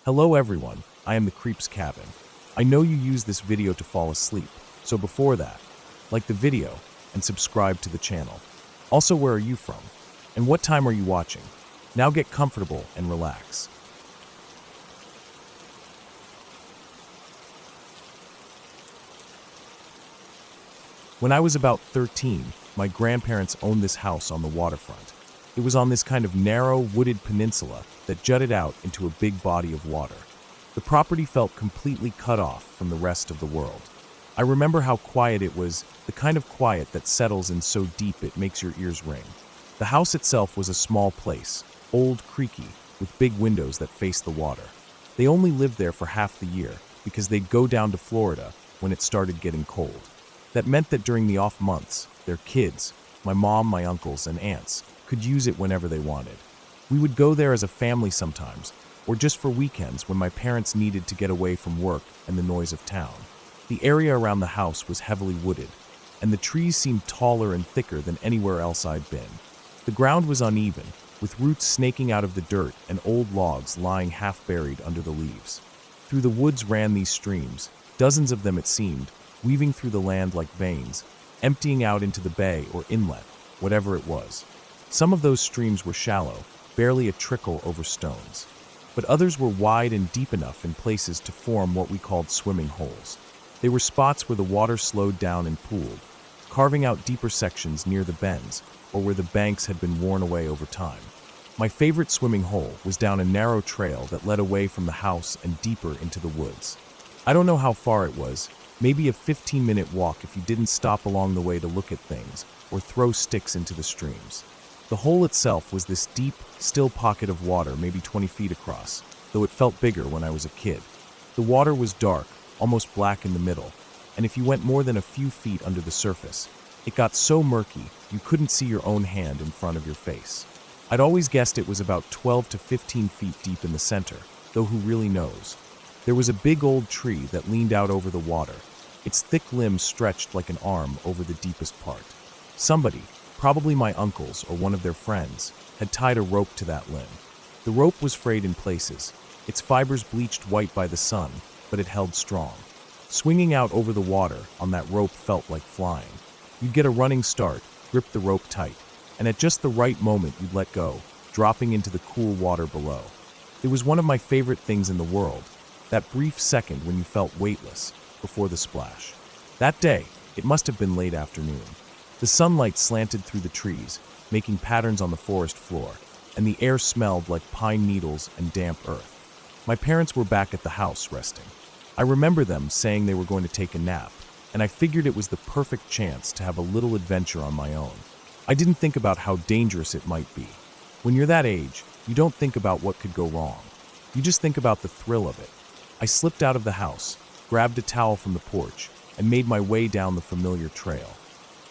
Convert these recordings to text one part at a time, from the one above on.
Hello everyone, I am the Creep's Cabin. I know you use this video to fall asleep, so before that, like the video and subscribe to the channel. Also, where are you from? And what time are you watching? Now get comfortable and relax. When I was about 13, my grandparents owned this house on the waterfront. It was on this kind of narrow, wooded peninsula that jutted out into a big body of water. The property felt completely cut off from the rest of the world. I remember how quiet it was, the kind of quiet that settles in so deep it makes your ears ring. The house itself was a small place, old, creaky, with big windows that faced the water. They only lived there for half the year because they'd go down to Florida when it started getting cold. That meant that during the off months, their kids, my mom, my uncles, and aunts, could use it whenever they wanted. We would go there as a family sometimes, or just for weekends when my parents needed to get away from work and the noise of town. The area around the house was heavily wooded, and the trees seemed taller and thicker than anywhere else I'd been. The ground was uneven, with roots snaking out of the dirt and old logs lying half buried under the leaves. Through the woods ran these streams, dozens of them it seemed, weaving through the land like veins, emptying out into the bay or inlet, whatever it was. Some of those streams were shallow, barely a trickle over stones. But others were wide and deep enough in places to form what we called swimming holes. They were spots where the water slowed down and pooled, carving out deeper sections near the bends or where the banks had been worn away over time. My favorite swimming hole was down a narrow trail that led away from the house and deeper into the woods. I don't know how far it was, maybe a 15-minute walk if you didn't stop along the way to look at things or throw sticks into the streams. The hole itself was this deep, still pocket of water maybe 20 feet across, though it felt bigger when I was a kid. The water was dark, almost black in the middle, and if you went more than a few feet under the surface, it got so murky you couldn't see your own hand in front of your face. I'd always guessed it was about 12 to 15 feet deep in the center, though who really knows? There was a big old tree that leaned out over the water, its thick limbs stretched like an arm over the deepest part. Somebody, probably my uncles or one of their friends, had tied a rope to that limb. The rope was frayed in places, its fibers bleached white by the sun, but it held strong. Swinging out over the water on that rope felt like flying. You'd get a running start, grip the rope tight, and at just the right moment you'd let go, dropping into the cool water below. It was one of my favorite things in the world, that brief second when you felt weightless before the splash. That day, it must have been late afternoon. The sunlight slanted through the trees, making patterns on the forest floor, and the air smelled like pine needles and damp earth. My parents were back at the house resting. I remember them saying they were going to take a nap, and I figured it was the perfect chance to have a little adventure on my own. I didn't think about how dangerous it might be. When you're that age, you don't think about what could go wrong. You just think about the thrill of it. I slipped out of the house, grabbed a towel from the porch, and made my way down the familiar trail.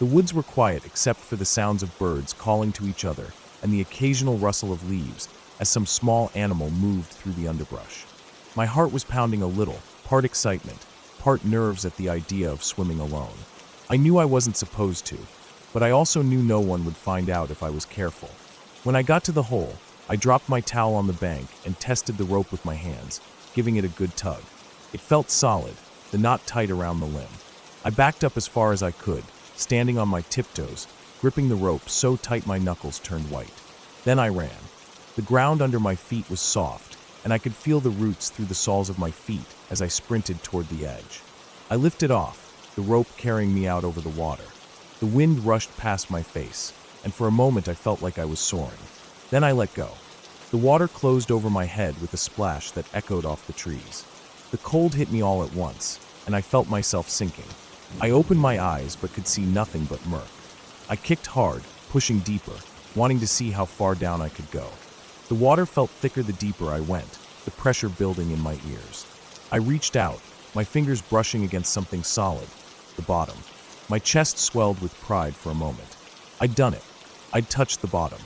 The woods were quiet except for the sounds of birds calling to each other and the occasional rustle of leaves as some small animal moved through the underbrush. My heart was pounding a little, part excitement, part nerves at the idea of swimming alone. I knew I wasn't supposed to, but I also knew no one would find out if I was careful. When I got to the hole, I dropped my towel on the bank and tested the rope with my hands, giving it a good tug. It felt solid, the knot tight around the limb. I backed up as far as I could, standing on my tiptoes, gripping the rope so tight my knuckles turned white. Then I ran. The ground under my feet was soft, and I could feel the roots through the soles of my feet as I sprinted toward the edge. I lifted off, the rope carrying me out over the water. The wind rushed past my face, and for a moment I felt like I was soaring. Then I let go. The water closed over my head with a splash that echoed off the trees. The cold hit me all at once, and I felt myself sinking. I opened my eyes but could see nothing but murk. I kicked hard, pushing deeper, wanting to see how far down I could go. The water felt thicker the deeper I went, the pressure building in my ears. I reached out, my fingers brushing against something solid, the bottom. My chest swelled with pride for a moment. I'd done it. I'd touched the bottom.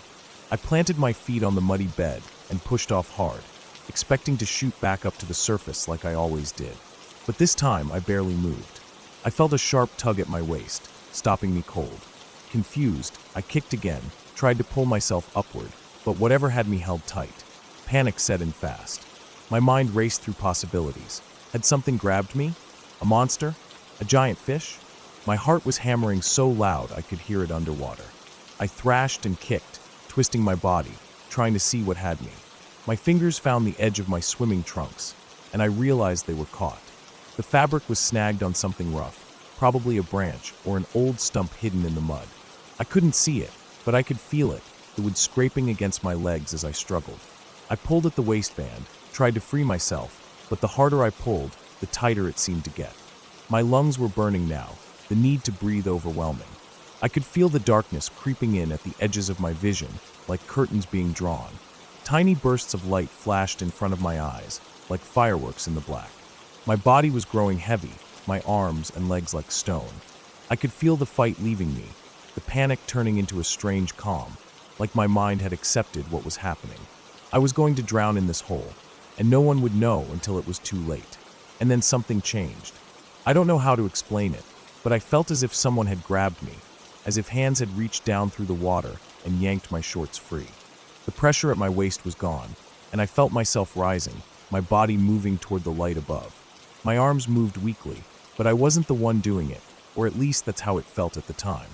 I planted my feet on the muddy bed and pushed off hard, expecting to shoot back up to the surface like I always did. But this time I barely moved. I felt a sharp tug at my waist, stopping me cold. Confused, I kicked again, tried to pull myself upward, but whatever had me held tight. Panic set in fast. My mind raced through possibilities. Had something grabbed me? A monster? A giant fish? My heart was hammering so loud I could hear it underwater. I thrashed and kicked, twisting my body, trying to see what had me. My fingers found the edge of my swimming trunks, and I realized they were caught. The fabric was snagged on something rough, probably a branch or an old stump hidden in the mud. I couldn't see it, but I could feel it, the wood scraping against my legs as I struggled. I pulled at the waistband, tried to free myself, but the harder I pulled, the tighter it seemed to get. My lungs were burning now, the need to breathe overwhelming. I could feel the darkness creeping in at the edges of my vision, like curtains being drawn. Tiny bursts of light flashed in front of my eyes, like fireworks in the black. My body was growing heavy, my arms and legs like stone. I could feel the fight leaving me, the panic turning into a strange calm, like my mind had accepted what was happening. I was going to drown in this hole, and no one would know until it was too late. And then something changed. I don't know how to explain it, but I felt as if someone had grabbed me, as if hands had reached down through the water and yanked my shorts free. The pressure at my waist was gone, and I felt myself rising, my body moving toward the light above. My arms moved weakly, but I wasn't the one doing it, or at least that's how it felt at the time.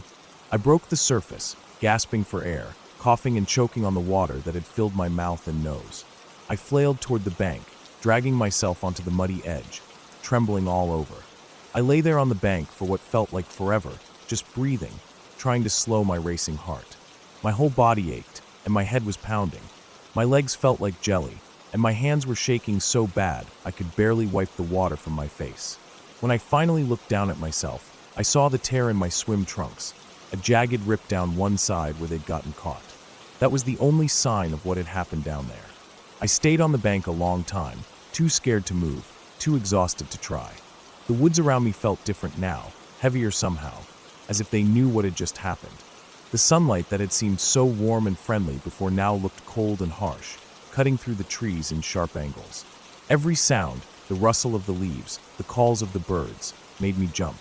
I broke the surface, gasping for air, coughing and choking on the water that had filled my mouth and nose. I flailed toward the bank, dragging myself onto the muddy edge, trembling all over. I lay there on the bank for what felt like forever, just breathing, trying to slow my racing heart. My whole body ached, and my head was pounding. My legs felt like jelly, and my hands were shaking so bad I could barely wipe the water from my face. When I finally looked down at myself, I saw the tear in my swim trunks, a jagged rip down one side where they'd gotten caught. That was the only sign of what had happened down there. I stayed on the bank a long time, too scared to move, too exhausted to try. The woods around me felt different now, heavier somehow, as if they knew what had just happened. The sunlight that had seemed so warm and friendly before now looked cold and harsh, cutting through the trees in sharp angles. Every sound, the rustle of the leaves, the calls of the birds, made me jump.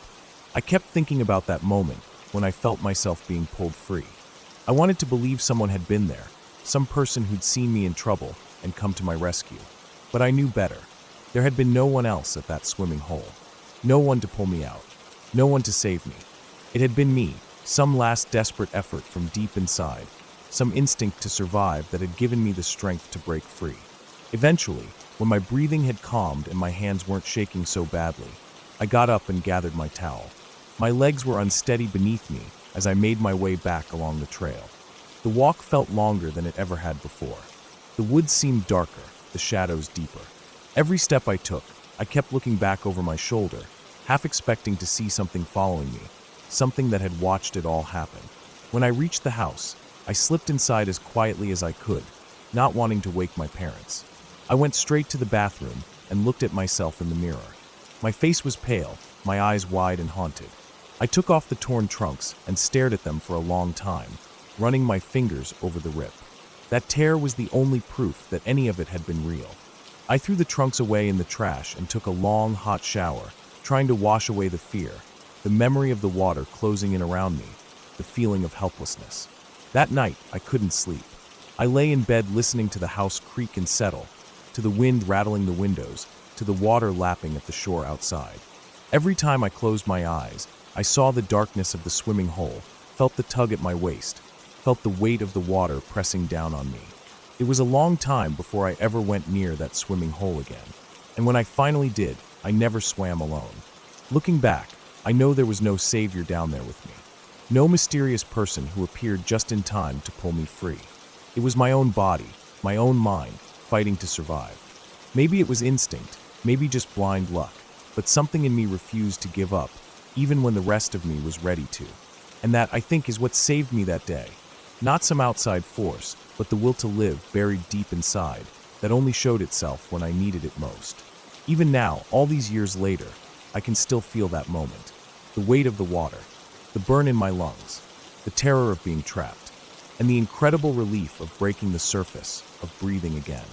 I kept thinking about that moment when I felt myself being pulled free. I wanted to believe someone had been there, some person who'd seen me in trouble and come to my rescue. But I knew better. There had been no one else at that swimming hole. No one to pull me out. No one to save me. It had been me, some last desperate effort from deep inside, some instinct to survive that had given me the strength to break free. Eventually, when my breathing had calmed and my hands weren't shaking so badly, I got up and gathered my towel. My legs were unsteady beneath me as I made my way back along the trail. The walk felt longer than it ever had before. The woods seemed darker, the shadows deeper. Every step I took, I kept looking back over my shoulder, half expecting to see something following me, something that had watched it all happen. When I reached the house, I slipped inside as quietly as I could, not wanting to wake my parents. I went straight to the bathroom and looked at myself in the mirror. My face was pale, my eyes wide and haunted. I took off the torn trunks and stared at them for a long time, running my fingers over the rip. That tear was the only proof that any of it had been real. I threw the trunks away in the trash and took a long, hot shower, trying to wash away the fear, the memory of the water closing in around me, the feeling of helplessness. That night, I couldn't sleep. I lay in bed listening to the house creak and settle, to the wind rattling the windows, to the water lapping at the shore outside. Every time I closed my eyes, I saw the darkness of the swimming hole, felt the tug at my waist, felt the weight of the water pressing down on me. It was a long time before I ever went near that swimming hole again. And when I finally did, I never swam alone. Looking back, I know there was no savior down there with me. No mysterious person who appeared just in time to pull me free. It was my own body, my own mind, fighting to survive. Maybe it was instinct, maybe just blind luck, but something in me refused to give up, even when the rest of me was ready to. And that, I think, is what saved me that day. Not some outside force, but the will to live buried deep inside, that only showed itself when I needed it most. Even now, all these years later, I can still feel that moment. The weight of the water, the burn in my lungs, the terror of being trapped, and the incredible relief of breaking the surface, of breathing again.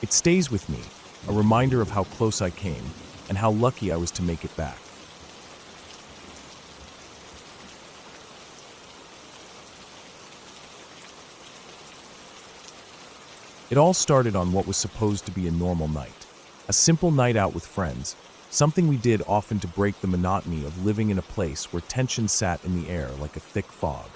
It stays with me, a reminder of how close I came, and how lucky I was to make it back. It all started on what was supposed to be a normal night. A simple night out with friends, something we did often to break the monotony of living in a place where tension sat in the air like a thick fog.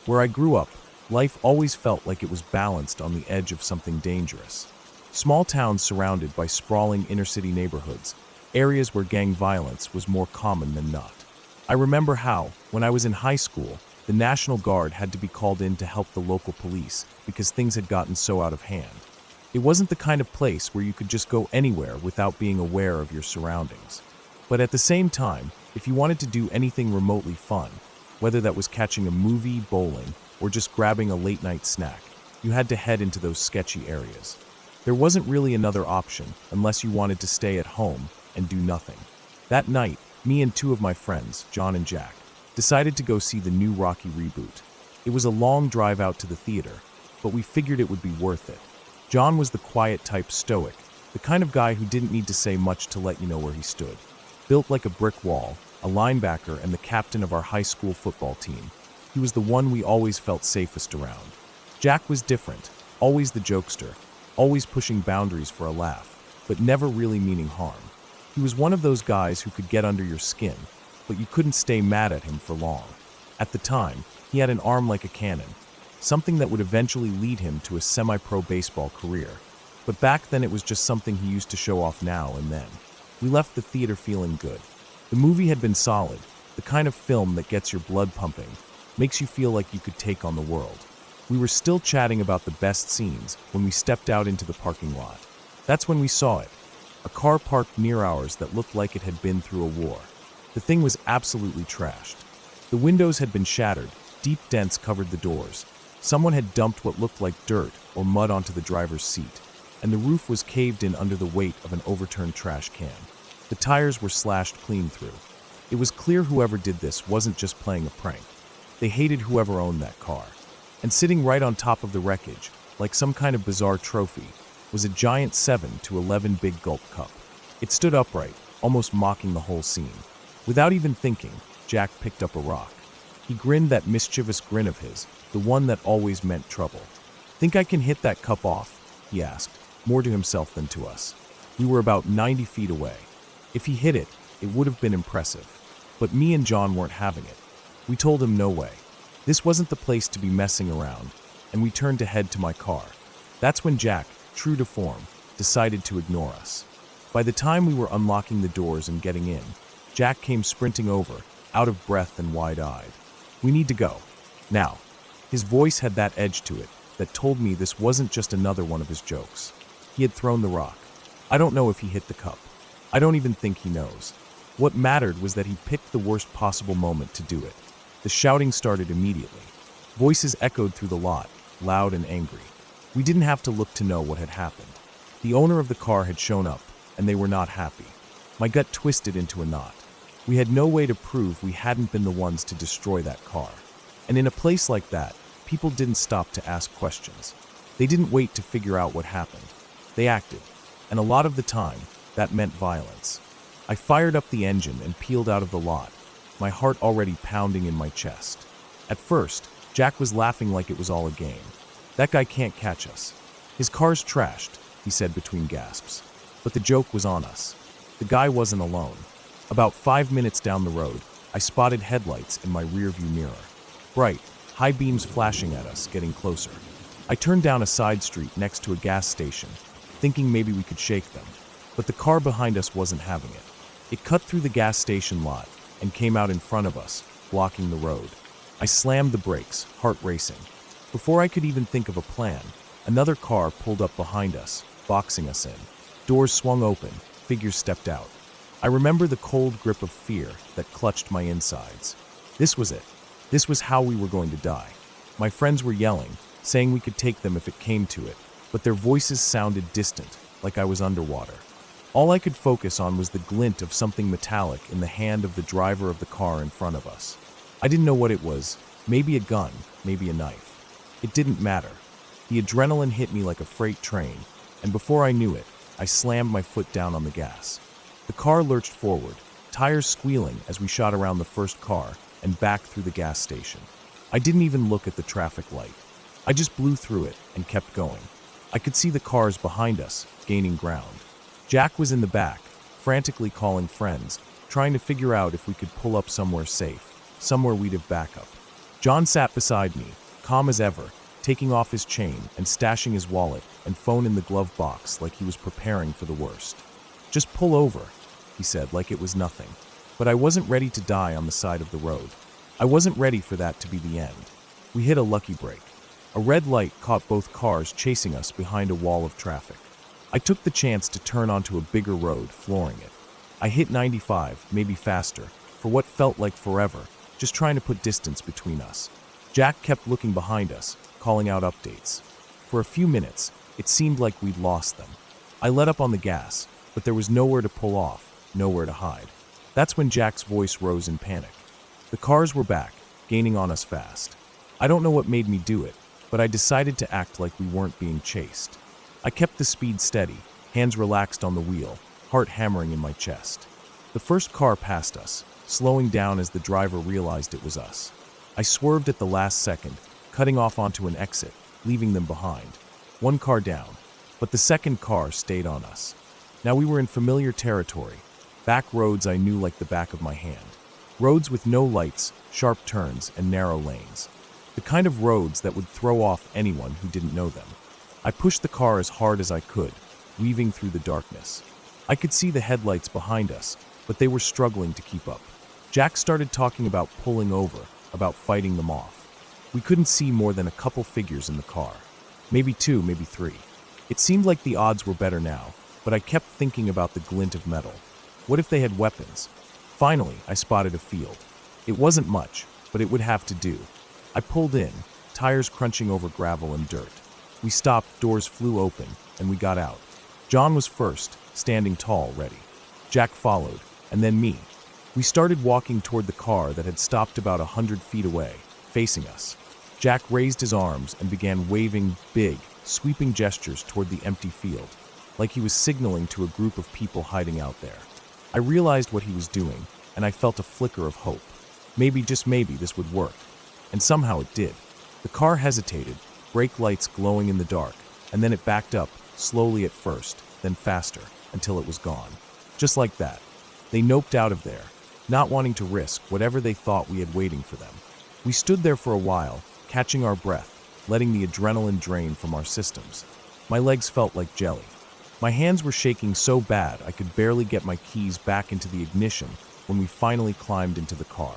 Where I grew up, life always felt like it was balanced on the edge of something dangerous. Small towns surrounded by sprawling inner-city neighborhoods, areas where gang violence was more common than not. I remember how, when I was in high school, the National Guard had to be called in to help the local police because things had gotten so out of hand. It wasn't the kind of place where you could just go anywhere without being aware of your surroundings. But at the same time, if you wanted to do anything remotely fun, whether that was catching a movie, bowling, or just grabbing a late-night snack, you had to head into those sketchy areas. There wasn't really another option unless you wanted to stay at home and do nothing. That night, me and two of my friends, John and Jack, decided to go see the new Rocky reboot. It was a long drive out to the theater, but we figured it would be worth it. John was the quiet type stoic, the kind of guy who didn't need to say much to let you know where he stood. Built like a brick wall, a linebacker and the captain of our high school football team, he was the one we always felt safest around. Jack was different, always the jokester, always pushing boundaries for a laugh, but never really meaning harm. He was one of those guys who could get under your skin, but you couldn't stay mad at him for long. At the time, he had an arm like a cannon, something that would eventually lead him to a semi-pro baseball career. But back then it was just something he used to show off now and then. We left the theater feeling good. The movie had been solid, the kind of film that gets your blood pumping, makes you feel like you could take on the world. We were still chatting about the best scenes when we stepped out into the parking lot. That's when we saw it. A car parked near ours that looked like it had been through a war. The thing was absolutely trashed. The windows had been shattered, deep dents covered the doors. Someone had dumped what looked like dirt or mud onto the driver's seat, and the roof was caved in under the weight of an overturned trash can. The tires were slashed clean through. It was clear whoever did this wasn't just playing a prank. They hated whoever owned that car. And sitting right on top of the wreckage, like some kind of bizarre trophy, was a giant 7-11 Big Gulp cup. It stood upright, almost mocking the whole scene. Without even thinking, Jack picked up a rock. He grinned that mischievous grin of his, the one that always meant trouble. "Think I can hit that cup off?" he asked, more to himself than to us. We were about 90 feet away. If he hit it, it would have been impressive. But me and John weren't having it. We told him no way. This wasn't the place to be messing around, and we turned to head to my car. That's when Jack, true to form, decided to ignore us. By the time we were unlocking the doors and getting in, Jack came sprinting over, out of breath and wide-eyed. "We need to go. Now." His voice had that edge to it that told me this wasn't just another one of his jokes. He had thrown the rock. I don't know if he hit the cup. I don't even think he knows. What mattered was that he picked the worst possible moment to do it. The shouting started immediately. Voices echoed through the lot, loud and angry. We didn't have to look to know what had happened. The owner of the car had shown up, and they were not happy. My gut twisted into a knot. We had no way to prove we hadn't been the ones to destroy that car. And in a place like that, people didn't stop to ask questions. They didn't wait to figure out what happened. They acted, and a lot of the time, that meant violence. I fired up the engine and peeled out of the lot, my heart already pounding in my chest. At first, Jack was laughing like it was all a game. "That guy can't catch us. His car's trashed," he said between gasps. But the joke was on us. The guy wasn't alone. About 5 minutes down the road, I spotted headlights in my rearview mirror. Bright, high beams flashing at us, getting closer. I turned down a side street next to a gas station, thinking maybe we could shake them. But the car behind us wasn't having it. It cut through the gas station lot and came out in front of us, blocking the road. I slammed the brakes, heart racing. Before I could even think of a plan, another car pulled up behind us, boxing us in. Doors swung open, figures stepped out. I remember the cold grip of fear that clutched my insides. This was it. This was how we were going to die. My friends were yelling, saying we could take them if it came to it, but their voices sounded distant, like I was underwater. All I could focus on was the glint of something metallic in the hand of the driver of the car in front of us. I didn't know what it was, maybe a gun, maybe a knife. It didn't matter. The adrenaline hit me like a freight train, and before I knew it, I slammed my foot down on the gas. The car lurched forward, tires squealing as we shot around the first car and back through the gas station. I didn't even look at the traffic light. I just blew through it and kept going. I could see the cars behind us, gaining ground. Jack was in the back, frantically calling friends, trying to figure out if we could pull up somewhere safe, somewhere we'd have backup. John sat beside me, calm as ever, taking off his chain and stashing his wallet and phone in the glove box like he was preparing for the worst. "Just pull over," he said, like it was nothing. But I wasn't ready to die on the side of the road. I wasn't ready for that to be the end. We hit a lucky break. A red light caught both cars chasing us behind a wall of traffic. I took the chance to turn onto a bigger road, flooring it. I hit 95, maybe faster, for what felt like forever, just trying to put distance between us. Jack kept looking behind us, calling out updates. For a few minutes, it seemed like we'd lost them. I let up on the gas, but there was nowhere to pull off, nowhere to hide. That's when Jack's voice rose in panic. The cars were back, gaining on us fast. I don't know what made me do it, but I decided to act like we weren't being chased. I kept the speed steady, hands relaxed on the wheel, heart hammering in my chest. The first car passed us, slowing down as the driver realized it was us. I swerved at the last second, cutting off onto an exit, leaving them behind. One car down, but the second car stayed on us. Now we were in familiar territory, back roads I knew like the back of my hand. Roads with no lights, sharp turns, and narrow lanes. The kind of roads that would throw off anyone who didn't know them. I pushed the car as hard as I could, weaving through the darkness. I could see the headlights behind us, but they were struggling to keep up. Jack started talking about pulling over, about fighting them off. We couldn't see more than a couple figures in the car. Maybe two, maybe three. It seemed like the odds were better now, but I kept thinking about the glint of metal. What if they had weapons? Finally, I spotted a field. It wasn't much, but it would have to do. I pulled in, tires crunching over gravel and dirt. We stopped, doors flew open, and we got out. John was first, standing tall, ready. Jack followed, and then me. We started walking toward the car that had stopped about 100 feet away, facing us. Jack raised his arms and began waving big, sweeping gestures toward the empty field, like he was signaling to a group of people hiding out there. I realized what he was doing, and I felt a flicker of hope. Maybe, just maybe, this would work. And somehow it did. The car hesitated, brake lights glowing in the dark, and then it backed up, slowly at first, then faster, until it was gone. Just like that. They noped out of there, not wanting to risk whatever they thought we had waiting for them. We stood there for a while, catching our breath, letting the adrenaline drain from our systems. My legs felt like jelly. My hands were shaking so bad I could barely get my keys back into the ignition when we finally climbed into the car.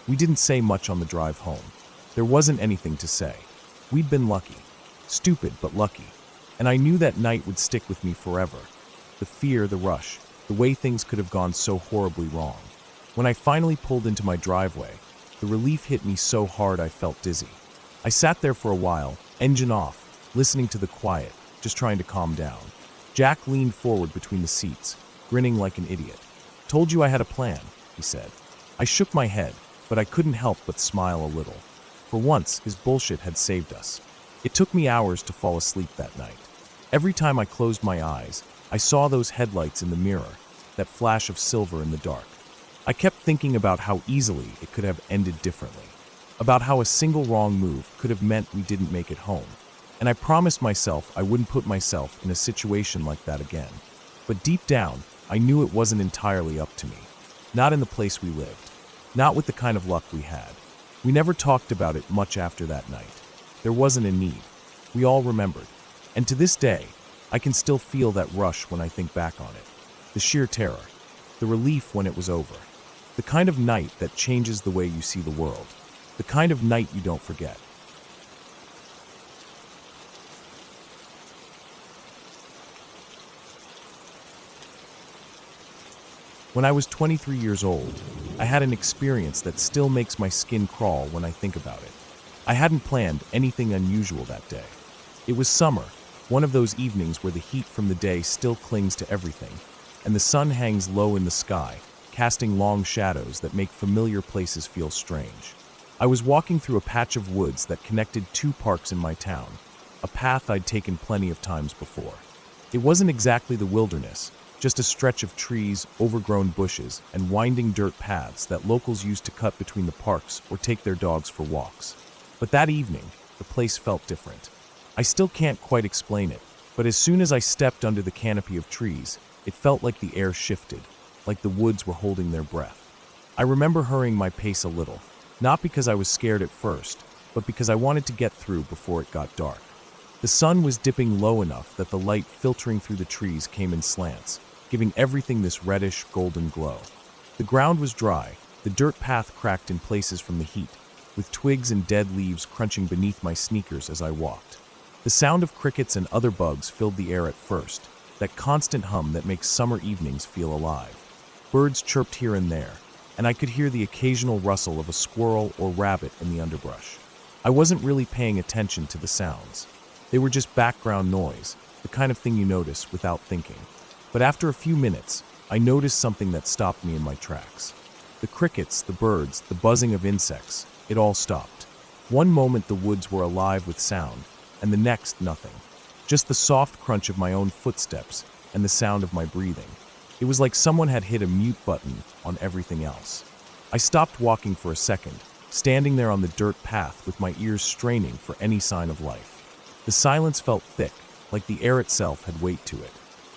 We didn't say much on the drive home. There wasn't anything to say. We'd been lucky. Stupid, but lucky. And I knew that night would stick with me forever. The fear, the rush, the way things could have gone so horribly wrong. When I finally pulled into my driveway, the relief hit me so hard I felt dizzy. I sat there for a while, engine off, listening to the quiet, just trying to calm down. Jack leaned forward between the seats, grinning like an idiot. "Told you I had a plan," he said. I shook my head, but I couldn't help but smile a little. For once, his bullshit had saved us. It took me hours to fall asleep that night. Every time I closed my eyes, I saw those headlights in the mirror, that flash of silver in the dark. I kept thinking about how easily it could have ended differently, about how a single wrong move could have meant we didn't make it home. And I promised myself I wouldn't put myself in a situation like that again. But deep down, I knew it wasn't entirely up to me. Not in the place we lived. Not with the kind of luck we had. We never talked about it much after that night. There wasn't a need. We all remembered. And to this day, I can still feel that rush when I think back on it. The sheer terror. The relief when it was over. The kind of night that changes the way you see the world. The kind of night you don't forget. When I was 23 years old, I had an experience that still makes my skin crawl when I think about it. I hadn't planned anything unusual that day. It was summer, one of those evenings where the heat from the day still clings to everything, and the sun hangs low in the sky, casting long shadows that make familiar places feel strange. I was walking through a patch of woods that connected two parks in my town, a path I'd taken plenty of times before. It wasn't exactly the wilderness, just a stretch of trees, overgrown bushes, and winding dirt paths that locals used to cut between the parks or take their dogs for walks. But that evening, the place felt different. I still can't quite explain it, But as soon as I stepped under the canopy of trees, it felt like the air shifted, like the woods were holding their breath. I remember hurrying my pace a little, not because I was scared at first, but because I wanted to get through before it got dark. The sun was dipping low enough that the light filtering through the trees came in slants, giving everything this reddish, golden glow. The ground was dry, the dirt path cracked in places from the heat, with twigs and dead leaves crunching beneath my sneakers as I walked. The sound of crickets and other bugs filled the air at first, that constant hum that makes summer evenings feel alive. Birds chirped here and there, and I could hear the occasional rustle of a squirrel or rabbit in the underbrush. I wasn't really paying attention to the sounds. They were just background noise, the kind of thing you notice without thinking. But after a few minutes, I noticed something that stopped me in my tracks. The crickets, the birds, the buzzing of insects, it all stopped. One moment the woods were alive with sound, and the next nothing. Just the soft crunch of my own footsteps and the sound of my breathing. It was like someone had hit a mute button on everything else. I stopped walking for a second, standing there on the dirt path with my ears straining for any sign of life. The silence felt thick, like the air itself had weight to it.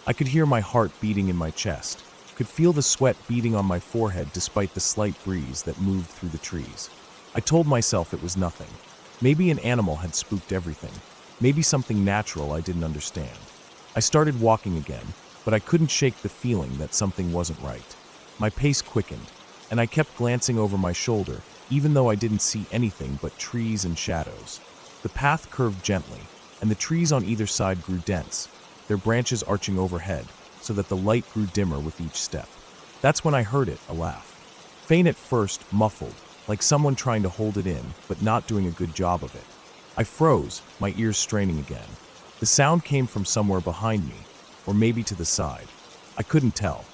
I could hear my heart beating in my chest, could feel the sweat beading on my forehead despite the slight breeze that moved through the trees. I told myself it was nothing. Maybe an animal had spooked everything. Maybe something natural I didn't understand. I started walking again, but I couldn't shake the feeling that something wasn't right. My pace quickened, and I kept glancing over my shoulder, even though I didn't see anything but trees and shadows. The path curved gently, and the trees on either side grew dense, their branches arching overhead, so that the light grew dimmer with each step. That's when I heard it, a laugh. Faint at first, muffled, like someone trying to hold it in, but not doing a good job of it. I froze, my ears straining again. The sound came from somewhere behind me, or maybe to the side. I couldn't tell.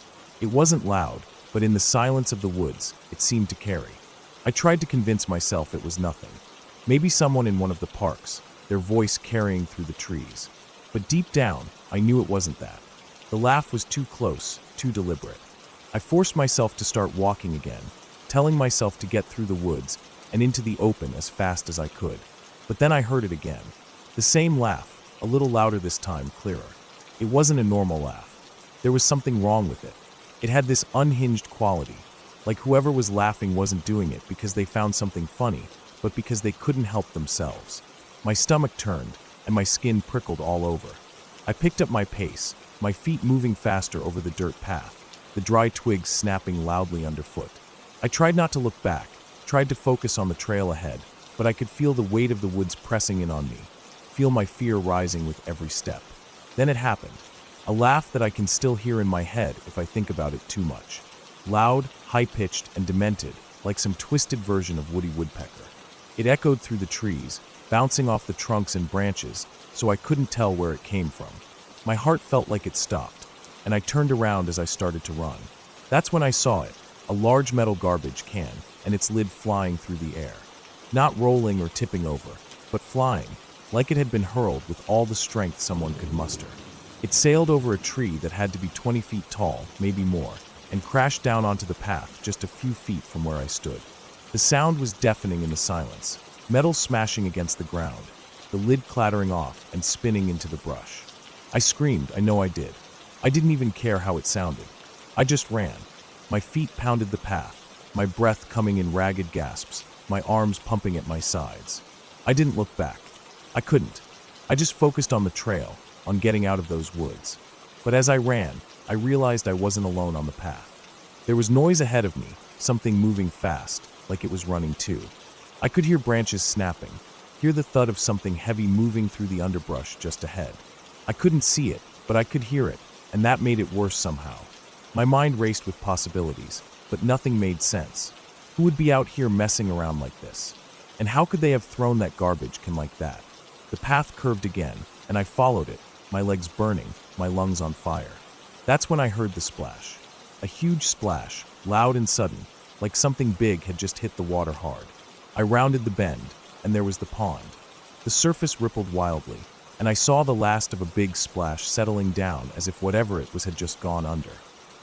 It wasn't loud, but in the silence of the woods, it seemed to carry. I tried to convince myself it was nothing. Maybe someone in one of the parks, their voice carrying through the trees. But deep down, I knew it wasn't that. The laugh was too close, too deliberate. I forced myself to start walking again, telling myself to get through the woods and into the open as fast as I could. But then I heard it again. The same laugh, a little louder this time, clearer. It wasn't a normal laugh. There was something wrong with it. It had this unhinged quality, like whoever was laughing wasn't doing it because they found something funny, but because they couldn't help themselves. My stomach turned, and my skin prickled all over. I picked up my pace, my feet moving faster over the dirt path, the dry twigs snapping loudly underfoot. I tried not to look back, tried to focus on the trail ahead, but I could feel the weight of the woods pressing in on me, feel my fear rising with every step. Then it happened. A laugh that I can still hear in my head if I think about it too much. Loud, high-pitched, and demented, like some twisted version of Woody Woodpecker. It echoed through the trees, bouncing off the trunks and branches, so I couldn't tell where it came from. My heart felt like it stopped, and I turned around as I started to run. That's when I saw it, a large metal garbage can, and its lid flying through the air. Not rolling or tipping over, but flying, like it had been hurled with all the strength someone could muster. It sailed over a tree that had to be 20 feet tall, maybe more, and crashed down onto the path just a few feet from where I stood. The sound was deafening in the silence, metal smashing against the ground, the lid clattering off and spinning into the brush. I screamed, I know I did. I didn't even care how it sounded. I just ran. My feet pounded the path, my breath coming in ragged gasps, my arms pumping at my sides. I didn't look back. I couldn't. I just focused on the trail, on getting out of those woods. But as I ran, I realized I wasn't alone on the path. There was noise ahead of me, something moving fast, like it was running too. I could hear branches snapping, hear the thud of something heavy moving through the underbrush just ahead. I couldn't see it, but I could hear it, and that made it worse somehow. My mind raced with possibilities, but nothing made sense. Who would be out here messing around like this? And how could they have thrown that garbage can like that? The path curved again, and I followed it, my legs burning, my lungs on fire. That's when I heard the splash. A huge splash, loud and sudden, like something big had just hit the water hard. I rounded the bend, and there was the pond. The surface rippled wildly, and I saw the last of a big splash settling down as if whatever it was had just gone under.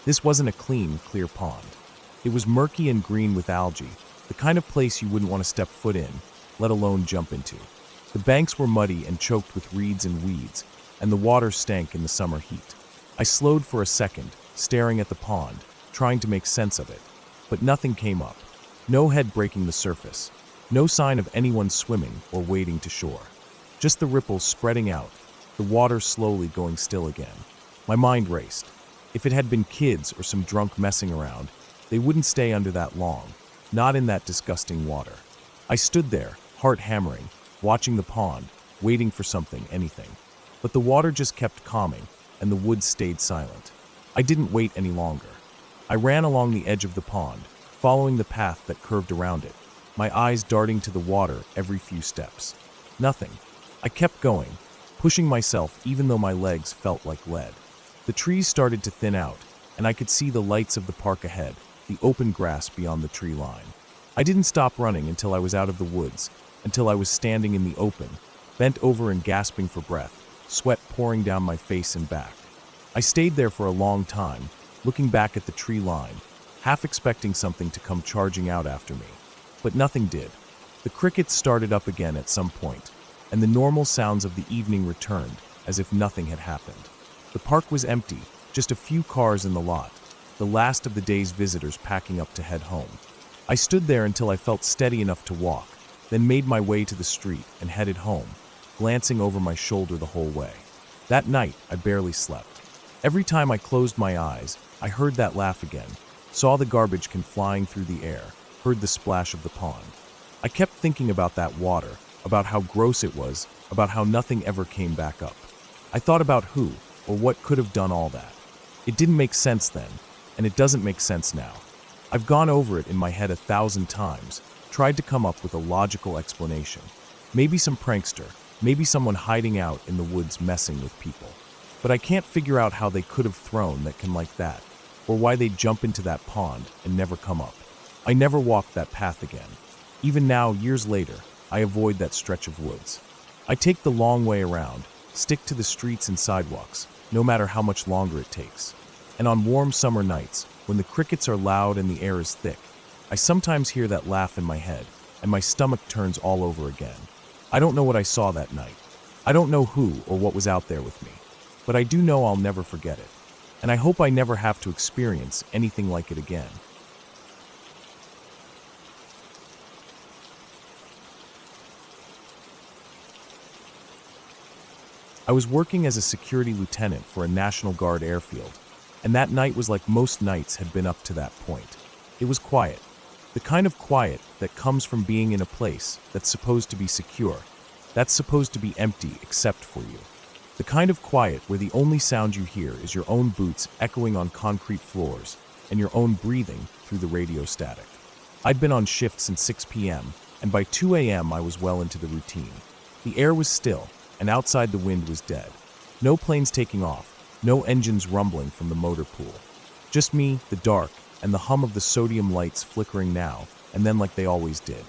This wasn't a clean, clear pond. It was murky and green with algae, the kind of place you wouldn't want to step foot in, let alone jump into. The banks were muddy and choked with reeds and weeds, and the water stank in the summer heat. I slowed for a second, staring at the pond, trying to make sense of it. But nothing came up. No head breaking the surface. No sign of anyone swimming or wading to shore. Just the ripples spreading out, the water slowly going still again. My mind raced. If it had been kids or some drunk messing around, they wouldn't stay under that long, not in that disgusting water. I stood there, heart hammering, watching the pond, waiting for something, anything. But the water just kept calming, and the woods stayed silent. I didn't wait any longer. I ran along the edge of the pond, following the path that curved around it, my eyes darting to the water every few steps. Nothing. I kept going, pushing myself even though my legs felt like lead. The trees started to thin out, and I could see the lights of the park ahead, the open grass beyond the tree line. I didn't stop running until I was out of the woods, until I was standing in the open, bent over and gasping for breath, sweat pouring down my face and back. I stayed there for a long time, looking back at the tree line, half expecting something to come charging out after me. But nothing did. The crickets started up again at some point, and the normal sounds of the evening returned, as if nothing had happened. The park was empty, just a few cars in the lot, the last of the day's visitors packing up to head home. I stood there until I felt steady enough to walk, then made my way to the street and headed home, glancing over my shoulder the whole way. That night, I barely slept. Every time I closed my eyes, I heard that laugh again, saw the garbage can flying through the air, heard the splash of the pond. I kept thinking about that water, about how gross it was, about how nothing ever came back up. I thought about who or what could have done all that. It didn't make sense then, and it doesn't make sense now. I've gone over it in my head 1,000 times, tried to come up with a logical explanation. Maybe some prankster, maybe someone hiding out in the woods messing with people. But I can't figure out how they could have thrown that can like that, or why they'd jump into that pond and never come up. I never walked that path again. Even now, years later, I avoid that stretch of woods. I take the long way around, stick to the streets and sidewalks, no matter how much longer it takes. And on warm summer nights, when the crickets are loud and the air is thick, I sometimes hear that laugh in my head, and my stomach turns all over again. I don't know what I saw that night. I don't know who or what was out there with me. But I do know I'll never forget it. And I hope I never have to experience anything like it again. I was working as a security lieutenant for a National Guard airfield, and that night was like most nights had been up to that point. It was quiet. The kind of quiet that comes from being in a place that's supposed to be secure, that's supposed to be empty except for you. The kind of quiet where the only sound you hear is your own boots echoing on concrete floors and your own breathing through the radio static. I'd been on shift since 6 p.m., and by 2 a.m. I was well into the routine. The air was still, and outside the wind was dead. No planes taking off, no engines rumbling from the motor pool. Just me, the dark, and the hum of the sodium lights flickering now and then like they always did.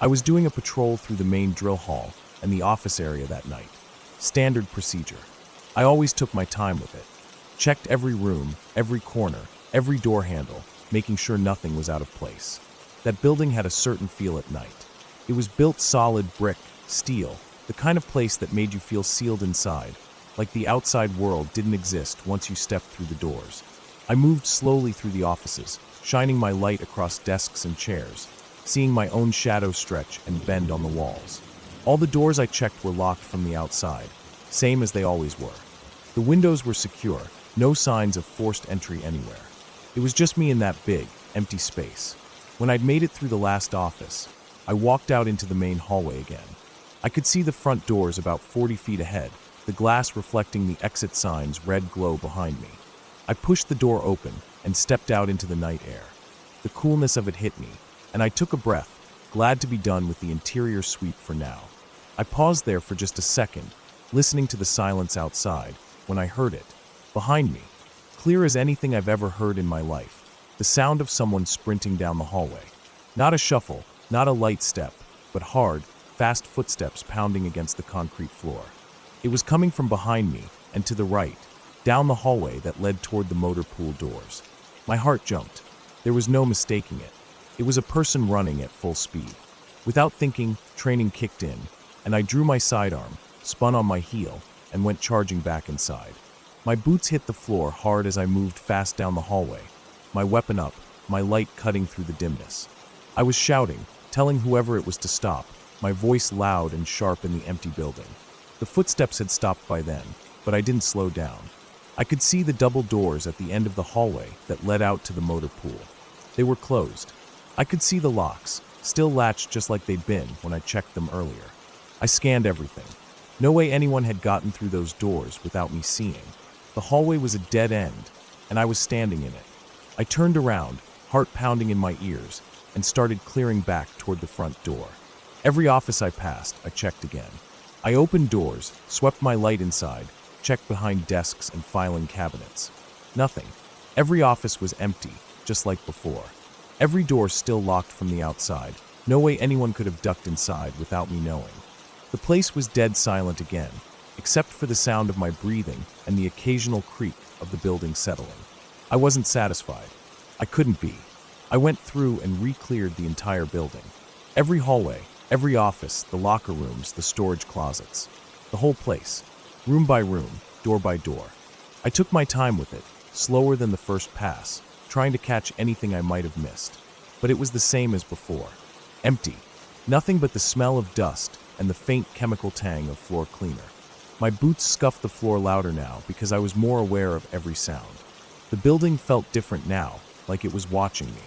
I was doing a patrol through the main drill hall and the office area that night. Standard procedure. I always took my time with it. Checked every room, every corner, every door handle, making sure nothing was out of place. That building had a certain feel at night. It was built solid brick, steel, the kind of place that made you feel sealed inside, like the outside world didn't exist once you stepped through the doors. I moved slowly through the offices, shining my light across desks and chairs, seeing my own shadow stretch and bend on the walls. All the doors I checked were locked from the outside, same as they always were. The windows were secure, no signs of forced entry anywhere. It was just me in that big, empty space. When I'd made it through the last office, I walked out into the main hallway again. I could see the front doors about 40 feet ahead, the glass reflecting the exit sign's red glow behind me. I pushed the door open and stepped out into the night air. The coolness of it hit me, and I took a breath, glad to be done with the interior sweep for now. I paused there for just a second, listening to the silence outside, when I heard it, behind me, clear as anything I've ever heard in my life, the sound of someone sprinting down the hallway. Not a shuffle, not a light step, but hard, fast footsteps pounding against the concrete floor. It was coming from behind me and to the right, down the hallway that led toward the motor pool doors. My heart jumped. There was no mistaking it. It was a person running at full speed. Without thinking, training kicked in, and I drew my sidearm, spun on my heel, and went charging back inside. My boots hit the floor hard as I moved fast down the hallway, my weapon up, my light cutting through the dimness. I was shouting, telling whoever it was to stop, my voice loud and sharp in the empty building. The footsteps had stopped by then, but I didn't slow down. I could see the double doors at the end of the hallway that led out to the motor pool. They were closed. I could see the locks, still latched just like they'd been when I checked them earlier. I scanned everything. No way anyone had gotten through those doors without me seeing. The hallway was a dead end, and I was standing in it. I turned around, heart pounding in my ears, and started clearing back toward the front door. Every office I passed, I checked again. I opened doors, swept my light inside, checked behind desks and filing cabinets. Nothing. Every office was empty, just like before. Every door still locked from the outside. No way anyone could have ducked inside without me knowing. The place was dead silent again, except for the sound of my breathing and the occasional creak of the building settling. I wasn't satisfied. I couldn't be. I went through and re-cleared the entire building. Every hallway, every office, the locker rooms, the storage closets. The whole place. Room by room, door by door. I took my time with it, slower than the first pass, trying to catch anything I might have missed. But it was the same as before. Empty. Nothing but the smell of dust and the faint chemical tang of floor cleaner. My boots scuffed the floor louder now because I was more aware of every sound. The building felt different now, like it was watching me.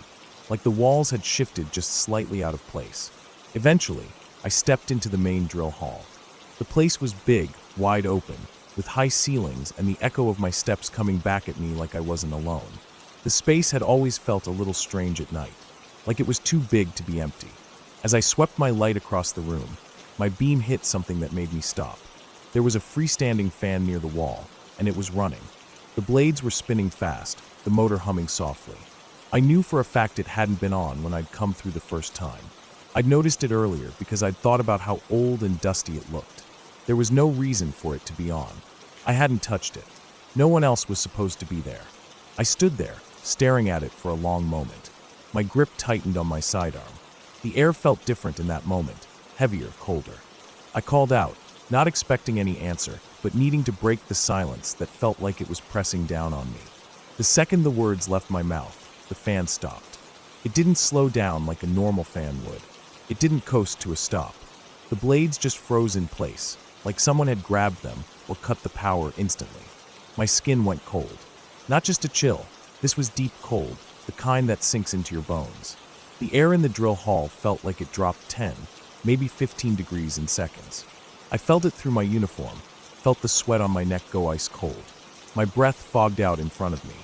Like the walls had shifted just slightly out of place. Eventually, I stepped into the main drill hall. The place was big, wide open, with high ceilings and the echo of my steps coming back at me like I wasn't alone. The space had always felt a little strange at night, like it was too big to be empty. As I swept my light across the room, my beam hit something that made me stop. There was a freestanding fan near the wall, and it was running. The blades were spinning fast, the motor humming softly. I knew for a fact it hadn't been on when I'd come through the first time. I'd noticed it earlier because I'd thought about how old and dusty it looked. There was no reason for it to be on. I hadn't touched it. No one else was supposed to be there. I stood there, staring at it for a long moment. My grip tightened on my sidearm. The air felt different in that moment, heavier, colder. I called out, not expecting any answer, but needing to break the silence that felt like it was pressing down on me. The second the words left my mouth, the fan stopped. It didn't slow down like a normal fan would. It didn't coast to a stop. The blades just froze in place, like someone had grabbed them or cut the power instantly. My skin went cold. Not just a chill, this was deep cold, the kind that sinks into your bones. The air in the drill hall felt like it dropped 10, maybe 15 degrees in seconds. I felt it through my uniform, felt the sweat on my neck go ice cold. My breath fogged out in front of me.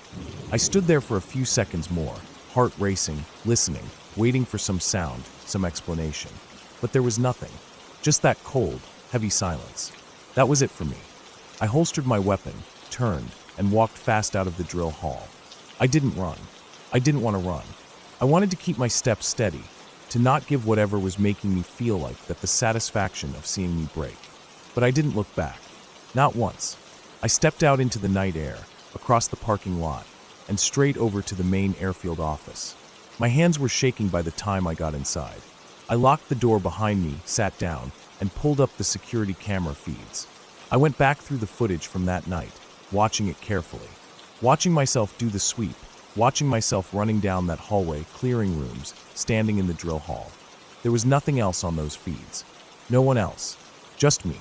I stood there for a few seconds more, heart racing, listening, waiting for some sound, some explanation. But there was nothing. Just that cold, heavy silence. That was it for me. I holstered my weapon, turned, and walked fast out of the drill hall. I didn't run. I didn't want to run. I wanted to keep my steps steady, to not give whatever was making me feel like that the satisfaction of seeing me break. But I didn't look back. Not once. I stepped out into the night air, across the parking lot, and straight over to the main airfield office. My hands were shaking by the time I got inside. I locked the door behind me, sat down, and pulled up the security camera feeds. I went back through the footage from that night, watching it carefully. Watching myself do the sweep, watching myself running down that hallway, clearing rooms, standing in the drill hall. There was nothing else on those feeds. No one else. Just me.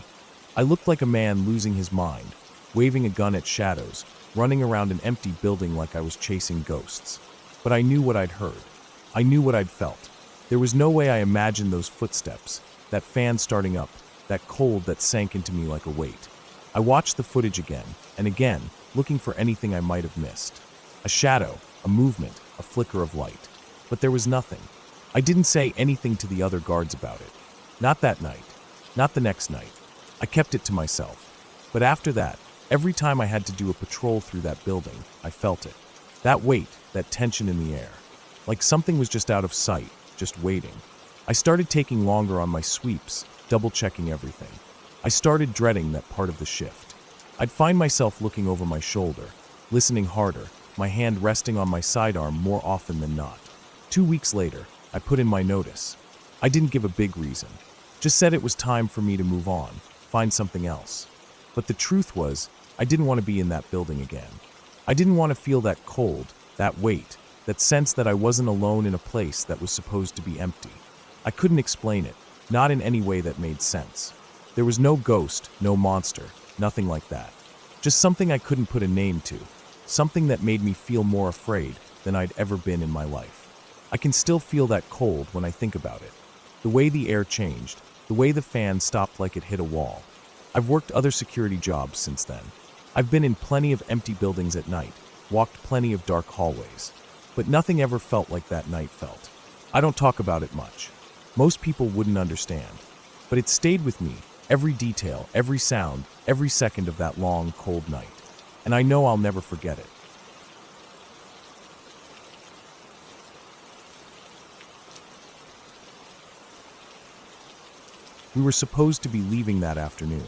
I looked like a man losing his mind, waving a gun at shadows, running around an empty building like I was chasing ghosts. But I knew what I'd heard. I knew what I'd felt. There was no way I imagined those footsteps, that fan starting up, that cold that sank into me like a weight. I watched the footage again, and again, looking for anything I might have missed. A shadow, a movement, a flicker of light. But there was nothing. I didn't say anything to the other guards about it. Not that night. Not the next night. I kept it to myself. But after that, every time I had to do a patrol through that building, I felt it. That weight, that tension in the air. Like something was just out of sight, just waiting. I started taking longer on my sweeps, double-checking everything. I started dreading that part of the shift. I'd find myself looking over my shoulder, listening harder, my hand resting on my sidearm more often than not. 2 weeks later, I put in my notice. I didn't give a big reason. Just said it was time for me to move on, find something else. But the truth was, I didn't want to be in that building again. I didn't want to feel that cold, that weight, that sense that I wasn't alone in a place that was supposed to be empty. I couldn't explain it, not in any way that made sense. There was no ghost, no monster, nothing like that. Just something I couldn't put a name to, something that made me feel more afraid than I'd ever been in my life. I can still feel that cold when I think about it. The way the air changed, the way the fan stopped like it hit a wall. I've worked other security jobs since then. I've been in plenty of empty buildings at night, walked plenty of dark hallways. But nothing ever felt like that night felt. I don't talk about it much. Most people wouldn't understand. But it stayed with me, every detail, every sound, every second of that long, cold night. And I know I'll never forget it. We were supposed to be leaving that afternoon.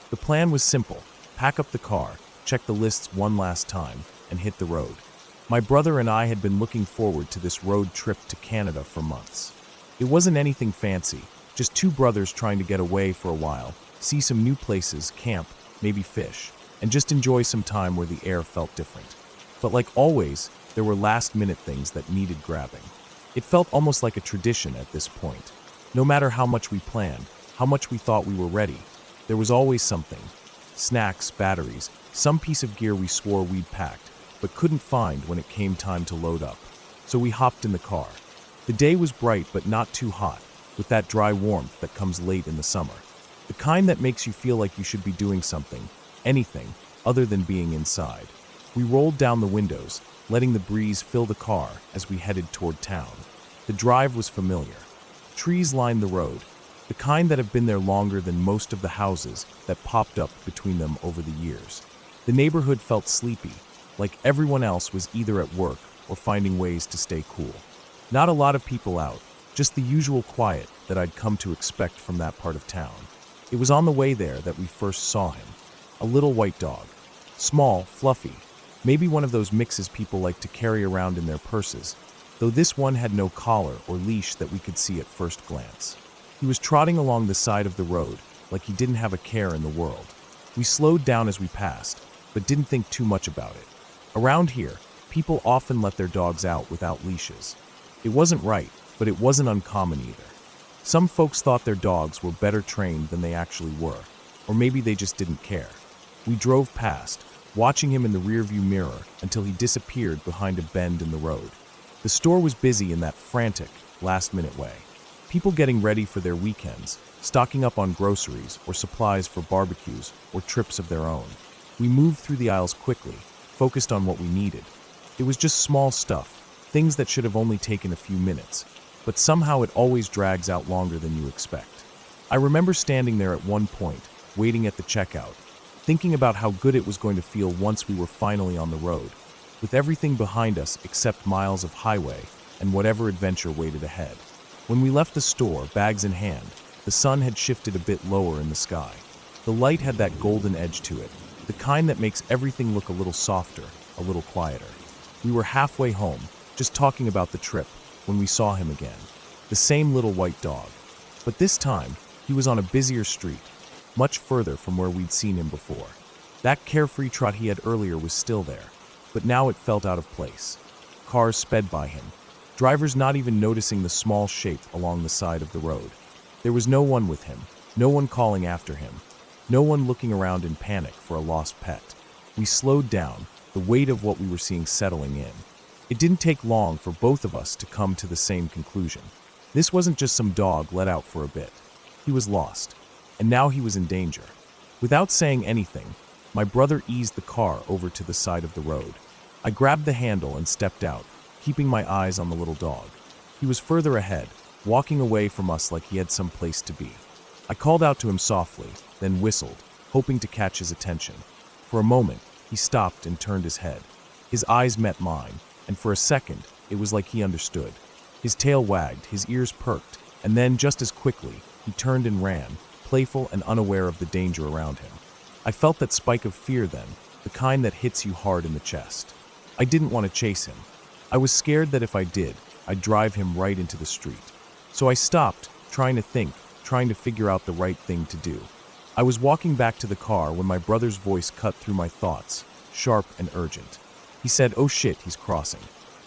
The plan was simple: pack up the car, check the lists one last time, and hit the road. My brother and I had been looking forward to this road trip to Canada for months. It wasn't anything fancy, just two brothers trying to get away for a while, see some new places, camp, maybe fish, and just enjoy some time where the air felt different. But like always, there were last-minute things that needed grabbing. It felt almost like a tradition at this point. No matter how much we planned, how much we thought we were ready, there was always something. Snacks, batteries, some piece of gear we swore we'd packed, but couldn't find when it came time to load up. So we hopped in the car. The day was bright but not too hot, with that dry warmth that comes late in the summer. The kind that makes you feel like you should be doing something, anything, other than being inside. We rolled down the windows, letting the breeze fill the car as we headed toward town. The drive was familiar. Trees lined the road, the kind that have been there longer than most of the houses that popped up between them over the years. The neighborhood felt sleepy, like everyone else was either at work or finding ways to stay cool. Not a lot of people out, just the usual quiet that I'd come to expect from that part of town. It was on the way there that we first saw him. A little white dog. Small, fluffy, maybe one of those mixes people like to carry around in their purses, though this one had no collar or leash that we could see at first glance. He was trotting along the side of the road like he didn't have a care in the world. We slowed down as we passed, but didn't think too much about it. Around here, people often let their dogs out without leashes. It wasn't right, but it wasn't uncommon either. Some folks thought their dogs were better trained than they actually were, or maybe they just didn't care. We drove past, watching him in the rearview mirror until he disappeared behind a bend in the road. The store was busy in that frantic, last-minute way. People getting ready for their weekends, stocking up on groceries or supplies for barbecues or trips of their own. We moved through the aisles quickly, focused on what we needed. It was just small stuff, things that should have only taken a few minutes, but somehow it always drags out longer than you expect. I remember standing there at one point, waiting at the checkout, thinking about how good it was going to feel once we were finally on the road, with everything behind us except miles of highway and whatever adventure waited ahead. When we left the store, bags in hand, the sun had shifted a bit lower in the sky. The light had that golden edge to it, the kind that makes everything look a little softer, a little quieter. We were halfway home, just talking about the trip, when we saw him again. The same little white dog. But this time, he was on a busier street, much further from where we'd seen him before. That carefree trot he had earlier was still there, but now it felt out of place. Cars sped by him, drivers not even noticing the small shape along the side of the road. There was no one with him, no one calling after him, no one looking around in panic for a lost pet. We slowed down, the weight of what we were seeing settling in. It didn't take long for both of us to come to the same conclusion. This wasn't just some dog let out for a bit. He was lost, and now he was in danger. Without saying anything, my brother eased the car over to the side of the road. I grabbed the handle and stepped out, keeping my eyes on the little dog. He was further ahead, walking away from us like he had some place to be. I called out to him softly, then whistled, hoping to catch his attention. For a moment, he stopped and turned his head. His eyes met mine, and for a second, it was like he understood. His tail wagged, his ears perked, and then, just as quickly, he turned and ran, playful and unaware of the danger around him. I felt that spike of fear then, the kind that hits you hard in the chest. I didn't want to chase him. I was scared that if I did, I'd drive him right into the street. So I stopped, trying to think, trying to figure out the right thing to do. I was walking back to the car when my brother's voice cut through my thoughts, sharp and urgent. He said, "Oh shit, he's crossing."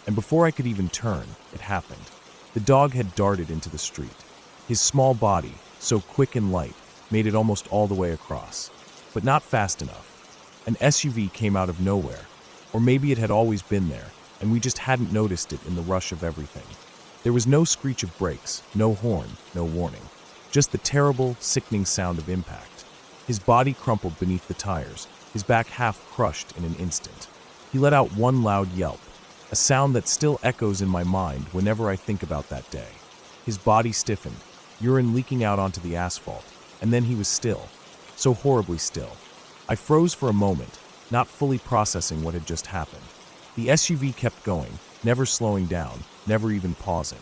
And before I could even turn, it happened. The dog had darted into the street. His small body, so quick and light, made it almost all the way across. But not fast enough. An SUV came out of nowhere. Or maybe it had always been there, and we just hadn't noticed it in the rush of everything. There was no screech of brakes, no horn, no warning. Just the terrible, sickening sound of impact. His body crumpled beneath the tires, his back half crushed in an instant. He let out one loud yelp, a sound that still echoes in my mind whenever I think about that day. His body stiffened, urine leaking out onto the asphalt, and then he was still, so horribly still. I froze for a moment, not fully processing what had just happened. The SUV kept going, never slowing down, never even pausing.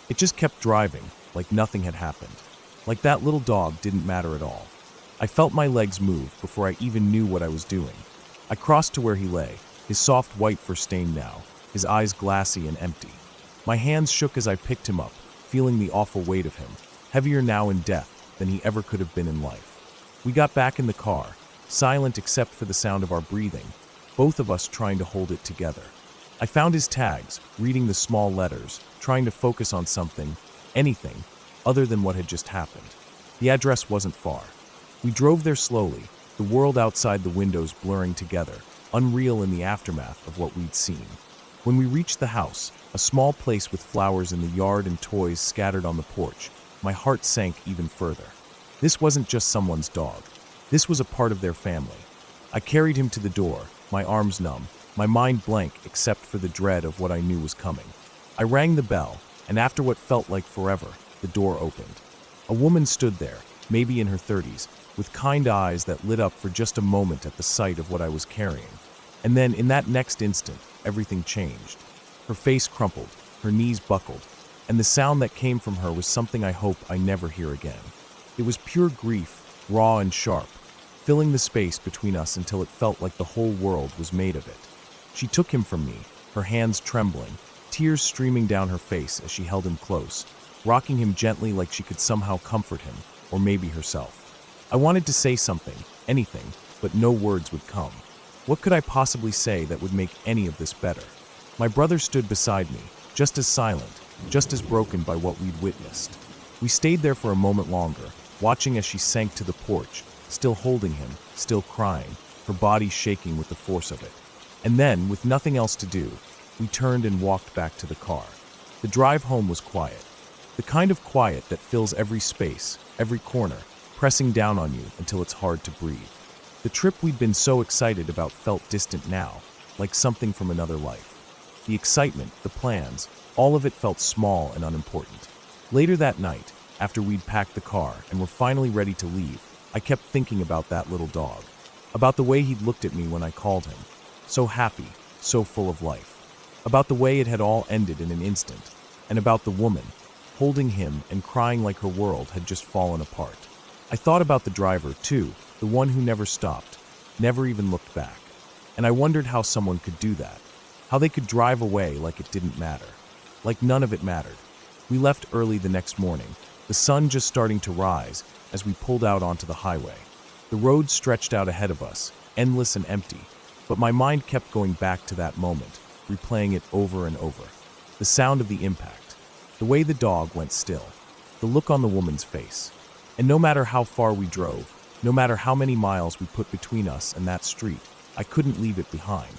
It just kept driving, like nothing had happened. Like that little dog didn't matter at all. I felt my legs move before I even knew what I was doing. I crossed to where he lay, his soft white fur stained now, his eyes glassy and empty. My hands shook as I picked him up, feeling the awful weight of him, heavier now in death than he ever could have been in life. We got back in the car, silent except for the sound of our breathing, both of us trying to hold it together. I found his tags, reading the small letters, trying to focus on something, anything, other than what had just happened. The address wasn't far. We drove there slowly, the world outside the windows blurring together, unreal in the aftermath of what we'd seen. When we reached the house, a small place with flowers in the yard and toys scattered on the porch, my heart sank even further. This wasn't just someone's dog. This was a part of their family. I carried him to the door, my arms numb, my mind blank except for the dread of what I knew was coming. I rang the bell, and after what felt like forever, the door opened. A woman stood there, maybe in her 30s, with kind eyes that lit up for just a moment at the sight of what I was carrying. And then, in that next instant, everything changed. Her face crumpled, her knees buckled, and the sound that came from her was something I hope I never hear again. It was pure grief, raw and sharp, filling the space between us until it felt like the whole world was made of it. She took him from me, her hands trembling, tears streaming down her face as she held him close, rocking him gently like she could somehow comfort him, or maybe herself. I wanted to say something, anything, but no words would come. What could I possibly say that would make any of this better? My brother stood beside me, just as silent, just as broken by what we'd witnessed. We stayed there for a moment longer, watching as she sank to the porch, still holding him, still crying, her body shaking with the force of it. And then, with nothing else to do, we turned and walked back to the car. The drive home was quiet. The kind of quiet that fills every space, every corner, pressing down on you until it's hard to breathe. The trip we'd been so excited about felt distant now, like something from another life. The excitement, the plans, all of it felt small and unimportant. Later that night, after we'd packed the car and were finally ready to leave, I kept thinking about that little dog, about the way he'd looked at me when I called him, so happy, so full of life, about the way it had all ended in an instant, and about the woman, holding him and crying like her world had just fallen apart. I thought about the driver, too, the one who never stopped, never even looked back. And I wondered how someone could do that, how they could drive away like it didn't matter, like none of it mattered. We left early the next morning, the sun just starting to rise as we pulled out onto the highway. The road stretched out ahead of us, endless and empty, but my mind kept going back to that moment, replaying it over and over. The sound of the impact, the way the dog went still, the look on the woman's face. And no matter how far we drove, no matter how many miles we put between us and that street, I couldn't leave it behind.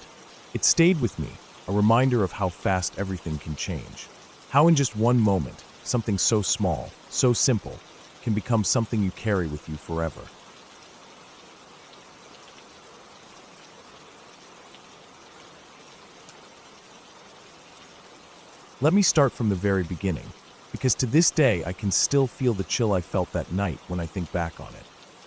It stayed with me, a reminder of how fast everything can change. How in just one moment, something so small, so simple, can become something you carry with you forever. Let me start from the very beginning, because to this day I can still feel the chill I felt that night when I think back on it.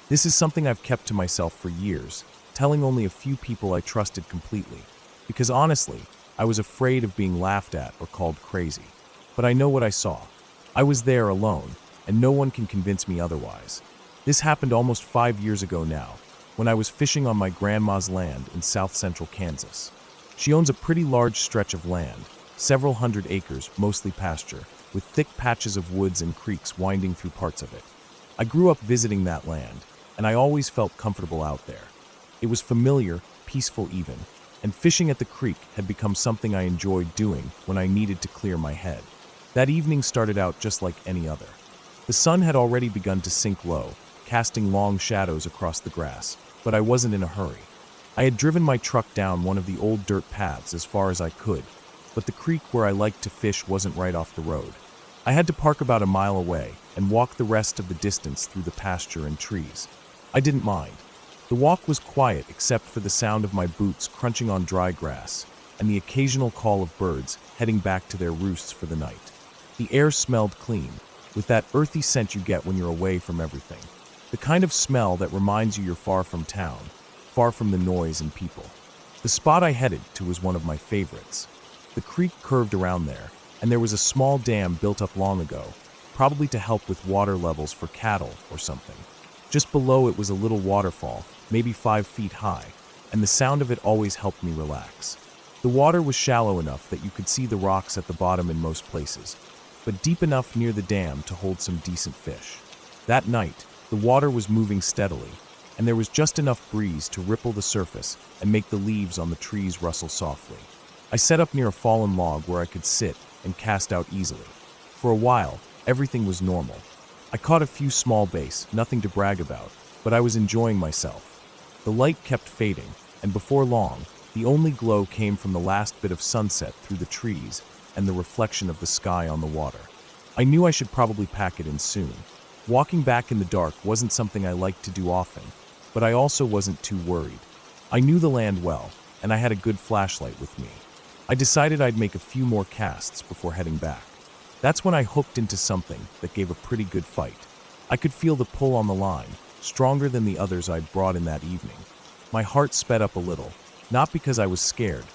This is something I've kept to myself for years, telling only a few people I trusted completely, because honestly, I was afraid of being laughed at or called crazy. But I know what I saw. I was there alone, and no one can convince me otherwise. This happened almost 5 years ago now, when I was fishing on my grandma's land in south-central Kansas. She owns a pretty large stretch of land, several hundred acres, mostly pasture, with thick patches of woods and creeks winding through parts of it. I grew up visiting that land, and I always felt comfortable out there. It was familiar, peaceful even, and fishing at the creek had become something I enjoyed doing when I needed to clear my head. That evening started out just like any other. The sun had already begun to sink low, casting long shadows across the grass, but I wasn't in a hurry. I had driven my truck down one of the old dirt paths as far as I could, but the creek where I liked to fish wasn't right off the road. I had to park about a mile away and walk the rest of the distance through the pasture and trees. I didn't mind. The walk was quiet except for the sound of my boots crunching on dry grass and the occasional call of birds heading back to their roosts for the night. The air smelled clean, with that earthy scent you get when you're away from everything. The kind of smell that reminds you you're far from town, far from the noise and people. The spot I headed to was one of my favorites. The creek curved around there, and there was a small dam built up long ago, probably to help with water levels for cattle or something. Just below it was a little waterfall, maybe 5 feet high, and the sound of it always helped me relax. The water was shallow enough that you could see the rocks at the bottom in most places, but deep enough near the dam to hold some decent fish. That night, the water was moving steadily, and there was just enough breeze to ripple the surface and make the leaves on the trees rustle softly. I set up near a fallen log where I could sit and cast out easily. For a while, everything was normal. I caught a few small bass, nothing to brag about, but I was enjoying myself. The light kept fading, and before long, the only glow came from the last bit of sunset through the trees and the reflection of the sky on the water. I knew I should probably pack it in soon. Walking back in the dark wasn't something I liked to do often, but I also wasn't too worried. I knew the land well, and I had a good flashlight with me. I decided I'd make a few more casts before heading back. That's when I hooked into something that gave a pretty good fight. I could feel the pull on the line, stronger than the others I'd brought in that evening. My heart sped up a little, not because I was scared,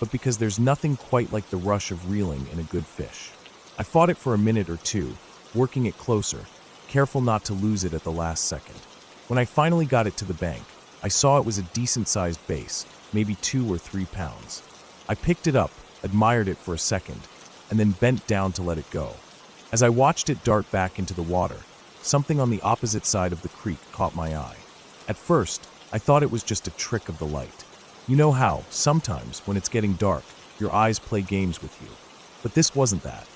but because there's nothing quite like the rush of reeling in a good fish. I fought it for a minute or two, working it closer, careful not to lose it at the last second. When I finally got it to the bank, I saw it was a decent-sized bass, maybe 2 or 3 pounds. I picked it up, admired it for a second, and then bent down to let it go. As I watched it dart back into the water, something on the opposite side of the creek caught my eye. At first, I thought it was just a trick of the light. You know how, sometimes, when it's getting dark, your eyes play games with you. But this wasn't that.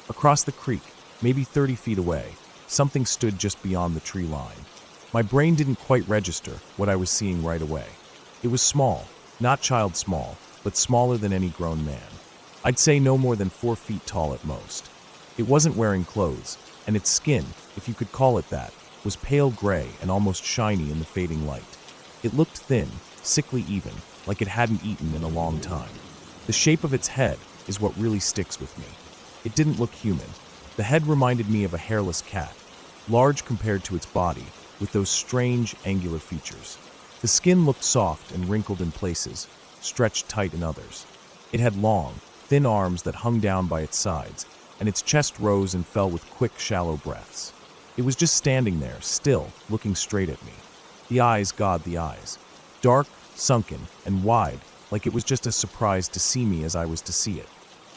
Across the creek, maybe 30 feet away, something stood just beyond the tree line. My brain didn't quite register what I was seeing right away. It was small, not child small, but smaller than any grown man. I'd say no more than 4 feet tall at most. It wasn't wearing clothes, and its skin, if you could call it that, was pale gray and almost shiny in the fading light. It looked thin, sickly even, like it hadn't eaten in a long time. The shape of its head is what really sticks with me. It didn't look human. The head reminded me of a hairless cat, large compared to its body, with those strange, angular features. The skin looked soft and wrinkled in places, stretched tight in others. It had long, thin arms that hung down by its sides, and its chest rose and fell with quick, shallow breaths. It was just standing there, still, looking straight at me. The eyes, God, the eyes. Dark, sunken, and wide, like it was just a surprise to see me as I was to see it.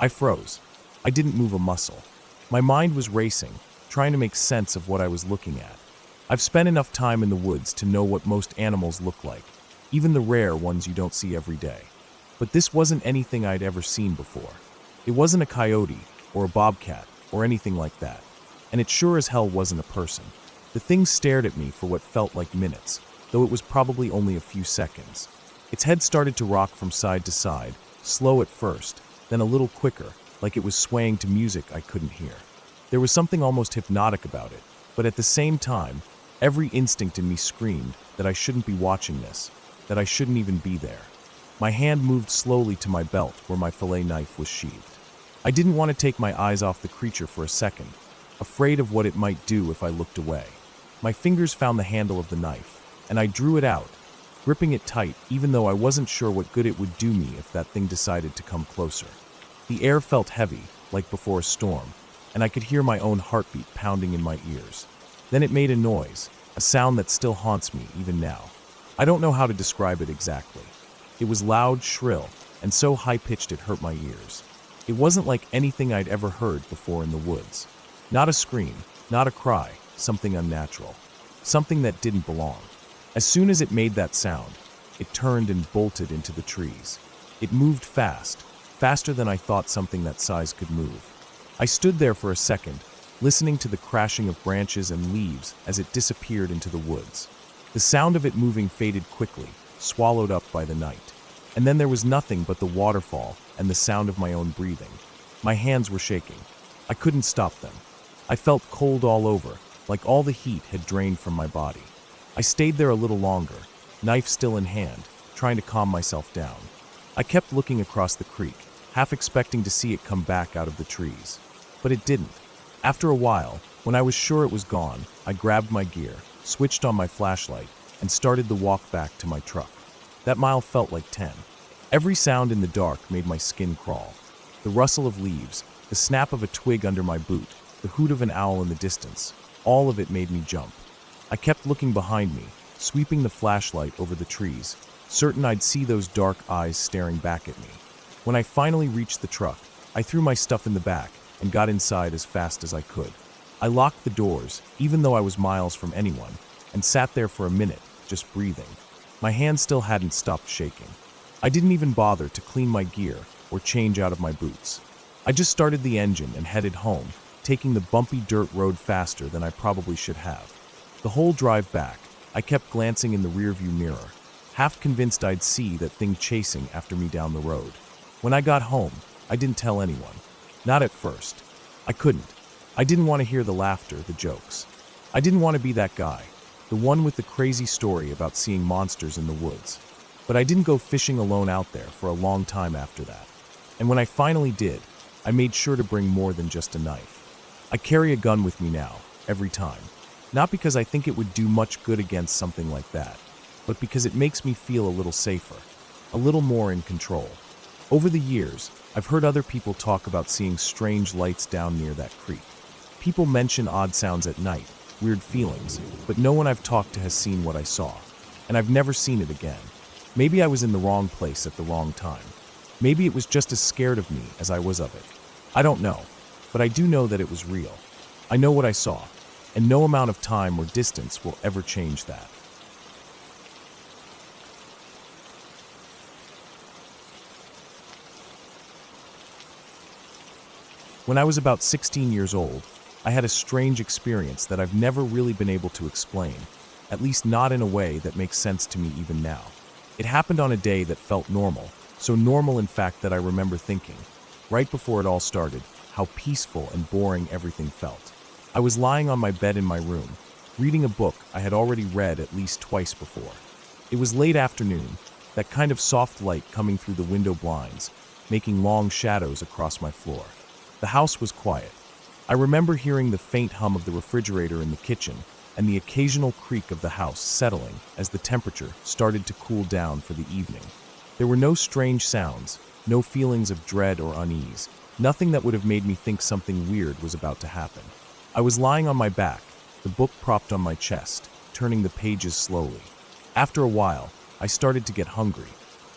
I froze. I didn't move a muscle. My mind was racing, trying to make sense of what I was looking at. I've spent enough time in the woods to know what most animals look like, even the rare ones you don't see every day. But this wasn't anything I'd ever seen before. It wasn't a coyote, or a bobcat, or anything like that. And it sure as hell wasn't a person. The thing stared at me for what felt like minutes, though it was probably only a few seconds. Its head started to rock from side to side, slow at first, then a little quicker, like it was swaying to music I couldn't hear. There was something almost hypnotic about it, but at the same time, every instinct in me screamed that I shouldn't be watching this, that I shouldn't even be there. My hand moved slowly to my belt where my fillet knife was sheathed. I didn't want to take my eyes off the creature for a second, afraid of what it might do if I looked away. My fingers found the handle of the knife, and I drew it out, gripping it tight even though I wasn't sure what good it would do me if that thing decided to come closer. The air felt heavy, like before a storm, and I could hear my own heartbeat pounding in my ears. Then it made a noise, a sound that still haunts me even now. I don't know how to describe it exactly. It was loud, shrill, and so high-pitched it hurt my ears. It wasn't like anything I'd ever heard before in the woods. Not a scream, not a cry, something unnatural. Something that didn't belong. As soon as it made that sound, it turned and bolted into the trees. It moved fast, faster than I thought something that size could move. I stood there for a second, listening to the crashing of branches and leaves as it disappeared into the woods. The sound of it moving faded quickly, swallowed up by the night. And then there was nothing but the waterfall and the sound of my own breathing. My hands were shaking. I couldn't stop them. I felt cold all over, like all the heat had drained from my body. I stayed there a little longer, knife still in hand, trying to calm myself down. I kept looking across the creek, half expecting to see it come back out of the trees. But it didn't. After a while, when I was sure it was gone, I grabbed my gear, switched on my flashlight, and started the walk back to my truck. That mile felt like 10. Every sound in the dark made my skin crawl. The rustle of leaves, the snap of a twig under my boot, the hoot of an owl in the distance, all of it made me jump. I kept looking behind me, sweeping the flashlight over the trees, certain I'd see those dark eyes staring back at me. When I finally reached the truck, I threw my stuff in the back and got inside as fast as I could. I locked the doors, even though I was miles from anyone, and sat there for a minute, just breathing. My hands still hadn't stopped shaking. I didn't even bother to clean my gear or change out of my boots. I just started the engine and headed home, taking the bumpy dirt road faster than I probably should have. The whole drive back, I kept glancing in the rearview mirror, half convinced I'd see that thing chasing after me down the road. When I got home, I didn't tell anyone. Not at first. I couldn't. I didn't want to hear the laughter, the jokes. I didn't want to be that guy, the one with the crazy story about seeing monsters in the woods. But I didn't go fishing alone out there for a long time after that. And when I finally did, I made sure to bring more than just a knife. I carry a gun with me now, every time. Not because I think it would do much good against something like that, but because it makes me feel a little safer, a little more in control. Over the years, I've heard other people talk about seeing strange lights down near that creek. People mention odd sounds at night, weird feelings, but no one I've talked to has seen what I saw. And I've never seen it again. Maybe I was in the wrong place at the wrong time. Maybe it was just as scared of me as I was of it. I don't know, but I do know that it was real. I know what I saw, and no amount of time or distance will ever change that. When I was about 16 years old, I had a strange experience that I've never really been able to explain, at least not in a way that makes sense to me even now. It happened on a day that felt normal, so normal in fact that I remember thinking, right before it all started, how peaceful and boring everything felt. I was lying on my bed in my room, reading a book I had already read at least twice before. It was late afternoon, that kind of soft light coming through the window blinds, making long shadows across my floor. The house was quiet. I remember hearing the faint hum of the refrigerator in the kitchen and the occasional creak of the house settling as the temperature started to cool down for the evening. There were no strange sounds, no feelings of dread or unease, nothing that would have made me think something weird was about to happen. I was lying on my back, the book propped on my chest, turning the pages slowly. After a while, I started to get hungry.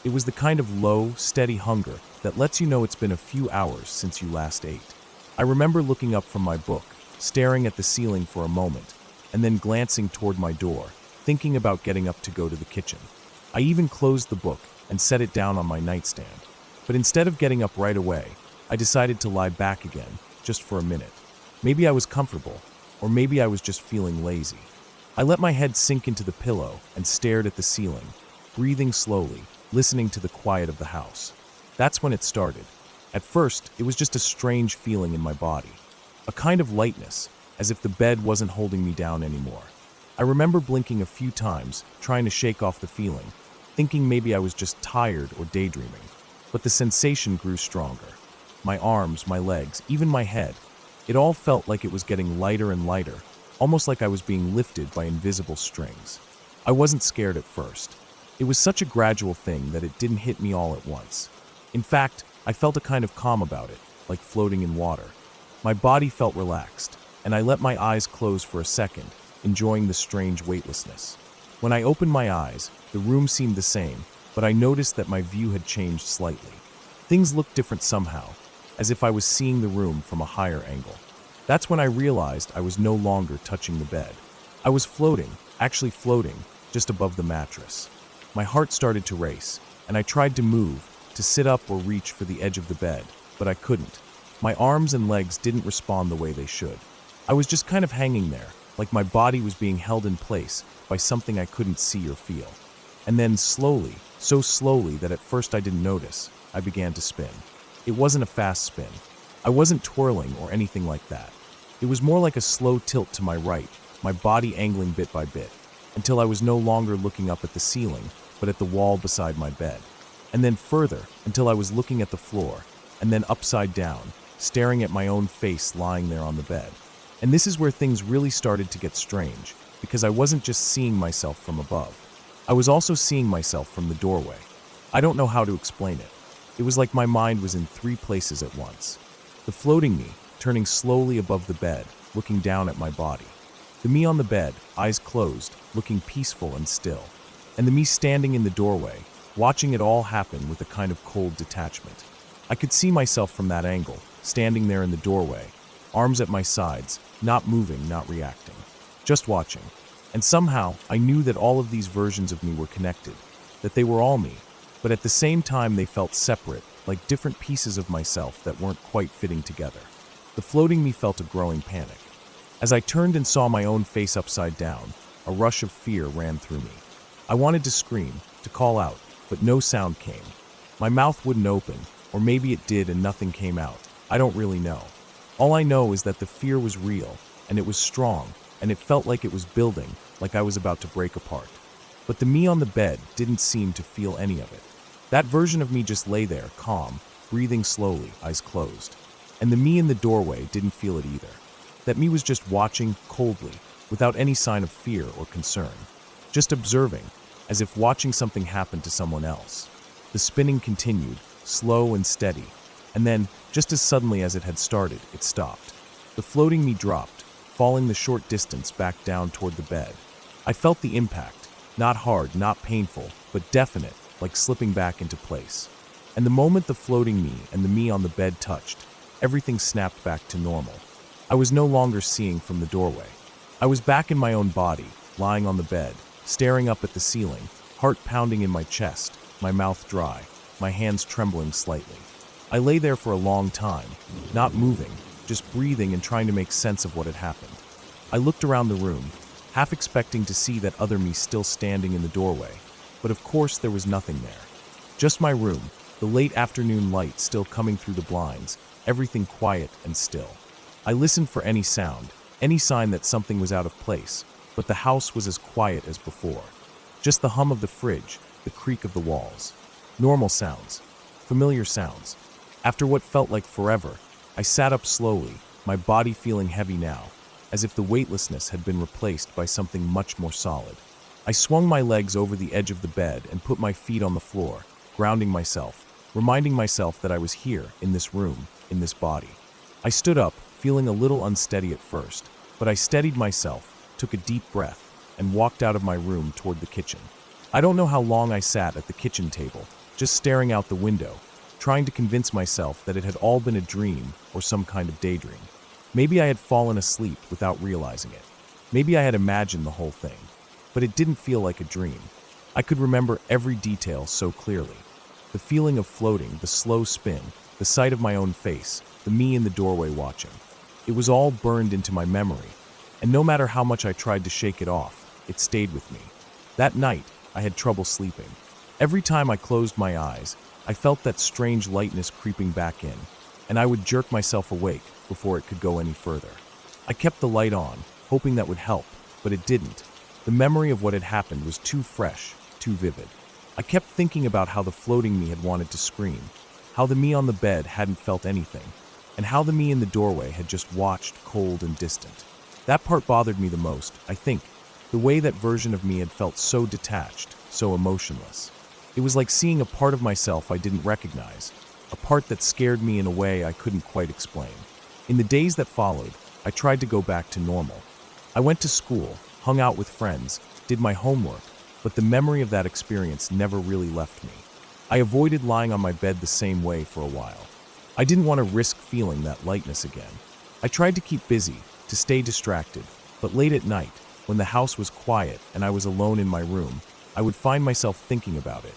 It was the kind of low, steady hunger that lets you know it's been a few hours since you last ate. I remember looking up from my book, staring at the ceiling for a moment, and then glancing toward my door, thinking about getting up to go to the kitchen. I even closed the book and set it down on my nightstand. But instead of getting up right away, I decided to lie back again, just for a minute. Maybe I was comfortable, or maybe I was just feeling lazy. I let my head sink into the pillow and stared at the ceiling, breathing slowly, listening to the quiet of the house. That's when it started. At first, it was just a strange feeling in my body, a kind of lightness, as if the bed wasn't holding me down anymore. I remember blinking a few times, trying to shake off the feeling, thinking maybe I was just tired or daydreaming. But the sensation grew stronger. My arms, my legs, even my head. It all felt like it was getting lighter and lighter, almost like I was being lifted by invisible strings. I wasn't scared at first. It was such a gradual thing that it didn't hit me all at once. In fact, I felt a kind of calm about it, like floating in water. My body felt relaxed, and I let my eyes close for a second, enjoying the strange weightlessness. When I opened my eyes, the room seemed the same, but I noticed that my view had changed slightly. Things looked different somehow, as if I was seeing the room from a higher angle. That's when I realized I was no longer touching the bed. I was floating, actually floating, just above the mattress. My heart started to race, and I tried to move, to sit up or reach for the edge of the bed, but I couldn't. My arms and legs didn't respond the way they should. I was just kind of hanging there, like my body was being held in place by something I couldn't see or feel. And then slowly, so slowly that at first I didn't notice, I began to spin. It wasn't a fast spin. I wasn't twirling or anything like that. It was more like a slow tilt to my right, my body angling bit by bit, until I was no longer looking up at the ceiling, but at the wall beside my bed. And then further, until I was looking at the floor, and then upside down, staring at my own face lying there on the bed. And this is where things really started to get strange, because I wasn't just seeing myself from above. I was also seeing myself from the doorway. I don't know how to explain it. It was like my mind was in 3 places at once. The floating me, turning slowly above the bed, looking down at my body. The me on the bed, eyes closed, looking peaceful and still. And the me standing in the doorway, watching it all happen with a kind of cold detachment. I could see myself from that angle, standing there in the doorway, arms at my sides, not moving, not reacting, just watching. And somehow, I knew that all of these versions of me were connected, that they were all me, but at the same time they felt separate, like different pieces of myself that weren't quite fitting together. The floating me felt a growing panic. As I turned and saw my own face upside down, a rush of fear ran through me. I wanted to scream, to call out, but no sound came. My mouth wouldn't open, or maybe it did and nothing came out. I don't really know. All I know is that the fear was real, and it was strong, and it felt like it was building, like I was about to break apart. But the me on the bed didn't seem to feel any of it. That version of me just lay there, calm, breathing slowly, eyes closed. And the me in the doorway didn't feel it either. That me was just watching coldly, without any sign of fear or concern. Just observing, as if watching something happen to someone else. The spinning continued, slow and steady, and then, just as suddenly as it had started, it stopped. The floating me dropped, falling the short distance back down toward the bed. I felt the impact, not hard, not painful, but definite, like slipping back into place. And the moment the floating me and the me on the bed touched, everything snapped back to normal. I was no longer seeing from the doorway. I was back in my own body, lying on the bed, staring up at the ceiling, heart pounding in my chest, my mouth dry, my hands trembling slightly. I lay there for a long time, not moving, just breathing and trying to make sense of what had happened. I looked around the room, half expecting to see that other me still standing in the doorway, but of course there was nothing there. Just my room, the late afternoon light still coming through the blinds, everything quiet and still. I listened for any sound, any sign that something was out of place, but the house was as quiet as before. Just the hum of the fridge, the creak of the walls. Normal sounds, familiar sounds. After what felt like forever, I sat up slowly, my body feeling heavy now, as if the weightlessness had been replaced by something much more solid. I swung my legs over the edge of the bed and put my feet on the floor, grounding myself, reminding myself that I was here, in this room, in this body. I stood up, feeling a little unsteady at first, but I steadied myself, took a deep breath, and walked out of my room toward the kitchen. I don't know how long I sat at the kitchen table, just staring out the window, trying to convince myself that it had all been a dream or some kind of daydream. Maybe I had fallen asleep without realizing it. Maybe I had imagined the whole thing, but it didn't feel like a dream. I could remember every detail so clearly. The feeling of floating, the slow spin, the sight of my own face, the me in the doorway watching. It was all burned into my memory, and no matter how much I tried to shake it off, it stayed with me. That night, I had trouble sleeping. Every time I closed my eyes, I felt that strange lightness creeping back in, and I would jerk myself awake before it could go any further. I kept the light on, hoping that would help, but it didn't. The memory of what had happened was too fresh, too vivid. I kept thinking about how the floating me had wanted to scream, how the me on the bed hadn't felt anything, and how the me in the doorway had just watched, cold and distant. That part bothered me the most, I think, the way that version of me had felt so detached, so emotionless. It was like seeing a part of myself I didn't recognize, a part that scared me in a way I couldn't quite explain. In the days that followed, I tried to go back to normal. I went to school, hung out with friends, did my homework, but the memory of that experience never really left me. I avoided lying on my bed the same way for a while. I didn't want to risk feeling that lightness again. I tried to keep busy, to stay distracted, but late at night, when the house was quiet and I was alone in my room, I would find myself thinking about it,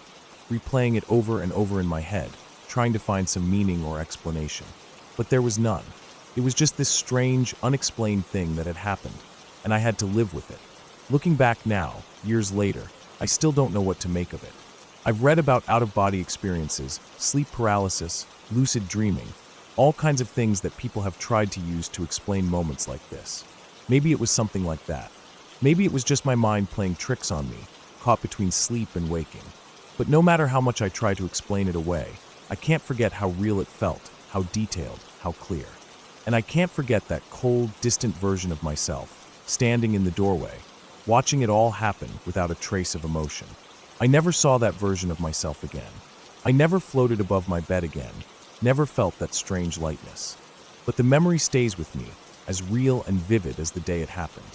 replaying it over and over in my head, trying to find some meaning or explanation. But there was none. It was just this strange, unexplained thing that had happened, and I had to live with it. Looking back now, years later, I still don't know what to make of it. I've read about out-of-body experiences, sleep paralysis, lucid dreaming, all kinds of things that people have tried to use to explain moments like this. Maybe it was something like that. Maybe it was just my mind playing tricks on me, caught between sleep and waking. But no matter how much I try to explain it away, I can't forget how real it felt, how detailed, how clear. And I can't forget that cold, distant version of myself, standing in the doorway, watching it all happen without a trace of emotion. I never saw that version of myself again. I never floated above my bed again, never felt that strange lightness. But the memory stays with me, as real and vivid as the day it happened.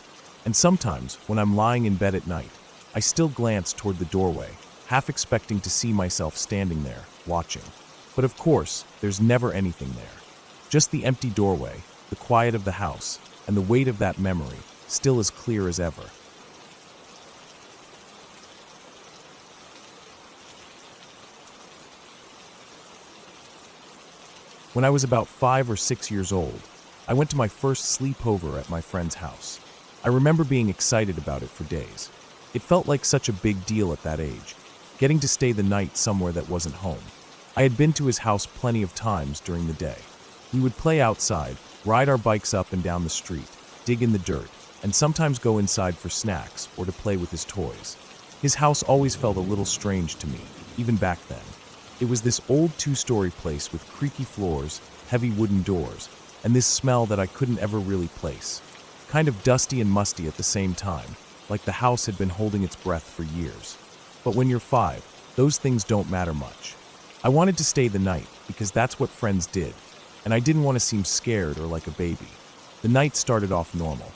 And sometimes, when I'm lying in bed at night, I still glance toward the doorway, half expecting to see myself standing there, watching. But of course, there's never anything there. Just the empty doorway, the quiet of the house, and the weight of that memory, still as clear as ever. When I was about 5 or 6 years old, I went to my first sleepover at my friend's house. I remember being excited about it for days. It felt like such a big deal at that age, getting to stay the night somewhere that wasn't home. I had been to his house plenty of times during the day. We would play outside, ride our bikes up and down the street, dig in the dirt, and sometimes go inside for snacks or to play with his toys. His house always felt a little strange to me, even back then. It was this old 2-story place with creaky floors, heavy wooden doors, and this smell that I couldn't ever really place. Kind of dusty and musty at the same time, like the house had been holding its breath for years. But when you're 5, those things don't matter much. I wanted to stay the night because that's what friends did, and I didn't want to seem scared or like a baby. The night started off normal.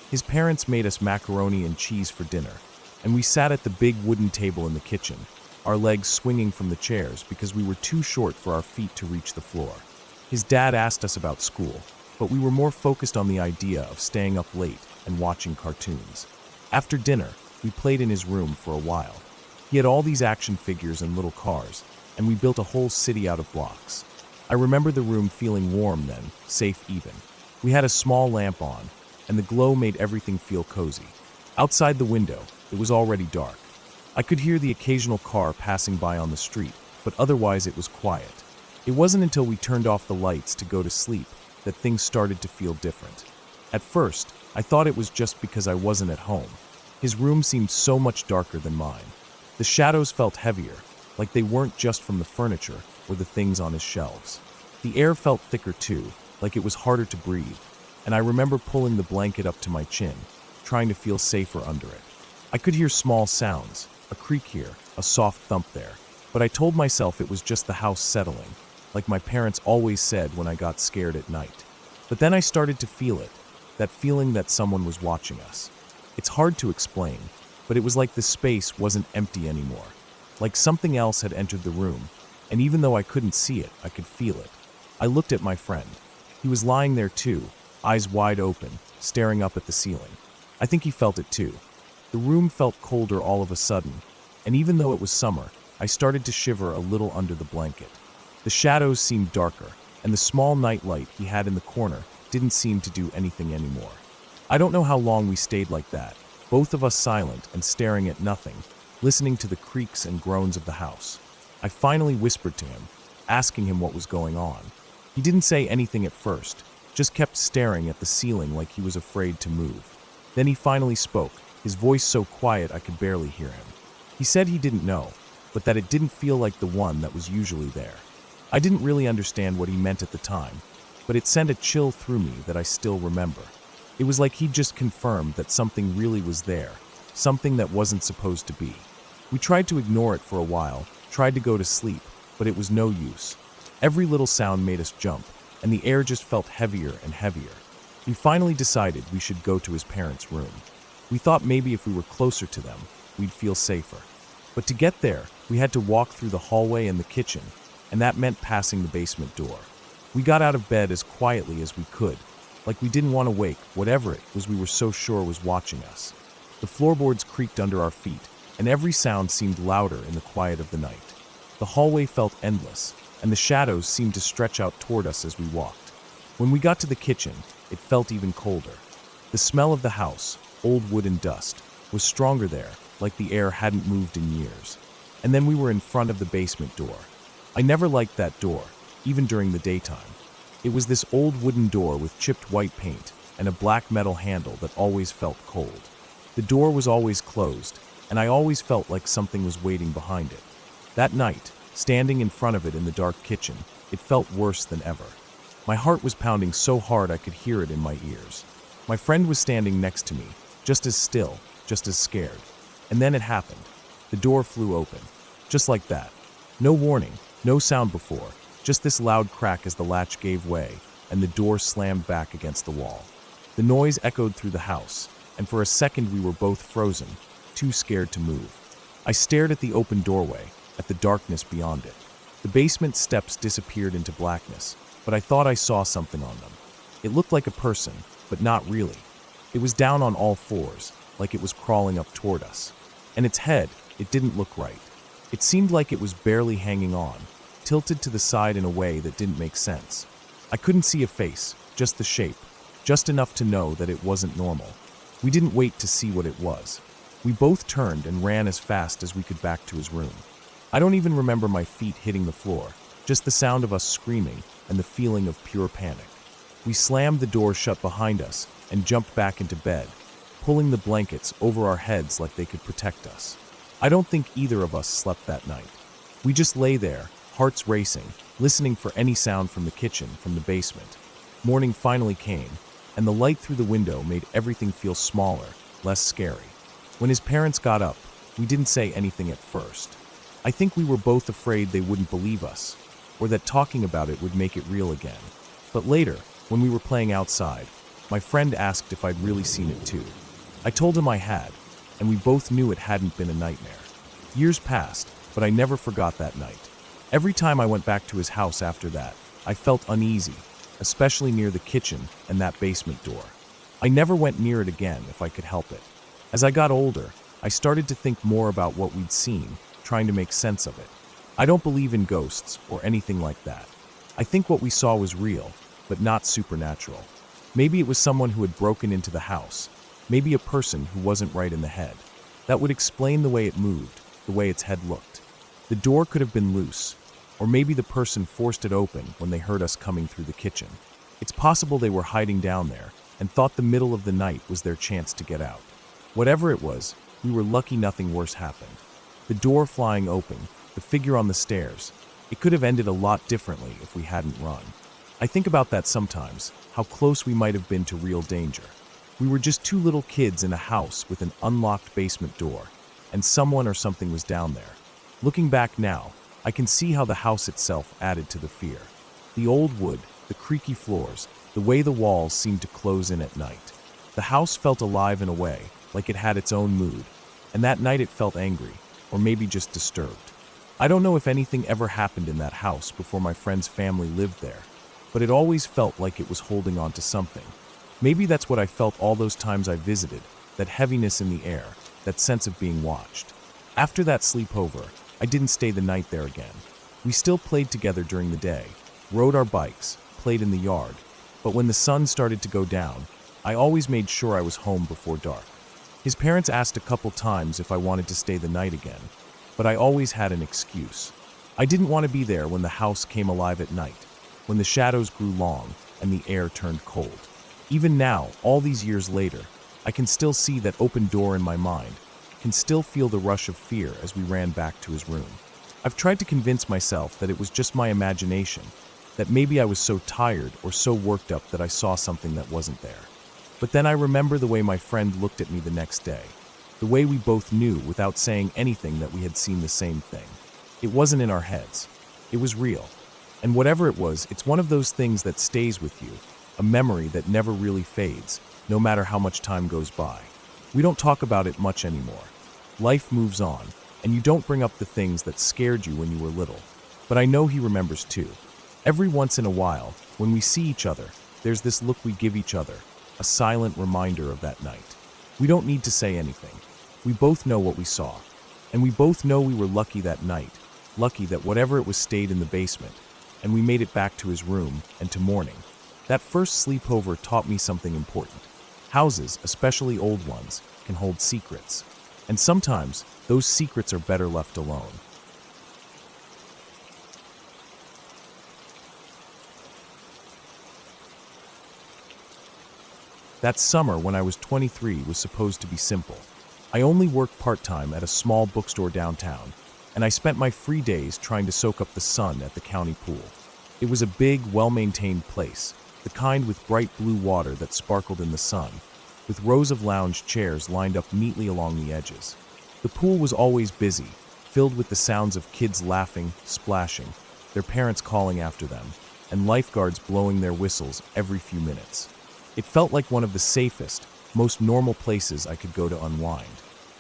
His parents made us macaroni and cheese for dinner, and we sat at the big wooden table in the kitchen, our legs swinging from the chairs because we were too short for our feet to reach the floor. His dad asked us about school, but we were more focused on the idea of staying up late and watching cartoons. After dinner, we played in his room for a while. He had all these action figures and little cars, and we built a whole city out of blocks. I remember the room feeling warm then, safe even. We had a small lamp on, and the glow made everything feel cozy. Outside the window, it was already dark. I could hear the occasional car passing by on the street, but otherwise it was quiet. It wasn't until we turned off the lights to go to sleep that things started to feel different. At first, I thought it was just because I wasn't at home. His room seemed so much darker than mine. The shadows felt heavier, like they weren't just from the furniture or the things on his shelves. The air felt thicker too, like it was harder to breathe, and I remember pulling the blanket up to my chin, trying to feel safer under it. I could hear small sounds, a creak here, a soft thump there, but I told myself it was just the house settling, like my parents always said when I got scared at night. But then I started to feel it, that feeling that someone was watching us. It's hard to explain, but it was like the space wasn't empty anymore, like something else had entered the room, and even though I couldn't see it, I could feel it. I looked at my friend. He was lying there too, eyes wide open, staring up at the ceiling. I think he felt it too. The room felt colder all of a sudden, and even though it was summer, I started to shiver a little under the blanket. The shadows seemed darker, and the small night light he had in the corner didn't seem to do anything anymore. I don't know how long we stayed like that, both of us silent and staring at nothing, listening to the creaks and groans of the house. I finally whispered to him, asking him what was going on. He didn't say anything at first, just kept staring at the ceiling like he was afraid to move. Then he finally spoke, his voice so quiet I could barely hear him. He said he didn't know, but that it didn't feel like the one that was usually there. I didn't really understand what he meant at the time, but it sent a chill through me that I still remember. It was like he'd just confirmed that something really was there, something that wasn't supposed to be. We tried to ignore it for a while, tried to go to sleep, but it was no use. Every little sound made us jump, and the air just felt heavier and heavier. We finally decided we should go to his parents' room. We thought maybe if we were closer to them, we'd feel safer. But to get there, we had to walk through the hallway and the kitchen, and that meant passing the basement door. We got out of bed as quietly as we could, like we didn't want to wake whatever it was we were so sure was watching us. The floorboards creaked under our feet, and every sound seemed louder in the quiet of the night. The hallway felt endless, and the shadows seemed to stretch out toward us as we walked. When we got to the kitchen, it felt even colder. The smell of the house, old wood and dust, was stronger there, like the air hadn't moved in years. And then we were in front of the basement door. I never liked that door, even during the daytime. It was this old wooden door with chipped white paint and a black metal handle that always felt cold. The door was always closed, and I always felt like something was waiting behind it. That night, standing in front of it in the dark kitchen, it felt worse than ever. My heart was pounding so hard I could hear it in my ears. My friend was standing next to me, just as still, just as scared. And then it happened. The door flew open. Just like that. No warning, no sound before, just this loud crack as the latch gave way and the door slammed back against the wall. The noise echoed through the house, and for a second we were both frozen, too scared to move. I stared at the open doorway, at the darkness beyond it. The basement steps disappeared into blackness, but I thought I saw something on them. It looked like a person, but not really. It was down on all fours, like it was crawling up toward us. And its head, it didn't look right. It seemed like it was barely hanging on, tilted to the side in a way that didn't make sense. I couldn't see a face, just the shape, just enough to know that it wasn't normal. We didn't wait to see what it was. We both turned and ran as fast as we could back to his room. I don't even remember my feet hitting the floor, just the sound of us screaming and the feeling of pure panic. We slammed the door shut behind us and jumped back into bed, pulling the blankets over our heads like they could protect us. I don't think either of us slept that night. We just lay there, hearts racing, listening for any sound from the kitchen, from the basement. Morning finally came, and the light through the window made everything feel smaller, less scary. When his parents got up, we didn't say anything at first. I think we were both afraid they wouldn't believe us, or that talking about it would make it real again. But later, when we were playing outside, my friend asked if I'd really seen it too. I told him I had, and we both knew it hadn't been a nightmare. Years passed, but I never forgot that night. Every time I went back to his house after that, I felt uneasy, especially near the kitchen and that basement door. I never went near it again if I could help it. As I got older, I started to think more about what we'd seen, trying to make sense of it. I don't believe in ghosts or anything like that. I think what we saw was real, but not supernatural. Maybe it was someone who had broken into the house. Maybe a person who wasn't right in the head. That would explain the way it moved, the way its head looked. The door could have been loose, or maybe the person forced it open when they heard us coming through the kitchen. It's possible they were hiding down there and thought the middle of the night was their chance to get out. Whatever it was, we were lucky nothing worse happened. The door flying open, the figure on the stairs, it could have ended a lot differently if we hadn't run. I think about that sometimes, how close we might have been to real danger. We were just two little kids in a house with an unlocked basement door, and someone or something was down there. Looking back now, I can see how the house itself added to the fear. The old wood, the creaky floors, the way the walls seemed to close in at night. The house felt alive in a way, like it had its own mood, and that night it felt angry, or maybe just disturbed. I don't know if anything ever happened in that house before my friend's family lived there, but it always felt like it was holding on to something. Maybe that's what I felt all those times I visited, that heaviness in the air, that sense of being watched. After that sleepover, I didn't stay the night there again. We still played together during the day, rode our bikes, played in the yard, but when the sun started to go down, I always made sure I was home before dark. His parents asked a couple times if I wanted to stay the night again, but I always had an excuse. I didn't want to be there when the house came alive at night, when the shadows grew long and the air turned cold. Even now, all these years later, I can still see that open door in my mind, can still feel the rush of fear as we ran back to his room. I've tried to convince myself that it was just my imagination, that maybe I was so tired or so worked up that I saw something that wasn't there. But then I remember the way my friend looked at me the next day, the way we both knew without saying anything that we had seen the same thing. It wasn't in our heads. It was real. And whatever it was, it's one of those things that stays with you, a memory that never really fades, no matter how much time goes by. We don't talk about it much anymore. Life moves on, and you don't bring up the things that scared you when you were little. But I know he remembers too. Every once in a while, when we see each other, there's this look we give each other, a silent reminder of that night. We don't need to say anything. We both know what we saw. And we both know we were lucky that night, lucky that whatever it was stayed in the basement, and we made it back to his room and to morning. That first sleepover taught me something important. Houses, especially old ones, can hold secrets. And sometimes, those secrets are better left alone. That summer when I was 23 was supposed to be simple. I only worked part-time at a small bookstore downtown, and I spent my free days trying to soak up the sun at the county pool. It was a big, well-maintained place, the kind with bright blue water that sparkled in the sun, with rows of lounge chairs lined up neatly along the edges. The pool was always busy, filled with the sounds of kids laughing, splashing, their parents calling after them, and lifeguards blowing their whistles every few minutes. It felt like one of the safest, most normal places I could go to unwind.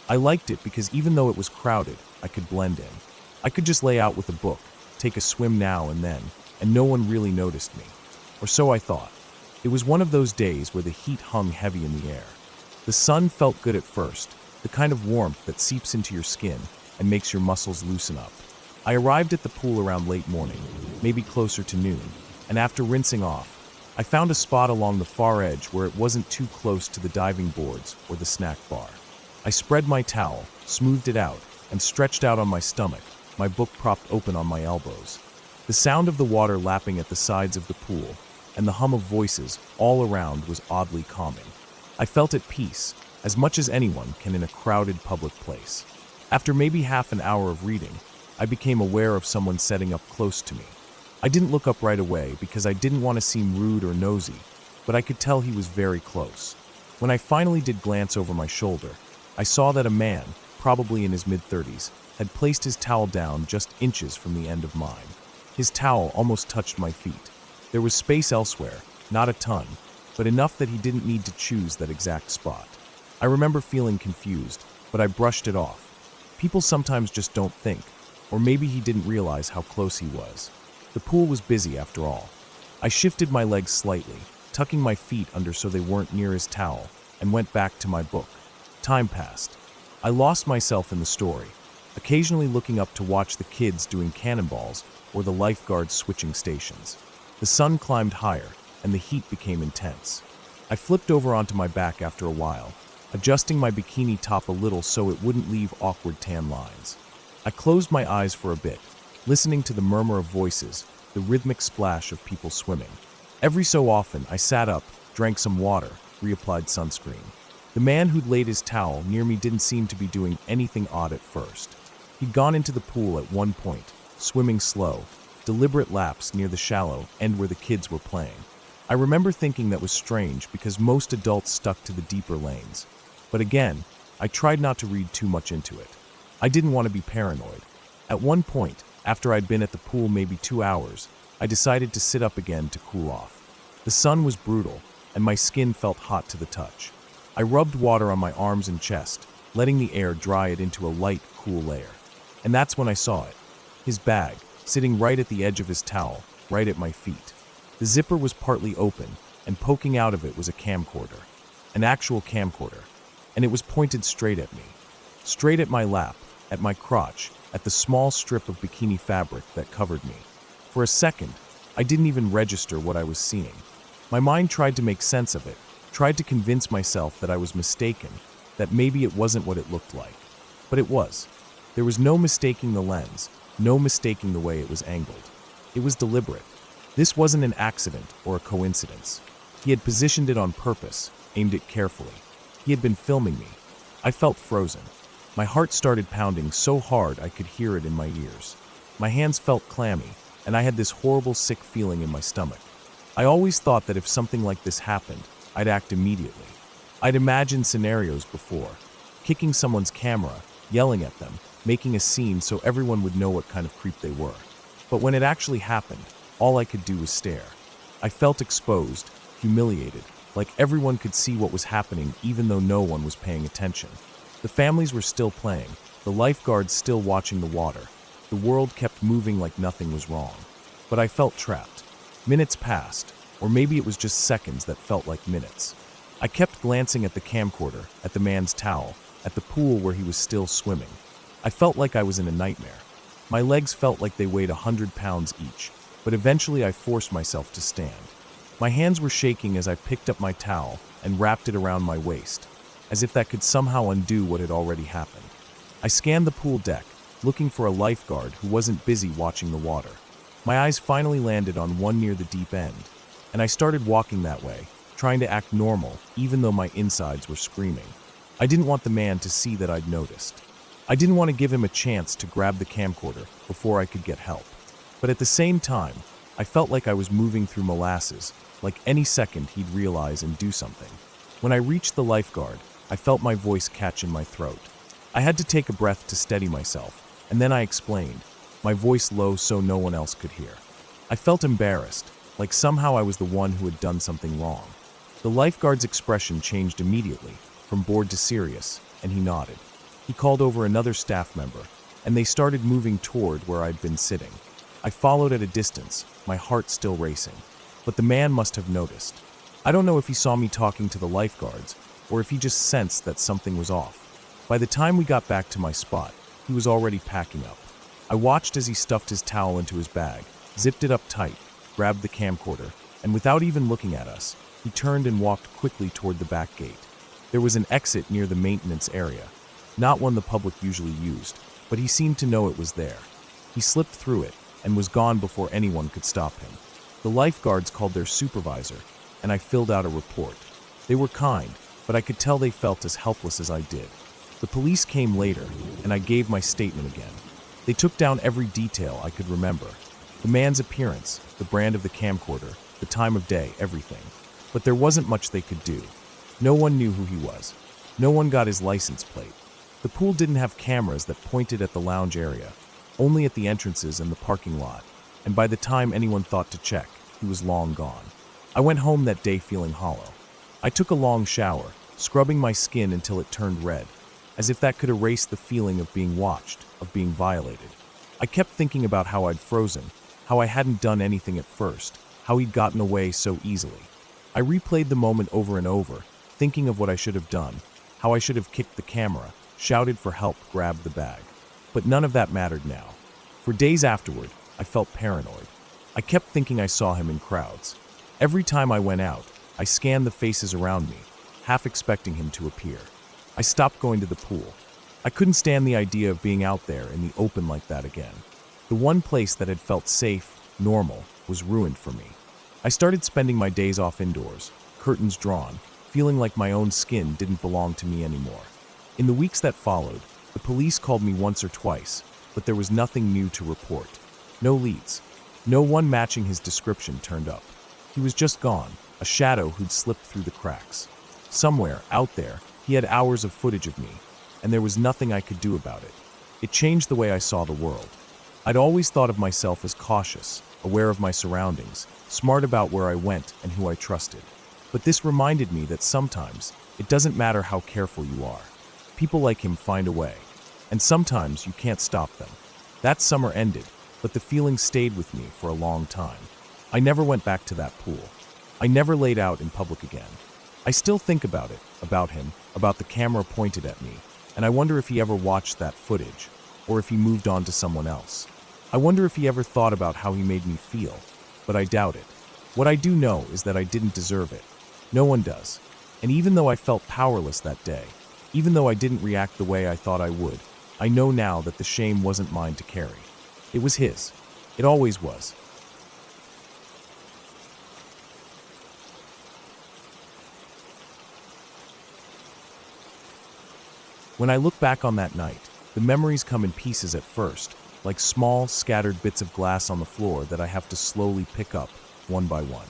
I liked it because even though it was crowded, I could blend in. I could just lay out with a book, take a swim now and then, and no one really noticed me. Or so I thought. It was one of those days where the heat hung heavy in the air. The sun felt good at first, the kind of warmth that seeps into your skin and makes your muscles loosen up. I arrived at the pool around late morning, maybe closer to noon, and after rinsing off, I found a spot along the far edge where it wasn't too close to the diving boards or the snack bar. I spread my towel, smoothed it out, and stretched out on my stomach, my book propped open on my elbows. The sound of the water lapping at the sides of the pool and the hum of voices all around was oddly calming. I felt at peace, as much as anyone can in a crowded public place. After maybe half an hour of reading, I became aware of someone setting up close to me. I didn't look up right away because I didn't want to seem rude or nosy, but I could tell he was very close. When I finally did glance over my shoulder, I saw that a man, probably in his mid-30s, had placed his towel down just inches from the end of mine. His towel almost touched my feet. There was space elsewhere, not a ton, but enough that he didn't need to choose that exact spot. I remember feeling confused, but I brushed it off. People sometimes just don't think, or maybe he didn't realize how close he was. The pool was busy after all. I shifted my legs slightly, tucking my feet under so they weren't near his towel, and went back to my book. Time passed. I lost myself in the story, occasionally looking up to watch the kids doing cannonballs or the lifeguards switching stations. The sun climbed higher, and the heat became intense. I flipped over onto my back after a while, adjusting my bikini top a little so it wouldn't leave awkward tan lines. I closed my eyes for a bit, listening to the murmur of voices, the rhythmic splash of people swimming. Every so often, I sat up, drank some water, reapplied sunscreen. The man who'd laid his towel near me didn't seem to be doing anything odd at first. He'd gone into the pool at one point, swimming slow, deliberate laps near the shallow end where the kids were playing. I remember thinking that was strange because most adults stuck to the deeper lanes. But again, I tried not to read too much into it. I didn't want to be paranoid. At one point, after I'd been at the pool maybe 2 hours, I decided to sit up again to cool off. The sun was brutal, and my skin felt hot to the touch. I rubbed water on my arms and chest, letting the air dry it into a light, cool layer. And that's when I saw it. His bag, sitting right at the edge of his towel, right at my feet. The zipper was partly open, and poking out of it was a camcorder. An actual camcorder. And it was pointed straight at me. Straight at my lap, at my crotch, at the small strip of bikini fabric that covered me. For a second, I didn't even register what I was seeing. My mind tried to make sense of it, tried to convince myself that I was mistaken, that maybe it wasn't what it looked like. But it was. There was no mistaking the lens, no mistaking the way it was angled. It was deliberate. This wasn't an accident or a coincidence. He had positioned it on purpose, aimed it carefully. He had been filming me. I felt frozen. My heart started pounding so hard I could hear it in my ears. My hands felt clammy, and I had this horrible sick feeling in my stomach. I always thought that if something like this happened, I'd act immediately. I'd imagined scenarios before. Kicking someone's camera, yelling at them, making a scene so everyone would know what kind of creep they were. But when it actually happened, all I could do was stare. I felt exposed, humiliated, like everyone could see what was happening even though no one was paying attention. The families were still playing, the lifeguards still watching the water. The world kept moving like nothing was wrong. But I felt trapped. Minutes passed, or maybe it was just seconds that felt like minutes. I kept glancing at the camcorder, at the man's towel, at the pool where he was still swimming. I felt like I was in a nightmare. My legs felt like they weighed 100 pounds each, but eventually I forced myself to stand. My hands were shaking as I picked up my towel and wrapped it around my waist, as if that could somehow undo what had already happened. I scanned the pool deck, looking for a lifeguard who wasn't busy watching the water. My eyes finally landed on one near the deep end, and I started walking that way, trying to act normal, even though my insides were screaming. I didn't want the man to see that I'd noticed. I didn't want to give him a chance to grab the camcorder before I could get help. But at the same time, I felt like I was moving through molasses, like any second he'd realize and do something. When I reached the lifeguard, I felt my voice catch in my throat. I had to take a breath to steady myself, and then I explained, my voice low so no one else could hear. I felt embarrassed, like somehow I was the one who had done something wrong. The lifeguard's expression changed immediately, from bored to serious, and he nodded. He called over another staff member, and they started moving toward where I'd been sitting. I followed at a distance, my heart still racing. But the man must have noticed. I don't know if he saw me talking to the lifeguards, or if he just sensed that something was off. By the time we got back to my spot, he was already packing up. I watched as he stuffed his towel into his bag, zipped it up tight, grabbed the camcorder, and without even looking at us, he turned and walked quickly toward the back gate. There was an exit near the maintenance area, not one the public usually used, but he seemed to know it was there. He slipped through it and was gone before anyone could stop him. The lifeguards called their supervisor, and I filled out a report. They were kind, but I could tell they felt as helpless as I did. The police came later, and I gave my statement again. They took down every detail I could remember. The man's appearance, the brand of the camcorder, the time of day, everything. But there wasn't much they could do. No one knew who he was. No one got his license plate. The pool didn't have cameras that pointed at the lounge area, only at the entrances and the parking lot, and by the time anyone thought to check, he was long gone. I went home that day feeling hollow. I took a long shower, scrubbing my skin until it turned red, as if that could erase the feeling of being watched, of being violated. I kept thinking about how I'd frozen, how I hadn't done anything at first, how he'd gotten away so easily. I replayed the moment over and over, thinking of what I should have done, how I should have kicked the camera, shouted for help, grabbed the bag. But none of that mattered now. For days afterward, I felt paranoid. I kept thinking I saw him in crowds. Every time I went out, I scanned the faces around me, half expecting him to appear. I stopped going to the pool. I couldn't stand the idea of being out there in the open like that again. The one place that had felt safe, normal, was ruined for me. I started spending my days off indoors, curtains drawn, feeling like my own skin didn't belong to me anymore. In the weeks that followed, the police called me once or twice, but there was nothing new to report. No leads. No one matching his description turned up. He was just gone, a shadow who'd slipped through the cracks. Somewhere, out there, he had hours of footage of me, and there was nothing I could do about it. It changed the way I saw the world. I'd always thought of myself as cautious, aware of my surroundings, smart about where I went and who I trusted. But this reminded me that sometimes it doesn't matter how careful you are. People like him find a way, and sometimes you can't stop them. That summer ended, but the feeling stayed with me for a long time. I never went back to that pool. I never laid out in public again. I still think about it, about him, about the camera pointed at me, and I wonder if he ever watched that footage, or if he moved on to someone else. I wonder if he ever thought about how he made me feel, but I doubt it. What I do know is that I didn't deserve it. No one does. And even though I felt powerless that day, even though I didn't react the way I thought I would, I know now that the shame wasn't mine to carry. It was his. It always was. When I look back on that night, the memories come in pieces at first, like small, scattered bits of glass on the floor that I have to slowly pick up, one by one.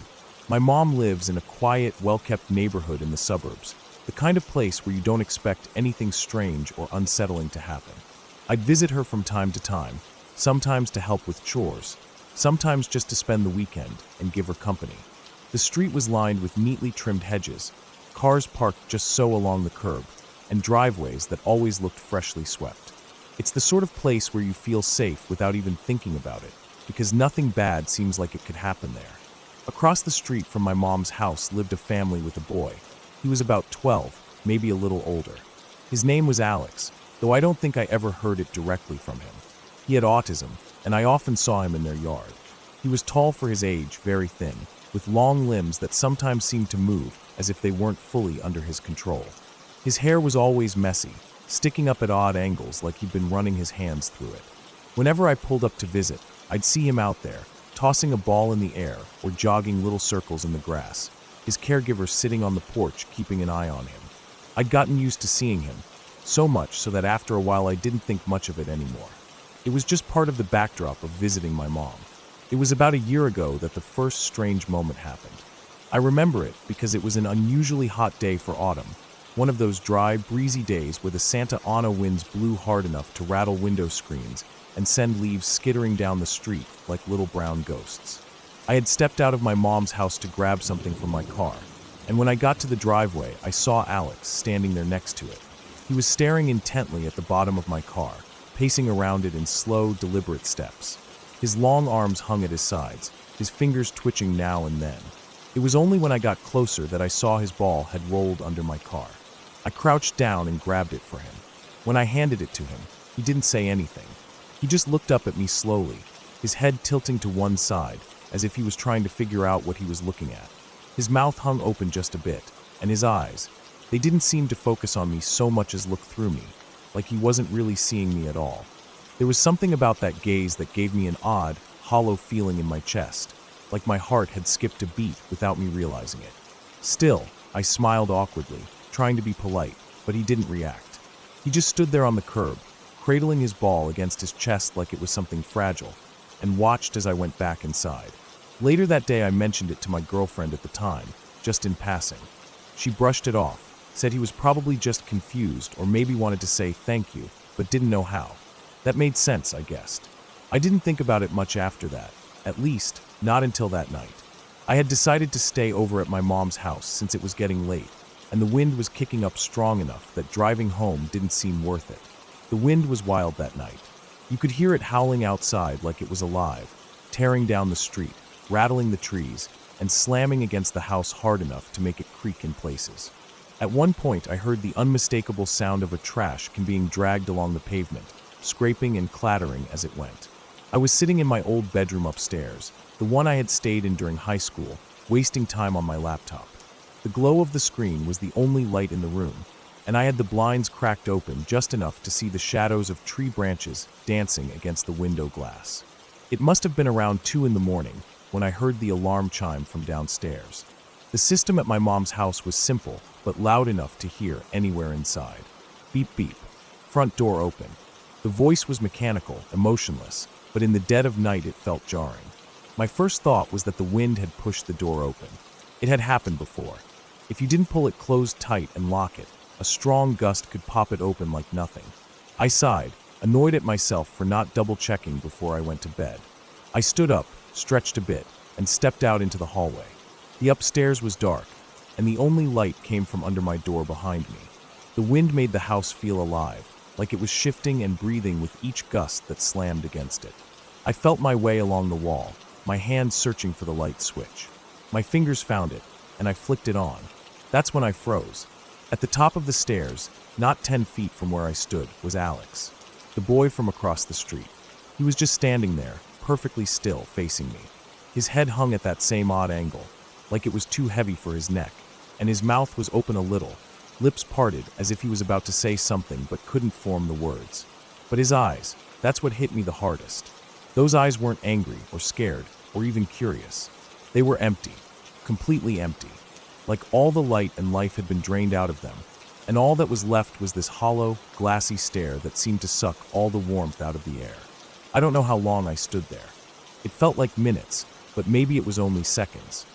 My mom lives in a quiet, well-kept neighborhood in the suburbs, the kind of place where you don't expect anything strange or unsettling to happen. I'd visit her from time to time, sometimes to help with chores, sometimes just to spend the weekend and give her company. The street was lined with neatly trimmed hedges, cars parked just so along the curb, and driveways that always looked freshly swept. It's the sort of place where you feel safe without even thinking about it, because nothing bad seems like it could happen there. Across the street from my mom's house lived a family with a boy. He was about 12, maybe a little older. His name was Alex, though I don't think I ever heard it directly from him. He had autism, and I often saw him in their yard. He was tall for his age, very thin, with long limbs that sometimes seemed to move as if they weren't fully under his control. His hair was always messy, sticking up at odd angles like he'd been running his hands through it. Whenever I pulled up to visit, I'd see him out there, tossing a ball in the air or jogging little circles in the grass, his caregiver sitting on the porch keeping an eye on him. I'd gotten used to seeing him, so much so that after a while I didn't think much of it anymore. It was just part of the backdrop of visiting my mom. It was about a year ago that the first strange moment happened. I remember it because it was an unusually hot day for autumn, one of those dry, breezy days where the Santa Ana winds blew hard enough to rattle window screens and send leaves skittering down the street like little brown ghosts. I had stepped out of my mom's house to grab something from my car, and when I got to the driveway, I saw Alex standing there next to it. He was staring intently at the bottom of my car, pacing around it in slow, deliberate steps. His long arms hung at his sides, his fingers twitching now and then. It was only when I got closer that I saw his ball had rolled under my car. I crouched down and grabbed it for him. When I handed it to him, he didn't say anything. He just looked up at me slowly, his head tilting to one side, as if he was trying to figure out what he was looking at. His mouth hung open just a bit, and his eyes, they didn't seem to focus on me so much as look through me, like he wasn't really seeing me at all. There was something about that gaze that gave me an odd, hollow feeling in my chest, like my heart had skipped a beat without me realizing it. Still, I smiled awkwardly, trying to be polite, but he didn't react. He just stood there on the curb, cradling his ball against his chest like it was something fragile, and watched as I went back inside. Later that day I mentioned it to my girlfriend at the time, just in passing. She brushed it off, said he was probably just confused or maybe wanted to say thank you, but didn't know how. That made sense, I guessed. I didn't think about it much after that, at least, not until that night. I had decided to stay over at my mom's house since it was getting late, and the wind was kicking up strong enough that driving home didn't seem worth it. The wind was wild that night. You could hear it howling outside like it was alive, tearing down the street, rattling the trees, and slamming against the house hard enough to make it creak in places. At one point, I heard the unmistakable sound of a trash can being dragged along the pavement, scraping and clattering as it went. I was sitting in my old bedroom upstairs, the one I had stayed in during high school, wasting time on my laptop. The glow of the screen was the only light in the room, and I had the blinds cracked open just enough to see the shadows of tree branches dancing against the window glass. It must have been around 2 in the morning when I heard the alarm chime from downstairs. The system at my mom's house was simple, but loud enough to hear anywhere inside. Beep beep. Front door open. The voice was mechanical, emotionless, but in the dead of night it felt jarring. My first thought was that the wind had pushed the door open. It had happened before. If you didn't pull it closed tight and lock it, a strong gust could pop it open like nothing. I sighed, annoyed at myself for not double-checking before I went to bed. I stood up, stretched a bit, and stepped out into the hallway. The upstairs was dark, and the only light came from under my door behind me. The wind made the house feel alive, like it was shifting and breathing with each gust that slammed against it. I felt my way along the wall, my hand searching for the light switch. My fingers found it, and I flicked it on. That's when I froze. At the top of the stairs, not 10 feet from where I stood, was Alex, the boy from across the street. He was just standing there, perfectly still, facing me. His head hung at that same odd angle, like it was too heavy for his neck, and his mouth was open a little, lips parted as if he was about to say something but couldn't form the words. But his eyes, that's what hit me the hardest. Those eyes weren't angry or scared or even curious. They were empty, completely empty, like all the light and life had been drained out of them, and all that was left was this hollow, glassy stare that seemed to suck all the warmth out of the air. I don't know how long I stood there. It felt like minutes, but maybe it was only seconds.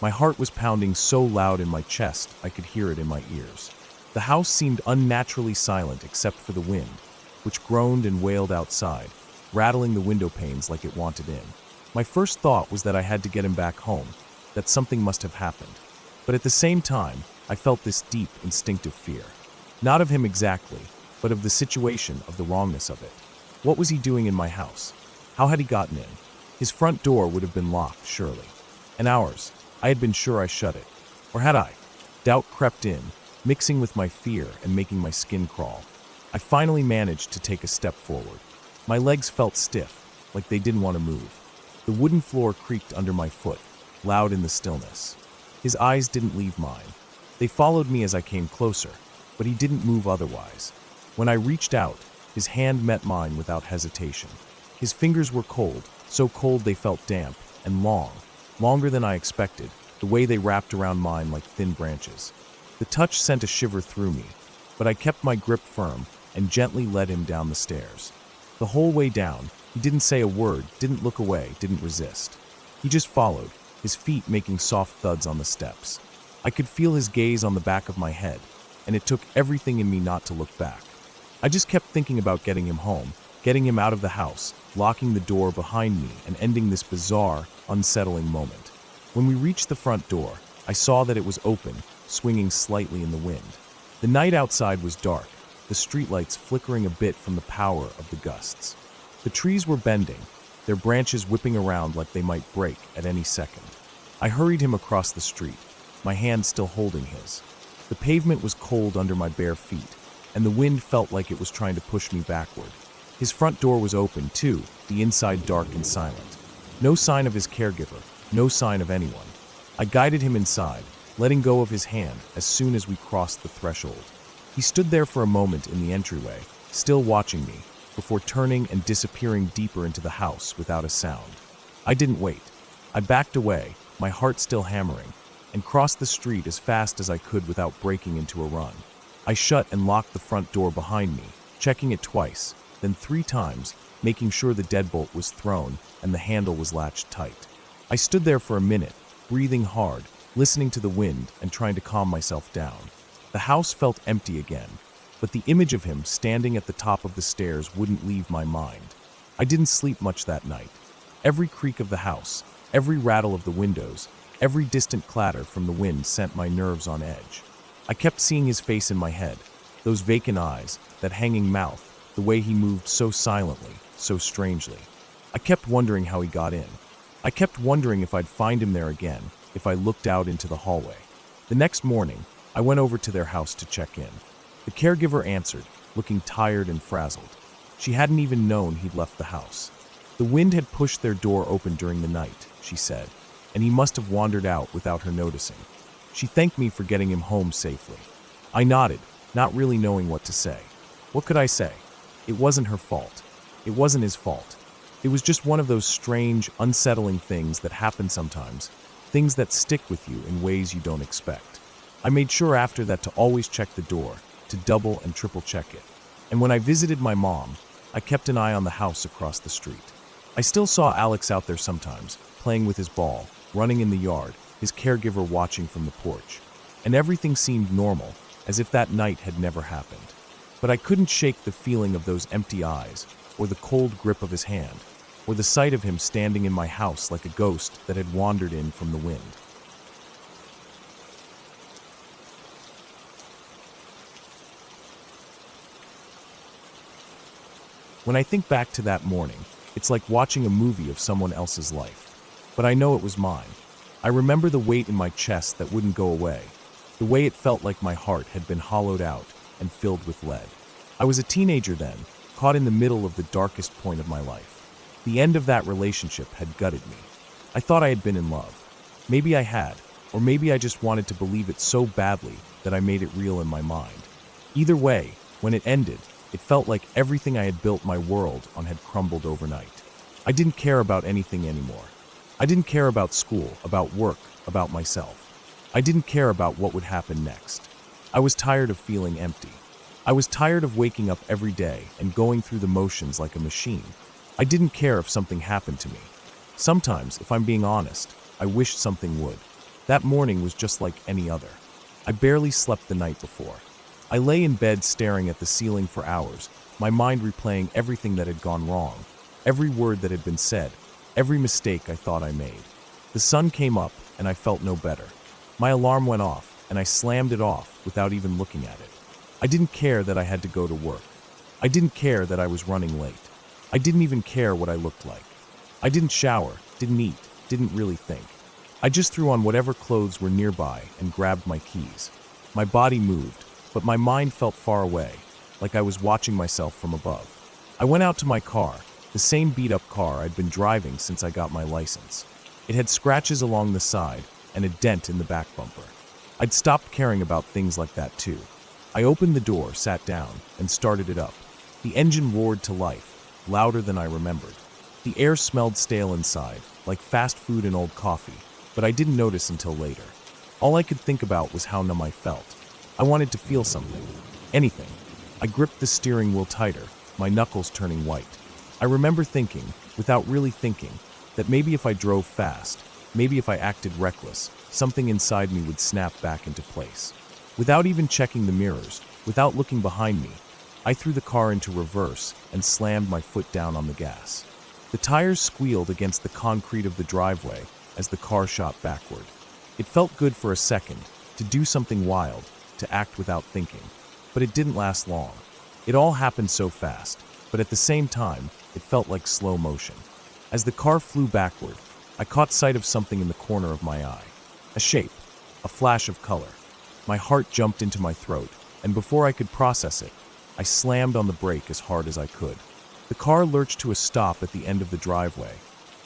My heart was pounding so loud in my chest I could hear it in my ears. The house seemed unnaturally silent except for the wind, which groaned and wailed outside, rattling the window panes like it wanted in. My first thought was that I had to get him back home, that something must have happened. But at the same time, I felt this deep, instinctive fear. Not of him exactly, but of the situation, of the wrongness of it. What was he doing in my house? How had he gotten in? His front door would have been locked, surely. And ours, I had been sure I shut it. Or had I? Doubt crept in, mixing with my fear and making my skin crawl. I finally managed to take a step forward. My legs felt stiff, like they didn't want to move. The wooden floor creaked under my foot, loud in the stillness. His eyes didn't leave mine. They followed me as I came closer, but he didn't move otherwise. When I reached out, his hand met mine without hesitation. His fingers were cold, so cold they felt damp, and long, longer than I expected, the way they wrapped around mine like thin branches. The touch sent a shiver through me, but I kept my grip firm and gently led him down the stairs. The whole way down, he didn't say a word, didn't look away, didn't resist. He just followed, his feet making soft thuds on the steps. I could feel his gaze on the back of my head, and it took everything in me not to look back. I just kept thinking about getting him home, getting him out of the house, locking the door behind me, and ending this bizarre, unsettling moment. When we reached the front door, I saw that it was open, swinging slightly in the wind. The night outside was dark, the streetlights flickering a bit from the power of the gusts. The trees were bending, their branches whipping around like they might break at any second. I hurried him across the street, my hand still holding his. The pavement was cold under my bare feet, and the wind felt like it was trying to push me backward. His front door was open, too, the inside dark and silent. No sign of his caregiver, no sign of anyone. I guided him inside, letting go of his hand as soon as we crossed the threshold. He stood there for a moment in the entryway, still watching me, before turning and disappearing deeper into the house without a sound. I didn't wait. I backed away, my heart still hammering, and crossed the street as fast as I could without breaking into a run. I shut and locked the front door behind me, checking it twice, then 3 times, making sure the deadbolt was thrown and the handle was latched tight. I stood there for a minute, breathing hard, listening to the wind and trying to calm myself down. The house felt empty again, but the image of him standing at the top of the stairs wouldn't leave my mind. I didn't sleep much that night. Every creak of the house, every rattle of the windows, every distant clatter from the wind sent my nerves on edge. I kept seeing his face in my head, those vacant eyes, that hanging mouth, the way he moved so silently, so strangely. I kept wondering how he got in. I kept wondering if I'd find him there again, if I looked out into the hallway. The next morning, I went over to their house to check in. The caregiver answered, looking tired and frazzled. She hadn't even known he'd left the house. The wind had pushed their door open during the night, she said, and he must have wandered out without her noticing. She thanked me for getting him home safely. I nodded, not really knowing what to say. What could I say? It wasn't her fault. It wasn't his fault. It was just one of those strange, unsettling things that happen sometimes, things that stick with you in ways you don't expect. I made sure after that to always check the door, to double and triple check it. And when I visited my mom, I kept an eye on the house across the street. I still saw Alex out there sometimes, playing with his ball, running in the yard, his caregiver watching from the porch. And everything seemed normal, as if that night had never happened. But I couldn't shake the feeling of those empty eyes, or the cold grip of his hand, or the sight of him standing in my house like a ghost that had wandered in from the wind. When I think back to that morning, it's like watching a movie of someone else's life. But I know it was mine. I remember the weight in my chest that wouldn't go away, the way it felt like my heart had been hollowed out and filled with lead. I was a teenager then, caught in the middle of the darkest point of my life. The end of that relationship had gutted me. I thought I had been in love. Maybe I had, or maybe I just wanted to believe it so badly that I made it real in my mind. Either way, when it ended, it felt like everything I had built my world on had crumbled overnight. I didn't care about anything anymore. I didn't care about school, about work, about myself. I didn't care about what would happen next. I was tired of feeling empty. I was tired of waking up every day and going through the motions like a machine. I didn't care if something happened to me. Sometimes, if I'm being honest, I wished something would. That morning was just like any other. I barely slept the night before. I lay in bed staring at the ceiling for hours, my mind replaying everything that had gone wrong, every word that had been said, every mistake I thought I made. The sun came up, and I felt no better. My alarm went off, and I slammed it off without even looking at it. I didn't care that I had to go to work. I didn't care that I was running late. I didn't even care what I looked like. I didn't shower, didn't eat, didn't really think. I just threw on whatever clothes were nearby and grabbed my keys. My body moved, but my mind felt far away, like I was watching myself from above. I went out to my car, the same beat-up car I'd been driving since I got my license. It had scratches along the side and a dent in the back bumper. I'd stopped caring about things like that too. I opened the door, sat down, and started it up. The engine roared to life, louder than I remembered. The air smelled stale inside, like fast food and old coffee, but I didn't notice until later. All I could think about was how numb I felt. I wanted to feel something. Anything. I gripped the steering wheel tighter, my knuckles turning white. I remember thinking, without really thinking, that maybe if I drove fast, maybe if I acted reckless, something inside me would snap back into place. Without even checking the mirrors, without looking behind me, I threw the car into reverse and slammed my foot down on the gas. The tires squealed against the concrete of the driveway as the car shot backward. It felt good for a second, to do something wild, to act without thinking. But it didn't last long. It all happened so fast, but at the same time, it felt like slow motion. As the car flew backward, I caught sight of something in the corner of my eye. A shape, a flash of color. My heart jumped into my throat, and before I could process it, I slammed on the brake as hard as I could. The car lurched to a stop at the end of the driveway,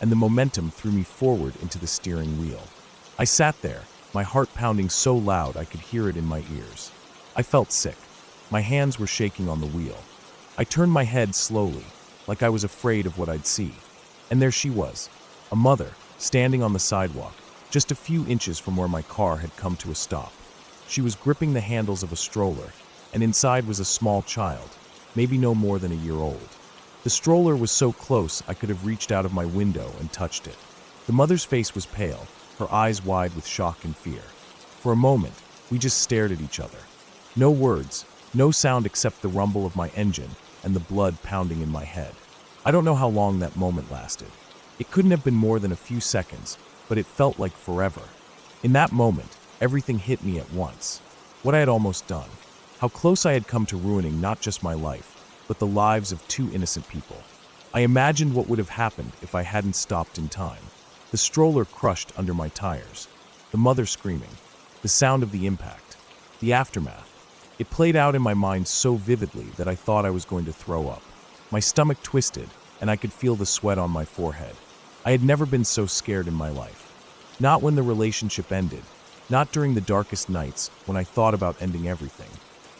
and the momentum threw me forward into the steering wheel. I sat there, my heart pounding so loud I could hear it in my ears. I felt sick. My hands were shaking on the wheel. I turned my head slowly, like I was afraid of what I'd see. And there she was, a mother, standing on the sidewalk, just a few inches from where my car had come to a stop. She was gripping the handles of a stroller, and inside was a small child, maybe no more than a year old. The stroller was so close I could have reached out of my window and touched it. The mother's face was pale, her eyes wide with shock and fear. For a moment, we just stared at each other. No words, no sound except the rumble of my engine and the blood pounding in my head. I don't know how long that moment lasted. It couldn't have been more than a few seconds, but it felt like forever. In that moment, everything hit me at once. What I had almost done. How close I had come to ruining not just my life, but the lives of two innocent people. I imagined what would have happened if I hadn't stopped in time. The stroller crushed under my tires. The mother screaming. The sound of the impact. The aftermath. It played out in my mind so vividly that I thought I was going to throw up. My stomach twisted, and I could feel the sweat on my forehead. I had never been so scared in my life. Not when the relationship ended. Not during the darkest nights when I thought about ending everything.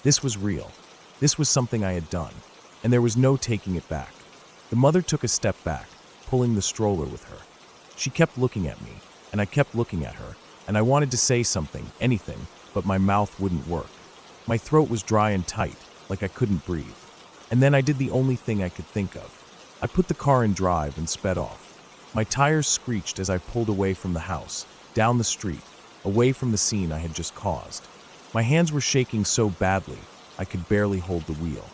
This was real. This was something I had done, and there was no taking it back. The mother took a step back, pulling the stroller with her. She kept looking at me, and I kept looking at her, and I wanted to say something, anything, but my mouth wouldn't work. My throat was dry and tight, like I couldn't breathe. And then I did the only thing I could think of. I put the car in drive and sped off. My tires screeched as I pulled away from the house, down the street, away from the scene I had just caused. My hands were shaking so badly, I could barely hold the wheel.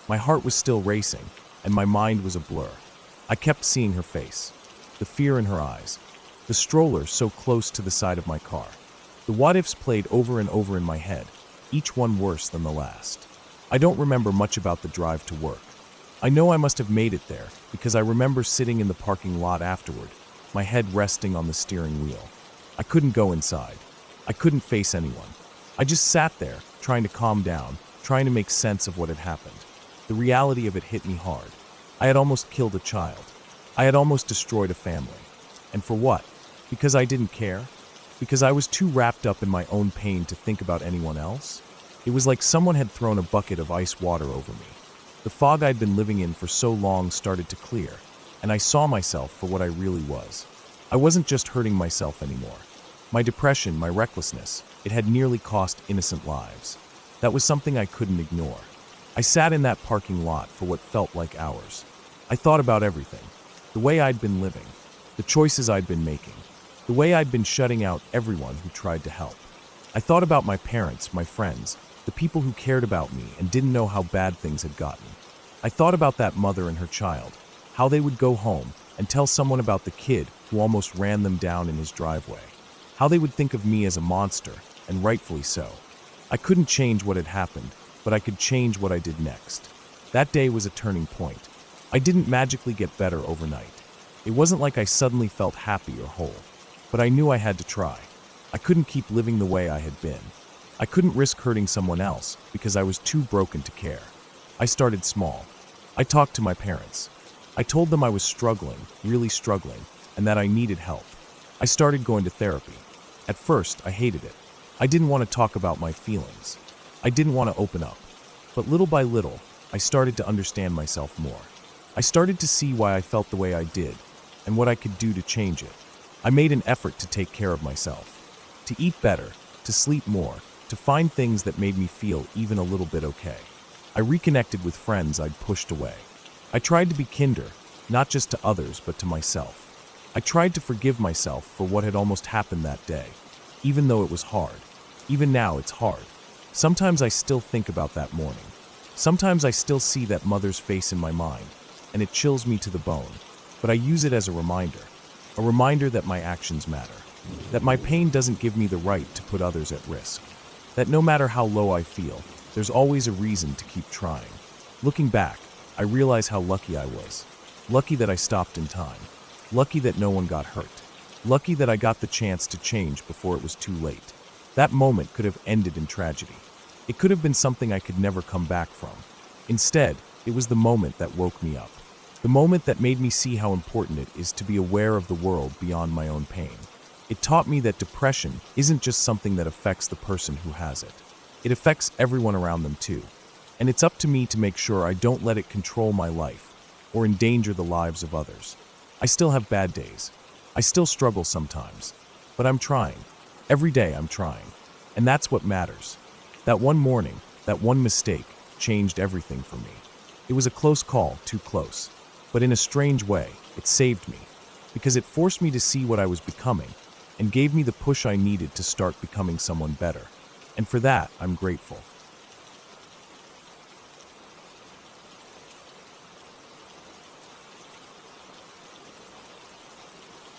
My heart was still racing, and my mind was a blur. I kept seeing her face, the fear in her eyes, the stroller so close to the side of my car. The what-ifs played over and over in my head, each one worse than the last. I don't remember much about the drive to work. I know I must have made it there because I remember sitting in the parking lot afterward, my head resting on the steering wheel. I couldn't go inside. I couldn't face anyone. I just sat there, trying to calm down, trying to make sense of what had happened. The reality of it hit me hard. I had almost killed a child. I had almost destroyed a family. And for what? Because I didn't care? Because I was too wrapped up in my own pain to think about anyone else? It was like someone had thrown a bucket of ice water over me. The fog I'd been living in for so long started to clear, and I saw myself for what I really was. I wasn't just hurting myself anymore. My depression, my recklessness, it had nearly cost innocent lives. That was something I couldn't ignore. I sat in that parking lot for what felt like hours. I thought about everything. The way I'd been living, the choices I'd been making, the way I'd been shutting out everyone who tried to help. I thought about my parents, my friends, the people who cared about me and didn't know how bad things had gotten. I thought about that mother and her child, how they would go home and tell someone about the kid who almost ran them down in his driveway, how they would think of me as a monster, and rightfully so. I couldn't change what had happened, but I could change what I did next. That day was a turning point. I didn't magically get better overnight. It wasn't like I suddenly felt happy or whole. but I knew I had to try. I couldn't keep living the way I had been. I couldn't risk hurting someone else because I was too broken to care. I started small. I talked to my parents. I told them I was struggling, really struggling, and that I needed help. I started going to therapy. At first, I hated it. I didn't want to talk about my feelings. I didn't want to open up. But little by little, I started to understand myself more. I started to see why I felt the way I did and what I could do to change it. I made an effort to take care of myself, to eat better, to sleep more, to find things that made me feel even a little bit okay. I reconnected with friends I'd pushed away. I tried to be kinder, not just to others, but to myself. I tried to forgive myself for what had almost happened that day, even though it was hard. Even now, it's hard. Sometimes I still think about that morning. Sometimes I still see that mother's face in my mind, and it chills me to the bone. But I use it as a reminder that my actions matter, that my pain doesn't give me the right to put others at risk, that no matter how low I feel, there's always a reason to keep trying. Looking back, I realize how lucky I was. Lucky that I stopped in time. Lucky that no one got hurt. Lucky that I got the chance to change before it was too late. That moment could have ended in tragedy. It could have been something I could never come back from. Instead, it was the moment that woke me up. The moment that made me see how important it is to be aware of the world beyond my own pain. It taught me that depression isn't just something that affects the person who has it. It affects everyone around them too. And it's up to me to make sure I don't let it control my life or endanger the lives of others. I still have bad days. I still struggle sometimes. But I'm trying. Every day I'm trying. And that's what matters. That one morning, that one mistake, changed everything for me. It was a close call, too close. But in a strange way, it saved me. Because it forced me to see what I was becoming and gave me the push I needed to start becoming someone better. And for that, I'm grateful.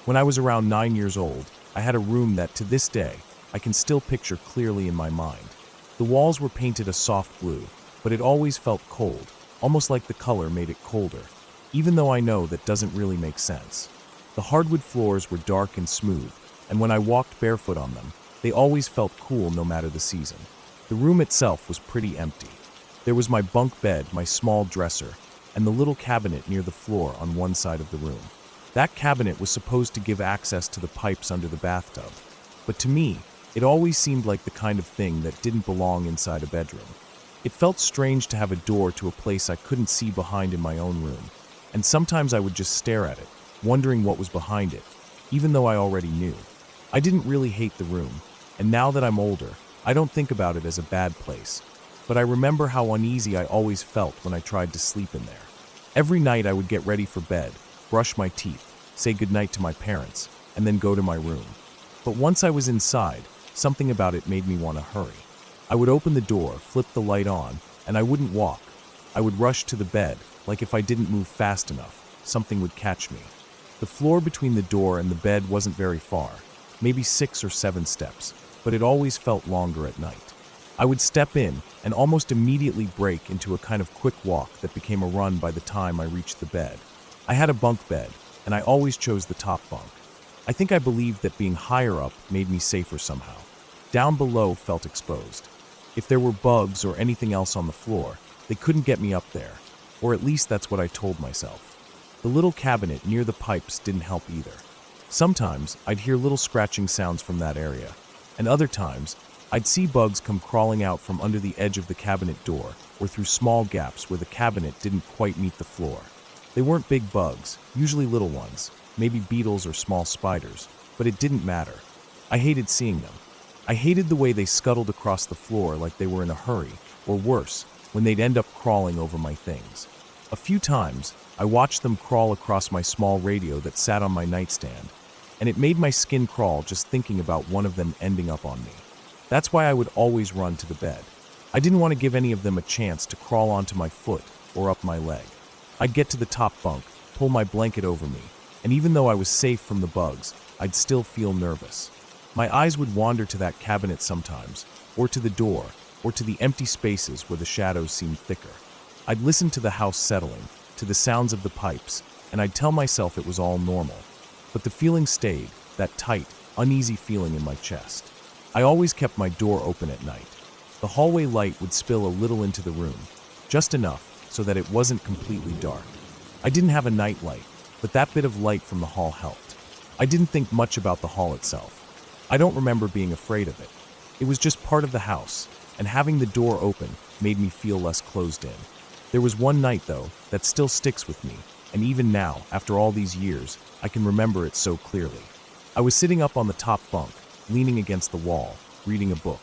When I was around 9 years old, I had a room that, to this day, I can still picture clearly in my mind. The walls were painted a soft blue, but it always felt cold, almost like the color made it colder, even though I know that doesn't really make sense. The hardwood floors were dark and smooth, and when I walked barefoot on them, they always felt cool no matter the season. The room itself was pretty empty. There was my bunk bed, my small dresser, and the little cabinet near the floor on one side of the room. That cabinet was supposed to give access to the pipes under the bathtub, but to me, it always seemed like the kind of thing that didn't belong inside a bedroom. It felt strange to have a door to a place I couldn't see behind in my own room, and sometimes I would just stare at it, wondering what was behind it, even though I already knew. I didn't really hate the room, and now that I'm older, I don't think about it as a bad place, but I remember how uneasy I always felt when I tried to sleep in there. Every night I would get ready for bed, brush my teeth, say goodnight to my parents, and then go to my room. But once I was inside, something about it made me want to hurry. I would open the door, flip the light on, and I wouldn't walk. I would rush to the bed, like if I didn't move fast enough, something would catch me. The floor between the door and the bed wasn't very far, maybe 6 or 7 steps, but it always felt longer at night. I would step in and almost immediately break into a kind of quick walk that became a run by the time I reached the bed. I had a bunk bed, and I always chose the top bunk. I think I believed that being higher up made me safer somehow. Down below felt exposed. If there were bugs or anything else on the floor, they couldn't get me up there, or at least that's what I told myself. The little cabinet near the pipes didn't help either. Sometimes I'd hear little scratching sounds from that area, and other times I'd see bugs come crawling out from under the edge of the cabinet door or through small gaps where the cabinet didn't quite meet the floor. They weren't big bugs, usually little ones, maybe beetles or small spiders, but it didn't matter. I hated seeing them. I hated the way they scuttled across the floor like they were in a hurry, or worse, when they'd end up crawling over my things. A few times, I watched them crawl across my small radio that sat on my nightstand, and it made my skin crawl just thinking about one of them ending up on me. That's why I would always run to the bed. I didn't want to give any of them a chance to crawl onto my foot or up my leg. I'd get to the top bunk, pull my blanket over me, and even though I was safe from the bugs, I'd still feel nervous. My eyes would wander to that cabinet sometimes, or to the door, or to the empty spaces where the shadows seemed thicker. I'd listen to the house settling, to the sounds of the pipes, and I'd tell myself it was all normal. But the feeling stayed, that tight, uneasy feeling in my chest. I always kept my door open at night. The hallway light would spill a little into the room, just enough so that it wasn't completely dark. I didn't have a night light, but that bit of light from the hall helped. I didn't think much about the hall itself. I don't remember being afraid of it. It was just part of the house, and having the door open made me feel less closed in. There was one night, though, that still sticks with me, and even now, after all these years, I can remember it so clearly. I was sitting up on the top bunk, leaning against the wall, reading a book.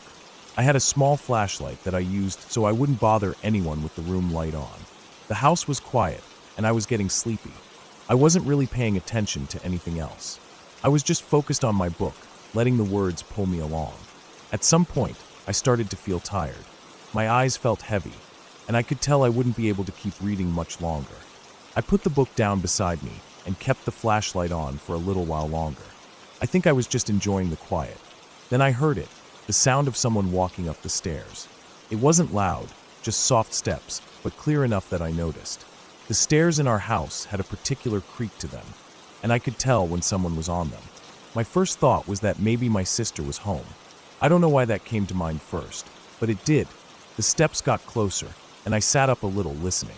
I had a small flashlight that I used so I wouldn't bother anyone with the room light on. The house was quiet, and I was getting sleepy. I wasn't really paying attention to anything else. I was just focused on my book, letting the words pull me along. At some point, I started to feel tired. My eyes felt heavy, and I could tell I wouldn't be able to keep reading much longer. I put the book down beside me and kept the flashlight on for a little while longer. I think I was just enjoying the quiet. Then I heard it, the sound of someone walking up the stairs. It wasn't loud, just soft steps, but clear enough that I noticed. The stairs in our house had a particular creak to them, and I could tell when someone was on them. My first thought was that maybe my sister was home. I don't know why that came to mind first, but it did. The steps got closer, and I sat up a little listening.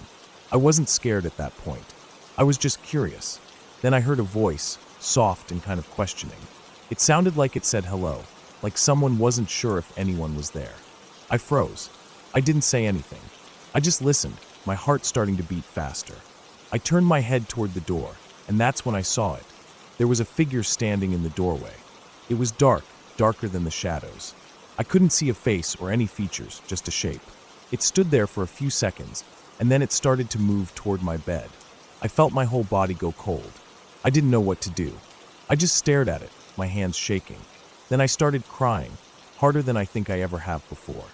I wasn't scared at that point. I was just curious. Then I heard a voice, soft and kind of questioning. It sounded like it said hello, like someone wasn't sure if anyone was there. I froze. I didn't say anything. I just listened, my heart starting to beat faster. I turned my head toward the door, and that's when I saw it. There was a figure standing in the doorway. It was dark, darker than the shadows. I couldn't see a face or any features, just a shape. It stood there for a few seconds, and then it started to move toward my bed. I felt my whole body go cold. I didn't know what to do. I just stared at it, my hands shaking. Then I started crying, harder than I think I ever have before.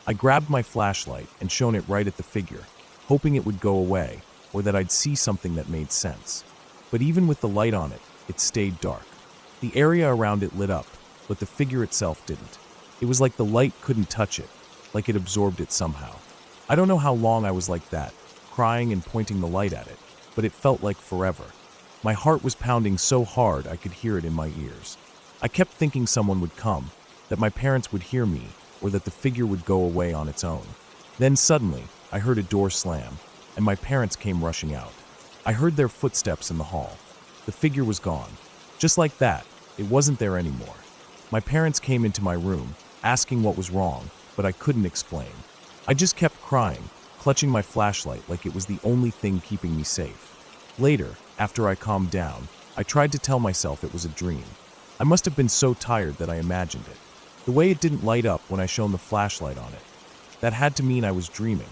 I grabbed my flashlight and shone it right at the figure, hoping it would go away or that I'd see something that made sense. But even with the light on it, it stayed dark. The area around it lit up, but the figure itself didn't. It was like the light couldn't touch it, like it absorbed it somehow. I don't know how long I was like that, crying and pointing the light at it, but it felt like forever. My heart was pounding so hard I could hear it in my ears. I kept thinking someone would come, that my parents would hear me, or that the figure would go away on its own. Then suddenly, I heard a door slam, and my parents came rushing out. I heard their footsteps in the hall. The figure was gone. Just like that, it wasn't there anymore. My parents came into my room, asking what was wrong, but I couldn't explain. I just kept crying, clutching my flashlight like it was the only thing keeping me safe. Later, after I calmed down, I tried to tell myself it was a dream. I must have been so tired that I imagined it. The way it didn't light up when I shone the flashlight on it. That had to mean I was dreaming,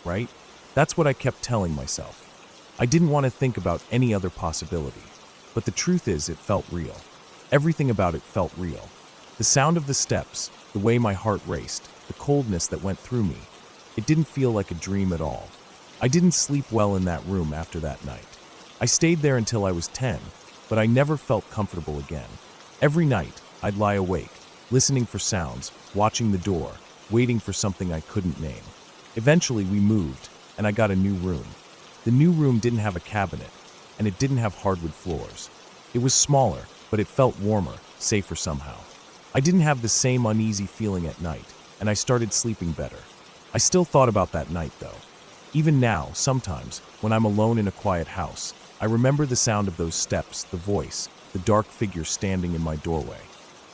right? That's what I kept telling myself. I didn't want to think about any other possibility. But the truth is, it felt real. Everything about it felt real. The sound of the steps, the way my heart raced, the coldness that went through me. It didn't feel like a dream at all. I didn't sleep well in that room after that night. I stayed there until I was 10, but I never felt comfortable again. Every night, I'd lie awake, listening for sounds, watching the door, waiting for something I couldn't name. Eventually, we moved, and I got a new room. The new room didn't have a cabinet, and it didn't have hardwood floors. It was smaller, but it felt warmer, safer somehow. I didn't have the same uneasy feeling at night, and I started sleeping better. I still thought about that night, though. Even now, sometimes, when I'm alone in a quiet house, I remember the sound of those steps, the voice, the dark figure standing in my doorway.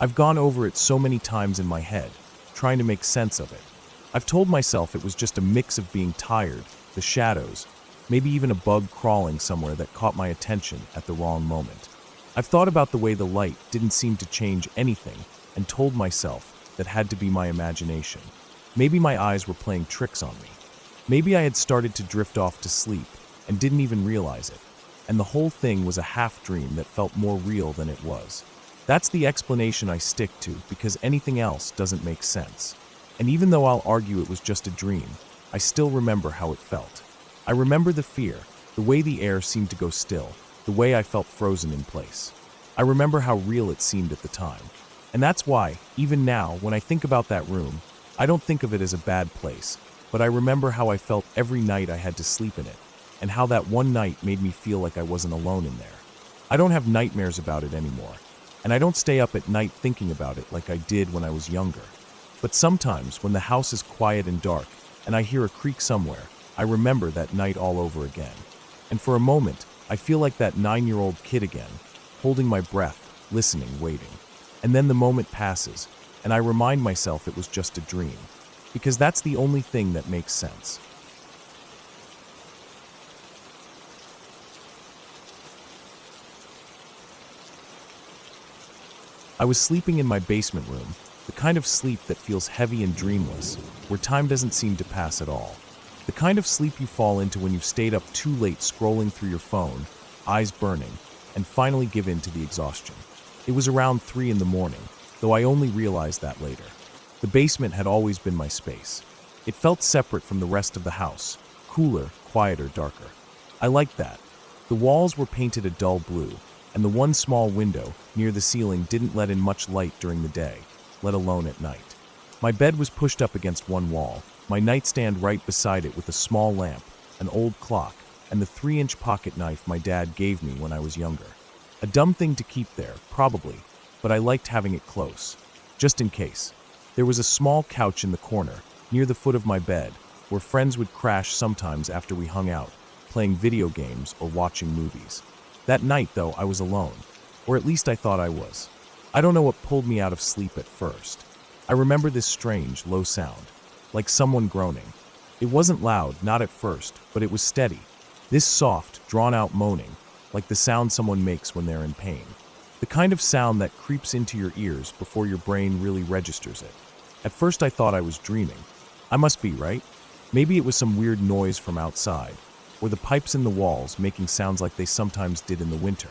I've gone over it so many times in my head, trying to make sense of it. I've told myself it was just a mix of being tired, the shadows, maybe even a bug crawling somewhere that caught my attention at the wrong moment. I've thought about the way the light didn't seem to change anything and told myself that had to be my imagination. Maybe my eyes were playing tricks on me. Maybe I had started to drift off to sleep and didn't even realize it. And the whole thing was a half dream that felt more real than it was. That's the explanation I stick to because anything else doesn't make sense. And even though I'll argue it was just a dream, I still remember how it felt. I remember the fear, the way the air seemed to go still, the way I felt frozen in place. I remember how real it seemed at the time. And that's why, even now, when I think about that room, I don't think of it as a bad place, but I remember how I felt every night I had to sleep in it, and how that one night made me feel like I wasn't alone in there. I don't have nightmares about it anymore. and I don't stay up at night thinking about it like I did when I was younger. But sometimes, when the house is quiet and dark, and I hear a creak somewhere, I remember that night all over again. And for a moment, I feel like that 9-year-old kid again, holding my breath, listening, waiting. And then the moment passes, and I remind myself it was just a dream. Because that's the only thing that makes sense. I was sleeping in my basement room, the kind of sleep that feels heavy and dreamless, where time doesn't seem to pass at all. The kind of sleep you fall into when you've stayed up too late scrolling through your phone, eyes burning, and finally give in to the exhaustion. It was around 3 in the morning, though I only realized that later. The basement had always been my space. It felt separate from the rest of the house, cooler, quieter, darker. I liked that. The walls were painted a dull blue, and the one small window near the ceiling didn't let in much light during the day, let alone at night. My bed was pushed up against one wall, my nightstand right beside it with a small lamp, an old clock, and the 3-inch pocket knife my dad gave me when I was younger. A dumb thing to keep there, probably, but I liked having it close, just in case. There was a small couch in the corner, near the foot of my bed, where friends would crash sometimes after we hung out, playing video games or watching movies. That night, though, I was alone, or at least I thought I was. I don't know what pulled me out of sleep at first. I remember this strange, low sound, like someone groaning. It wasn't loud, not at first, but it was steady. This soft, drawn-out moaning, like the sound someone makes when they're in pain. The kind of sound that creeps into your ears before your brain really registers it. At first I thought I was dreaming. I must be, right? Maybe it was some weird noise from outside, or the pipes in the walls making sounds like they sometimes did in the winter.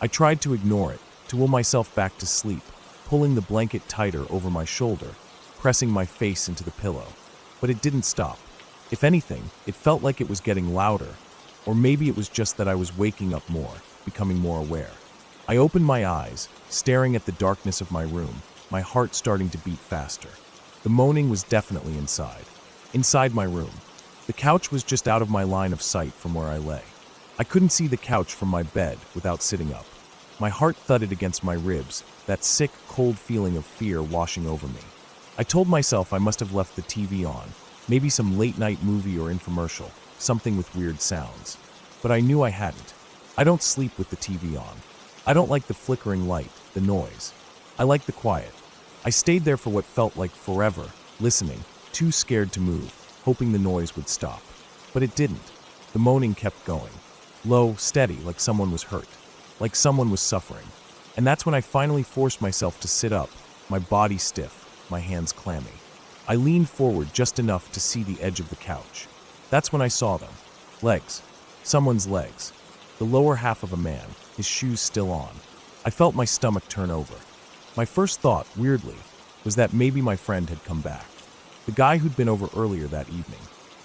I tried to ignore it, to will myself back to sleep, pulling the blanket tighter over my shoulder, pressing my face into the pillow. But it didn't stop. If anything, it felt like it was getting louder, or maybe it was just that I was waking up more, becoming more aware. I opened my eyes, staring at the darkness of my room, my heart starting to beat faster. The moaning was definitely inside my room. The couch was just out of my line of sight from where I lay. I couldn't see the couch from my bed without sitting up. My heart thudded against my ribs, that sick, cold feeling of fear washing over me. I told myself I must have left the TV on, maybe some late-night movie or infomercial, something with weird sounds. But I knew I hadn't. I don't sleep with the TV on. I don't like the flickering light, the noise. I like the quiet. I stayed there for what felt like forever, listening, too scared to move, hoping the noise would stop. But it didn't. The moaning kept going. Low, steady, like someone was hurt. Like someone was suffering. And that's when I finally forced myself to sit up, my body stiff, my hands clammy. I leaned forward just enough to see the edge of the couch. That's when I saw them. Legs. Someone's legs. The lower half of a man, his shoes still on. I felt my stomach turn over. My first thought, weirdly, was that maybe my friend had come back. The guy who'd been over earlier that evening.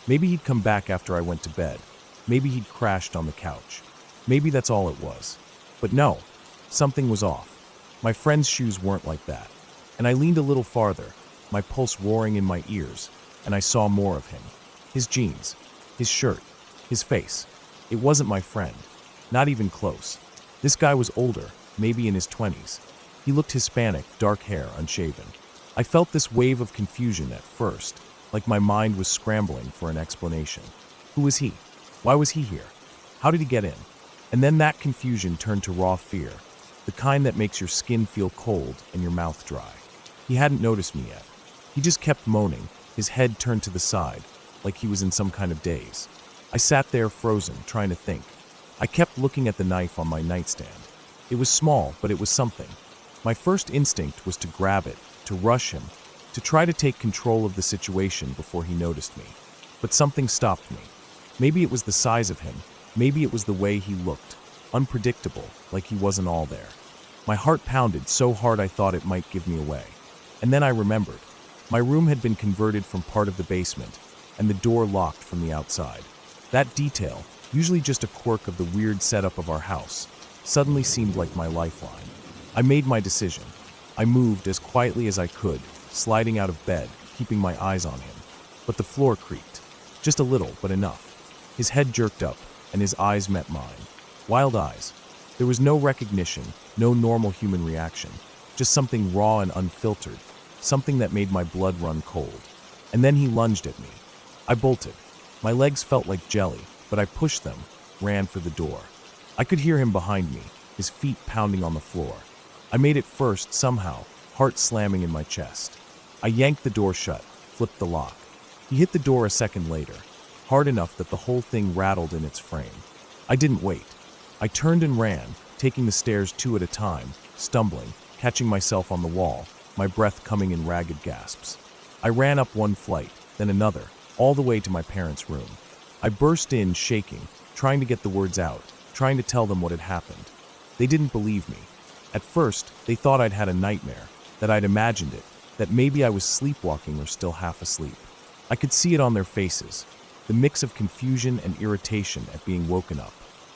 Maybe he'd come back after I went to bed. Maybe he'd crashed on the couch. Maybe that's all it was. But no, something was off. My friend's shoes weren't like that. And I leaned a little farther, my pulse roaring in my ears, and I saw more of him. His jeans, his shirt, his face. It wasn't my friend. Not even close. This guy was older, maybe in his 20s. He looked Hispanic, dark hair, unshaven. I felt this wave of confusion at first, like my mind was scrambling for an explanation. Who was he? Why was he here? How did he get in? And then that confusion turned to raw fear, the kind that makes your skin feel cold and your mouth dry. He hadn't noticed me yet. He just kept moaning, his head turned to the side, like he was in some kind of daze. I sat there frozen, trying to think. I kept looking at the knife on my nightstand. It was small, but it was something. My first instinct was to grab it, to rush him, to try to take control of the situation before he noticed me. But something stopped me. Maybe it was the size of him, maybe it was the way he looked, unpredictable, like he wasn't all there. My heart pounded so hard I thought it might give me away. And then I remembered. My room had been converted from part of the basement, and the door locked from the outside. That detail, usually just a quirk of the weird setup of our house, suddenly seemed like my lifeline. I made my decision. I moved as quietly as I could, sliding out of bed, keeping my eyes on him. But the floor creaked. Just a little, but enough. His head jerked up, and his eyes met mine. Wild eyes. There was no recognition, no normal human reaction, just something raw and unfiltered, something that made my blood run cold. And then he lunged at me. I bolted. My legs felt like jelly, but I pushed them, ran for the door. I could hear him behind me, his feet pounding on the floor. I made it first, somehow, heart slamming in my chest. I yanked the door shut, flipped the lock. He hit the door a second later, hard enough that the whole thing rattled in its frame. I didn't wait. I turned and ran, taking the stairs 2 at a time, stumbling, catching myself on the wall, my breath coming in ragged gasps. I ran up one flight, then another, all the way to my parents' room. I burst in, shaking, trying to get the words out, trying to tell them what had happened. They didn't believe me. At first, they thought I'd had a nightmare, that I'd imagined it, that maybe I was sleepwalking or still half asleep. I could see it on their faces, the mix of confusion and irritation at being woken up.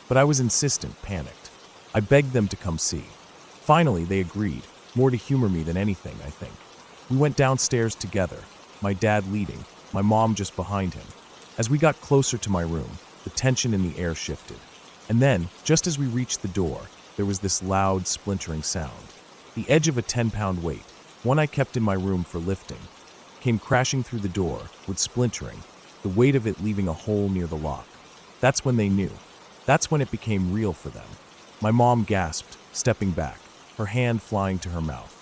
But I was insistent, panicked. I begged them to come see. Finally, they agreed, more to humor me than anything, I think. We went downstairs together, my dad leading, my mom just behind him. As we got closer to my room, the tension in the air shifted. And then, just as we reached the door, there was this loud, splintering sound. The edge of a 10-pound weight, one I kept in my room for lifting, came crashing through the door, with splintering, the weight of it leaving a hole near the lock. That's when they knew. That's when it became real for them. My mom gasped, stepping back, her hand flying to her mouth.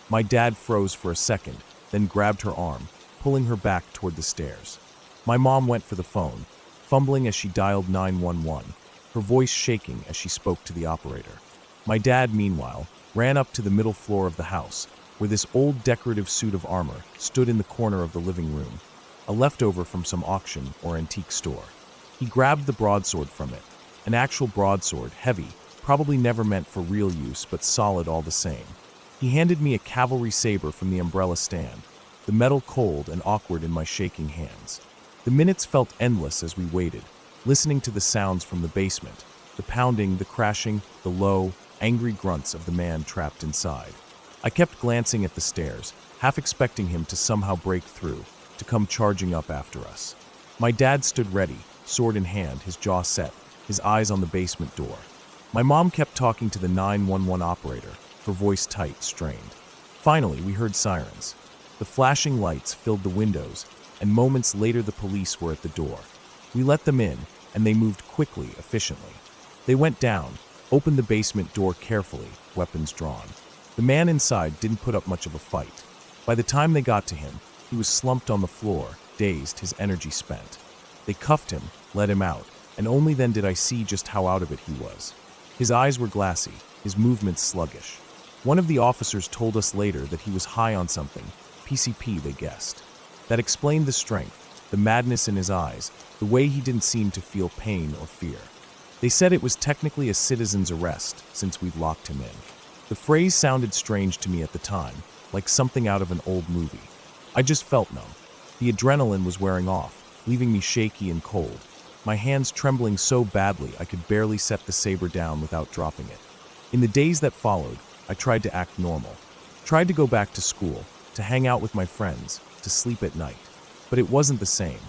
My dad froze for a second, then grabbed her arm, pulling her back toward the stairs. My mom went for the phone, fumbling as she dialed 911, her voice shaking as she spoke to the operator. My dad, meanwhile, ran up to the middle floor of the house, where this old decorative suit of armor stood in the corner of the living room, a leftover from some auction or antique store. He grabbed the broadsword from it, an actual broadsword, heavy, probably never meant for real use, but solid all the same. He handed me a cavalry saber from the umbrella stand, the metal cold and awkward in my shaking hands. The minutes felt endless as we waited, listening to the sounds from the basement, the pounding, the crashing, the low, angry grunts of the man trapped inside. I kept glancing at the stairs, half expecting him to somehow break through, to come charging up after us. My dad stood ready, sword in hand, his jaw set, his eyes on the basement door. My mom kept talking to the 911 operator, her voice tight, strained. Finally, we heard sirens. The flashing lights filled the windows, and moments later the police were at the door. We let them in, and they moved quickly, efficiently. They went down, opened the basement door carefully, weapons drawn. The man inside didn't put up much of a fight. By the time they got to him, he was slumped on the floor, dazed, his energy spent. They cuffed him, let him out, and only then did I see just how out of it he was. His eyes were glassy, his movements sluggish. One of the officers told us later that he was high on something, PCP they guessed. That explained the strength, the madness in his eyes, the way he didn't seem to feel pain or fear. They said it was technically a citizen's arrest, since we'd locked him in. The phrase sounded strange to me at the time, like something out of an old movie. I just felt numb. The adrenaline was wearing off, leaving me shaky and cold, my hands trembling so badly I could barely set the saber down without dropping it. In the days that followed, I tried to act normal, tried to go back to school, to hang out with my friends, to sleep at night. But it wasn't the same.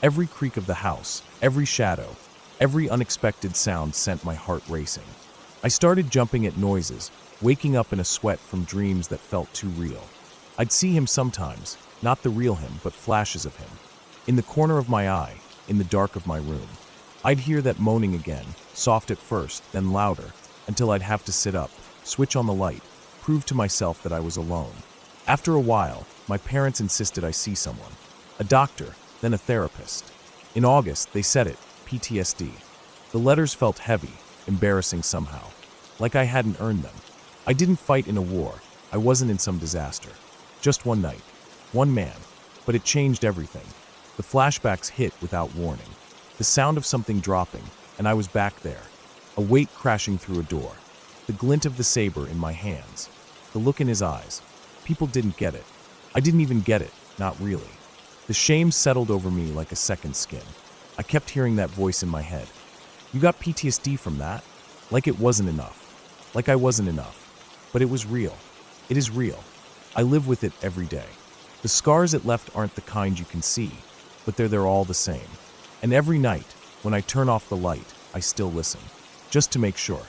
Every creak of the house, every shadow, every unexpected sound sent my heart racing. I started jumping at noises, waking up in a sweat from dreams that felt too real. I'd see him sometimes, not the real him, but flashes of him. In the corner of my eye, in the dark of my room. I'd hear that moaning again, soft at first, then louder, until I'd have to sit up, switch on the light, prove to myself that I was alone. After a while, my parents insisted I see someone. A doctor, then a therapist. In August, they said it, PTSD. The letters felt heavy, embarrassing somehow, like I hadn't earned them. I didn't fight in a war, I wasn't in some disaster. Just one night, one man, but it changed everything. The flashbacks hit without warning. The sound of something dropping, and I was back there. A weight crashing through a door. The glint of the saber in my hands. The look in his eyes. People didn't get it. I didn't even get it, not really. The shame settled over me like a second skin. I kept hearing that voice in my head. You got PTSD from that? Like it wasn't enough. Like I wasn't enough. But it was real. It is real. I live with it every day. The scars it left aren't the kind you can see, but they're there all the same. And every night, when I turn off the light, I still listen, just to make sure.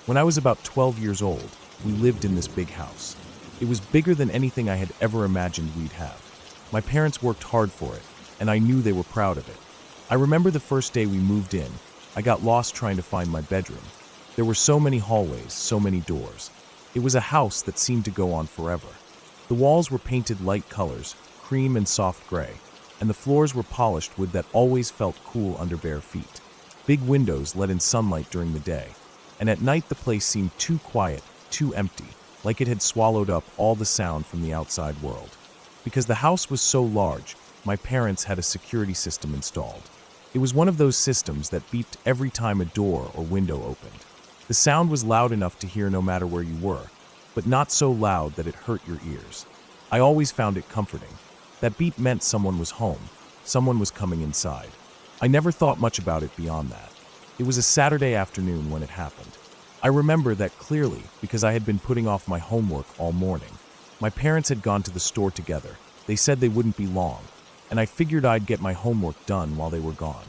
When I was about 12 years old, we lived in this big house. It was bigger than anything I had ever imagined we'd have. My parents worked hard for it, and I knew they were proud of it. I remember the first day we moved in, I got lost trying to find my bedroom. There were so many hallways, so many doors. It was a house that seemed to go on forever. The walls were painted light colors, cream and soft gray, and the floors were polished wood that always felt cool under bare feet. Big windows let in sunlight during the day, and at night the place seemed too quiet, too empty, like it had swallowed up all the sound from the outside world. Because the house was so large, my parents had a security system installed. It was one of those systems that beeped every time a door or window opened. The sound was loud enough to hear no matter where you were, but not so loud that it hurt your ears. I always found it comforting. That beep meant someone was home, someone was coming inside. I never thought much about it beyond that. It was a Saturday afternoon when it happened. I remember that clearly because I had been putting off my homework all morning. My parents had gone to the store together. They said they wouldn't be long, and I figured I'd get my homework done while they were gone.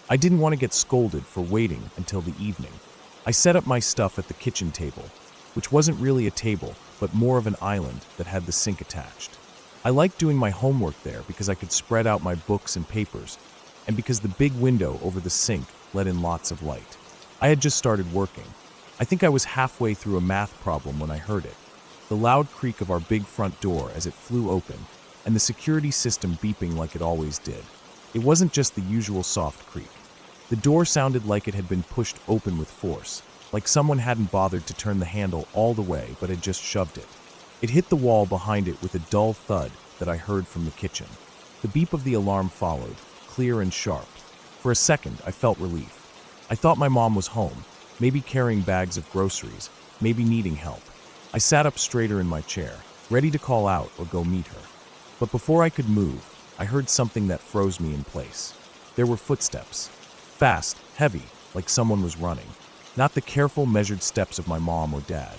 I didn't want to get scolded for waiting until the evening. I set up my stuff at the kitchen table, which wasn't really a table, but more of an island that had the sink attached. I liked doing my homework there because I could spread out my books and papers, and because the big window over the sink let in lots of light. I had just started working. I think I was halfway through a math problem when I heard it. The loud creak of our big front door as it flew open, and the security system beeping like it always did. It wasn't just the usual soft creak. The door sounded like it had been pushed open with force, like someone hadn't bothered to turn the handle all the way but had just shoved it. It hit the wall behind it with a dull thud that I heard from the kitchen. The beep of the alarm followed, clear and sharp. For a second, I felt relief. I thought my mom was home, maybe carrying bags of groceries, maybe needing help. I sat up straighter in my chair, ready to call out or go meet her. But before I could move, I heard something that froze me in place. There were footsteps. Fast, heavy, like someone was running. Not the careful, measured steps of my mom or dad.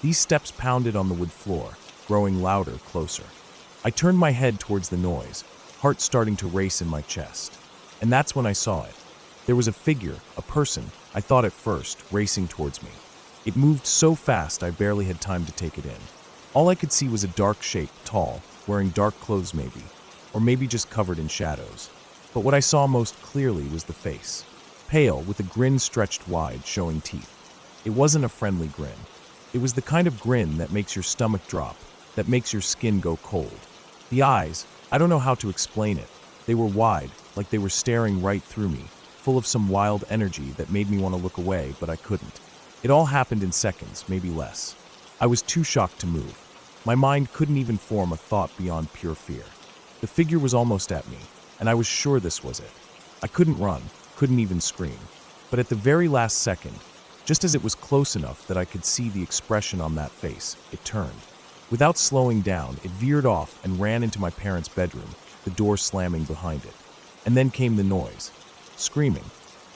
These steps pounded on the wood floor, growing louder, closer. I turned my head towards the noise, heart starting to race in my chest. And that's when I saw it. There was a figure, a person, I thought at first, racing towards me. It moved so fast I barely had time to take it in. All I could see was a dark shape, tall, wearing dark clothes maybe, or maybe just covered in shadows. But what I saw most clearly was the face. Pale, with a grin stretched wide, showing teeth. It wasn't a friendly grin. It was the kind of grin that makes your stomach drop, that makes your skin go cold. The eyes, I don't know how to explain it. They were wide, like they were staring right through me, full of some wild energy that made me want to look away, but I couldn't. It all happened in seconds, maybe less. I was too shocked to move. My mind couldn't even form a thought beyond pure fear. The figure was almost at me, and I was sure this was it. I couldn't run, couldn't even scream. But at the very last second, just as it was close enough that I could see the expression on that face, it turned. Without slowing down, it veered off and ran into my parents' bedroom, the door slamming behind it. And then came the noise. Screaming.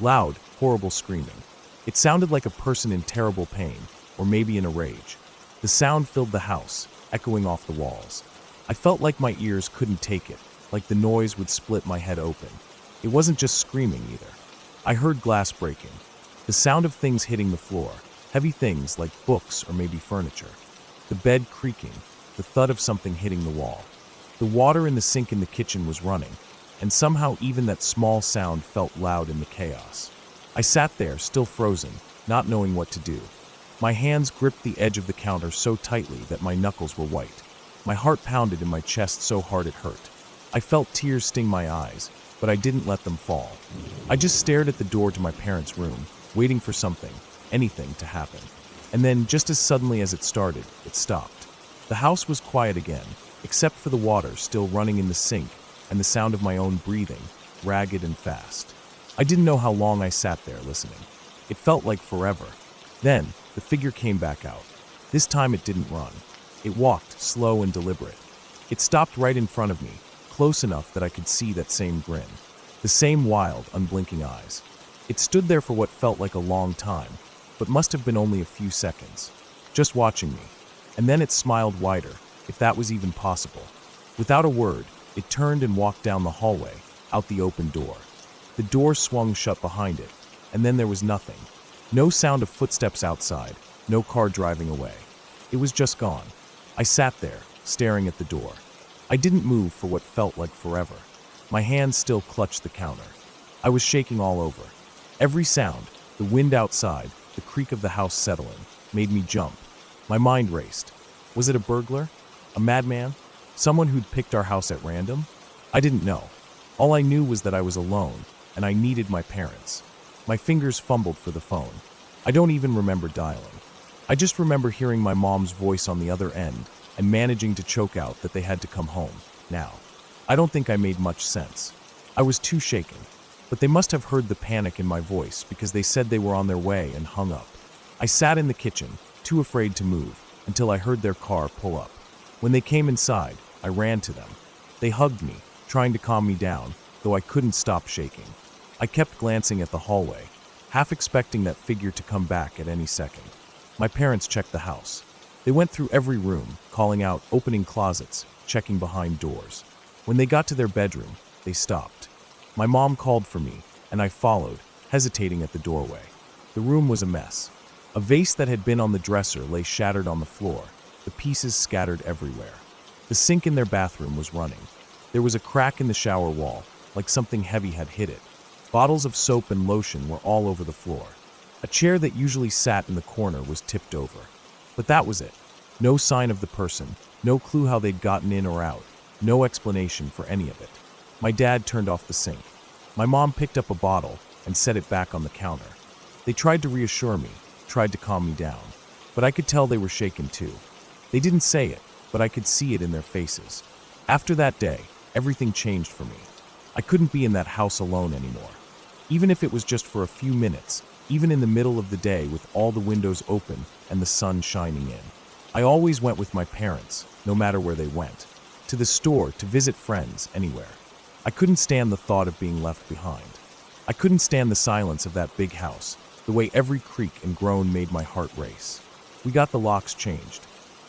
Loud, horrible screaming. It sounded like a person in terrible pain, or maybe in a rage. The sound filled the house, echoing off the walls. I felt like my ears couldn't take it, like the noise would split my head open. It wasn't just screaming either. I heard glass breaking. The sound of things hitting the floor, heavy things like books or maybe furniture. The bed creaking, the thud of something hitting the wall. The water in the sink in the kitchen was running, and somehow even that small sound felt loud in the chaos. I sat there, still frozen, not knowing what to do. My hands gripped the edge of the counter so tightly that my knuckles were white. My heart pounded in my chest so hard it hurt. I felt tears sting my eyes, but I didn't let them fall. I just stared at the door to my parents' room, waiting for something, anything to happen. And then, just as suddenly as it started, it stopped. The house was quiet again, except for the water still running in the sink and the sound of my own breathing, ragged and fast. I didn't know how long I sat there listening. It felt like forever. Then, the figure came back out. This time it didn't run. It walked, slow and deliberate. It stopped right in front of me, close enough that I could see that same grin, the same wild, unblinking eyes. It stood there for what felt like a long time, but must have been only a few seconds, just watching me. And then it smiled wider, if that was even possible. Without a word, it turned and walked down the hallway, out the open door. The door swung shut behind it, and then there was nothing. No sound of footsteps outside, no car driving away. It was just gone. I sat there, staring at the door. I didn't move for what felt like forever. My hands still clutched the counter. I was shaking all over. Every sound, the wind outside, the creak of the house settling, made me jump. My mind raced. Was it a burglar? A madman? Someone who'd picked our house at random? I didn't know. All I knew was that I was alone, and I needed my parents. My fingers fumbled for the phone. I don't even remember dialing. I just remember hearing my mom's voice on the other end and managing to choke out that they had to come home, now. I don't think I made much sense. I was too shaken, but they must have heard the panic in my voice because they said they were on their way and hung up. I sat in the kitchen, too afraid to move, until I heard their car pull up. When they came inside, I ran to them. They hugged me, trying to calm me down, though I couldn't stop shaking. I kept glancing at the hallway, half expecting that figure to come back at any second. My parents checked the house. They went through every room, calling out, opening closets, checking behind doors. When they got to their bedroom, they stopped. My mom called for me, and I followed, hesitating at the doorway. The room was a mess. A vase that had been on the dresser lay shattered on the floor, the pieces scattered everywhere. The sink in their bathroom was running. There was a crack in the shower wall, like something heavy had hit it. Bottles of soap and lotion were all over the floor. A chair that usually sat in the corner was tipped over. But that was it. No sign of the person, no clue how they'd gotten in or out, no explanation for any of it. My dad turned off the sink. My mom picked up a bottle and set it back on the counter. They tried to reassure me, tried to calm me down, but I could tell they were shaken too. They didn't say it, but I could see it in their faces. After that day, everything changed for me. I couldn't be in that house alone anymore. Even if it was just for a few minutes, even in the middle of the day with all the windows open and the sun shining in. I always went with my parents, no matter where they went. To the store, to visit friends, anywhere. I couldn't stand the thought of being left behind. I couldn't stand the silence of that big house, the way every creak and groan made my heart race. We got the locks changed.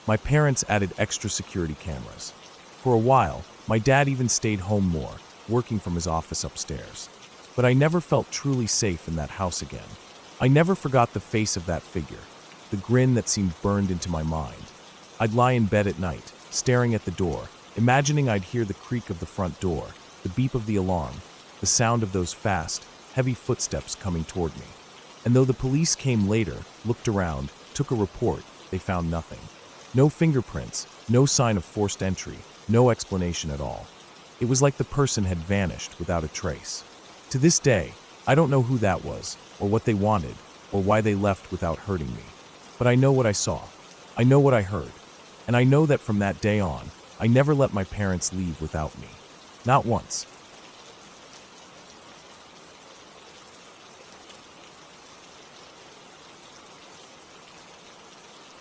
My parents added extra security cameras. For a while, my dad even stayed home more, working from his office upstairs. But I never felt truly safe in that house again. I never forgot the face of that figure, the grin that seemed burned into my mind. I'd lie in bed at night, staring at the door, imagining I'd hear the creak of the front door, the beep of the alarm, the sound of those fast, heavy footsteps coming toward me. And though the police came later, looked around, took a report, they found nothing. No fingerprints, no sign of forced entry, no explanation at all. It was like the person had vanished without a trace. To this day, I don't know who that was, or what they wanted, or why they left without hurting me. But I know what I saw. I know what I heard. And I know that from that day on, I never let my parents leave without me. Not once.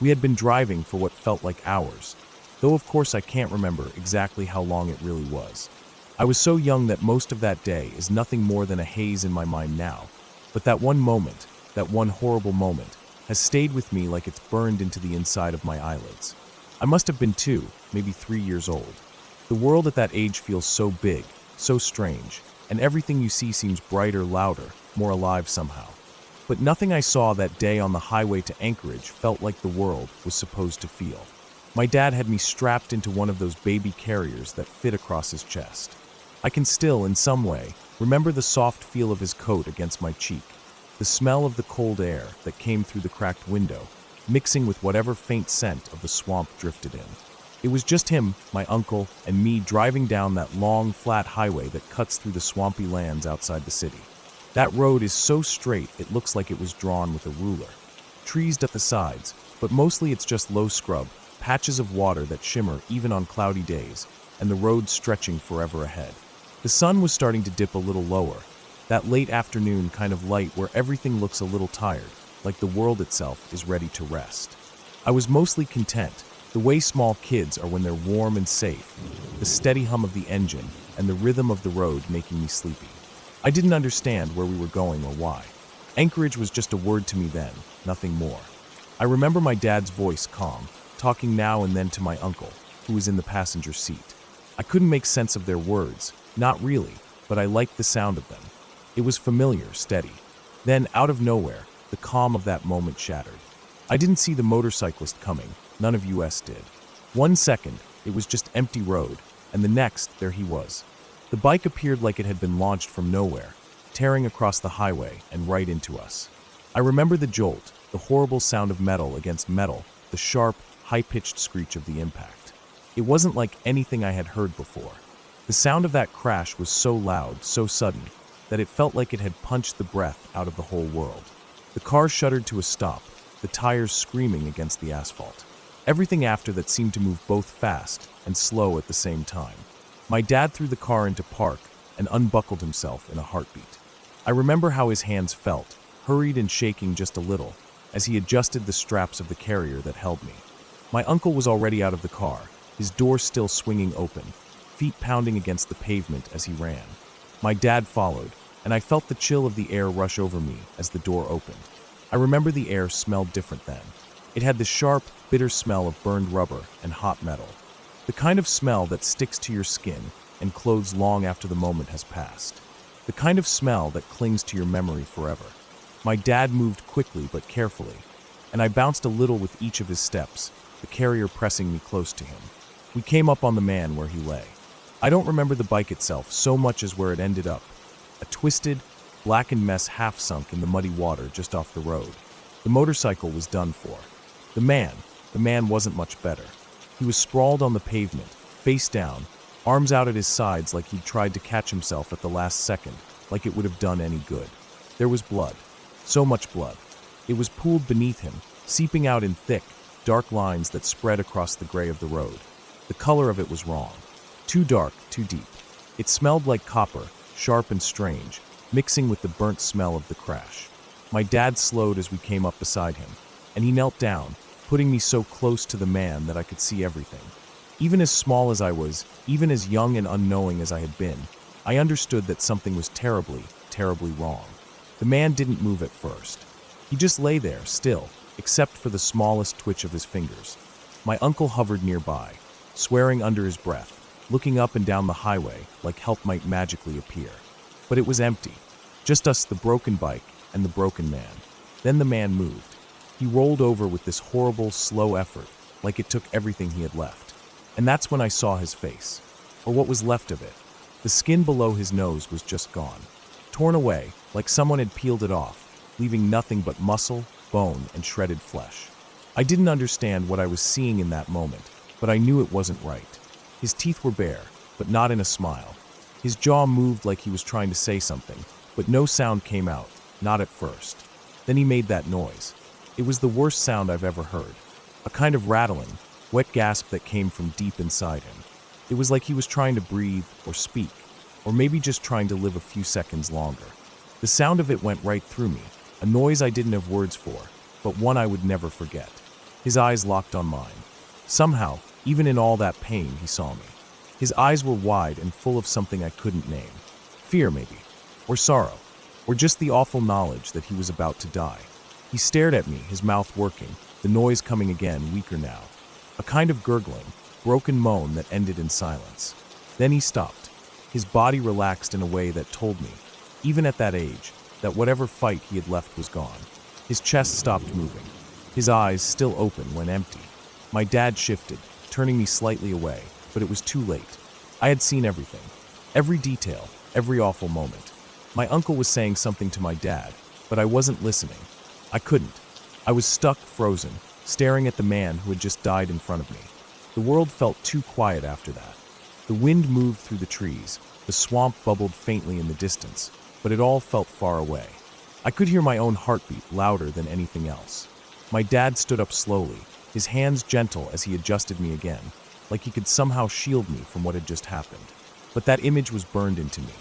We had been driving for what felt like hours, though of course I can't remember exactly how long it really was. I was so young that most of that day is nothing more than a haze in my mind now, but that one moment, that one horrible moment, has stayed with me like it's burned into the inside of my eyelids. I must have been 2, maybe 3 years old. The world at that age feels so big, so strange, and everything you see seems brighter, louder, more alive somehow. But nothing I saw that day on the highway to Anchorage felt like the world was supposed to feel. My dad had me strapped into one of those baby carriers that fit across his chest. I can still, in some way, remember the soft feel of his coat against my cheek, the smell of the cold air that came through the cracked window, mixing with whatever faint scent of the swamp drifted in. It was just him, my uncle, and me driving down that long, flat highway that cuts through the swampy lands outside the city. That road is so straight it looks like it was drawn with a ruler. Trees at the sides, but mostly it's just low scrub, patches of water that shimmer even on cloudy days, and the road stretching forever ahead. The sun was starting to dip a little lower, that late afternoon kind of light where everything looks a little tired, like the world itself is ready to rest. I was mostly content, the way small kids are when they're warm and safe, the steady hum of the engine and the rhythm of the road making me sleepy. I didn't understand where we were going or why. Anchorage was just a word to me then, nothing more. I remember my dad's voice calm, talking now and then to my uncle, who was in the passenger seat. I couldn't make sense of their words, not really, but I liked the sound of them. It was familiar, steady. Then, out of nowhere, the the calm of that moment shattered. I didn't see the motorcyclist coming, none of us did. 1 second, it was just empty road, and the next, there he was. The bike appeared like it had been launched from nowhere, tearing across the highway and right into us. I remember the jolt, the horrible sound of metal against metal, the sharp, high-pitched screech of the impact. It wasn't like anything I had heard before. The sound of that crash was so loud, so sudden, that it felt like it had punched the breath out of the whole world. The car shuddered to a stop, the tires screaming against the asphalt. Everything after that seemed to move both fast and slow at the same time. My dad threw the car into park and unbuckled himself in a heartbeat. I remember how his hands felt, hurried and shaking just a little, as he adjusted the straps of the carrier that held me. My uncle was already out of the car, his door still swinging open, feet pounding against the pavement as he ran. My dad followed, and I felt the chill of the air rush over me as the door opened. I remember the air smelled different then. It had the sharp, bitter smell of burned rubber and hot metal. The kind of smell that sticks to your skin and clothes long after the moment has passed. The kind of smell that clings to your memory forever. My dad moved quickly but carefully, and I bounced a little with each of his steps, the carrier pressing me close to him. We came up on the man where he lay. I don't remember the bike itself so much as where it ended up. A twisted, blackened mess half sunk in the muddy water just off the road. The motorcycle was done for. The man wasn't much better. He was sprawled on the pavement, face down, arms out at his sides like he'd tried to catch himself at the last second, like it would have done any good. There was blood. So much blood. It was pooled beneath him, seeping out in thick, dark lines that spread across the gray of the road. The color of it was wrong. Too dark, too deep. It smelled like copper, sharp and strange, mixing with the burnt smell of the crash. My dad slowed as we came up beside him, and he knelt down, putting me so close to the man that I could see everything. Even as small as I was, even as young and unknowing as I had been, I understood that something was terribly, terribly wrong. The man didn't move at first. He just lay there, still, except for the smallest twitch of his fingers. My uncle hovered nearby, swearing under his breath, looking up and down the highway like help might magically appear. But it was empty. Just us, the broken bike, and the broken man. Then the man moved. He rolled over with this horrible, slow effort, like it took everything he had left. And that's when I saw his face, or what was left of it. The skin below his nose was just gone, torn away, like someone had peeled it off, leaving nothing but muscle, bone, and shredded flesh. I didn't understand what I was seeing in that moment, but I knew it wasn't right. His teeth were bare, but not in a smile. His jaw moved like he was trying to say something, but no sound came out, not at first. Then he made that noise. It was the worst sound I've ever heard. A kind of rattling, wet gasp that came from deep inside him. It was like he was trying to breathe or speak, or maybe just trying to live a few seconds longer. The sound of it went right through me, a noise I didn't have words for, but one I would never forget. His eyes locked on mine. Somehow, even in all that pain, he saw me. His eyes were wide and full of something I couldn't name. Fear, maybe, or sorrow, or just the awful knowledge that he was about to die. He stared at me, his mouth working, the noise coming again, weaker now. A kind of gurgling, broken moan that ended in silence. Then he stopped. His body relaxed in a way that told me, even at that age, that whatever fight he had left was gone. His chest stopped moving. His eyes, still open, went empty. My dad shifted, turning me slightly away, but it was too late. I had seen everything. Every detail, every awful moment. My uncle was saying something to my dad, but I wasn't listening. I couldn't. I was stuck, frozen, staring at the man who had just died in front of me. The world felt too quiet after that. The wind moved through the trees, the swamp bubbled faintly in the distance, but it all felt far away. I could hear my own heartbeat louder than anything else. My dad stood up slowly, his hands gentle as he adjusted me again, like he could somehow shield me from what had just happened. But that image was burned into me.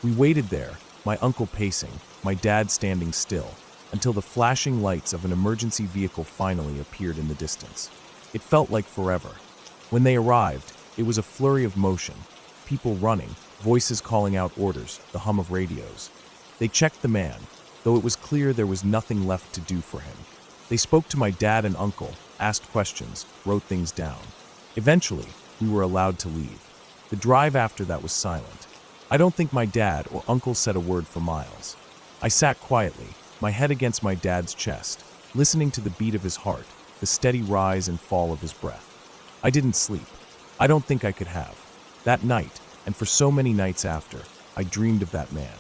We waited there, my uncle pacing, my dad standing still, until the flashing lights of an emergency vehicle finally appeared in the distance. It felt like forever. When they arrived, it was a flurry of motion, people running, voices calling out orders, the hum of radios. They checked the man, though it was clear there was nothing left to do for him. They spoke to my dad and uncle, asked questions, wrote things down. Eventually, we were allowed to leave. The drive after that was silent. I don't think my dad or uncle said a word for miles. I sat quietly, my head against my dad's chest, listening to the beat of his heart, the steady rise and fall of his breath. I didn't sleep. I don't think I could have. That night, and for so many nights after, I dreamed of that man.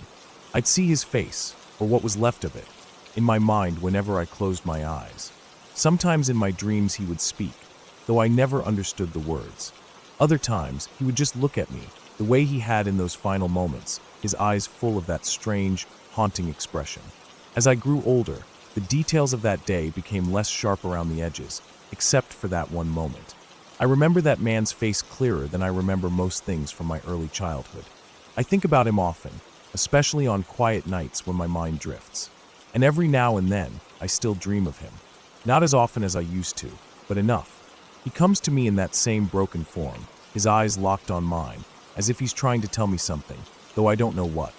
I'd see his face, or what was left of it, in my mind whenever I closed my eyes. Sometimes in my dreams he would speak, though I never understood the words. Other times, he would just look at me, the way he had in those final moments, his eyes full of that strange, haunting expression. As I grew older, the details of that day became less sharp around the edges, except for that one moment. I remember that man's face clearer than I remember most things from my early childhood. I think about him often, especially on quiet nights when my mind drifts. And every now and then, I still dream of him. Not as often as I used to, but enough. He comes to me in that same broken form, his eyes locked on mine, as if he's trying to tell me something, though I don't know what.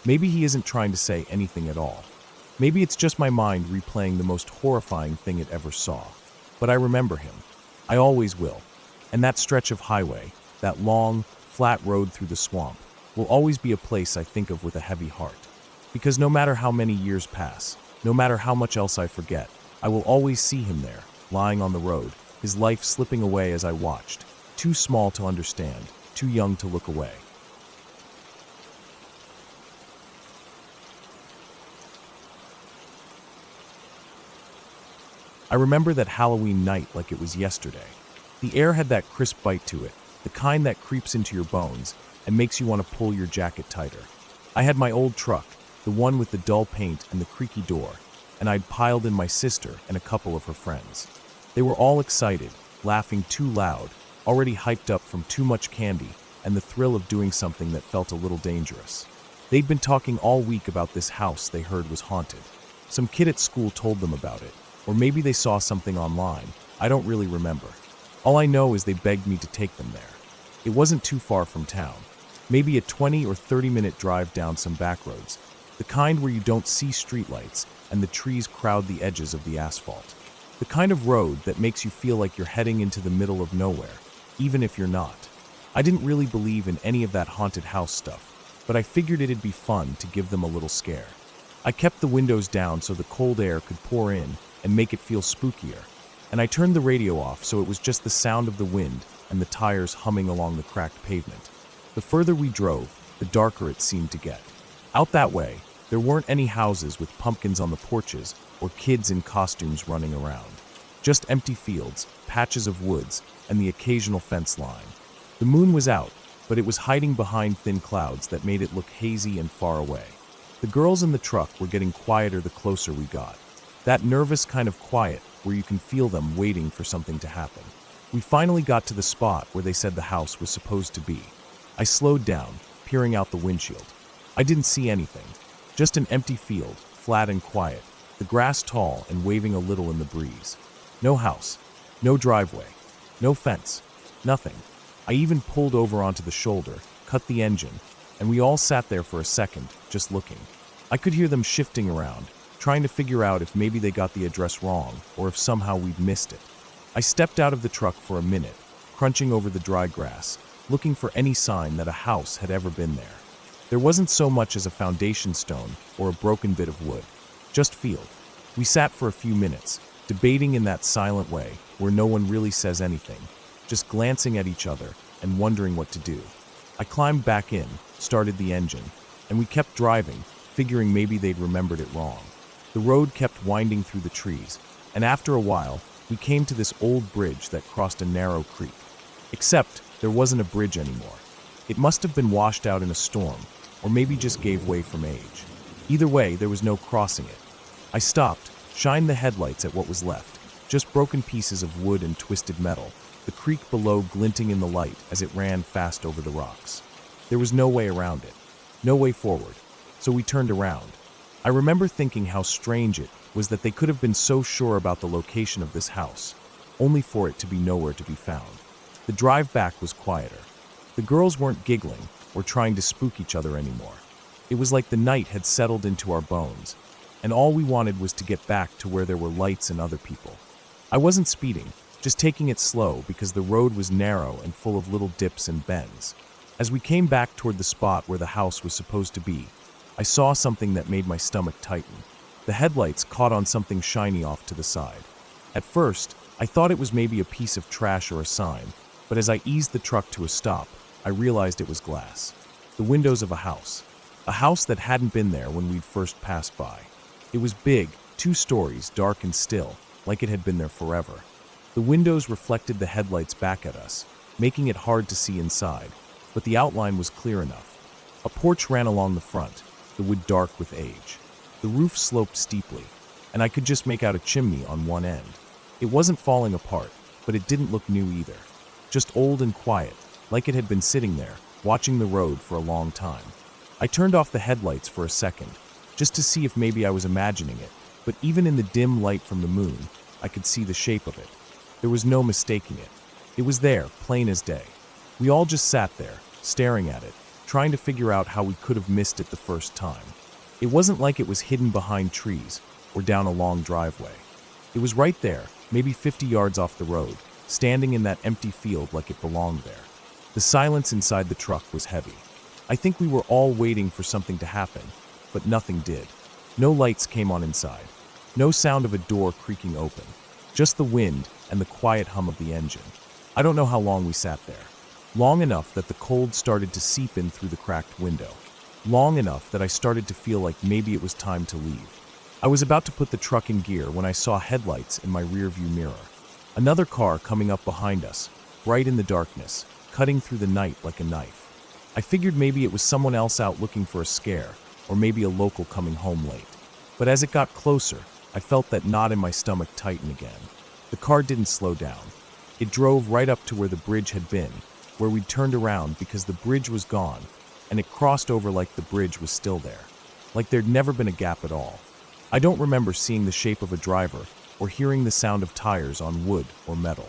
Maybe he isn't trying to say anything at all. Maybe it's just my mind replaying the most horrifying thing it ever saw. But I remember him. I always will. And that stretch of highway, that long, flat road through the swamp, will always be a place I think of with a heavy heart. Because no matter how many years pass, no matter how much else I forget, I will always see him there, lying on the road, his life slipping away as I watched, too small to understand, too young to look away. I remember that Halloween night like it was yesterday. The air had that crisp bite to it, the kind that creeps into your bones and makes you want to pull your jacket tighter. I had my old truck, the one with the dull paint and the creaky door, and I'd piled in my sister and a couple of her friends. They were all excited, laughing too loud, already hyped up from too much candy and the thrill of doing something that felt a little dangerous. They'd been talking all week about this house they heard was haunted. Some kid at school told them about it, or maybe they saw something online. I don't really remember. All I know is they begged me to take them there. It wasn't too far from town, maybe a 20 or 30-minute drive down some back roads, the kind where you don't see streetlights and the trees crowd the edges of the asphalt. The kind of road that makes you feel like you're heading into the middle of nowhere, even if you're not. I didn't really believe in any of that haunted house stuff, but I figured it'd be fun to give them a little scare. I kept the windows down so the cold air could pour in and make it feel spookier, and I turned the radio off so it was just the sound of the wind and the tires humming along the cracked pavement. The further we drove, the darker it seemed to get. Out that way, there weren't any houses with pumpkins on the porches or kids in costumes running around. Just empty fields, patches of woods, and the occasional fence line. The moon was out, but it was hiding behind thin clouds that made it look hazy and far away. The girls in the truck were getting quieter the closer we got. That nervous kind of quiet where you can feel them waiting for something to happen. We finally got to the spot where they said the house was supposed to be. I slowed down, peering out the windshield. I didn't see anything. Just an empty field, flat and quiet, the grass tall and waving a little in the breeze. No house, no driveway, no fence, nothing. I even pulled over onto the shoulder, cut the engine, and we all sat there for a second, just looking. I could hear them shifting around, trying to figure out if maybe they got the address wrong or if somehow we'd missed it. I stepped out of the truck for a minute, crunching over the dry grass, looking for any sign that a house had ever been there. There wasn't so much as a foundation stone or a broken bit of wood, just field. We sat for a few minutes, debating in that silent way where no one really says anything, just glancing at each other and wondering what to do. I climbed back in, started the engine, and we kept driving, figuring maybe they'd remembered it wrong. The road kept winding through the trees, and after a while, we came to this old bridge that crossed a narrow creek. Except there wasn't a bridge anymore. It must have been washed out in a storm, or maybe just gave way from age. Either way, there was no crossing it. I stopped, shined the headlights at what was left, just broken pieces of wood and twisted metal, the creek below glinting in the light as it ran fast over the rocks. There was no way around it, no way forward, so we turned around. I remember thinking how strange it was that they could have been so sure about the location of this house, only for it to be nowhere to be found. The drive back was quieter. The girls weren't giggling or trying to spook each other anymore. It was like the night had settled into our bones, and all we wanted was to get back to where there were lights and other people. I wasn't speeding, just taking it slow because the road was narrow and full of little dips and bends. As we came back toward the spot where the house was supposed to be, I saw something that made my stomach tighten. The headlights caught on something shiny off to the side. At first, I thought it was maybe a piece of trash or a sign, but as I eased the truck to a stop, I realized it was glass. The windows of a house. A house that hadn't been there when we'd first passed by. It was big, 2 stories, dark and still, like it had been there forever. The windows reflected the headlights back at us, making it hard to see inside, but the outline was clear enough. A porch ran along the front, the wood dark with age. The roof sloped steeply, and I could just make out a chimney on one end. It wasn't falling apart, but it didn't look new either. Just old and quiet, like it had been sitting there, watching the road for a long time. I turned off the headlights for a second, just to see if maybe I was imagining it, but even in the dim light from the moon, I could see the shape of it. There was no mistaking it. It was there, plain as day. We all just sat there, staring at it, trying to figure out how we could have missed it the first time. It wasn't like it was hidden behind trees or down a long driveway. It was right there, maybe 50 yards off the road, standing in that empty field like it belonged there. The silence inside the truck was heavy. I think we were all waiting for something to happen, but nothing did. No lights came on inside. No sound of a door creaking open. Just the wind and the quiet hum of the engine. I don't know how long we sat there. Long enough that the cold started to seep in through the cracked window. Long enough that I started to feel like maybe it was time to leave. I was about to put the truck in gear when I saw headlights in my rearview mirror. Another car coming up behind us, bright in the darkness, cutting through the night like a knife. I figured maybe it was someone else out looking for a scare, or maybe a local coming home late. But as it got closer, I felt that knot in my stomach tighten again. The car didn't slow down. It drove right up to where the bridge had been, where we'd turned around because the bridge was gone, and it crossed over like the bridge was still there, like there'd never been a gap at all. I don't remember seeing the shape of a driver or hearing the sound of tires on wood or metal.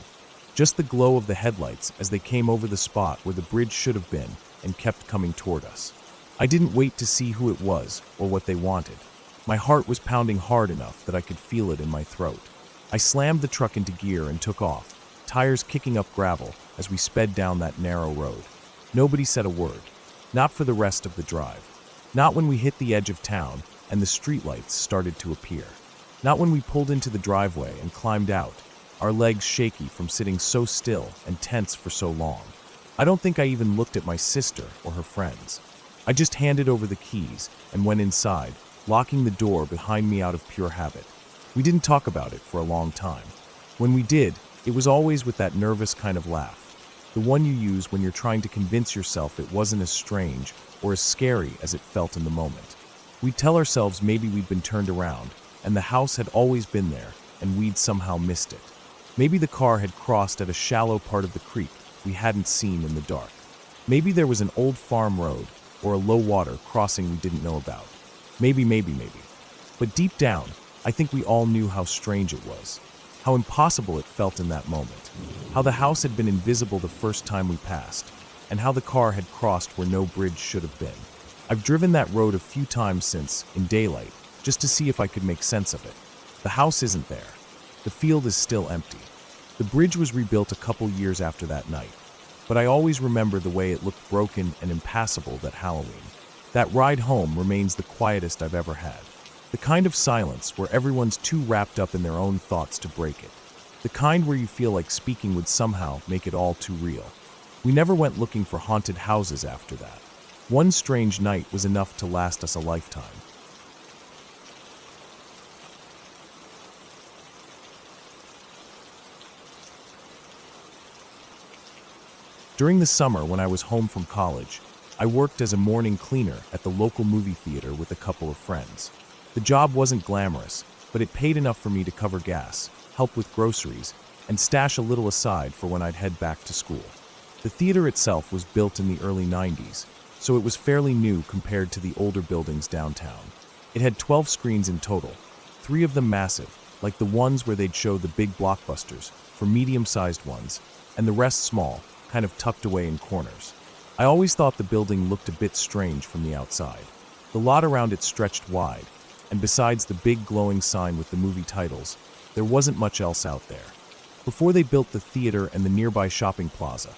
Just the glow of the headlights as they came over the spot where the bridge should have been and kept coming toward us. I didn't wait to see who it was or what they wanted. My heart was pounding hard enough that I could feel it in my throat. I slammed the truck into gear and took off, tires kicking up gravel as we sped down that narrow road. Nobody said a word. Not for the rest of the drive. Not when we hit the edge of town and the streetlights started to appear. Not when we pulled into the driveway and climbed out, our legs shaky from sitting so still and tense for so long. I don't think I even looked at my sister or her friends. I just handed over the keys and went inside, locking the door behind me out of pure habit. We didn't talk about it for a long time. When we did, it was always with that nervous kind of laugh. The one you use when you're trying to convince yourself it wasn't as strange or as scary as it felt in the moment. We'd tell ourselves maybe we'd been turned around, and the house had always been there, and we'd somehow missed it. Maybe the car had crossed at a shallow part of the creek we hadn't seen in the dark. Maybe there was an old farm road or a low water crossing we didn't know about. Maybe. But deep down, I think we all knew how strange it was. How impossible it felt in that moment. How the house had been invisible the first time we passed, and how the car had crossed where no bridge should have been. I've driven that road a few times since, in daylight, just to see if I could make sense of it. The house isn't there. The field is still empty. The bridge was rebuilt a couple years after that night, but I always remember the way it looked broken and impassable that Halloween. That ride home remains the quietest I've ever had. The kind of silence where everyone's too wrapped up in their own thoughts to break it. The kind where you feel like speaking would somehow make it all too real. We never went looking for haunted houses after that. One strange night was enough to last us a lifetime. During the summer when I was home from college, I worked as a morning cleaner at the local movie theater with a couple of friends. The job wasn't glamorous, but it paid enough for me to cover gas, help with groceries, and stash a little aside for when I'd head back to school. The theater itself was built in the early 90s, so it was fairly new compared to the older buildings downtown. It had 12 screens in total, 3 of them massive, like the ones where they'd show the big blockbusters, for medium-sized ones, and the rest small, kind of tucked away in corners. I always thought the building looked a bit strange from the outside. The lot around it stretched wide, and besides the big glowing sign with the movie titles, there wasn't much else out there. Before they built the theater and the nearby shopping plaza,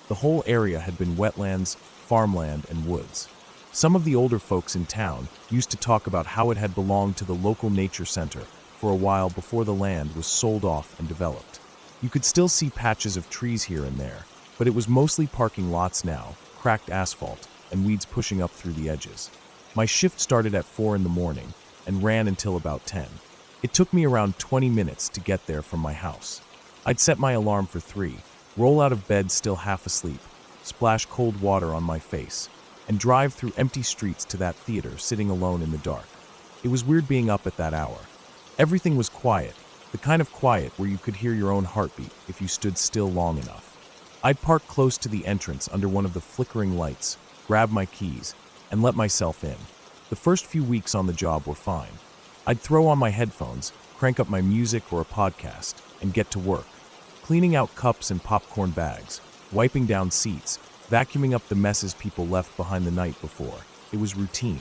the whole area had been wetlands, farmland, and woods. Some of the older folks in town used to talk about how it had belonged to the local nature center for a while before the land was sold off and developed. You could still see patches of trees here and there, but it was mostly parking lots now, cracked asphalt, and weeds pushing up through the edges. My shift started at 4 in the morning and ran until about 10. It took me around 20 minutes to get there from my house. I'd set my alarm for 3, roll out of bed still half asleep, splash cold water on my face, and drive through empty streets to that theater sitting alone in the dark. It was weird being up at that hour. Everything was quiet, the kind of quiet where you could hear your own heartbeat if you stood still long enough. I'd park close to the entrance under one of the flickering lights, grab my keys, and let myself in. The first few weeks on the job were fine. I'd throw on my headphones, crank up my music or a podcast, and get to work. Cleaning out cups and popcorn bags, wiping down seats, vacuuming up the messes people left behind the night before. It was routine.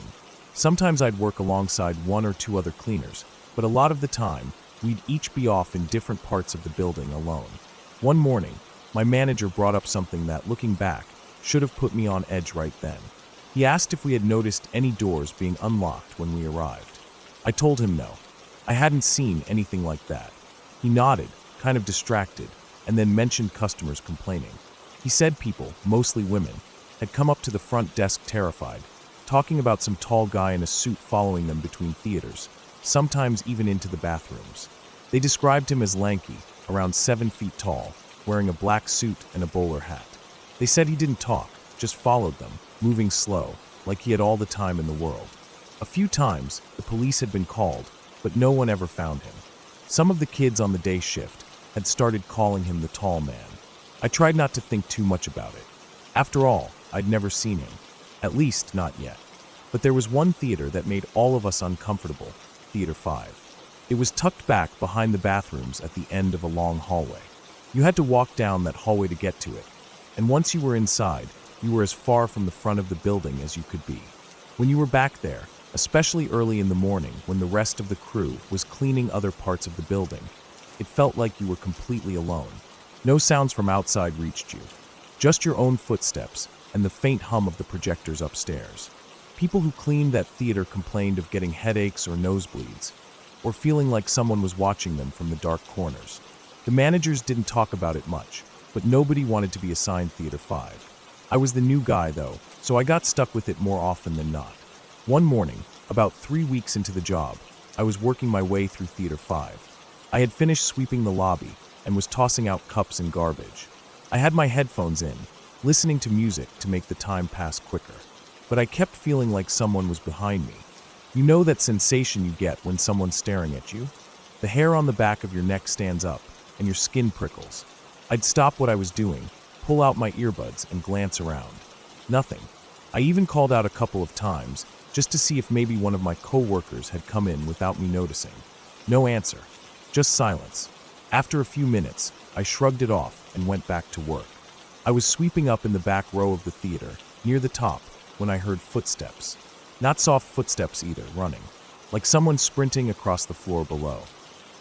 Sometimes I'd work alongside 1 or 2 other cleaners, but a lot of the time, we'd each be off in different parts of the building alone. One morning, my manager brought up something that, looking back, should have put me on edge right then. He asked if we had noticed any doors being unlocked when we arrived. I told him no. I hadn't seen anything like that. He nodded, kind of distracted, and then mentioned customers complaining. He said people, mostly women, had come up to the front desk terrified, talking about some tall guy in a suit following them between theaters, sometimes even into the bathrooms. They described him as lanky, around 7 feet tall, wearing a black suit and a bowler hat. They said he didn't talk, just followed them, moving slow, like he had all the time in the world. A few times, the police had been called, but no one ever found him. Some of the kids on the day shift had started calling him the tall man. I tried not to think too much about it. After all, I'd never seen him. At least, not yet. But there was one theater that made all of us uncomfortable, Theater 5. It was tucked back behind the bathrooms at the end of a long hallway. You had to walk down that hallway to get to it, and once you were inside, you were as far from the front of the building as you could be. When you were back there, especially early in the morning when the rest of the crew was cleaning other parts of the building, it felt like you were completely alone. No sounds from outside reached you, just your own footsteps and the faint hum of the projectors upstairs. People who cleaned that theater complained of getting headaches or nosebleeds, or feeling like someone was watching them from the dark corners. The managers didn't talk about it much, but nobody wanted to be assigned Theater 5. I was the new guy, though, so I got stuck with it more often than not. One morning, about 3 weeks into the job, I was working my way through Theater 5. I had finished sweeping the lobby and was tossing out cups and garbage. I had my headphones in, listening to music to make the time pass quicker. But I kept feeling like someone was behind me. You know that sensation you get when someone's staring at you? The hair on the back of your neck stands up, and your skin prickles. I'd stop what I was doing, pull out my earbuds, and glance around. Nothing. I even called out a couple of times, just to see if maybe one of my co-workers had come in without me noticing. No answer. Just silence. After a few minutes, I shrugged it off and went back to work. I was sweeping up in the back row of the theater, near the top, when I heard footsteps. Not soft footsteps either, running, like someone sprinting across the floor below.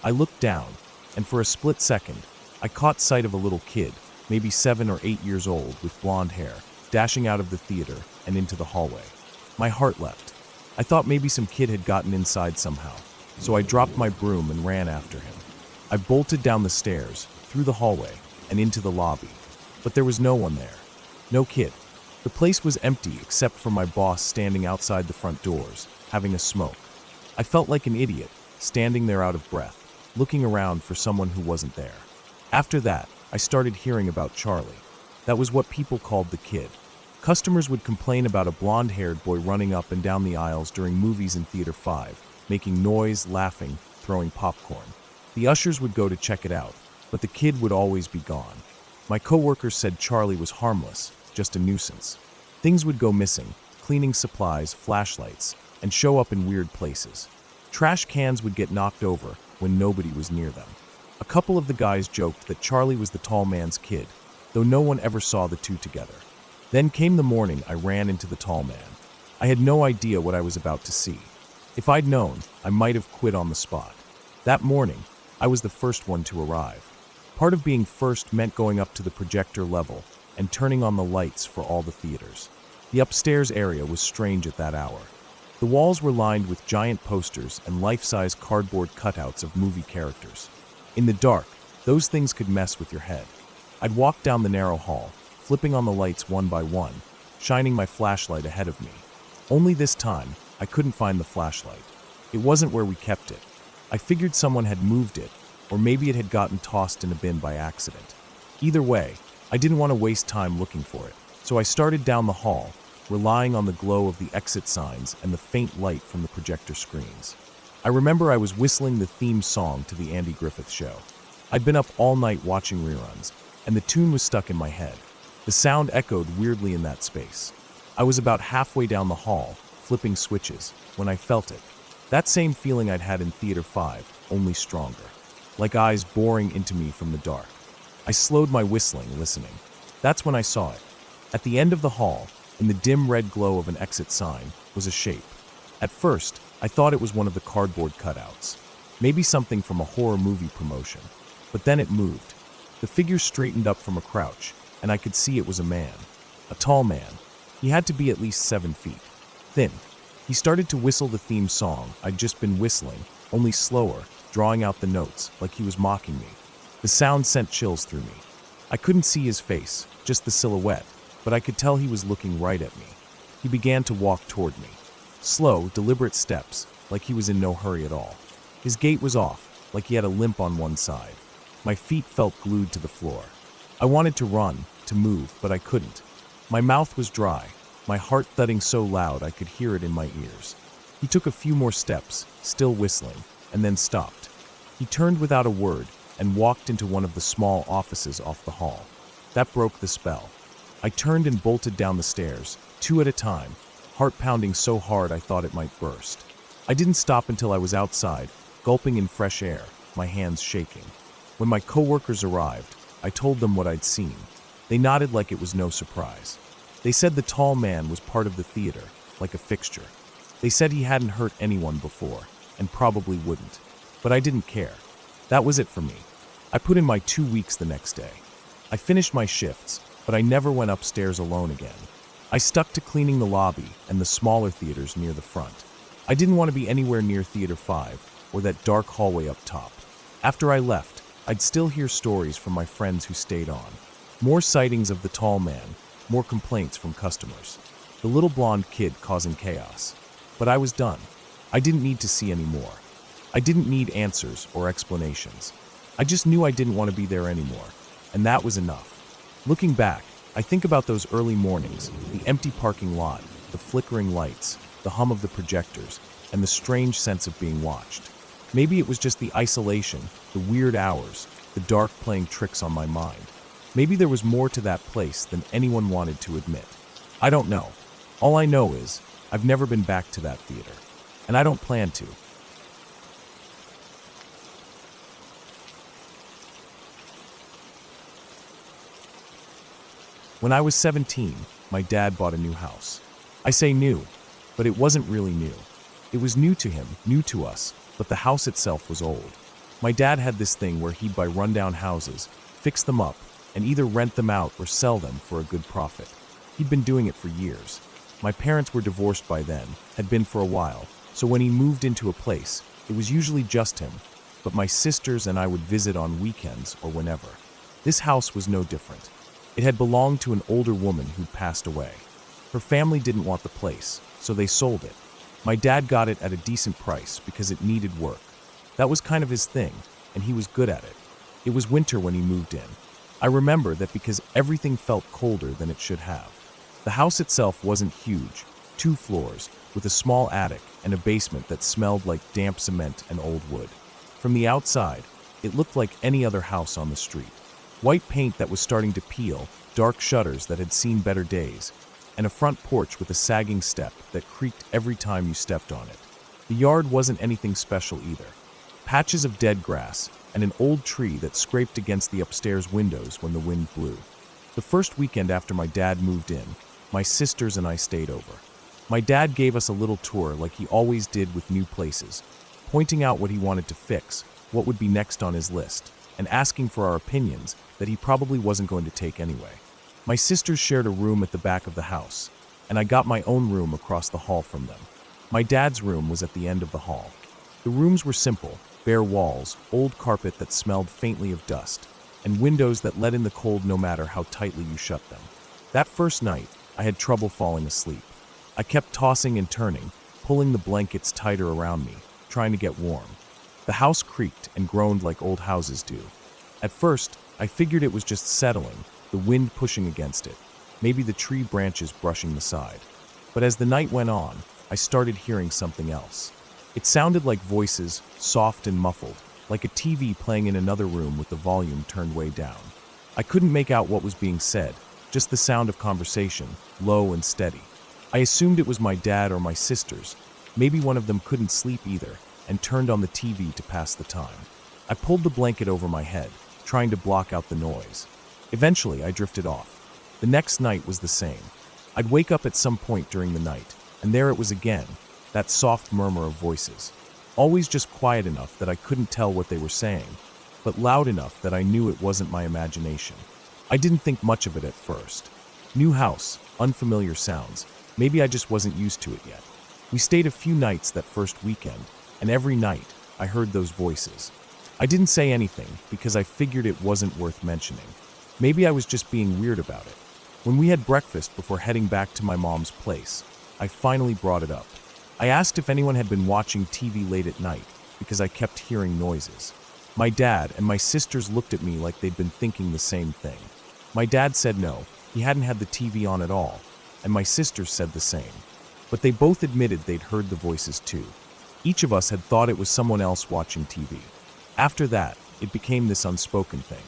I looked down, and for a split second, I caught sight of a little kid, maybe 7 or 8 years old, with blonde hair, dashing out of the theater and into the hallway. My heart leapt. I thought maybe some kid had gotten inside somehow, so I dropped my broom and ran after him. I bolted down the stairs, through the hallway, and into the lobby. But there was no one there. No kid. The place was empty except for my boss standing outside the front doors, having a smoke. I felt like an idiot, standing there out of breath, looking around for someone who wasn't there. After that, I started hearing about Charlie. That was what people called the kid. Customers would complain about a blonde-haired boy running up and down the aisles during movies in Theater 5, making noise, laughing, throwing popcorn. The ushers would go to check it out, but the kid would always be gone. My coworkers said Charlie was harmless, just a nuisance. Things would go missing, cleaning supplies, flashlights, and show up in weird places. Trash cans would get knocked over when nobody was near them. A couple of the guys joked that Charlie was the tall man's kid, though no one ever saw the two together. Then came the morning I ran into the tall man. I had no idea what I was about to see. If I'd known, I might have quit on the spot. That morning, I was the first one to arrive. Part of being first meant going up to the projector level and turning on the lights for all the theaters. The upstairs area was strange at that hour. The walls were lined with giant posters and life-size cardboard cutouts of movie characters. In the dark, those things could mess with your head. I'd walk down the narrow hall, flipping on the lights one by one, shining my flashlight ahead of me. Only this time, I couldn't find the flashlight. It wasn't where we kept it. I figured someone had moved it, or maybe it had gotten tossed in a bin by accident. Either way, I didn't want to waste time looking for it, so I started down the hall, relying on the glow of the exit signs and the faint light from the projector screens. I remember I was whistling the theme song to the Andy Griffith Show. I'd been up all night watching reruns, and the tune was stuck in my head. The sound echoed weirdly in that space. I was about halfway down the hall, flipping switches, when I felt it. That same feeling I'd had in Theater 5, only stronger. Like eyes boring into me from the dark. I slowed my whistling, listening. That's when I saw it. At the end of the hall, in the dim red glow of an exit sign, was a shape. At first, I thought it was one of the cardboard cutouts. Maybe something from a horror movie promotion. But then it moved. The figure straightened up from a crouch, and I could see it was a man. A tall man. He had to be at least 7 feet. Thin. He started to whistle the theme song I'd just been whistling, only slower, drawing out the notes, like he was mocking me. The sound sent chills through me. I couldn't see his face, just the silhouette, but I could tell he was looking right at me. He began to walk toward me. Slow, deliberate steps, like he was in no hurry at all. His gait was off, like he had a limp on one side. My feet felt glued to the floor. I wanted to run, to move, but I couldn't. My mouth was dry, my heart thudding so loud I could hear it in my ears. He took a few more steps, still whistling, and then stopped. He turned without a word and walked into one of the small offices off the hall. That broke the spell. I turned and bolted down the stairs, 2 at a time, heart pounding so hard I thought it might burst. I didn't stop until I was outside, gulping in fresh air, my hands shaking. When my coworkers arrived, I told them what I'd seen. They nodded like it was no surprise. They said the tall man was part of the theater, like a fixture. They said he hadn't hurt anyone before, and probably wouldn't. But I didn't care. That was it for me. I put in my 2 weeks the next day. I finished my shifts, but I never went upstairs alone again. I stuck to cleaning the lobby and the smaller theaters near the front. I didn't want to be anywhere near Theater 5 or that dark hallway up top. After I left, I'd still hear stories from my friends who stayed on. More sightings of the tall man, more complaints from customers. The little blonde kid causing chaos. But I was done. I didn't need to see any more. I didn't need answers or explanations. I just knew I didn't want to be there anymore, and that was enough. Looking back, I think about those early mornings, the empty parking lot, the flickering lights, the hum of the projectors, and the strange sense of being watched. Maybe it was just the isolation, the weird hours, the dark playing tricks on my mind. Maybe there was more to that place than anyone wanted to admit. I don't know. All I know is, I've never been back to that theater, and I don't plan to. When I was 17, my dad bought a new house. I say new, but it wasn't really new. It was new to him, new to us, but the house itself was old. My dad had this thing where he'd buy rundown houses, fix them up, and either rent them out or sell them for a good profit. He'd been doing it for years. My parents were divorced by then, had been for a while, so when he moved into a place, it was usually just him, but my sisters and I would visit on weekends or whenever. This house was no different. It had belonged to an older woman who'd passed away. Her family didn't want the place, so they sold it. My dad got it at a decent price because it needed work. That was kind of his thing, and he was good at it. It was winter when he moved in. I remember that because everything felt colder than it should have. The house itself wasn't huge, 2 floors, with a small attic and a basement that smelled like damp cement and old wood. From the outside, it looked like any other house on the street. White paint that was starting to peel, dark shutters that had seen better days, and a front porch with a sagging step that creaked every time you stepped on it. The yard wasn't anything special either. Patches of dead grass and an old tree that scraped against the upstairs windows when the wind blew. The first weekend after my dad moved in, my sisters and I stayed over. My dad gave us a little tour like he always did with new places, pointing out what he wanted to fix, what would be next on his list, and asking for our opinions that he probably wasn't going to take anyway. My sisters shared a room at the back of the house. and I got my own room across the hall from them. My dad's room was at the end of the hall. The rooms were simple, bare walls, old carpet that smelled faintly of dust, and windows that let in the cold no matter how tightly you shut them. That first night, I had trouble falling asleep. I kept tossing and turning, pulling the blankets tighter around me, trying to get warm. The house creaked and groaned like old houses do. At first, I figured it was just settling, the wind pushing against it, maybe the tree branches brushing the side. But as the night went on, I started hearing something else. It sounded like voices, soft and muffled, like a TV playing in another room with the volume turned way down. I couldn't make out what was being said, just the sound of conversation, low and steady. I assumed it was my dad or my sisters. Maybe one of them couldn't sleep either, and turned on the TV to pass the time. I pulled the blanket over my head, trying to block out the noise. Eventually, I drifted off. The next night was the same. I'd wake up at some point during the night, and there it was again, that soft murmur of voices. Always just quiet enough that I couldn't tell what they were saying, but loud enough that I knew it wasn't my imagination. I didn't think much of it at first. New house, unfamiliar sounds. Maybe I just wasn't used to it yet. We stayed a few nights that first weekend, and every night I heard those voices. I didn't say anything because I figured it wasn't worth mentioning. Maybe I was just being weird about it. When we had breakfast before heading back to my mom's place, I finally brought it up. I asked if anyone had been watching TV late at night because I kept hearing noises. My dad and my sisters looked at me like they'd been thinking the same thing. My dad said no, he hadn't had the TV on at all, and my sisters said the same. But they both admitted they'd heard the voices too. Each of us had thought it was someone else watching TV. After that, it became this unspoken thing.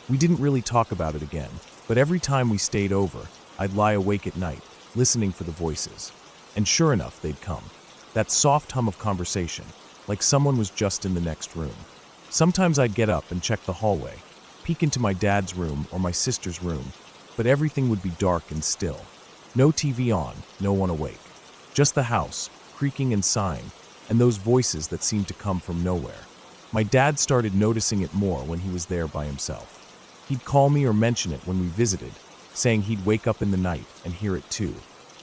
We didn't really talk about it again, but every time we stayed over, I'd lie awake at night, listening for the voices. And sure enough, they'd come. That soft hum of conversation, like someone was just in the next room. Sometimes I'd get up and check the hallway, peek into my dad's room or my sister's room, but everything would be dark and still. No TV on, no one awake. Just the house, creaking and sighing, and those voices that seemed to come from nowhere. My dad started noticing it more when he was there by himself. He'd call me or mention it when we visited, saying he'd wake up in the night and hear it too.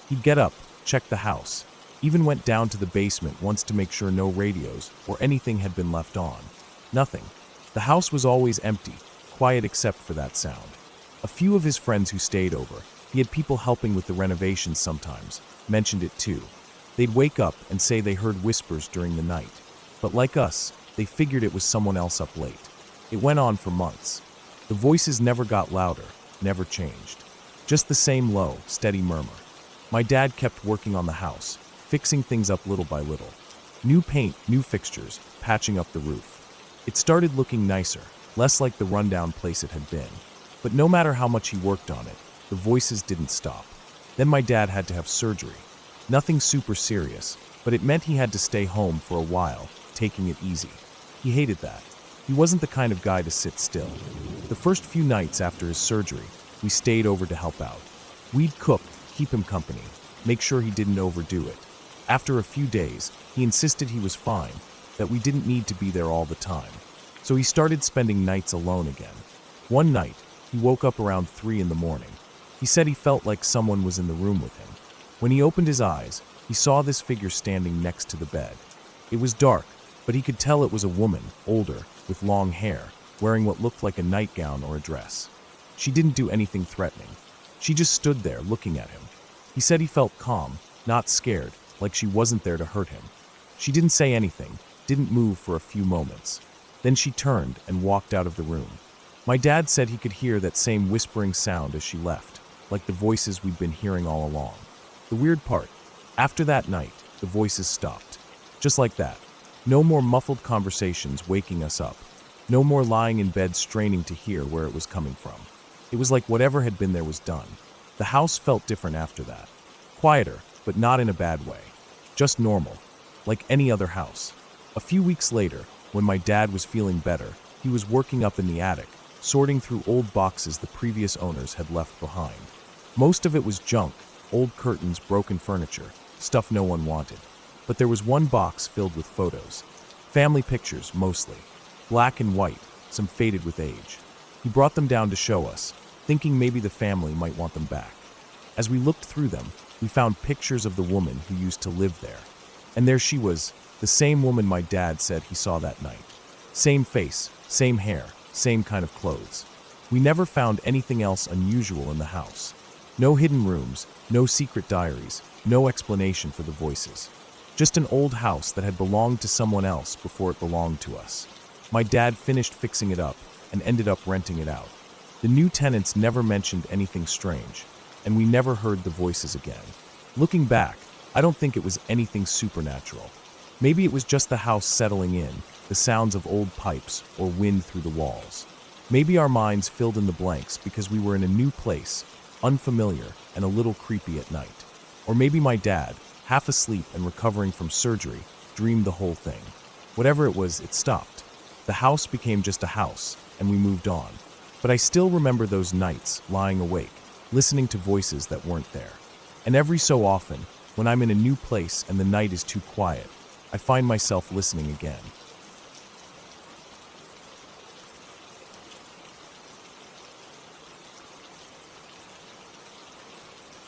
He'd get up, check the house, even went down to the basement once to make sure no radios or anything had been left on. Nothing. The house was always empty, quiet except for that sound. A few of his friends who stayed over, he had people helping with the renovations sometimes, mentioned it too. They'd wake up and say they heard whispers during the night. But like us, they figured it was someone else up late. It went on for months. The voices never got louder, never changed. Just the same low, steady murmur. My dad kept working on the house, fixing things up little by little. New paint, new fixtures, patching up the roof. It started looking nicer, less like the rundown place it had been. But no matter how much he worked on it, the voices didn't stop. Then my dad had to have surgery. Nothing super serious, but it meant he had to stay home for a while, taking it easy. He hated that. He wasn't the kind of guy to sit still. The first few nights after his surgery, we stayed over to help out. We'd cook, keep him company, make sure he didn't overdo it. After a few days, he insisted he was fine, that we didn't need to be there all the time. So he started spending nights alone again. One night, he woke up around 3 in the morning. He said he felt like someone was in the room with him. When he opened his eyes, he saw this figure standing next to the bed. It was dark, but he could tell it was a woman, older, with long hair, wearing what looked like a nightgown or a dress. She didn't do anything threatening. She just stood there looking at him. He said he felt calm, not scared, like she wasn't there to hurt him. She didn't say anything, didn't move for a few moments. Then she turned and walked out of the room. My dad said he could hear that same whispering sound as she left, like the voices we'd been hearing all along. The weird part, after that night, the voices stopped. Just like that. No more muffled conversations waking us up. No more lying in bed straining to hear where it was coming from. It was like whatever had been there was done. The house felt different after that. Quieter, but not in a bad way. Just normal, like any other house. A few weeks later, when my dad was feeling better, he was working up in the attic, sorting through old boxes the previous owners had left behind. Most of it was junk, old curtains, broken furniture, stuff no one wanted. But there was one box filled with photos. Family pictures, mostly. Black and white, some faded with age. He brought them down to show us, thinking maybe the family might want them back. As we looked through them, We found pictures of the woman who used to live there. And there she was, the same woman my dad said he saw that night. Same face, same hair, same kind of clothes. We never found anything else unusual in the house. No hidden rooms, no secret diaries, no explanation for the voices. Just an old house that had belonged to someone else before it belonged to us. My dad finished fixing it up and ended up renting it out. The new tenants never mentioned anything strange, and we never heard the voices again. Looking back, I don't think it was anything supernatural. Maybe it was just the house settling in, the sounds of old pipes or wind through the walls. Maybe our minds filled in the blanks because we were in a new place, unfamiliar and a little creepy at night. Or maybe my dad, half asleep and recovering from surgery, dreamed the whole thing. Whatever it was, it stopped. The house became just a house, and we moved on. But I still remember those nights, lying awake, listening to voices that weren't there. And every so often, when I'm in a new place and the night is too quiet, I find myself listening again.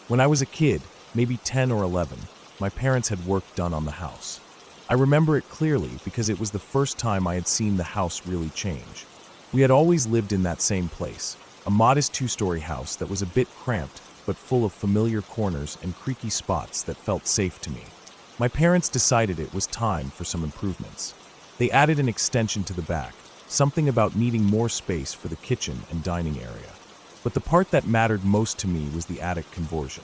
When I was a kid, maybe 10 or 11, my parents had work done on the house. I remember it clearly because it was the first time I had seen the house really change. We had always lived in that same place, a modest two-story house that was a bit cramped but full of familiar corners and creaky spots that felt safe to me. My parents decided it was time for some improvements. They added an extension to the back, something about needing more space for the kitchen and dining area. But the part that mattered most to me was the attic conversion.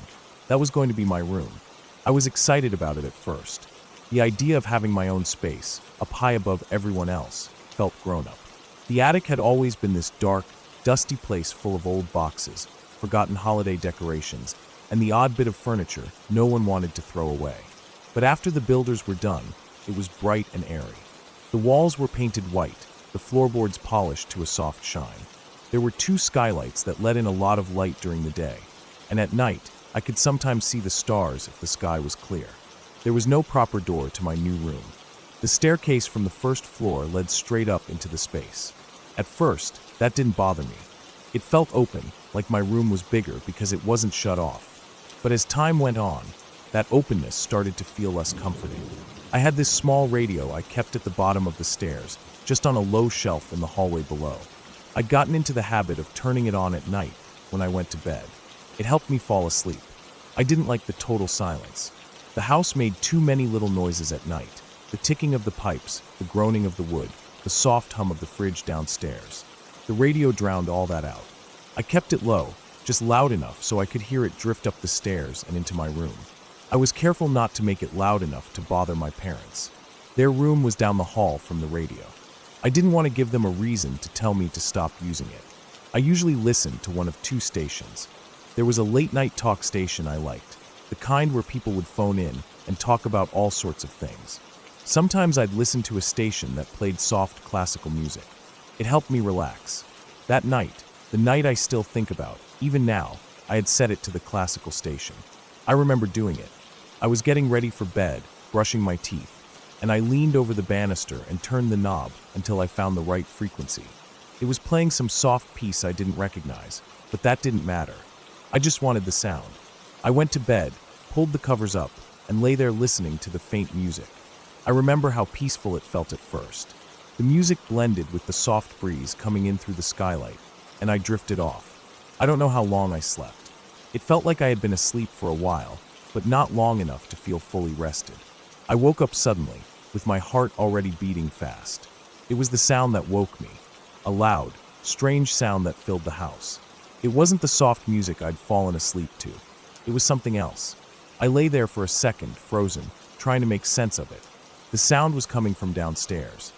That was going to be my room. I was excited about it at first. The idea of having my own space, up high above everyone else, felt grown-up. The attic had always been this dark, dusty place full of old boxes, forgotten holiday decorations, and the odd bit of furniture no one wanted to throw away. But after the builders were done, it was bright and airy. The walls were painted white, the floorboards polished to a soft shine. There were 2 skylights that let in a lot of light during the day, and at night, I could sometimes see the stars if the sky was clear. There was no proper door to my new room. The staircase from the first floor led straight up into the space. At first, that didn't bother me. It felt open, like my room was bigger because it wasn't shut off. But as time went on, that openness started to feel less comforting. I had this small radio I kept at the bottom of the stairs, just on a low shelf in the hallway below. I'd gotten into the habit of turning it on at night when I went to bed. It helped me fall asleep. I didn't like the total silence. The house made too many little noises at night. The ticking of the pipes, the groaning of the wood, the soft hum of the fridge downstairs. The radio drowned all that out. I kept it low, just loud enough so I could hear it drift up the stairs and into my room. I was careful not to make it loud enough to bother my parents. Their room was down the hall from the radio. I didn't want to give them a reason to tell me to stop using it. I usually listened to one of 2 stations. There was a late-night talk station I liked, the kind where people would phone in and talk about all sorts of things. Sometimes I'd listen to a station that played soft classical music. It helped me relax. That night, the night I still think about, even now, I had set it to the classical station. I remember doing it. I was getting ready for bed, brushing my teeth, and I leaned over the banister and turned the knob until I found the right frequency. It was playing some soft piece I didn't recognize, but that didn't matter. I just wanted the sound. I went to bed, pulled the covers up, and lay there listening to the faint music. I remember how peaceful it felt at first. The music blended with the soft breeze coming in through the skylight, and I drifted off. I don't know how long I slept. It felt like I had been asleep for a while, but not long enough to feel fully rested. I woke up suddenly, with my heart already beating fast. It was the sound that woke me, a loud, strange sound that filled the house. It wasn't the soft music I'd fallen asleep to. It was something else. I lay there for a second, frozen, trying to make sense of it. The sound was coming from downstairs,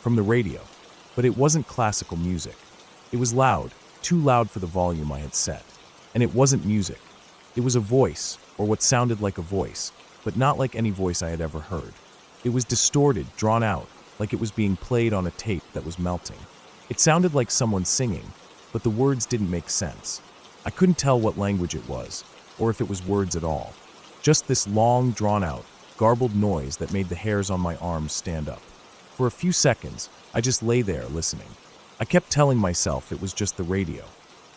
from the radio, but it wasn't classical music. It was loud, too loud for the volume I had set. And it wasn't music. It was a voice, or what sounded like a voice, but not like any voice I had ever heard. It was distorted, drawn out, like it was being played on a tape that was melting. It sounded like someone singing, but the words didn't make sense. I couldn't tell what language it was, or if it was words at all. Just this long, drawn-out, garbled noise that made the hairs on my arms stand up. For a few seconds, I just lay there listening. I kept telling myself it was just the radio.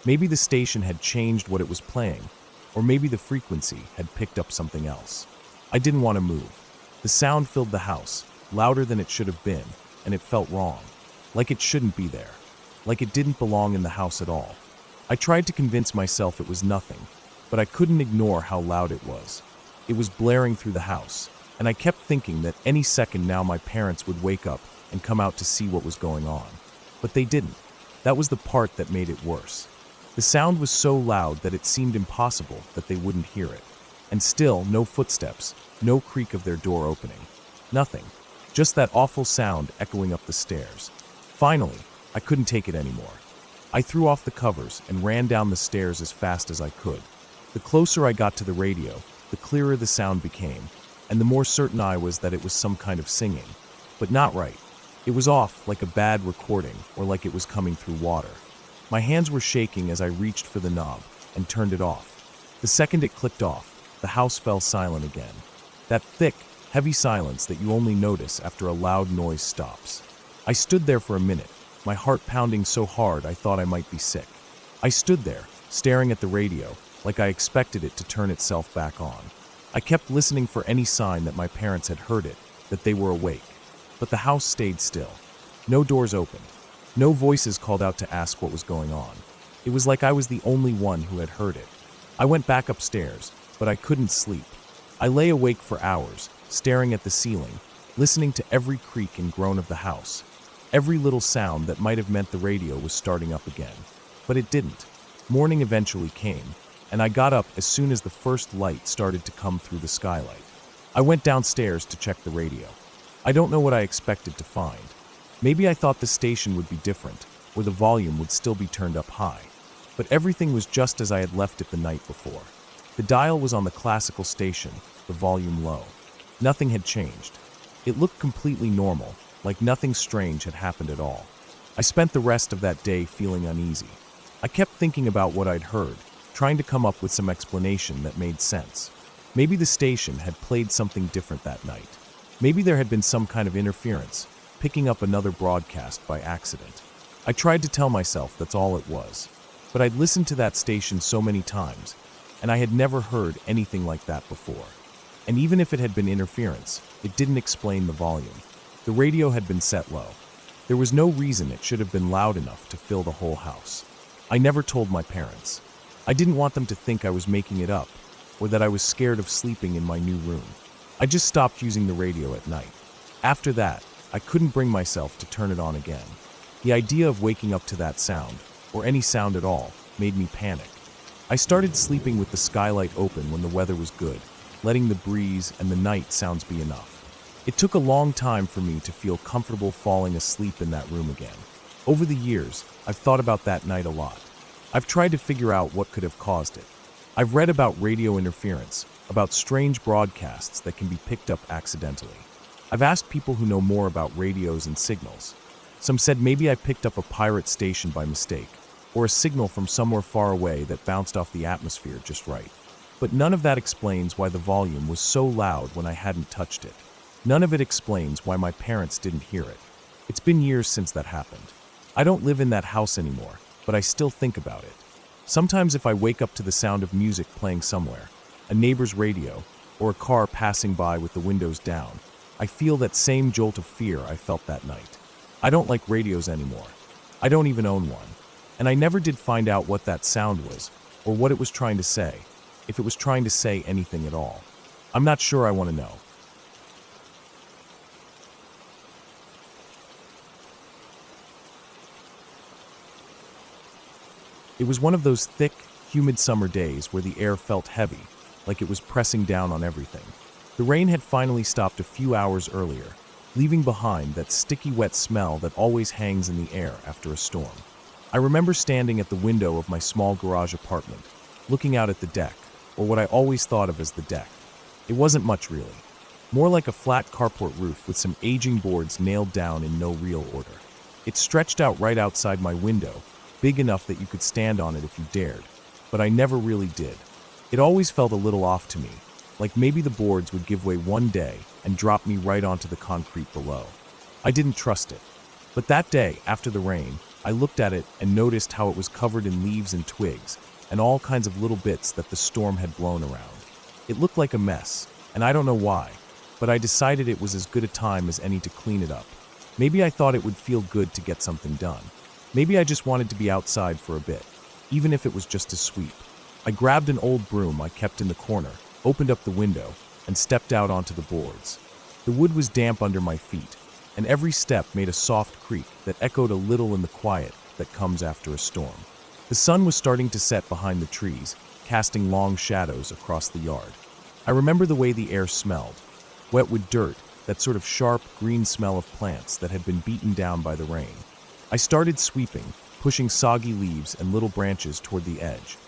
Maybe the station had changed what it was playing, or maybe the frequency had picked up something else. I didn't want to move. The sound filled the house, louder than it should have been, and it felt wrong. Like it shouldn't be there. Like it didn't belong in the house at all. I tried to convince myself it was nothing, but I couldn't ignore how loud it was. It was blaring through the house, and I kept thinking that any second now my parents would wake up and come out to see what was going on. But they didn't. That was the part that made it worse. The sound was so loud that it seemed impossible that they wouldn't hear it. And still, no footsteps, no creak of their door opening. Nothing. Just that awful sound echoing up the stairs. Finally, I couldn't take it anymore. I threw off the covers and ran down the stairs as fast as I could. The closer I got to the radio, the clearer the sound became, and the more certain I was that it was some kind of singing. But not right. It was off, like a bad recording, or like it was coming through water. My hands were shaking as I reached for the knob and turned it off. The second it clicked off, the house fell silent again. That thick, heavy silence that you only notice after a loud noise stops. I stood there for a minute, my heart pounding so hard I thought I might be sick. I stood there, staring at the radio, like I expected it to turn itself back on. I kept listening for any sign that my parents had heard it, that they were awake. But the house stayed still. No doors opened. No voices called out to ask what was going on. It was like I was the only one who had heard it. I went back upstairs, but I couldn't sleep. I lay awake for hours, staring at the ceiling, listening to every creak and groan of the house, every little sound that might have meant the radio was starting up again. But it didn't. Morning eventually came, and I got up as soon as the first light started to come through the skylight. I went downstairs to check the radio. I don't know what I expected to find. Maybe I thought the station would be different, or the volume would still be turned up high. But everything was just as I had left it the night before. The dial was on the classical station, the volume low. Nothing had changed. It looked completely normal, like nothing strange had happened at all. I spent the rest of that day feeling uneasy. I kept thinking about what I'd heard, trying to come up with some explanation that made sense. Maybe the station had played something different that night. Maybe there had been some kind of interference, picking up another broadcast by accident. I tried to tell myself that's all it was. But I'd listened to that station so many times, and I had never heard anything like that before. And even if it had been interference, it didn't explain the volume. The radio had been set low. There was no reason it should have been loud enough to fill the whole house. I never told my parents. I didn't want them to think I was making it up, or that I was scared of sleeping in my new room. I just stopped using the radio at night. After that, I couldn't bring myself to turn it on again. The idea of waking up to that sound, or any sound at all, made me panic. I started sleeping with the skylight open when the weather was good, letting the breeze and the night sounds be enough. It took a long time for me to feel comfortable falling asleep in that room again. Over the years, I've thought about that night a lot. I've tried to figure out what could have caused it. I've read about radio interference, about strange broadcasts that can be picked up accidentally. I've asked people who know more about radios and signals. Some said maybe I picked up a pirate station by mistake, or a signal from somewhere far away that bounced off the atmosphere just right. But none of that explains why the volume was so loud when I hadn't touched it. None of it explains why my parents didn't hear it. It's been years since that happened. I don't live in that house anymore, but I still think about it. Sometimes if I wake up to the sound of music playing somewhere, a neighbor's radio, or a car passing by with the windows down, I feel that same jolt of fear I felt that night. I don't like radios anymore. I don't even own one. And I never did find out what that sound was, or what it was trying to say, if it was trying to say anything at all. I'm not sure I want to know. It was one of those thick, humid summer days where the air felt heavy, like it was pressing down on everything. The rain had finally stopped a few hours earlier, leaving behind that sticky wet smell that always hangs in the air after a storm. I remember standing at the window of my small garage apartment, looking out at the deck, or what I always thought of as the deck. It wasn't much really. More like a flat carport roof with some aging boards nailed down in no real order. It stretched out right outside my window, big enough that you could stand on it if you dared, but I never really did. It always felt a little off to me, like maybe the boards would give way one day and drop me right onto the concrete below. I didn't trust it. But that day, after the rain, I looked at it and noticed how it was covered in leaves and twigs, and all kinds of little bits that the storm had blown around. It looked like a mess, and I don't know why, but I decided it was as good a time as any to clean it up. Maybe I thought it would feel good to get something done. Maybe I just wanted to be outside for a bit, even if it was just to sweep. I grabbed an old broom I kept in the corner, opened up the window, and stepped out onto the boards. The wood was damp under my feet, and every step made a soft creak that echoed a little in the quiet that comes after a storm. The sun was starting to set behind the trees, casting long shadows across the yard. I remember the way the air smelled, wet with dirt, that sort of sharp green smell of plants that had been beaten down by the rain. I started sweeping, pushing soggy leaves and little branches toward the edge,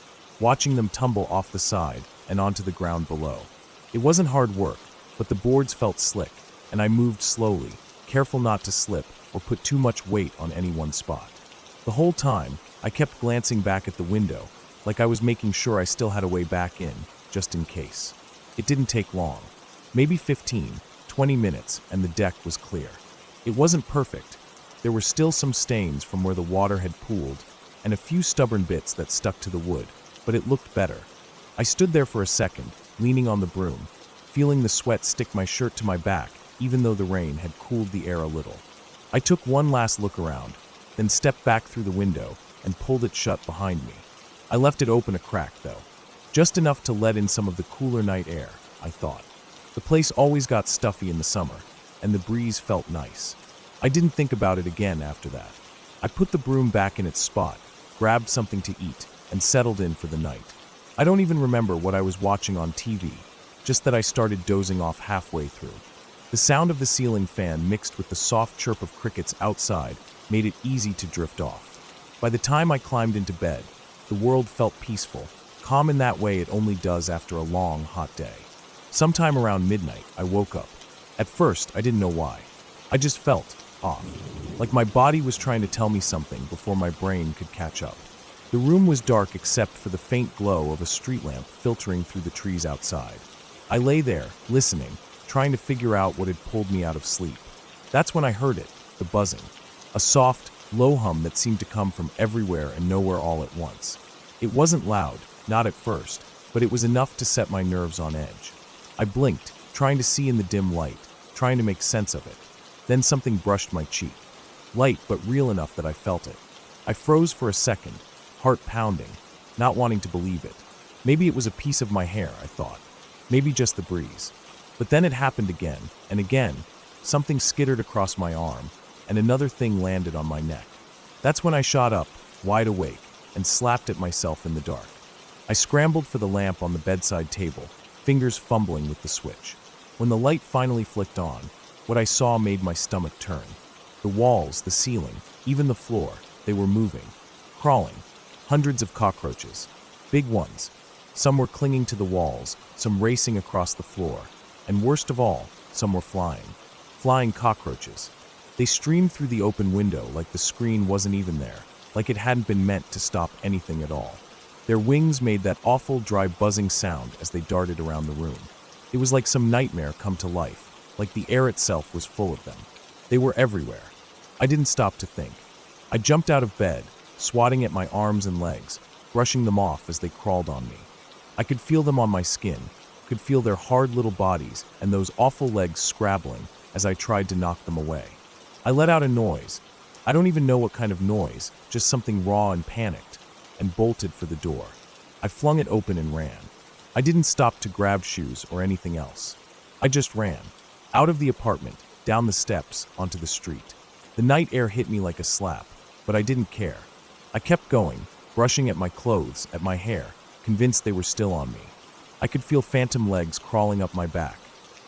watching them tumble off the side and onto the ground below. It wasn't hard work, but the boards felt slick, and I moved slowly, careful not to slip or put too much weight on any one spot. The whole time, I kept glancing back at the window, like I was making sure I still had a way back in, just in case. It didn't take long. Maybe 15, 20 minutes, and the deck was clear. It wasn't perfect. There were still some stains from where the water had pooled, and a few stubborn bits that stuck to the wood, but it looked better. I stood there for a second, leaning on the broom, feeling the sweat stick my shirt to my back, even though the rain had cooled the air a little. I took one last look around, then stepped back through the window and pulled it shut behind me. I left it open a crack, though, just enough to let in some of the cooler night air, I thought. The place always got stuffy in the summer, and the breeze felt nice. I didn't think about it again after that. I put the broom back in its spot, grabbed something to eat, and settled in for the night. I don't even remember what I was watching on TV, just that I started dozing off halfway through. The sound of the ceiling fan mixed with the soft chirp of crickets outside made it easy to drift off. By the time I climbed into bed, the world felt peaceful, calm in that way it only does after a long, hot day. Sometime around midnight, I woke up. At first, I didn't know why. I just felt off, like my body was trying to tell me something before my brain could catch up. The room was dark except for the faint glow of a street lamp filtering through the trees outside. I lay there, listening, trying to figure out what had pulled me out of sleep. That's when I heard it, the buzzing. A soft, low hum that seemed to come from everywhere and nowhere all at once. It wasn't loud, not at first, but it was enough to set my nerves on edge. I blinked, trying to see in the dim light, trying to make sense of it. Then something brushed my cheek. Light, but real enough that I felt it. I froze for a second, heart pounding, not wanting to believe it. Maybe it was a piece of my hair, I thought. Maybe just the breeze. But then it happened again, and again. Something skittered across my arm, and another thing landed on my neck. That's when I shot up, wide awake, and slapped at myself in the dark. I scrambled for the lamp on the bedside table, fingers fumbling with the switch. When the light finally flicked on, what I saw made my stomach turn. The walls, the ceiling, even the floor, they were moving, crawling. Hundreds of cockroaches, big ones. Some were clinging to the walls, some racing across the floor, and worst of all, some were flying. Flying cockroaches. They streamed through the open window like the screen wasn't even there, like it hadn't been meant to stop anything at all. Their wings made that awful, dry buzzing sound as they darted around the room. It was like some nightmare come to life, like the air itself was full of them. They were everywhere. I didn't stop to think. I jumped out of bed, swatting at my arms and legs, brushing them off as they crawled on me. I could feel them on my skin, could feel their hard little bodies and those awful legs scrabbling as I tried to knock them away. I let out a noise. I don't even know what kind of noise, just something raw and panicked, and bolted for the door. I flung it open and ran. I didn't stop to grab shoes or anything else. I just ran. Out of the apartment, down the steps, onto the street. The night air hit me like a slap, but I didn't care. I kept going, brushing at my clothes, at my hair, convinced they were still on me. I could feel phantom legs crawling up my back,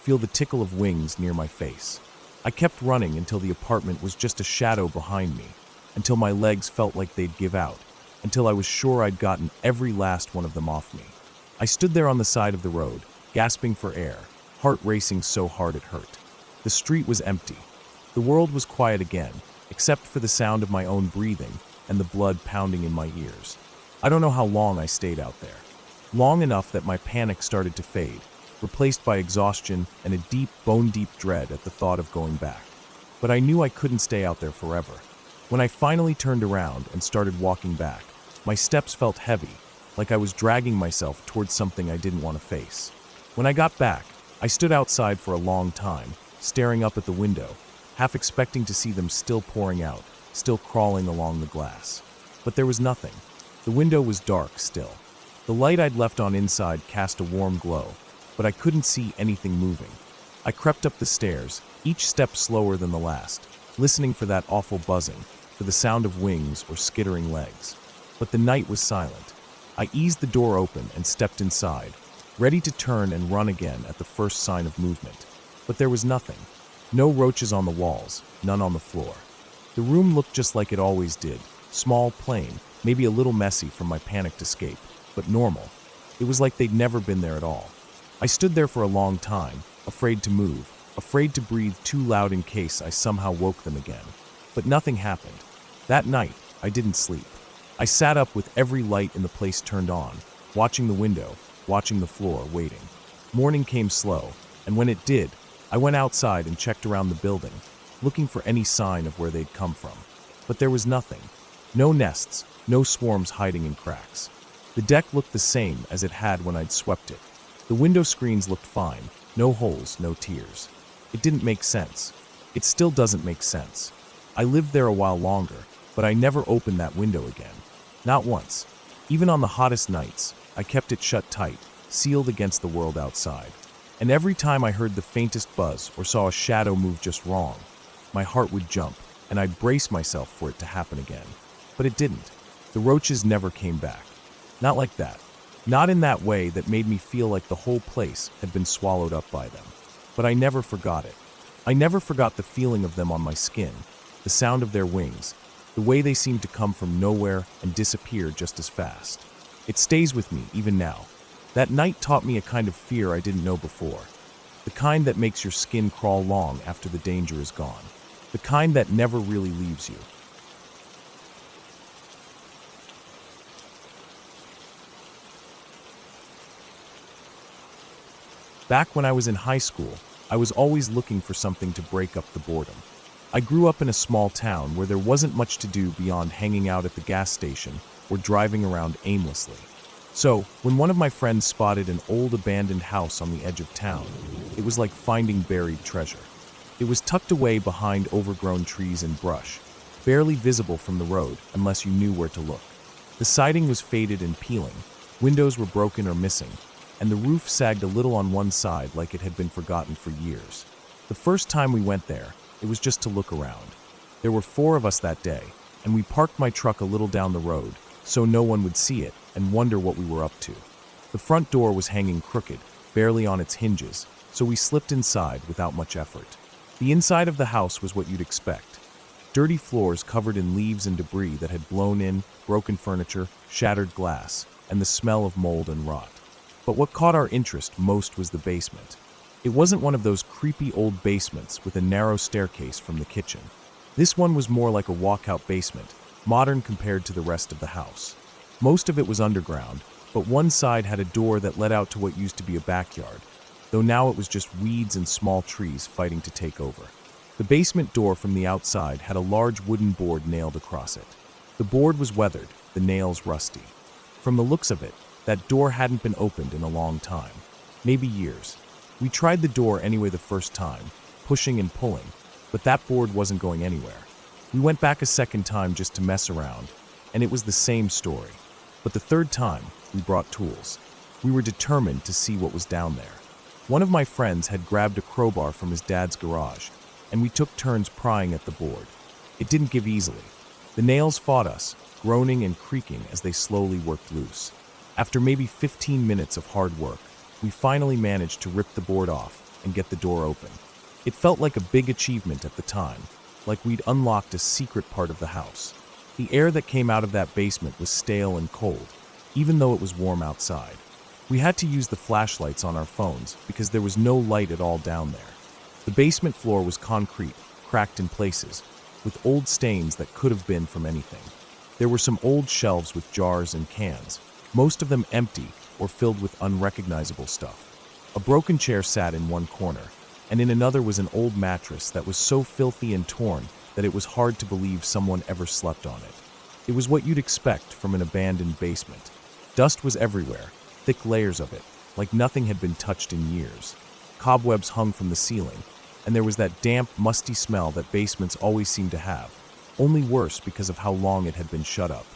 feel the tickle of wings near my face. I kept running until the apartment was just a shadow behind me, until my legs felt like they'd give out, until I was sure I'd gotten every last one of them off me. I stood there on the side of the road, gasping for air, heart racing so hard it hurt. The street was empty. The world was quiet again, except for the sound of my own breathing and the blood pounding in my ears. I don't know how long I stayed out there. Long enough that my panic started to fade, replaced by exhaustion and a deep, bone-deep dread at the thought of going back. But I knew I couldn't stay out there forever. When I finally turned around and started walking back, my steps felt heavy, like I was dragging myself towards something I didn't want to face. When I got back, I stood outside for a long time, staring up at the window, half expecting to see them still pouring out, still crawling along the glass. But there was nothing. The window was dark still. The light I'd left on inside cast a warm glow, but I couldn't see anything moving. I crept up the stairs, each step slower than the last, listening for that awful buzzing, for the sound of wings or skittering legs. But the night was silent. I eased the door open and stepped inside, ready to turn and run again at the first sign of movement. But there was nothing. No roaches on the walls, none on the floor. The room looked just like it always did, small, plain, maybe a little messy from my panicked escape, but normal. It was like they'd never been there at all. I stood there for a long time, afraid to move, afraid to breathe too loud in case I somehow woke them again. But nothing happened. That night, I didn't sleep. I sat up with every light in the place turned on, watching the window, watching the floor, waiting. Morning came slow, and when it did, I went outside and checked around the building, looking for any sign of where they'd come from. But there was nothing. No nests, no swarms hiding in cracks. The deck looked the same as it had when I'd swept it. The window screens looked fine, no holes, no tears. It didn't make sense. It still doesn't make sense. I lived there a while longer, but I never opened that window again. Not once. Even on the hottest nights, I kept it shut tight, sealed against the world outside. And every time I heard the faintest buzz or saw a shadow move just wrong, my heart would jump, and I'd brace myself for it to happen again. But it didn't. The roaches never came back. Not like that. Not in that way that made me feel like the whole place had been swallowed up by them. But I never forgot it. I never forgot the feeling of them on my skin, the sound of their wings, the way they seemed to come from nowhere and disappear just as fast. It stays with me even now. That night taught me a kind of fear I didn't know before. The kind that makes your skin crawl long after the danger is gone. The kind that never really leaves you. Back when I was in high school, I was always looking for something to break up the boredom. I grew up in a small town where there wasn't much to do beyond hanging out at the gas station or driving around aimlessly. So, when one of my friends spotted an old abandoned house on the edge of town, it was like finding buried treasure. It was tucked away behind overgrown trees and brush, barely visible from the road unless you knew where to look. The siding was faded and peeling, windows were broken or missing, and the roof sagged a little on one side like it had been forgotten for years. The first time we went there, it was just to look around. There were 4 of us that day, and we parked my truck a little down the road so no one would see it and wonder what we were up to. The front door was hanging crooked, barely on its hinges, so we slipped inside without much effort. The inside of the house was what you'd expect. Dirty floors covered in leaves and debris that had blown in, broken furniture, shattered glass, and the smell of mold and rot. But what caught our interest most was the basement. It wasn't one of those creepy old basements with a narrow staircase from the kitchen. This one was more like a walkout basement, modern compared to the rest of the house. Most of it was underground, but one side had a door that led out to what used to be a backyard, though now it was just weeds and small trees fighting to take over. The basement door from the outside had a large wooden board nailed across it. The board was weathered, the nails rusty. From the looks of it, that door hadn't been opened in a long time, maybe years. We tried the door anyway the first time, pushing and pulling, but that board wasn't going anywhere. We went back a second time just to mess around, and it was the same story. But the third time, we brought tools. We were determined to see what was down there. One of my friends had grabbed a crowbar from his dad's garage, and we took turns prying at the board. It didn't give easily. The nails fought us, groaning and creaking as they slowly worked loose. After maybe 15 minutes of hard work, we finally managed to rip the board off and get the door open. It felt like a big achievement at the time, like we'd unlocked a secret part of the house. The air that came out of that basement was stale and cold, even though it was warm outside. We had to use the flashlights on our phones because there was no light at all down there. The basement floor was concrete, cracked in places, with old stains that could have been from anything. There were some old shelves with jars and cans, most of them empty or filled with unrecognizable stuff. A broken chair sat in one corner, and in another was an old mattress that was so filthy and torn that it was hard to believe someone ever slept on it. It was what you'd expect from an abandoned basement. Dust was everywhere, thick layers of it, like nothing had been touched in years. Cobwebs hung from the ceiling, and there was that damp, musty smell that basements always seem to have, only worse because of how long it had been shut up.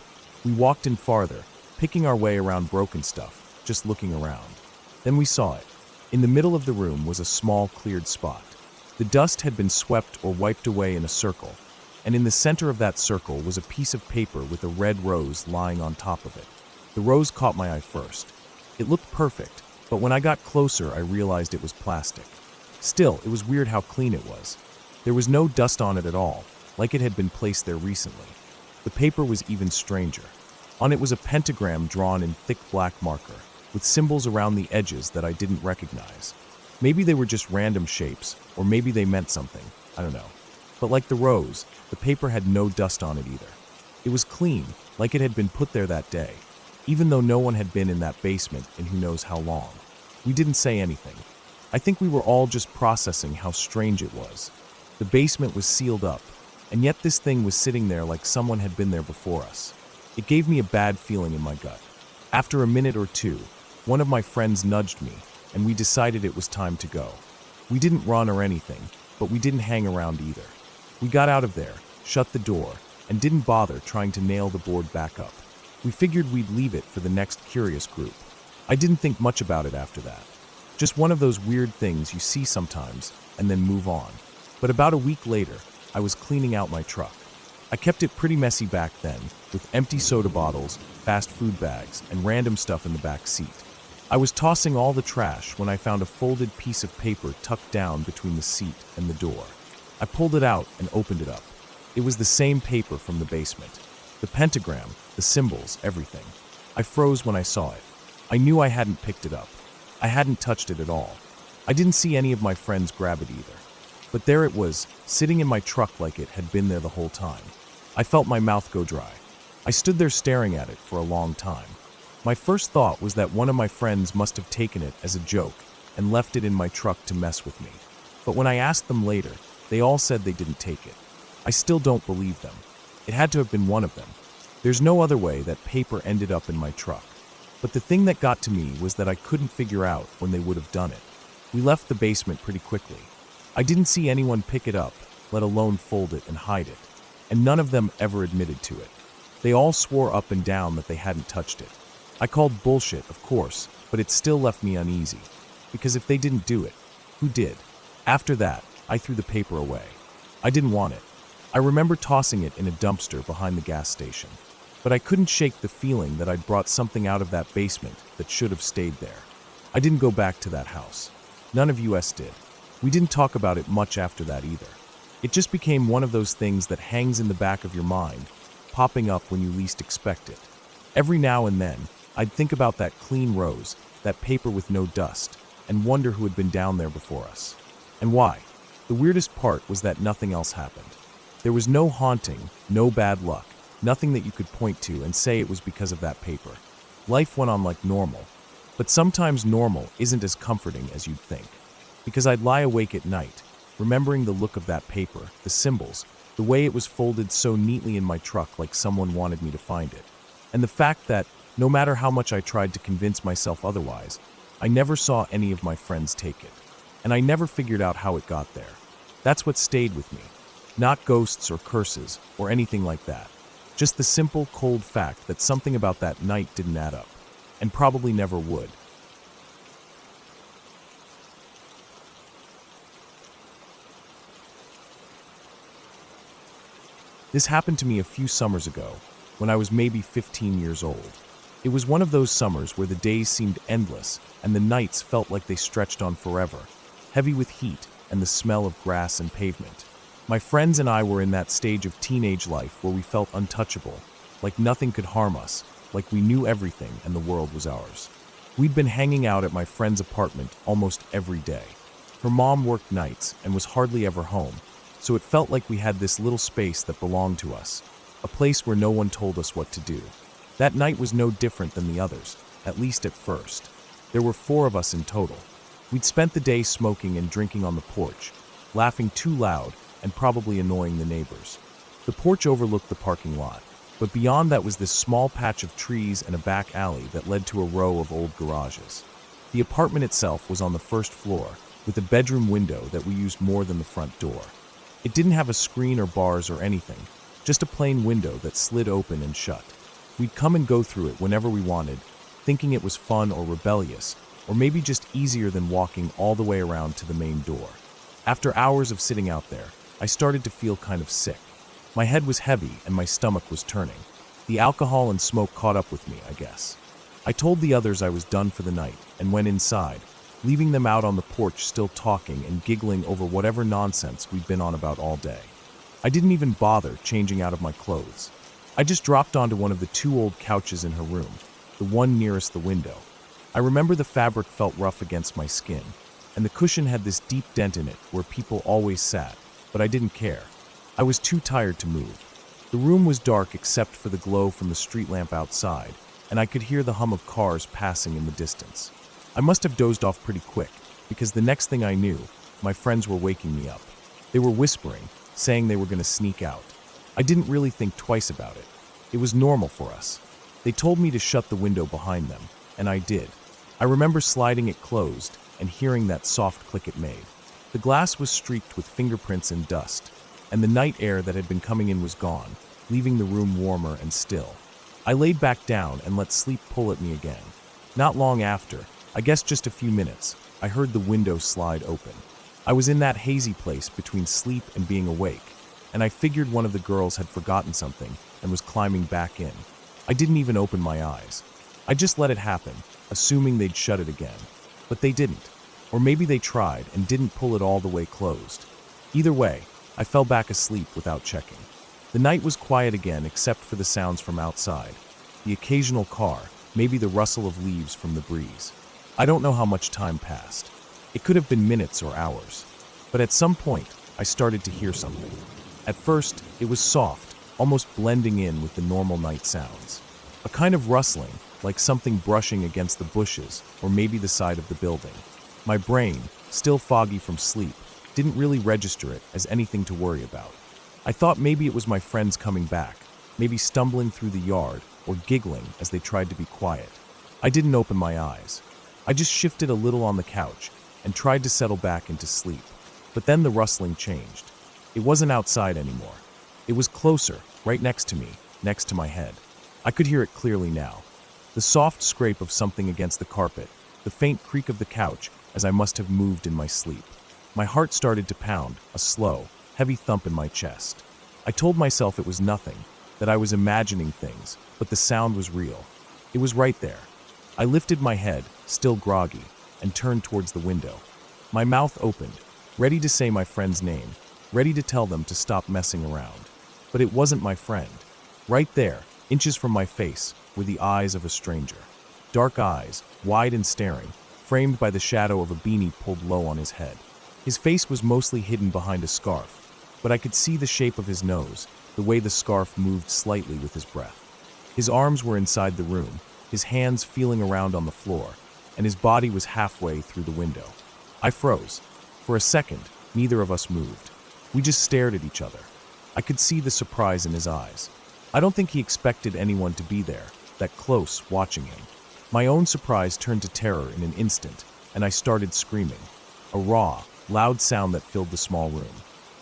We walked in farther, picking our way around broken stuff, just looking around. Then we saw it. In the middle of the room was a small, cleared spot. The dust had been swept or wiped away in a circle, and in the center of that circle was a piece of paper with a red rose lying on top of it. The rose caught my eye first. It looked perfect, but when I got closer, I realized it was plastic. Still, it was weird how clean it was. There was no dust on it at all, like it had been placed there recently. The paper was even stranger. On it was a pentagram drawn in thick black marker, with symbols around the edges that I didn't recognize. Maybe they were just random shapes, or maybe they meant something, I don't know. But like the rose, the paper had no dust on it either. It was clean, like it had been put there that day, even though no one had been in that basement in who knows how long. We didn't say anything. I think we were all just processing how strange it was. The basement was sealed up, and yet this thing was sitting there like someone had been there before us. It gave me a bad feeling in my gut. After a minute or two, one of my friends nudged me, and we decided it was time to go. We didn't run or anything, but we didn't hang around either. We got out of there, shut the door, and didn't bother trying to nail the board back up. We figured we'd leave it for the next curious group. I didn't think much about it after that. Just one of those weird things you see sometimes, and then move on. But about a week later, I was cleaning out my truck. I kept it pretty messy back then, with empty soda bottles, fast food bags, and random stuff in the back seat. I was tossing all the trash when I found a folded piece of paper tucked down between the seat and the door. I pulled it out and opened it up. It was the same paper from the basement. The pentagram, the symbols, everything. I froze when I saw it. I knew I hadn't picked it up. I hadn't touched it at all. I didn't see any of my friends grab it either. But there it was, sitting in my truck like it had been there the whole time. I felt my mouth go dry. I stood there staring at it for a long time. My first thought was that one of my friends must have taken it as a joke and left it in my truck to mess with me. But when I asked them later, they all said they didn't take it. I still don't believe them. It had to have been one of them. There's no other way that paper ended up in my truck. But the thing that got to me was that I couldn't figure out when they would have done it. We left the basement pretty quickly. I didn't see anyone pick it up, let alone fold it and hide it. And none of them ever admitted to it. They all swore up and down that they hadn't touched it. I called bullshit, of course, but it still left me uneasy. Because if they didn't do it, who did? After that, I threw the paper away. I didn't want it. I remember tossing it in a dumpster behind the gas station. But I couldn't shake the feeling that I'd brought something out of that basement that should have stayed there. I didn't go back to that house. None of us did. We didn't talk about it much after that either. It just became one of those things that hangs in the back of your mind, popping up when you least expect it. Every now and then, I'd think about that clean rose, that paper with no dust, and wonder who had been down there before us. And why. The weirdest part was that nothing else happened. There was no haunting, no bad luck, nothing that you could point to and say it was because of that paper. Life went on like normal. But sometimes normal isn't as comforting as you'd think. Because I'd lie awake at night, remembering the look of that paper, the symbols, the way it was folded so neatly in my truck like someone wanted me to find it. And the fact that, no matter how much I tried to convince myself otherwise, I never saw any of my friends take it. And I never figured out how it got there. That's what stayed with me. Not ghosts or curses or anything like that. Just the simple, cold fact that something about that night didn't add up. And probably never would. This happened to me a few summers ago, when I was maybe 15 years old. It was one of those summers where the days seemed endless and the nights felt like they stretched on forever, heavy with heat and the smell of grass and pavement. My friends and I were in that stage of teenage life where we felt untouchable, like nothing could harm us, like we knew everything and the world was ours. We'd been hanging out at my friend's apartment almost every day. Her mom worked nights and was hardly ever home, so it felt like we had this little space that belonged to us, a place where no one told us what to do. That night was no different than the others, at least at first. There were 4 of us in total. We'd spent the day smoking and drinking on the porch, laughing too loud and probably annoying the neighbors. The porch overlooked the parking lot, but beyond that was this small patch of trees and a back alley that led to a row of old garages. The apartment itself was on the first floor, with a bedroom window that we used more than the front door. It didn't have a screen or bars or anything, just a plain window that slid open and shut. We'd come and go through it whenever we wanted, thinking it was fun or rebellious, or maybe just easier than walking all the way around to the main door. After hours of sitting out there, I started to feel kind of sick. My head was heavy and my stomach was turning. The alcohol and smoke caught up with me, I guess. I told the others I was done for the night and went inside, leaving them out on the porch still talking and giggling over whatever nonsense we'd been on about all day. I didn't even bother changing out of my clothes. I just dropped onto one of the two old couches in her room, the one nearest the window. I remember the fabric felt rough against my skin, and the cushion had this deep dent in it where people always sat, but I didn't care. I was too tired to move. The room was dark except for the glow from the street lamp outside, and I could hear the hum of cars passing in the distance. I must have dozed off pretty quick, because the next thing I knew, my friends were waking me up. They were whispering, saying they were going to sneak out. I didn't really think twice about it. It was normal for us. They told me to shut the window behind them, and I did. I remember sliding it closed and hearing that soft click it made. The glass was streaked with fingerprints and dust, and the night air that had been coming in was gone, leaving the room warmer and still. I laid back down and let sleep pull at me again. Not long after, I guess just a few minutes, I heard the window slide open. I was in that hazy place between sleep and being awake, and I figured one of the girls had forgotten something and was climbing back in. I didn't even open my eyes. I just let it happen, assuming they'd shut it again. But they didn't. Or maybe they tried and didn't pull it all the way closed. Either way, I fell back asleep without checking. The night was quiet again except for the sounds from outside. The occasional car, maybe the rustle of leaves from the breeze. I don't know how much time passed. It could have been minutes or hours. But at some point, I started to hear something. At first, it was soft, almost blending in with the normal night sounds. A kind of rustling, like something brushing against the bushes or maybe the side of the building. My brain, still foggy from sleep, didn't really register it as anything to worry about. I thought maybe it was my friends coming back, maybe stumbling through the yard or giggling as they tried to be quiet. I didn't open my eyes. I just shifted a little on the couch and tried to settle back into sleep. But then the rustling changed. It wasn't outside anymore. It was closer, right next to me, next to my head. I could hear it clearly now. The soft scrape of something against the carpet, the faint creak of the couch as I must have moved in my sleep. My heart started to pound, a slow, heavy thump in my chest. I told myself it was nothing, that I was imagining things, but the sound was real. It was right there. I lifted my head, still groggy, and turned towards the window. My mouth opened, ready to say my friend's name, ready to tell them to stop messing around. But it wasn't my friend. Right there, inches from my face, were the eyes of a stranger. Dark eyes, wide and staring, framed by the shadow of a beanie pulled low on his head. His face was mostly hidden behind a scarf, but I could see the shape of his nose, the way the scarf moved slightly with his breath. His arms were inside the room, his hands feeling around on the floor, and his body was halfway through the window. I froze. For a second, neither of us moved. We just stared at each other. I could see the surprise in his eyes. I don't think he expected anyone to be there, that close, watching him. My own surprise turned to terror in an instant, and I started screaming. A raw, loud sound that filled the small room.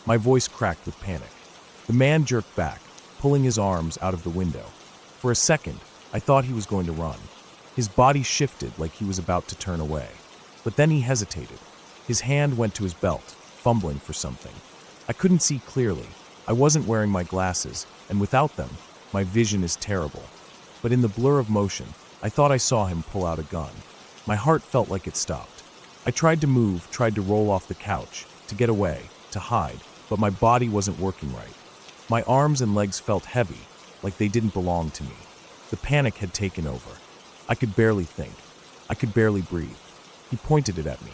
My voice cracked with panic. The man jerked back, pulling his arms out of the window. For a second, I thought he was going to run. His body shifted like he was about to turn away. But then he hesitated. His hand went to his belt, fumbling for something. I couldn't see clearly. I wasn't wearing my glasses, and without them, my vision is terrible. But in the blur of motion, I thought I saw him pull out a gun. My heart felt like it stopped. I tried to move, tried to roll off the couch, to get away, to hide, but my body wasn't working right. My arms and legs felt heavy, like they didn't belong to me. The panic had taken over. I could barely think. I could barely breathe. He pointed it at me.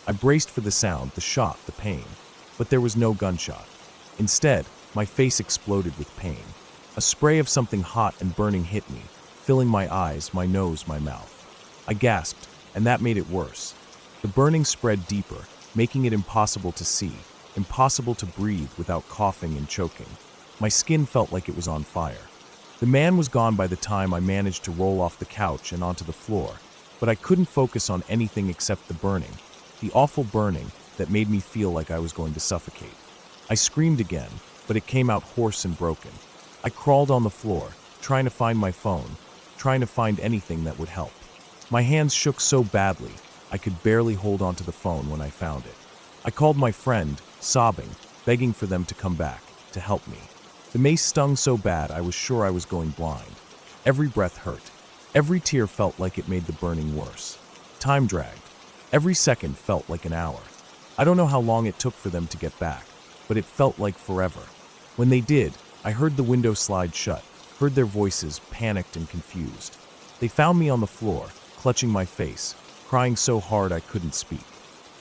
I braced for the sound, the shot, the pain. But there was no gunshot. Instead, my face exploded with pain. A spray of something hot and burning hit me, filling my eyes, my nose, my mouth. I gasped, and that made it worse. The burning spread deeper, making it impossible to see, impossible to breathe without coughing and choking. My skin felt like it was on fire. The man was gone by the time I managed to roll off the couch and onto the floor, but I couldn't focus on anything except the burning, the awful burning that made me feel like I was going to suffocate. I screamed again, but it came out hoarse and broken. I crawled on the floor, trying to find my phone, trying to find anything that would help. My hands shook so badly, I could barely hold onto the phone when I found it. I called my friend, sobbing, begging for them to come back, to help me. The mace stung so bad I was sure I was going blind. Every breath hurt. Every tear felt like it made the burning worse. Time dragged. Every second felt like an hour. I don't know how long it took for them to get back, but it felt like forever. When they did, I heard the window slide shut, heard their voices, panicked and confused. They found me on the floor, clutching my face, crying so hard I couldn't speak.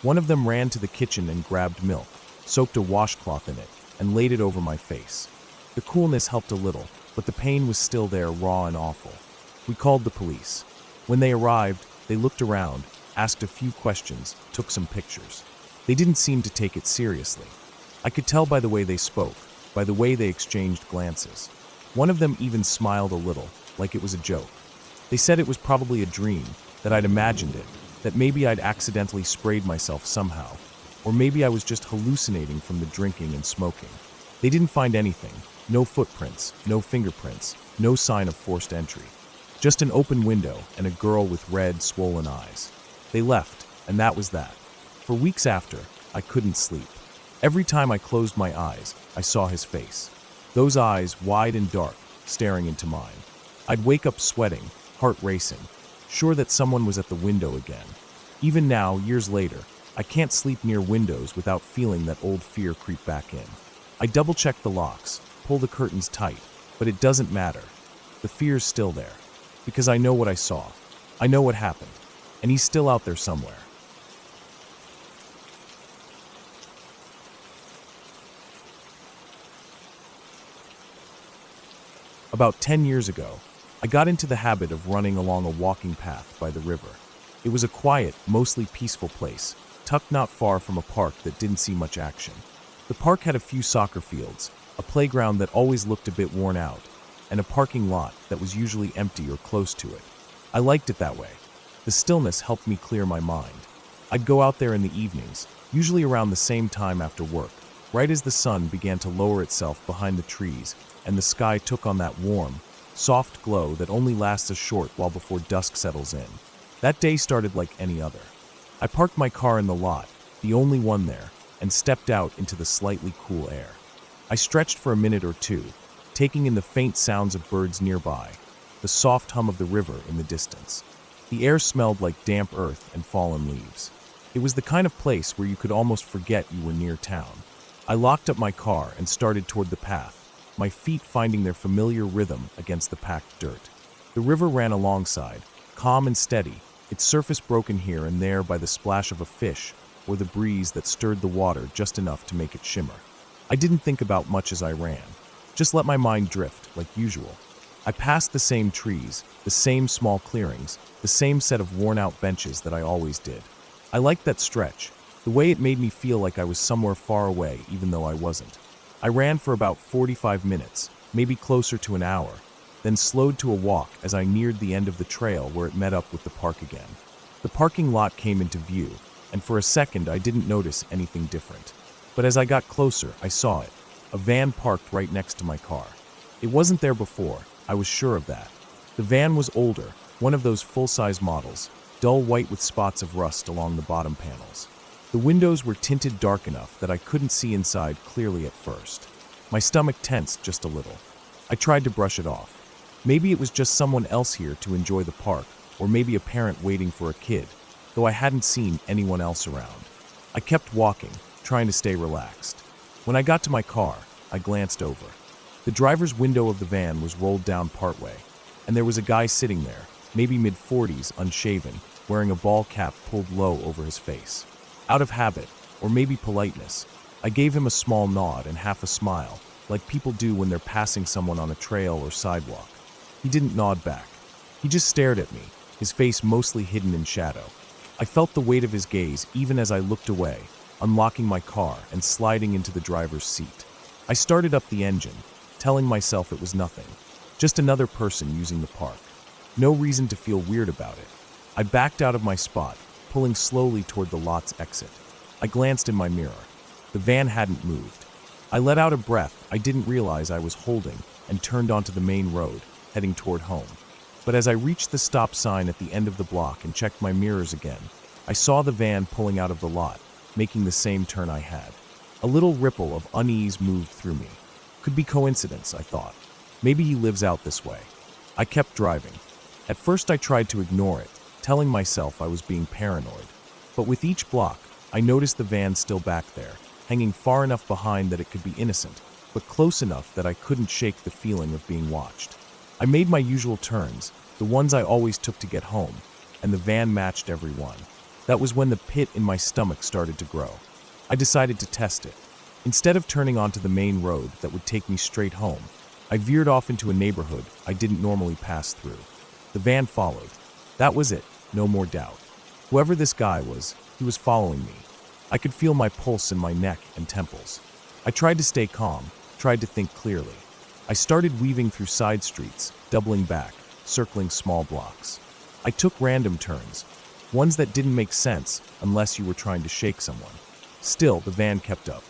One of them ran to the kitchen and grabbed milk, soaked a washcloth in it, and laid it over my face. The coolness helped a little, but the pain was still there, raw and awful. We called the police. When they arrived, they looked around, asked a few questions, took some pictures. They didn't seem to take it seriously. I could tell by the way they spoke, by the way they exchanged glances. One of them even smiled a little, like it was a joke. They said it was probably a dream, that I'd imagined it, that maybe I'd accidentally sprayed myself somehow, or maybe I was just hallucinating from the drinking and smoking. They didn't find anything, no footprints, no fingerprints, no sign of forced entry. Just an open window and a girl with red, swollen eyes. They left, and that was that. For weeks after, I couldn't sleep. Every time I closed my eyes, I saw his face. Those eyes, wide and dark, staring into mine. I'd wake up sweating, heart racing, sure that someone was at the window again. Even now, years later, I can't sleep near windows without feeling that old fear creep back in. I double-check the locks, pull the curtains tight, but it doesn't matter. The fear's still there, because I know what I saw. I know what happened, and he's still out there somewhere. About 10 years ago, I got into the habit of running along a walking path by the river. It was a quiet, mostly peaceful place, tucked not far from a park that didn't see much action. The park had a few soccer fields, a playground that always looked a bit worn out, and a parking lot that was usually empty or close to it. I liked it that way. The stillness helped me clear my mind. I'd go out there in the evenings, usually around the same time after work, right as the sun began to lower itself behind the trees and the sky took on that warm, soft glow that only lasts a short while before dusk settles in. That day started like any other. I parked my car in the lot, the only one there, and stepped out into the slightly cool air. I stretched for a minute or two, taking in the faint sounds of birds nearby, the soft hum of the river in the distance. The air smelled like damp earth and fallen leaves. It was the kind of place where you could almost forget you were near town. I locked up my car and started toward the path, my feet finding their familiar rhythm against the packed dirt. The river ran alongside, calm and steady, its surface broken here and there by the splash of a fish or the breeze that stirred the water just enough to make it shimmer. I didn't think about much as I ran, just let my mind drift like usual. I passed the same trees, the same small clearings, the same set of worn-out benches that I always did. I liked that stretch, the way it made me feel like I was somewhere far away even though I wasn't. I ran for about 45 minutes, maybe closer to an hour, then slowed to a walk as I neared the end of the trail where it met up with the park again. The parking lot came into view, and for a second I didn't notice anything different. But as I got closer, I saw it, a van parked right next to my car. It wasn't there before, I was sure of that. The van was older, one of those full-size models, dull white with spots of rust along the bottom panels. The windows were tinted dark enough that I couldn't see inside clearly at first. My stomach tensed just a little. I tried to brush it off. Maybe it was just someone else here to enjoy the park, or maybe a parent waiting for a kid, though I hadn't seen anyone else around. I kept walking, trying to stay relaxed. When I got to my car, I glanced over. The driver's window of the van was rolled down partway, and there was a guy sitting there, maybe mid-40s, unshaven, wearing a ball cap pulled low over his face. Out of habit, or maybe politeness, I gave him a small nod and half a smile, like people do when they're passing someone on a trail or sidewalk. He didn't nod back. He just stared at me, his face mostly hidden in shadow. I felt the weight of his gaze even as I looked away, unlocking my car and sliding into the driver's seat. I started up the engine, telling myself it was nothing. Just another person using the park. No reason to feel weird about it. I backed out of my spot, pulling slowly toward the lot's exit. I glanced in my mirror. The van hadn't moved. I let out a breath I didn't realize I was holding and turned onto the main road, heading toward home. But as I reached the stop sign at the end of the block and checked my mirrors again, I saw the van pulling out of the lot, making the same turn I had. A little ripple of unease moved through me. Could be coincidence, I thought. Maybe he lives out this way. I kept driving. At first I tried to ignore it, telling myself I was being paranoid. But with each block, I noticed the van still back there, hanging far enough behind that it could be innocent, but close enough that I couldn't shake the feeling of being watched. I made my usual turns, the ones I always took to get home, and the van matched every one. That was when the pit in my stomach started to grow. I decided to test it. Instead of turning onto the main road that would take me straight home, I veered off into a neighborhood I didn't normally pass through. The van followed. That was it, no more doubt. Whoever this guy was, he was following me. I could feel my pulse in my neck and temples. I tried to stay calm, tried to think clearly. I started weaving through side streets, doubling back, circling small blocks. I took random turns, ones that didn't make sense unless you were trying to shake someone. Still, the van kept up,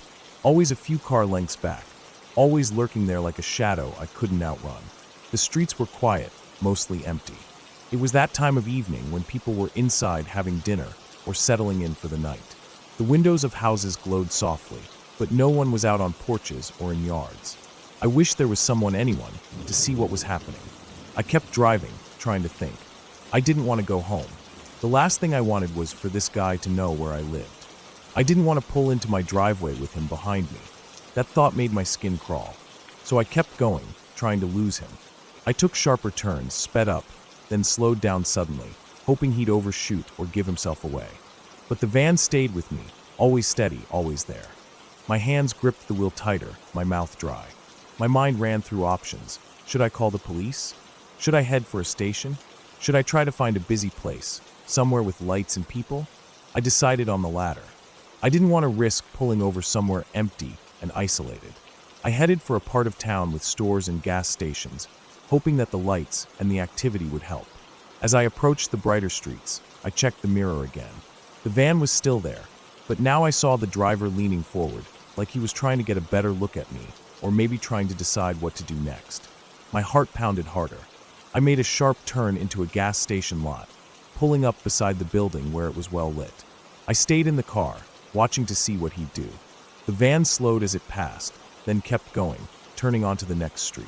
always a few car lengths back, always lurking there like a shadow I couldn't outrun. The streets were quiet, mostly empty. It was that time of evening when people were inside having dinner or settling in for the night. The windows of houses glowed softly, but no one was out on porches or in yards. I wished there was anyone, to see what was happening. I kept driving, trying to think. I didn't want to go home. The last thing I wanted was for this guy to know where I lived. I didn't want to pull into my driveway with him behind me. That thought made my skin crawl. So I kept going, trying to lose him. I took sharper turns, sped up, then slowed down suddenly, hoping he'd overshoot or give himself away. But the van stayed with me, always steady, always there. My hands gripped the wheel tighter, my mouth dry. My mind ran through options. Should I call the police? Should I head for a station? Should I try to find a busy place, somewhere with lights and people? I decided on the latter. I didn't want to risk pulling over somewhere empty and isolated. I headed for a part of town with stores and gas stations, hoping that the lights and the activity would help. As I approached the brighter streets, I checked the mirror again. The van was still there, but now I saw the driver leaning forward, like he was trying to get a better look at me, or maybe trying to decide what to do next. My heart pounded harder. I made a sharp turn into a gas station lot, pulling up beside the building where it was well lit. I stayed in the car, watching to see what he'd do. The van slowed as it passed, then kept going, turning onto the next street.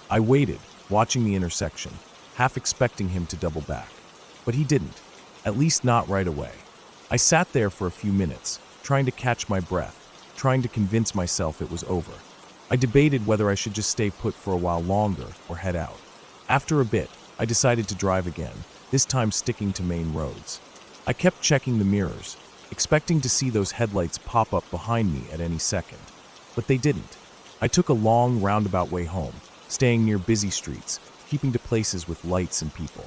I waited, watching the intersection, half expecting him to double back. But he didn't, at least not right away. I sat there for a few minutes, trying to catch my breath, trying to convince myself it was over. I debated whether I should just stay put for a while longer or head out. After a bit, I decided to drive again, this time sticking to main roads. I kept checking the mirrors, expecting to see those headlights pop up behind me at any second. But they didn't. I took a long, roundabout way home, staying near busy streets, keeping to places with lights and people.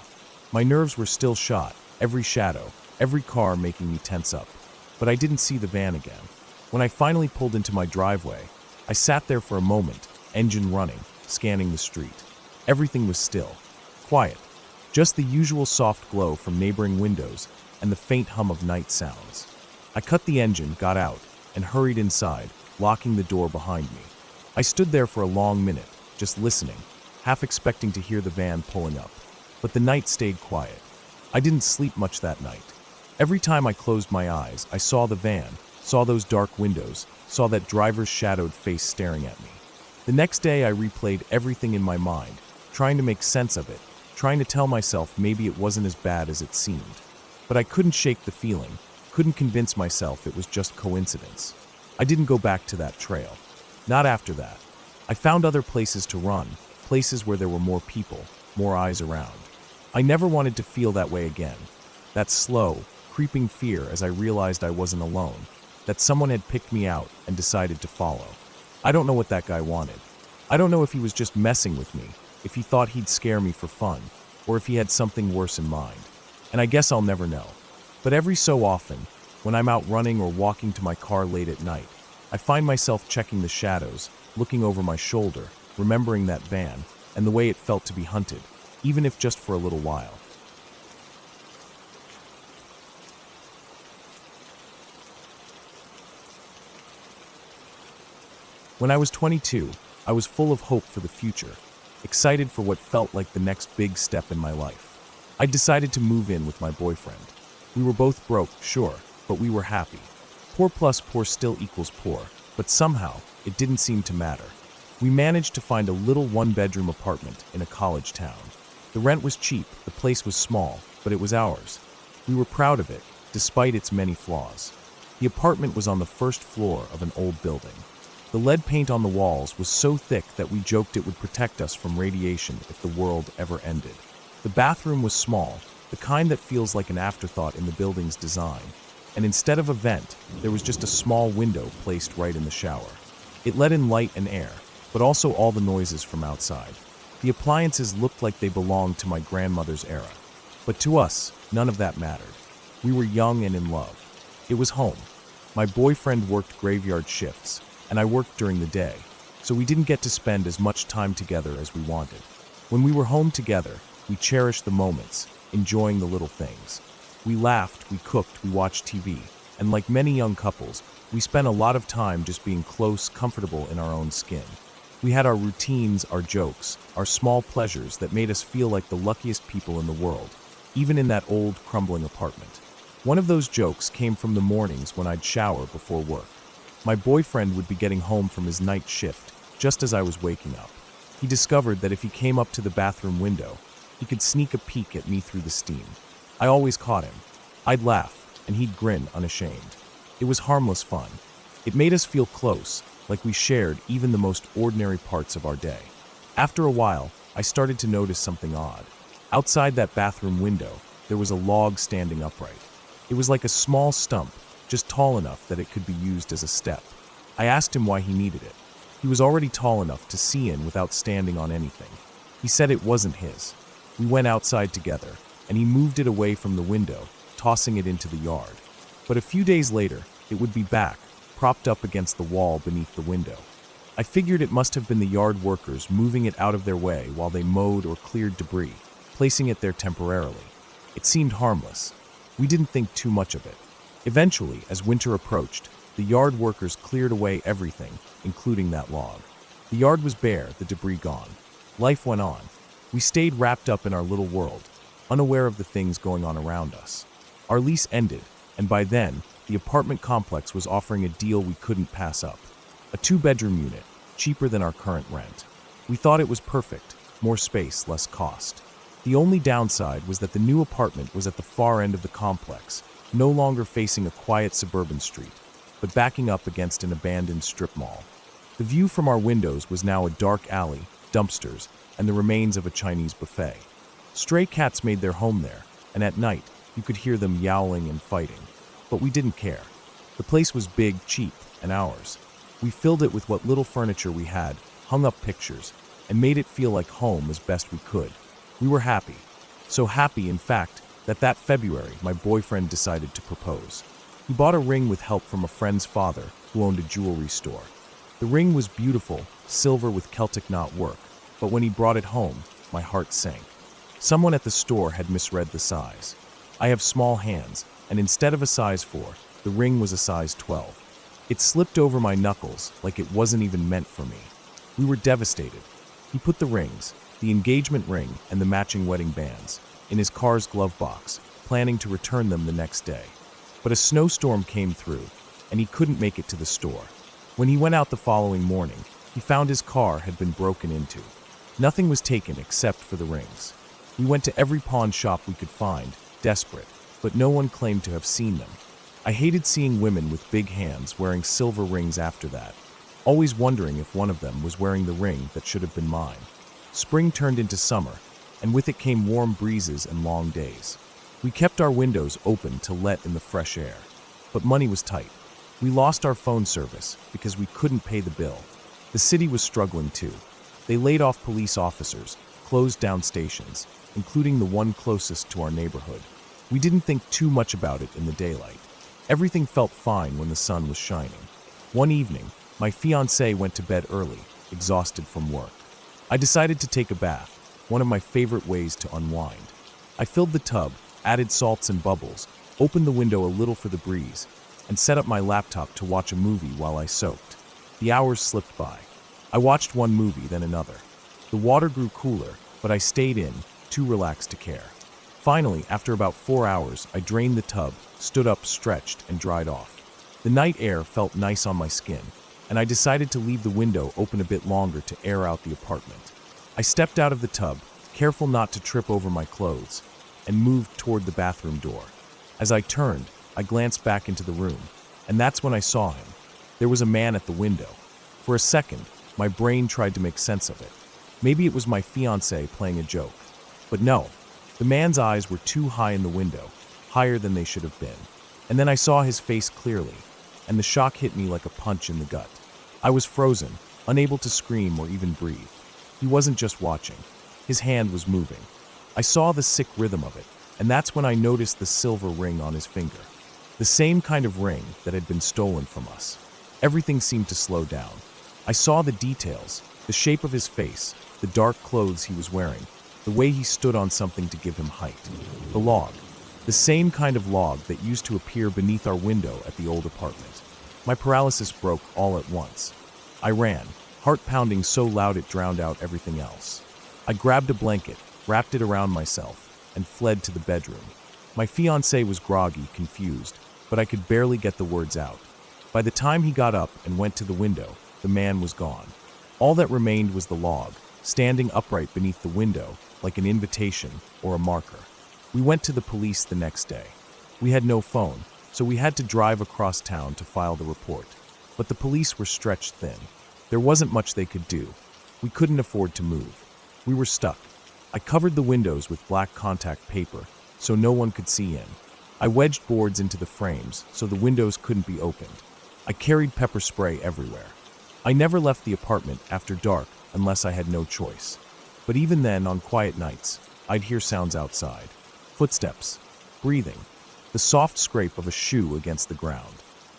My nerves were still shot, every shadow, every car making me tense up. But I didn't see the van again. When I finally pulled into my driveway, I sat there for a moment, engine running, scanning the street. Everything was still, quiet, just the usual soft glow from neighboring windows and the faint hum of night sounds. I cut the engine, got out, and hurried inside, locking the door behind me. I stood there for a long minute, just listening, half expecting to hear the van pulling up. But the night stayed quiet. I didn't sleep much that night. Every time I closed my eyes, I saw the van, saw those dark windows, saw that driver's shadowed face staring at me. The next day I replayed everything in my mind, trying to make sense of it, trying to tell myself maybe it wasn't as bad as it seemed. But I couldn't shake the feeling, couldn't convince myself it was just coincidence. I didn't go back to that trail. Not after that. I found other places to run, places where there were more people, more eyes around. I never wanted to feel that way again. That slow, creeping fear as I realized I wasn't alone, that someone had picked me out and decided to follow. I don't know what that guy wanted. I don't know if he was just messing with me, if he thought he'd scare me for fun, or if he had something worse in mind. And I guess I'll never know. But every so often, when I'm out running or walking to my car late at night, I find myself checking the shadows, looking over my shoulder, remembering that van, and the way it felt to be hunted, even if just for a little while. When I was 22, I was full of hope for the future, excited for what felt like the next big step in my life. I decided to move in with my boyfriend. We were both broke, sure, but we were happy. Poor plus poor still equals poor, but somehow, it didn't seem to matter. We managed to find a little one-bedroom apartment in a college town. The rent was cheap, the place was small, but it was ours. We were proud of it, despite its many flaws. The apartment was on the first floor of an old building. The lead paint on the walls was so thick that we joked it would protect us from radiation if the world ever ended. The bathroom was small, the kind that feels like an afterthought in the building's design, and instead of a vent, there was just a small window placed right in the shower. It let in light and air, but also all the noises from outside. The appliances looked like they belonged to my grandmother's era. But to us, none of that mattered. We were young and in love. It was home. My boyfriend worked graveyard shifts, and I worked during the day, so we didn't get to spend as much time together as we wanted. When we were home together, we cherished the moments, enjoying the little things. We laughed, we cooked, we watched TV, and like many young couples, we spent a lot of time just being close, comfortable in our own skin. We had our routines, our jokes, our small pleasures that made us feel like the luckiest people in the world, even in that old, crumbling apartment. One of those jokes came from the mornings when I'd shower before work. My boyfriend would be getting home from his night shift just as I was waking up. He discovered that if he came up to the bathroom window, he could sneak a peek at me through the steam. I always caught him. I'd laugh, and he'd grin unashamed. It was harmless fun. It made us feel close, like we shared even the most ordinary parts of our day. After a while, I started to notice something odd. Outside that bathroom window, there was a log standing upright. It was like a small stump, just tall enough that it could be used as a step. I asked him why he needed it. He was already tall enough to see in without standing on anything. He said it wasn't his. We went outside together, and he moved it away from the window, tossing it into the yard. But a few days later, it would be back, propped up against the wall beneath the window. I figured it must have been the yard workers moving it out of their way while they mowed or cleared debris, placing it there temporarily. It seemed harmless. We didn't think too much of it. Eventually, as winter approached, the yard workers cleared away everything, including that log. The yard was bare, the debris gone. Life went on. We stayed wrapped up in our little world, unaware of the things going on around us. Our lease ended, and by then, the apartment complex was offering a deal we couldn't pass up. A 2-bedroom unit, cheaper than our current rent. We thought it was perfect, more space, less cost. The only downside was that the new apartment was at the far end of the complex, no longer facing a quiet suburban street, but backing up against an abandoned strip mall. The view from our windows was now a dark alley, dumpsters, and the remains of a Chinese buffet. Stray cats made their home there, and at night, you could hear them yowling and fighting. But we didn't care. The place was big, cheap, and ours. We filled it with what little furniture we had, hung up pictures, and made it feel like home as best we could. We were happy. So happy, in fact, that February, my boyfriend decided to propose. He bought a ring with help from a friend's father who owned a jewelry store. The ring was beautiful, silver with Celtic knot work, but when he brought it home, my heart sank. Someone at the store had misread the size. I have small hands, and instead of a size 4, the ring was a size 12. It slipped over my knuckles like it wasn't even meant for me. We were devastated. He put the rings, the engagement ring and the matching wedding bands, in his car's glove box, planning to return them the next day. But a snowstorm came through, and he couldn't make it to the store. When he went out the following morning, he found his car had been broken into. Nothing was taken except for the rings. We went to every pawn shop we could find, desperate, but no one claimed to have seen them. I hated seeing women with big hands wearing silver rings after that, always wondering if one of them was wearing the ring that should have been mine. Spring turned into summer, and with it came warm breezes and long days. We kept our windows open to let in the fresh air, but money was tight. We lost our phone service because we couldn't pay the bill. The city was struggling too. They laid off police officers, closed down stations, including the one closest to our neighborhood. We didn't think too much about it in the daylight. Everything felt fine when the sun was shining. One evening, my fiancé went to bed early, exhausted from work. I decided to take a bath, one of my favorite ways to unwind. I filled the tub, added salts and bubbles, opened the window a little for the breeze, and set up my laptop to watch a movie while I soaked. The hours slipped by. I watched one movie, then another. The water grew cooler, but I stayed in, too relaxed to care. Finally, after about 4 hours, I drained the tub, stood up, stretched, and dried off. The night air felt nice on my skin, and I decided to leave the window open a bit longer to air out the apartment. I stepped out of the tub, careful not to trip over my clothes, and moved toward the bathroom door. As I turned, I glanced back into the room, and that's when I saw him. There was a man at the window. For a second, my brain tried to make sense of it. Maybe it was my fiancée playing a joke. But no, the man's eyes were too high in the window, higher than they should have been. And then I saw his face clearly, and the shock hit me like a punch in the gut. I was frozen, unable to scream or even breathe. He wasn't just watching. His hand was moving. I saw the sick rhythm of it, and that's when I noticed the silver ring on his finger. The same kind of ring that had been stolen from us. Everything seemed to slow down. I saw the details, the shape of his face, the dark clothes he was wearing, the way he stood on something to give him height. The log. The same kind of log that used to appear beneath our window at the old apartment. My paralysis broke all at once. I ran, heart pounding so loud it drowned out everything else. I grabbed a blanket, wrapped it around myself, and fled to the bedroom. My fiancé was groggy, confused, but I could barely get the words out. By the time he got up and went to the window, the man was gone. All that remained was the log, standing upright beneath the window, like an invitation or a marker. We went to the police the next day. We had no phone, so we had to drive across town to file the report. But the police were stretched thin. There wasn't much they could do. We couldn't afford to move. We were stuck. I covered the windows with black contact paper, so no one could see in. I wedged boards into the frames, so the windows couldn't be opened. I carried pepper spray everywhere. I never left the apartment after dark unless I had no choice. But even then, on quiet nights, I'd hear sounds outside. Footsteps, breathing, the soft scrape of a shoe against the ground.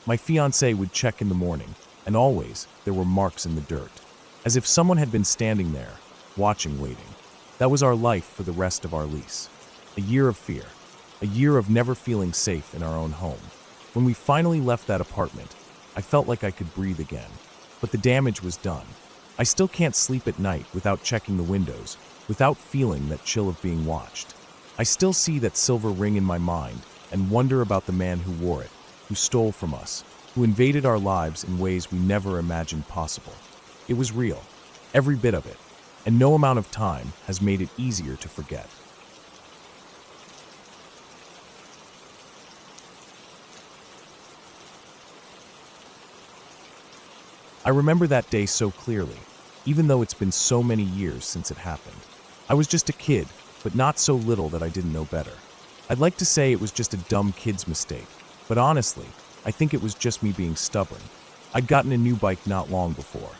My fiancé would check in the morning, and always there were marks in the dirt, as if someone had been standing there, watching, waiting. That was our life for the rest of our lease. A year of fear, a year of never feeling safe in our own home. When we finally left that apartment, I felt like I could breathe again, but the damage was done. I still can't sleep at night without checking the windows, without feeling that chill of being watched. I still see that silver ring in my mind and wonder about the man who wore it, who stole from us, who invaded our lives in ways we never imagined possible. It was real, every bit of it, and no amount of time has made it easier to forget. I remember that day so clearly, even though it's been so many years since it happened. I was just a kid, but not so little that I didn't know better. I'd like to say it was just a dumb kid's mistake, but honestly, I think it was just me being stubborn. I'd gotten a new bike not long before.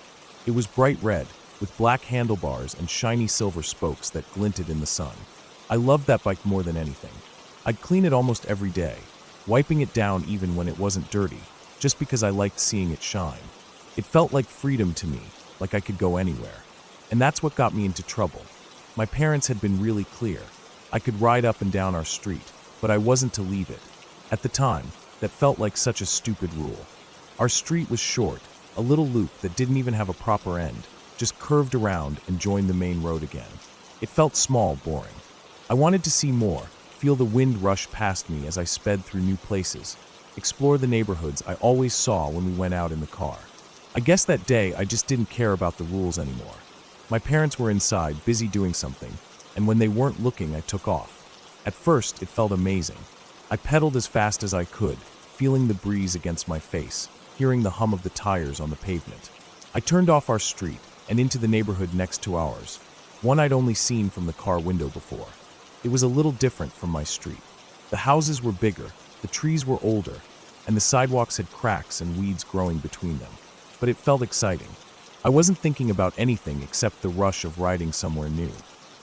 It was bright red, with black handlebars and shiny silver spokes that glinted in the sun. I loved that bike more than anything. I'd clean it almost every day, wiping it down even when it wasn't dirty, just because I liked seeing it shine. It felt like freedom to me, like I could go anywhere. And that's what got me into trouble. My parents had been really clear. I could ride up and down our street, but I wasn't to leave it. At the time, that felt like such a stupid rule. Our street was short, a little loop that didn't even have a proper end, just curved around and joined the main road again. It felt small, boring. I wanted to see more, feel the wind rush past me as I sped through new places, explore the neighborhoods I always saw when we went out in the car. I guess that day I just didn't care about the rules anymore. My parents were inside, busy doing something, and when they weren't looking, I took off. At first, it felt amazing. I pedaled as fast as I could, feeling the breeze against my face, hearing the hum of the tires on the pavement. I turned off our street and into the neighborhood next to ours, one I'd only seen from the car window before. It was a little different from my street. The houses were bigger, the trees were older, and the sidewalks had cracks and weeds growing between them. But it felt exciting. I wasn't thinking about anything except the rush of riding somewhere new.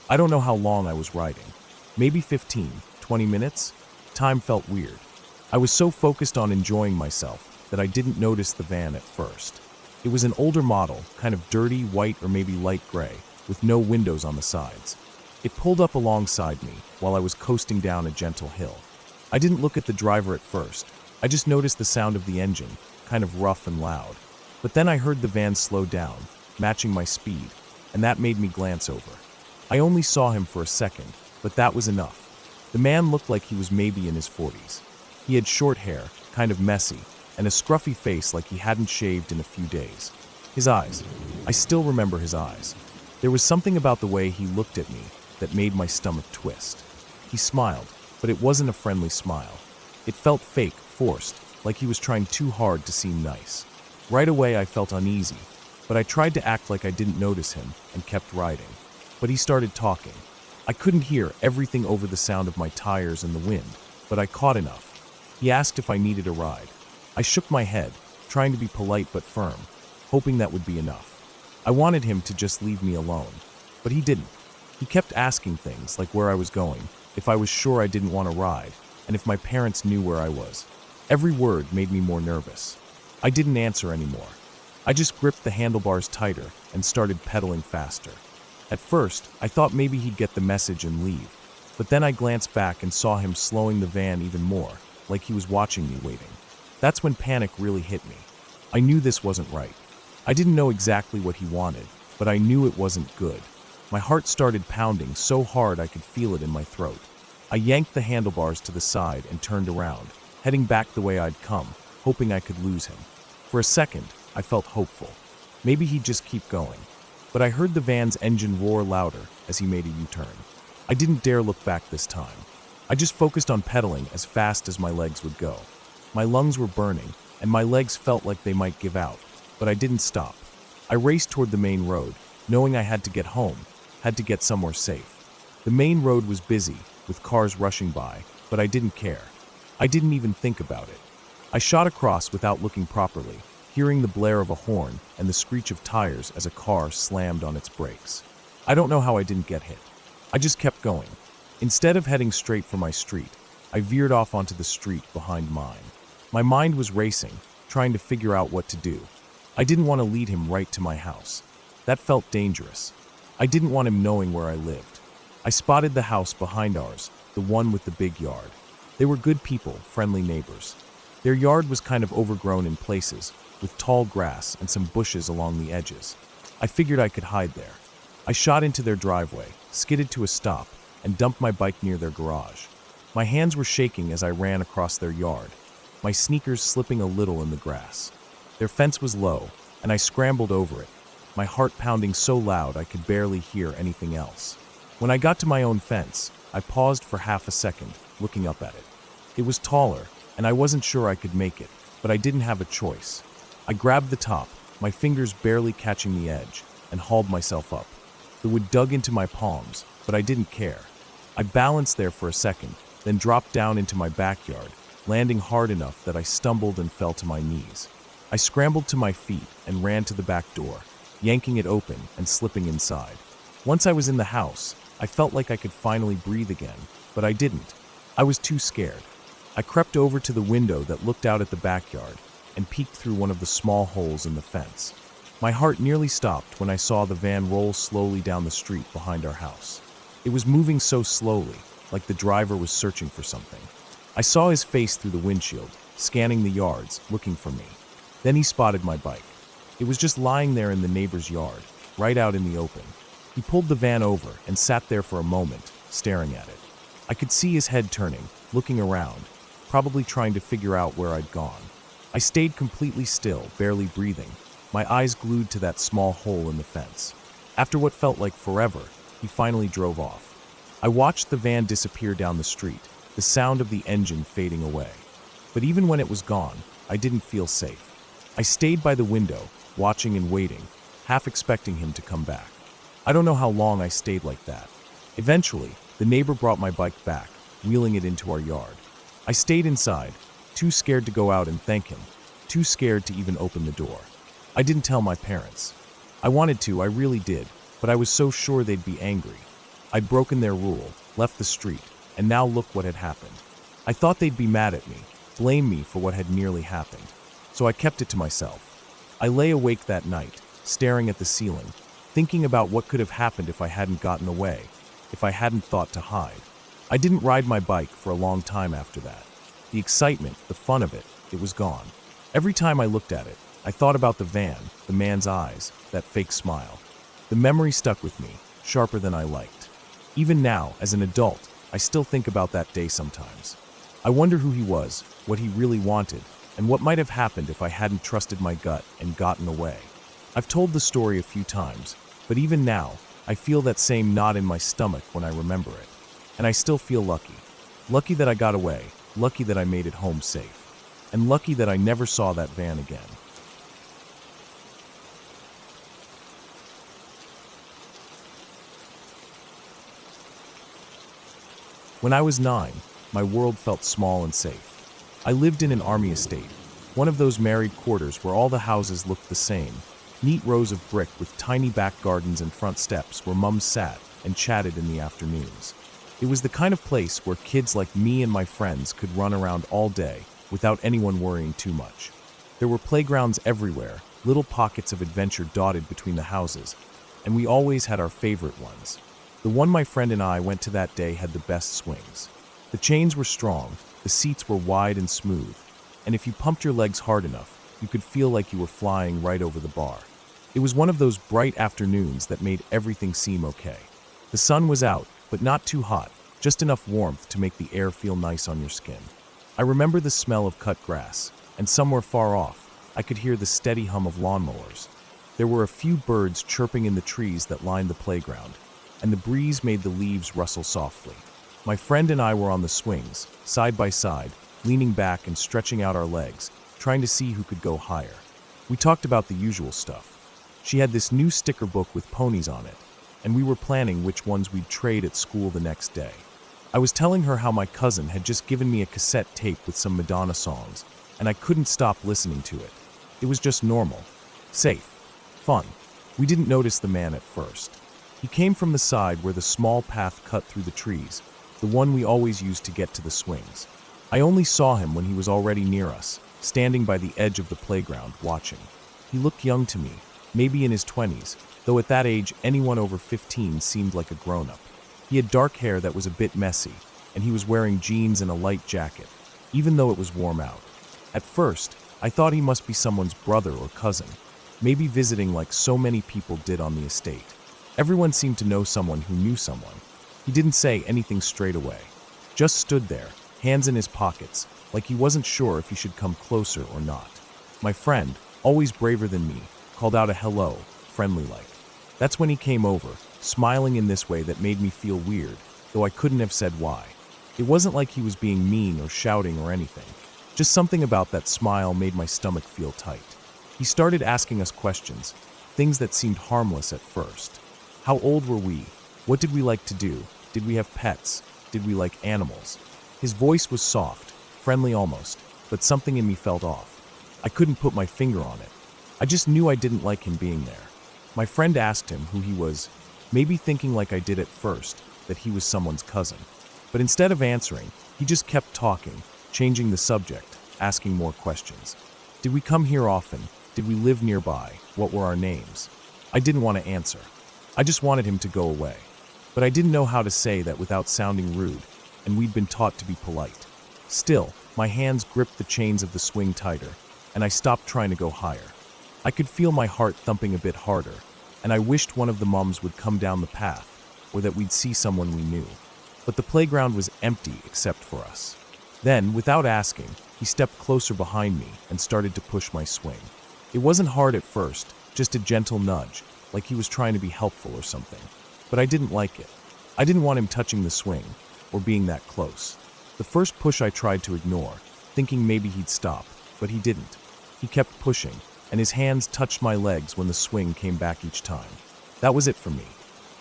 I don't know how long I was riding. Maybe 15, 20 minutes? Time felt weird. I was so focused on enjoying myself that I didn't notice the van at first. It was an older model, kind of dirty, white or maybe light gray, with no windows on the sides. It pulled up alongside me while I was coasting down a gentle hill. I didn't look at the driver at first. I just noticed the sound of the engine, kind of rough and loud. But then I heard the van slow down, matching my speed, and that made me glance over. I only saw him for a second, but that was enough. The man looked like he was maybe in his 40s. He had short hair, kind of messy, and a scruffy face like he hadn't shaved in a few days. His eyes. I still remember his eyes. There was something about the way he looked at me that made my stomach twist. He smiled, but it wasn't a friendly smile. It felt fake, forced, like he was trying too hard to seem nice. Right away I felt uneasy, but I tried to act like I didn't notice him and kept riding. But he started talking. I couldn't hear everything over the sound of my tires and the wind, but I caught enough. He asked if I needed a ride. I shook my head, trying to be polite but firm, hoping that would be enough. I wanted him to just leave me alone, but he didn't. He kept asking things like where I was going, if I was sure I didn't want to ride, and if my parents knew where I was. Every word made me more nervous. I didn't answer anymore. I just gripped the handlebars tighter and started pedaling faster. At first, I thought maybe he'd get the message and leave, but then I glanced back and saw him slowing the van even more, like he was watching me waiting. That's when panic really hit me. I knew this wasn't right. I didn't know exactly what he wanted, but I knew it wasn't good. My heart started pounding so hard I could feel it in my throat. I yanked the handlebars to the side and turned around, heading back the way I'd come, hoping I could lose him. For a second, I felt hopeful. Maybe he'd just keep going. But I heard the van's engine roar louder as he made a U-turn. I didn't dare look back this time. I just focused on pedaling as fast as my legs would go. My lungs were burning, and my legs felt like they might give out, but I didn't stop. I raced toward the main road, knowing I had to get home, had to get somewhere safe. The main road was busy, with cars rushing by, but I didn't care. I didn't even think about it. I shot across without looking properly, hearing the blare of a horn and the screech of tires as a car slammed on its brakes. I don't know how I didn't get hit. I just kept going. Instead of heading straight for my street, I veered off onto the street behind mine. My mind was racing, trying to figure out what to do. I didn't want to lead him right to my house. That felt dangerous. I didn't want him knowing where I lived. I spotted the house behind ours, the one with the big yard. They were good people, friendly neighbors. Their yard was kind of overgrown in places, with tall grass and some bushes along the edges. I figured I could hide there. I shot into their driveway, skidded to a stop, and dumped my bike near their garage. My hands were shaking as I ran across their yard, my sneakers slipping a little in the grass. Their fence was low, and I scrambled over it, my heart pounding so loud I could barely hear anything else. When I got to my own fence, I paused for half a second, looking up at it. It was taller, and I wasn't sure I could make it, but I didn't have a choice. I grabbed the top, my fingers barely catching the edge, and hauled myself up. The wood dug into my palms, but I didn't care. I balanced there for a second, then dropped down into my backyard, landing hard enough that I stumbled and fell to my knees. I scrambled to my feet and ran to the back door, yanking it open and slipping inside. Once I was in the house, I felt like I could finally breathe again, but I didn't. I was too scared. I crept over to the window that looked out at the backyard and peeked through one of the small holes in the fence. My heart nearly stopped when I saw the van roll slowly down the street behind our house. It was moving so slowly, like the driver was searching for something. I saw his face through the windshield, scanning the yards, looking for me. Then he spotted my bike. It was just lying there in the neighbor's yard, right out in the open. He pulled the van over and sat there for a moment, staring at it. I could see his head turning, looking around, probably trying to figure out where I'd gone. I stayed completely still, barely breathing, my eyes glued to that small hole in the fence. After what felt like forever, he finally drove off. I watched the van disappear down the street, the sound of the engine fading away. But even when it was gone, I didn't feel safe. I stayed by the window, watching and waiting, half expecting him to come back. I don't know how long I stayed like that. Eventually, the neighbor brought my bike back, wheeling it into our yard. I stayed inside, too scared to go out and thank him, too scared to even open the door. I didn't tell my parents. I wanted to, I really did, but I was so sure they'd be angry. I'd broken their rule, left the street, and now look what had happened. I thought they'd be mad at me, blame me for what had nearly happened. So I kept it to myself. I lay awake that night, staring at the ceiling, thinking about what could have happened if I hadn't gotten away, if I hadn't thought to hide. I didn't ride my bike for a long time after that. The excitement, the fun of it, it was gone. Every time I looked at it, I thought about the van, the man's eyes, that fake smile. The memory stuck with me, sharper than I liked. Even now, as an adult, I still think about that day sometimes. I wonder who he was, what he really wanted, and what might have happened if I hadn't trusted my gut and gotten away. I've told the story a few times, but even now, I feel that same knot in my stomach when I remember it. And I still feel lucky. Lucky that I got away, lucky that I made it home safe, and lucky that I never saw that van again. When I was 9, my world felt small and safe. I lived in an army estate, one of those married quarters where all the houses looked the same, neat rows of brick with tiny back gardens and front steps where mums sat and chatted in the afternoons. It was the kind of place where kids like me and my friends could run around all day without anyone worrying too much. There were playgrounds everywhere, little pockets of adventure dotted between the houses, and we always had our favorite ones. The one my friend and I went to that day had the best swings. The chains were strong, the seats were wide and smooth, and if you pumped your legs hard enough, you could feel like you were flying right over the bar. It was one of those bright afternoons that made everything seem okay. The sun was out, but not too hot, just enough warmth to make the air feel nice on your skin. I remember the smell of cut grass, and somewhere far off, I could hear the steady hum of lawnmowers. There were a few birds chirping in the trees that lined the playground, and the breeze made the leaves rustle softly. My friend and I were on the swings, side by side, leaning back and stretching out our legs, trying to see who could go higher. We talked about the usual stuff. She had this new sticker book with ponies on it, and we were planning which ones we'd trade at school the next day. I was telling her how my cousin had just given me a cassette tape with some Madonna songs, and I couldn't stop listening to it. It was just normal, safe, fun. We didn't notice the man at first. He came from the side where the small path cut through the trees, the one we always used to get to the swings. I only saw him when he was already near us, standing by the edge of the playground, watching. He looked young to me, maybe in his 20s, though at that age anyone over 15 seemed like a grown-up. He had dark hair that was a bit messy, and he was wearing jeans and a light jacket, even though it was warm out. At first, I thought he must be someone's brother or cousin, maybe visiting like so many people did on the estate. Everyone seemed to know someone who knew someone. He didn't say anything straight away, just stood there, hands in his pockets, like he wasn't sure if he should come closer or not. My friend, always braver than me, called out a hello, friendly-like. That's when he came over, smiling in this way that made me feel weird, though I couldn't have said why. It wasn't like he was being mean or shouting or anything. Just something about that smile made my stomach feel tight. He started asking us questions, things that seemed harmless at first. How old were we? What did we like to do? Did we have pets? Did we like animals? His voice was soft, friendly almost, but something in me felt off. I couldn't put my finger on it. I just knew I didn't like him being there. My friend asked him who he was, maybe thinking like I did at first, that he was someone's cousin. But instead of answering, he just kept talking, changing the subject, asking more questions. Did we come here often? Did we live nearby? What were our names? I didn't want to answer. I just wanted him to go away. But I didn't know how to say that without sounding rude, and we'd been taught to be polite. Still, my hands gripped the chains of the swing tighter, and I stopped trying to go higher. I could feel my heart thumping a bit harder, and I wished one of the mums would come down the path, or that we'd see someone we knew. But the playground was empty except for us. Then, without asking, he stepped closer behind me and started to push my swing. It wasn't hard at first, just a gentle nudge, like he was trying to be helpful or something. But I didn't like it. I didn't want him touching the swing, or being that close. The first push I tried to ignore, thinking maybe he'd stop, but he didn't. He kept pushing, and his hands touched my legs when the swing came back each time. That was it for me.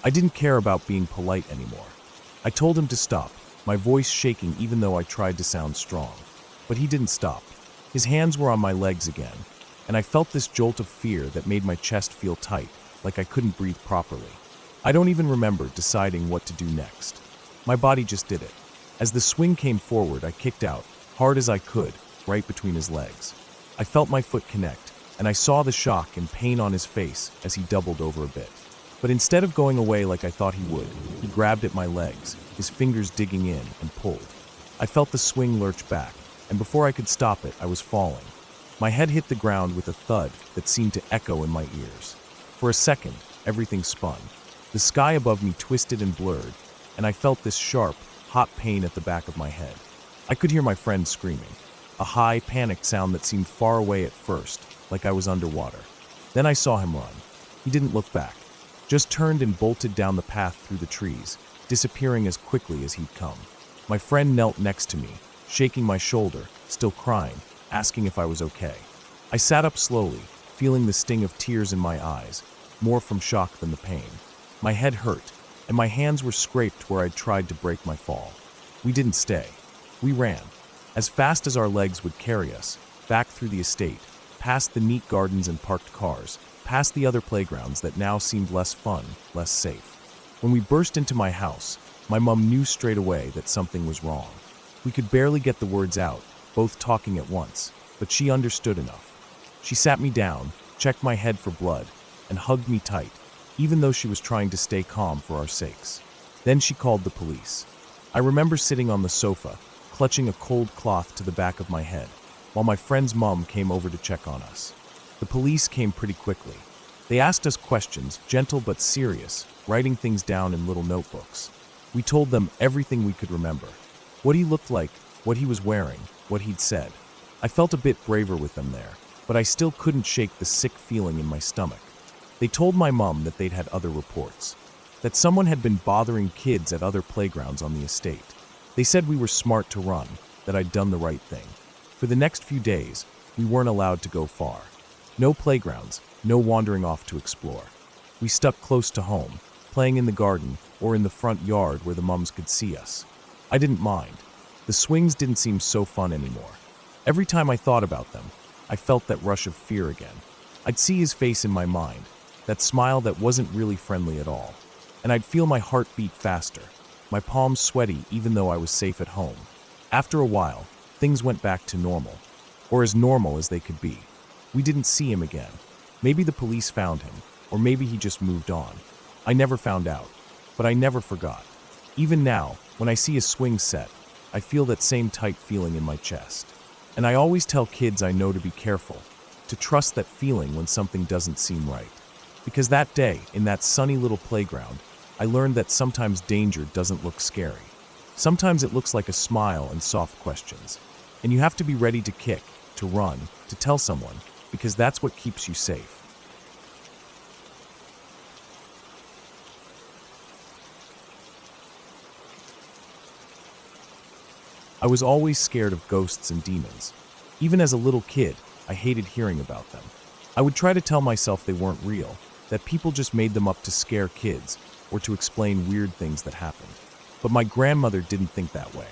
I didn't care about being polite anymore. I told him to stop, my voice shaking even though I tried to sound strong. But he didn't stop. His hands were on my legs again, and I felt this jolt of fear that made my chest feel tight, like I couldn't breathe properly. I don't even remember deciding what to do next. My body just did it. As the swing came forward, I kicked out, hard as I could, right between his legs. I felt my foot connect, and I saw the shock and pain on his face as he doubled over a bit. But instead of going away like I thought he would, he grabbed at my legs, his fingers digging in, and pulled. I felt the swing lurch back, and before I could stop it, I was falling. My head hit the ground with a thud that seemed to echo in my ears. For a second, everything spun. The sky above me twisted and blurred, and I felt this sharp, hot pain at the back of my head. I could hear my friend screaming, a high, panicked sound that seemed far away at first, like I was underwater. Then I saw him run. He didn't look back, just turned and bolted down the path through the trees, disappearing as quickly as he'd come. My friend knelt next to me, shaking my shoulder, still crying, asking if I was okay. I sat up slowly, feeling the sting of tears in my eyes, more from shock than the pain. My head hurt, and my hands were scraped where I'd tried to break my fall. We didn't stay. We ran, as fast as our legs would carry us, back through the estate, past the neat gardens and parked cars, past the other playgrounds that now seemed less fun, less safe. When we burst into my house, my mom knew straight away that something was wrong. We could barely get the words out, both talking at once, but she understood enough. She sat me down, checked my head for blood, and hugged me tight, even though she was trying to stay calm for our sakes. Then she called the police. I remember sitting on the sofa, clutching a cold cloth to the back of my head, while my friend's mom came over to check on us. The police came pretty quickly. They asked us questions, gentle but serious, writing things down in little notebooks. We told them everything we could remember. What he looked like, what he was wearing, what he'd said. I felt a bit braver with them there, but I still couldn't shake the sick feeling in my stomach. They told my mom that they'd had other reports, that someone had been bothering kids at other playgrounds on the estate. They said we were smart to run, that I'd done the right thing. For the next few days, we weren't allowed to go far. No playgrounds, no wandering off to explore. We stuck close to home, playing in the garden or in the front yard where the mums could see us. I didn't mind. The swings didn't seem so fun anymore. Every time I thought about them, I felt that rush of fear again. I'd see his face in my mind, that smile that wasn't really friendly at all. And I'd feel my heart beat faster, my palms sweaty even though I was safe at home. After a while, things went back to normal, or as normal as they could be. We didn't see him again. Maybe the police found him, or maybe he just moved on. I never found out, but I never forgot. Even now, when I see a swing set, I feel that same tight feeling in my chest. And I always tell kids I know to be careful, to trust that feeling when something doesn't seem right. Because that day, in that sunny little playground, I learned that sometimes danger doesn't look scary. Sometimes it looks like a smile and soft questions. And you have to be ready to kick, to run, to tell someone, because that's what keeps you safe. I was always scared of ghosts and demons. Even as a little kid, I hated hearing about them. I would try to tell myself they weren't real, that people just made them up to scare kids or to explain weird things that happened. But my grandmother didn't think that way.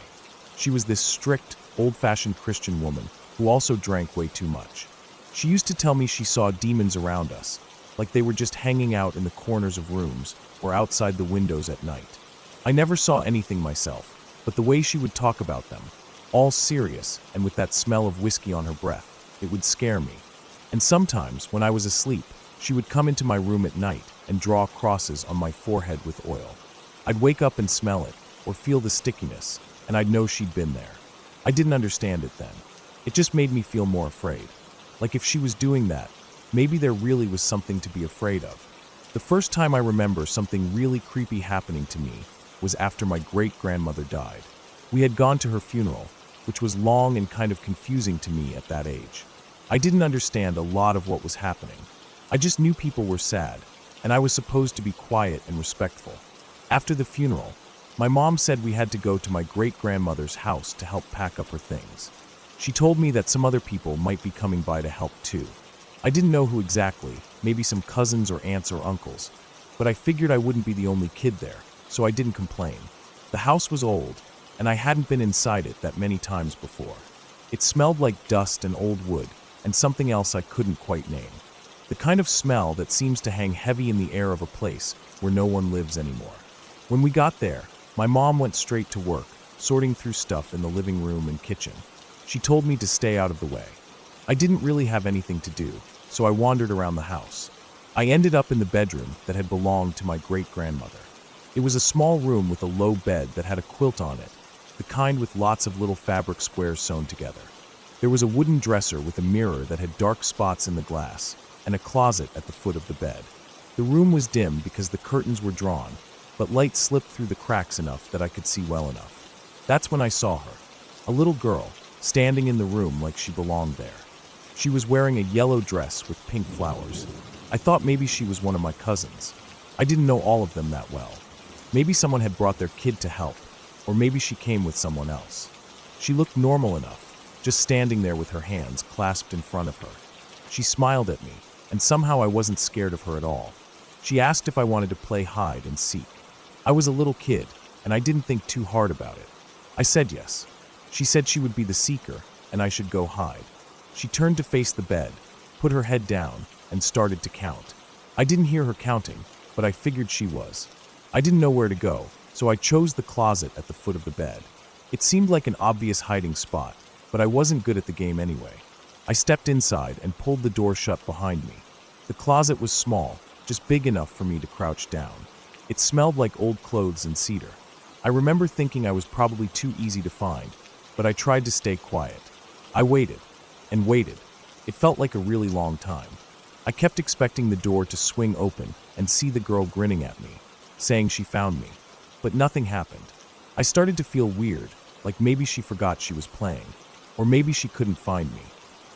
She was this strict, old-fashioned Christian woman who also drank way too much. She used to tell me she saw demons around us, like they were just hanging out in the corners of rooms or outside the windows at night. I never saw anything myself, but the way she would talk about them, all serious and with that smell of whiskey on her breath, it would scare me. And sometimes, when I was asleep, she would come into my room at night and draw crosses on my forehead with oil. I'd wake up and smell it, or feel the stickiness, and I'd know she'd been there. I didn't understand it then. It just made me feel more afraid. Like if she was doing that, maybe there really was something to be afraid of. The first time I remember something really creepy happening to me was after my great-grandmother died. We had gone to her funeral, which was long and kind of confusing to me at that age. I didn't understand a lot of what was happening. I just knew people were sad, and I was supposed to be quiet and respectful. After the funeral, my mom said we had to go to my great-grandmother's house to help pack up her things. She told me that some other people might be coming by to help too. I didn't know who exactly, maybe some cousins or aunts or uncles, but I figured I wouldn't be the only kid there, so I didn't complain. The house was old, and I hadn't been inside it that many times before. It smelled like dust and old wood, and something else I couldn't quite name. The kind of smell that seems to hang heavy in the air of a place where no one lives anymore. When we got there, my mom went straight to work, sorting through stuff in the living room and kitchen. She told me to stay out of the way. I didn't really have anything to do, so I wandered around the house. I ended up in the bedroom that had belonged to my great-grandmother. It was a small room with a low bed that had a quilt on it, the kind with lots of little fabric squares sewn together. There was a wooden dresser with a mirror that had dark spots in the glass, and a closet at the foot of the bed. The room was dim because the curtains were drawn, but light slipped through the cracks enough that I could see well enough. That's when I saw her, a little girl, standing in the room like she belonged there. She was wearing a yellow dress with pink flowers. I thought maybe she was one of my cousins. I didn't know all of them that well. Maybe someone had brought their kid to help, or maybe she came with someone else. She looked normal enough, just standing there with her hands clasped in front of her. She smiled at me, and somehow I wasn't scared of her at all. She asked if I wanted to play hide and seek. I was a little kid, and I didn't think too hard about it. I said yes. She said she would be the seeker, and I should go hide. She turned to face the bed, put her head down, and started to count. I didn't hear her counting, but I figured she was. I didn't know where to go, so I chose the closet at the foot of the bed. It seemed like an obvious hiding spot, but I wasn't good at the game anyway. I stepped inside and pulled the door shut behind me. The closet was small, just big enough for me to crouch down. It smelled like old clothes and cedar. I remember thinking I was probably too easy to find, but I tried to stay quiet. I waited and waited. It felt like a really long time. I kept expecting the door to swing open and see the girl grinning at me, saying she found me. But nothing happened. I started to feel weird, like maybe she forgot she was playing, or maybe she couldn't find me.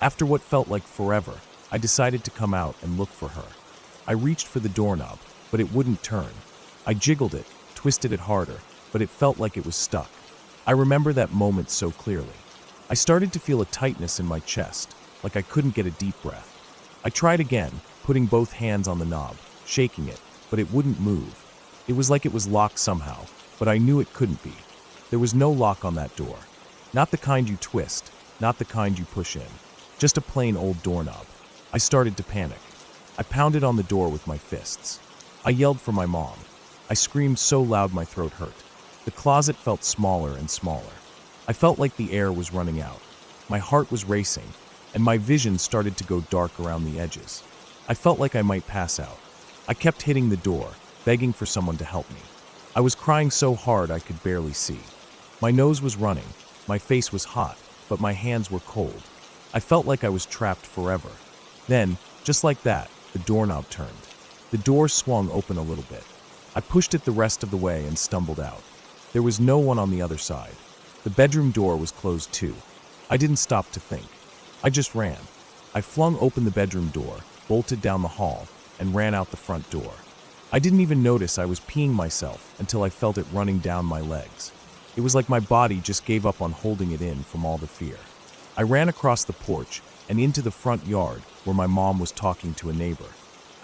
After what felt like forever, I decided to come out and look for her. I reached for the doorknob, but it wouldn't turn. I jiggled it, twisted it harder, but it felt like it was stuck. I remember that moment so clearly. I started to feel a tightness in my chest, like I couldn't get a deep breath. I tried again, putting both hands on the knob, shaking it, but it wouldn't move. It was like it was locked somehow, but I knew it couldn't be. There was no lock on that door. Not the kind you twist, not the kind you push in. Just a plain old doorknob. I started to panic. I pounded on the door with my fists. I yelled for my mom. I screamed so loud my throat hurt. The closet felt smaller and smaller. I felt like the air was running out. My heart was racing, and my vision started to go dark around the edges. I felt like I might pass out. I kept hitting the door, begging for someone to help me. I was crying so hard I could barely see. My nose was running, my face was hot, but my hands were cold. I felt like I was trapped forever. Then, just like that, the doorknob turned. The door swung open a little bit. I pushed it the rest of the way and stumbled out. There was no one on the other side. The bedroom door was closed too. I didn't stop to think. I just ran. I flung open the bedroom door, bolted down the hall, and ran out the front door. I didn't even notice I was peeing myself until I felt it running down my legs. It was like my body just gave up on holding it in from all the fear. I ran across the porch and into the front yard where my mom was talking to a neighbor.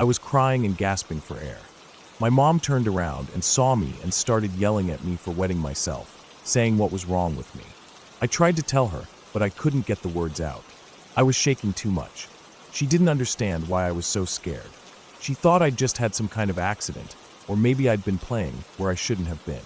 I was crying and gasping for air. My mom turned around and saw me and started yelling at me for wetting myself, saying what was wrong with me. I tried to tell her, but I couldn't get the words out. I was shaking too much. She didn't understand why I was so scared. She thought I'd just had some kind of accident, or maybe I'd been playing where I shouldn't have been.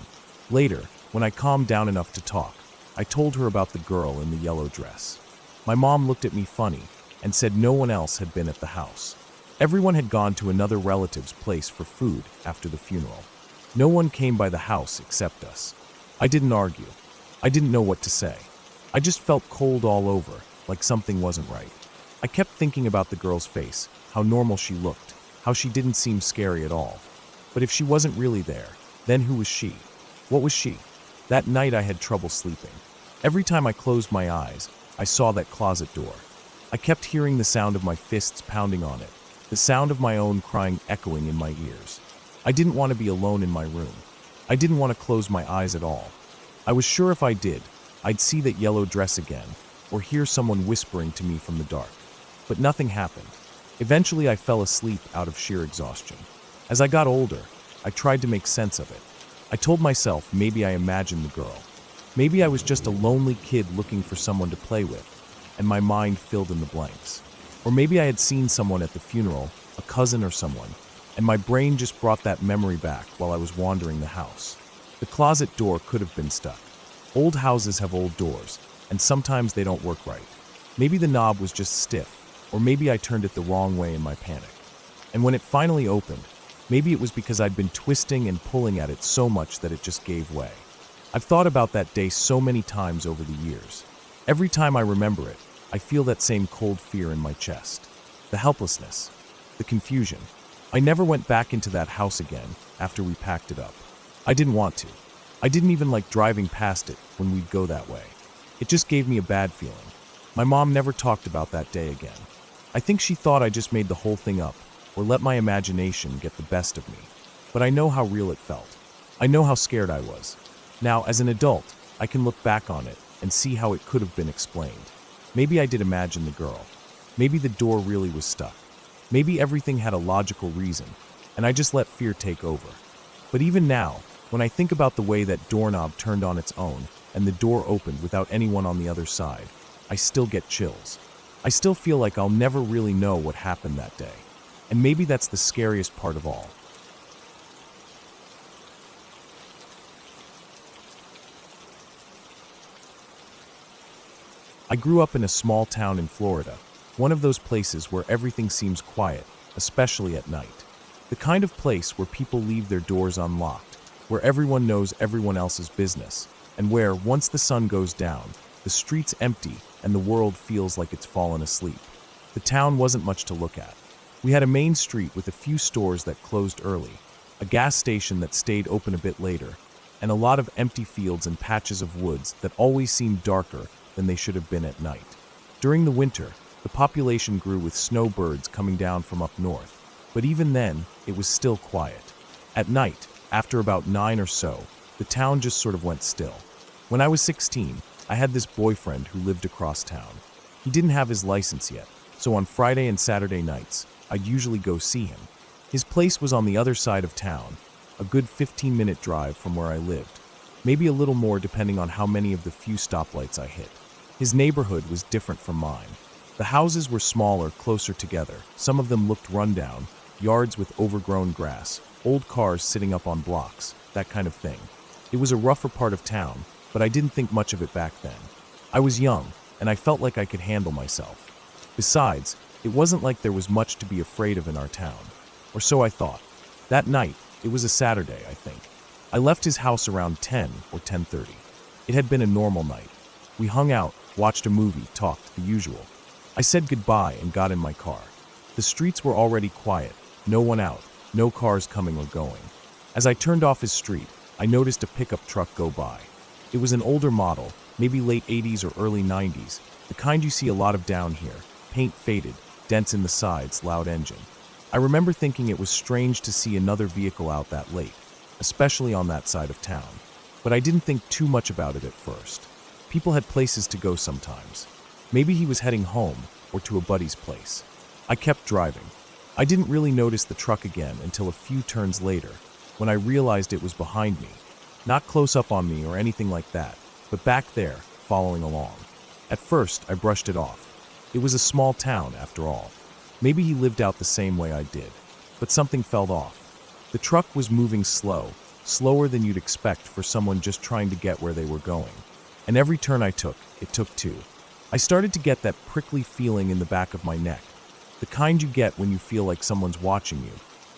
Later, when I calmed down enough to talk, I told her about the girl in the yellow dress. My mom looked at me funny and said no one else had been at the house. Everyone had gone to another relative's place for food after the funeral. No one came by the house except us. I didn't argue. I didn't know what to say. I just felt cold all over, like something wasn't right. I kept thinking about the girl's face, how normal she looked, how she didn't seem scary at all. But if she wasn't really there, then who was she? What was she? That night I had trouble sleeping. Every time I closed my eyes, I saw that closet door. I kept hearing the sound of my fists pounding on it, the sound of my own crying echoing in my ears. I didn't want to be alone in my room. I didn't want to close my eyes at all. I was sure if I did, I'd see that yellow dress again, or hear someone whispering to me from the dark. But nothing happened. Eventually I fell asleep out of sheer exhaustion. As I got older, I tried to make sense of it. I told myself maybe I imagined the girl. Maybe I was just a lonely kid looking for someone to play with, and my mind filled in the blanks. Or maybe I had seen someone at the funeral, a cousin or someone, and my brain just brought that memory back while I was wandering the house. The closet door could have been stuck. Old houses have old doors, and sometimes they don't work right. Maybe the knob was just stiff, or maybe I turned it the wrong way in my panic. And when it finally opened, maybe it was because I'd been twisting and pulling at it so much that it just gave way. I've thought about that day so many times over the years. Every time I remember it, I feel that same cold fear in my chest. The helplessness, the confusion. I never went back into that house again after we packed it up. I didn't want to. I didn't even like driving past it when we'd go that way. It just gave me a bad feeling. My mom never talked about that day again. I think she thought I just made the whole thing up or let my imagination get the best of me. But I know how real it felt. I know how scared I was. Now, as an adult, I can look back on it and see how it could have been explained. Maybe I did imagine the girl. Maybe the door really was stuck. Maybe everything had a logical reason, and I just let fear take over. But even now, when I think about the way that doorknob turned on its own and the door opened without anyone on the other side, I still get chills. I still feel like I'll never really know what happened that day. And maybe that's the scariest part of all. I grew up in a small town in Florida, one of those places where everything seems quiet, especially at night. The kind of place where people leave their doors unlocked, where everyone knows everyone else's business, and where, once the sun goes down, the street's empty and the world feels like it's fallen asleep. The town wasn't much to look at. We had a main street with a few stores that closed early, a gas station that stayed open a bit later, and a lot of empty fields and patches of woods that always seemed darker than they should have been at night. During the winter, the population grew with snowbirds coming down from up north, but even then, it was still quiet. At night, after about 9 or so, the town just sort of went still. When I was 16, I had this boyfriend who lived across town. He didn't have his license yet, so on Friday and Saturday nights, I'd usually go see him. His place was on the other side of town, a good 15-minute drive from where I lived, maybe a little more depending on how many of the few stoplights I hit. His neighborhood was different from mine. The houses were smaller, closer together. Some of them looked run down, yards with overgrown grass, old cars sitting up on blocks, that kind of thing. It was a rougher part of town, but I didn't think much of it back then. I was young, and I felt like I could handle myself. Besides, it wasn't like there was much to be afraid of in our town. Or so I thought. That night, it was a Saturday, I think. I left his house around 10 or 10:30. It had been a normal night. We hung out, watched a movie, talked, the usual. I said goodbye and got in my car. The streets were already quiet, no one out, no cars coming or going. As I turned off his street, I noticed a pickup truck go by. It was an older model, maybe late 80s or early 90s, the kind you see a lot of down here, paint faded, dents in the sides, loud engine. I remember thinking it was strange to see another vehicle out that late, especially on that side of town. But I didn't think too much about it at first. People had places to go sometimes. Maybe he was heading home or to a buddy's place. I kept driving. I didn't really notice the truck again until a few turns later, when I realized it was behind me. Not close up on me or anything like that, but back there, following along. At first, I brushed it off. It was a small town, after all. Maybe he lived out the same way I did. But something felt off. The truck was moving slow, slower than you'd expect for someone just trying to get where they were going. And every turn I took, it took two. I started to get that prickly feeling in the back of my neck. The kind you get when you feel like someone's watching you.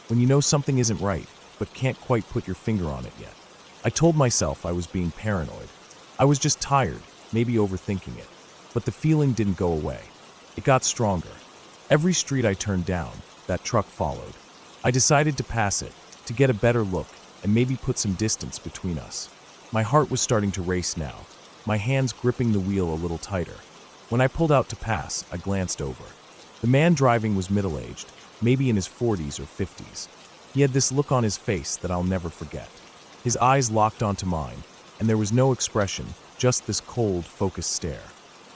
When you know something isn't right, but can't quite put your finger on it yet. I told myself I was being paranoid. I was just tired, maybe overthinking it. But the feeling didn't go away. It got stronger. Every street I turned down, that truck followed. I decided to pass it, to get a better look, and maybe put some distance between us. My heart was starting to race now, my hands gripping the wheel a little tighter. When I pulled out to pass, I glanced over. The man driving was middle-aged, maybe in his 40s or 50s. He had this look on his face that I'll never forget. His eyes locked onto mine, and there was no expression, just this cold, focused stare.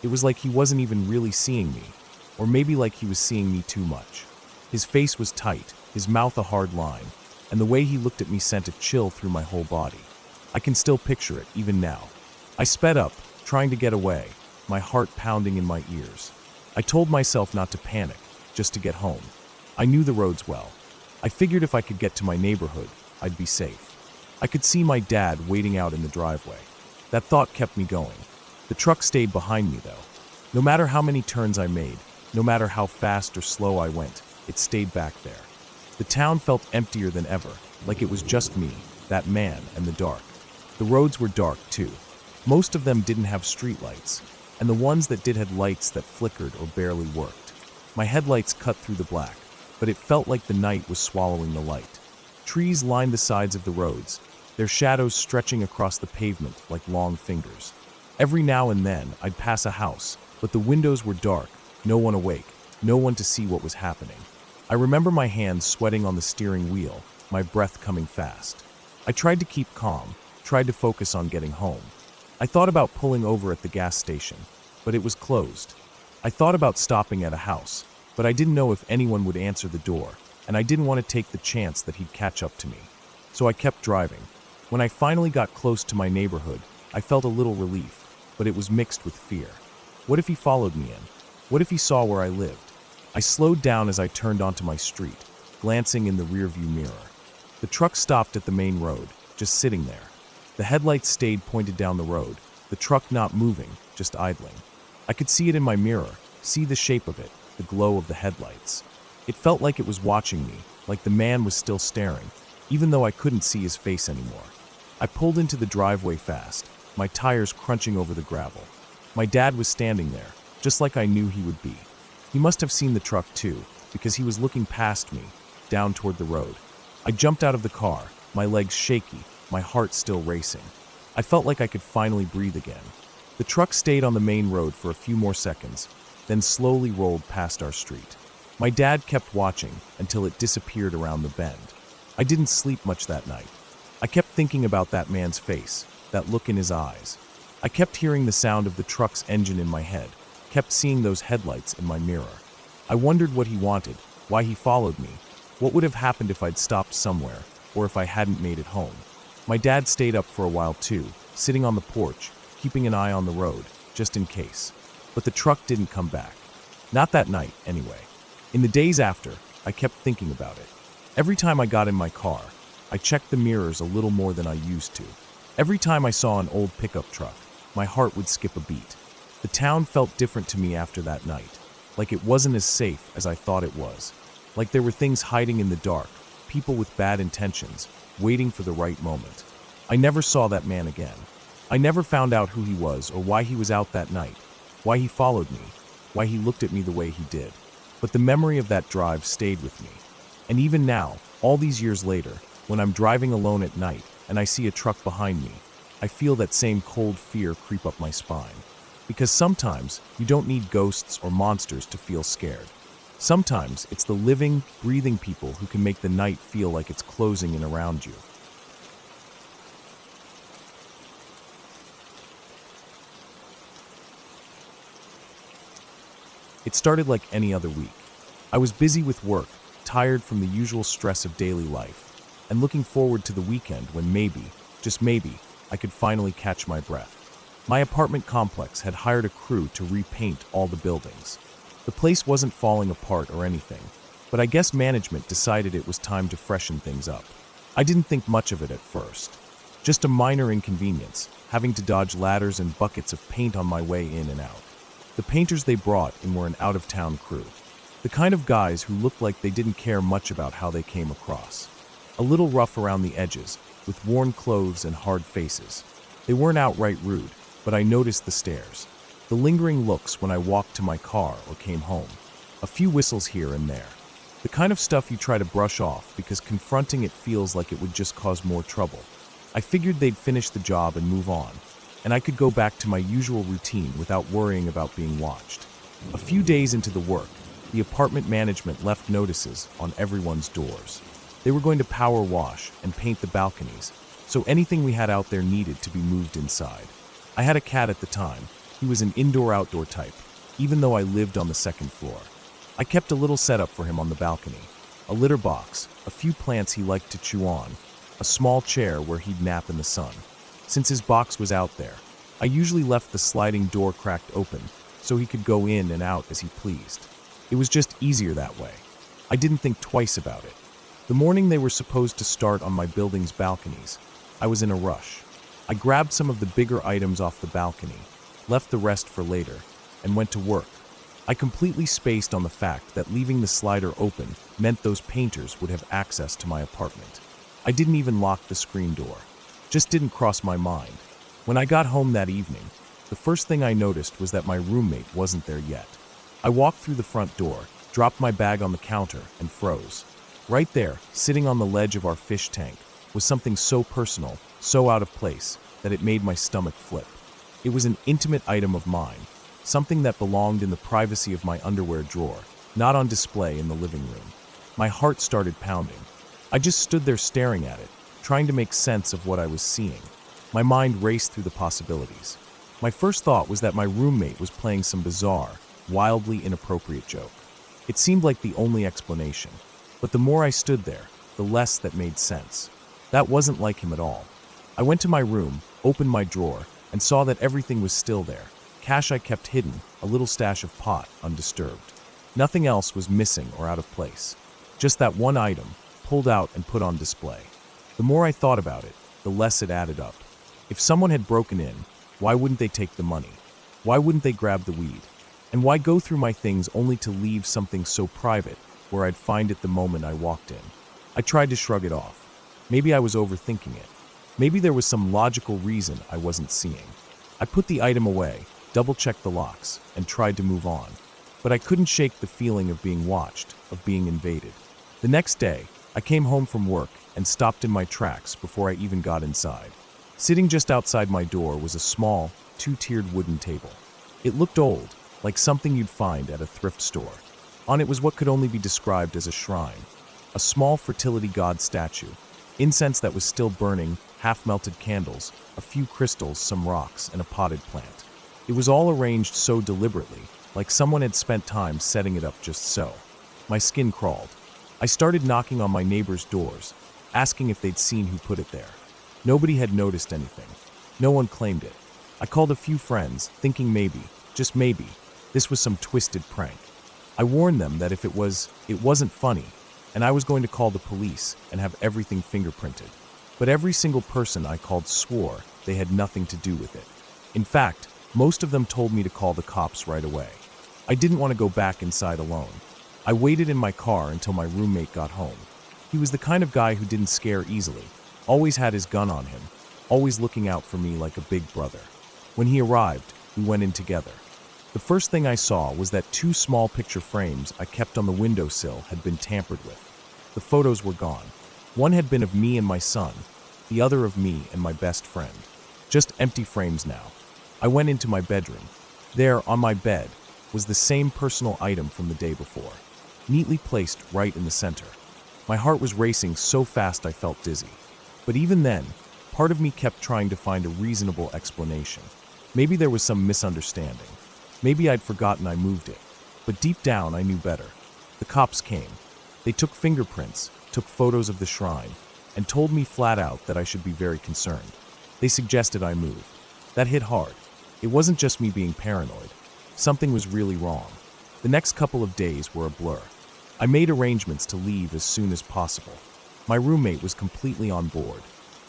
It was like he wasn't even really seeing me, or maybe like he was seeing me too much. His face was tight, his mouth a hard line, and the way he looked at me sent a chill through my whole body. I can still picture it, even now. I sped up, trying to get away, my heart pounding in my ears. I told myself not to panic, just to get home. I knew the roads well. I figured if I could get to my neighborhood, I'd be safe. I could see my dad waiting out in the driveway. That thought kept me going. The truck stayed behind me, though. No matter how many turns I made, no matter how fast or slow I went, it stayed back there. The town felt emptier than ever, like it was just me, that man, and the dark. The roads were dark, too. Most of them didn't have streetlights, and the ones that did had lights that flickered or barely worked. My headlights cut through the black, but it felt like the night was swallowing the light. Trees lined the sides of the roads, their shadows stretching across the pavement like long fingers. Every now and then, I'd pass a house, but the windows were dark, no one awake, no one to see what was happening. I remember my hands sweating on the steering wheel, my breath coming fast. I tried to keep calm, tried to focus on getting home. I thought about pulling over at the gas station, but it was closed. I thought about stopping at a house, but I didn't know if anyone would answer the door, and I didn't want to take the chance that he'd catch up to me. So I kept driving. When I finally got close to my neighborhood, I felt a little relief, but it was mixed with fear. What if he followed me in? What if he saw where I lived? I slowed down as I turned onto my street, glancing in the rearview mirror. The truck stopped at the main road, just sitting there. The headlights stayed pointed down the road, the truck not moving, just idling. I could see it in my mirror, see the shape of it, the glow of the headlights. It felt like it was watching me, like the man was still staring, even though I couldn't see his face anymore. I pulled into the driveway fast, my tires crunching over the gravel. My dad was standing there, just like I knew he would be. He must have seen the truck too, because he was looking past me, down toward the road. I jumped out of the car, my legs shaky, my heart still racing. I felt like I could finally breathe again. The truck stayed on the main road for a few more seconds, then slowly rolled past our street. My dad kept watching until it disappeared around the bend. I didn't sleep much that night. I kept thinking about that man's face, that look in his eyes. I kept hearing the sound of the truck's engine in my head, kept seeing those headlights in my mirror. I wondered what he wanted, why he followed me, what would have happened if I'd stopped somewhere, or if I hadn't made it home. My dad stayed up for a while too, sitting on the porch, keeping an eye on the road, just in case. But the truck didn't come back. Not that night, anyway. In the days after, I kept thinking about it. Every time I got in my car, I checked the mirrors a little more than I used to. Every time I saw an old pickup truck, my heart would skip a beat. The town felt different to me after that night, like it wasn't as safe as I thought it was. Like there were things hiding in the dark, people with bad intentions, waiting for the right moment. I never saw that man again. I never found out who he was or why he was out that night, why he followed me, why he looked at me the way he did. But the memory of that drive stayed with me. And even now, all these years later, when I'm driving alone at night and I see a truck behind me, I feel that same cold fear creep up my spine. Because sometimes you don't need ghosts or monsters to feel scared. Sometimes it's the living, breathing people who can make the night feel like it's closing in around you. It started like any other week. I was busy with work, tired from the usual stress of daily life, and looking forward to the weekend when maybe, just maybe, I could finally catch my breath. My apartment complex had hired a crew to repaint all the buildings. The place wasn't falling apart or anything, but I guess management decided it was time to freshen things up. I didn't think much of it at first. Just a minor inconvenience, having to dodge ladders and buckets of paint on my way in and out. The painters they brought in were an out-of-town crew. The kind of guys who looked like they didn't care much about how they came across. A little rough around the edges, with worn clothes and hard faces. They weren't outright rude, but I noticed the stares. The lingering looks when I walked to my car or came home. A few whistles here and there. The kind of stuff you try to brush off because confronting it feels like it would just cause more trouble. I figured they'd finish the job and move on, and I could go back to my usual routine without worrying about being watched. A few days into the work, the apartment management left notices on everyone's doors. They were going to power wash and paint the balconies, so anything we had out there needed to be moved inside. I had a cat at the time. He was an indoor-outdoor type, even though I lived on the second floor. I kept a little setup for him on the balcony. A litter box, a few plants he liked to chew on, a small chair where he'd nap in the sun. Since his box was out there, I usually left the sliding door cracked open so he could go in and out as he pleased. It was just easier that way. I didn't think twice about it. The morning they were supposed to start on my building's balconies, I was in a rush. I grabbed some of the bigger items off the balcony, left the rest for later, and went to work. I completely spaced on the fact that leaving the slider open meant those painters would have access to my apartment. I didn't even lock the screen door. Just didn't cross my mind. When I got home that evening, the first thing I noticed was that my roommate wasn't there yet. I walked through the front door, dropped my bag on the counter, and froze. Right there, sitting on the ledge of our fish tank, was something so personal, so out of place, that it made my stomach flip. It was an intimate item of mine, something that belonged in the privacy of my underwear drawer, not on display in the living room. My heart started pounding. I just stood there staring at it, trying to make sense of what I was seeing. My mind raced through the possibilities. My first thought was that my roommate was playing some bizarre, wildly inappropriate joke. It seemed like the only explanation, but the more I stood there, the less that made sense. That wasn't like him at all. I went to my room, opened my drawer, and saw that everything was still there. Cash I kept hidden, a little stash of pot, undisturbed. Nothing else was missing or out of place. Just that one item, pulled out and put on display. The more I thought about it, the less it added up. If someone had broken in, why wouldn't they take the money? Why wouldn't they grab the weed? And why go through my things only to leave something so private where I'd find it the moment I walked in? I tried to shrug it off. Maybe I was overthinking it. Maybe there was some logical reason I wasn't seeing. I put the item away, double-checked the locks, and tried to move on. But I couldn't shake the feeling of being watched, of being invaded. The next day, I came home from work and stopped in my tracks before I even got inside. Sitting just outside my door was a small, two-tiered wooden table. It looked old, like something you'd find at a thrift store. On it was what could only be described as a shrine, a small fertility god statue, incense that was still burning, half-melted candles, a few crystals, some rocks, and a potted plant. It was all arranged so deliberately, like someone had spent time setting it up just so. My skin crawled. I started knocking on my neighbors' doors, asking if they'd seen who put it there. Nobody had noticed anything. No one claimed it. I called a few friends, thinking maybe, just maybe, this was some twisted prank. I warned them that if it wasn't funny, and I was going to call the police and have everything fingerprinted. But every single person I called swore they had nothing to do with it. In fact, most of them told me to call the cops right away. I didn't want to go back inside alone. I waited in my car until my roommate got home. He was the kind of guy who didn't scare easily, always had his gun on him, always looking out for me like a big brother. When he arrived, we went in together. The first thing I saw was that two small picture frames I kept on the windowsill had been tampered with. The photos were gone. One had been of me and my son, the other of me and my best friend. Just empty frames now. I went into my bedroom. There, on my bed, was the same personal item from the day before, neatly placed right in the center. My heart was racing so fast I felt dizzy. But even then, part of me kept trying to find a reasonable explanation. Maybe there was some misunderstanding. Maybe I'd forgotten I moved it. But deep down, I knew better. The cops came. They took fingerprints, took photos of the shrine, and told me flat out that I should be very concerned. They suggested I move. That hit hard. It wasn't just me being paranoid. Something was really wrong. The next couple of days were a blur. I made arrangements to leave as soon as possible. My roommate was completely on board.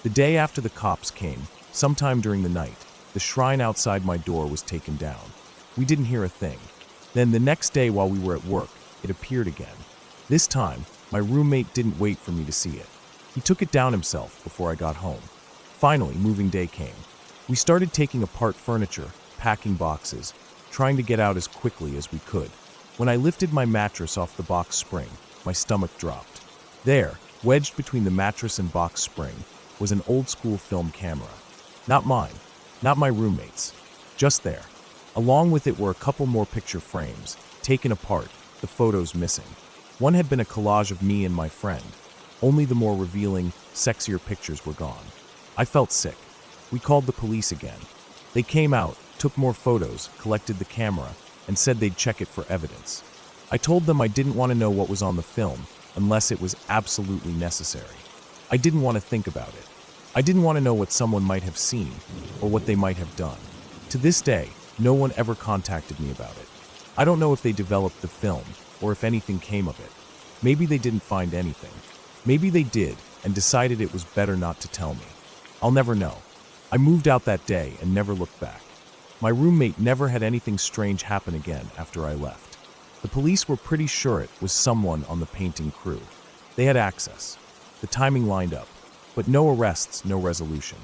The day after the cops came, sometime during the night, the shrine outside my door was taken down. We didn't hear a thing. Then the next day while we were at work, it appeared again. This time, my roommate didn't wait for me to see it. He took it down himself before I got home. Finally, moving day came. We started taking apart furniture, packing boxes, trying to get out as quickly as we could. When I lifted my mattress off the box spring, my stomach dropped. There, wedged between the mattress and box spring, was an old-school film camera. Not mine, not my roommate's, just there. Along with it were a couple more picture frames, taken apart, the photos missing. One had been a collage of me and my friend. Only the more revealing, sexier pictures were gone. I felt sick. We called the police again. They came out, took more photos, collected the camera, and said they'd check it for evidence. I told them I didn't want to know what was on the film unless it was absolutely necessary. I didn't want to think about it. I didn't want to know what someone might have seen or what they might have done. To this day, no one ever contacted me about it. I don't know if they developed the film or if anything came of it. Maybe they didn't find anything. Maybe they did and decided it was better not to tell me. I'll never know. I moved out that day and never looked back. My roommate never had anything strange happen again after I left. The police were pretty sure it was someone on the painting crew. They had access. The timing lined up, but no arrests, no resolution.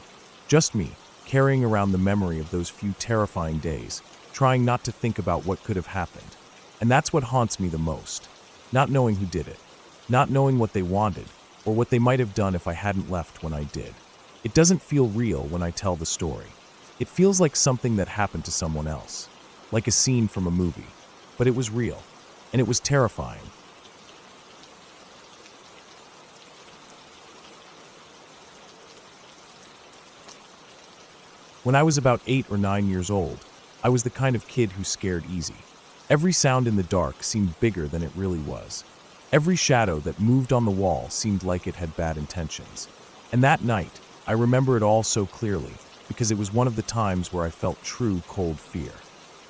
Just me, carrying around the memory of those few terrifying days, trying not to think about what could have happened. And that's what haunts me the most. Not knowing who did it. Not knowing what they wanted, or what they might have done if I hadn't left when I did. It doesn't feel real when I tell the story. It feels like something that happened to someone else. Like a scene from a movie. But it was real. And it was terrifying. When I was about 8 or 9 years old, I was the kind of kid who scared easy. Every sound in the dark seemed bigger than it really was. Every shadow that moved on the wall seemed like it had bad intentions. And that night, I remember it all so clearly, because it was one of the times where I felt true cold fear.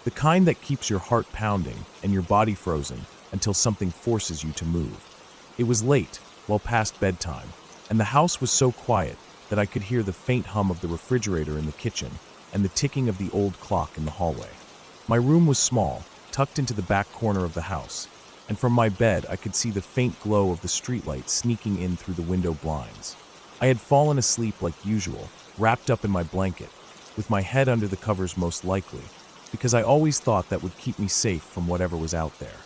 The kind that keeps your heart pounding and your body frozen until something forces you to move. It was late, well past bedtime, and the house was so quiet that I could hear the faint hum of the refrigerator in the kitchen and the ticking of the old clock in the hallway. My room was small, tucked into the back corner of the house, and from my bed I could see the faint glow of the streetlight sneaking in through the window blinds. I had fallen asleep like usual, wrapped up in my blanket, with my head under the covers most likely, because I always thought that would keep me safe from whatever was out there.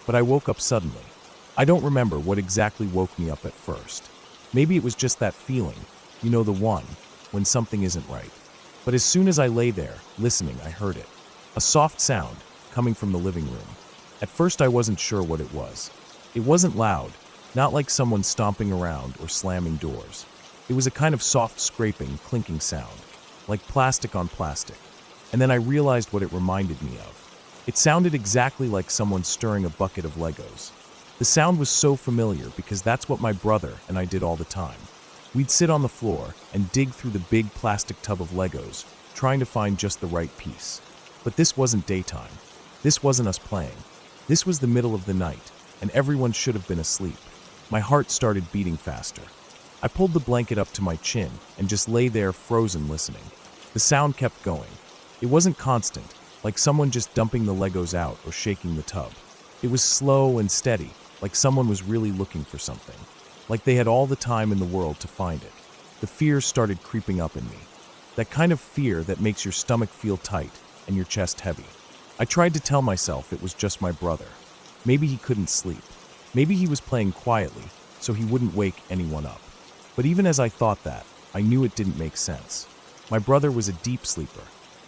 But I woke up suddenly. I don't remember what exactly woke me up at first. Maybe it was just that feeling, you know, the one, when something isn't right. But as soon as I lay there, listening, I heard it. A soft sound, coming from the living room. At first I wasn't sure what it was. It wasn't loud, not like someone stomping around or slamming doors. It was a kind of soft scraping, clinking sound, like plastic on plastic. And then I realized what it reminded me of. It sounded exactly like someone stirring a bucket of Legos. The sound was so familiar because that's what my brother and I did all the time. We'd sit on the floor and dig through the big plastic tub of Legos, trying to find just the right piece. But this wasn't daytime. This wasn't us playing. This was the middle of the night, and everyone should have been asleep. My heart started beating faster. I pulled the blanket up to my chin and just lay there frozen listening. The sound kept going. It wasn't constant, like someone just dumping the Legos out or shaking the tub. It was slow and steady, like someone was really looking for something. Like they had all the time in the world to find it. The fear started creeping up in me. That kind of fear that makes your stomach feel tight and your chest heavy. I tried to tell myself it was just my brother. Maybe he couldn't sleep. Maybe he was playing quietly, so he wouldn't wake anyone up. But even as I thought that, I knew it didn't make sense. My brother was a deep sleeper.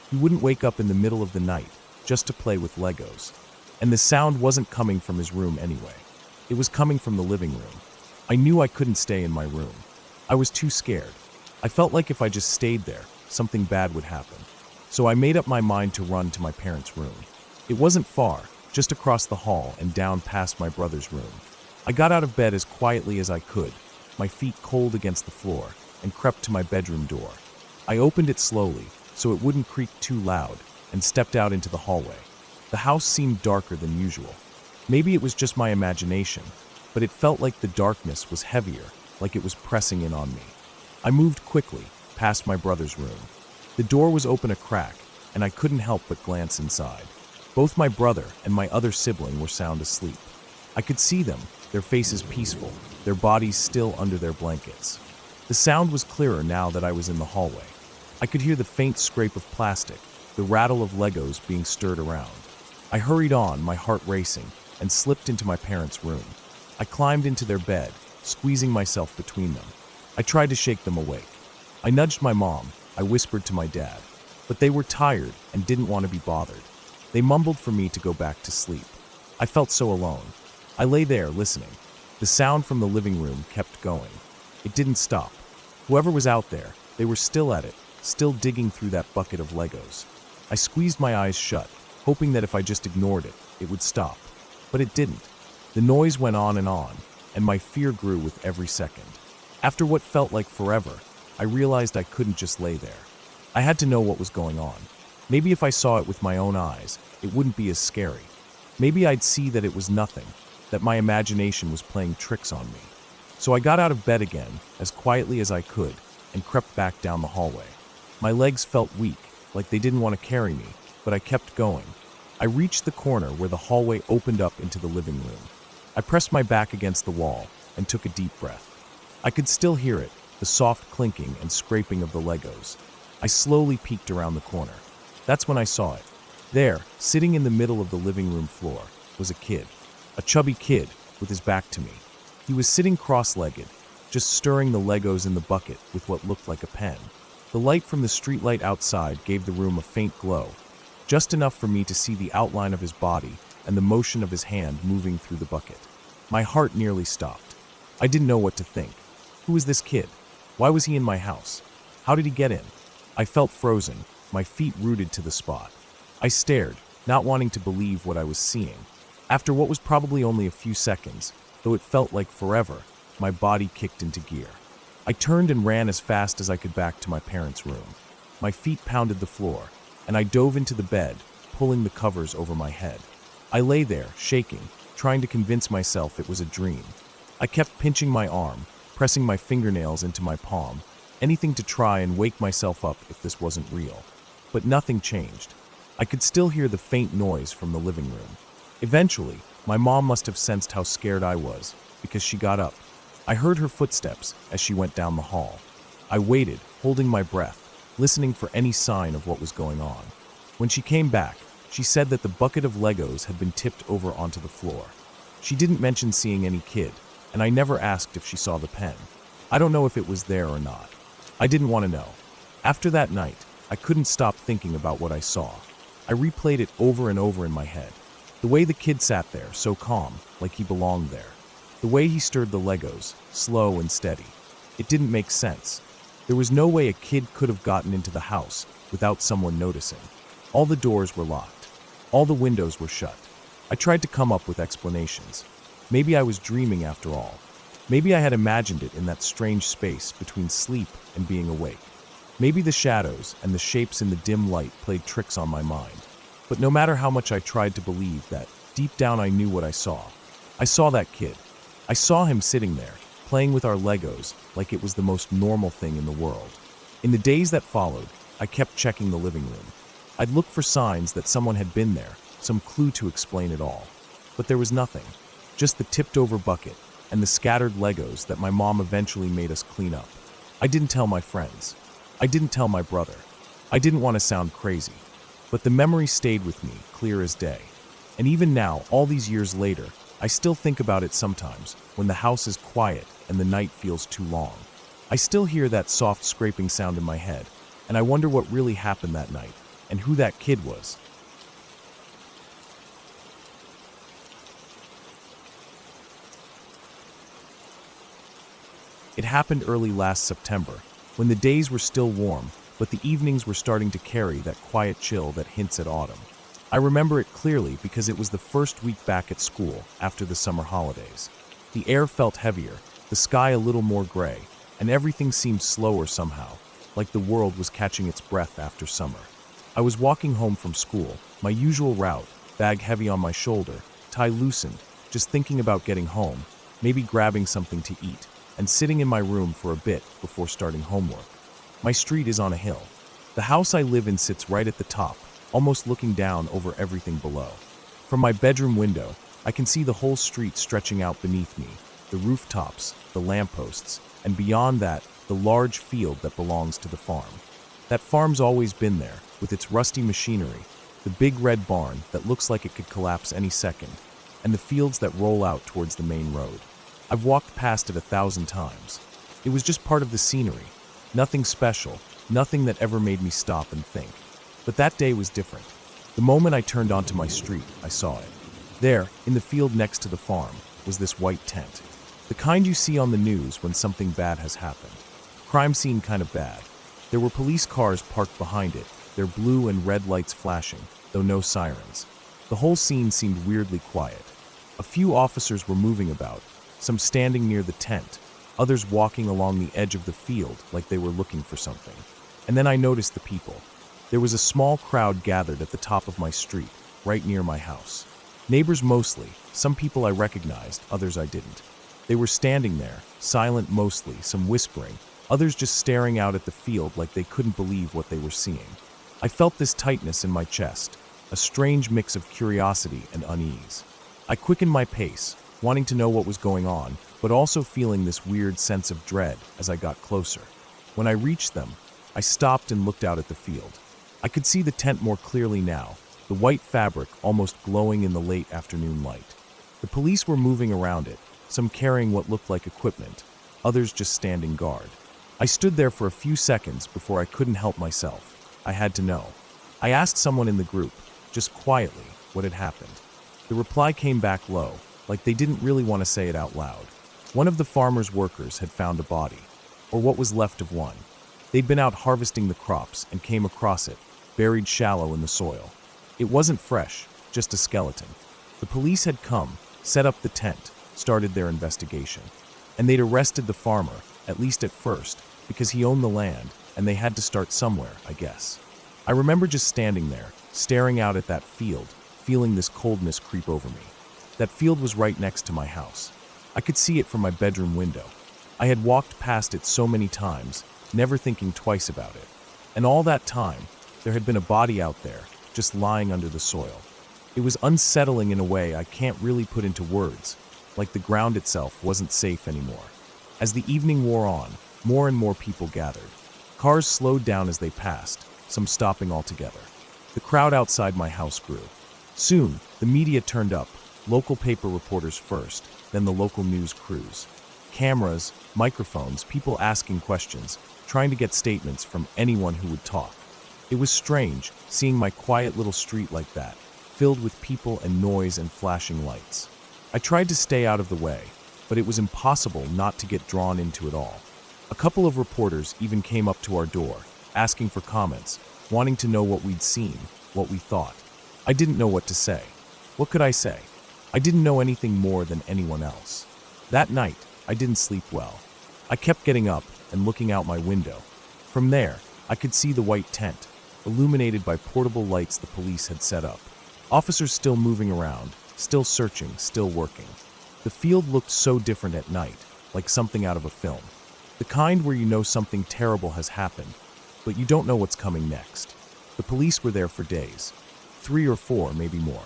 He wouldn't wake up in the middle of the night just to play with Legos. And the sound wasn't coming from his room anyway. It was coming from the living room. I knew I couldn't stay in my room. I was too scared. I felt like if I just stayed there, something bad would happen. So I made up my mind to run to my parents' room. It wasn't far, just across the hall and down past my brother's room. I got out of bed as quietly as I could, my feet cold against the floor, and crept to my bedroom door. I opened it slowly, so it wouldn't creak too loud, and stepped out into the hallway. The house seemed darker than usual. Maybe it was just my imagination, but it felt like the darkness was heavier, like it was pressing in on me. I moved quickly, past my brother's room. The door was open a crack, and I couldn't help but glance inside. Both my brother and my other sibling were sound asleep. I could see them, their faces peaceful, their bodies still under their blankets. The sound was clearer now that I was in the hallway. I could hear the faint scrape of plastic, the rattle of Legos being stirred around. I hurried on, my heart racing, and slipped into my parents' room. I climbed into their bed, squeezing myself between them. I tried to shake them awake. I nudged my mom. I whispered to my dad. But they were tired and didn't want to be bothered. They mumbled for me to go back to sleep. I felt so alone. I lay there, listening. The sound from the living room kept going. It didn't stop. Whoever was out there, they were still at it, still digging through that bucket of Legos. I squeezed my eyes shut, hoping that if I just ignored it, it would stop. But it didn't. The noise went on, and my fear grew with every second. After what felt like forever, I realized I couldn't just lay there. I had to know what was going on. Maybe if I saw it with my own eyes, it wouldn't be as scary. Maybe I'd see that it was nothing, that my imagination was playing tricks on me. So I got out of bed again, as quietly as I could, and crept back down the hallway. My legs felt weak, like they didn't want to carry me, but I kept going. I reached the corner where the hallway opened up into the living room. I pressed my back against the wall and took a deep breath. I could still hear it, the soft clinking and scraping of the Legos. I slowly peeked around the corner. That's when I saw it. There, sitting in the middle of the living room floor, was a kid. A chubby kid with his back to me. He was sitting cross-legged, just stirring the Legos in the bucket with what looked like a pen. The light from the streetlight outside gave the room a faint glow, just enough for me to see the outline of his body and the motion of his hand moving through the bucket. My heart nearly stopped. I didn't know what to think. Who was this kid? Why was he in my house? How did he get in? I felt frozen, my feet rooted to the spot. I stared, not wanting to believe what I was seeing. After what was probably only a few seconds, though it felt like forever, my body kicked into gear. I turned and ran as fast as I could back to my parents' room. My feet pounded the floor, and I dove into the bed, pulling the covers over my head. I lay there, shaking, trying to convince myself it was a dream. I kept pinching my arm, pressing my fingernails into my palm, anything to try and wake myself up if this wasn't real. But nothing changed. I could still hear the faint noise from the living room. Eventually, my mom must have sensed how scared I was, because she got up. I heard her footsteps as she went down the hall. I waited, holding my breath, listening for any sign of what was going on. When she came back, she said that the bucket of Legos had been tipped over onto the floor. She didn't mention seeing any kid, and I never asked if she saw the pen. I don't know if it was there or not. I didn't want to know. After that night, I couldn't stop thinking about what I saw. I replayed it over and over in my head. The way the kid sat there, so calm, like he belonged there. The way he stirred the Legos, slow and steady. It didn't make sense. There was no way a kid could have gotten into the house without someone noticing. All the doors were locked. All the windows were shut. I tried to come up with explanations. Maybe I was dreaming after all. Maybe I had imagined it in that strange space between sleep and being awake. Maybe the shadows and the shapes in the dim light played tricks on my mind. But no matter how much I tried to believe that, deep down I knew what I saw. I saw that kid. I saw him sitting there, playing with our Legos like it was the most normal thing in the world. In the days that followed, I kept checking the living room. I'd look for signs that someone had been there, some clue to explain it all. But there was nothing, just the tipped-over bucket and the scattered Legos that my mom eventually made us clean up. I didn't tell my friends. I didn't tell my brother. I didn't want to sound crazy. But the memory stayed with me, clear as day. And even now, all these years later, I still think about it sometimes, when the house is quiet and the night feels too long. I still hear that soft scraping sound in my head, and I wonder what really happened that night, and who that kid was. It happened early last September, when the days were still warm, but the evenings were starting to carry that quiet chill that hints at autumn. I remember it clearly because it was the first week back at school after the summer holidays. The air felt heavier, the sky a little more gray, and everything seemed slower somehow, like the world was catching its breath after summer. I was walking home from school, my usual route, bag heavy on my shoulder, tie loosened, just thinking about getting home, maybe grabbing something to eat, and sitting in my room for a bit before starting homework. My street is on a hill. The house I live in sits right at the top, almost looking down over everything below. From my bedroom window, I can see the whole street stretching out beneath me, the rooftops, the lampposts, and beyond that, the large field that belongs to the farm. That farm's always been there, with its rusty machinery, the big red barn that looks like it could collapse any second, and the fields that roll out towards the main road. I've walked past it 1,000 times. It was just part of the scenery. Nothing special, nothing that ever made me stop and think. But that day was different. The moment I turned onto my street, I saw it. There, in the field next to the farm, was this white tent. The kind you see on the news when something bad has happened. Crime scene kind of bad. There were police cars parked behind it, their blue and red lights flashing, though no sirens. The whole scene seemed weirdly quiet. A few officers were moving about, some standing near the tent, others walking along the edge of the field like they were looking for something. And then I noticed the people. There was a small crowd gathered at the top of my street, right near my house. Neighbors mostly, some people I recognized, others I didn't. They were standing there, silent mostly, some whispering, others just staring out at the field like they couldn't believe what they were seeing. I felt this tightness in my chest, a strange mix of curiosity and unease. I quickened my pace, wanting to know what was going on, but also feeling this weird sense of dread as I got closer. When I reached them, I stopped and looked out at the field. I could see the tent more clearly now, the white fabric almost glowing in the late afternoon light. The police were moving around it, some carrying what looked like equipment, others just standing guard. I stood there for a few seconds before I couldn't help myself. I had to know. I asked someone in the group, just quietly, what had happened. The reply came back low, like they didn't really want to say it out loud. One of the farmer's workers had found a body, or what was left of one. They'd been out harvesting the crops and came across it, buried shallow in the soil. It wasn't fresh, just a skeleton. The police had come, set up the tent, started their investigation. And they'd arrested the farmer, at least at first, because he owned the land, and they had to start somewhere, I guess. I remember just standing there, staring out at that field, feeling this coldness creep over me. That field was right next to my house. I could see it from my bedroom window. I had walked past it so many times, never thinking twice about it. And all that time, there had been a body out there, just lying under the soil. It was unsettling in a way I can't really put into words, like the ground itself wasn't safe anymore. As the evening wore on, more and more people gathered. Cars slowed down as they passed, some stopping altogether. The crowd outside my house grew. Soon, the media turned up, local paper reporters first, then the local news crews. Cameras, microphones, people asking questions, trying to get statements from anyone who would talk. It was strange, seeing my quiet little street like that, filled with people and noise and flashing lights. I tried to stay out of the way, but it was impossible not to get drawn into it all. A couple of reporters even came up to our door, asking for comments, wanting to know what we'd seen, what we thought. I didn't know what to say. What could I say? I didn't know anything more than anyone else. That night, I didn't sleep well. I kept getting up and looking out my window. From there, I could see the white tent, illuminated by portable lights the police had set up. Officers still moving around, still searching, still working. The field looked so different at night, like something out of a film. The kind where you know something terrible has happened, but you don't know what's coming next. The police were there for days. 3 or 4, maybe more.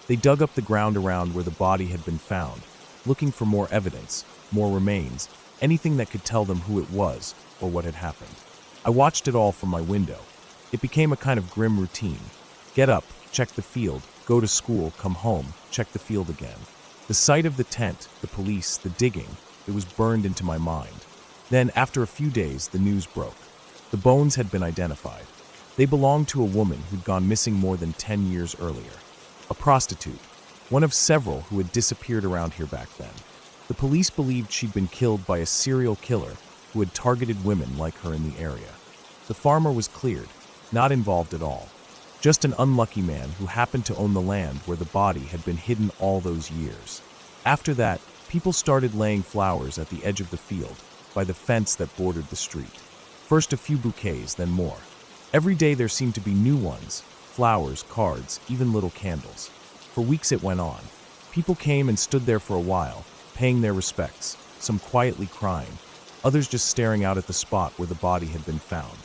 They dug up the ground around where the body had been found, looking for more evidence, more remains, anything that could tell them who it was or what had happened. I watched it all from my window. It became a kind of grim routine. Get up, check the field, go to school, come home, check the field again. The sight of the tent, the police, the digging, it was burned into my mind. Then, after a few days, the news broke. The bones had been identified. They belonged to a woman who'd gone missing more than 10 years earlier. A prostitute, one of several who had disappeared around here back then. The police believed she'd been killed by a serial killer who had targeted women like her in the area. The farmer was cleared, not involved at all. Just an unlucky man who happened to own the land where the body had been hidden all those years. After that, people started laying flowers at the edge of the field, by the fence that bordered the street. First a few bouquets, then more. Every day there seemed to be new ones, flowers, cards, even little candles. For weeks it went on. People came and stood there for a while, paying their respects, some quietly crying, others just staring out at the spot where the body had been found.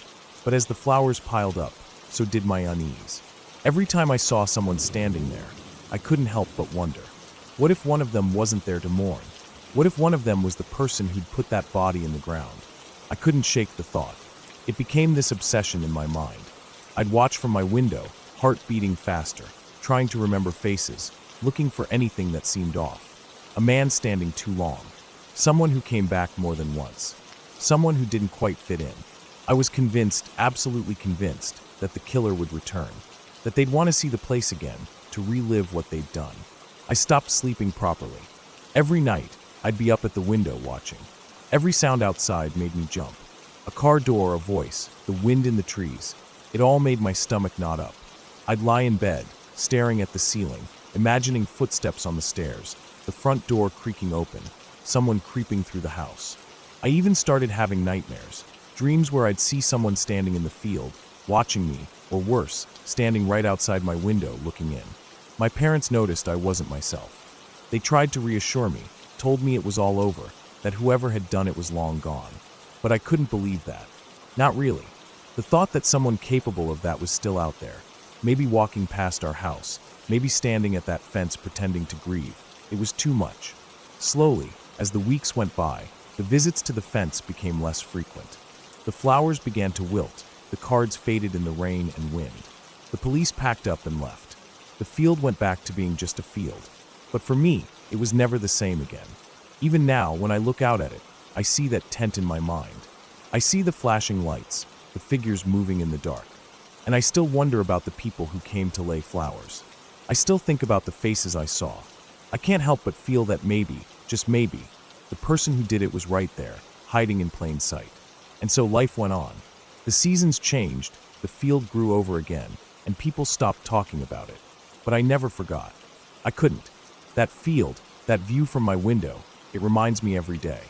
But as the flowers piled up, so did my unease. Every time I saw someone standing there, I couldn't help but wonder, what if one of them wasn't there to mourn? What if one of them was the person who'd put that body in the ground? I couldn't shake the thought. It became this obsession in my mind. I'd watch from my window, heart beating faster, trying to remember faces, looking for anything that seemed off. A man standing too long. Someone who came back more than once. Someone who didn't quite fit in. I was convinced, absolutely convinced, that the killer would return. That they'd want to see the place again, to relive what they'd done. I stopped sleeping properly. Every night, I'd be up at the window watching. Every sound outside made me jump. A car door, a voice, the wind in the trees. It all made my stomach knot up. I'd lie in bed, staring at the ceiling, imagining footsteps on the stairs, the front door creaking open, someone creeping through the house. I even started having nightmares, dreams where I'd see someone standing in the field, watching me, or worse, standing right outside my window looking in. My parents noticed I wasn't myself. They tried to reassure me, told me it was all over, that whoever had done it was long gone. But I couldn't believe that. Not really. The thought that someone capable of that was still out there. maybe walking past our house, maybe standing at that fence pretending to grieve. It was too much. Slowly, as the weeks went by, the visits to the fence became less frequent. The flowers began to wilt, the cards faded in the rain and wind. The police packed up and left. The field went back to being just a field. But for me, it was never the same again. Even now, when I look out at it, I see that tent in my mind. I see the flashing lights, the figures moving in the dark. And I still wonder about the people who came to lay flowers. I still think about the faces I saw. I can't help but feel that maybe, just maybe, the person who did it was right there, hiding in plain sight. And so life went on. The seasons changed, the field grew over again, and people stopped talking about it. But I never forgot. I couldn't. That field, that view from my window, it reminds me every day.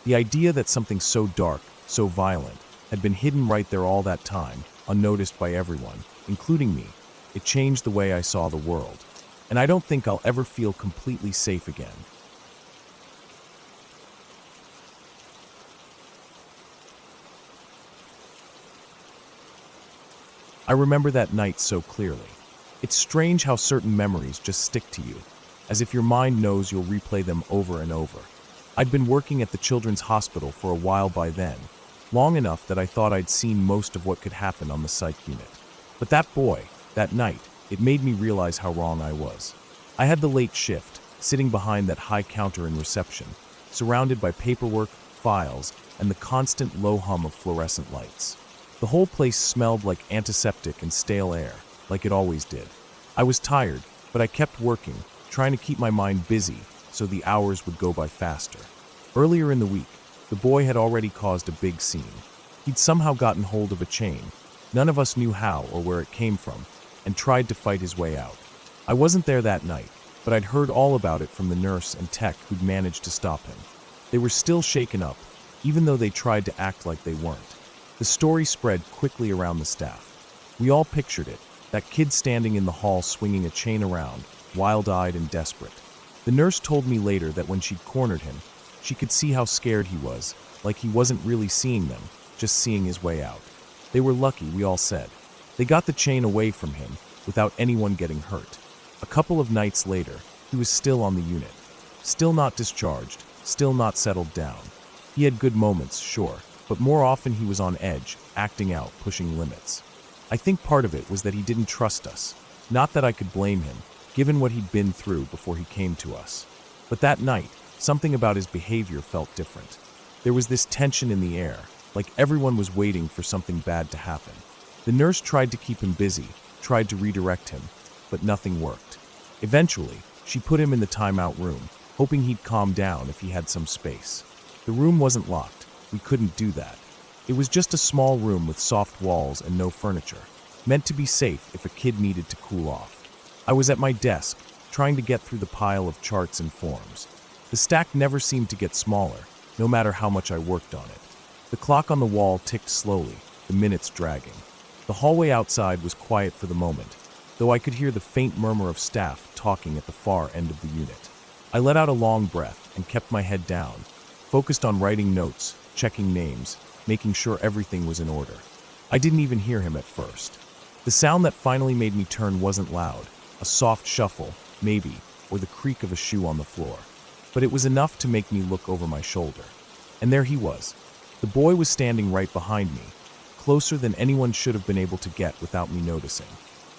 The idea that something so dark, so violent, had been hidden right there all that time, unnoticed by everyone, including me, it changed the way I saw the world. And I don't think I'll ever feel completely safe again. I remember that night so clearly. It's strange how certain memories just stick to you, as if your mind knows you'll replay them over and over. I'd been working at the children's hospital for a while by then, long enough that I thought I'd seen most of what could happen on the psych unit. But that boy, that night, it made me realize how wrong I was. I had the late shift, sitting behind that high counter in reception, surrounded by paperwork, files, and the constant low hum of fluorescent lights. The whole place smelled like antiseptic and stale air, like it always did. I was tired, but I kept working, trying to keep my mind busy so the hours would go by faster. Earlier in the week, the boy had already caused a big scene. He'd somehow gotten hold of a chain. None of us knew how or where it came from, and tried to fight his way out. I wasn't there that night, but I'd heard all about it from the nurse and tech who'd managed to stop him. They were still shaken up, even though they tried to act like they weren't. The story spread quickly around the staff. We all pictured it, that kid standing in the hall swinging a chain around, wild-eyed and desperate. The nurse told me later that when she'd cornered him, she could see how scared he was, like he wasn't really seeing them, just seeing his way out. They were lucky, we all said. They got the chain away from him, without anyone getting hurt. A couple of nights later, he was still on the unit. Still not discharged, still not settled down. He had good moments, sure, but more often he was on edge, acting out, pushing limits. I think part of it was that he didn't trust us. Not that I could blame him, given what he'd been through before he came to us. But that night, something about his behavior felt different. There was this tension in the air, like everyone was waiting for something bad to happen. The nurse tried to keep him busy, tried to redirect him, but nothing worked. Eventually, she put him in the timeout room, hoping he'd calm down if he had some space. The room wasn't locked. We couldn't do that. It was just a small room with soft walls and no furniture, meant to be safe if a kid needed to cool off. I was at my desk, trying to get through the pile of charts and forms. The stack never seemed to get smaller, no matter how much I worked on it. The clock on the wall ticked slowly, the minutes dragging. The hallway outside was quiet for the moment, though I could hear the faint murmur of staff talking at the far end of the unit. I let out a long breath and kept my head down, focused on writing notes, checking names, making sure everything was in order. I didn't even hear him at first. The sound that finally made me turn wasn't loud, a soft shuffle, maybe, or the creak of a shoe on the floor. But it was enough to make me look over my shoulder. And there he was. The boy was standing right behind me, closer than anyone should have been able to get without me noticing.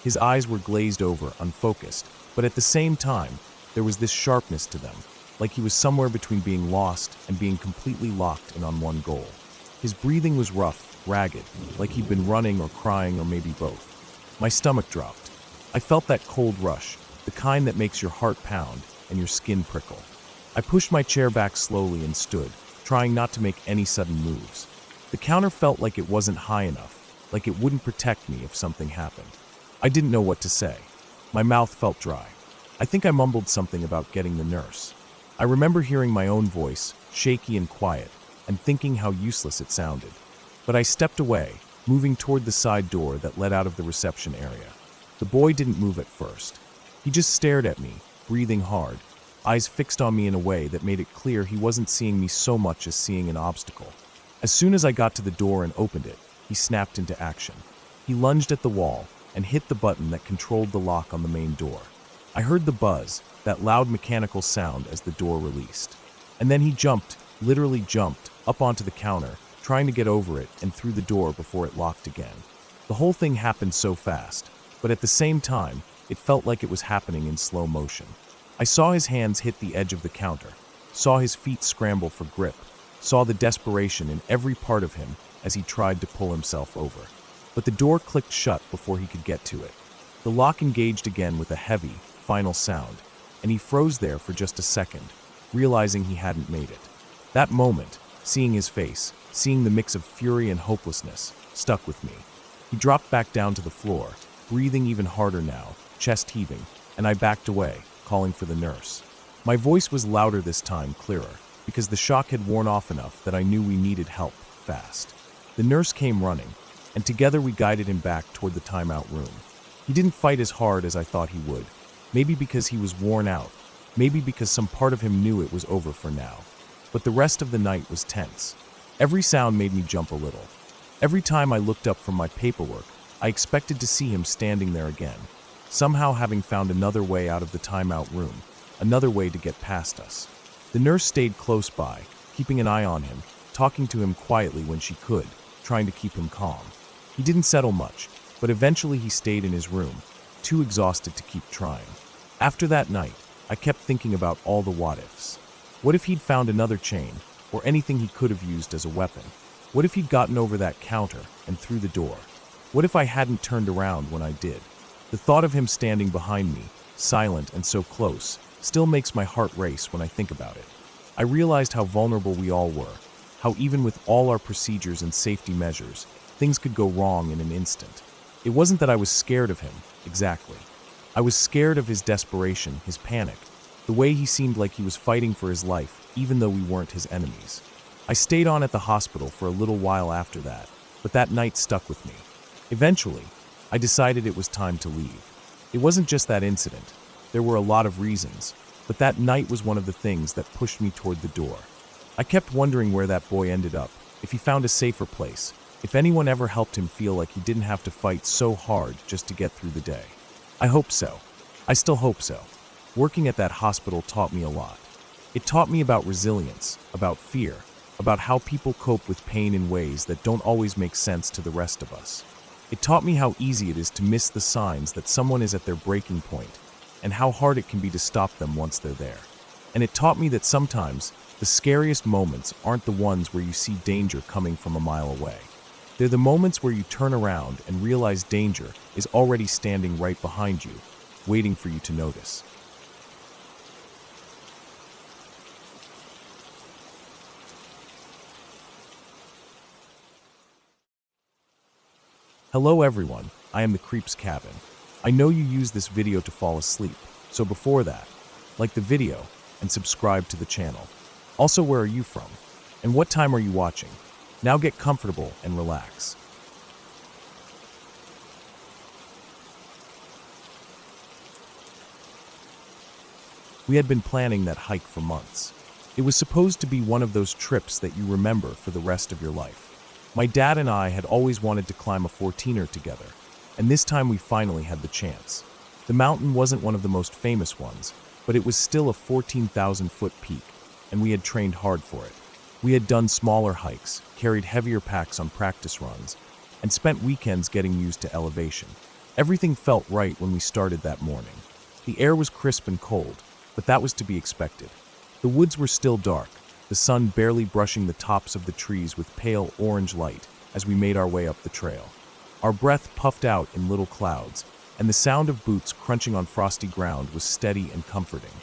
His eyes were glazed over, unfocused, but at the same time, there was this sharpness to them, like he was somewhere between being lost and being completely locked in on one goal. His breathing was rough, ragged, like he'd been running or crying or maybe both. My stomach dropped. I felt that cold rush, the kind that makes your heart pound and your skin prickle. I pushed my chair back slowly and stood, trying not to make any sudden moves. The counter felt like it wasn't high enough, like it wouldn't protect me if something happened. I didn't know what to say. My mouth felt dry. I think I mumbled something about getting the nurse. I remember hearing my own voice, shaky and quiet, and thinking how useless it sounded. But I stepped away, moving toward the side door that led out of the reception area. The boy didn't move at first. He just stared at me, breathing hard, eyes fixed on me in a way that made it clear he wasn't seeing me so much as seeing an obstacle. As soon as I got to the door and opened it, he snapped into action. He lunged at the wall, and hit the button that controlled the lock on the main door. I heard the buzz, that loud mechanical sound as the door released. And then he jumped, literally jumped, up onto the counter, trying to get over it and through the door before it locked again. The whole thing happened so fast, but at the same time, it felt like it was happening in slow motion. I saw his hands hit the edge of the counter, saw his feet scramble for grip, saw the desperation in every part of him as he tried to pull himself over. But the door clicked shut before he could get to it. The lock engaged again with a heavy, final sound, and he froze there for just a second, realizing he hadn't made it. That moment, seeing his face, seeing the mix of fury and hopelessness, stuck with me. He dropped back down to the floor, breathing even harder now, chest heaving, and I backed away, calling for the nurse. My voice was louder this time, clearer, because the shock had worn off enough that I knew we needed help, fast. The nurse came running, and together we guided him back toward the timeout room. He didn't fight as hard as I thought he would, maybe because he was worn out, maybe because some part of him knew it was over for now. But the rest of the night was tense. Every sound made me jump a little. Every time I looked up from my paperwork, I expected to see him standing there again, somehow having found another way out of the timeout room, another way to get past us. The nurse stayed close by, keeping an eye on him, talking to him quietly when she could, trying to keep him calm. He didn't settle much, but eventually he stayed in his room, too exhausted to keep trying. After that night, I kept thinking about all the what-ifs. What if he'd found another chain, or anything he could have used as a weapon? What if he'd gotten over that counter and through the door? What if I hadn't turned around when I did? The thought of him standing behind me, silent and so close, still makes my heart race when I think about it. I realized how vulnerable we all were, how even with all our procedures and safety measures, things could go wrong in an instant. It wasn't that I was scared of him, exactly. I was scared of his desperation, his panic, the way he seemed like he was fighting for his life, even though we weren't his enemies. I stayed on at the hospital for a little while after that, but that night stuck with me. Eventually, I decided it was time to leave. It wasn't just that incident. There were a lot of reasons, but that night was one of the things that pushed me toward the door. I kept wondering where that boy ended up, if he found a safer place, if anyone ever helped him feel like he didn't have to fight so hard just to get through the day. I hope so. I still hope so. Working at that hospital taught me a lot. It taught me about resilience, about fear, about how people cope with pain in ways that don't always make sense to the rest of us. It taught me how easy it is to miss the signs that someone is at their breaking point, and how hard it can be to stop them once they're there. And it taught me that sometimes the scariest moments aren't the ones where you see danger coming from a mile away. They're the moments where you turn around and realize danger is already standing right behind you, waiting for you to notice. Hello everyone, I am the Creep's Cabin. I know you use this video to fall asleep, so before that, like the video and subscribe to the channel. Also, where are you from? And what time are you watching? Now get comfortable and relax. We had been planning that hike for months. It was supposed to be one of those trips that you remember for the rest of your life. My dad and I had always wanted to climb a 14er together, and this time we finally had the chance. The mountain wasn't one of the most famous ones, but it was still a 14,000-foot peak, and we had trained hard for it. We had done smaller hikes, carried heavier packs on practice runs, and spent weekends getting used to elevation. Everything felt right when we started that morning. The air was crisp and cold, but that was to be expected. The woods were still dark, the sun barely brushing the tops of the trees with pale orange light as we made our way up the trail. Our breath puffed out in little clouds, and the sound of boots crunching on frosty ground was steady and comforting.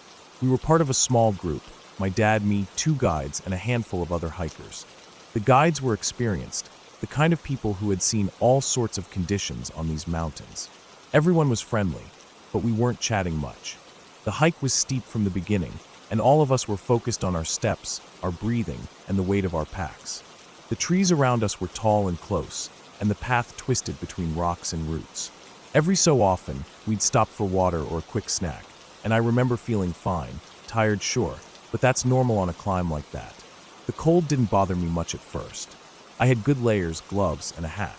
We were part of a small group, my dad, me, 2 guides, and a handful of other hikers. The guides were experienced, the kind of people who had seen all sorts of conditions on these mountains. Everyone was friendly, but we weren't chatting much. The hike was steep from the beginning, and all of us were focused on our steps, our breathing, and the weight of our packs. The trees around us were tall and close, and the path twisted between rocks and roots. Every so often, we'd stop for water or a quick snack, and I remember feeling fine, tired, sure, but that's normal on a climb like that. The cold didn't bother me much at first. I had good layers, gloves, and a hat.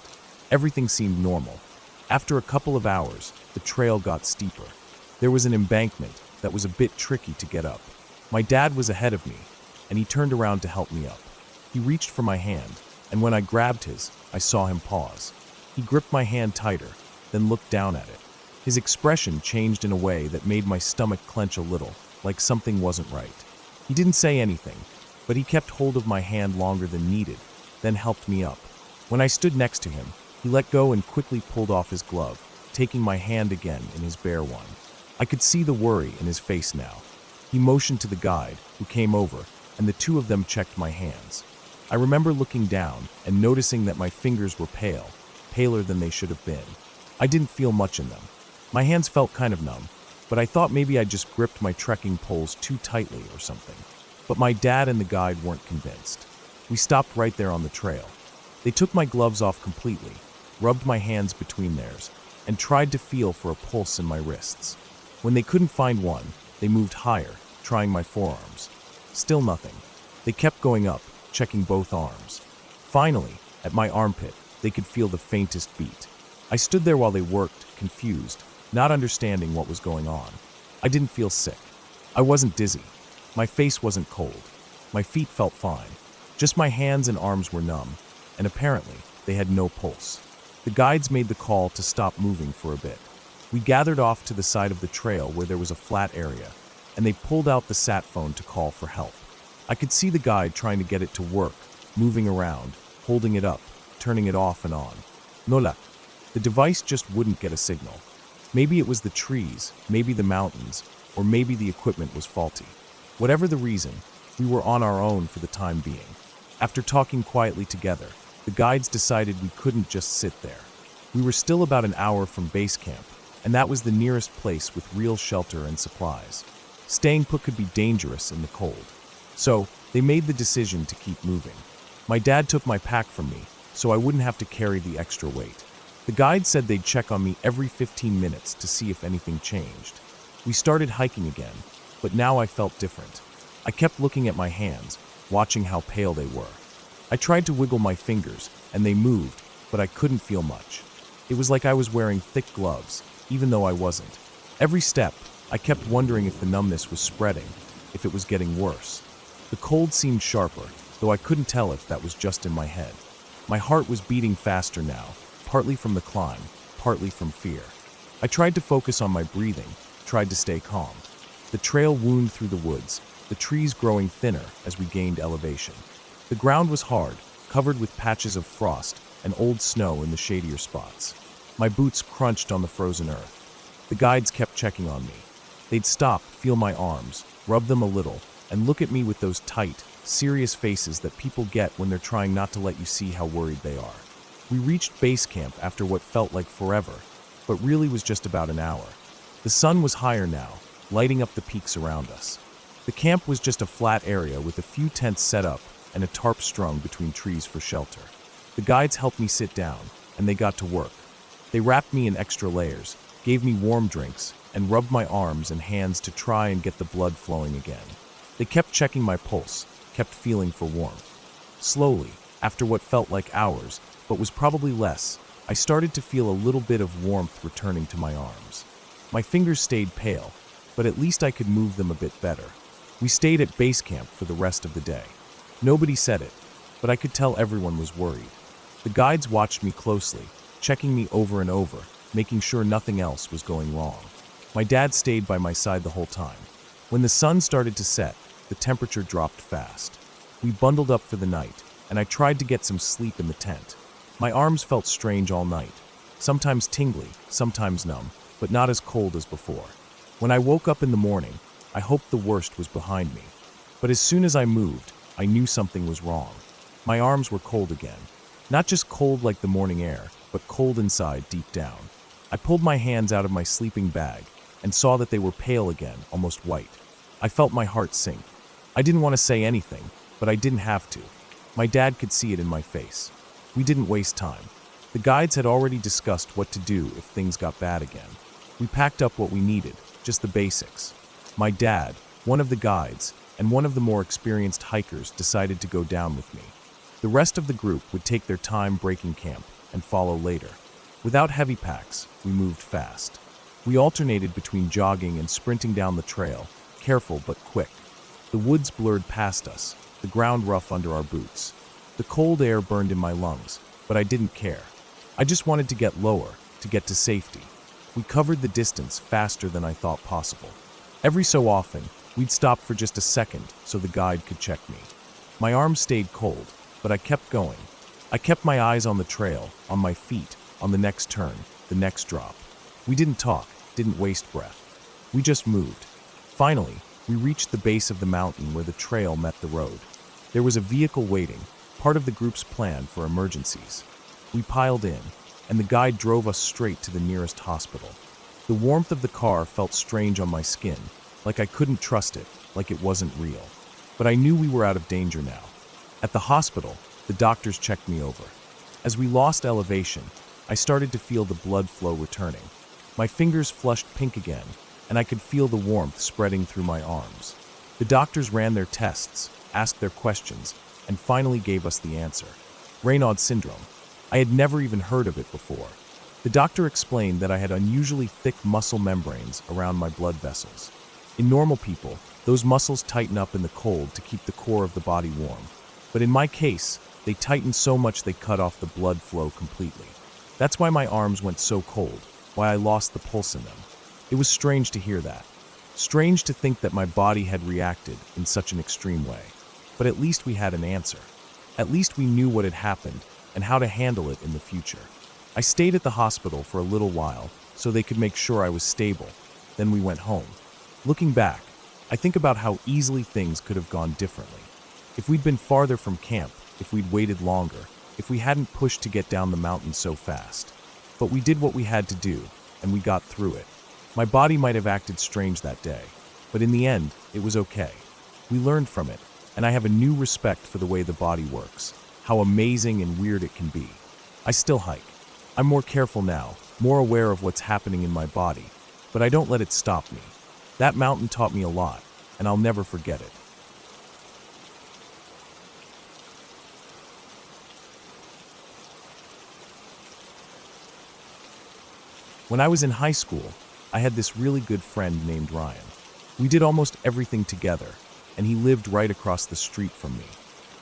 Everything seemed normal. After a couple of hours, the trail got steeper. There was an embankment that was a bit tricky to get up. My dad was ahead of me, and he turned around to help me up. He reached for my hand, and when I grabbed his, I saw him pause. He gripped my hand tighter, then looked down at it. His expression changed in a way that made my stomach clench a little, like something wasn't right. He didn't say anything, but he kept hold of my hand longer than needed, then helped me up. When I stood next to him, he let go and quickly pulled off his glove, taking my hand again in his bare one. I could see the worry in his face now. He motioned to the guide, who came over, and the two of them checked my hands. I remember looking down and noticing that my fingers were pale, paler than they should have been. I didn't feel much in them. My hands felt kind of numb, but I thought maybe I just gripped my trekking poles too tightly or something. But my dad and the guide weren't convinced. We stopped right there on the trail. They took my gloves off completely, rubbed my hands between theirs, and tried to feel for a pulse in my wrists. When they couldn't find one, they moved higher, trying my forearms. Still nothing. They kept going up, checking both arms. Finally, at my armpit, they could feel the faintest beat. I stood there while they worked, confused, not understanding what was going on. I didn't feel sick. I wasn't dizzy. My face wasn't cold. My feet felt fine. Just my hands and arms were numb, and apparently, they had no pulse. The guides made the call to stop moving for a bit. We gathered off to the side of the trail where there was a flat area, and they pulled out the sat phone to call for help. I could see the guide trying to get it to work, moving around, holding it up, turning it off and on. No luck. The device just wouldn't get a signal. Maybe it was the trees, maybe the mountains, or maybe the equipment was faulty. Whatever the reason, we were on our own for the time being. After talking quietly together, the guides decided we couldn't just sit there. We were still about an hour from base camp, and that was the nearest place with real shelter and supplies. Staying put could be dangerous in the cold. So, they made the decision to keep moving. My dad took my pack from me, so I wouldn't have to carry the extra weight. The guide said they'd check on me every 15 minutes to see if anything changed. We started hiking again, but now I felt different. I kept looking at my hands, watching how pale they were. I tried to wiggle my fingers, and they moved, but I couldn't feel much. It was like I was wearing thick gloves, even though I wasn't. Every step, I kept wondering if the numbness was spreading, if it was getting worse. The cold seemed sharper, though I couldn't tell if that was just in my head. My heart was beating faster now, partly from the climb, partly from fear. I tried to focus on my breathing, tried to stay calm. The trail wound through the woods, the trees growing thinner as we gained elevation. The ground was hard, covered with patches of frost and old snow in the shadier spots. My boots crunched on the frozen earth. The guides kept checking on me. They'd stop, feel my arms, rub them a little, and look at me with those tight, serious faces that people get when they're trying not to let you see how worried they are. We reached base camp after what felt like forever, but really was just about an hour. The sun was higher now, lighting up the peaks around us. The camp was just a flat area with a few tents set up and a tarp strung between trees for shelter. The guides helped me sit down, and they got to work. They wrapped me in extra layers, gave me warm drinks, and rubbed my arms and hands to try and get the blood flowing again. They kept checking my pulse, kept feeling for warmth. Slowly, after what felt like hours, but was probably less, I started to feel a little bit of warmth returning to my arms. My fingers stayed pale, but at least I could move them a bit better. We stayed at base camp for the rest of the day. Nobody said it, but I could tell everyone was worried. The guides watched me closely, checking me over and over, making sure nothing else was going wrong. My dad stayed by my side the whole time. When the sun started to set, the temperature dropped fast. We bundled up for the night, and I tried to get some sleep in the tent. My arms felt strange all night, sometimes tingly, sometimes numb, but not as cold as before. When I woke up in the morning, I hoped the worst was behind me. But as soon as I moved, I knew something was wrong. My arms were cold again. Not just cold like the morning air, but cold inside deep down. I pulled my hands out of my sleeping bag and saw that they were pale again, almost white. I felt my heart sink. I didn't want to say anything, but I didn't have to. My dad could see it in my face. We didn't waste time. The guides had already discussed what to do if things got bad again. We packed up what we needed, just the basics. My dad, one of the guides, and one of the more experienced hikers decided to go down with me. The rest of the group would take their time breaking camp and follow later. Without heavy packs, we moved fast. We alternated between jogging and sprinting down the trail, careful but quick. The woods blurred past us, the ground rough under our boots. The cold air burned in my lungs, but I didn't care. I just wanted to get lower, to get to safety. We covered the distance faster than I thought possible. Every so often, we'd stop for just a second so the guide could check me. My arms stayed cold, but I kept going. I kept my eyes on the trail, on my feet, on the next turn, the next drop. We didn't talk, didn't waste breath. We just moved. Finally, we reached the base of the mountain where the trail met the road. There was a vehicle waiting, part of the group's plan for emergencies. We piled in, and the guide drove us straight to the nearest hospital. The warmth of the car felt strange on my skin, like I couldn't trust it, like it wasn't real. But I knew we were out of danger now. At the hospital, the doctors checked me over. As we lost elevation, I started to feel the blood flow returning. My fingers flushed pink again, and I could feel the warmth spreading through my arms. The doctors ran their tests, asked their questions, and finally gave us the answer. Raynaud syndrome. I had never even heard of it before. The doctor explained that I had unusually thick muscle membranes around my blood vessels. In normal people, those muscles tighten up in the cold to keep the core of the body warm. But in my case, they tightened so much they cut off the blood flow completely. That's why my arms went so cold, why I lost the pulse in them. It was strange to hear that. Strange to think that my body had reacted in such an extreme way. But at least we had an answer. At least we knew what had happened and how to handle it in the future. I stayed at the hospital for a little while so they could make sure I was stable. Then we went home. Looking back, I think about how easily things could have gone differently. If we'd been farther from camp, if we'd waited longer, if we hadn't pushed to get down the mountain so fast. But we did what we had to do, and we got through it. My body might have acted strange that day, but in the end, it was okay. We learned from it, and I have a new respect for the way the body works, how amazing and weird it can be. I still hike. I'm more careful now, more aware of what's happening in my body, but I don't let it stop me. That mountain taught me a lot, and I'll never forget it. When I was in high school, I had this really good friend named Ryan. We did almost everything together, and he lived right across the street from me.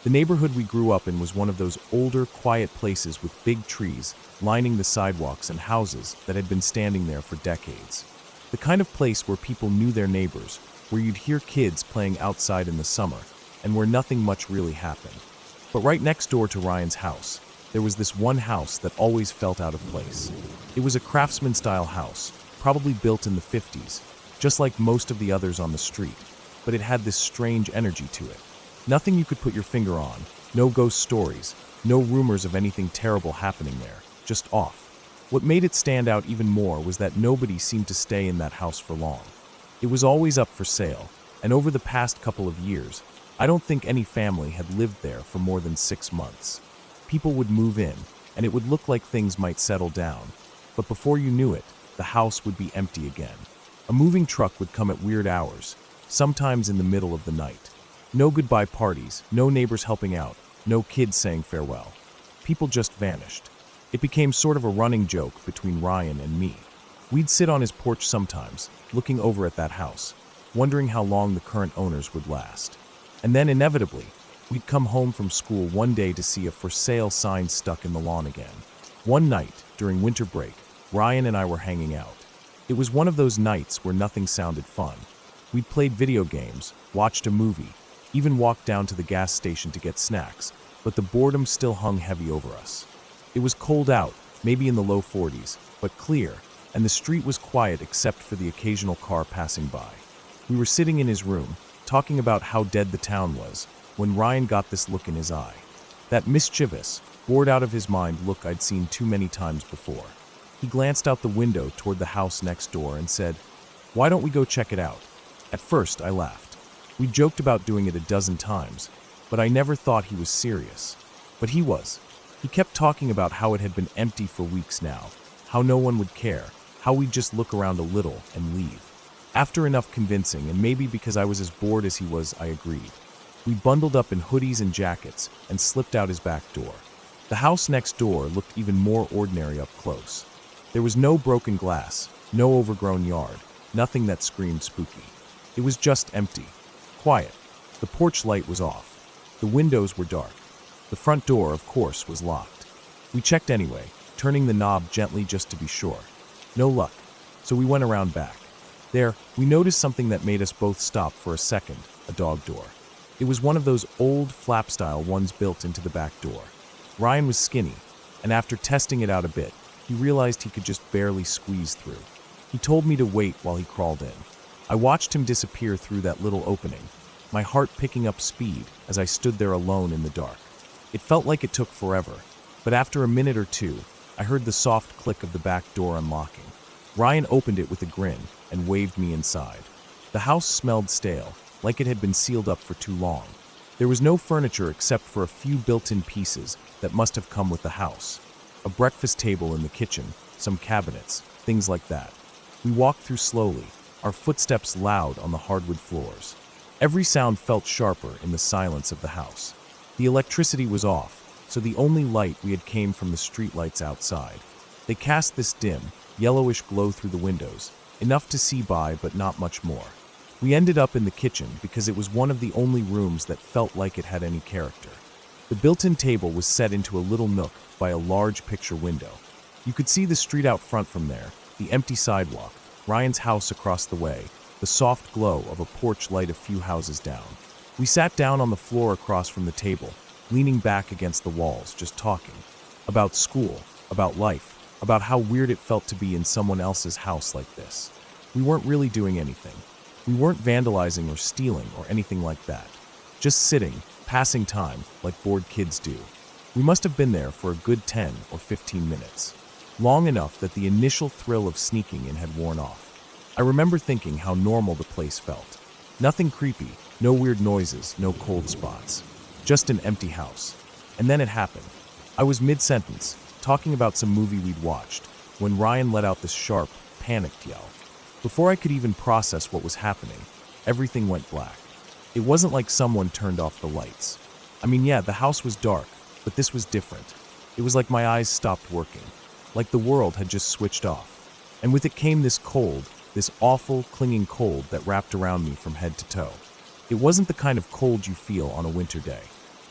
The neighborhood we grew up in was one of those older, quiet places with big trees lining the sidewalks and houses that had been standing there for decades. The kind of place where people knew their neighbors, where you'd hear kids playing outside in the summer, and where nothing much really happened. But right next door to Ryan's house, there was this one house that always felt out of place. It was a craftsman-style house, probably built in the 50s, just like most of the others on the street, but it had this strange energy to it. Nothing you could put your finger on, no ghost stories, no rumors of anything terrible happening there, just off. What made it stand out even more was that nobody seemed to stay in that house for long. It was always up for sale, and over the past couple of years, I don't think any family had lived there for more than 6 months. People would move in, and it would look like things might settle down, but before you knew it, the house would be empty again. A moving truck would come at weird hours, sometimes in the middle of the night. No goodbye parties, no neighbors helping out, no kids saying farewell. People just vanished. It became sort of a running joke between Ryan and me. We'd sit on his porch sometimes, looking over at that house, wondering how long the current owners would last. And then inevitably, we'd come home from school one day to see a for sale sign stuck in the lawn again. One night, during winter break, Ryan and I were hanging out. It was one of those nights where nothing sounded fun. We'd played video games, watched a movie, even walked down to the gas station to get snacks, but the boredom still hung heavy over us. It was cold out, maybe in the low 40s, but clear, and the street was quiet except for the occasional car passing by. We were sitting in his room, talking about how dead the town was, when Ryan got this look in his eye. That mischievous, bored out of his mind look I'd seen too many times before. He glanced out the window toward the house next door and said, "Why don't we go check it out?" At first, I laughed. We joked about doing it a dozen times, but I never thought he was serious. But he was. He kept talking about how it had been empty for weeks now, how no one would care, how we'd just look around a little and leave. After enough convincing, and maybe because I was as bored as he was, I agreed. We bundled up in hoodies and jackets and slipped out his back door. The house next door looked even more ordinary up close. There was no broken glass, no overgrown yard, nothing that screamed spooky. It was just empty, quiet. The porch light was off. The windows were dark. The front door, of course, was locked. We checked anyway, turning the knob gently just to be sure. No luck, so we went around back. There, we noticed something that made us both stop for a second, a dog door. It was one of those old flap-style ones built into the back door. Ryan was skinny, and after testing it out a bit, he realized he could just barely squeeze through. He told me to wait while he crawled in. I watched him disappear through that little opening, my heart picking up speed as I stood there alone in the dark. It felt like it took forever, but after a minute or two, I heard the soft click of the back door unlocking. Ryan opened it with a grin and waved me inside. The house smelled stale, like it had been sealed up for too long. There was no furniture except for a few built-in pieces that must have come with the house. A breakfast table in the kitchen, some cabinets, things like that. We walked through slowly, our footsteps loud on the hardwood floors. Every sound felt sharper in the silence of the house. The electricity was off, so the only light we had came from the streetlights outside. They cast this dim, yellowish glow through the windows, enough to see by but not much more. We ended up in the kitchen because it was one of the only rooms that felt like it had any character. The built-in table was set into a little nook by a large picture window. You could see the street out front from there, the empty sidewalk, Ryan's house across the way, the soft glow of a porch light a few houses down. We sat down on the floor across from the table, leaning back against the walls, just talking. About school, about life, about how weird it felt to be in someone else's house like this. We weren't really doing anything. We weren't vandalizing or stealing or anything like that. Just sitting, passing time, like bored kids do. We must have been there for a good 10 or 15 minutes. Long enough that the initial thrill of sneaking in had worn off. I remember thinking how normal the place felt. Nothing creepy, no weird noises, no cold spots. Just an empty house. And then it happened. I was mid-sentence, talking about some movie we'd watched, when Ryan let out this sharp, panicked yell. Before I could even process what was happening, everything went black. It wasn't like someone turned off the lights. I mean, yeah, the house was dark, but this was different. It was like my eyes stopped working, like the world had just switched off. And with it came this cold, this awful, clinging cold that wrapped around me from head to toe. It wasn't the kind of cold you feel on a winter day.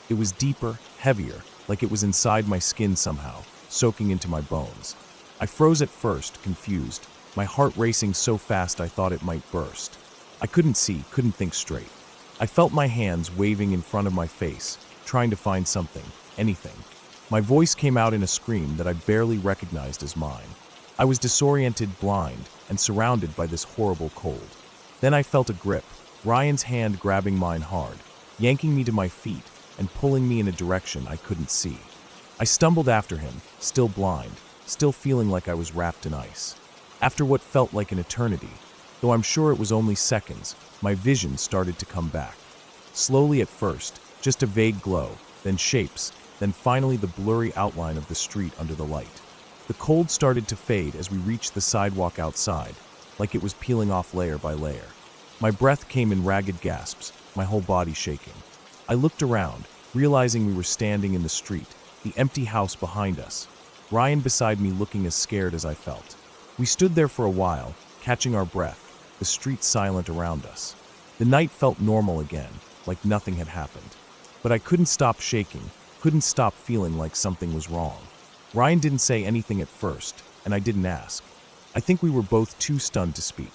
It was deeper, heavier, like it was inside my skin somehow, soaking into my bones. I froze at first, confused, my heart racing so fast I thought it might burst. I couldn't see, couldn't think straight. I felt my hands waving in front of my face, trying to find something, anything. My voice came out in a scream that I barely recognized as mine. I was disoriented, blind, and surrounded by this horrible cold. Then I felt a grip, Ryan's hand grabbing mine hard, yanking me to my feet and pulling me in a direction I couldn't see. I stumbled after him, still blind, still feeling like I was wrapped in ice. After what felt like an eternity, though I'm sure it was only seconds, my vision started to come back. Slowly at first, just a vague glow, then shapes, then finally the blurry outline of the street under the light. The cold started to fade as we reached the sidewalk outside, like it was peeling off layer by layer. My breath came in ragged gasps, my whole body shaking. I looked around, realizing we were standing in the street, the empty house behind us. Ryan beside me looking as scared as I felt. We stood there for a while, catching our breath, the street silent around us. The night felt normal again, like nothing had happened. But I couldn't stop shaking, couldn't stop feeling like something was wrong. Ryan didn't say anything at first, and I didn't ask. I think we were both too stunned to speak.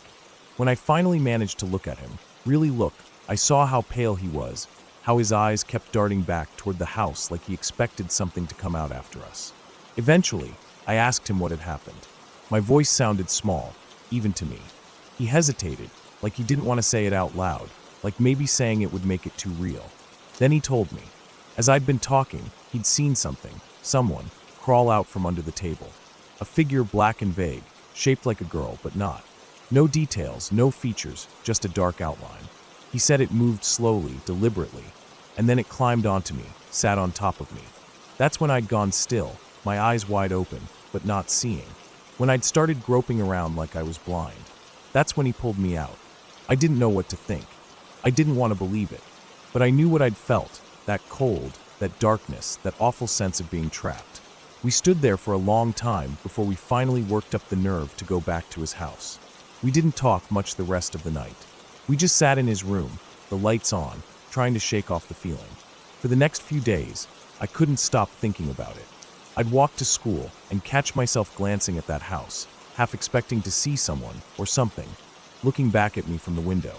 When I finally managed to look at him, really look, I saw how pale he was, how his eyes kept darting back toward the house like he expected something to come out after us. Eventually, I asked him what had happened. My voice sounded small, even to me. He hesitated, like he didn't want to say it out loud, like maybe saying it would make it too real. Then he told me. As I'd been talking, he'd seen something, someone, crawl out from under the table. A figure black and vague, shaped like a girl, but not. No details, no features, just a dark outline. He said it moved slowly, deliberately, and then it climbed onto me, sat on top of me. That's when I'd gone still, my eyes wide open, but not seeing. When I'd started groping around like I was blind. That's when he pulled me out. I didn't know what to think. I didn't want to believe it. But I knew what I'd felt, that cold, that darkness, that awful sense of being trapped. We stood there for a long time before we finally worked up the nerve to go back to his house. We didn't talk much the rest of the night. We just sat in his room, the lights on, trying to shake off the feeling. For the next few days, I couldn't stop thinking about it. I'd walk to school and catch myself glancing at that house, half expecting to see someone or something looking back at me from the window.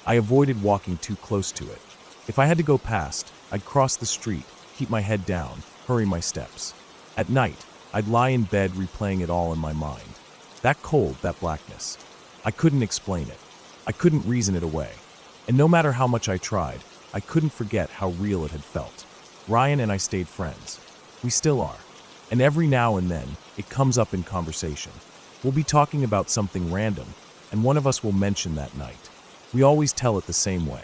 I avoided walking too close to it. If I had to go past, I'd cross the street, keep my head down, hurry my steps. At night, I'd lie in bed replaying it all in my mind. That cold, that blackness. I couldn't explain it. I couldn't reason it away. And no matter how much I tried, I couldn't forget how real it had felt. Ryan and I stayed friends. We still are. And every now and then, it comes up in conversation. We'll be talking about something random, and one of us will mention that night. We always tell it the same way.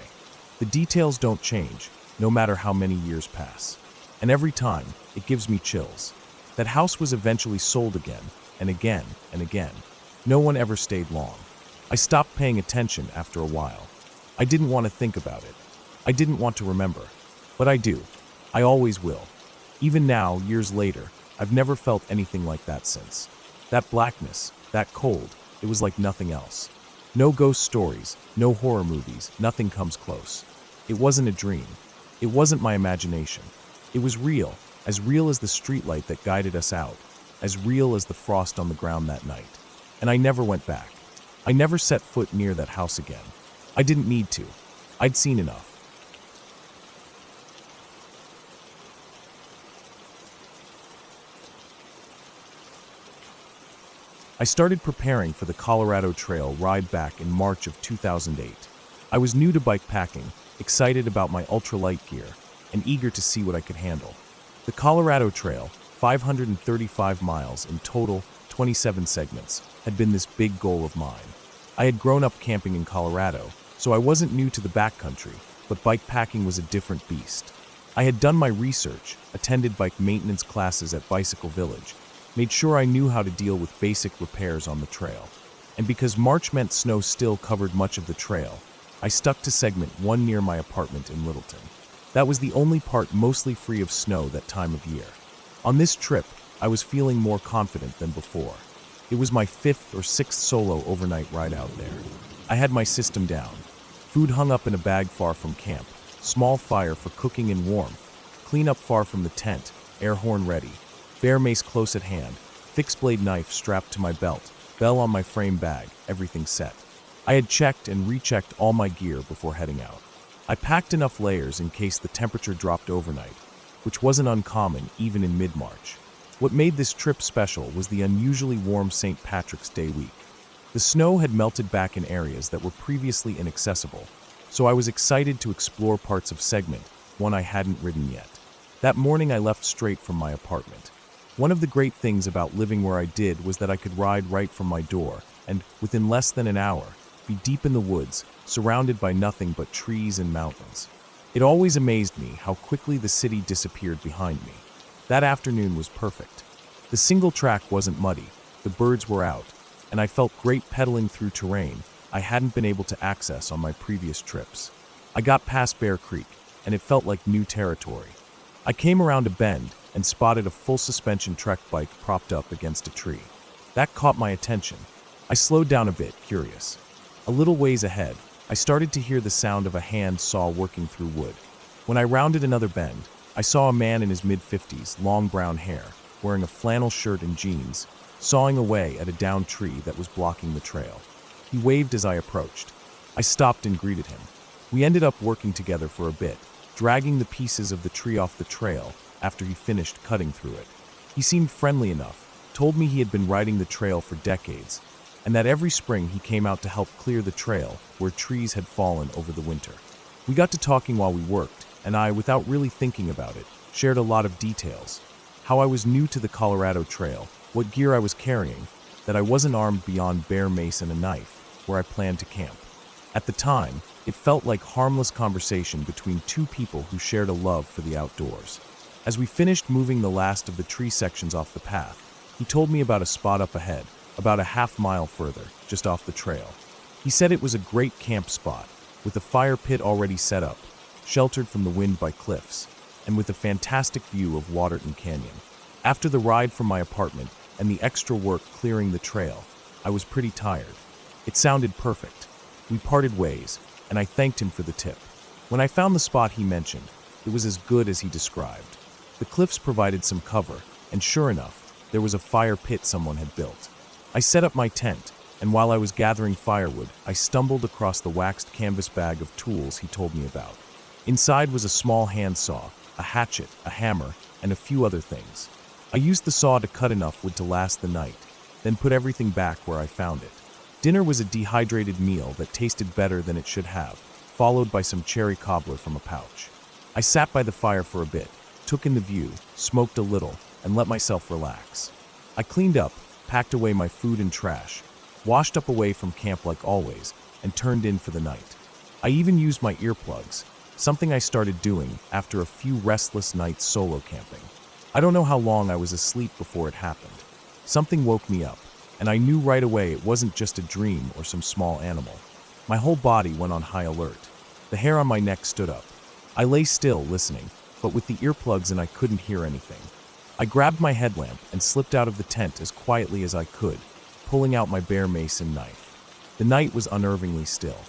The details don't change, no matter how many years pass. And every time, it gives me chills. That house was eventually sold again, and again, and again. No one ever stayed long. I stopped paying attention after a while. I didn't want to think about it. I didn't want to remember. But I do. I always will. Even now, years later, I've never felt anything like that since. That blackness, that cold, it was like nothing else. No ghost stories, no horror movies, nothing comes close. It wasn't a dream. It wasn't my imagination. It was real as the streetlight that guided us out, as real as the frost on the ground that night. And I never went back. I never set foot near that house again. I didn't need to. I'd seen enough. I started preparing for the Colorado Trail ride back in March of 2008. I was new to bike packing, excited about my ultralight gear, and eager to see what I could handle. The Colorado Trail, 535 miles in total, 27 segments, had been this big goal of mine. I had grown up camping in Colorado, so I wasn't new to the backcountry, but bike packing was a different beast. I had done my research, attended bike maintenance classes at Bicycle Village, made sure I knew how to deal with basic repairs on the trail. And because March meant snow still covered much of the trail, I stuck to segment 1 near my apartment in Littleton. That was the only part mostly free of snow that time of year. On this trip, I was feeling more confident than before. It was my 5th or 6th solo overnight ride out there. I had my system down. Food hung up in a bag far from camp, small fire for cooking and warmth, cleanup far from the tent, air horn ready, bear mace close at hand, fixed blade knife strapped to my belt, bell on my frame bag, everything set. I had checked and rechecked all my gear before heading out. I packed enough layers in case the temperature dropped overnight, which wasn't uncommon even in mid-March. What made this trip special was the unusually warm St. Patrick's Day week. The snow had melted back in areas that were previously inaccessible, so I was excited to explore parts of segment, one I hadn't ridden yet. That morning I left straight from my apartment. One of the great things about living where I did was that I could ride right from my door and, within less than an hour, be deep in the woods, surrounded by nothing but trees and mountains. It always amazed me how quickly the city disappeared behind me. That afternoon was perfect. The single track wasn't muddy, the birds were out, and I felt great pedaling through terrain I hadn't been able to access on my previous trips. I got past Bear Creek, and it felt like new territory. I came around a bend and spotted a full suspension trek bike propped up against a tree. That caught my attention. I slowed down a bit, curious. A little ways ahead, I started to hear the sound of a hand saw working through wood. When I rounded another bend, I saw a man in his mid-50s, long brown hair, wearing a flannel shirt and jeans, sawing away at a downed tree that was blocking the trail. He waved as I approached. I stopped and greeted him. We ended up working together for a bit, dragging the pieces of the tree off the trail after he finished cutting through it. He seemed friendly enough, told me he had been riding the trail for decades, and that every spring he came out to help clear the trail where trees had fallen over the winter. We got to talking while we worked, and I, without really thinking about it, shared a lot of details. How I was new to the Colorado Trail, what gear I was carrying, that I wasn't armed beyond bear mace and a knife, where I planned to camp. At the time, it felt like harmless conversation between two people who shared a love for the outdoors. As we finished moving the last of the tree sections off the path, he told me about a spot up ahead, about a half-mile further, just off the trail. He said it was a great camp spot, with a fire pit already set up, sheltered from the wind by cliffs, and with a fantastic view of Waterton Canyon. After the ride from my apartment and the extra work clearing the trail, I was pretty tired. It sounded perfect. We parted ways, and I thanked him for the tip. When I found the spot he mentioned, it was as good as he described. The cliffs provided some cover, and sure enough, there was a fire pit someone had built. I set up my tent, and while I was gathering firewood, I stumbled across the waxed canvas bag of tools he told me about. Inside was a small handsaw, a hatchet, a hammer, and a few other things. I used the saw to cut enough wood to last the night, then put everything back where I found it. Dinner was a dehydrated meal that tasted better than it should have, followed by some cherry cobbler from a pouch. I sat by the fire for a bit, took in the view, smoked a little, and let myself relax. I cleaned up, packed away my food and trash, washed up away from camp like always, and turned in for the night. I even used my earplugs, something I started doing after a few restless nights solo camping. I don't know how long I was asleep before it happened. Something woke me up, and I knew right away it wasn't just a dream or some small animal. My whole body went on high alert. The hair on my neck stood up. I lay still, listening, but with the earplugs in I couldn't hear anything. I grabbed my headlamp and slipped out of the tent as quietly as I could, pulling out my bare mace and knife. The night was unnervingly still.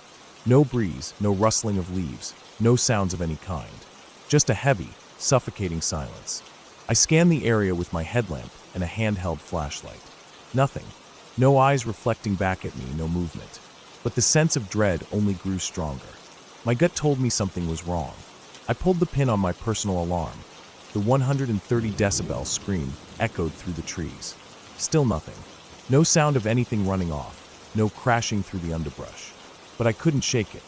No breeze, no rustling of leaves, no sounds of any kind. Just a heavy, suffocating silence. I scanned the area with my headlamp and a handheld flashlight. Nothing. No eyes reflecting back at me, no movement. But the sense of dread only grew stronger. My gut told me something was wrong. I pulled the pin on my personal alarm. The 130 decibel scream echoed through the trees. Still nothing. No sound of anything running off, no crashing through the underbrush. But I couldn't shake it.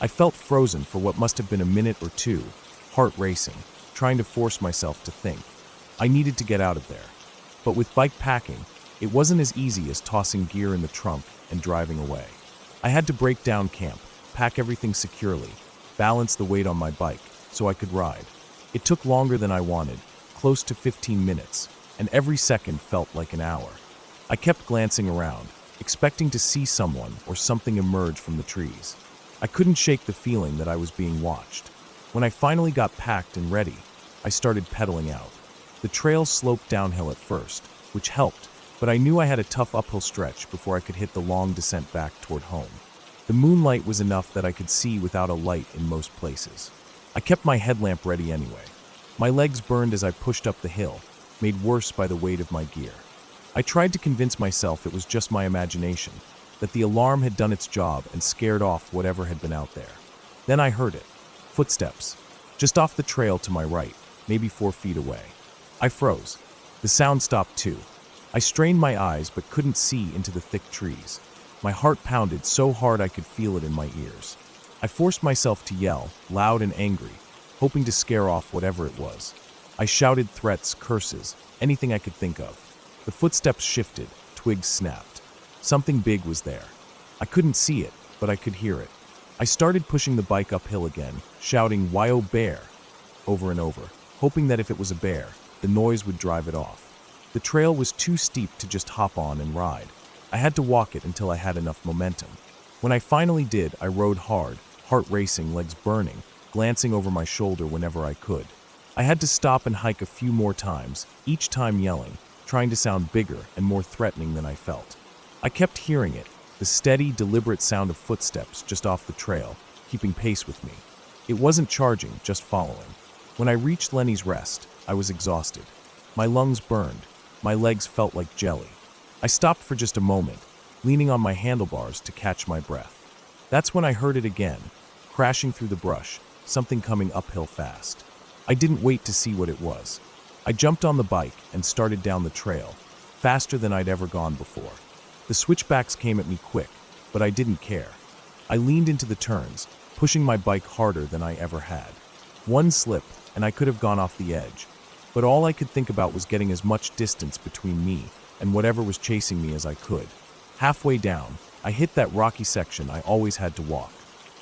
I felt frozen for what must have been a minute or two, heart racing, trying to force myself to think. I needed to get out of there. But with bike packing, it wasn't as easy as tossing gear in the trunk and driving away. I had to break down camp, pack everything securely, balance the weight on my bike so I could ride. It took longer than I wanted, close to 15 minutes, and every second felt like an hour. I kept glancing around, expecting to see someone or something emerge from the trees. I couldn't shake the feeling that I was being watched. When I finally got packed and ready, I started pedaling out. The trail sloped downhill at first, which helped, but I knew I had a tough uphill stretch before I could hit the long descent back toward home. The moonlight was enough that I could see without a light in most places. I kept my headlamp ready anyway. My legs burned as I pushed up the hill, made worse by the weight of my gear. I tried to convince myself it was just my imagination, that the alarm had done its job and scared off whatever had been out there. Then I heard it. Footsteps. Just off the trail to my right, maybe 4 feet away. I froze. The sound stopped too. I strained my eyes but couldn't see into the thick trees. My heart pounded so hard I could feel it in my ears. I forced myself to yell, loud and angry, hoping to scare off whatever it was. I shouted threats, curses, anything I could think of. The footsteps shifted, twigs snapped. Something big was there. I couldn't see it, but I could hear it. I started pushing the bike uphill again, shouting, "Why, oh bear," over and over, hoping that if it was a bear, the noise would drive it off. The trail was too steep to just hop on and ride. I had to walk it until I had enough momentum. When I finally did, I rode hard, heart racing, legs burning, glancing over my shoulder whenever I could. I had to stop and hike a few more times, each time yelling, trying to sound bigger and more threatening than I felt. I kept hearing it, the steady, deliberate sound of footsteps just off the trail, keeping pace with me. It wasn't charging, just following. When I reached Lenny's Rest, I was exhausted. My lungs burned. My legs felt like jelly. I stopped for just a moment, leaning on my handlebars to catch my breath. That's when I heard it again, crashing through the brush, something coming uphill fast. I didn't wait to see what it was. I jumped on the bike and started down the trail, faster than I'd ever gone before. The switchbacks came at me quick, but I didn't care. I leaned into the turns, pushing my bike harder than I ever had. One slip, and I could have gone off the edge, but all I could think about was getting as much distance between me and whatever was chasing me as I could. Halfway down, I hit that rocky section I always had to walk.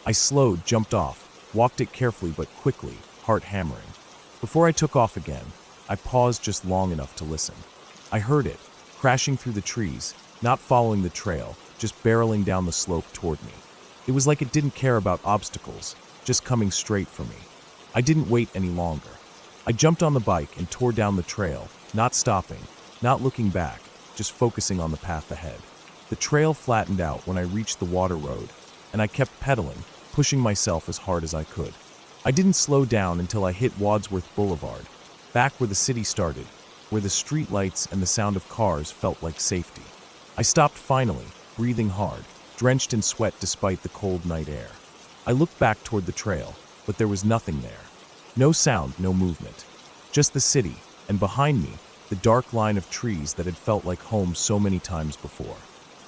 I slowed, jumped off, walked it carefully but quickly, heart hammering. Before I took off again, I paused just long enough to listen. I heard it, crashing through the trees, not following the trail, just barreling down the slope toward me. It was like it didn't care about obstacles, just coming straight for me. I didn't wait any longer. I jumped on the bike and tore down the trail, not stopping, not looking back, just focusing on the path ahead. The trail flattened out when I reached the water road, and I kept pedaling, pushing myself as hard as I could. I didn't slow down until I hit Wadsworth Boulevard, back where the city started, where the street lights and the sound of cars felt like safety. I stopped finally, breathing hard, drenched in sweat despite the cold night air. I looked back toward the trail, but there was nothing there. No sound, no movement. Just the city, and behind me, the dark line of trees that had felt like home so many times before.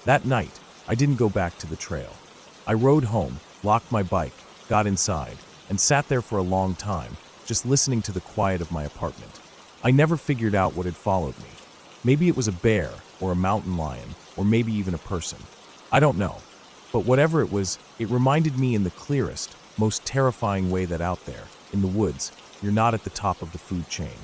That night, I didn't go back to the trail. I rode home, locked my bike, got inside, and sat there for a long time, just listening to the quiet of my apartment. I never figured out what had followed me. Maybe it was a bear, or a mountain lion, or maybe even a person. I don't know. But whatever it was, it reminded me in the clearest, most terrifying way that out there, in the woods, you're not at the top of the food chain.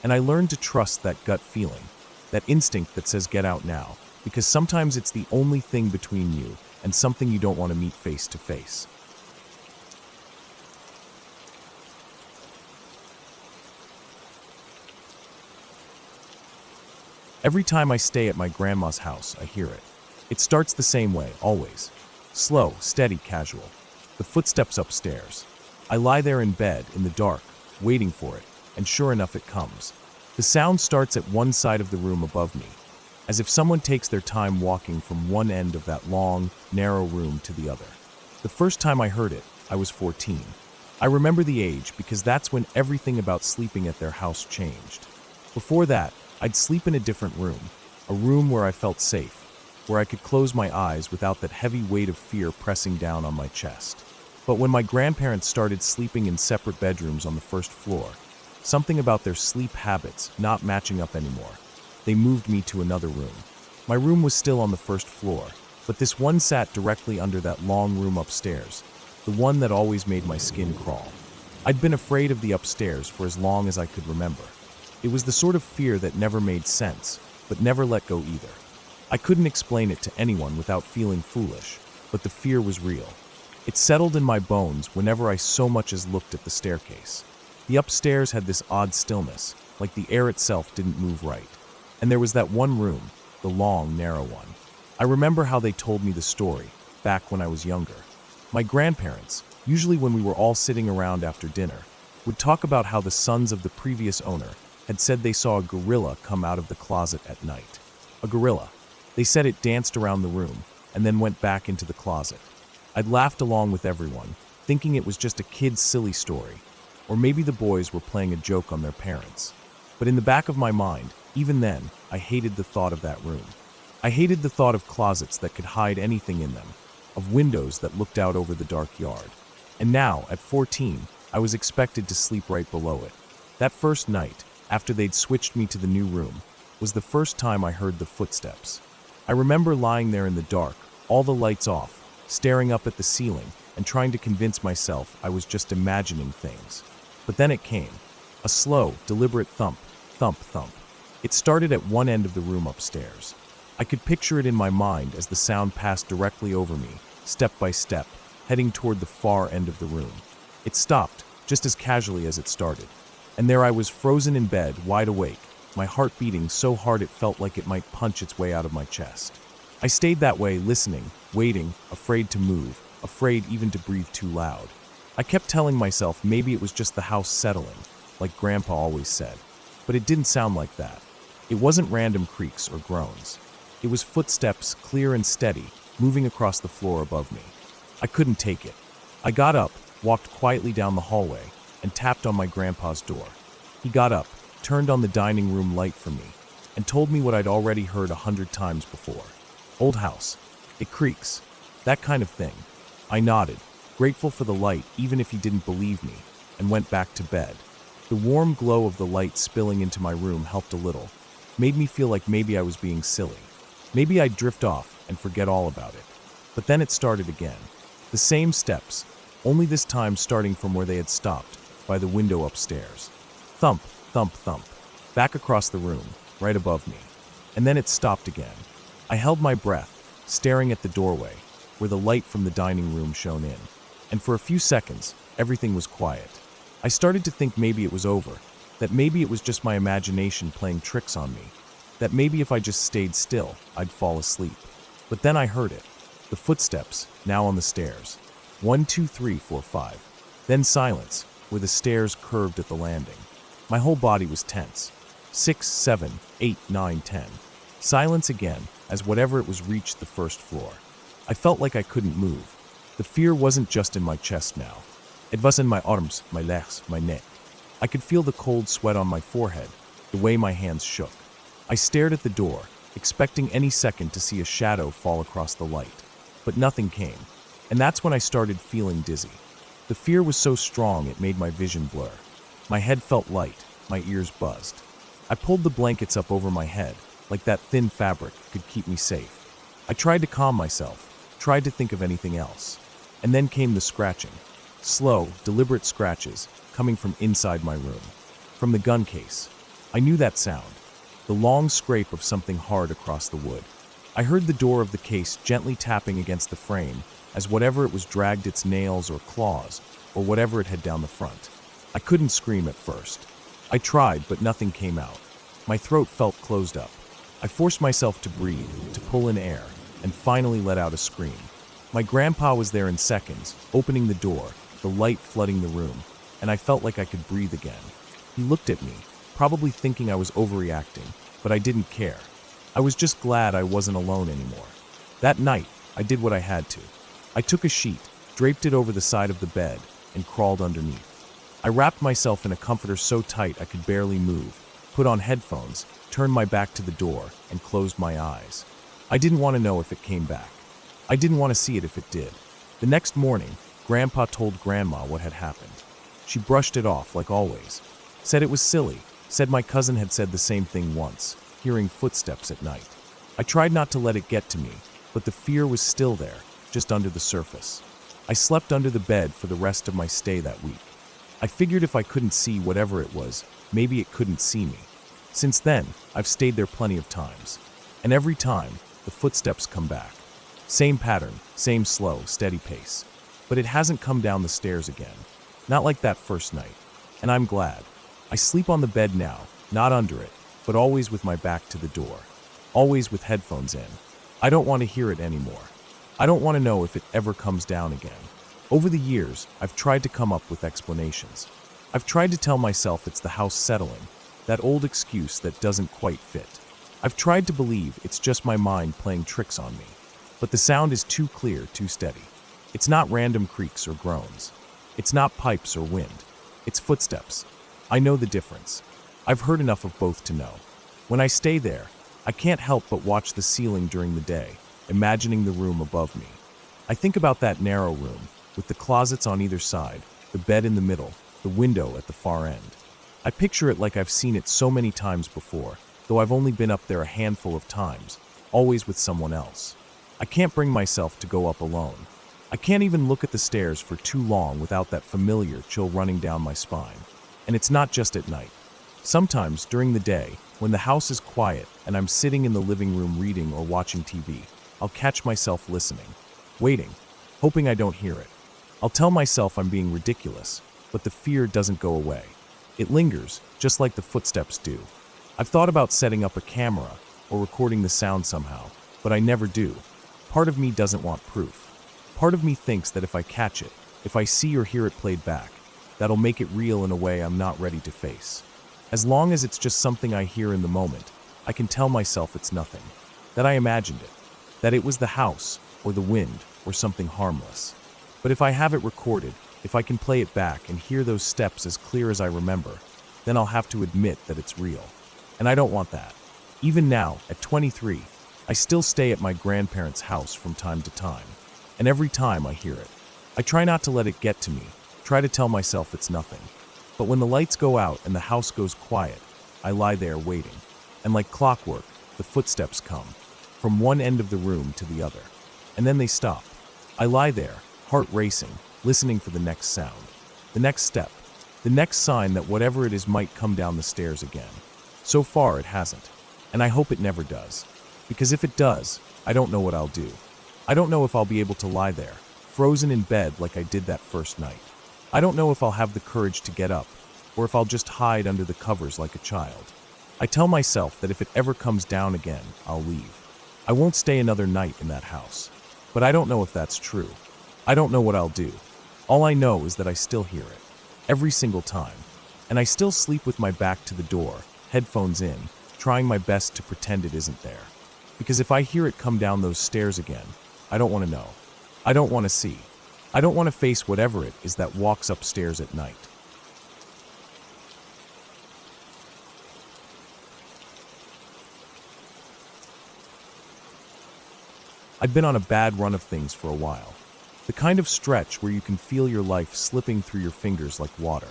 And I learned to trust that gut feeling, that instinct that says get out now, because sometimes it's the only thing between you and something you don't want to meet face to face. Every time I stay at my grandma's house, I hear it. It starts the same way, always. Slow, steady, casual. The footsteps upstairs. I lie there in bed, in the dark, waiting for it, and sure enough it comes. The sound starts at one side of the room above me, as if someone takes their time walking from one end of that long, narrow room to the other. The first time I heard it, I was 14. I remember the age because that's when everything about sleeping at their house changed. Before that, I'd sleep in a different room, a room where I felt safe, where I could close my eyes without that heavy weight of fear pressing down on my chest. But when my grandparents started sleeping in separate bedrooms on the first floor, something about their sleep habits not matching up anymore, they moved me to another room. My room was still on the first floor, but this one sat directly under that long room upstairs, the one that always made my skin crawl. I'd been afraid of the upstairs for as long as I could remember. It was the sort of fear that never made sense, but never let go either. I couldn't explain it to anyone without feeling foolish, but the fear was real. It settled in my bones whenever I so much as looked at the staircase. The upstairs had this odd stillness, like the air itself didn't move right. And there was that one room, the long, narrow one. I remember how they told me the story, back when I was younger. My grandparents, usually when we were all sitting around after dinner, would talk about how the sons of the previous owner had said they saw a gorilla come out of the closet at night. A gorilla. They said it danced around the room, and then went back into the closet. I'd laughed along with everyone, thinking it was just a kid's silly story, or maybe the boys were playing a joke on their parents. But in the back of my mind, even then, I hated the thought of that room. I hated the thought of closets that could hide anything in them, of windows that looked out over the dark yard. And now, at 14, I was expected to sleep right below it. That first night, after they'd switched me to the new room, was the first time I heard the footsteps. I remember lying there in the dark, all the lights off, staring up at the ceiling and trying to convince myself I was just imagining things. But then it came. A slow, deliberate thump, thump, thump. It started at one end of the room upstairs. I could picture it in my mind as the sound passed directly over me, step by step, heading toward the far end of the room. It stopped, just as casually as it started. And there I was frozen in bed, wide awake, my heart beating so hard it felt like it might punch its way out of my chest. I stayed that way, listening, waiting, afraid to move, afraid even to breathe too loud. I kept telling myself maybe it was just the house settling, like Grandpa always said. But it didn't sound like that. It wasn't random creaks or groans. It was footsteps, clear and steady, moving across the floor above me. I couldn't take it. I got up, walked quietly down the hallway, and tapped on my grandpa's door. He got up, turned on the dining room light for me, and told me what I'd already heard 100 times before. Old house. It creaks. That kind of thing. I nodded, grateful for the light even if he didn't believe me, and went back to bed. The warm glow of the light spilling into my room helped a little, made me feel like maybe I was being silly. Maybe I'd drift off and forget all about it. But then it started again. The same steps, only this time starting from where they had stopped, by the window upstairs. Thump, thump, thump, back across the room, right above me. And then it stopped again. I held my breath, staring at the doorway, where the light from the dining room shone in. And for a few seconds, everything was quiet. I started to think maybe it was over, that maybe it was just my imagination playing tricks on me, that maybe if I just stayed still, I'd fall asleep. But then I heard it. The footsteps, now on the stairs. 1, 2, 3, 4, 5. Then silence, where the stairs curved at the landing. My whole body was tense. 6, 7, 8, 9, 10. Silence again, as whatever it was reached the first floor. I felt like I couldn't move. The fear wasn't just in my chest now. It was in my arms, my legs, my neck. I could feel the cold sweat on my forehead, the way my hands shook. I stared at the door, expecting any second to see a shadow fall across the light. But nothing came, and that's when I started feeling dizzy. The fear was so strong it made my vision blur. My head felt light, my ears buzzed. I pulled the blankets up over my head, like that thin fabric could keep me safe. I tried to calm myself, tried to think of anything else. And then came the scratching. Slow, deliberate scratches, coming from inside my room. From the gun case. I knew that sound. The long scrape of something hard across the wood. I heard the door of the case gently tapping against the frame as whatever it was dragged its nails or claws, or whatever it had down the front. I couldn't scream at first. I tried, but nothing came out. My throat felt closed up. I forced myself to breathe, to pull in air, and finally let out a scream. My grandpa was there in seconds, opening the door, the light flooding the room, and I felt like I could breathe again. He looked at me, probably thinking I was overreacting, but I didn't care. I was just glad I wasn't alone anymore. That night, I did what I had to. I took a sheet, draped it over the side of the bed, and crawled underneath. I wrapped myself in a comforter so tight I could barely move, put on headphones, turned my back to the door, and closed my eyes. I didn't want to know if it came back. I didn't want to see it if it did. The next morning, Grandpa told Grandma what had happened. She brushed it off like always. Said it was silly, said my cousin had said the same thing once, hearing footsteps at night. I tried not to let it get to me, but the fear was still there, just under the surface. I slept under the bed for the rest of my stay that week. I figured if I couldn't see whatever it was, maybe it couldn't see me. Since then, I've stayed there plenty of times. And every time, the footsteps come back. Same pattern, same slow, steady pace. But it hasn't come down the stairs again. Not like that first night. And I'm glad. I sleep on the bed now, not under it, but always with my back to the door. Always with headphones in. I don't want to hear it anymore. I don't want to know if it ever comes down again. Over the years, I've tried to come up with explanations. I've tried to tell myself it's the house settling, that old excuse that doesn't quite fit. I've tried to believe it's just my mind playing tricks on me. But the sound is too clear, too steady. It's not random creaks or groans. It's not pipes or wind. It's footsteps. I know the difference. I've heard enough of both to know. When I stay there, I can't help but watch the ceiling during the day, imagining the room above me. I think about that narrow room, with the closets on either side, the bed in the middle, the window at the far end. I picture it like I've seen it so many times before, though I've only been up there a handful of times, always with someone else. I can't bring myself to go up alone. I can't even look at the stairs for too long without that familiar chill running down my spine. And it's not just at night. Sometimes during the day, when the house is quiet and I'm sitting in the living room reading or watching TV, I'll catch myself listening, waiting, hoping I don't hear it. I'll tell myself I'm being ridiculous, but the fear doesn't go away. It lingers, just like the footsteps do. I've thought about setting up a camera or recording the sound somehow, but I never do. Part of me doesn't want proof. Part of me thinks that if I catch it, if I see or hear it played back, that'll make it real in a way I'm not ready to face. As long as it's just something I hear in the moment, I can tell myself it's nothing, that I imagined it, that it was the house, or the wind, or something harmless. But if I have it recorded, if I can play it back and hear those steps as clear as I remember, then I'll have to admit that it's real. And I don't want that. Even now, at 23, I still stay at my grandparents' house from time to time. And every time I hear it, I try not to let it get to me, try to tell myself it's nothing. But when the lights go out and the house goes quiet, I lie there waiting. And like clockwork, the footsteps come, from one end of the room to the other. And then they stop. I lie there, heart racing, listening for the next sound, the next step, the next sign that whatever it is might come down the stairs again. So far, it hasn't. And I hope it never does. Because if it does, I don't know what I'll do. I don't know if I'll be able to lie there, frozen in bed like I did that first night. I don't know if I'll have the courage to get up, or if I'll just hide under the covers like a child. I tell myself that if it ever comes down again, I'll leave. I won't stay another night in that house. But I don't know if that's true. I don't know what I'll do. All I know is that I still hear it. Every single time. And I still sleep with my back to the door, headphones in, trying my best to pretend it isn't there. Because if I hear it come down those stairs again, I don't want to know. I don't want to see. I don't want to face whatever it is that walks upstairs at night. I'd been on a bad run of things for a while. The kind of stretch where you can feel your life slipping through your fingers like water.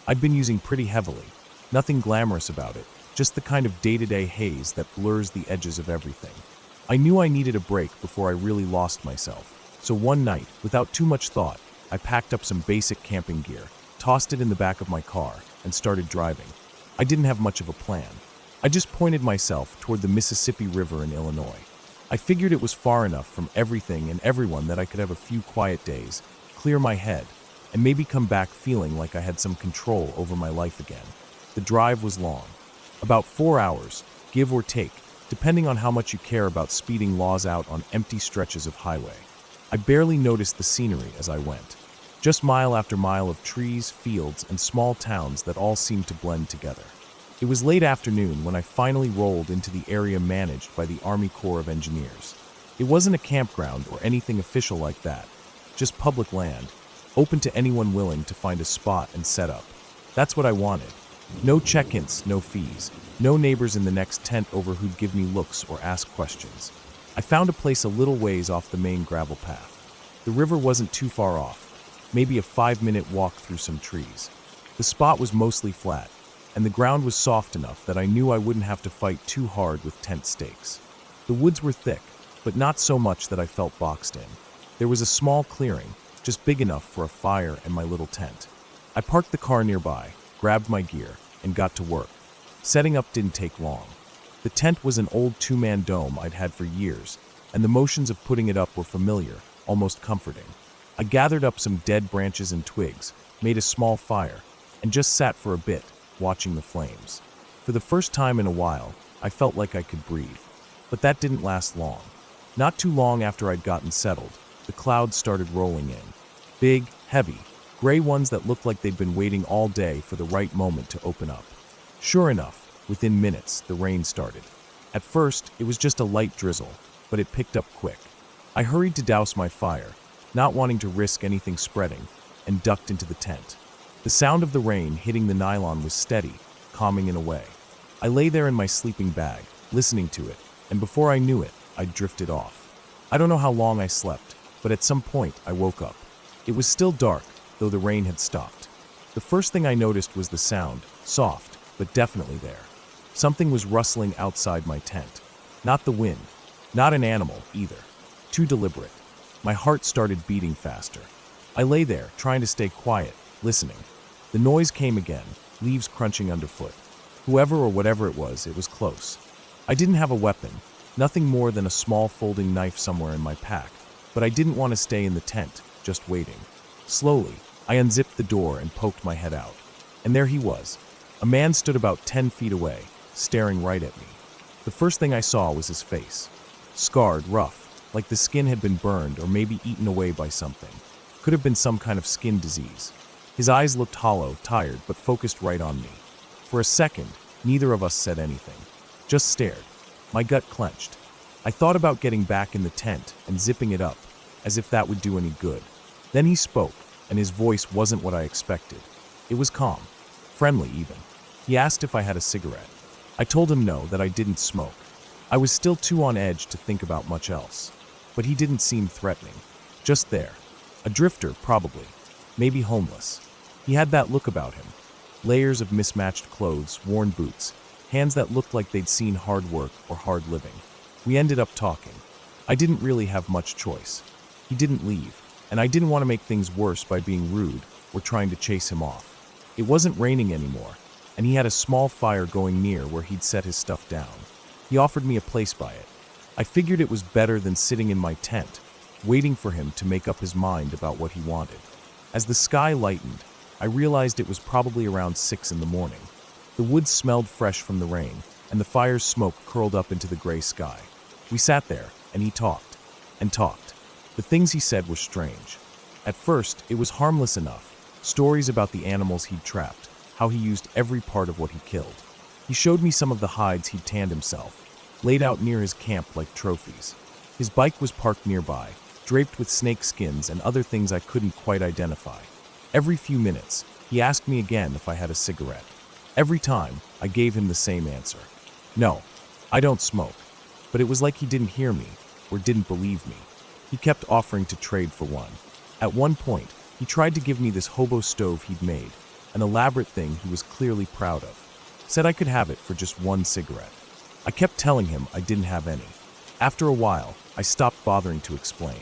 I'd been using pretty heavily. Nothing glamorous about it, just the kind of day-to-day haze that blurs the edges of everything. I knew I needed a break before I really lost myself. So one night, without too much thought, I packed up some basic camping gear, tossed it in the back of my car, and started driving. I didn't have much of a plan. I just pointed myself toward the Mississippi River in Illinois. I figured it was far enough from everything and everyone that I could have a few quiet days, clear my head, and maybe come back feeling like I had some control over my life again. The drive was long. About 4 hours, give or take, depending on how much you care about speeding laws out on empty stretches of highway. I barely noticed the scenery as I went. Just mile after mile of trees, fields, and small towns that all seemed to blend together. It was late afternoon when I finally rolled into the area managed by the Army Corps of Engineers. It wasn't a campground or anything official like that, just public land, open to anyone willing to find a spot and set up. That's what I wanted. No check-ins, no fees, no neighbors in the next tent over who'd give me looks or ask questions. I found a place a little ways off the main gravel path. The river wasn't too far off, maybe a 5-minute walk through some trees. The spot was mostly flat, and the ground was soft enough that I knew I wouldn't have to fight too hard with tent stakes. The woods were thick, but not so much that I felt boxed in. There was a small clearing, just big enough for a fire and my little tent. I parked the car nearby, grabbed my gear, and got to work. Setting up didn't take long. The tent was an old 2-man dome I'd had for years, and the motions of putting it up were familiar, almost comforting. I gathered up some dead branches and twigs, made a small fire, and just sat for a bit, watching the flames. For the first time in a while, I felt like I could breathe. But that didn't last long. Not too long after I'd gotten settled, the clouds started rolling in. Big, heavy, gray ones that looked like they'd been waiting all day for the right moment to open up. Sure enough, within minutes, the rain started. At first, it was just a light drizzle, but it picked up quick. I hurried to douse my fire, not wanting to risk anything spreading, and ducked into the tent. The sound of the rain hitting the nylon was steady, calming in a way. I lay there in my sleeping bag, listening to it, and before I knew it, I'd drifted off. I don't know how long I slept, but at some point I woke up. It was still dark, though the rain had stopped. The first thing I noticed was the sound, soft, but definitely there. Something was rustling outside my tent. Not the wind, not an animal either. Too deliberate. My heart started beating faster. I lay there, trying to stay quiet, listening. The noise came again, leaves crunching underfoot. Whoever or whatever it was close. I didn't have a weapon, nothing more than a small folding knife somewhere in my pack, but I didn't want to stay in the tent, just waiting. Slowly, I unzipped the door and poked my head out. And there he was. A man stood about 10 feet away, staring right at me. The first thing I saw was his face. Scarred, rough, like the skin had been burned or maybe eaten away by something. Could have been some kind of skin disease. His eyes looked hollow, tired, but focused right on me. For a second, neither of us said anything. Just stared. My gut clenched. I thought about getting back in the tent and zipping it up, as if that would do any good. Then he spoke, and his voice wasn't what I expected. It was calm, friendly even. He asked if I had a cigarette. I told him no, that I didn't smoke. I was still too on edge to think about much else. But he didn't seem threatening. Just there. A drifter, probably. Maybe homeless. He had that look about him. Layers of mismatched clothes, worn boots, hands that looked like they'd seen hard work or hard living. We ended up talking. I didn't really have much choice. He didn't leave, and I didn't want to make things worse by being rude or trying to chase him off. It wasn't raining anymore, and he had a small fire going near where he'd set his stuff down. He offered me a place by it. I figured it was better than sitting in my tent, waiting for him to make up his mind about what he wanted. As the sky lightened, I realized it was probably around 6 in the morning. The woods smelled fresh from the rain, and the fire's smoke curled up into the gray sky. We sat there, and he talked, and talked. The things he said were strange. At first, it was harmless enough. Stories about the animals he'd trapped, how he used every part of what he killed. He showed me some of the hides he'd tanned himself, laid out near his camp like trophies. His bike was parked nearby, draped with snake skins and other things I couldn't quite identify. Every few minutes, he asked me again if I had a cigarette. Every time, I gave him the same answer. No, I don't smoke. But it was like he didn't hear me, or didn't believe me. He kept offering to trade for one. At one point, he tried to give me this hobo stove he'd made, an elaborate thing he was clearly proud of. Said I could have it for just one cigarette. I kept telling him I didn't have any. After a while, I stopped bothering to explain.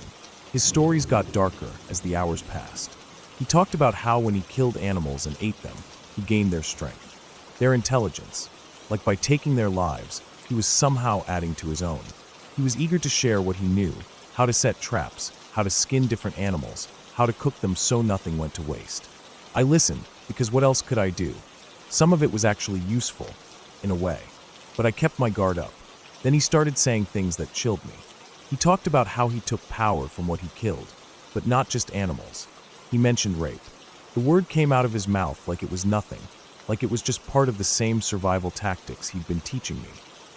His stories got darker as the hours passed. He talked about how when he killed animals and ate them, he gained their strength, their intelligence. Like by taking their lives, he was somehow adding to his own. He was eager to share what he knew, how to set traps, how to skin different animals, how to cook them so nothing went to waste. I listened, because what else could I do? Some of it was actually useful, in a way. But I kept my guard up. Then he started saying things that chilled me. He talked about how he took power from what he killed, but not just animals. He mentioned rape. The word came out of his mouth like it was nothing, like it was just part of the same survival tactics he'd been teaching me.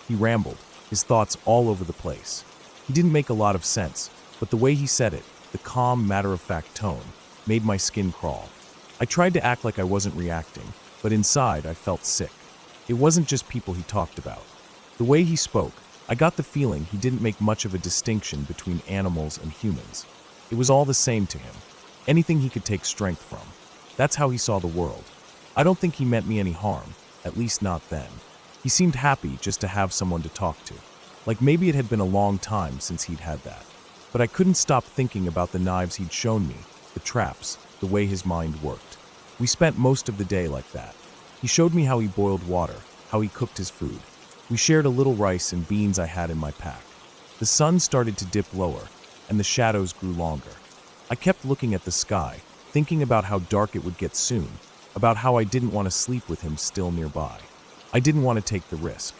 He rambled, his thoughts all over the place. He didn't make a lot of sense, but the way he said it, the calm, matter-of-fact tone, made my skin crawl. I tried to act like I wasn't reacting, but inside I felt sick. It wasn't just people he talked about. The way he spoke, I got the feeling he didn't make much of a distinction between animals and humans. It was all the same to him. Anything he could take strength from. That's how he saw the world. I don't think he meant me any harm, at least not then. He seemed happy just to have someone to talk to. Like maybe it had been a long time since he'd had that. But I couldn't stop thinking about the knives he'd shown me, the traps, the way his mind worked. We spent most of the day like that. He showed me how he boiled water, how he cooked his food. We shared a little rice and beans I had in my pack. The sun started to dip lower, and the shadows grew longer. I kept looking at the sky, thinking about how dark it would get soon, about how I didn't want to sleep with him still nearby. I didn't want to take the risk.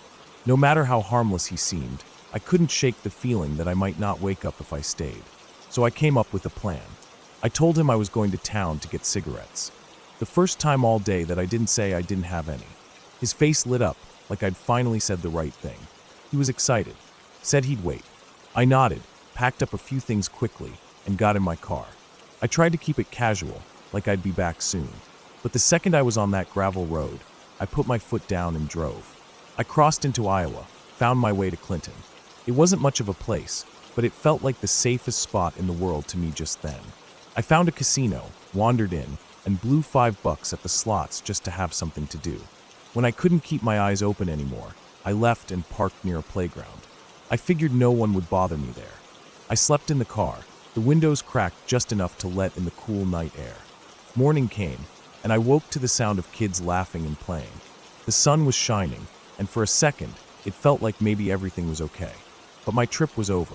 No matter how harmless he seemed, I couldn't shake the feeling that I might not wake up if I stayed. So I came up with a plan. I told him I was going to town to get cigarettes. The first time all day that I didn't say I didn't have any. His face lit up, like I'd finally said the right thing. He was excited, said he'd wait. I nodded, packed up a few things quickly, and got in my car. I tried to keep it casual, like I'd be back soon. But the second I was on that gravel road, I put my foot down and drove. I crossed into Iowa, found my way to Clinton. It wasn't much of a place, but it felt like the safest spot in the world to me just then. I found a casino, wandered in, and blew $5 at the slots just to have something to do. When I couldn't keep my eyes open anymore, I left and parked near a playground. I figured no one would bother me there. I slept in the car, the windows cracked just enough to let in the cool night air. Morning came, and I woke to the sound of kids laughing and playing. The sun was shining, and for a second, it felt like maybe everything was okay. But my trip was over.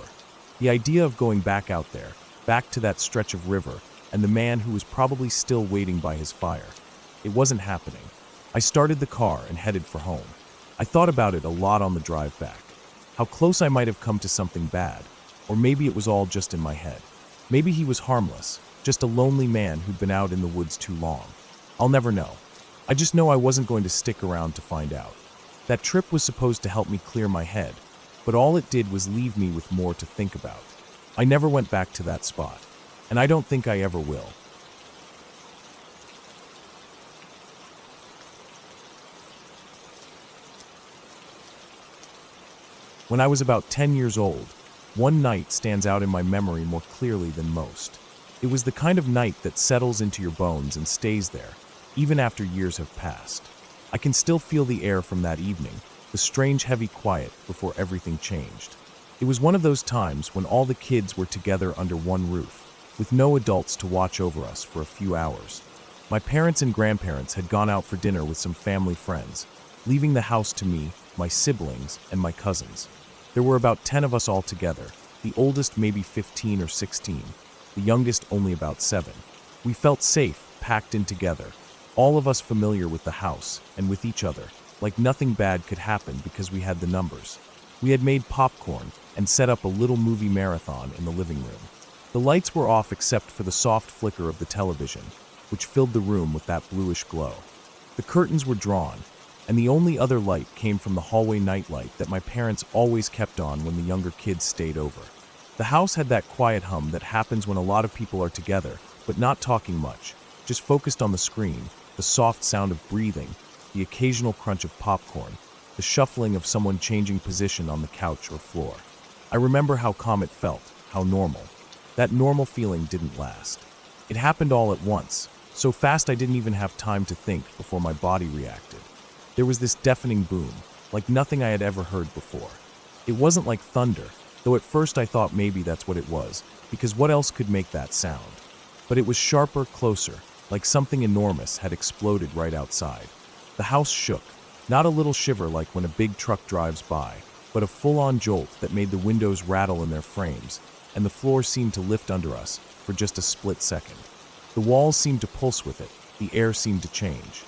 The idea of going back out there, back to that stretch of river, and the man who was probably still waiting by his fire, it wasn't happening. I started the car and headed for home. I thought about it a lot on the drive back. How close I might have come to something bad, or maybe it was all just in my head. Maybe he was harmless, just a lonely man who'd been out in the woods too long. I'll never know. I just know I wasn't going to stick around to find out. That trip was supposed to help me clear my head, but all it did was leave me with more to think about. I never went back to that spot, and I don't think I ever will. When I was about 10 years old, one night stands out in my memory more clearly than most. It was the kind of night that settles into your bones and stays there, even after years have passed. I can still feel the air from that evening, the strange heavy quiet before everything changed. It was one of those times when all the kids were together under one roof, with no adults to watch over us for a few hours. My parents and grandparents had gone out for dinner with some family friends, leaving the house to me, my siblings, and my cousins. There were about 10 of us all together, the oldest maybe 15 or 16, the youngest only about 7. We felt safe, packed in together, all of us familiar with the house and with each other, like nothing bad could happen because we had the numbers. We had made popcorn and set up a little movie marathon in the living room. The lights were off except for the soft flicker of the television, which filled the room with that bluish glow. The curtains were drawn, and the only other light came from the hallway nightlight that my parents always kept on when the younger kids stayed over. The house had that quiet hum that happens when a lot of people are together, but not talking much, just focused on the screen, the soft sound of breathing, the occasional crunch of popcorn, the shuffling of someone changing position on the couch or floor. I remember how calm it felt, how normal. That normal feeling didn't last. It happened all at once, so fast I didn't even have time to think before my body reacted. There was this deafening boom, like nothing I had ever heard before. It wasn't like thunder, though at first I thought maybe that's what it was, because what else could make that sound? But it was sharper, closer, like something enormous had exploded right outside. The house shook, not a little shiver like when a big truck drives by, but a full-on jolt that made the windows rattle in their frames, and the floor seemed to lift under us for just a split second. The walls seemed to pulse with it, the air seemed to change.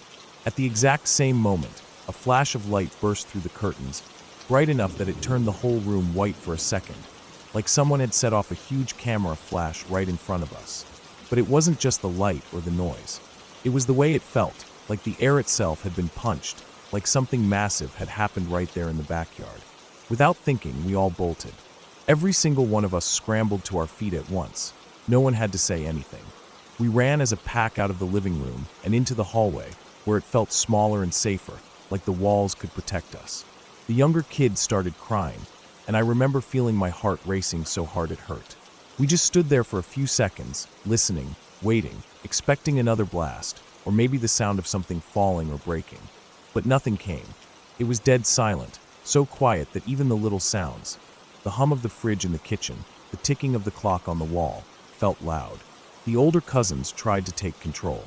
At the exact same moment, a flash of light burst through the curtains, bright enough that it turned the whole room white for a second, like someone had set off a huge camera flash right in front of us. But it wasn't just the light or the noise. It was the way it felt, like the air itself had been punched, like something massive had happened right there in the backyard. Without thinking, we all bolted. Every single one of us scrambled to our feet at once. No one had to say anything. We ran as a pack out of the living room and into the hallway, where it felt smaller and safer, like the walls could protect us. The younger kids started crying, and I remember feeling my heart racing so hard it hurt. We just stood there for a few seconds, listening, waiting, expecting another blast, or maybe the sound of something falling or breaking. But nothing came. It was dead silent, so quiet that even the little sounds, the hum of the fridge in the kitchen, the ticking of the clock on the wall, felt loud. The older cousins tried to take control.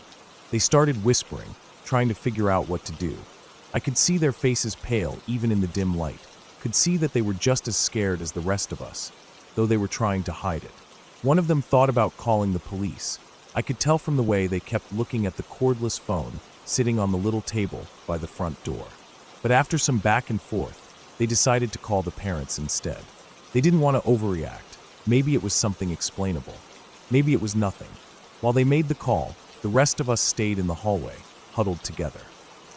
They started whispering, trying to figure out what to do. I could see their faces pale even in the dim light, could see that they were just as scared as the rest of us, though they were trying to hide it. One of them thought about calling the police. I could tell from the way they kept looking at the cordless phone sitting on the little table by the front door. But after some back and forth, they decided to call the parents instead. They didn't want to overreact. Maybe it was something explainable. Maybe it was nothing. While they made the call, the rest of us stayed in the hallway, huddled together.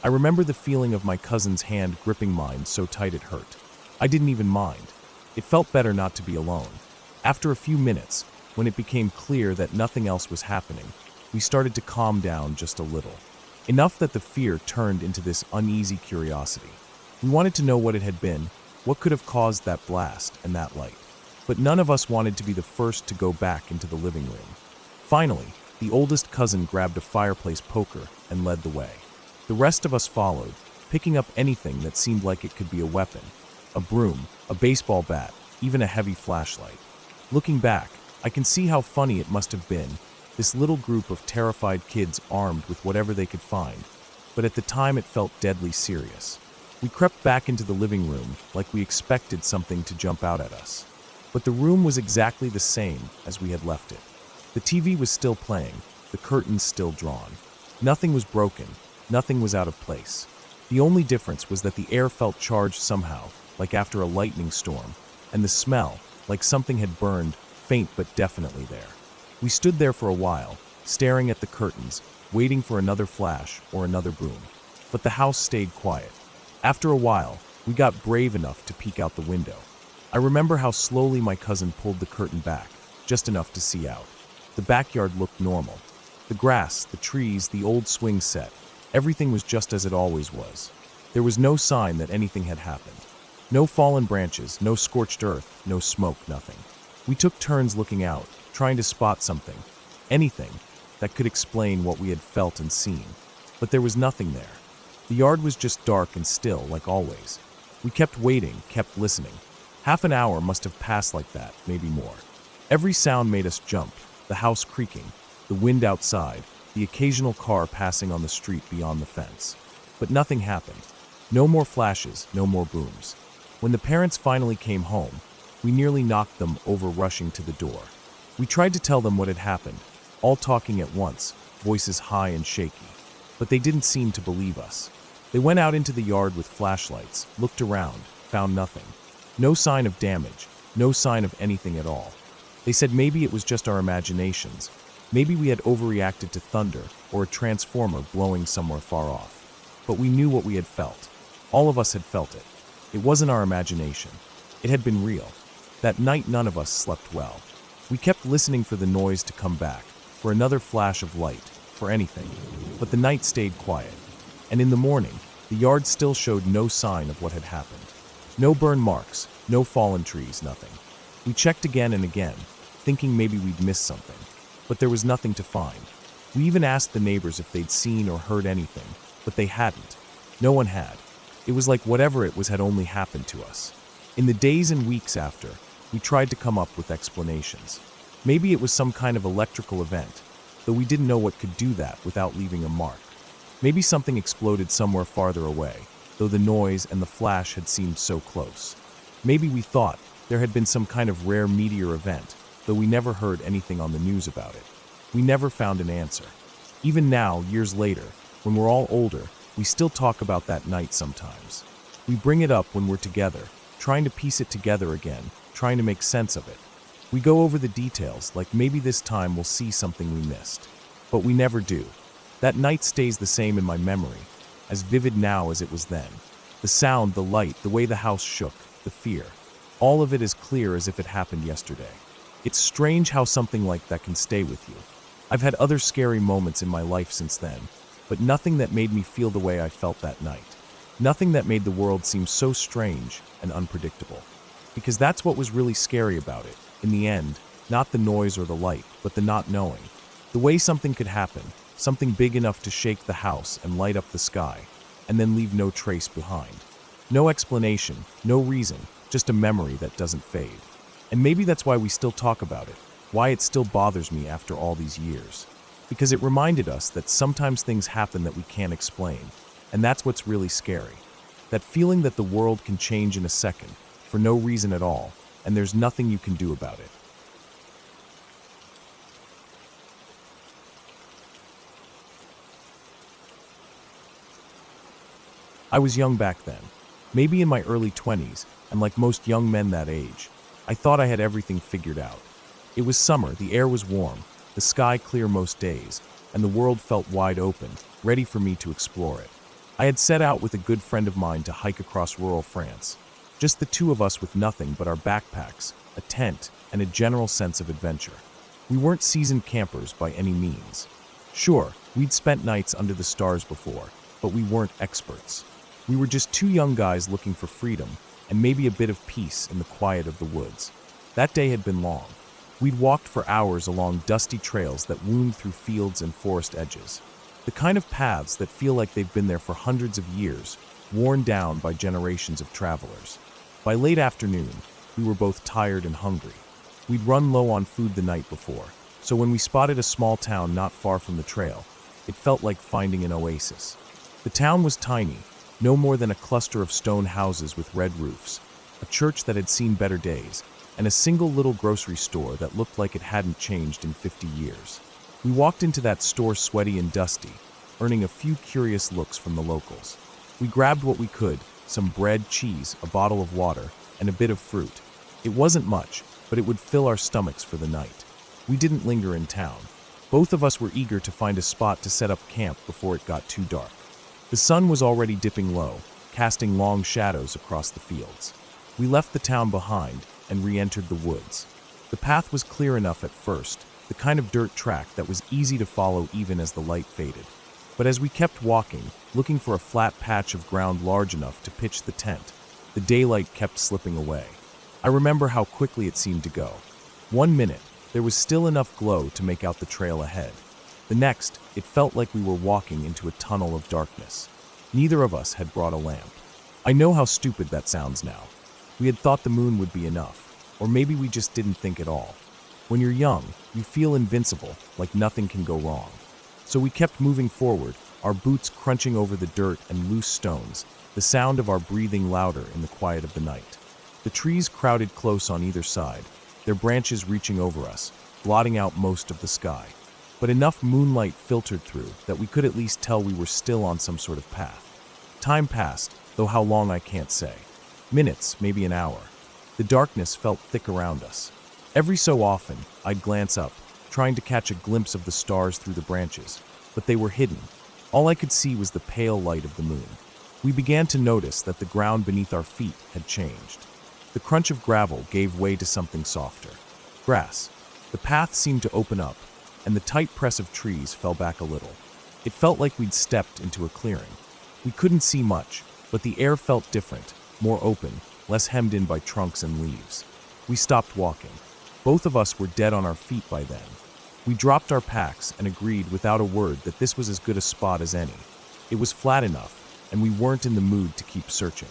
I remember the feeling of my cousin's hand gripping mine so tight it hurt. I didn't even mind. It felt better not to be alone. After a few minutes, when it became clear that nothing else was happening, we started to calm down just a little. Enough that the fear turned into this uneasy curiosity. We wanted to know what it had been, what could have caused that blast and that light. But none of us wanted to be the first to go back into the living room. Finally, the oldest cousin grabbed a fireplace poker and led the way. The rest of us followed, picking up anything that seemed like it could be a weapon. A broom, a baseball bat, even a heavy flashlight. Looking back, I can see how funny it must have been, this little group of terrified kids armed with whatever they could find. But at the time it felt deadly serious. We crept back into the living room like we expected something to jump out at us. But the room was exactly the same as we had left it. The TV was still playing, the curtains still drawn. Nothing was broken, nothing was out of place. The only difference was that the air felt charged somehow, like after a lightning storm, and the smell, like something had burned, faint but definitely there. We stood there for a while, staring at the curtains, waiting for another flash or another boom. But the house stayed quiet. After a while, we got brave enough to peek out the window. I remember how slowly my cousin pulled the curtain back, just enough to see out. The backyard looked normal. The grass, the trees, the old swing set, everything was just as it always was. There was no sign that anything had happened. No fallen branches, no scorched earth, no smoke, nothing. We took turns looking out, trying to spot something, anything, that could explain what we had felt and seen. But there was nothing there. The yard was just dark and still, like always. We kept waiting, kept listening. Half an hour must have passed like that, maybe more. Every sound made us jump, the house creaking, the wind outside, the occasional car passing on the street beyond the fence. But nothing happened. No more flashes, no more booms. When the parents finally came home, we nearly knocked them over rushing to the door. We tried to tell them what had happened, all talking at once, voices high and shaky. But they didn't seem to believe us. They went out into the yard with flashlights, looked around, found nothing. No sign of damage, no sign of anything at all. They said maybe it was just our imaginations. Maybe we had overreacted to thunder or a transformer blowing somewhere far off. But we knew what we had felt. All of us had felt it. It wasn't our imagination. It had been real. That night none of us slept well. We kept listening for the noise to come back, for another flash of light, for anything. But the night stayed quiet. And in the morning, the yard still showed no sign of what had happened. No burn marks, no fallen trees, nothing. We checked again and again, thinking maybe we'd missed something. But there was nothing to find. We even asked the neighbors if they'd seen or heard anything, but they hadn't. No one had. It was like whatever it was had only happened to us. In the days and weeks after, we tried to come up with explanations. Maybe it was some kind of electrical event, though we didn't know what could do that without leaving a mark. Maybe something exploded somewhere farther away, though the noise and the flash had seemed so close. Maybe we thought there had been some kind of rare meteor event, though we never heard anything on the news about it. We never found an answer. Even now, years later, when we're all older, we still talk about that night sometimes. We bring it up when we're together, trying to piece it together again, trying to make sense of it. We go over the details, like maybe this time we'll see something we missed. But we never do. That night stays the same in my memory, as vivid now as it was then. The sound, the light, the way the house shook, the fear. All of it as clear as if it happened yesterday. It's strange how something like that can stay with you. I've had other scary moments in my life since then, but nothing that made me feel the way I felt that night. Nothing that made the world seem so strange and unpredictable. Because that's what was really scary about it, in the end, not the noise or the light, but the not knowing. The way something could happen, something big enough to shake the house and light up the sky, and then leave no trace behind. No explanation, no reason, just a memory that doesn't fade. And maybe that's why we still talk about it, why it still bothers me after all these years. Because it reminded us that sometimes things happen that we can't explain, and that's what's really scary. That feeling that the world can change in a second, for no reason at all, and there's nothing you can do about it. I was young back then, maybe in my early 20s, and like most young men that age, I thought I had everything figured out. It was summer, the air was warm, the sky clear most days, and the world felt wide open, ready for me to explore it. I had set out with a good friend of mine to hike across rural France. Just the two of us with nothing but our backpacks, a tent, and a general sense of adventure. We weren't seasoned campers by any means. Sure, we'd spent nights under the stars before, but we weren't experts. We were just two young guys looking for freedom, and maybe a bit of peace in the quiet of the woods. That day had been long. We'd walked for hours along dusty trails that wound through fields and forest edges. The kind of paths that feel like they've been there for hundreds of years, worn down by generations of travelers. By late afternoon, we were both tired and hungry. We'd run low on food the night before, so when we spotted a small town not far from the trail, it felt like finding an oasis. The town was tiny, no more than a cluster of stone houses with red roofs, a church that had seen better days, and a single little grocery store that looked like it hadn't changed in 50 years. We walked into that store sweaty and dusty, earning a few curious looks from the locals. We grabbed what we could, some bread, cheese, a bottle of water, and a bit of fruit. It wasn't much, but it would fill our stomachs for the night. We didn't linger in town. Both of us were eager to find a spot to set up camp before it got too dark. The sun was already dipping low, casting long shadows across the fields. We left the town behind and re-entered the woods. The path was clear enough at first, the kind of dirt track that was easy to follow even as the light faded. But as we kept walking, looking for a flat patch of ground large enough to pitch the tent, the daylight kept slipping away. I remember how quickly it seemed to go. 1 minute, there was still enough glow to make out the trail ahead. The next, it felt like we were walking into a tunnel of darkness. Neither of us had brought a lamp. I know how stupid that sounds now. We had thought the moon would be enough, or maybe we just didn't think at all. When you're young, you feel invincible, like nothing can go wrong. So we kept moving forward, our boots crunching over the dirt and loose stones, the sound of our breathing louder in the quiet of the night. The trees crowded close on either side, their branches reaching over us, blotting out most of the sky. but enough moonlight filtered through that we could at least tell we were still on some sort of path. Time passed, though how long I can't say. Minutes, maybe an hour. The darkness felt thick around us. Every so often, I'd glance up, trying to catch a glimpse of the stars through the branches, but they were hidden. All I could see was the pale light of the moon. We began to notice that the ground beneath our feet had changed. The crunch of gravel gave way to something softer. Grass. The path seemed to open up, and the tight press of trees fell back a little. It felt like we'd stepped into a clearing. We couldn't see much, but the air felt different, more open, less hemmed in by trunks and leaves. We stopped walking. Both of us were dead on our feet by then. We dropped our packs and agreed without a word that this was as good a spot as any. It was flat enough, and we weren't in the mood to keep searching.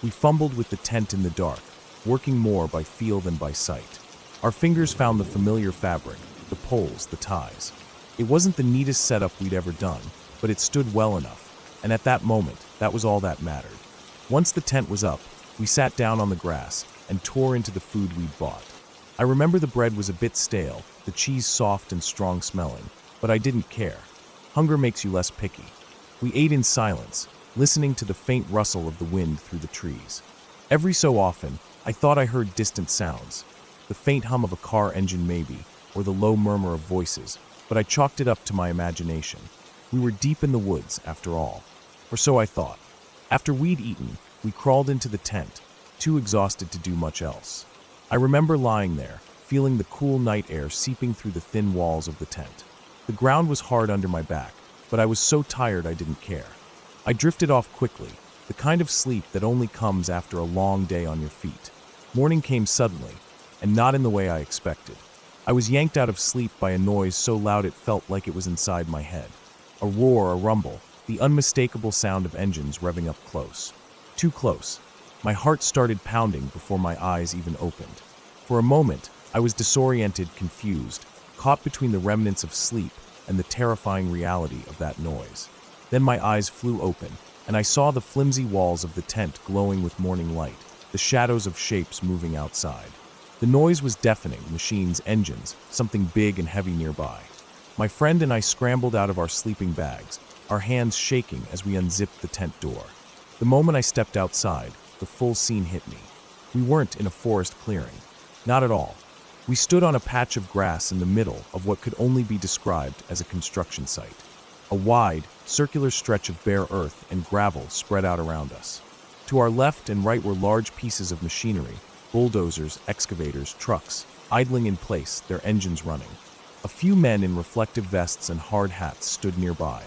We fumbled with the tent in the dark, working more by feel than by sight. Our fingers found the familiar fabric, the poles, the ties. It wasn't the neatest setup we'd ever done, but it stood well enough, and at that moment, that was all that mattered. Once the tent was up, we sat down on the grass and tore into the food we'd bought. I remember the bread was a bit stale, the cheese soft and strong smelling, but I didn't care. Hunger makes you less picky. We ate in silence, listening to the faint rustle of the wind through the trees. Every so often, I thought I heard distant sounds, the faint hum of a car engine maybe, or the low murmur of voices, but I chalked it up to my imagination. We were deep in the woods, after all. Or so I thought. After we'd eaten, we crawled into the tent, too exhausted to do much else. I remember lying there, feeling the cool night air seeping through the thin walls of the tent. The ground was hard under my back, but I was so tired I didn't care. I drifted off quickly, the kind of sleep that only comes after a long day on your feet. Morning came suddenly, and not in the way I expected. I was yanked out of sleep by a noise so loud it felt like it was inside my head. A roar, a rumble, the unmistakable sound of engines revving up close. Too close. My heart started pounding before my eyes even opened. For a moment, I was disoriented, confused, caught between the remnants of sleep and the terrifying reality of that noise. Then my eyes flew open, and I saw the flimsy walls of the tent glowing with morning light, the shadows of shapes moving outside. The noise was deafening, machines, engines, something big and heavy nearby. My friend and I scrambled out of our sleeping bags, our hands shaking as we unzipped the tent door. The moment I stepped outside, the full scene hit me. We weren't in a forest clearing. Not at all. We stood on a patch of grass in the middle of what could only be described as a construction site. A wide, circular stretch of bare earth and gravel spread out around us. To our left and right were large pieces of machinery, bulldozers, excavators, trucks, idling in place, their engines running. A few men in reflective vests and hard hats stood nearby,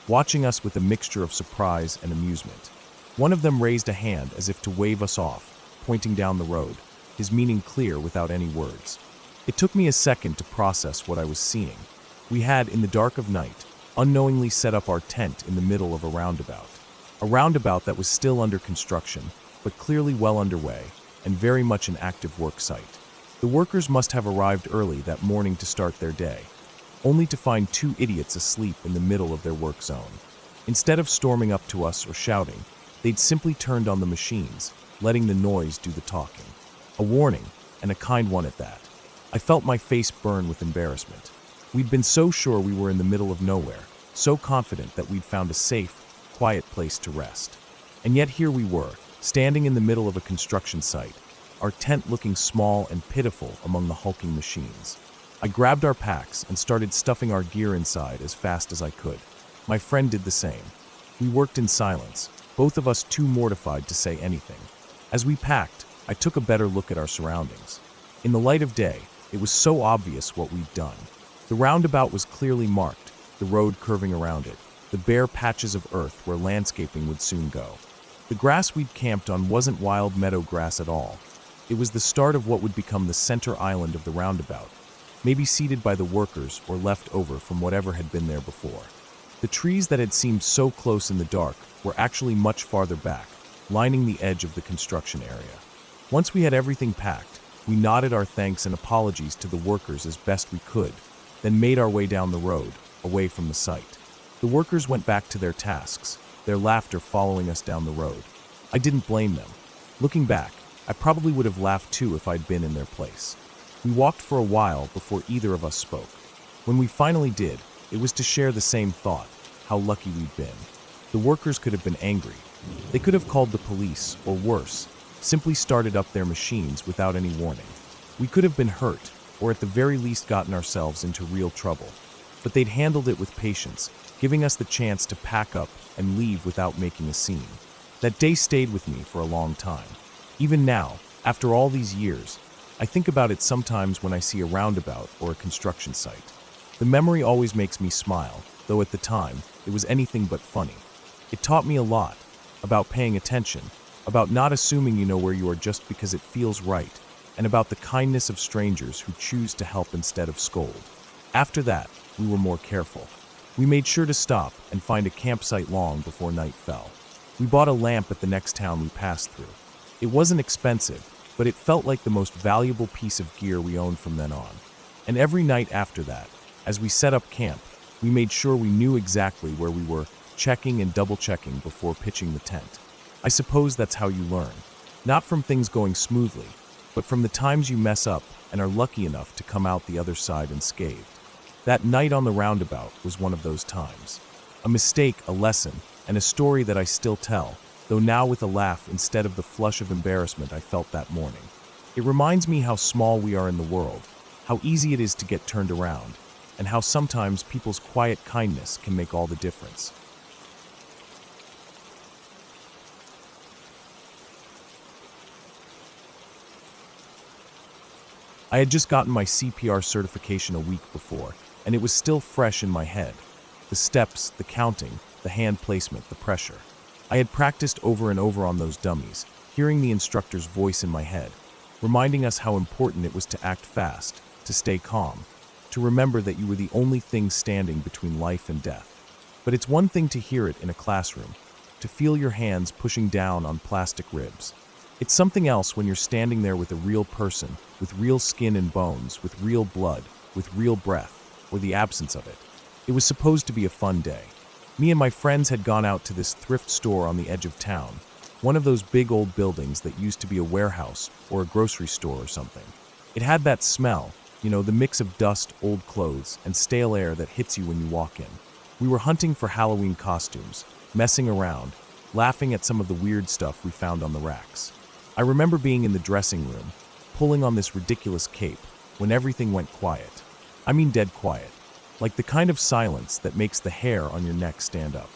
watching us with a mixture of surprise and amusement. One of them raised a hand as if to wave us off, pointing down the road, his meaning clear without any words. It took me a second to process what I was seeing. We had, in the dark of night, unknowingly set up our tent in the middle of a roundabout that was still under construction, but clearly well underway, and very much an active work site. The workers must have arrived early that morning to start their day, only to find two idiots asleep in the middle of their work zone. Instead of storming up to us or shouting, they'd simply turned on the machines, letting the noise do the talking. A warning, and a kind one at that. I felt my face burn with embarrassment. We'd been so sure we were in the middle of nowhere, so confident that we'd found a safe, quiet place to rest. And yet here we were, standing in the middle of a construction site, our tent looking small and pitiful among the hulking machines. I grabbed our packs and started stuffing our gear inside as fast as I could. My friend did the same. We worked in silence, both of us too mortified to say anything. As we packed, I took a better look at our surroundings. In the light of day, it was so obvious what we'd done. The roundabout was clearly marked, the road curving around it, the bare patches of earth where landscaping would soon go. The grass we'd camped on wasn't wild meadow grass at all. It was the start of what would become the center island of the roundabout, maybe seeded by the workers or left over from whatever had been there before. The trees that had seemed so close in the dark were actually much farther back, lining the edge of the construction area. Once we had everything packed, we nodded our thanks and apologies to the workers as best we could, then made our way down the road, away from the site. The workers went back to their tasks, their laughter following us down the road. I didn't blame them. Looking back, I probably would have laughed too if I'd been in their place. We walked for a while before either of us spoke. When we finally did, it was to share the same thought, how lucky we'd been. The workers could have been angry. They could have called the police, or worse, simply started up their machines without any warning. We could have been hurt, or at the very least gotten ourselves into real trouble. But they'd handled it with patience, giving us the chance to pack up and leave without making a scene. That day stayed with me for a long time. Even now, after all these years, I think about it sometimes when I see a roundabout or a construction site. The memory always makes me smile, though at the time, it was anything but funny. It taught me a lot, about paying attention, about not assuming you know where you are just because it feels right, and about the kindness of strangers who choose to help instead of scold. After that, we were more careful. We made sure to stop and find a campsite long before night fell. We bought a lamp at the next town we passed through. It wasn't expensive, but it felt like the most valuable piece of gear we owned from then on. And every night after that, as we set up camp, we made sure we knew exactly where we were, checking and double-checking before pitching the tent. I suppose that's how you learn. Not from things going smoothly, but from the times you mess up and are lucky enough to come out the other side unscathed. That night on the roundabout was one of those times. A mistake, a lesson, and a story that I still tell, though now with a laugh instead of the flush of embarrassment I felt that morning. It reminds me how small we are in the world, how easy it is to get turned around, and how sometimes people's quiet kindness can make all the difference. I had just gotten my CPR certification a week before, and it was still fresh in my head. The steps, the counting, the hand placement, the pressure. I had practiced over and over on those dummies, hearing the instructor's voice in my head, reminding us how important it was to act fast, to stay calm, to remember that you were the only thing standing between life and death. But it's one thing to hear it in a classroom, to feel your hands pushing down on plastic ribs. It's something else when you're standing there with a real person, with real skin and bones, with real blood, with real breath, or the absence of it. It was supposed to be a fun day. Me and my friends had gone out to this thrift store on the edge of town, one of those big old buildings that used to be a warehouse or a grocery store or something. It had that smell, you know, the mix of dust, old clothes, and stale air that hits you when you walk in. We were hunting for Halloween costumes, messing around, laughing at some of the weird stuff we found on the racks. I remember being in the dressing room, pulling on this ridiculous cape, when everything went quiet. I mean dead quiet. Like the kind of silence that makes the hair on your neck stand up.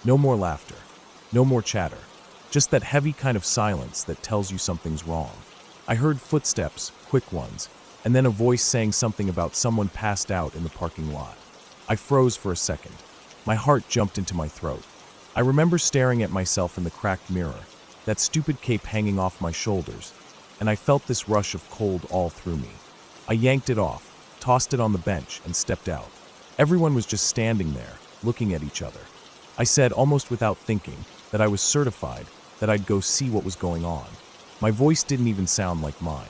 No more laughter. No more chatter. Just that heavy kind of silence that tells you something's wrong. I heard footsteps, quick ones, and then a voice saying something about someone passed out in the parking lot. I froze for a second. My heart jumped into my throat. I remember staring at myself in the cracked mirror, that stupid cape hanging off my shoulders, and I felt this rush of cold all through me. I yanked it off, tossed it on the bench, and stepped out. Everyone was just standing there, looking at each other. I said, almost without thinking, that I was certified, that I'd go see what was going on. My voice didn't even sound like mine.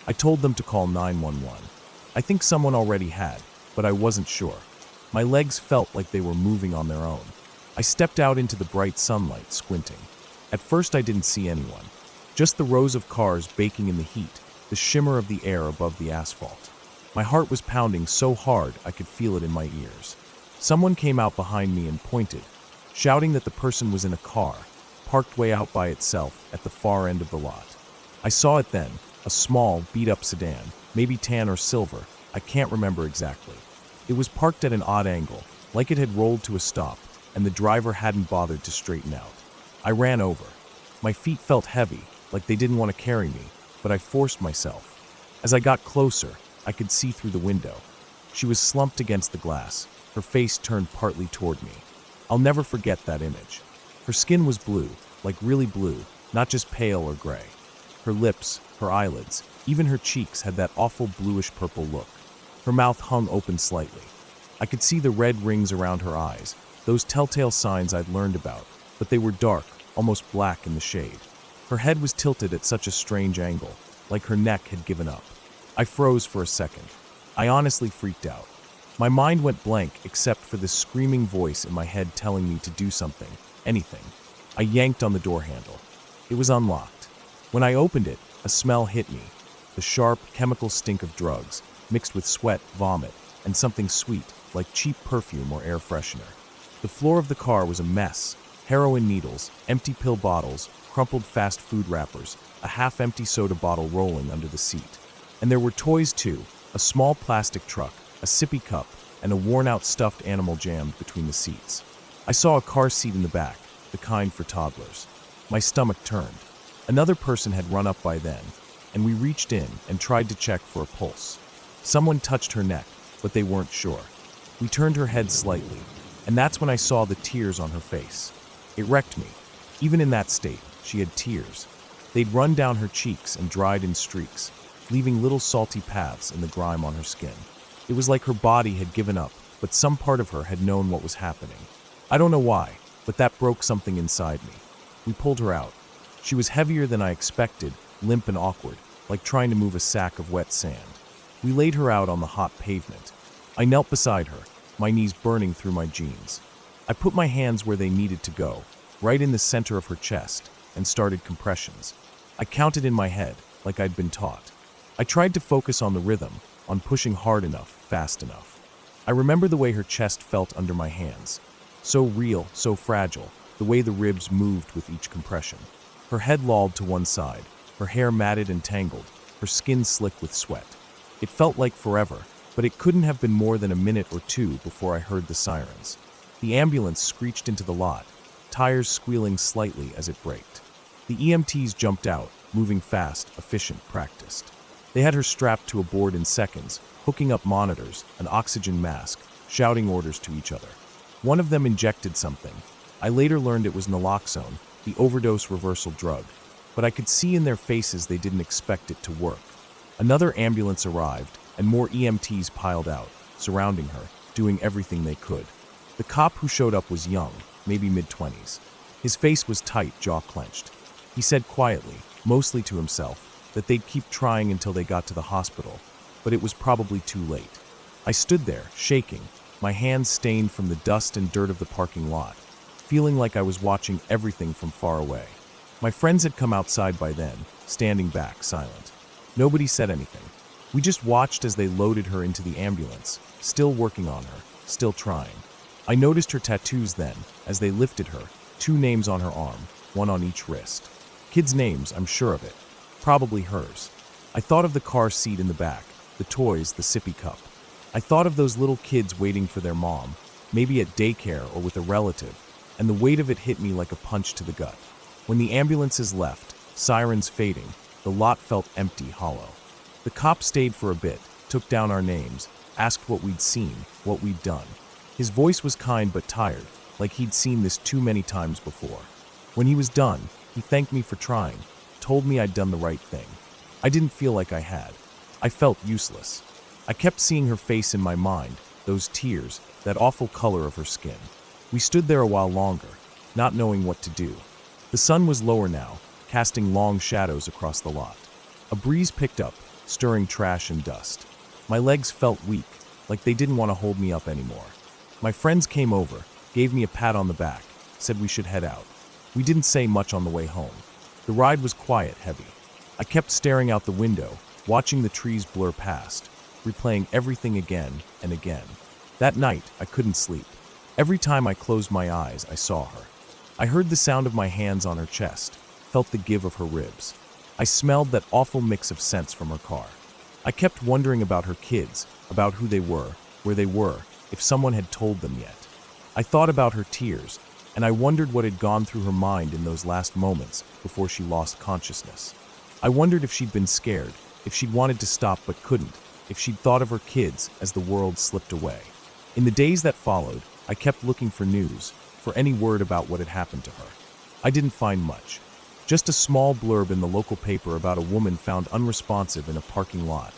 I told them to call 911. I think someone already had, but I wasn't sure. My legs felt like they were moving on their own. I stepped out into the bright sunlight, squinting. At first I didn't see anyone. Just the rows of cars baking in the heat, the shimmer of the air above the asphalt. My heart was pounding so hard I could feel it in my ears. Someone came out behind me and pointed, shouting that the person was in a car, parked way out by itself at the far end of the lot. I saw it then, a small, beat-up sedan, maybe tan or silver, I can't remember exactly. It was parked at an odd angle, like it had rolled to a stop, and the driver hadn't bothered to straighten out. I ran over. My feet felt heavy, like they didn't want to carry me, but I forced myself. As I got closer, I could see through the window. She was slumped against the glass, her face turned partly toward me. I'll never forget that image. Her skin was blue, like really blue, not just pale or gray. Her lips, her eyelids, even her cheeks had that awful bluish-purple look. Her mouth hung open slightly. I could see the red rings around her eyes, those telltale signs I'd learned about, but they were dark, almost black in the shade. Her head was tilted at such a strange angle, like her neck had given up. I froze for a second. I honestly freaked out. My mind went blank except for this screaming voice in my head telling me to do something, anything. I yanked on the door handle. It was unlocked. When I opened it, a smell hit me. The sharp, chemical stink of drugs, mixed with sweat, vomit, and something sweet, like cheap perfume or air freshener. The floor of the car was a mess. Heroin needles, empty pill bottles, crumpled fast food wrappers, a half-empty soda bottle rolling under the seat. And there were toys too, a small plastic truck, a sippy cup, and a worn-out stuffed animal jammed between the seats. I saw a car seat in the back, the kind for toddlers. My stomach turned. Another person had run up by then, and we reached in and tried to check for a pulse. Someone touched her neck, but they weren't sure. We turned her head slightly, and that's when I saw the tears on her face. It wrecked me. Even in that state, she had tears. They'd run down her cheeks and dried in streaks, leaving little salty paths in the grime on her skin. It was like her body had given up, but some part of her had known what was happening. I don't know why, but that broke something inside me. We pulled her out. She was heavier than I expected, limp and awkward, like trying to move a sack of wet sand. We laid her out on the hot pavement. I knelt beside her, my knees burning through my jeans. I put my hands where they needed to go, right in the center of her chest, and started compressions. I counted in my head, like I'd been taught. I tried to focus on the rhythm, on pushing hard enough, fast enough. I remember the way her chest felt under my hands. So real, so fragile, the way the ribs moved with each compression. Her head lolled to one side, her hair matted and tangled, her skin slick with sweat. It felt like forever, but it couldn't have been more than a minute or two before I heard the sirens. The ambulance screeched into the lot, tires squealing slightly as it braked. The EMTs jumped out, moving fast, efficient, practiced. They had her strapped to a board in seconds, hooking up monitors, an oxygen mask, shouting orders to each other. One of them injected something. I later learned it was naloxone, the overdose reversal drug, but I could see in their faces they didn't expect it to work. Another ambulance arrived, and more EMTs piled out, surrounding her, doing everything they could. The cop who showed up was young, maybe mid-20s. His face was tight, jaw clenched. He said quietly, mostly to himself, that they'd keep trying until they got to the hospital, but it was probably too late. I stood there, shaking, my hands stained from the dust and dirt of the parking lot, feeling like I was watching everything from far away. My friends had come outside by then, standing back, silent. Nobody said anything. We just watched as they loaded her into the ambulance, still working on her, still trying. I noticed her tattoos then, as they lifted her, 2 names on her arm, 1 on each wrist. Kids' names, I'm sure of it. Probably hers. I thought of the car seat in the back, the toys, the sippy cup. I thought of those little kids waiting for their mom, maybe at daycare or with a relative, and the weight of it hit me like a punch to the gut. When the ambulances left, sirens fading, the lot felt empty, hollow. The cop stayed for a bit, took down our names, asked what we'd seen, what we'd done. His voice was kind but tired, like he'd seen this too many times before. When he was done, he thanked me for trying, told me I'd done the right thing. I didn't feel like I had. I felt useless. I kept seeing her face in my mind, those tears, that awful color of her skin. We stood there a while longer, not knowing what to do. The sun was lower now, casting long shadows across the lot. A breeze picked up, stirring trash and dust. My legs felt weak, like they didn't want to hold me up anymore. My friends came over, gave me a pat on the back, said we should head out. We didn't say much on the way home. The ride was quiet, heavy. I kept staring out the window, watching the trees blur past, replaying everything again and again. That night, I couldn't sleep. Every time I closed my eyes, I saw her. I heard the sound of my hands on her chest, felt the give of her ribs. I smelled that awful mix of scents from her car. I kept wondering about her kids, about who they were, where they were, if someone had told them yet. I thought about her tears, and I wondered what had gone through her mind in those last moments before she lost consciousness. I wondered if she'd been scared, if she'd wanted to stop but couldn't, if she'd thought of her kids as the world slipped away. In the days that followed, I kept looking for news, for any word about what had happened to her. I didn't find much. Just a small blurb in the local paper about a woman found unresponsive in a parking lot,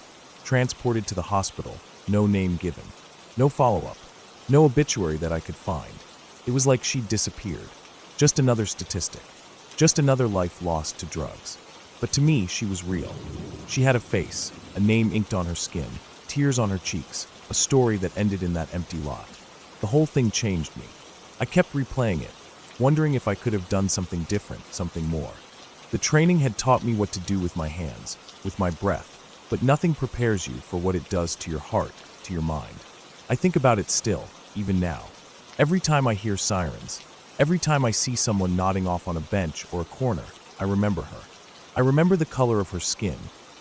transported to the hospital, no name given. No follow-up, no obituary that I could find. It was like she'd disappeared. Just another statistic. Just another life lost to drugs. But to me, she was real. She had a face, a name inked on her skin, tears on her cheeks, a story that ended in that empty lot. The whole thing changed me. I kept replaying it, wondering if I could have done something different, something more. The training had taught me what to do with my hands, with my breath, but nothing prepares you for what it does to your heart, to your mind. I think about it still, even now. Every time I hear sirens, every time I see someone nodding off on a bench or a corner, I remember her. I remember the color of her skin,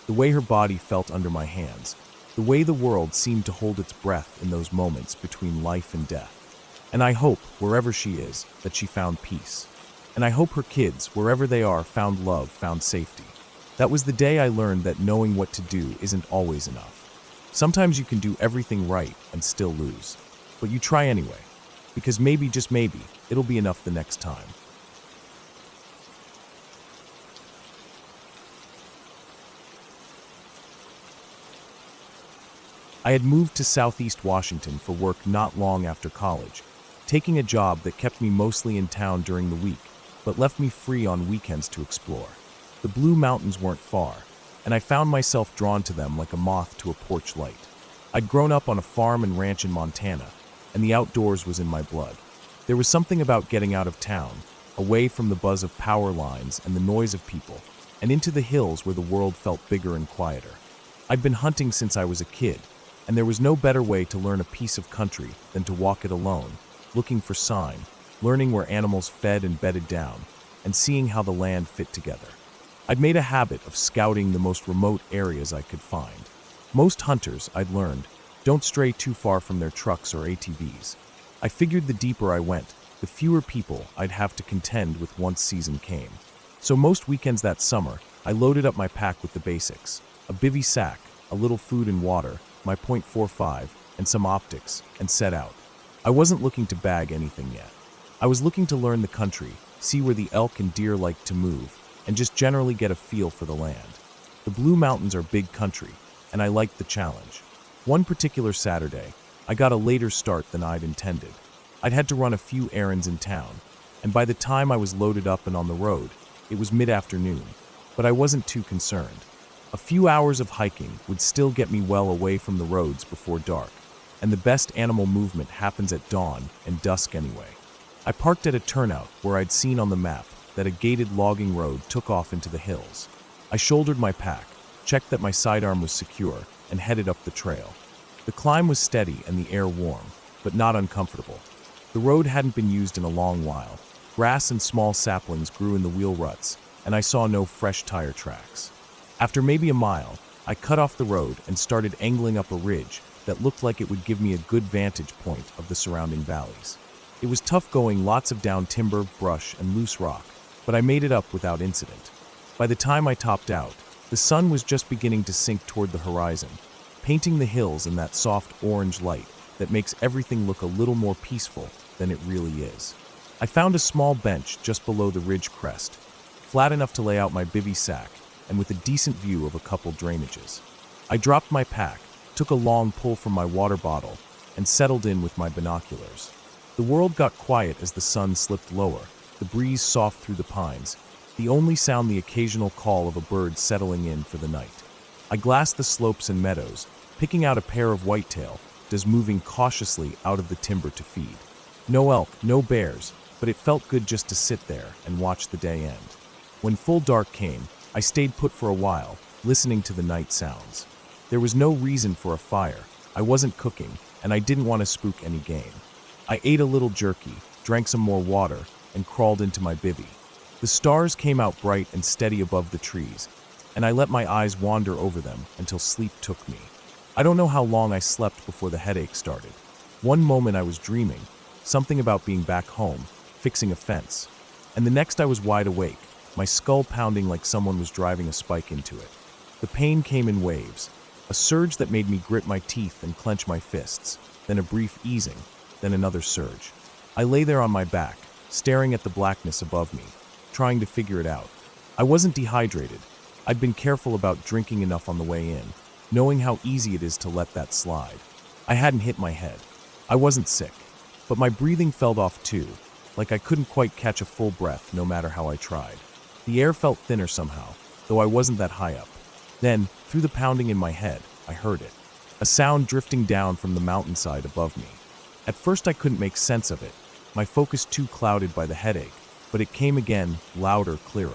the way her body felt under my hands, the way the world seemed to hold its breath in those moments between life and death. And I hope, wherever she is, that she found peace. And I hope her kids, wherever they are, found love, found safety. That was the day I learned that knowing what to do isn't always enough. Sometimes you can do everything right and still lose. But you try anyway, because maybe, just maybe, it'll be enough the next time. I had moved to Southeast Washington for work not long after college, taking a job that kept me mostly in town during the week, but left me free on weekends to explore. The Blue Mountains weren't far, and I found myself drawn to them like a moth to a porch light. I'd grown up on a farm and ranch in Montana, and the outdoors was in my blood. There was something about getting out of town, away from the buzz of power lines and the noise of people, and into the hills where the world felt bigger and quieter. I'd been hunting since I was a kid, and there was no better way to learn a piece of country than to walk it alone, looking for sign, learning where animals fed and bedded down, and seeing how the land fit together. I'd made a habit of scouting the most remote areas I could find. Most hunters, I'd learned, don't stray too far from their trucks or ATVs. I figured the deeper I went, the fewer people I'd have to contend with once season came. So most weekends that summer, I loaded up my pack with the basics: a bivy sack, a little food and water, my .45, and some optics, and set out. I wasn't looking to bag anything yet. I was looking to learn the country, see where the elk and deer liked to move, and just generally get a feel for the land. The Blue Mountains are big country, and I liked the challenge. One particular Saturday, I got a later start than I'd intended. I'd had to run a few errands in town, and by the time I was loaded up and on the road, it was mid-afternoon, but I wasn't too concerned. A few hours of hiking would still get me well away from the roads before dark, and the best animal movement happens at dawn and dusk anyway. I parked at a turnout where I'd seen on the map that a gated logging road took off into the hills. I shouldered my pack, checked that my sidearm was secure, and headed up the trail. The climb was steady and the air warm, but not uncomfortable. The road hadn't been used in a long while. Grass and small saplings grew in the wheel ruts, and I saw no fresh tire tracks. After maybe a mile, I cut off the road and started angling up a ridge that looked like it would give me a good vantage point of the surrounding valleys. It was tough going, lots of down timber, brush, and loose rock, but I made it up without incident. By the time I topped out, the sun was just beginning to sink toward the horizon, painting the hills in that soft orange light that makes everything look a little more peaceful than it really is. I found a small bench just below the ridge crest, flat enough to lay out my bivy sack, and with a decent view of a couple drainages. I dropped my pack, took a long pull from my water bottle, and settled in with my binoculars. The world got quiet as the sun slipped lower, the breeze soft through the pines, the only sound the occasional call of a bird settling in for the night. I glassed the slopes and meadows, picking out a pair of whitetail, just moving cautiously out of the timber to feed. No elk, no bears, but it felt good just to sit there and watch the day end. When full dark came, I stayed put for a while, listening to the night sounds. There was no reason for a fire, I wasn't cooking, and I didn't want to spook any game. I ate a little jerky, drank some more water, and crawled into my bivvy. The stars came out bright and steady above the trees, and I let my eyes wander over them until sleep took me. I don't know how long I slept before the headache started. One moment I was dreaming, something about being back home, fixing a fence, and the next I was wide awake, my skull pounding like someone was driving a spike into it. The pain came in waves, a surge that made me grit my teeth and clench my fists, then a brief easing, then another surge. I lay there on my back, staring at the blackness above me, trying to figure it out. I wasn't dehydrated. I'd been careful about drinking enough on the way in, knowing how easy it is to let that slide. I hadn't hit my head. I wasn't sick, but my breathing fell off too, like I couldn't quite catch a full breath no matter how I tried. The air felt thinner somehow, though I wasn't that high up. Then, through the pounding in my head, I heard it. A sound drifting down from the mountainside above me. At first I couldn't make sense of it, my focus too clouded by the headache, but it came again, louder, clearer.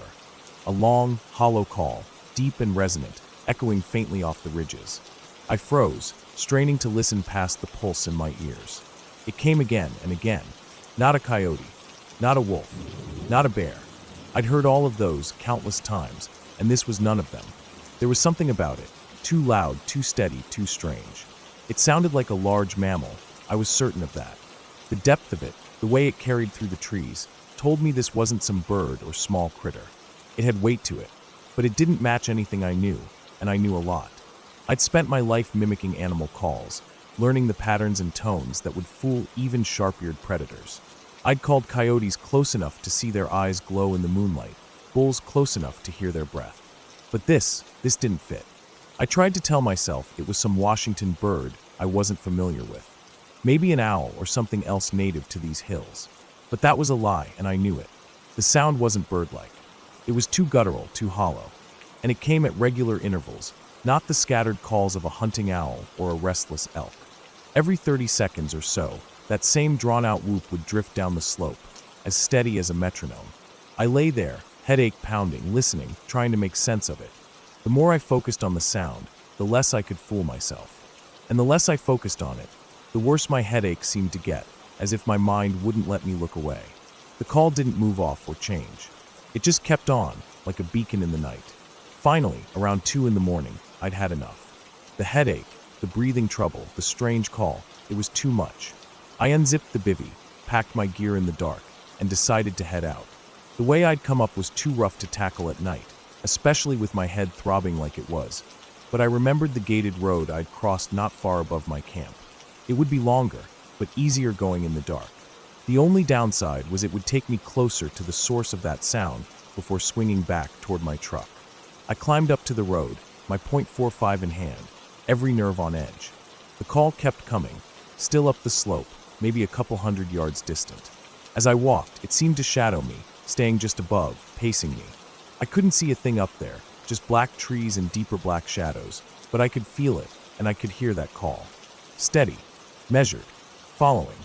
A long, hollow call, deep and resonant, echoing faintly off the ridges. I froze, straining to listen past the pulse in my ears. It came again and again. Not a coyote, not a wolf, not a bear. I'd heard all of those countless times, and this was none of them. There was something about it, too loud, too steady, too strange. It sounded like a large mammal, I was certain of that. The depth of it, the way it carried through the trees, told me this wasn't some bird or small critter. It had weight to it, but it didn't match anything I knew, and I knew a lot. I'd spent my life mimicking animal calls, learning the patterns and tones that would fool even sharp-eared predators. I'd called coyotes close enough to see their eyes glow in the moonlight, bulls close enough to hear their breath. But this didn't fit. I tried to tell myself it was some Washington bird I wasn't familiar with. Maybe an owl or something else native to these hills. But that was a lie, and I knew it. The sound wasn't bird-like. It was too guttural, too hollow. And it came at regular intervals, not the scattered calls of a hunting owl or a restless elk. Every 30 seconds or so, that same drawn-out whoop would drift down the slope, as steady as a metronome. I lay there, headache pounding, listening, trying to make sense of it. The more I focused on the sound, the less I could fool myself. And the less I focused on it, the worse my headache seemed to get, as if my mind wouldn't let me look away. The call didn't move off or change. It just kept on, like a beacon in the night. Finally, around 2 in the morning, I'd had enough. The headache, the breathing trouble, the strange call, it was too much. I unzipped the bivvy, packed my gear in the dark, and decided to head out. The way I'd come up was too rough to tackle at night, especially with my head throbbing like it was. But I remembered the gated road I'd crossed not far above my camp. It would be longer, but easier going in the dark. The only downside was it would take me closer to the source of that sound before swinging back toward my truck. I climbed up to the road, my .45 in hand, every nerve on edge. The call kept coming, still up the slope, maybe a couple 100 yards distant. As I walked, it seemed to shadow me, staying just above, pacing me. I couldn't see a thing up there, just black trees and deeper black shadows, but I could feel it, and I could hear that call. Steady, measured, following.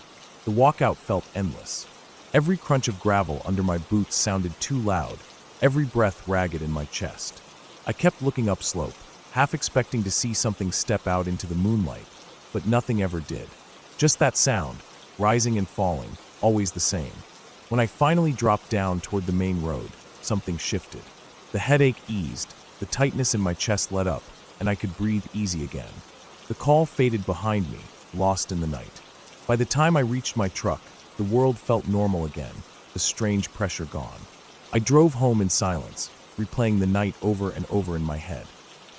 The walkout felt endless. Every crunch of gravel under my boots sounded too loud, every breath ragged in my chest. I kept looking upslope, half expecting to see something step out into the moonlight, but nothing ever did. Just that sound, rising and falling, always the same. When I finally dropped down toward the main road, something shifted. The headache eased, the tightness in my chest let up, and I could breathe easy again. The call faded behind me, lost in the night. By the time I reached my truck, the world felt normal again, the strange pressure gone. I drove home in silence, replaying the night over and over in my head.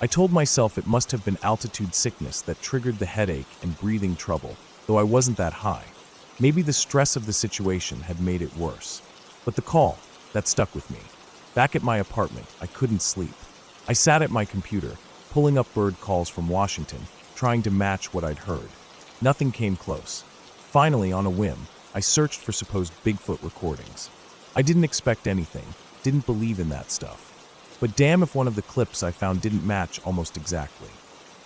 I told myself it must have been altitude sickness that triggered the headache and breathing trouble, though I wasn't that high. Maybe the stress of the situation had made it worse. But the call, that stuck with me. Back at my apartment, I couldn't sleep. I sat at my computer, pulling up bird calls from Washington, trying to match what I'd heard. Nothing came close. Finally, on a whim, I searched for supposed Bigfoot recordings. I didn't expect anything, didn't believe in that stuff. But damn if one of the clips I found didn't match almost exactly.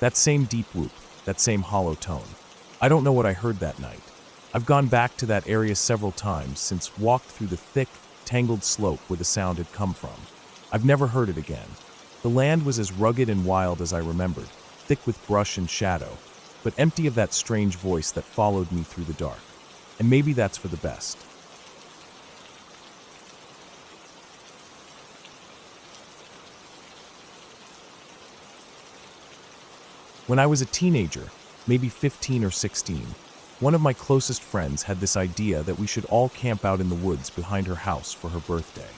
That same deep whoop, that same hollow tone. I don't know what I heard that night. I've gone back to that area several times since walked through the thick, tangled slope where the sound had come from. I've never heard it again. The land was as rugged and wild as I remembered, thick with brush and shadow, but empty of that strange voice that followed me through the dark. And maybe that's for the best. When I was a teenager, maybe 15 or 16, one of my closest friends had this idea that we should all camp out in the woods behind her house for her birthday.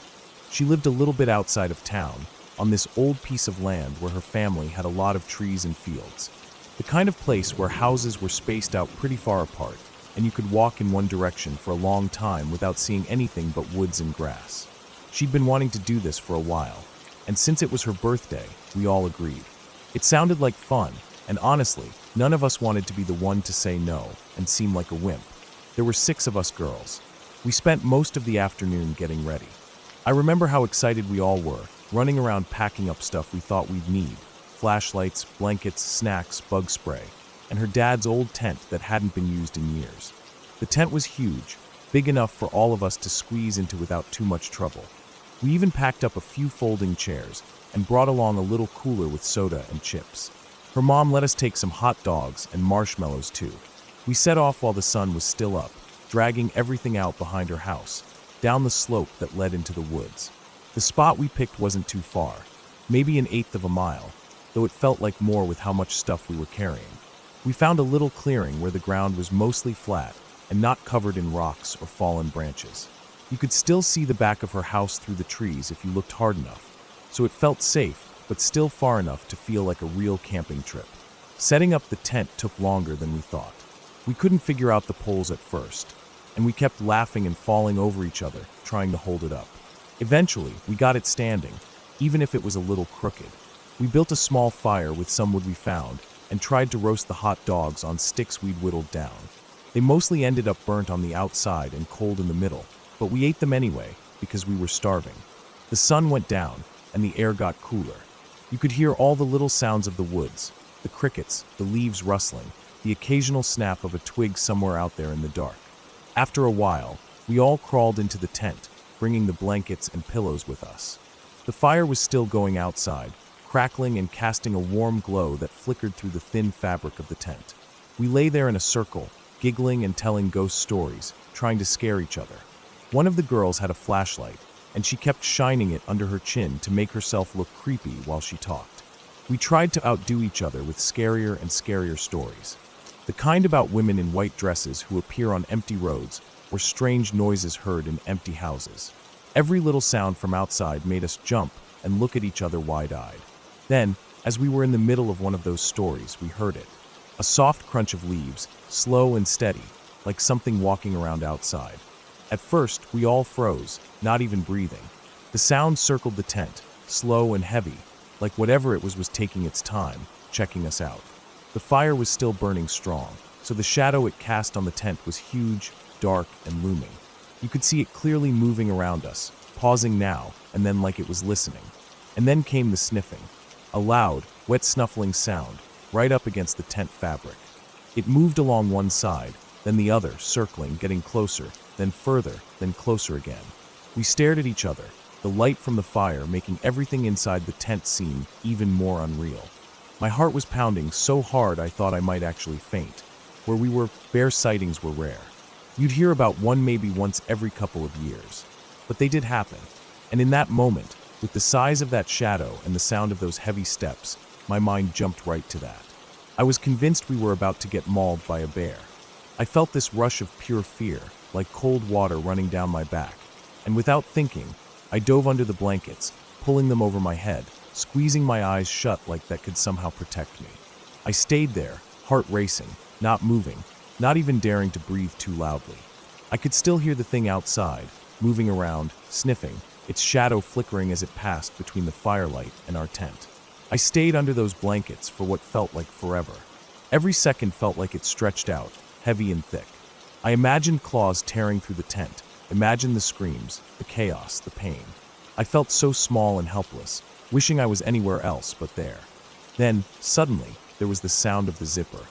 She lived a little bit outside of town, on this old piece of land where her family had a lot of trees and fields. The kind of place where houses were spaced out pretty far apart, and you could walk in one direction for a long time without seeing anything but woods and grass. She'd been wanting to do this for a while, and since it was her birthday, we all agreed. It sounded like fun, and honestly, none of us wanted to be the one to say no and seem like a wimp. There were 6 of us girls. We spent most of the afternoon getting ready. I remember how excited we all were, running around packing up stuff we thought we'd need. Flashlights, blankets, snacks, bug spray, and her dad's old tent that hadn't been used in years. The tent was huge, big enough for all of us to squeeze into without too much trouble. We even packed up a few folding chairs and brought along a little cooler with soda and chips. Her mom let us take some hot dogs and marshmallows too. We set off while the sun was still up, dragging everything out behind her house, down the slope that led into the woods. The spot we picked wasn't too far, maybe an eighth of a mile, though it felt like more with how much stuff we were carrying. We found a little clearing where the ground was mostly flat and not covered in rocks or fallen branches. You could still see the back of her house through the trees if you looked hard enough, so it felt safe, but still far enough to feel like a real camping trip. Setting up the tent took longer than we thought. We couldn't figure out the poles at first, and we kept laughing and falling over each other, trying to hold it up. Eventually, we got it standing, even if it was a little crooked. We built a small fire with some wood we found, and tried to roast the hot dogs on sticks we'd whittled down. They mostly ended up burnt on the outside and cold in the middle, but we ate them anyway, because we were starving. The sun went down, and the air got cooler. You could hear all the little sounds of the woods, the crickets, the leaves rustling, the occasional snap of a twig somewhere out there in the dark. After a while, we all crawled into the tent, bringing the blankets and pillows with us. The fire was still going outside, crackling and casting a warm glow that flickered through the thin fabric of the tent. We lay there in a circle, giggling and telling ghost stories, trying to scare each other. One of the girls had a flashlight, and she kept shining it under her chin to make herself look creepy while she talked. We tried to outdo each other with scarier and scarier stories. The kind about women in white dresses who appear on empty roads, or strange noises heard in empty houses. Every little sound from outside made us jump and look at each other wide-eyed. Then, as we were in the middle of one of those stories, we heard it. A soft crunch of leaves, slow and steady, like something walking around outside. At first, we all froze, not even breathing. The sound circled the tent, slow and heavy, like whatever it was taking its time, checking us out. The fire was still burning strong, so the shadow it cast on the tent was huge, dark, and looming. You could see it clearly moving around us, pausing now, and then like it was listening. And then came the sniffing, a loud, wet snuffling sound, right up against the tent fabric. It moved along one side, then the other, circling, getting closer, then further, then closer again. We stared at each other, the light from the fire making everything inside the tent seem even more unreal. My heart was pounding so hard I thought I might actually faint. Where we were, bear sightings were rare. You'd hear about one maybe once every couple of years. But they did happen, and in that moment, with the size of that shadow and the sound of those heavy steps, my mind jumped right to that. I was convinced we were about to get mauled by a bear. I felt this rush of pure fear, like cold water running down my back, and without thinking, I dove under the blankets, pulling them over my head, squeezing my eyes shut like that could somehow protect me. I stayed there, heart racing, not moving, not even daring to breathe too loudly. I could still hear the thing outside, moving around, sniffing, its shadow flickering as it passed between the firelight and our tent. I stayed under those blankets for what felt like forever. Every second felt like it stretched out, heavy and thick. I imagined claws tearing through the tent, imagined the screams, the chaos, the pain. I felt so small and helpless, wishing I was anywhere else but there. Then, suddenly, there was the sound of the zipper.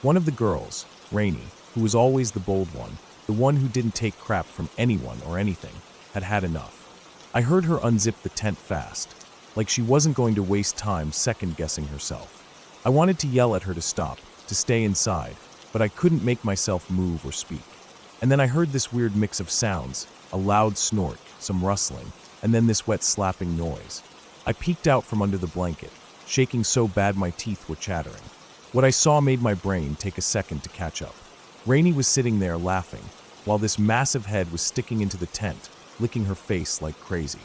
One of the girls, Rainey, who was always the bold one, the one who didn't take crap from anyone or anything, had had enough. I heard her unzip the tent fast, like she wasn't going to waste time second-guessing herself. I wanted to yell at her to stop, to stay inside, but I couldn't make myself move or speak. And then I heard this weird mix of sounds, a loud snort, some rustling, and then this wet slapping noise. I peeked out from under the blanket, shaking so bad my teeth were chattering. What I saw made my brain take a second to catch up. Rainey was sitting there laughing, while this massive head was sticking into the tent, licking her face like crazy.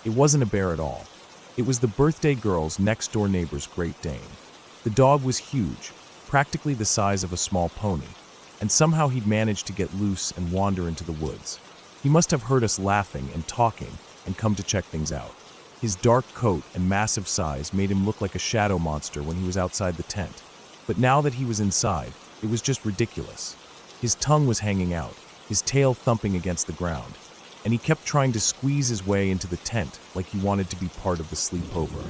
It wasn't a bear at all. It was the birthday girl's next-door neighbor's Great Dane. The dog was huge, practically the size of a small pony, and somehow he'd managed to get loose and wander into the woods. He must have heard us laughing and talking and come to check things out. His dark coat and massive size made him look like a shadow monster when he was outside the tent. But now that he was inside, it was just ridiculous. His tongue was hanging out, his tail thumping against the ground, and he kept trying to squeeze his way into the tent like he wanted to be part of the sleepover.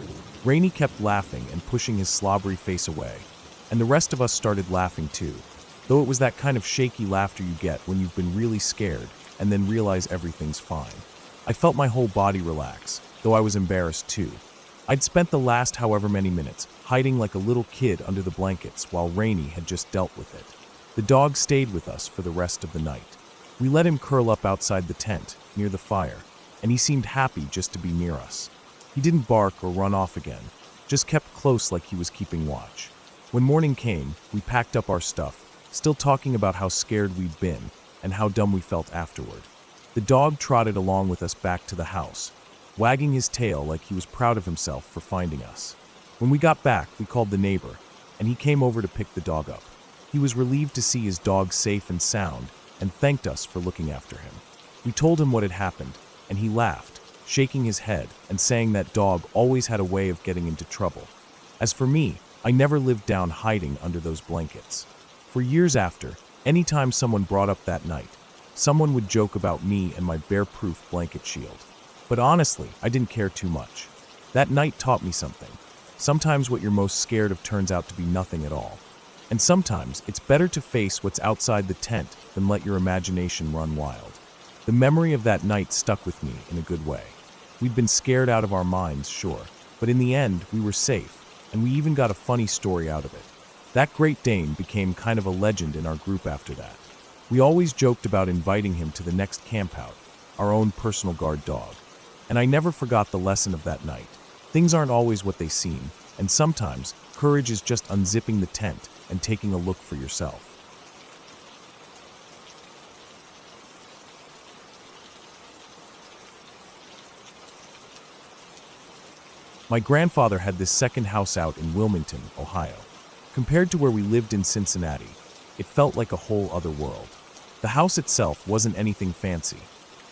Rainey kept laughing and pushing his slobbery face away, and the rest of us started laughing too, though it was that kind of shaky laughter you get when you've been really scared and then realize everything's fine. I felt my whole body relax, though I was embarrassed too. I'd spent the last however many minutes hiding like a little kid under the blankets while Rainey had just dealt with it. The dog stayed with us for the rest of the night. We let him curl up outside the tent, near the fire, and he seemed happy just to be near us. He didn't bark or run off again, just kept close like he was keeping watch. When morning came, we packed up our stuff, still talking about how scared we'd been and how dumb we felt afterward. The dog trotted along with us back to the house, wagging his tail like he was proud of himself for finding us. When we got back, we called the neighbor, and he came over to pick the dog up. He was relieved to see his dog safe and sound and thanked us for looking after him. We told him what had happened, and he laughed, shaking his head and saying that dog always had a way of getting into trouble. As for me, I never lived down hiding under those blankets. For years after, anytime someone brought up that night, someone would joke about me and my bear-proof blanket shield. But honestly, I didn't care too much. That night taught me something. Sometimes what you're most scared of turns out to be nothing at all. And sometimes it's better to face what's outside the tent than let your imagination run wild. The memory of that night stuck with me in a good way. We'd been scared out of our minds, sure, but in the end, we were safe, and we even got a funny story out of it. That Great Dane became kind of a legend in our group after that. We always joked about inviting him to the next campout, our own personal guard dog. And I never forgot the lesson of that night. Things aren't always what they seem, and sometimes courage is just unzipping the tent and taking a look for yourself. My grandfather had this second house out in Wilmington, Ohio. Compared to where we lived in Cincinnati, it felt like a whole other world. The house itself wasn't anything fancy.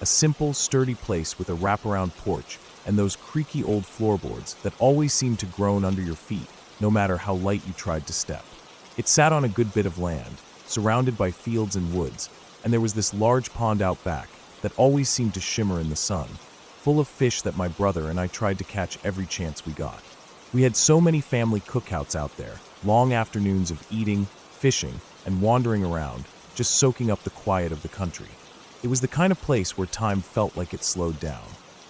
A simple, sturdy place with a wraparound porch and those creaky old floorboards that always seemed to groan under your feet, no matter how light you tried to step. It sat on a good bit of land, surrounded by fields and woods, and there was this large pond out back that always seemed to shimmer in the sun, full of fish that my brother and I tried to catch every chance we got. We had so many family cookouts out there, long afternoons of eating, fishing, and wandering around, just soaking up the quiet of the country. It was the kind of place where time felt like it slowed down.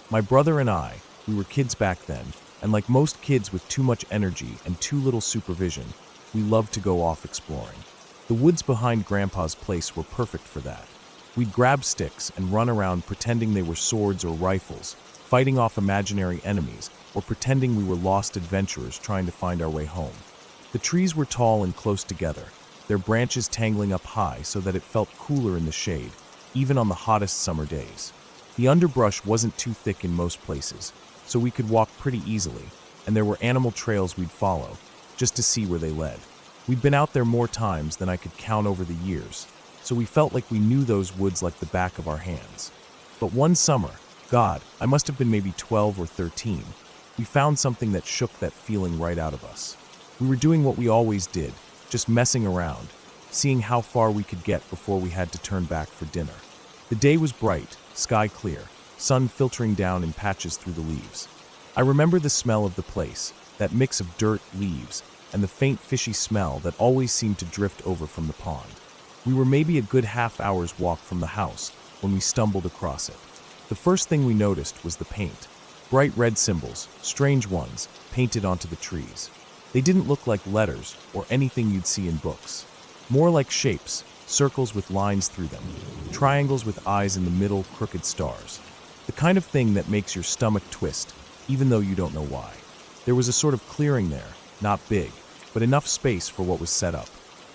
My brother and I, we were kids back then, and like most kids with too much energy and too little supervision, we loved to go off exploring. The woods behind Grandpa's place were perfect for that. We'd grab sticks and run around pretending they were swords or rifles, fighting off imaginary enemies, or pretending we were lost adventurers trying to find our way home. The trees were tall and close together, their branches tangling up high so that it felt cooler in the shade, even on the hottest summer days. The underbrush wasn't too thick in most places, so we could walk pretty easily, and there were animal trails we'd follow, just to see where they led. We'd been out there more times than I could count over the years, so we felt like we knew those woods like the back of our hands. But one summer, God, I must have been maybe 12 or 13, we found something that shook that feeling right out of us. We were doing what we always did, just messing around, seeing how far we could get before we had to turn back for dinner. The day was bright, sky clear, sun filtering down in patches through the leaves. I remember the smell of the place, that mix of dirt, leaves, and the faint fishy smell that always seemed to drift over from the pond. We were maybe a good half-hour's walk from the house when we stumbled across it. The first thing we noticed was the paint. Bright red symbols, strange ones, painted onto the trees. They didn't look like letters or anything you'd see in books. More like shapes, circles with lines through them, triangles with eyes in the middle, crooked stars. The kind of thing that makes your stomach twist, even though you don't know why. There was a sort of clearing there, not big, but enough space for what was set up.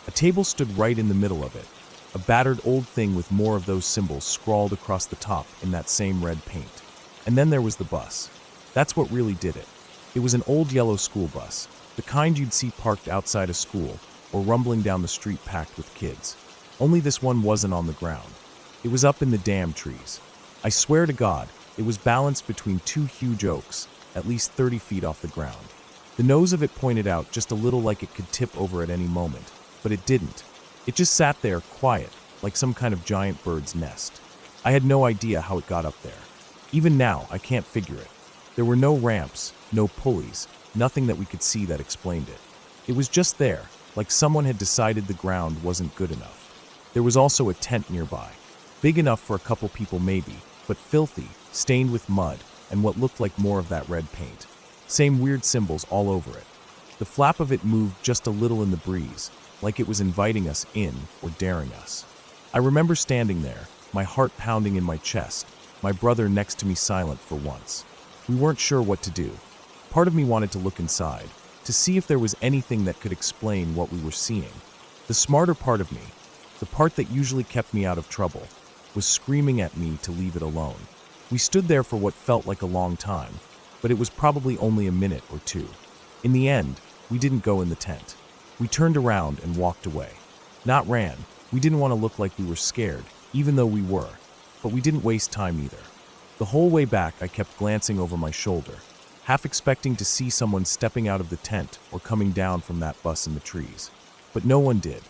A table stood right in the middle of it, a battered old thing with more of those symbols scrawled across the top in that same red paint. And then there was the bus. That's what really did it. It was an old yellow school bus, the kind you'd see parked outside a school or rumbling down the street packed with kids. Only this one wasn't on the ground. It was up in the damn trees. I swear to God, it was balanced between two huge oaks, at least 30 feet off the ground. The nose of it pointed out just a little like it could tip over at any moment, but it didn't. It just sat there, quiet, like some kind of giant bird's nest. I had no idea how it got up there. Even now, I can't figure it. There were no ramps, no pulleys, nothing that we could see that explained it. It was just there, like someone had decided the ground wasn't good enough. There was also a tent nearby, big enough for a couple people maybe, but filthy, stained with mud, and what looked like more of that red paint. Same weird symbols all over it. The flap of it moved just a little in the breeze, like it was inviting us in or daring us. I remember standing there, my heart pounding in my chest, my brother next to me silent for once. We weren't sure what to do. Part of me wanted to look inside, to see if there was anything that could explain what we were seeing. The smarter part of me, the part that usually kept me out of trouble, was screaming at me to leave it alone. We stood there for what felt like a long time, but it was probably only a minute or two. In the end, we didn't go in the tent. We turned around and walked away. Not ran. We didn't want to look like we were scared, even though we were. But we didn't waste time either. The whole way back, I kept glancing over my shoulder, half expecting to see someone stepping out of the tent or coming down from that bus in the trees. But no one did.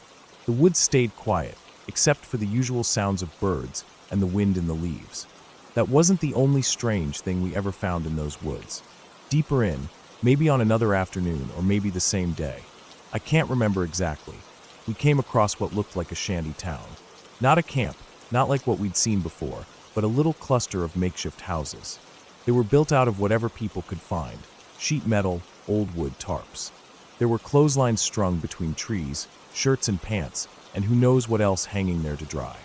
The woods stayed quiet, except for the usual sounds of birds and the wind in the leaves. That wasn't the only strange thing we ever found in those woods. Deeper in, maybe on another afternoon or maybe the same day, I can't remember exactly, we came across what looked like a shanty town. Not a camp, not like what we'd seen before, but a little cluster of makeshift houses. They were built out of whatever people could find: sheet metal, old wood tarps. There were clotheslines strung between trees, shirts and pants, and who knows what else hanging there to dry.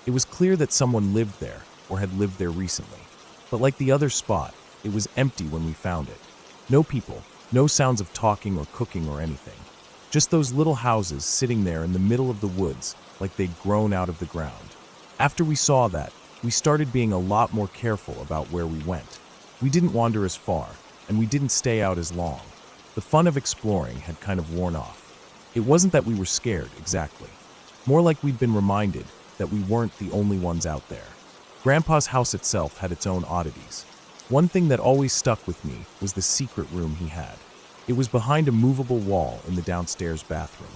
It was clear that someone lived there, or had lived there recently. But like the other spot, it was empty when we found it. No people, no sounds of talking or cooking or anything. Just those little houses sitting there in the middle of the woods, like they'd grown out of the ground. After we saw that, we started being a lot more careful about where we went. We didn't wander as far, and we didn't stay out as long. The fun of exploring had kind of worn off. It wasn't that we were scared, exactly. More like we'd been reminded that we weren't the only ones out there. Grandpa's house itself had its own oddities. One thing that always stuck with me was the secret room he had. It was behind a movable wall in the downstairs bathroom.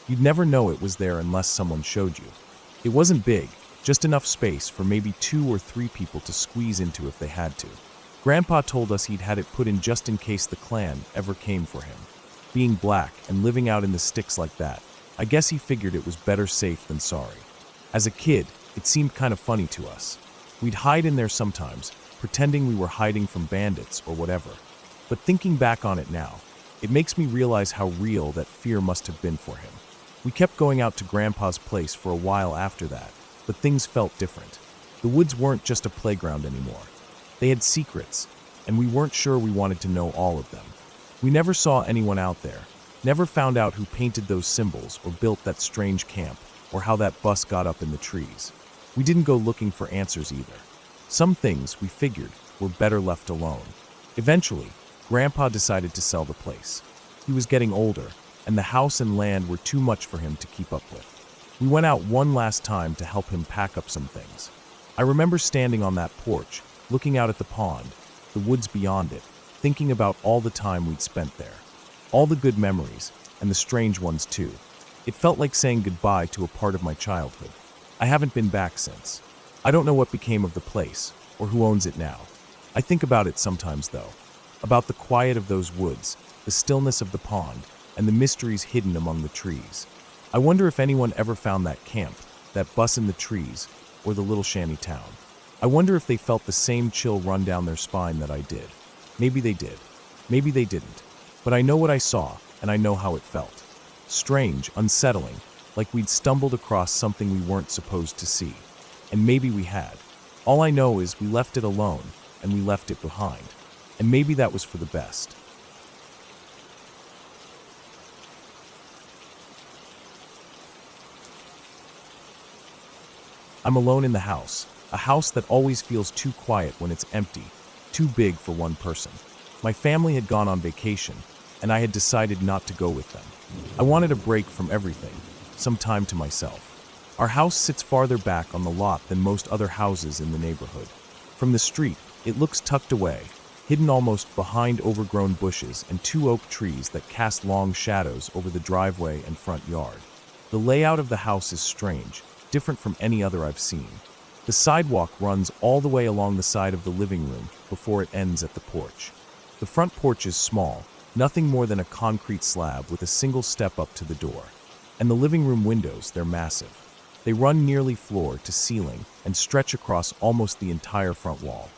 You'd never know it was there unless someone showed you. It wasn't big, just enough space for maybe 2 or 3 people to squeeze into if they had to. Grandpa told us he'd had it put in just in case the clan ever came for him. Being black and living out in the sticks like that, I guess he figured it was better safe than sorry. As a kid, it seemed kind of funny to us. We'd hide in there sometimes, pretending we were hiding from bandits or whatever. But thinking back on it now, it makes me realize how real that fear must have been for him. We kept going out to Grandpa's place for a while after that, but things felt different. The woods weren't just a playground anymore. They had secrets, and we weren't sure we wanted to know all of them. We never saw anyone out there, never found out who painted those symbols or built that strange camp, or how that bus got up in the trees. We didn't go looking for answers either. Some things, we figured, were better left alone. Eventually, Grandpa decided to sell the place. He was getting older, and the house and land were too much for him to keep up with. We went out one last time to help him pack up some things. I remember standing on that porch, looking out at the pond, the woods beyond it, thinking about all the time we'd spent there. All the good memories, and the strange ones too. It felt like saying goodbye to a part of my childhood. I haven't been back since. I don't know what became of the place, or who owns it now. I think about it sometimes though. About the quiet of those woods, the stillness of the pond, and the mysteries hidden among the trees. I wonder if anyone ever found that camp, that bus in the trees, or the little shanty town. I wonder if they felt the same chill run down their spine that I did. Maybe they did. Maybe they didn't. But I know what I saw, and I know how it felt. Strange, unsettling, like we'd stumbled across something we weren't supposed to see. And maybe we had. All I know is we left it alone, and we left it behind. And maybe that was for the best. I'm alone in the house, a house that always feels too quiet when it's empty, too big for one person. My family had gone on vacation, and I had decided not to go with them. I wanted a break from everything, some time to myself. Our house sits farther back on the lot than most other houses in the neighborhood. From the street, it looks tucked away, hidden almost behind overgrown bushes and 2 oak trees that cast long shadows over the driveway and front yard. The layout of the house is strange, different from any other I've seen. The sidewalk runs all the way along the side of the living room before it ends at the porch. The front porch is small, nothing more than a concrete slab with a single step up to the door. And the living room windows, they're massive. They run nearly floor to ceiling and stretch across almost the entire front wall.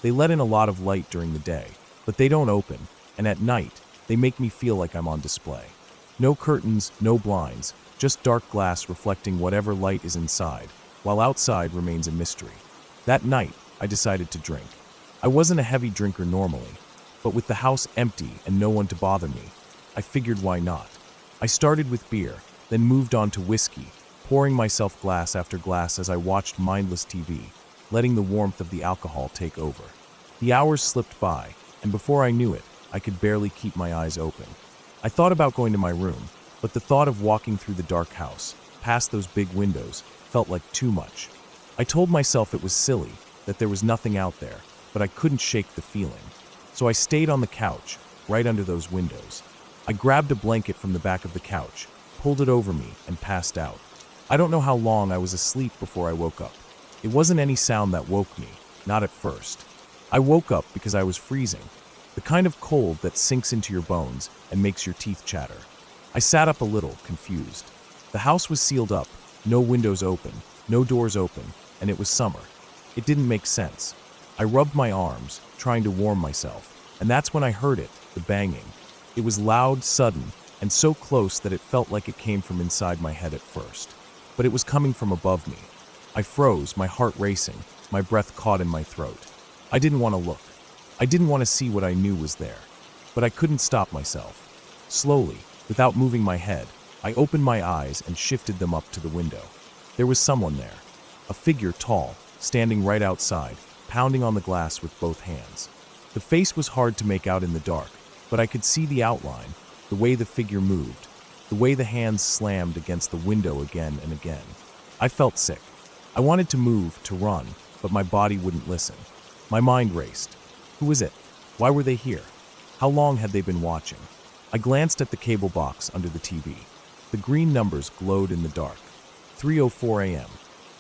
They let in a lot of light during the day, but they don't open, and at night, they make me feel like I'm on display. No curtains, no blinds, just dark glass reflecting whatever light is inside, while outside remains a mystery. That night, I decided to drink. I wasn't a heavy drinker normally, but with the house empty and no one to bother me, I figured why not. I started with beer, then moved on to whiskey, pouring myself glass after glass as I watched mindless TV, letting the warmth of the alcohol take over. The hours slipped by, and before I knew it, I could barely keep my eyes open. I thought about going to my room, but the thought of walking through the dark house, past those big windows, felt like too much. I told myself it was silly, that there was nothing out there, but I couldn't shake the feeling. So I stayed on the couch, right under those windows. I grabbed a blanket from the back of the couch, pulled it over me, and passed out. I don't know how long I was asleep before I woke up. It wasn't any sound that woke me, not at first. I woke up because I was freezing, the kind of cold that sinks into your bones and makes your teeth chatter. I sat up a little, confused. The house was sealed up, no windows open, no doors open, and it was summer. It didn't make sense. I rubbed my arms, trying to warm myself, and that's when I heard it, the banging. It was loud, sudden, and so close that it felt like it came from inside my head at first. But it was coming from above me. I froze, my heart racing, my breath caught in my throat. I didn't want to look. I didn't want to see what I knew was there. But I couldn't stop myself. Slowly, without moving my head, I opened my eyes and shifted them up to the window. There was someone there. A figure tall, standing right outside, pounding on the glass with both hands. The face was hard to make out in the dark, but I could see the outline, the way the figure moved, the way the hands slammed against the window again and again. I felt sick. I wanted to move, to run, but my body wouldn't listen. My mind raced. Who was it? Why were they here? How long had they been watching? I glanced at the cable box under the TV. The green numbers glowed in the dark. 3:04 a.m.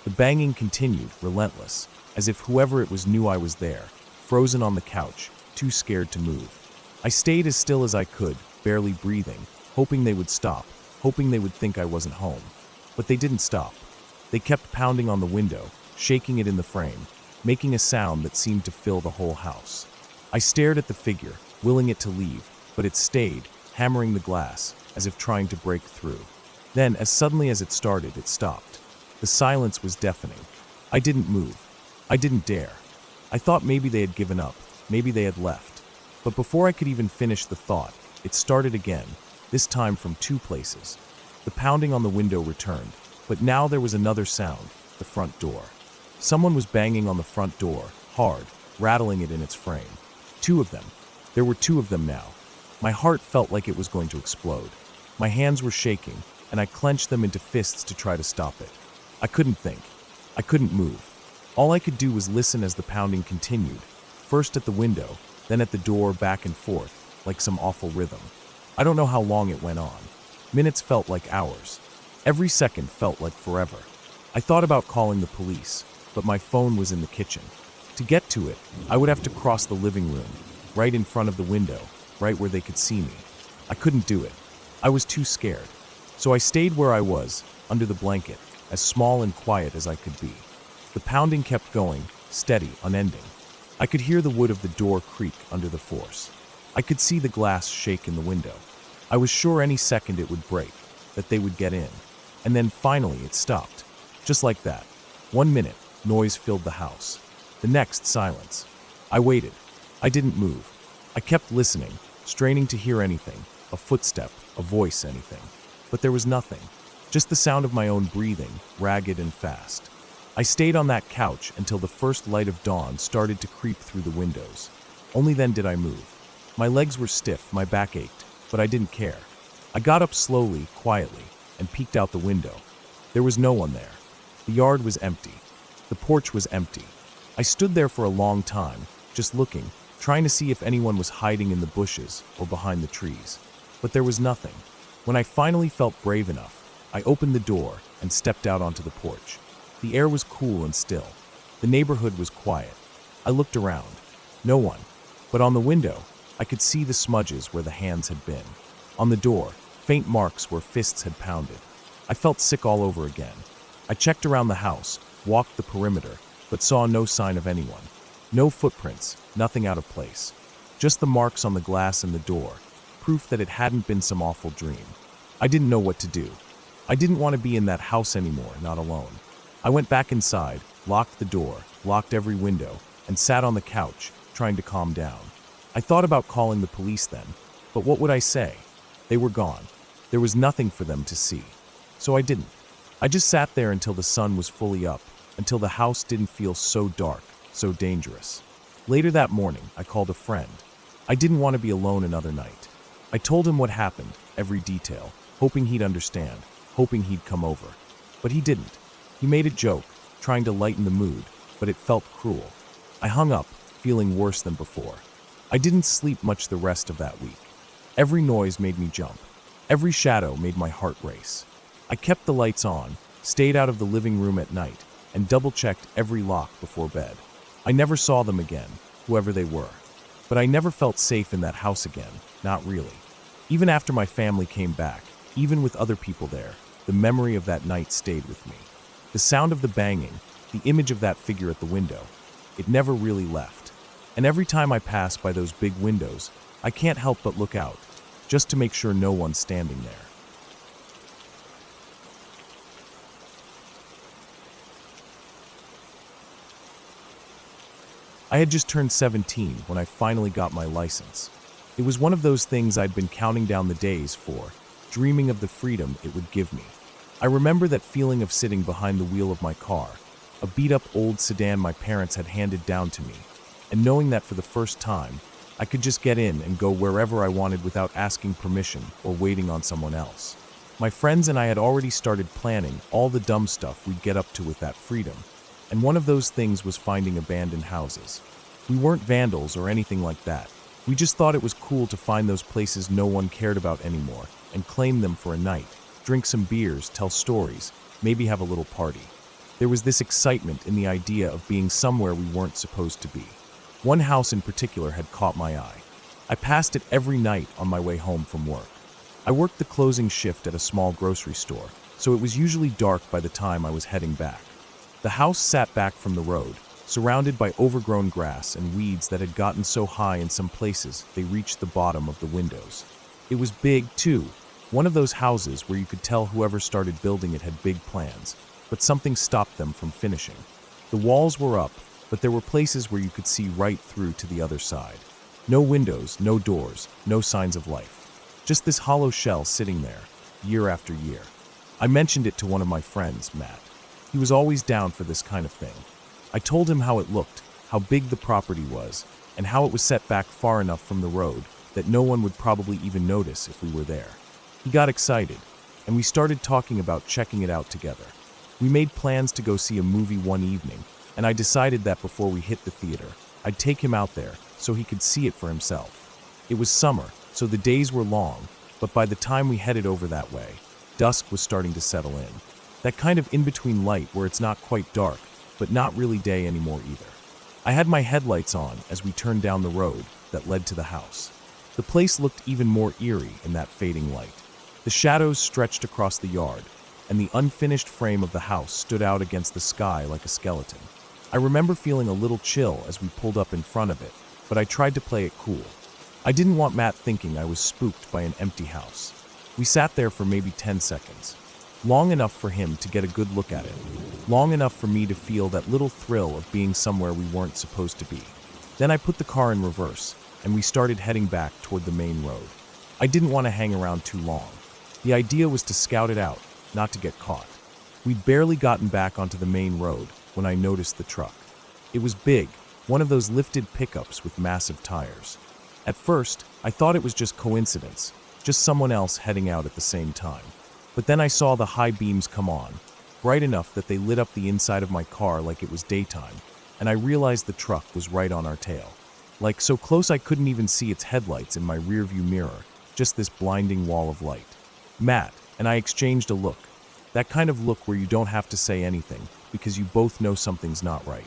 The banging continued, relentless, as if whoever it was knew I was there, frozen on the couch, too scared to move. I stayed as still as I could, barely breathing, hoping they would stop, hoping they would think I wasn't home. But they didn't stop. They kept pounding on the window, shaking it in the frame, making a sound that seemed to fill the whole house. I stared at the figure, willing it to leave, but it stayed, hammering the glass, as if trying to break through. Then, as suddenly as it started, it stopped. The silence was deafening. I didn't move. I didn't dare. I thought maybe they had given up, maybe they had left. But before I could even finish the thought, it started again, this time from two places. The pounding on the window returned, but now there was another sound, the front door. Someone was banging on the front door, hard, rattling it in its frame. Two of them. There were two of them now. My heart felt like it was going to explode. My hands were shaking, and I clenched them into fists to try to stop it. I couldn't think. I couldn't move. All I could do was listen as the pounding continued, first at the window, then at the door, back and forth, like some awful rhythm. I don't know how long it went on. Minutes felt like hours. Every second felt like forever. I thought about calling the police, but my phone was in the kitchen. To get to it, I would have to cross the living room, right in front of the window, right where they could see me. I couldn't do it. I was too scared. So I stayed where I was, under the blanket, as small and quiet as I could be. The pounding kept going, steady, unending. I could hear the wood of the door creak under the force. I could see the glass shake in the window. I was sure any second it would break, that they would get in. And then finally it stopped. Just like that. 1 minute, noise filled the house. The next, silence. I waited. I didn't move. I kept listening, straining to hear anything, a footstep, a voice, anything. But there was nothing. Just the sound of my own breathing, ragged and fast. I stayed on that couch until the first light of dawn started to creep through the windows. Only then did I move. My legs were stiff, my back ached, but I didn't care. I got up slowly, quietly, and peeked out the window. There was no one there. The yard was empty. The porch was empty. I stood there for a long time, just looking, trying to see if anyone was hiding in the bushes or behind the trees. But there was nothing. When I finally felt brave enough, I opened the door and stepped out onto the porch. The air was cool and still. The neighborhood was quiet. I looked around. No one. But on the window, I could see the smudges where the hands had been. On the door, faint marks where fists had pounded. I felt sick all over again. I checked around the house, walked the perimeter, but saw no sign of anyone. No footprints, nothing out of place. just the marks on the glass and the door, proof that it hadn't been some awful dream. I didn't know what to do. I didn't want to be in that house anymore, not alone. I went back inside, locked the door, locked every window, and sat on the couch, trying to calm down. I thought about calling the police then, but what would I say? They were gone. There was nothing for them to see. So I didn't. I just sat there until the sun was fully up, until the house didn't feel so dark, so dangerous. Later that morning, I called a friend. I didn't want to be alone another night. I told him what happened, every detail, hoping he'd understand, hoping he'd come over. But he didn't. He made a joke, trying to lighten the mood, but it felt cruel. I hung up, feeling worse than before. I didn't sleep much the rest of that week. Every noise made me jump. Every shadow made my heart race. I kept the lights on, stayed out of the living room at night, and double-checked every lock before bed. I never saw them again, whoever they were. But I never felt safe in that house again, not really. Even after my family came back, even with other people there, the memory of that night stayed with me. The sound of the banging, the image of that figure at the window, it never really left. And every time I pass by those big windows, I can't help but look out, just to make sure no one's standing there. I had just turned 17 when I finally got my license. It was one of those things I'd been counting down the days for, dreaming of the freedom it would give me. I remember that feeling of sitting behind the wheel of my car, a beat-up old sedan my parents had handed down to me, and knowing that for the first time, I could just get in and go wherever I wanted without asking permission or waiting on someone else. My friends and I had already started planning all the dumb stuff we'd get up to with that freedom, and one of those things was finding abandoned houses. We weren't vandals or anything like that. We just thought it was cool to find those places no one cared about anymore and claim them for a night, drink some beers, tell stories, maybe have a little party. There was this excitement in the idea of being somewhere we weren't supposed to be. One house in particular had caught my eye. I passed it every night on my way home from work. I worked the closing shift at a small grocery store, so it was usually dark by the time I was heading back. The house sat back from the road, surrounded by overgrown grass and weeds that had gotten so high in some places they reached the bottom of the windows. It was big, too, one of those houses where you could tell whoever started building it had big plans, but something stopped them from finishing. The walls were up, but there were places where you could see right through to the other side. No windows, no doors, no signs of life. Just this hollow shell sitting there, year after year. I mentioned it to one of my friends, Matt. He was always down for this kind of thing. I told him how it looked, how big the property was, and how it was set back far enough from the road that no one would probably even notice if we were there. He got excited, and we started talking about checking it out together. We made plans to go see a movie one evening, and I decided that before we hit the theater, I'd take him out there so he could see it for himself. It was summer, so the days were long, but by the time we headed over that way, dusk was starting to settle in. That kind of in-between light where it's not quite dark, but not really day anymore either. I had my headlights on as we turned down the road that led to the house. The place looked even more eerie in that fading light. The shadows stretched across the yard, and the unfinished frame of the house stood out against the sky like a skeleton. I remember feeling a little chill as we pulled up in front of it, but I tried to play it cool. I didn't want Matt thinking I was spooked by an empty house. We sat there for maybe 10 seconds. Long enough for him to get a good look at it. Long enough for me to feel that little thrill of being somewhere we weren't supposed to be. Then I put the car in reverse, and we started heading back toward the main road. I didn't want to hang around too long. The idea was to scout it out, not to get caught. We'd barely gotten back onto the main road when I noticed the truck. It was big, one of those lifted pickups with massive tires. At first, I thought it was just coincidence, just someone else heading out at the same time. But then I saw the high beams come on, bright enough that they lit up the inside of my car like it was daytime, and I realized the truck was right on our tail. Like so close I couldn't even see its headlights in my rearview mirror, just this blinding wall of light. Matt and I exchanged a look, that kind of look where you don't have to say anything because you both know something's not right.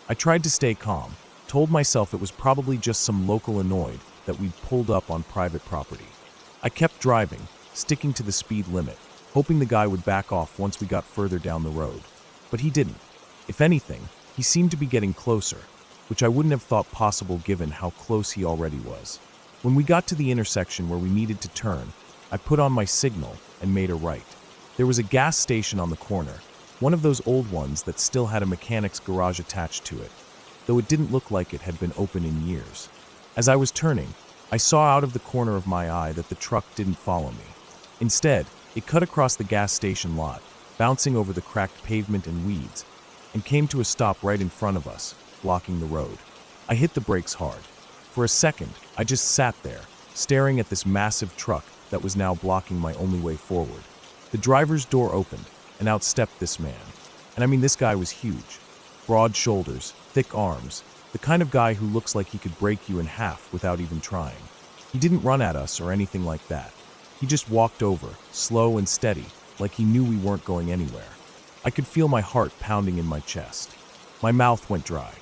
I tried to stay calm, told myself it was probably just some local annoyed that we'd pulled up on private property. I kept driving, sticking to the speed limit, hoping the guy would back off once we got further down the road. But he didn't. If anything, he seemed to be getting closer. which I wouldn't have thought possible given how close he already was. When we got to the intersection where we needed to turn, I put on my signal and made a right. There was a gas station on the corner, one of those old ones that still had a mechanic's garage attached to it, though it didn't look like it had been open in years. As I was turning, I saw out of the corner of my eye that the truck didn't follow me. Instead, it cut across the gas station lot, bouncing over the cracked pavement and weeds, and came to a stop right in front of us, blocking the road. I hit the brakes hard. For a second, I just sat there, staring at this massive truck that was now blocking my only way forward. The driver's door opened, and out stepped this man. And I mean, this guy was huge. Broad shoulders, thick arms, the kind of guy who looks like he could break you in half without even trying. He didn't run at us or anything like that. He just walked over, slow and steady, like he knew we weren't going anywhere. I could feel my heart pounding in my chest. My mouth went dry.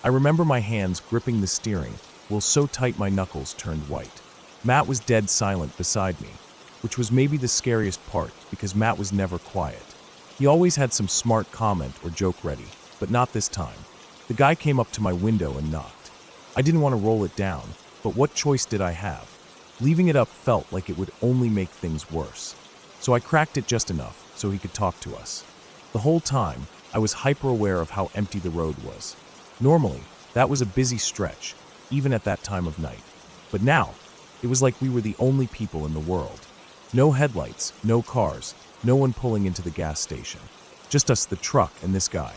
I remember my hands gripping the steering, while so tight my knuckles turned white. Matt was dead silent beside me, which was maybe the scariest part because Matt was never quiet. He always had some smart comment or joke ready, but not this time. The guy came up to my window and knocked. I didn't want to roll it down, but what choice did I have? Leaving it up felt like it would only make things worse. So I cracked it just enough so he could talk to us. The whole time, I was hyper-aware of how empty the road was. Normally, that was a busy stretch, even at that time of night. But now, it was like we were the only people in the world. No headlights, no cars, no one pulling into the gas station. Just us, the truck, and this guy.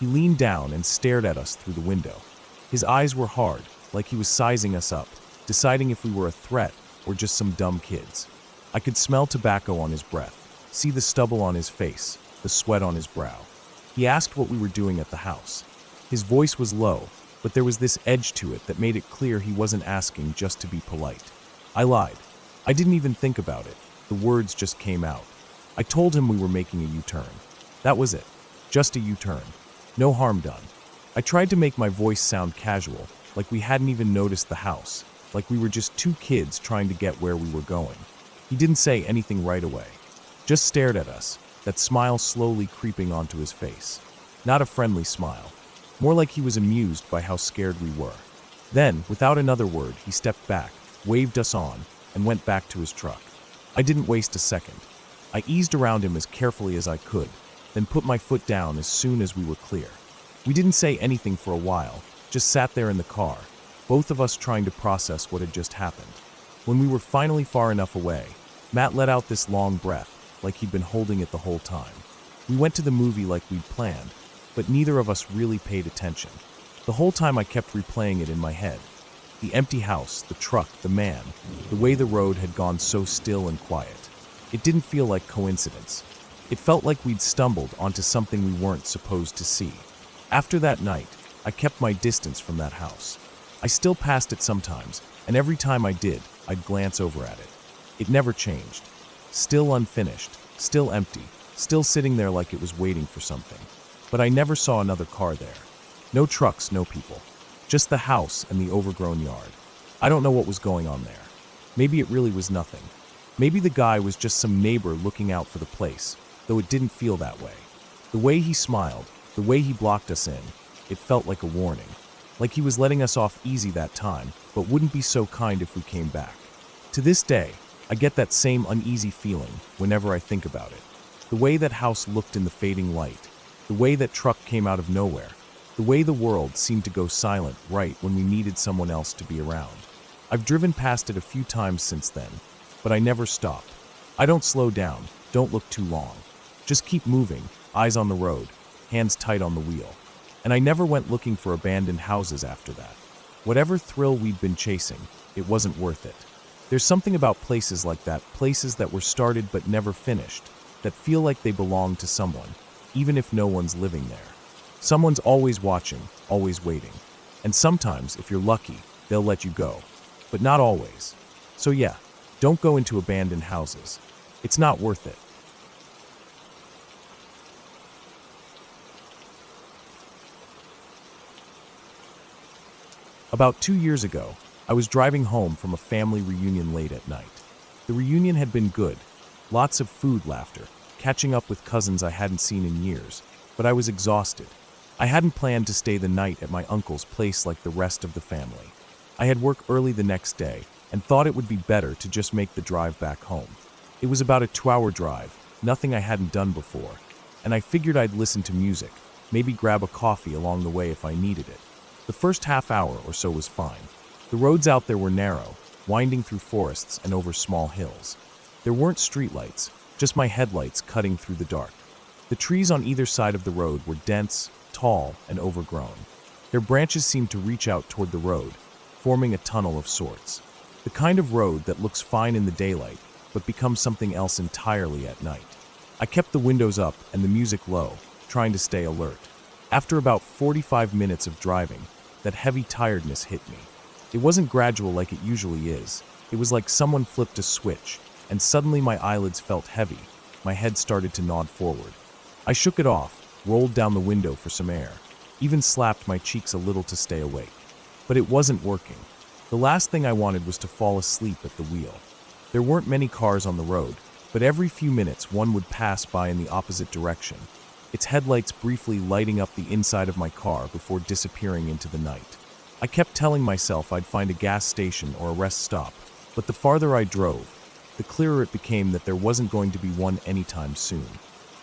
He leaned down and stared at us through the window. His eyes were hard, like he was sizing us up, deciding if we were a threat or just some dumb kids. I could smell tobacco on his breath, see the stubble on his face, the sweat on his brow. He asked what we were doing at the house. His voice was low, but there was this edge to it that made it clear he wasn't asking just to be polite. I lied. I didn't even think about it. The words just came out. I told him we were making a U-turn. That was it. Just a U-turn. No harm done. I tried to make my voice sound casual, like we hadn't even noticed the house, like we were just two kids trying to get where we were going. He didn't say anything right away. Just stared at us, that smile slowly creeping onto his face. Not a friendly smile. More like he was amused by how scared we were. Then, without another word, he stepped back, waved us on, and went back to his truck. I didn't waste a second. I eased around him as carefully as I could, then put my foot down as soon as we were clear. We didn't say anything for a while, just sat there in the car, both of us trying to process what had just happened. When we were finally far enough away, Matt let out this long breath, like he'd been holding it the whole time. We went to the movie like we'd planned, but neither of us really paid attention. The whole time I kept replaying it in my head. The empty house, the truck, the man, the way the road had gone so still and quiet. It didn't feel like coincidence. It felt like we'd stumbled onto something we weren't supposed to see. After that night, I kept my distance from that house. I still passed it sometimes, and every time I did, I'd glance over at it. It never changed. Still unfinished, still empty, still sitting there like it was waiting for something. But I never saw another car there. No trucks, no people. Just the house and the overgrown yard. I don't know what was going on there. Maybe it really was nothing. Maybe the guy was just some neighbor looking out for the place, though it didn't feel that way. The way he smiled, the way he blocked us in, it felt like a warning. Like he was letting us off easy that time, but wouldn't be so kind if we came back. To this day, I get that same uneasy feeling whenever I think about it. The way that house looked in the fading light, the way that truck came out of nowhere, the way the world seemed to go silent right when we needed someone else to be around. I've driven past it a few times since then, but I never stop. I don't slow down, don't look too long. Just keep moving, eyes on the road, hands tight on the wheel. And I never went looking for abandoned houses after that. Whatever thrill we'd been chasing, it wasn't worth it. There's something about places like that, places that were started but never finished, that feel like they belong to someone, even if no one's living there. Someone's always watching, always waiting. And sometimes, if you're lucky, they'll let you go. But not always. So yeah, don't go into abandoned houses. It's not worth it. About 2 years ago, I was driving home from a family reunion late at night. The reunion had been good. Lots of food, laughter, catching up with cousins I hadn't seen in years, but I was exhausted. I hadn't planned to stay the night at my uncle's place like the rest of the family. I had work early the next day and thought it would be better to just make the drive back home. It was about a 2-hour drive, nothing I hadn't done before, and I figured I'd listen to music, maybe grab a coffee along the way if I needed it. The first half hour or so was fine. The roads out there were narrow, winding through forests and over small hills. There weren't streetlights, just my headlights cutting through the dark. The trees on either side of the road were dense, tall, and overgrown. Their branches seemed to reach out toward the road, forming a tunnel of sorts. The kind of road that looks fine in the daylight, but becomes something else entirely at night. I kept the windows up and the music low, trying to stay alert. After about 45 minutes of driving, that heavy tiredness hit me. It wasn't gradual like it usually is. It was like someone flipped a switch, and suddenly my eyelids felt heavy. My head started to nod forward. I shook it off, rolled down the window for some air, even slapped my cheeks a little to stay awake. But it wasn't working. The last thing I wanted was to fall asleep at the wheel. There weren't many cars on the road, but every few minutes one would pass by in the opposite direction, its headlights briefly lighting up the inside of my car before disappearing into the night. I kept telling myself I'd find a gas station or a rest stop, but the farther I drove, the clearer it became that there wasn't going to be one anytime soon.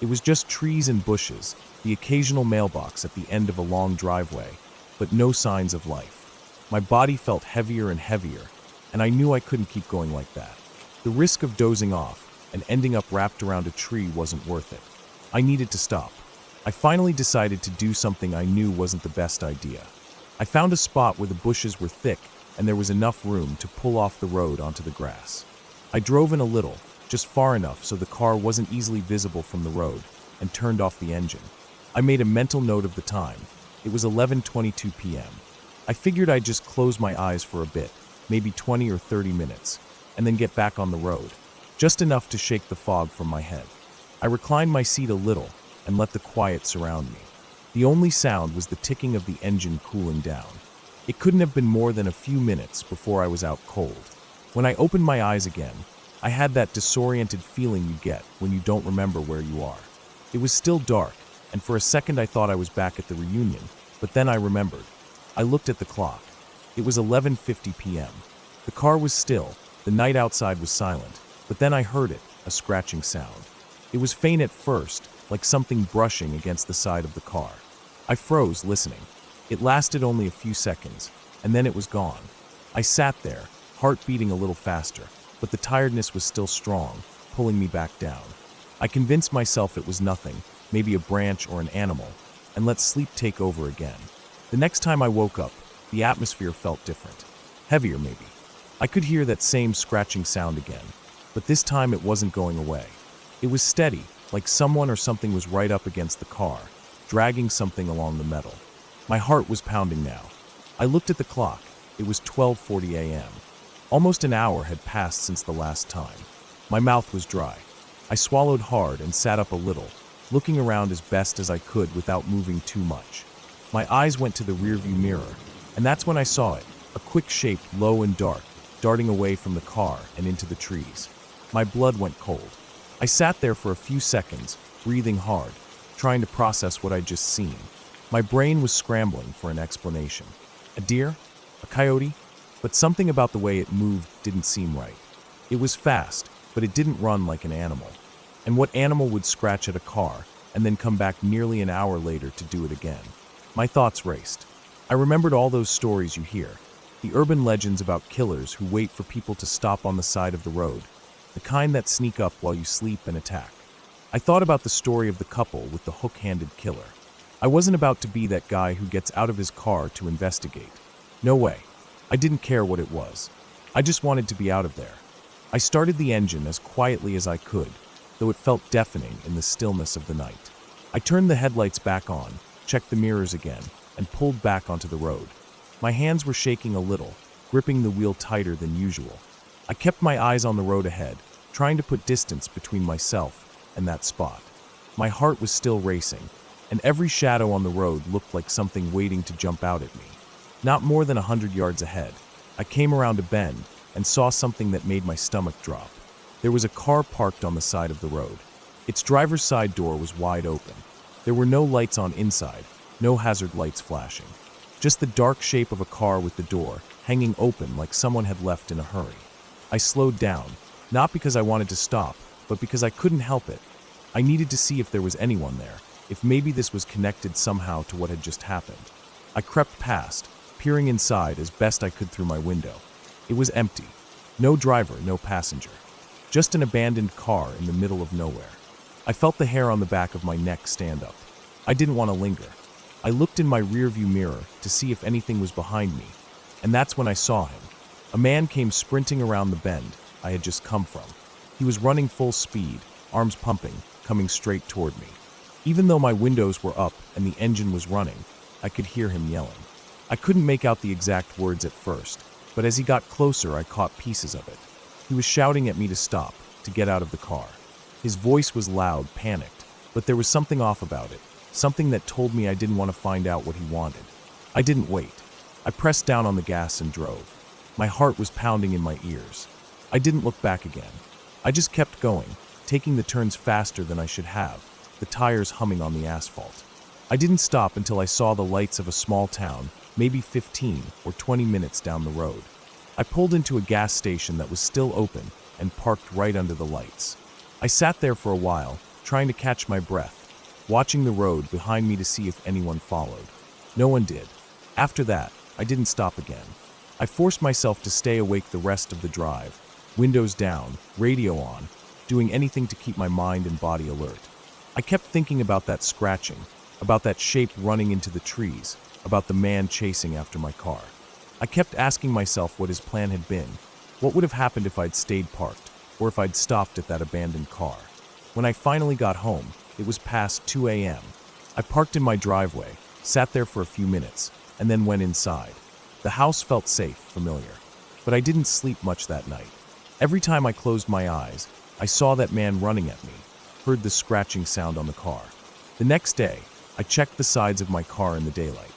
It was just trees and bushes, the occasional mailbox at the end of a long driveway, but no signs of life. My body felt heavier and heavier, and I knew I couldn't keep going like that. The risk of dozing off and ending up wrapped around a tree wasn't worth it. I needed to stop. I finally decided to do something I knew wasn't the best idea. I found a spot where the bushes were thick and there was enough room to pull off the road onto the grass. I drove in a little, just far enough so the car wasn't easily visible from the road, and turned off the engine. I made a mental note of the time. It was 11:22 p.m. I figured I'd just close my eyes for a bit, maybe 20 or 30 minutes, and then get back on the road, just enough to shake the fog from my head. I reclined my seat a little and let the quiet surround me. The only sound was the ticking of the engine cooling down. It couldn't have been more than a few minutes before I was out cold. When I opened my eyes again, I had that disoriented feeling you get when you don't remember where you are. It was still dark, and for a second I thought I was back at the reunion, but then I remembered. I looked at the clock. It was 11:50 p.m. The car was still, the night outside was silent, but then I heard it, a scratching sound. It was faint at first, like something brushing against the side of the car. I froze, listening. It lasted only a few seconds, and then it was gone. I sat there, heart beating a little faster, but the tiredness was still strong, pulling me back down. I convinced myself it was nothing, maybe a branch or an animal, and let sleep take over again. The next time I woke up, the atmosphere felt different. Heavier, maybe. I could hear that same scratching sound again, but this time it wasn't going away. It was steady, like someone or something was right up against the car, dragging something along the metal. My heart was pounding now. I looked at the clock. It was 12:40 a.m. Almost an hour had passed since the last time. My mouth was dry. I swallowed hard and sat up a little, looking around as best as I could without moving too much. My eyes went to the rearview mirror, and that's when I saw it, a quick shape, low and dark, darting away from the car and into the trees. My blood went cold. I sat there for a few seconds, breathing hard, trying to process what I'd just seen. My brain was scrambling for an explanation. A deer? A coyote? But something about the way it moved didn't seem right. It was fast, but it didn't run like an animal. And what animal would scratch at a car and then come back nearly an hour later to do it again? My thoughts raced. I remembered all those stories you hear, the urban legends about killers who wait for people to stop on the side of the road, the kind that sneak up while you sleep and attack. I thought about the story of the couple with the hook-handed killer. I wasn't about to be that guy who gets out of his car to investigate. No way. I didn't care what it was. I just wanted to be out of there. I started the engine as quietly as I could, though it felt deafening in the stillness of the night. I turned the headlights back on, checked the mirrors again, and pulled back onto the road. My hands were shaking a little, gripping the wheel tighter than usual. I kept my eyes on the road ahead, trying to put distance between myself and that spot. My heart was still racing, and every shadow on the road looked like something waiting to jump out at me. Not more than 100 yards ahead, I came around a bend and saw something that made my stomach drop. There was a car parked on the side of the road. Its driver's side door was wide open. There were no lights on inside, No hazard lights flashing. Just the dark shape of a car with the door hanging open like someone had left in a hurry. I slowed down, not because I wanted to stop, but because I couldn't help it. I needed to see if there was anyone there, if maybe this was connected somehow to what had just happened. I crept past, peering inside as best I could through my window. It was empty. No driver, no passenger. Just an abandoned car in the middle of nowhere. I felt the hair on the back of my neck stand up. I didn't want to linger. I looked in my rearview mirror to see if anything was behind me, and that's when I saw him. A man came sprinting around the bend I had just come from. He was running full speed, arms pumping, coming straight toward me. Even though my windows were up and the engine was running, I could hear him yelling. I couldn't make out the exact words at first, but as he got closer, I caught pieces of it. He was shouting at me to stop, to get out of the car. His voice was loud, panicked, but there was something off about it, something that told me I didn't want to find out what he wanted. I didn't wait. I pressed down on the gas and drove. My heart was pounding in my ears. I didn't look back again. I just kept going, taking the turns faster than I should have, the tires humming on the asphalt. I didn't stop until I saw the lights of a small town, maybe 15 or 20 minutes down the road. I pulled into a gas station that was still open and parked right under the lights. I sat there for a while, trying to catch my breath, watching the road behind me to see if anyone followed. No one did. After that, I didn't stop again. I forced myself to stay awake the rest of the drive, windows down, radio on, doing anything to keep my mind and body alert. I kept thinking about that scratching, about that shape running into the trees, about the man chasing after my car. I kept asking myself what his plan had been. What would have happened if I'd stayed parked, or if I'd stopped at that abandoned car? When I finally got home, it was past 2 a.m. I parked in my driveway, sat there for a few minutes, and then went inside. The house felt safe, familiar, but I didn't sleep much that night. Every time I closed my eyes, I saw that man running at me, heard the scratching sound on the car. The next day, I checked the sides of my car in the daylight.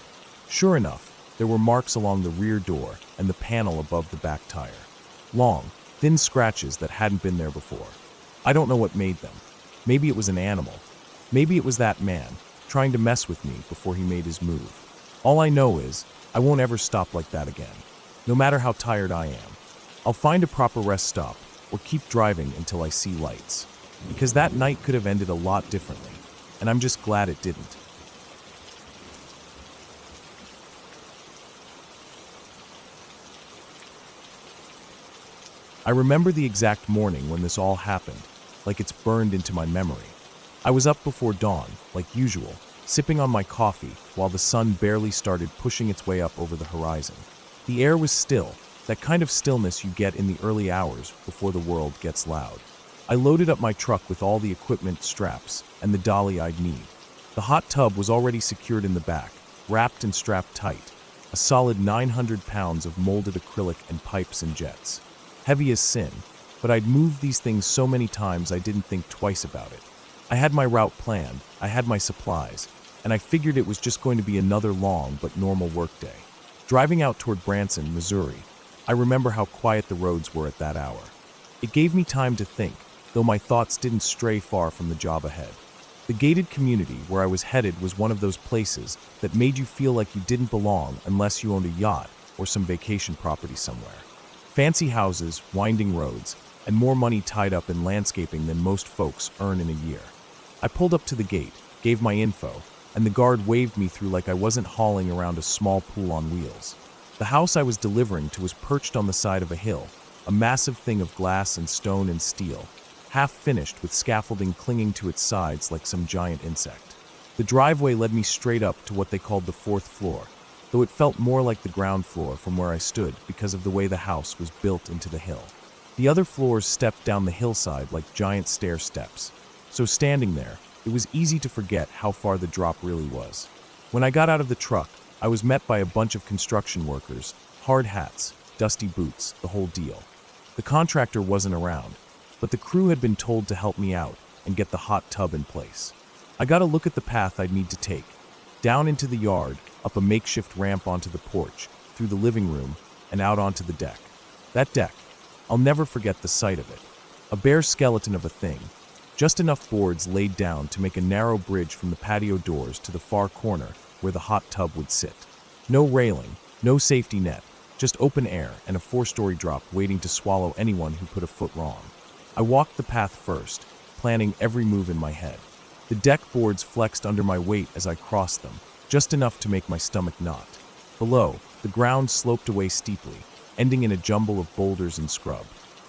Sure enough, there were marks along the rear door and the panel above the back tire. Long, thin scratches that hadn't been there before. I don't know what made them. Maybe it was an animal. Maybe it was that man, trying to mess with me before he made his move. All I know is, I won't ever stop like that again, no matter how tired I am. I'll find a proper rest stop, or keep driving until I see lights. Because that night could have ended a lot differently, and I'm just glad it didn't. I remember the exact morning when this all happened, like it's burned into my memory. I was up before dawn, like usual, sipping on my coffee while the sun barely started pushing its way up over the horizon. The air was still, that kind of stillness you get in the early hours before the world gets loud. I loaded up my truck with all the equipment, straps, and the dolly I'd need. The hot tub was already secured in the back, wrapped and strapped tight, a solid 900 pounds of molded acrylic and pipes and jets. Heavy as sin, but I'd moved these things so many times I didn't think twice about it. I had my route planned, I had my supplies, and I figured it was just going to be another long but normal workday. Driving out toward Branson, Missouri, I remember how quiet the roads were at that hour. It gave me time to think, though my thoughts didn't stray far from the job ahead. The gated community where I was headed was one of those places that made you feel like you didn't belong unless you owned a yacht or some vacation property somewhere. Fancy houses, winding roads, and more money tied up in landscaping than most folks earn in a year. I pulled up to the gate, gave my info, and the guard waved me through like I wasn't hauling around a small pool on wheels. The house I was delivering to was perched on the side of a hill, a massive thing of glass and stone and steel, half finished with scaffolding clinging to its sides like some giant insect. The driveway led me straight up to what they called the 4th floor, though it felt more like the ground floor from where I stood because of the way the house was built into the hill. The other floors stepped down the hillside like giant stair steps, so standing there, it was easy to forget how far the drop really was. When I got out of the truck, I was met by a bunch of construction workers, hard hats, dusty boots, the whole deal. The contractor wasn't around, but the crew had been told to help me out and get the hot tub in place. I got a look at the path I'd need to take, down into the yard, up a makeshift ramp onto the porch, through the living room, and out onto the deck. That deck, I'll never forget the sight of it. A bare skeleton of a thing, just enough boards laid down to make a narrow bridge from the patio doors to the far corner where the hot tub would sit. No railing, no safety net, just open air and a 4-story drop waiting to swallow anyone who put a foot wrong. I walked the path first, planning every move in my head. The deck boards flexed under my weight as I crossed them, just enough to make my stomach knot. Below, the ground sloped away steeply, ending in a jumble of boulders and scrub.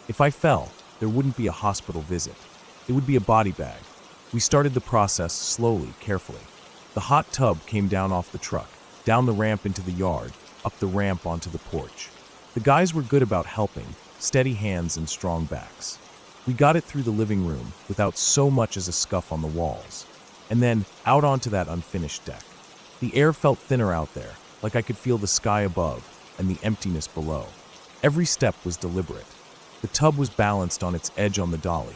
If I fell, there wouldn't be a hospital visit. It would be a body bag. We started the process slowly, carefully. The hot tub came down off the truck, down the ramp into the yard, up the ramp onto the porch. The guys were good about helping, steady hands and strong backs. We got it through the living room without so much as a scuff on the walls, and then out onto that unfinished deck. The air felt thinner out there, like I could feel the sky above and the emptiness below. Every step was deliberate. The tub was balanced on its edge on the dolly,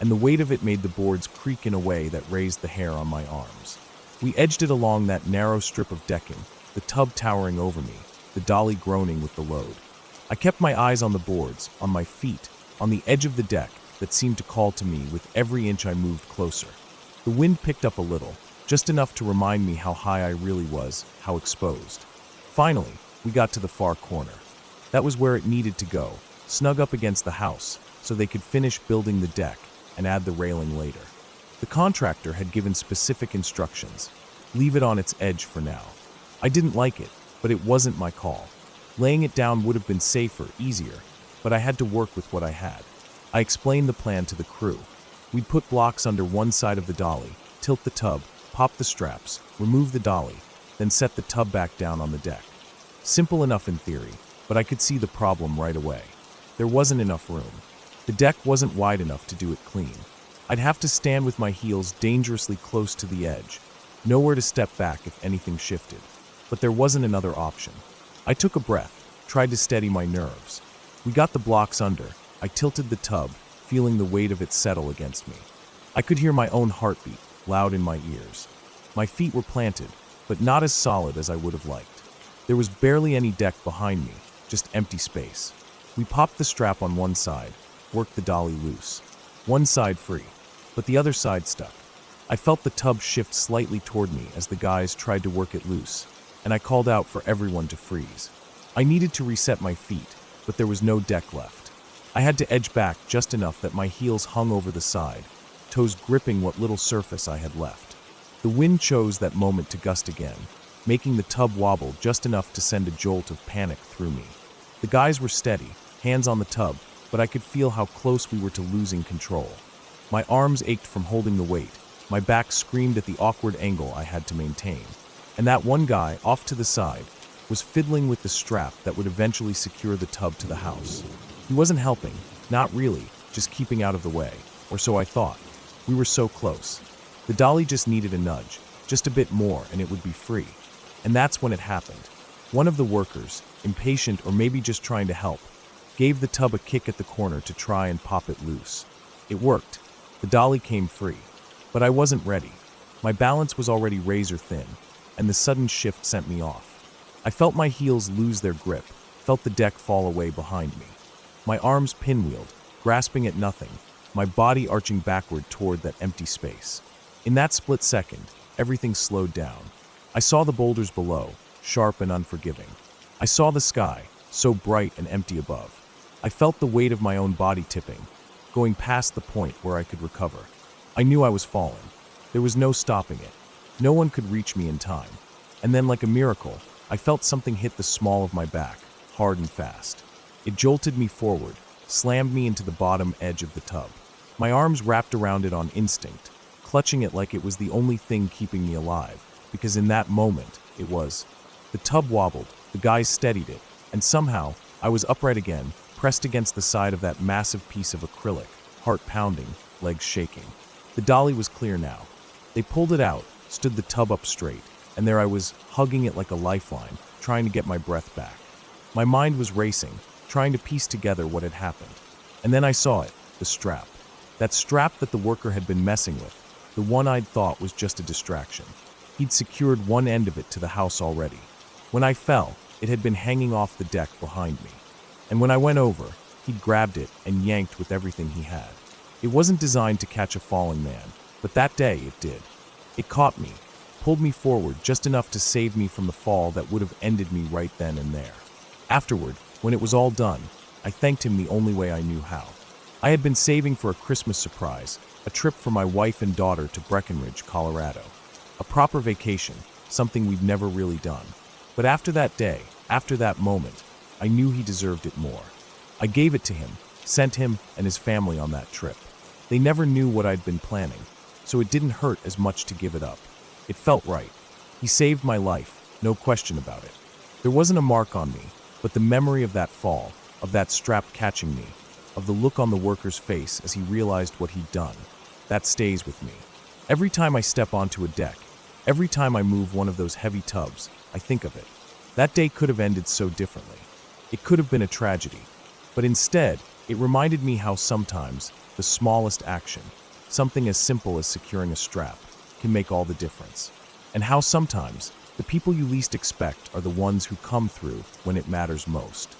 and the weight of it made the boards creak in a way that raised the hair on my arms. We edged it along that narrow strip of decking, the tub towering over me, the dolly groaning with the load. I kept my eyes on the boards, on my feet, on the edge of the deck that seemed to call to me with every inch I moved closer. The wind picked up a little, just enough to remind me how high I really was, how exposed. Finally, we got to the far corner. That was where it needed to go, snug up against the house, so they could finish building the deck and add the railing later. The contractor had given specific instructions. Leave it on its edge for now. I didn't like it, but it wasn't my call. Laying it down would have been safer, easier, but I had to work with what I had. I explained the plan to the crew. We'd put blocks under one side of the dolly, tilt the tub, pop the straps, remove the dolly, then set the tub back down on the deck. Simple enough in theory, but I could see the problem right away. There wasn't enough room. The deck wasn't wide enough to do it clean. I'd have to stand with my heels dangerously close to the edge, nowhere to step back if anything shifted. But there wasn't another option. I took a breath, tried to steady my nerves. We got the blocks under. I tilted the tub, feeling the weight of it settle against me. I could hear my own heartbeat, loud in my ears. My feet were planted, but not as solid as I would have liked. There was barely any deck behind me, just empty space. We popped the strap on one side, worked the dolly loose. One side free, but the other side stuck. I felt the tub shift slightly toward me as the guys tried to work it loose, and I called out for everyone to freeze. I needed to reset my feet, but there was no deck left. I had to edge back just enough that my heels hung over the side, toes gripping what little surface I had left. The wind chose that moment to gust again, making the tub wobble just enough to send a jolt of panic through me. The guys were steady, hands on the tub, but I could feel how close we were to losing control. My arms ached from holding the weight, my back screamed at the awkward angle I had to maintain. And that one guy, off to the side, was fiddling with the strap that would eventually secure the tub to the house. He wasn't helping, not really, just keeping out of the way, or so I thought. We were so close. The dolly just needed a nudge, just a bit more, and it would be free. And that's when it happened. One of the workers, impatient or maybe just trying to help, gave the tub a kick at the corner to try and pop it loose. It worked. The dolly came free. But I wasn't ready. My balance was already razor thin, and the sudden shift sent me off. I felt my heels lose their grip, felt the deck fall away behind me. My arms pinwheeled, grasping at nothing, my body arching backward toward that empty space. In that split second, everything slowed down. I saw the boulders below, sharp and unforgiving. I saw the sky, so bright and empty above. I felt the weight of my own body tipping, going past the point where I could recover. I knew I was falling. There was no stopping it. No one could reach me in time. And then, like a miracle, I felt something hit the small of my back, hard and fast. It jolted me forward, slammed me into the bottom edge of the tub. My arms wrapped around it on instinct, clutching it like it was the only thing keeping me alive, because in that moment, it was. The tub wobbled, the guys steadied it, and somehow, I was upright again, pressed against the side of that massive piece of acrylic, heart pounding, legs shaking. The dolly was clear now. They pulled it out, stood the tub up straight, and there I was, hugging it like a lifeline, trying to get my breath back. My mind was racing, trying to piece together what had happened. And then I saw it, the strap. That strap that the worker had been messing with, the one I'd thought was just a distraction. He'd secured one end of it to the house already. When I fell, it had been hanging off the deck behind me. And when I went over, he'd grabbed it and yanked with everything he had. It wasn't designed to catch a falling man, but that day it did. It caught me, pulled me forward just enough to save me from the fall that would have ended me right then and there. Afterward, when it was all done, I thanked him the only way I knew how. I had been saving for a Christmas surprise, a trip for my wife and daughter to Breckenridge, Colorado. A proper vacation, something we'd never really done. But after that day, after that moment, I knew he deserved it more. I gave it to him, sent him and his family on that trip. They never knew what I'd been planning, so it didn't hurt as much to give it up. It felt right. He saved my life, no question about it. There wasn't a mark on me, but the memory of that fall, of that strap catching me, of the look on the worker's face as he realized what he'd done, that stays with me. Every time I step onto a deck, every time I move one of those heavy tubs, I think of it. That day could have ended so differently. It could have been a tragedy. But instead, it reminded me how sometimes the smallest action, something as simple as securing a strap, can make all the difference. And how sometimes the people you least expect are the ones who come through when it matters most.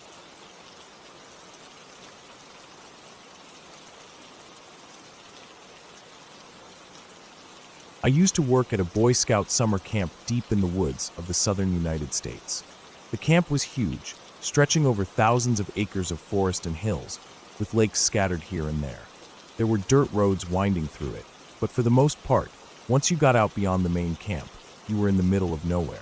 I used to work at a Boy Scout summer camp deep in the woods of the southern United States. The camp was huge, stretching over thousands of acres of forest and hills, with lakes scattered here and there. There were dirt roads winding through it, but for the most part, once you got out beyond the main camp, you were in the middle of nowhere.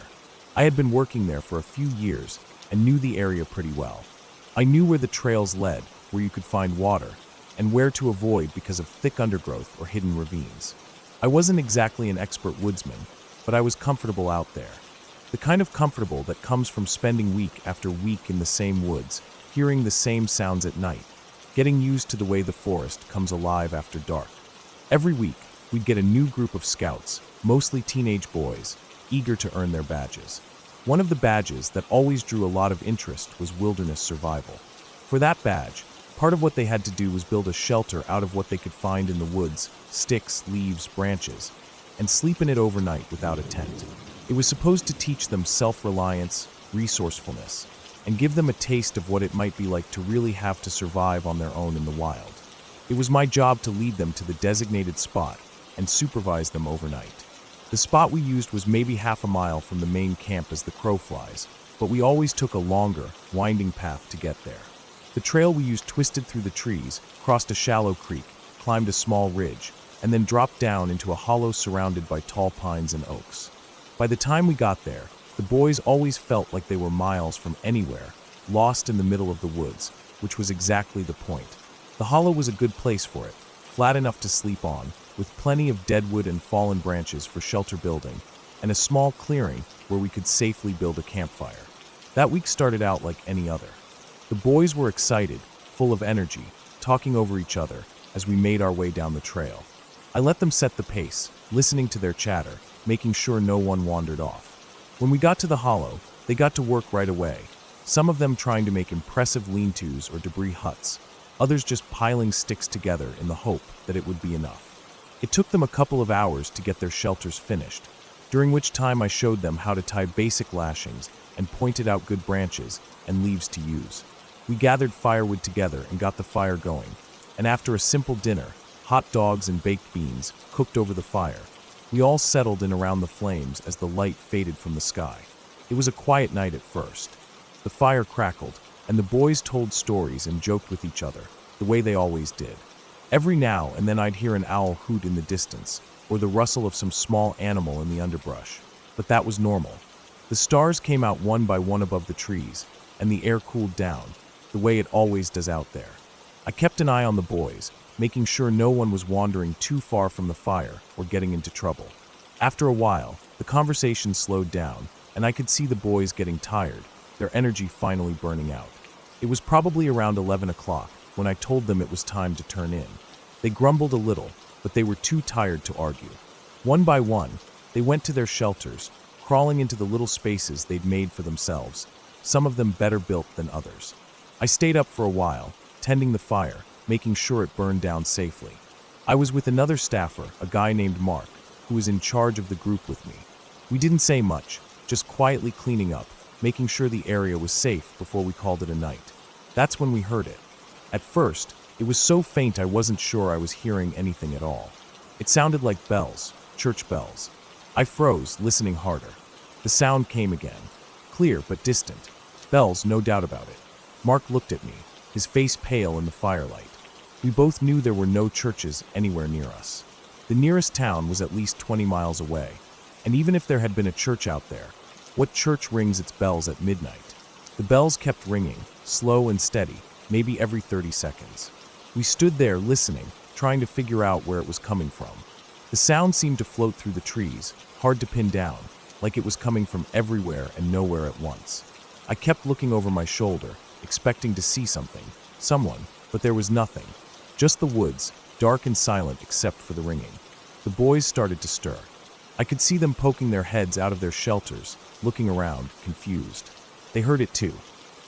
I had been working there for a few years and knew the area pretty well. I knew where the trails led, where you could find water, and where to avoid because of thick undergrowth or hidden ravines. I wasn't exactly an expert woodsman, but I was comfortable out there. The kind of comfortable that comes from spending week after week in the same woods, hearing the same sounds at night, getting used to the way the forest comes alive after dark. Every week, we'd get a new group of scouts, mostly teenage boys, eager to earn their badges. One of the badges that always drew a lot of interest was wilderness survival. For that badge, part of what they had to do was build a shelter out of what they could find in the woods, sticks, leaves, branches, and sleep in it overnight without a tent. It was supposed to teach them self-reliance, resourcefulness, and give them a taste of what it might be like to really have to survive on their own in the wild. It was my job to lead them to the designated spot and supervise them overnight. The spot we used was maybe half a mile from the main camp as the crow flies, but we always took a longer, winding path to get there. The trail we used twisted through the trees, crossed a shallow creek, climbed a small ridge, and then dropped down into a hollow surrounded by tall pines and oaks. By the time we got there, the boys always felt like they were miles from anywhere, lost in the middle of the woods, which was exactly the point. The hollow was a good place for it, flat enough to sleep on, with plenty of deadwood and fallen branches for shelter building, and a small clearing where we could safely build a campfire. That week started out like any other. The boys were excited, full of energy, talking over each other as we made our way down the trail. I let them set the pace, listening to their chatter, making sure no one wandered off. When we got to the hollow, they got to work right away, some of them trying to make impressive lean-tos or debris huts, others just piling sticks together in the hope that it would be enough. It took them a couple of hours to get their shelters finished, during which time I showed them how to tie basic lashings and pointed out good branches and leaves to use. We gathered firewood together and got the fire going, and after a simple dinner, hot dogs and baked beans cooked over the fire, we all settled in around the flames as the light faded from the sky. It was a quiet night at first. The fire crackled, and the boys told stories and joked with each other, the way they always did. Every now and then I'd hear an owl hoot in the distance, or the rustle of some small animal in the underbrush, but that was normal. The stars came out one by one above the trees, and the air cooled down, the way it always does out there. I kept an eye on the boys, making sure no one was wandering too far from the fire or getting into trouble. After a while, the conversation slowed down, and I could see the boys getting tired, their energy finally burning out. It was probably around 11 o'clock when I told them it was time to turn in. They grumbled a little, but they were too tired to argue. One by one, they went to their shelters, crawling into the little spaces they'd made for themselves, some of them better built than others. I stayed up for a while, tending the fire, making sure it burned down safely. I was with another staffer, a guy named Mark, who was in charge of the group with me. We didn't say much, just quietly cleaning up, making sure the area was safe before we called it a night. That's when we heard it. At first, it was so faint I wasn't sure I was hearing anything at all. It sounded like bells, church bells. I froze, listening harder. The sound came again. Clear but distant. Bells, no doubt about it. Mark looked at me, his face pale in the firelight. We both knew there were no churches anywhere near us. The nearest town was at least 20 miles away, and even if there had been a church out there, what church rings its bells at midnight? The bells kept ringing, slow and steady, maybe every 30 seconds. We stood there listening, trying to figure out where it was coming from. The sound seemed to float through the trees, hard to pin down, like it was coming from everywhere and nowhere at once. I kept looking over my shoulder, expecting to see something, someone, but there was nothing. Just the woods, dark and silent except for the ringing. The boys started to stir. I could see them poking their heads out of their shelters, looking around, confused. They heard it too.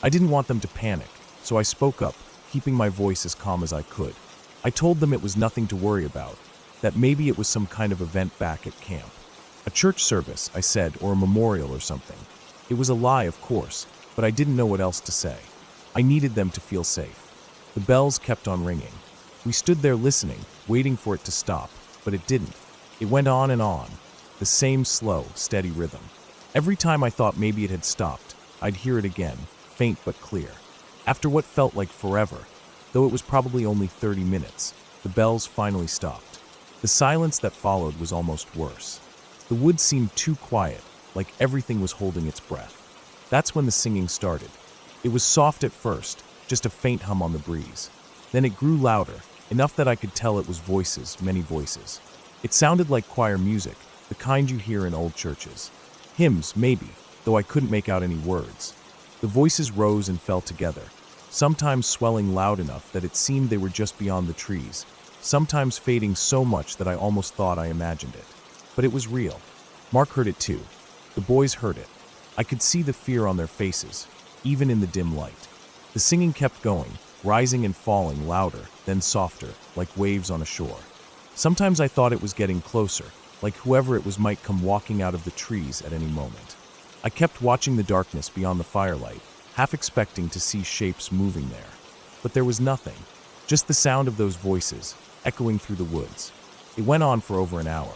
I didn't want them to panic, so I spoke up, keeping my voice as calm as I could. I told them it was nothing to worry about, that maybe it was some kind of event back at camp. A church service, I said, or a memorial or something. It was a lie, of course, but I didn't know what else to say. I needed them to feel safe. The bells kept on ringing. We stood there listening, waiting for it to stop, but it didn't. It went on and on, the same slow, steady rhythm. Every time I thought maybe it had stopped, I'd hear it again, faint but clear. After what felt like forever, though it was probably only 30 minutes, the bells finally stopped. The silence that followed was almost worse. The woods seemed too quiet, like everything was holding its breath. That's when the singing started. It was soft at first, just a faint hum on the breeze. Then it grew louder, enough that I could tell it was voices, many voices. It sounded like choir music, the kind you hear in old churches. Hymns, maybe, though I couldn't make out any words. The voices rose and fell together, sometimes swelling loud enough that it seemed they were just beyond the trees, sometimes fading so much that I almost thought I imagined it. But it was real. Mark heard it too. The boys heard it. I could see the fear on their faces, even in the dim light. The singing kept going, rising and falling louder, then softer, like waves on a shore. Sometimes I thought it was getting closer, like whoever it was might come walking out of the trees at any moment. I kept watching the darkness beyond the firelight, half expecting to see shapes moving there. But there was nothing, just the sound of those voices, echoing through the woods. It went on for over an hour.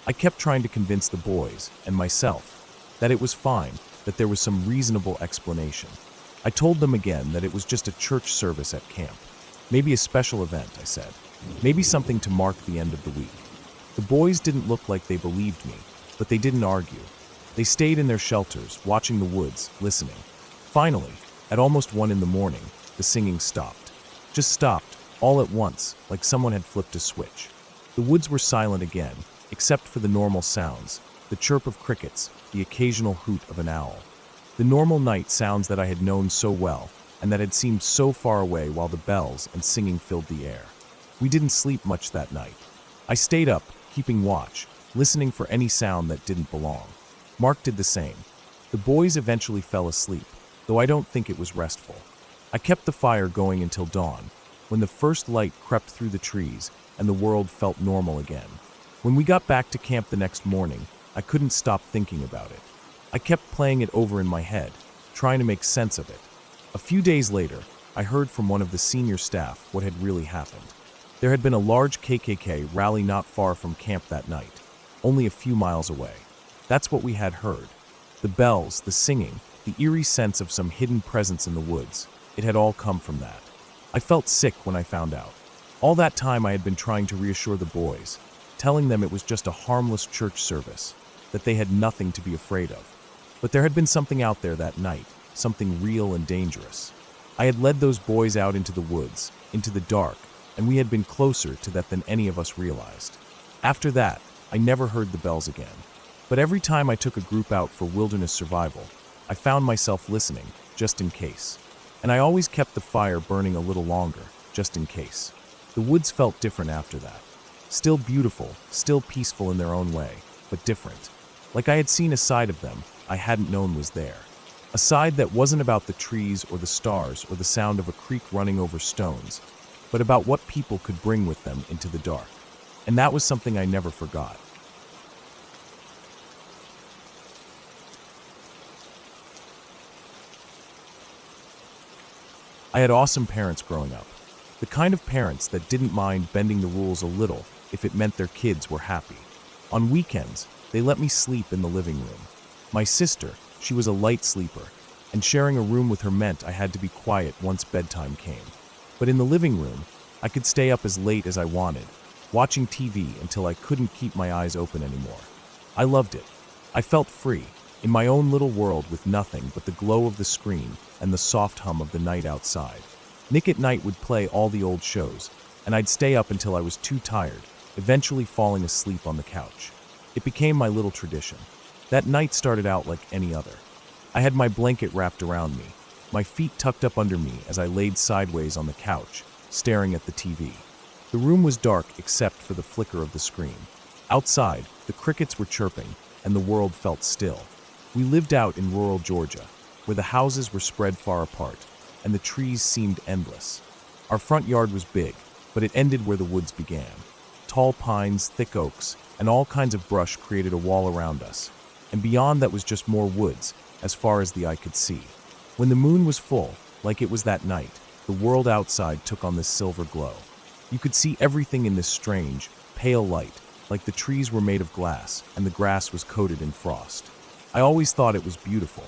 I kept trying to convince the boys, and myself, that it was fine, that there was some reasonable explanation. I told them again that it was just a church service at camp. Maybe a special event, I said. Maybe something to mark the end of the week. The boys didn't look like they believed me, but they didn't argue. They stayed in their shelters, watching the woods, listening. Finally, at almost 1 a.m, the singing stopped. Just stopped, all at once, like someone had flipped a switch. The woods were silent again, except for the normal sounds, the chirp of crickets, the occasional hoot of an owl. The normal night sounds that I had known so well, and that had seemed so far away while the bells and singing filled the air. We didn't sleep much that night. I stayed up, keeping watch, listening for any sound that didn't belong. Mark did the same. The boys eventually fell asleep, though I don't think it was restful. I kept the fire going until dawn, when the first light crept through the trees and the world felt normal again. When we got back to camp the next morning, I couldn't stop thinking about it. I kept playing it over in my head, trying to make sense of it. A few days later, I heard from one of the senior staff what had really happened. There had been a large KKK rally not far from camp that night, only a few miles away. That's what we had heard. The bells, the singing, the eerie sense of some hidden presence in the woods. It had all come from that. I felt sick when I found out. All that time I had been trying to reassure the boys, telling them it was just a harmless church service, that they had nothing to be afraid of. But there had been something out there that night, something real and dangerous. I had led those boys out into the woods, into the dark, and we had been closer to that than any of us realized. After that, I never heard the bells again. But every time I took a group out for wilderness survival, I found myself listening, just in case. And I always kept the fire burning a little longer, just in case. The woods felt different after that. Still beautiful, still peaceful in their own way, but different. Like I had seen a side of them I hadn't known was there. A side that wasn't about the trees or the stars or the sound of a creek running over stones, but about what people could bring with them into the dark. And that was something I never forgot. I had awesome parents growing up. The kind of parents that didn't mind bending the rules a little if it meant their kids were happy. On weekends, They let me sleep in the living room. My sister, she was a light sleeper, and sharing a room with her meant I had to be quiet once bedtime came. But in the living room, I could stay up as late as I wanted, watching TV until I couldn't keep my eyes open anymore. I loved it. I felt free, in my own little world with nothing but the glow of the screen and the soft hum of the night outside. Nick at Night would play all the old shows, and I'd stay up until I was too tired, eventually falling asleep on the couch. It became my little tradition. That night started out like any other. I had my blanket wrapped around me, my feet tucked up under me as I laid sideways on the couch, staring at the TV. The room was dark except for the flicker of the screen. Outside, the crickets were chirping, and the world felt still. We lived out in rural Georgia, where the houses were spread far apart, and the trees seemed endless. Our front yard was big, but it ended where the woods began. Tall pines, thick oaks, and all kinds of brush created a wall around us, and beyond that was just more woods, as far as the eye could see. When the moon was full, like it was that night, the world outside took on this silver glow. You could see everything in this strange, pale light, like the trees were made of glass and the grass was coated in frost. I always thought it was beautiful.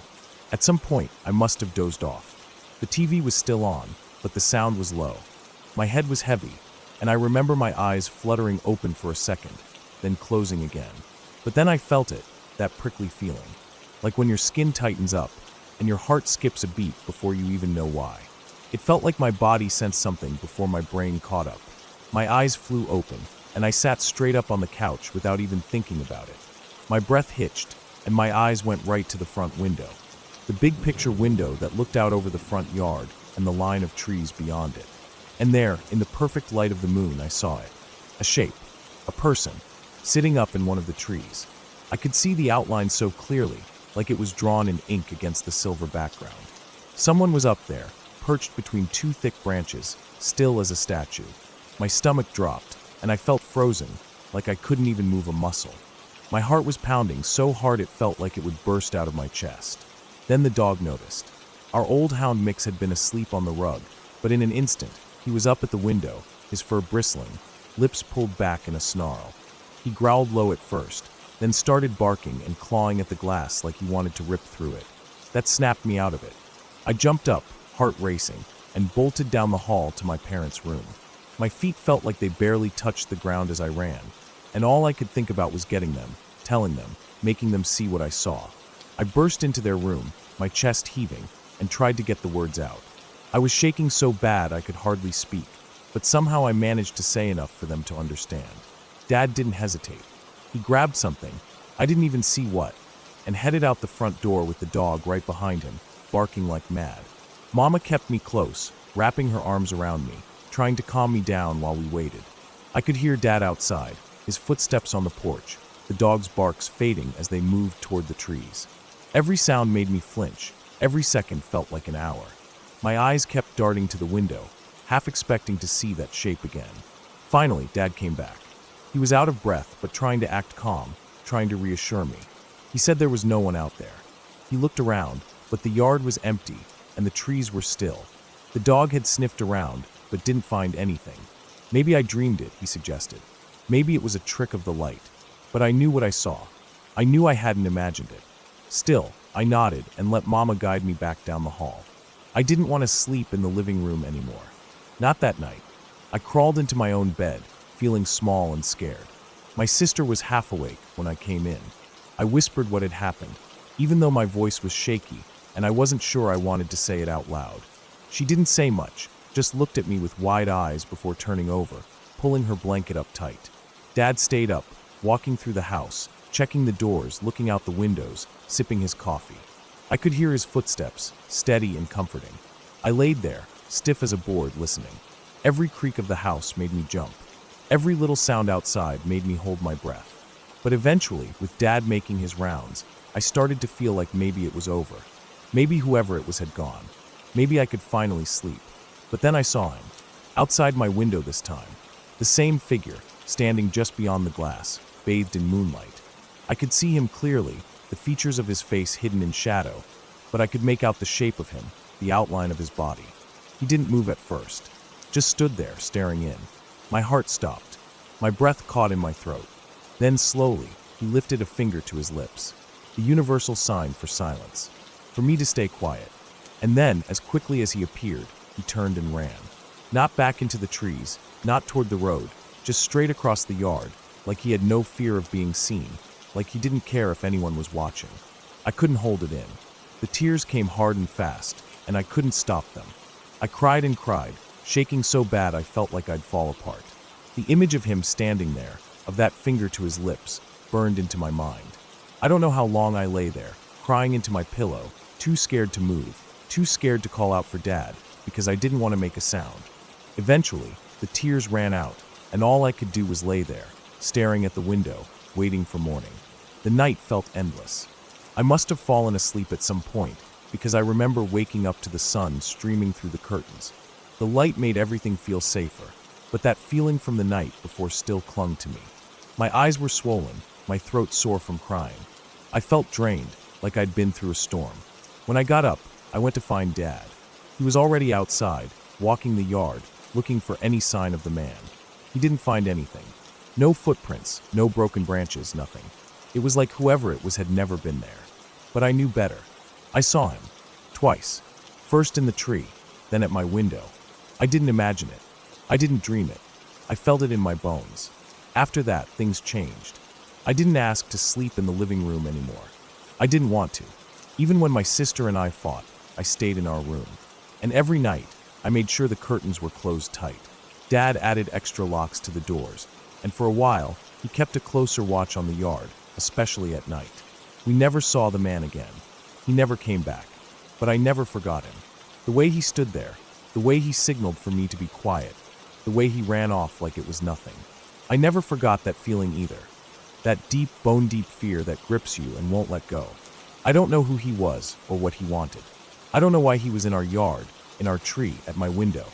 At some point, I must have dozed off. The TV was still on, but the sound was low. My head was heavy, and I remember my eyes fluttering open for a second, then closing again. But then I felt it, that prickly feeling, like when your skin tightens up and your heart skips a beat before you even know why. It felt like my body sensed something before my brain caught up. My eyes flew open, and I sat straight up on the couch without even thinking about it. My breath hitched, and my eyes went right to the front window. The big picture window that looked out over the front yard and the line of trees beyond it. And there, in the perfect light of the moon, I saw it. A shape, a person, sitting up in one of the trees. I could see the outline so clearly, like it was drawn in ink against the silver background. Someone was up there, perched between two thick branches, still as a statue. My stomach dropped, and I felt frozen, like I couldn't even move a muscle. My heart was pounding so hard it felt like it would burst out of my chest. Then the dog noticed. Our old hound Mix had been asleep on the rug, but in an instant, he was up at the window, his fur bristling, lips pulled back in a snarl. He growled low at first, then started barking and clawing at the glass like he wanted to rip through it. That snapped me out of it. I jumped up, heart racing, and bolted down the hall to my parents' room. My feet felt like they barely touched the ground as I ran, and all I could think about was getting them, telling them, making them see what I saw. I burst into their room, my chest heaving, and tried to get the words out. I was shaking so bad I could hardly speak, but somehow I managed to say enough for them to understand. Dad didn't hesitate. He grabbed something, I didn't even see what, and headed out the front door with the dog right behind him, barking like mad. Mama kept me close, wrapping her arms around me, trying to calm me down while we waited. I could hear Dad outside, his footsteps on the porch, the dog's barks fading as they moved toward the trees. Every sound made me flinch. Every second felt like an hour. My eyes kept darting to the window, half expecting to see that shape again. Finally, Dad came back. He was out of breath, but trying to act calm, trying to reassure me. He said there was no one out there. He looked around, but the yard was empty, and the trees were still. The dog had sniffed around, but didn't find anything. Maybe I dreamed it, he suggested. Maybe it was a trick of the light. But I knew what I saw. I knew I hadn't imagined it. Still, I nodded and let Mama guide me back down the hall. I didn't want to sleep in the living room anymore. Not that night. I crawled into my own bed, feeling small and scared. My sister was half awake when I came in. I whispered what had happened, even though my voice was shaky and I wasn't sure I wanted to say it out loud. She didn't say much, just looked at me with wide eyes before turning over, pulling her blanket up tight. Dad stayed up, walking through the house, checking the doors, looking out the windows, sipping his coffee. I could hear his footsteps, steady and comforting. I laid there, stiff as a board, listening. Every creak of the house made me jump. Every little sound outside made me hold my breath. But eventually, with Dad making his rounds, I started to feel like maybe it was over. Maybe whoever it was had gone. Maybe I could finally sleep. But then I saw him, outside my window this time. The same figure, standing just beyond the glass, bathed in moonlight. I could see him clearly, the features of his face hidden in shadow, but I could make out the shape of him, the outline of his body. He didn't move at first, just stood there, staring in. My heart stopped. My breath caught in my throat. Then slowly, he lifted a finger to his lips, the universal sign for silence, for me to stay quiet. And then, as quickly as he appeared, he turned and ran. Not back into the trees, not toward the road, just straight across the yard, like he had no fear of being seen, like he didn't care if anyone was watching. I couldn't hold it in. The tears came hard and fast, and I couldn't stop them. I cried and cried, shaking so bad I felt like I'd fall apart. The image of him standing there, of that finger to his lips, burned into my mind. I don't know how long I lay there, crying into my pillow, too scared to move, too scared to call out for Dad, because I didn't want to make a sound. Eventually, the tears ran out, and all I could do was lay there, staring at the window, waiting for morning. The night felt endless. I must have fallen asleep at some point, because I remember waking up to the sun streaming through the curtains. The light made everything feel safer, but that feeling from the night before still clung to me. My eyes were swollen, my throat sore from crying. I felt drained, like I'd been through a storm. When I got up, I went to find Dad. He was already outside, walking the yard, looking for any sign of the man. He didn't find anything. No footprints, no broken branches, nothing. It was like whoever it was had never been there. But I knew better. I saw him. Twice. First in the tree, then at my window. I didn't imagine it. I didn't dream it. I felt it in my bones. After that, things changed. I didn't ask to sleep in the living room anymore. I didn't want to. Even when my sister and I fought, I stayed in our room. And every night, I made sure the curtains were closed tight. Dad added extra locks to the doors, and for a while, he kept a closer watch on the yard, especially at night. We never saw the man again. He never came back. But I never forgot him. The way he stood there, the way he signaled for me to be quiet, the way he ran off like it was nothing. I never forgot that feeling either. That deep, bone-deep fear that grips you and won't let go. I don't know who he was or what he wanted. I don't know why he was in our yard, in our tree, at my window.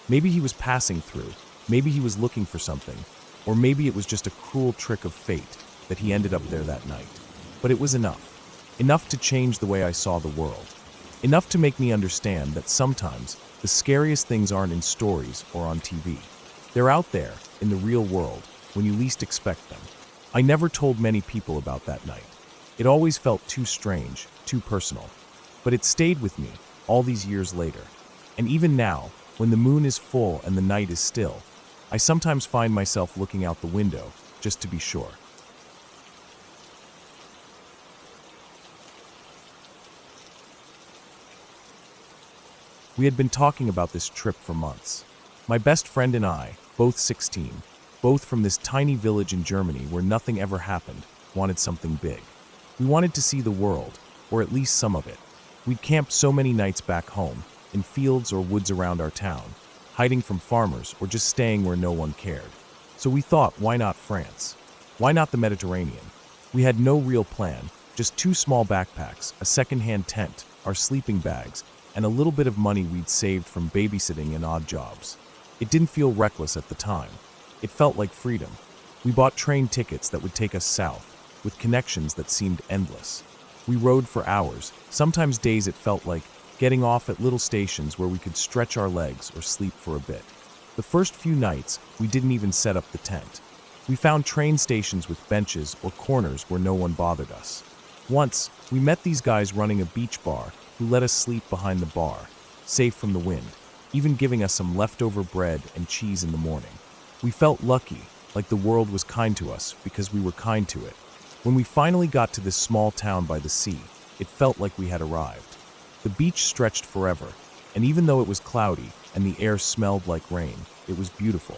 Maybe he was passing through, maybe he was looking for something, or maybe it was just a cruel trick of fate that he ended up there that night. But it was enough. Enough to change the way I saw the world. Enough to make me understand that sometimes the scariest things aren't in stories or on TV. They're out there, in the real world, when you least expect them. I never told many people about that night. It always felt too strange, too personal. But it stayed with me, all these years later. And even now, when the moon is full and the night is still, I sometimes find myself looking out the window, just to be sure. We had been talking about this trip for months. My best friend and I, both 16, both from this tiny village in Germany where nothing ever happened, wanted something big. We wanted to see the world, or at least some of it. We'd camped so many nights back home, in fields or woods around our town, hiding from farmers or just staying where no one cared. So we thought, why not France? Why not the Mediterranean? We had no real plan, just 2 small backpacks, a second-hand tent, our sleeping bags, and a little bit of money we'd saved from babysitting and odd jobs. It didn't feel reckless at the time. It felt like freedom. We bought train tickets that would take us south, with connections that seemed endless. We rode for hours, sometimes days it felt like, getting off at little stations where we could stretch our legs or sleep for a bit. The first few nights, we didn't even set up the tent. We found train stations with benches or corners where no one bothered us. Once, we met these guys running a beach bar who let us sleep behind the bar, safe from the wind, even giving us some leftover bread and cheese in the morning. We felt lucky, like the world was kind to us because we were kind to it. When we finally got to this small town by the sea, it felt like we had arrived. The beach stretched forever, and even though it was cloudy and the air smelled like rain, it was beautiful.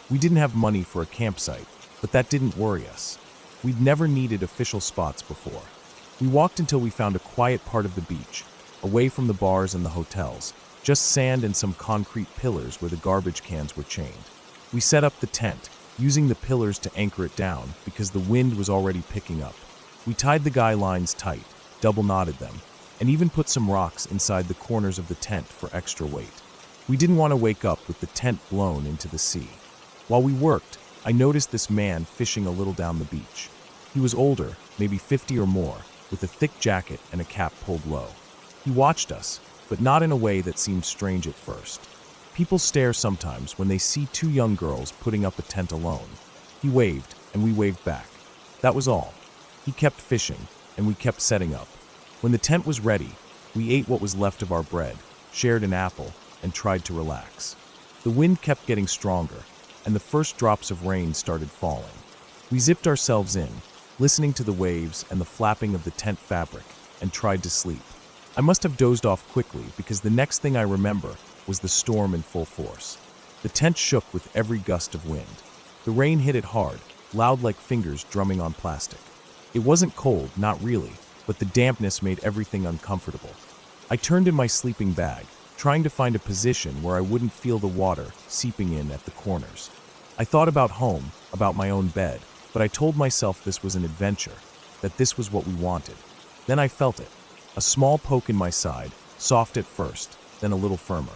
We didn't have money for a campsite, but that didn't worry us. We'd never needed official spots before. We walked until we found a quiet part of the beach, away from the bars and the hotels, just sand and some concrete pillars where the garbage cans were chained. We set up the tent, using the pillars to anchor it down because the wind was already picking up. We tied the guy lines tight, double-knotted them, and even put some rocks inside the corners of the tent for extra weight. We didn't want to wake up with the tent blown into the sea. While we worked, I noticed this man fishing a little down the beach. He was older, maybe 50 or more, with a thick jacket and a cap pulled low. He watched us, but not in a way that seemed strange at first. People stare sometimes when they see 2 young girls putting up a tent alone. He waved, and we waved back. That was all. He kept fishing, and we kept setting up. When the tent was ready, we ate what was left of our bread, shared an apple, and tried to relax. The wind kept getting stronger, and the first drops of rain started falling. We zipped ourselves in, listening to the waves and the flapping of the tent fabric, and tried to sleep. I must have dozed off quickly because the next thing I remember was the storm in full force. The tent shook with every gust of wind. The rain hit it hard, loud like fingers drumming on plastic. It wasn't cold, not really, but the dampness made everything uncomfortable. I turned in my sleeping bag, trying to find a position where I wouldn't feel the water seeping in at the corners. I thought about home, about my own bed, but I told myself this was an adventure, that this was what we wanted. Then I felt it. A small poke in my side, soft at first, then a little firmer.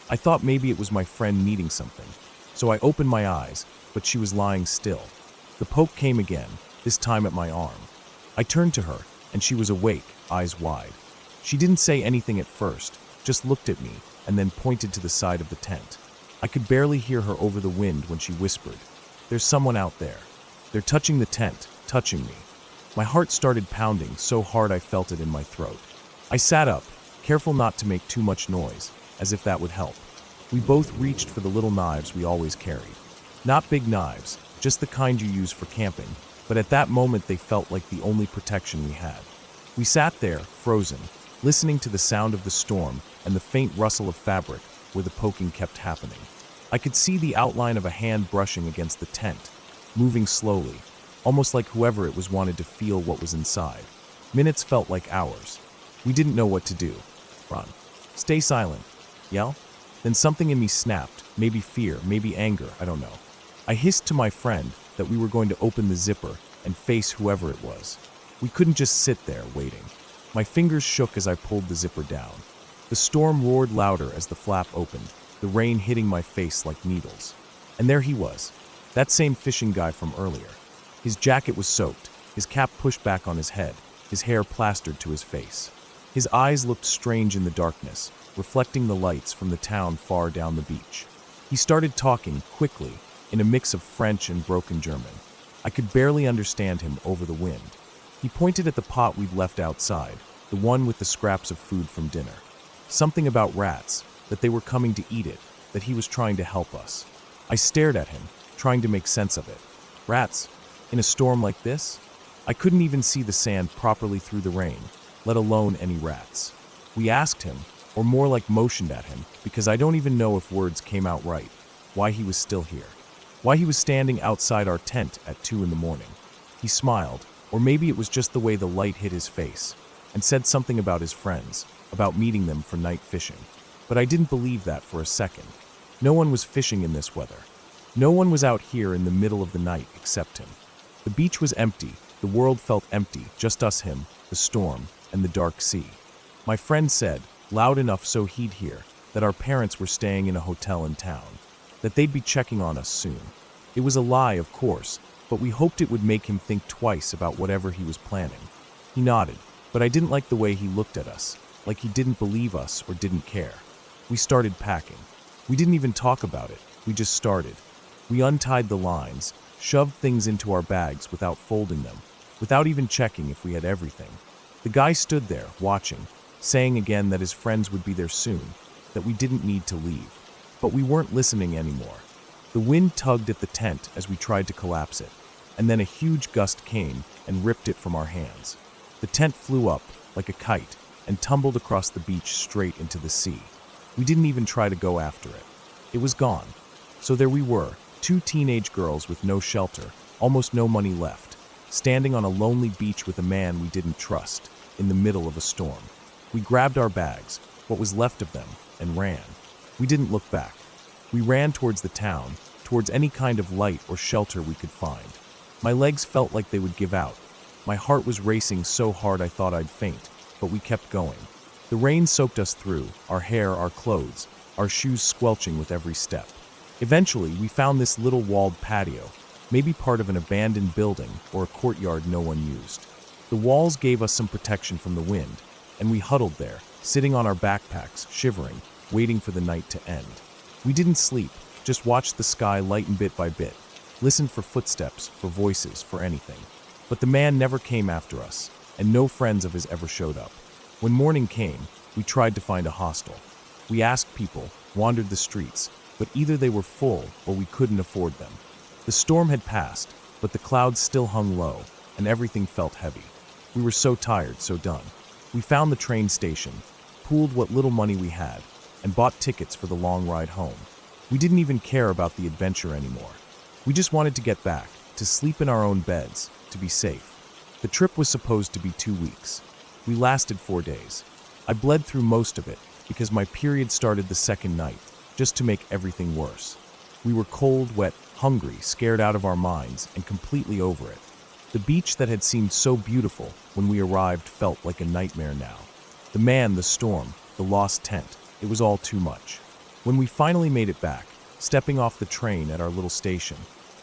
I thought maybe it was my friend needing something, so I opened my eyes, but she was lying still. The poke came again, this time at my arm. I turned to her, and she was awake, eyes wide. She didn't say anything at first, just looked at me, and then pointed to the side of the tent. I could barely hear her over the wind when she whispered, "There's someone out there. They're touching the tent, touching me." My heart started pounding so hard I felt it in my throat. I sat up, careful not to make too much noise, as if that would help. We both reached for the little knives we always carried. Not big knives, just the kind you use for camping, but at that moment they felt like the only protection we had. We sat there, frozen, listening to the sound of the storm and the faint rustle of fabric where the poking kept happening. I could see the outline of a hand brushing against the tent, moving slowly, almost like whoever it was wanted to feel what was inside. Minutes felt like hours. We didn't know what to do. Run. Stay silent. Yell? Then something in me snapped, maybe fear, maybe anger, I don't know. I hissed to my friend that we were going to open the zipper and face whoever it was. We couldn't just sit there waiting. My fingers shook as I pulled the zipper down. The storm roared louder as the flap opened, the rain hitting my face like needles. And there he was, that same fishing guy from earlier. His jacket was soaked, his cap pushed back on his head, his hair plastered to his face. His eyes looked strange in the darkness, reflecting the lights from the town far down the beach. He started talking, quickly, in a mix of French and broken German. I could barely understand him over the wind. He pointed at the pot we'd left outside, the one with the scraps of food from dinner. Something about rats, that they were coming to eat it, that he was trying to help us. I stared at him, trying to make sense of it. Rats? In a storm like this? I couldn't even see the sand properly through the rain, let alone any rats. We asked him, or more like motioned at him, because I don't even know if words came out right, why he was still here. Why he was standing outside our tent at 2 a.m. He smiled, or maybe it was just the way the light hit his face, and said something about his friends, about meeting them for night fishing. But I didn't believe that for a second. No one was fishing in this weather. No one was out here in the middle of the night except him. The beach was empty, the world felt empty, just us, him, the storm, and the dark sea. My friend said, loud enough so he'd hear, that our parents were staying in a hotel in town, that they'd be checking on us soon. It was a lie, of course, but we hoped it would make him think twice about whatever he was planning. He nodded, but I didn't like the way he looked at us, like he didn't believe us or didn't care. We started packing. We didn't even talk about it, we just started. We untied the lines, shoved things into our bags without folding them, without even checking if we had everything. The guy stood there, watching, saying again that his friends would be there soon, that we didn't need to leave. But we weren't listening anymore. The wind tugged at the tent as we tried to collapse it, and then a huge gust came and ripped it from our hands. The tent flew up, like a kite, and tumbled across the beach straight into the sea. We didn't even try to go after it. It was gone. So there we were, 2 teenage girls with no shelter, almost no money left, standing on a lonely beach with a man we didn't trust, in the middle of a storm. We grabbed our bags, what was left of them, and ran. We didn't look back. We ran towards the town, towards any kind of light or shelter we could find. My legs felt like they would give out. My heart was racing so hard I thought I'd faint, but we kept going. The rain soaked us through, our hair, our clothes, our shoes squelching with every step. Eventually, we found this little walled patio, maybe part of an abandoned building or a courtyard no one used. The walls gave us some protection from the wind, and we huddled there, sitting on our backpacks, shivering, waiting for the night to end. We didn't sleep, just watched the sky lighten bit by bit, listened for footsteps, for voices, for anything. But the man never came after us, and no friends of his ever showed up. When morning came, we tried to find a hostel. We asked people, wandered the streets, but either they were full or we couldn't afford them. The storm had passed, but the clouds still hung low, and everything felt heavy. We were so tired, so done. We found the train station, pooled what little money we had, and bought tickets for the long ride home. We didn't even care about the adventure anymore. We just wanted to get back, to sleep in our own beds, to be safe. The trip was supposed to be 2 weeks. We lasted 4 days. I bled through most of it because my period started the second night, just to make everything worse. We were cold, wet, hungry, scared out of our minds, and completely over it. The beach that had seemed so beautiful when we arrived felt like a nightmare now. The man, the storm, the lost tent, it was all too much. When we finally made it back, stepping off the train at our little station,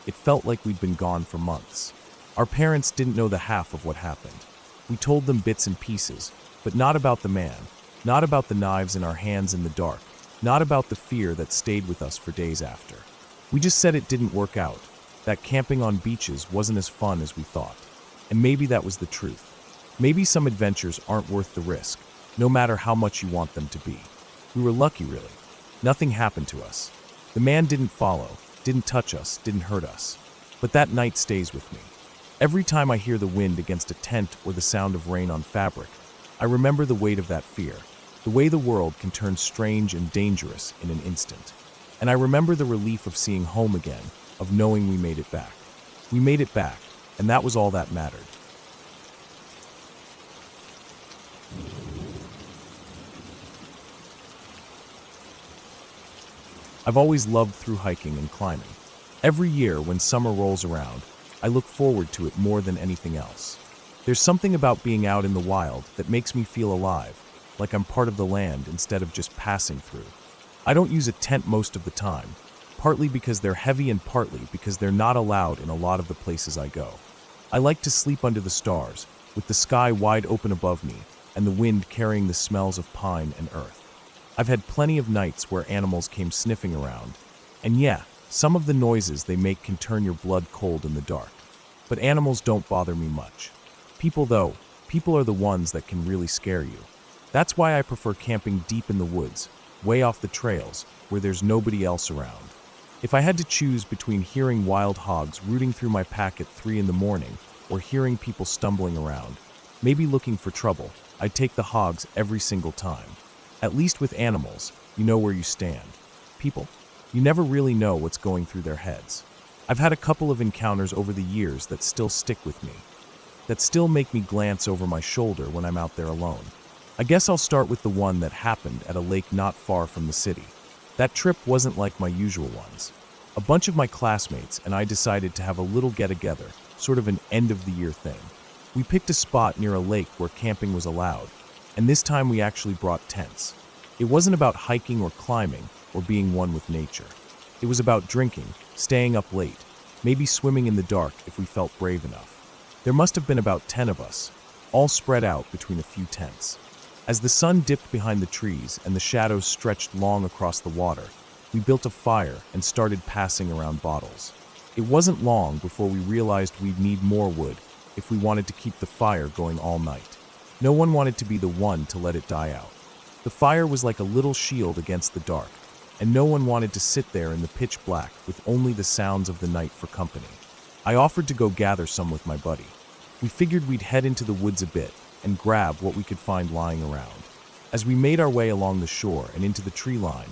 it felt like we'd been gone for months. Our parents didn't know the half of what happened. We told them bits and pieces, but not about the man, not about the knives in our hands in the dark, not about the fear that stayed with us for days after. We just said it didn't work out, that camping on beaches wasn't as fun as we thought. And maybe that was the truth. Maybe some adventures aren't worth the risk, no matter how much you want them to be. We were lucky, really. Nothing happened to us. The man didn't follow, didn't touch us, didn't hurt us. But that night stays with me. Every time I hear the wind against a tent or the sound of rain on fabric, I remember the weight of that fear, the way the world can turn strange and dangerous in an instant. And I remember the relief of seeing home again, of knowing we made it back. We made it back, and that was all that mattered. I've always loved through hiking and climbing. Every year when summer rolls around, I look forward to it more than anything else. There's something about being out in the wild that makes me feel alive, like I'm part of the land instead of just passing through. I don't use a tent most of the time, partly because they're heavy and partly because they're not allowed in a lot of the places I go. I like to sleep under the stars, with the sky wide open above me and the wind carrying the smells of pine and earth. I've had plenty of nights where animals came sniffing around, and yeah, some of the noises they make can turn your blood cold in the dark. But animals don't bother me much. People though, people are the ones that can really scare you. That's why I prefer camping deep in the woods, way off the trails, where there's nobody else around. If I had to choose between hearing wild hogs rooting through my pack at 3 in the morning or hearing people stumbling around, maybe looking for trouble, I'd take the hogs every single time. At least with animals, you know where you stand. People, you never really know what's going through their heads. I've had a couple of encounters over the years that still stick with me, that still make me glance over my shoulder when I'm out there alone. I guess I'll start with the one that happened at a lake not far from the city. That trip wasn't like my usual ones. A bunch of my classmates and I decided to have a little get-together, sort of an end-of-the-year thing. We picked a spot near a lake where camping was allowed, and this time we actually brought tents. It wasn't about hiking or climbing or being one with nature. It was about drinking, staying up late, maybe swimming in the dark if we felt brave enough. There must have been about 10 of us, all spread out between a few tents. As the sun dipped behind the trees and the shadows stretched long across the water, we built a fire and started passing around bottles. It wasn't long before we realized we'd need more wood if we wanted to keep the fire going all night. No one wanted to be the one to let it die out. The fire was like a little shield against the dark, and no one wanted to sit there in the pitch black with only the sounds of the night for company. I offered to go gather some with my buddy. We figured we'd head into the woods a bit and grab what we could find lying around. As we made our way along the shore and into the tree line,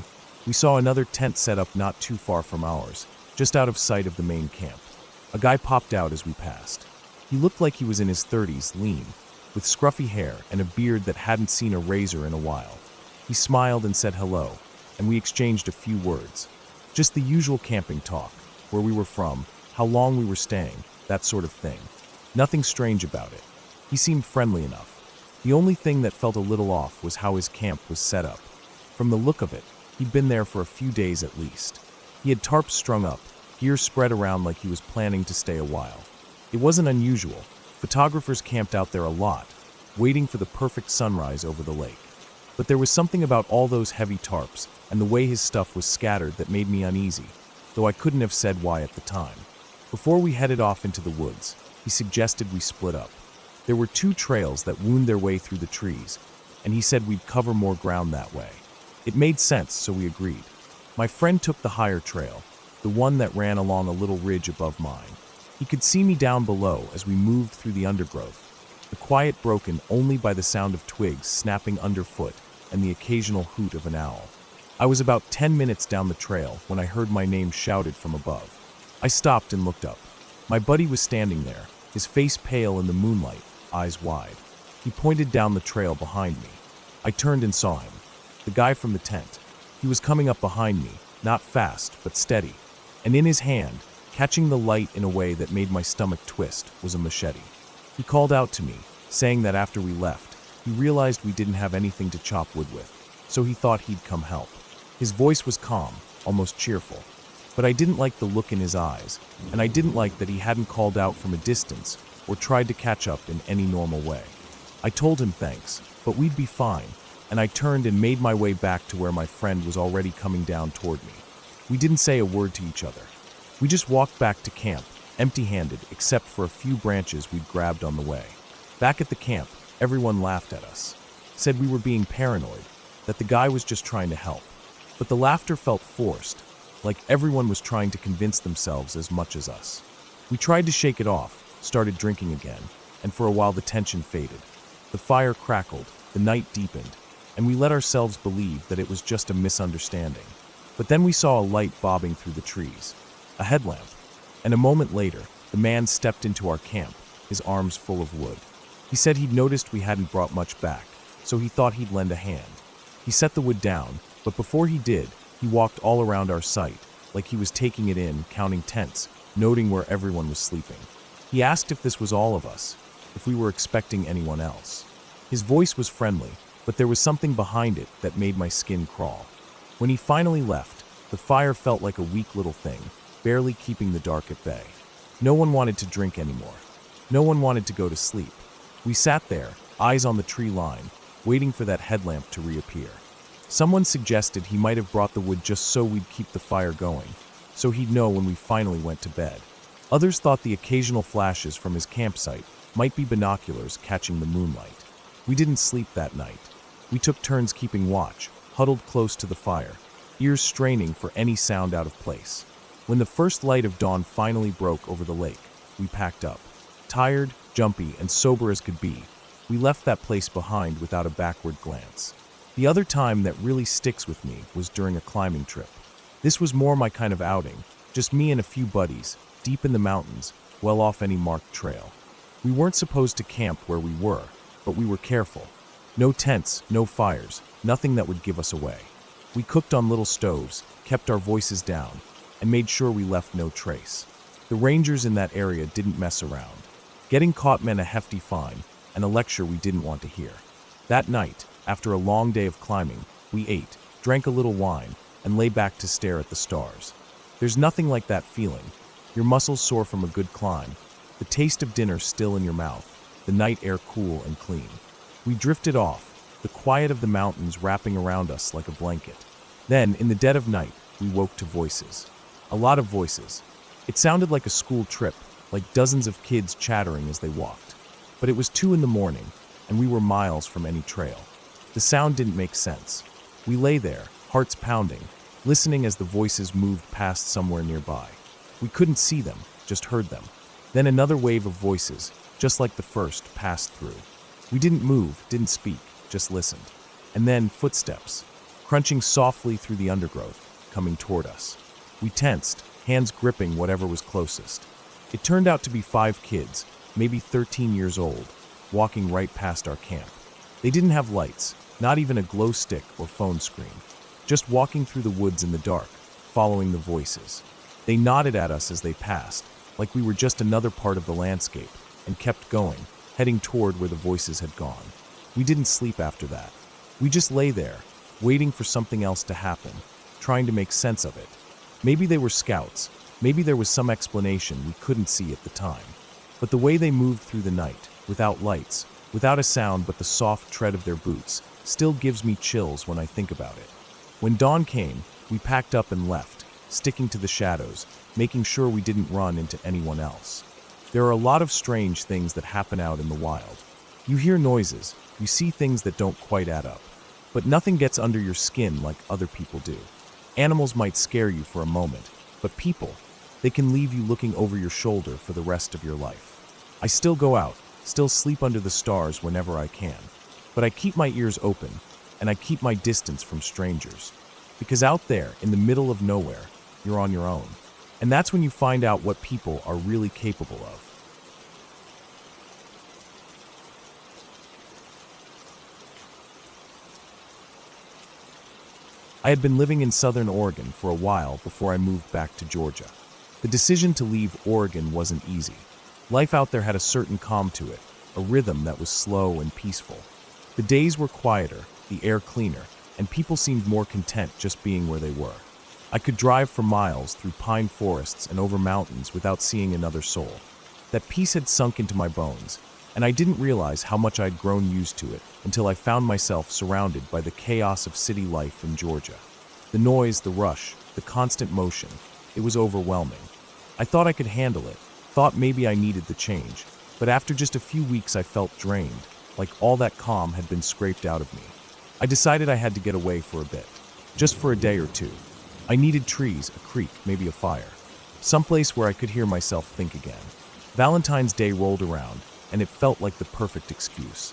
we saw another tent set up not too far from ours, just out of sight of the main camp. A guy popped out as we passed. He looked like he was in his 30s, lean, with scruffy hair and a beard that hadn't seen a razor in a while. He smiled and said hello, and we exchanged a few words. Just the usual camping talk, where we were from, how long we were staying, that sort of thing. Nothing strange about it. He seemed friendly enough. The only thing that felt a little off was how his camp was set up. From the look of it, he'd been there for a few days at least. He had tarps strung up, gear spread around like he was planning to stay a while. It wasn't unusual. Photographers camped out there a lot, waiting for the perfect sunrise over the lake. But there was something about all those heavy tarps and the way his stuff was scattered that made me uneasy, though I couldn't have said why at the time. Before we headed off into the woods, he suggested we split up. There were two trails that wound their way through the trees, and he said we'd cover more ground that way. It made sense, so we agreed. My friend took the higher trail, the one that ran along a little ridge above mine. He could see me down below as we moved through the undergrowth, the quiet broken only by the sound of twigs snapping underfoot and the occasional hoot of an owl. I was about 10 minutes down the trail when I heard my name shouted from above. I stopped and looked up. My buddy was standing there, his face pale in the moonlight, eyes wide. He pointed down the trail behind me. I turned and saw him, the guy from the tent. He was coming up behind me, not fast, but steady. And in his hand, catching the light in a way that made my stomach twist, was a machete. He called out to me, saying that after we left, he realized we didn't have anything to chop wood with, so he thought he'd come help. His voice was calm, almost cheerful. But I didn't like the look in his eyes, and I didn't like that he hadn't called out from a distance or tried to catch up in any normal way. I told him thanks, but we'd be fine, and I turned and made my way back to where my friend was already coming down toward me. We didn't say a word to each other. We just walked back to camp, empty-handed except for a few branches we'd grabbed on the way. Back at the camp, everyone laughed at us, said we were being paranoid, that the guy was just trying to help. But the laughter felt forced, like everyone was trying to convince themselves as much as us. We tried to shake it off, started drinking again, and for a while the tension faded. The fire crackled, the night deepened, and we let ourselves believe that it was just a misunderstanding. But then we saw a light bobbing through the trees, a headlamp, and a moment later, the man stepped into our camp, his arms full of wood. He said he'd noticed we hadn't brought much back, so he thought he'd lend a hand. He set the wood down, but before he did, he walked all around our site, like he was taking it in, counting tents, noting where everyone was sleeping. He asked if this was all of us, if we were expecting anyone else. His voice was friendly, but there was something behind it that made my skin crawl. When he finally left, the fire felt like a weak little thing, barely keeping the dark at bay. No one wanted to drink anymore. No one wanted to go to sleep. We sat there, eyes on the tree line, waiting for that headlamp to reappear. Someone suggested he might have brought the wood just so we'd keep the fire going, so he'd know when we finally went to bed. Others thought the occasional flashes from his campsite might be binoculars catching the moonlight. We didn't sleep that night. We took turns keeping watch, huddled close to the fire, ears straining for any sound out of place. When the first light of dawn finally broke over the lake, we packed up. Tired, jumpy, and sober as could be, we left that place behind without a backward glance. The other time that really sticks with me was during a climbing trip. This was more my kind of outing, just me and a few buddies, deep in the mountains, well off any marked trail. We weren't supposed to camp where we were, but we were careful. No tents, no fires, nothing that would give us away. We cooked on little stoves, kept our voices down, and made sure we left no trace. The rangers in that area didn't mess around. Getting caught meant a hefty fine and a lecture we didn't want to hear. That night, after a long day of climbing, we ate, drank a little wine, and lay back to stare at the stars. There's nothing like that feeling. Your muscles sore from a good climb, the taste of dinner still in your mouth, the night air cool and clean. We drifted off, the quiet of the mountains wrapping around us like a blanket. Then, in the dead of night, we woke to voices. A lot of voices. It sounded like a school trip, like dozens of kids chattering as they walked. But it was 2 a.m, and we were miles from any trail. The sound didn't make sense. We lay there, hearts pounding, listening as the voices moved past somewhere nearby. We couldn't see them, just heard them. Then another wave of voices, just like the first, passed through. We didn't move, didn't speak, just listened. And then footsteps, crunching softly through the undergrowth, coming toward us. We tensed, hands gripping whatever was closest. It turned out to be 5 kids, maybe 13 years old, walking right past our camp. They didn't have lights, not even a glow stick or phone screen, just walking through the woods in the dark, following the voices. They nodded at us as they passed, like we were just another part of the landscape, and kept going, heading toward where the voices had gone. We didn't sleep after that. We just lay there, waiting for something else to happen, trying to make sense of it. Maybe they were scouts, maybe there was some explanation we couldn't see at the time. But the way they moved through the night, without lights, without a sound but the soft tread of their boots, still gives me chills when I think about it. When dawn came, we packed up and left, sticking to the shadows, making sure we didn't run into anyone else. There are a lot of strange things that happen out in the wild. You hear noises, you see things that don't quite add up. But nothing gets under your skin like other people do. Animals might scare you for a moment, but people, they can leave you looking over your shoulder for the rest of your life. I still go out, still sleep under the stars whenever I can. But I keep my ears open, and I keep my distance from strangers. Because out there, in the middle of nowhere, you're on your own. And that's when you find out what people are really capable of. I had been living in Southern Oregon for a while before I moved back to Georgia. The decision to leave Oregon wasn't easy. Life out there had a certain calm to it, a rhythm that was slow and peaceful. The days were quieter, the air cleaner, and people seemed more content just being where they were. I could drive for miles through pine forests and over mountains without seeing another soul. That peace had sunk into my bones, and I didn't realize how much I'd grown used to it until I found myself surrounded by the chaos of city life in Georgia. The noise, the rush, the constant motion, it was overwhelming. I thought I could handle it, thought maybe I needed the change, but after just a few weeks I felt drained, like all that calm had been scraped out of me. I decided I had to get away for a bit, just for a day or two. I needed trees, a creek, maybe a fire. Someplace where I could hear myself think again. Valentine's Day rolled around, and it felt like the perfect excuse.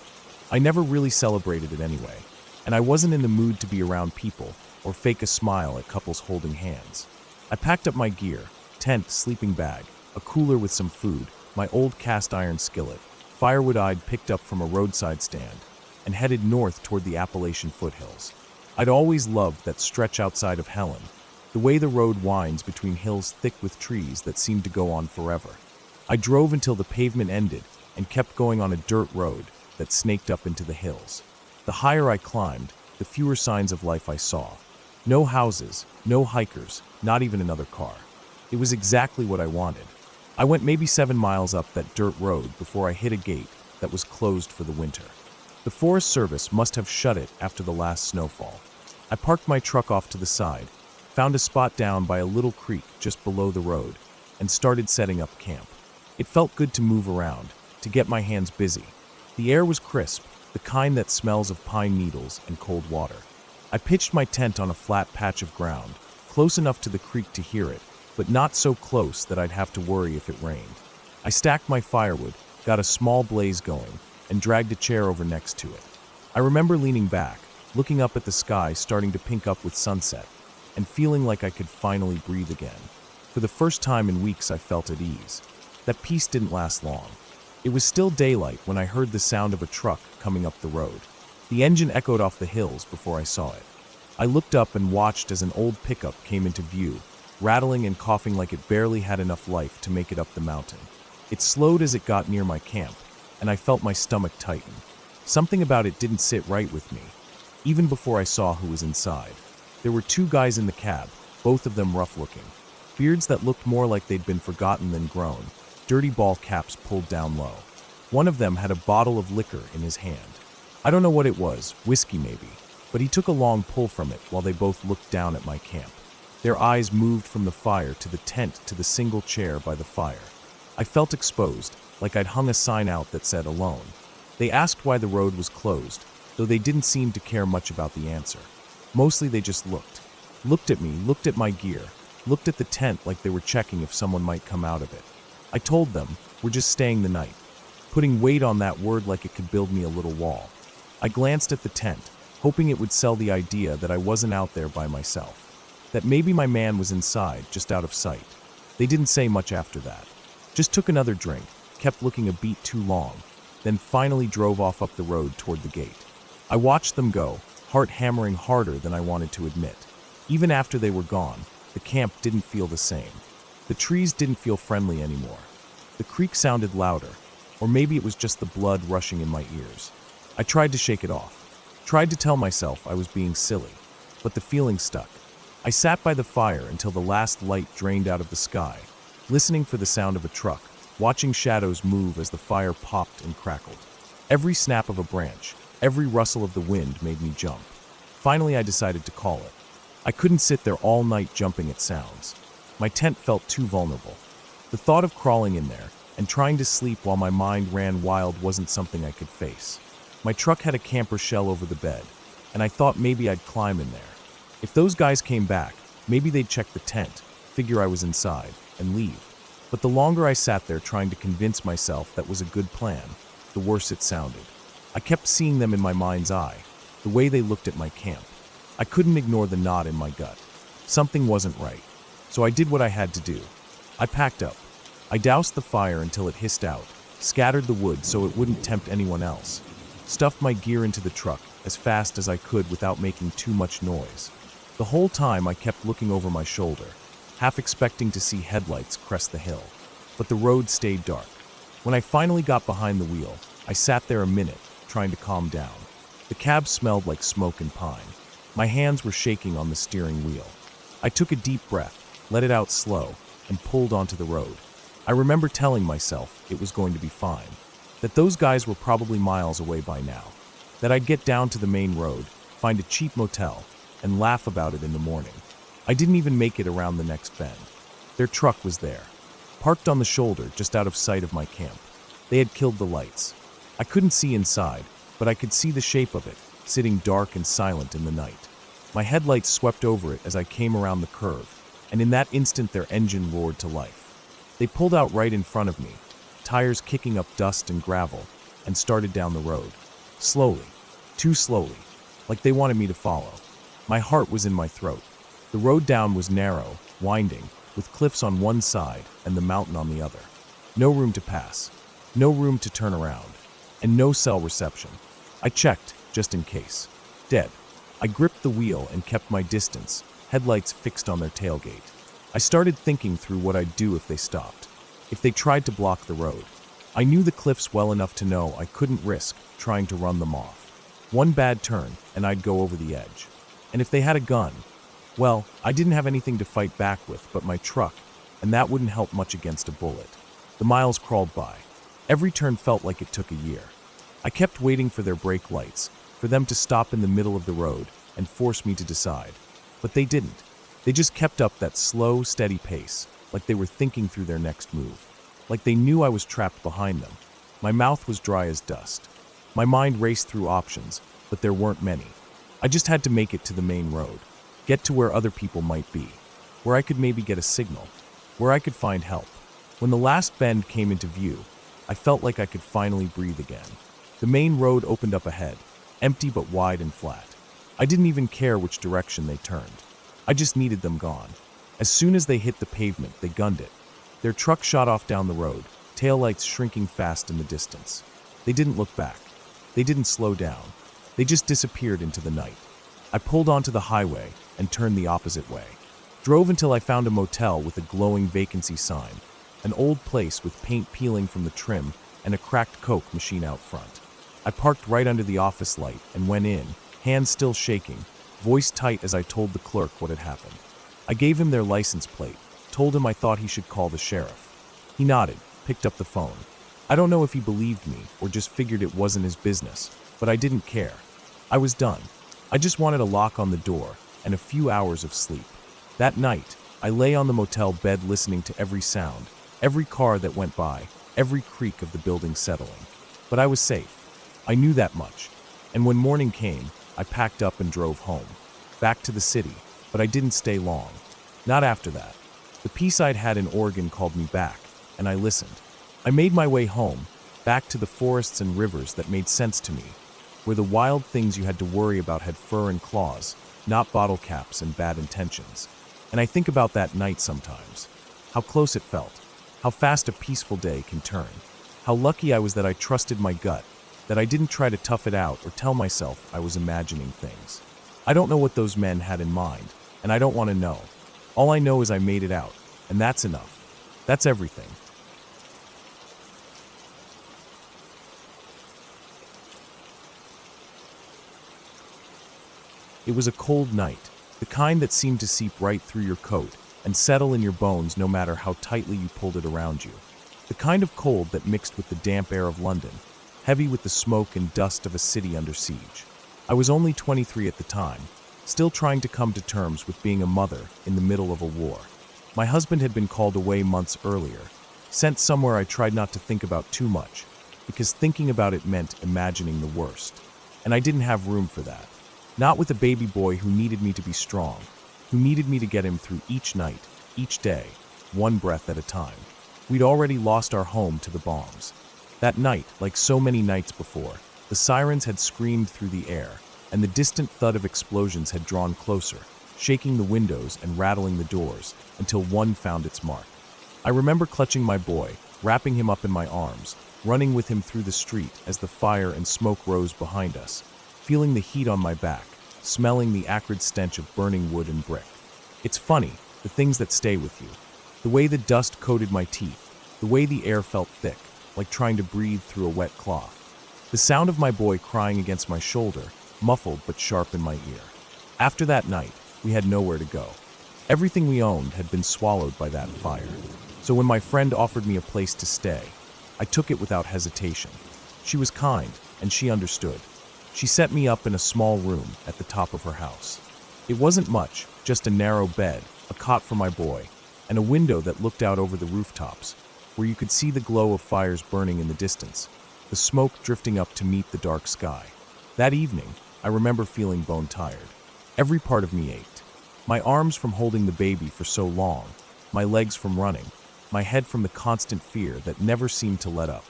I never really celebrated it anyway, and I wasn't in the mood to be around people or fake a smile at couples holding hands. I packed up my gear, tent, sleeping bag, a cooler with some food, my old cast iron skillet, firewood I'd picked up from a roadside stand, and headed north toward the Appalachian foothills. I'd always loved that stretch outside of Helen, the way the road winds between hills thick with trees that seemed to go on forever. I drove until the pavement ended and kept going on a dirt road that snaked up into the hills. The higher I climbed, the fewer signs of life I saw. No houses, no hikers, not even another car. It was exactly what I wanted. I went maybe 7 miles up that dirt road before I hit a gate that was closed for the winter. The Forest Service must have shut it after the last snowfall. I parked my truck off to the side, found a spot down by a little creek just below the road, and started setting up camp. It felt good to move around, to get my hands busy. The air was crisp, the kind that smells of pine needles and cold water. I pitched my tent on a flat patch of ground, close enough to the creek to hear it, but not so close that I'd have to worry if it rained. I stacked my firewood, got a small blaze going, and dragged a chair over next to it. I remember leaning back, looking up at the sky starting to pink up with sunset, and feeling like I could finally breathe again. For the first time in weeks I felt at ease. That peace didn't last long. It was still daylight when I heard the sound of a truck coming up the road. The engine echoed off the hills before I saw it. I looked up and watched as an old pickup came into view, rattling and coughing like it barely had enough life to make it up the mountain. It slowed as it got near my camp, and I felt my stomach tighten. Something about it didn't sit right with me, even before I saw who was inside. There were 2 guys in the cab, both of them rough-looking. Beards that looked more like they'd been forgotten than grown, dirty ball caps pulled down low. One of them had a bottle of liquor in his hand. I don't know what it was, whiskey maybe, but he took a long pull from it while they both looked down at my camp. Their eyes moved from the fire to the tent to the single chair by the fire. I felt exposed, like I'd hung a sign out that said alone. They asked why the road was closed, though they didn't seem to care much about the answer. Mostly they just looked. Looked at me, looked at my gear, looked at the tent like they were checking if someone might come out of it. I told them, we're just staying the night, putting weight on that word like it could build me a little wall. I glanced at the tent, hoping it would sell the idea that I wasn't out there by myself, that maybe my man was inside, just out of sight. They didn't say much after that. Just took another drink, kept looking a beat too long, then finally drove off up the road toward the gate. I watched them go, heart hammering harder than I wanted to admit. Even after they were gone, the camp didn't feel the same. The trees didn't feel friendly anymore. The creek sounded louder, or maybe it was just the blood rushing in my ears. I tried to shake it off, tried to tell myself I was being silly, but the feeling stuck. I sat by the fire until the last light drained out of the sky, listening for the sound of a truck, watching shadows move as the fire popped and crackled. Every snap of a branch, every rustle of the wind made me jump. Finally, I decided to call it. I couldn't sit there all night jumping at sounds. My tent felt too vulnerable. The thought of crawling in there, and trying to sleep while my mind ran wild wasn't something I could face. My truck had a camper shell over the bed, and I thought maybe I'd climb in there. If those guys came back, maybe they'd check the tent, figure I was inside, and leave. But the longer I sat there trying to convince myself that was a good plan, the worse it sounded. I kept seeing them in my mind's eye, the way they looked at my camp. I couldn't ignore the knot in my gut. Something wasn't right. So I did what I had to do. I packed up. I doused the fire until it hissed out, scattered the wood so it wouldn't tempt anyone else, stuffed my gear into the truck as fast as I could without making too much noise. The whole time I kept looking over my shoulder, half expecting to see headlights crest the hill. But the road stayed dark. When I finally got behind the wheel, I sat there a minute, trying to calm down. The cab smelled like smoke and pine. My hands were shaking on the steering wheel. I took a deep breath, let it out slow, and pulled onto the road. I remember telling myself it was going to be fine, that those guys were probably miles away by now, that I'd get down to the main road, find a cheap motel, and laugh about it in the morning. I didn't even make it around the next bend. Their truck was there, parked on the shoulder just out of sight of my camp. They had killed the lights. I couldn't see inside, but I could see the shape of it, sitting dark and silent in the night. My headlights swept over it as I came around the curve, and in that instant their engine roared to life. They pulled out right in front of me, tires kicking up dust and gravel, and started down the road. Slowly, too slowly, like they wanted me to follow. My heart was in my throat. The road down was narrow, winding, with cliffs on one side and the mountain on the other. No room to pass, no room to turn around, and no cell reception. I checked, just in case. Dead. I gripped the wheel and kept my distance, headlights fixed on their tailgate. I started thinking through what I'd do if they stopped, if they tried to block the road. I knew the cliffs well enough to know I couldn't risk trying to run them off. One bad turn, and I'd go over the edge. And if they had a gun, well, I didn't have anything to fight back with but my truck, and that wouldn't help much against a bullet. The miles crawled by. Every turn felt like it took a year. I kept waiting for their brake lights, for them to stop in the middle of the road and force me to decide. But they didn't. They just kept up that slow, steady pace, like they were thinking through their next move. Like they knew I was trapped behind them. My mouth was dry as dust. My mind raced through options, but there weren't many. I just had to make it to the main road, get to where other people might be, where I could maybe get a signal, where I could find help. When the last bend came into view, I felt like I could finally breathe again. The main road opened up ahead, empty but wide and flat. I didn't even care which direction they turned. I just needed them gone. As soon as they hit the pavement, they gunned it. Their truck shot off down the road, taillights shrinking fast in the distance. They didn't look back. They didn't slow down. They just disappeared into the night. I pulled onto the highway and turned the opposite way. Drove until I found a motel with a glowing vacancy sign, an old place with paint peeling from the trim and a cracked Coke machine out front. I parked right under the office light and went in, hands still shaking, voice tight as I told the clerk what had happened. I gave him their license plate, told him I thought he should call the sheriff. He nodded, picked up the phone. I don't know if he believed me or just figured it wasn't his business, but I didn't care. I was done. I just wanted a lock on the door and a few hours of sleep. That night, I lay on the motel bed listening to every sound, every car that went by, every creak of the building settling. But I was safe. I knew that much. And when morning came, I packed up and drove home, back to the city, but I didn't stay long. Not after that. The peace I'd had in Oregon called me back, and I listened. I made my way home, back to the forests and rivers that made sense to me, where the wild things you had to worry about had fur and claws, not bottle caps and bad intentions. And I think about that night sometimes, how close it felt, how fast a peaceful day can turn, how lucky I was that I trusted my gut, that I didn't try to tough it out or tell myself I was imagining things. I don't know what those men had in mind, and I don't want to know. All I know is I made it out, and that's enough. That's everything. It was a cold night, the kind that seemed to seep right through your coat and settle in your bones no matter how tightly you pulled it around you. The kind of cold that mixed with the damp air of London, heavy with the smoke and dust of a city under siege. I was only 23 at the time, still trying to come to terms with being a mother in the middle of a war. My husband had been called away months earlier, sent somewhere I tried not to think about too much, because thinking about it meant imagining the worst. And I didn't have room for that. Not with a baby boy who needed me to be strong, who needed me to get him through each night, each day, one breath at a time. We'd already lost our home to the bombs. That night, like so many nights before, the sirens had screamed through the air, and the distant thud of explosions had drawn closer, shaking the windows and rattling the doors, until one found its mark. I remember clutching my boy, wrapping him up in my arms, running with him through the street as the fire and smoke rose behind us, feeling the heat on my back, smelling the acrid stench of burning wood and brick. It's funny, the things that stay with you. The way the dust coated my teeth, the way the air felt thick, like trying to breathe through a wet cloth. The sound of my boy crying against my shoulder, muffled but sharp in my ear. After that night, we had nowhere to go. Everything we owned had been swallowed by that fire. So when my friend offered me a place to stay, I took it without hesitation. She was kind, and she understood. She set me up in a small room at the top of her house. It wasn't much, just a narrow bed, a cot for my boy, and a window that looked out over the rooftops, where you could see the glow of fires burning in the distance, the smoke drifting up to meet the dark sky. That evening, I remember feeling bone-tired. Every part of me ached. My arms from holding the baby for so long, my legs from running, my head from the constant fear that never seemed to let up.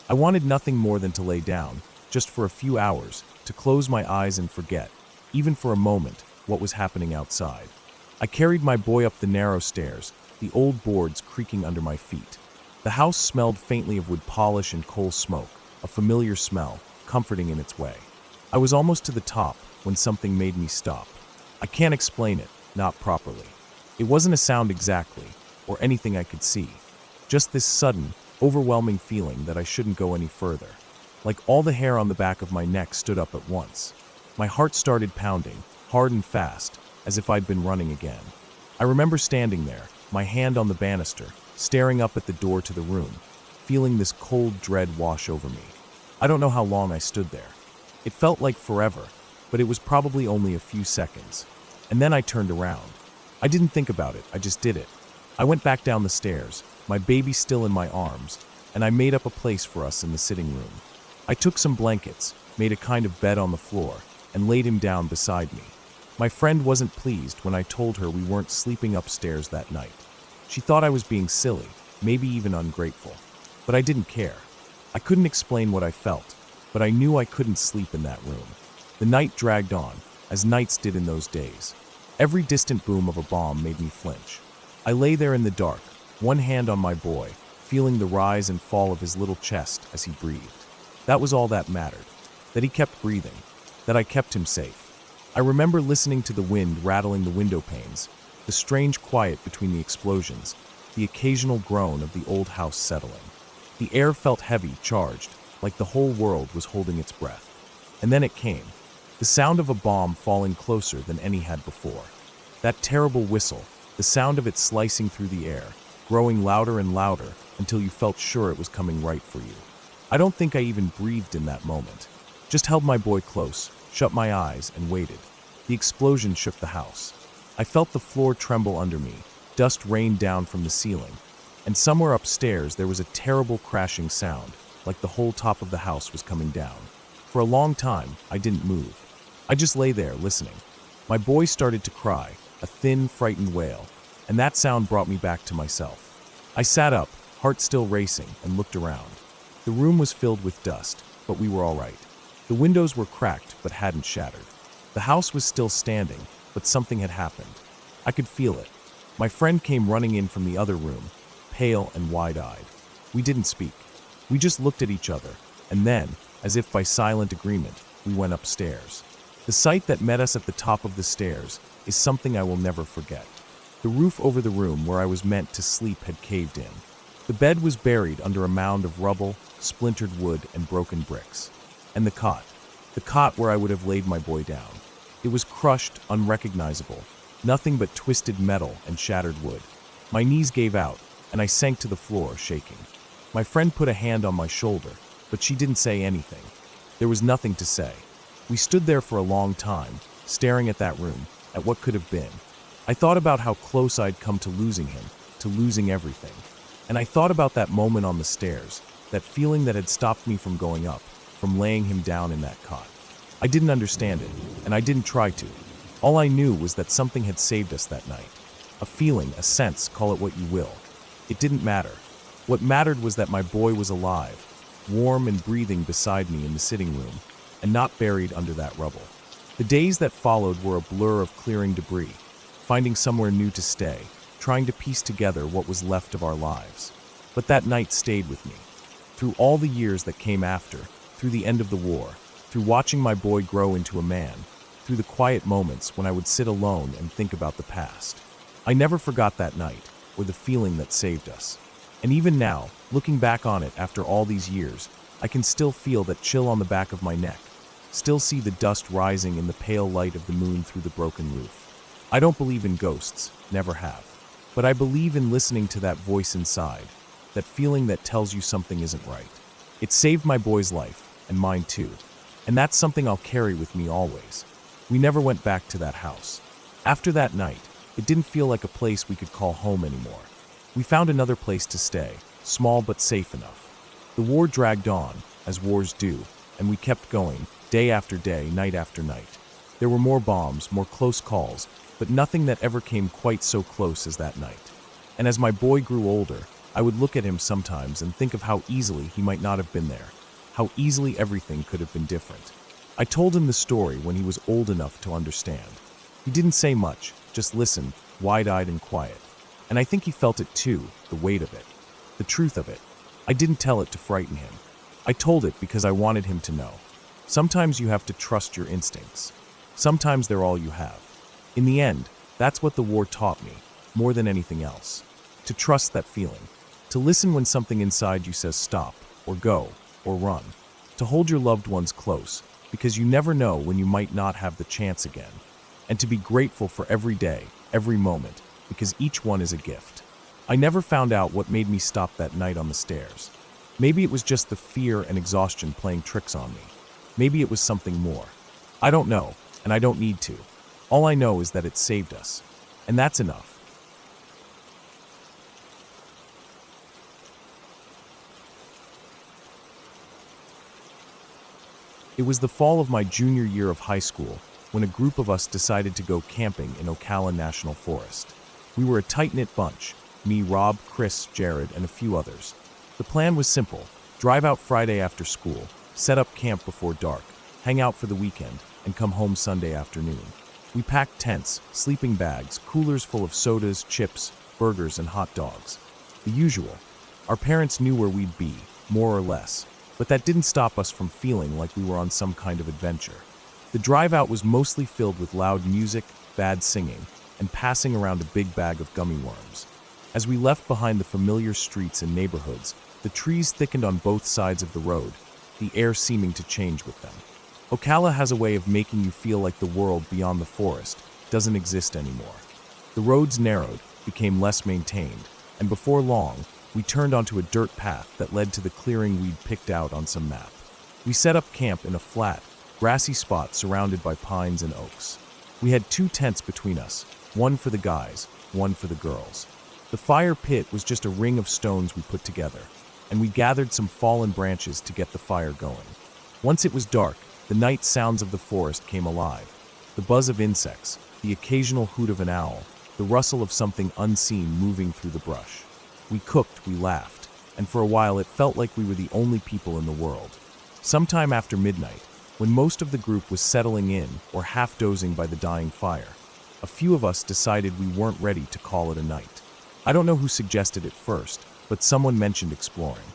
I wanted nothing more than to lay down, just for a few hours, to close my eyes and forget, even for a moment, what was happening outside. I carried my boy up the narrow stairs, the old boards creaking under my feet. The house smelled faintly of wood polish and coal smoke, a familiar smell, comforting in its way. I was almost to the top when something made me stop. I can't explain it, not properly. It wasn't a sound exactly, or anything I could see. Just this sudden, overwhelming feeling that I shouldn't go any further. Like all the hair on the back of my neck stood up at once. My heart started pounding, hard and fast, as if I'd been running again. I remember standing there, my hand on the banister, staring up at the door to the room, feeling this cold dread wash over me. I don't know how long I stood there. It felt like forever, but it was probably only a few seconds. And then I turned around. I didn't think about it, I just did it. I went back down the stairs, my baby still in my arms, and I made up a place for us in the sitting room. I took some blankets, made a kind of bed on the floor, and laid him down beside me. My friend wasn't pleased when I told her we weren't sleeping upstairs that night. She thought I was being silly, maybe even ungrateful. But I didn't care. I couldn't explain what I felt, but I knew I couldn't sleep in that room. The night dragged on, as nights did in those days. Every distant boom of a bomb made me flinch. I lay there in the dark, one hand on my boy, feeling the rise and fall of his little chest as he breathed. That was all that mattered, that he kept breathing, that I kept him safe. I remember listening to the wind rattling the window panes, the strange quiet between the explosions, the occasional groan of the old house settling. The air felt heavy, charged, like the whole world was holding its breath. And then it came, the sound of a bomb falling closer than any had before. That terrible whistle, the sound of it slicing through the air, growing louder and louder until you felt sure it was coming right for you. I don't think I even breathed in that moment. Just held my boy close, shut my eyes, and waited. The explosion shook the house. I felt the floor tremble under me, dust rained down from the ceiling, and somewhere upstairs there was a terrible crashing sound, like the whole top of the house was coming down. For a long time, I didn't move. I just lay there, listening. My boy started to cry, a thin, frightened wail, and that sound brought me back to myself. I sat up, heart still racing, and looked around. The room was filled with dust, but we were all right. The windows were cracked, but hadn't shattered. The house was still standing, but something had happened. I could feel it. My friend came running in from the other room, pale and wide-eyed. We didn't speak. We just looked at each other, and then, as if by silent agreement, we went upstairs. The sight that met us at the top of the stairs is something I will never forget. The roof over the room where I was meant to sleep had caved in. The bed was buried under a mound of rubble, splintered wood, and broken bricks. And the cot where I would have laid my boy down. It was crushed, unrecognizable, nothing but twisted metal and shattered wood. My knees gave out, and I sank to the floor, shaking. My friend put a hand on my shoulder, but she didn't say anything. There was nothing to say. We stood there for a long time, staring at that room, at what could have been. I thought about how close I'd come to losing him, to losing everything. And I thought about that moment on the stairs, that feeling that had stopped me from going up, from laying him down in that cot. I didn't understand it, and I didn't try to. All I knew was that something had saved us that night. A feeling, a sense, call it what you will. It didn't matter. What mattered was that my boy was alive, warm and breathing beside me in the sitting room, and not buried under that rubble. The days that followed were a blur of clearing debris, finding somewhere new to stay, trying to piece together what was left of our lives. But that night stayed with me. Through all the years that came after, through the end of the war, through watching my boy grow into a man, through the quiet moments when I would sit alone and think about the past. I never forgot that night, or the feeling that saved us. And even now, looking back on it after all these years, I can still feel that chill on the back of my neck, still see the dust rising in the pale light of the moon through the broken roof. I don't believe in ghosts, never have. But I believe in listening to that voice inside, that feeling that tells you something isn't right. It saved my boy's life, and mine too. And that's something I'll carry with me always. We never went back to that house. After that night, it didn't feel like a place we could call home anymore. We found another place to stay, small but safe enough. The war dragged on, as wars do, and we kept going, day after day, night after night. There were more bombs, more close calls, but nothing that ever came quite so close as that night. And as my boy grew older, I would look at him sometimes and think of how easily he might not have been there, how easily everything could have been different. I told him the story when he was old enough to understand. He didn't say much, just listened, wide-eyed and quiet. And I think he felt it too, the weight of it, the truth of it. I didn't tell it to frighten him. I told it because I wanted him to know. Sometimes you have to trust your instincts. Sometimes they're all you have. In the end, that's what the war taught me, more than anything else. To trust that feeling. To listen when something inside you says stop, or go, or run. To hold your loved ones close, because you never know when you might not have the chance again. And to be grateful for every day, every moment, because each one is a gift. I never found out what made me stop that night on the stairs. Maybe it was just the fear and exhaustion playing tricks on me. Maybe it was something more. I don't know, and I don't need to. All I know is that it saved us. And that's enough. It was the fall of my junior year of high school when a group of us decided to go camping in Ocala National Forest. We were a tight-knit bunch, me, Rob, Chris, Jared, and a few others. The plan was simple: drive out Friday after school, set up camp before dark, hang out for the weekend, and come home Sunday afternoon. We packed tents, sleeping bags, coolers full of sodas, chips, burgers, and hot dogs. The usual. Our parents knew where we'd be, more or less, but that didn't stop us from feeling like we were on some kind of adventure. The drive out was mostly filled with loud music, bad singing, and passing around a big bag of gummy worms. As we left behind the familiar streets and neighborhoods, the trees thickened on both sides of the road, the air seeming to change with them. Ocala has a way of making you feel like the world beyond the forest doesn't exist anymore. The roads narrowed, became less maintained, and before long, we turned onto a dirt path that led to the clearing we'd picked out on some map. We set up camp in a flat, grassy spot surrounded by pines and oaks. We had 2 tents between us, one for the guys, one for the girls. The fire pit was just a ring of stones we put together, and we gathered some fallen branches to get the fire going. Once it was dark, the night sounds of the forest came alive. The buzz of insects, the occasional hoot of an owl, the rustle of something unseen moving through the brush. We cooked, we laughed, and for a while it felt like we were the only people in the world. Sometime after midnight, when most of the group was settling in or half dozing by the dying fire, a few of us decided we weren't ready to call it a night. I don't know who suggested it first, but someone mentioned exploring.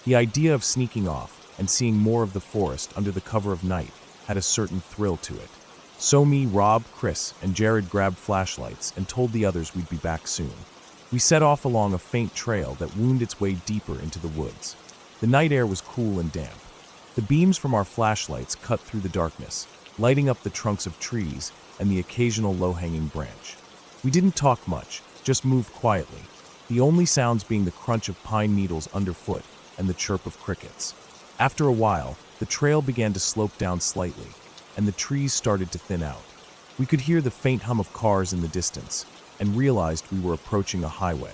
The idea of sneaking off and seeing more of the forest under the cover of night had a certain thrill to it. So me, Rob, Chris, and Jared grabbed flashlights and told the others we'd be back soon. We set off along a faint trail that wound its way deeper into the woods. The night air was cool and damp. The beams from our flashlights cut through the darkness, lighting up the trunks of trees and the occasional low-hanging branch. We didn't talk much, just moved quietly, the only sounds being the crunch of pine needles underfoot and the chirp of crickets. After a while, the trail began to slope down slightly, and the trees started to thin out. We could hear the faint hum of cars in the distance, and realized we were approaching a highway.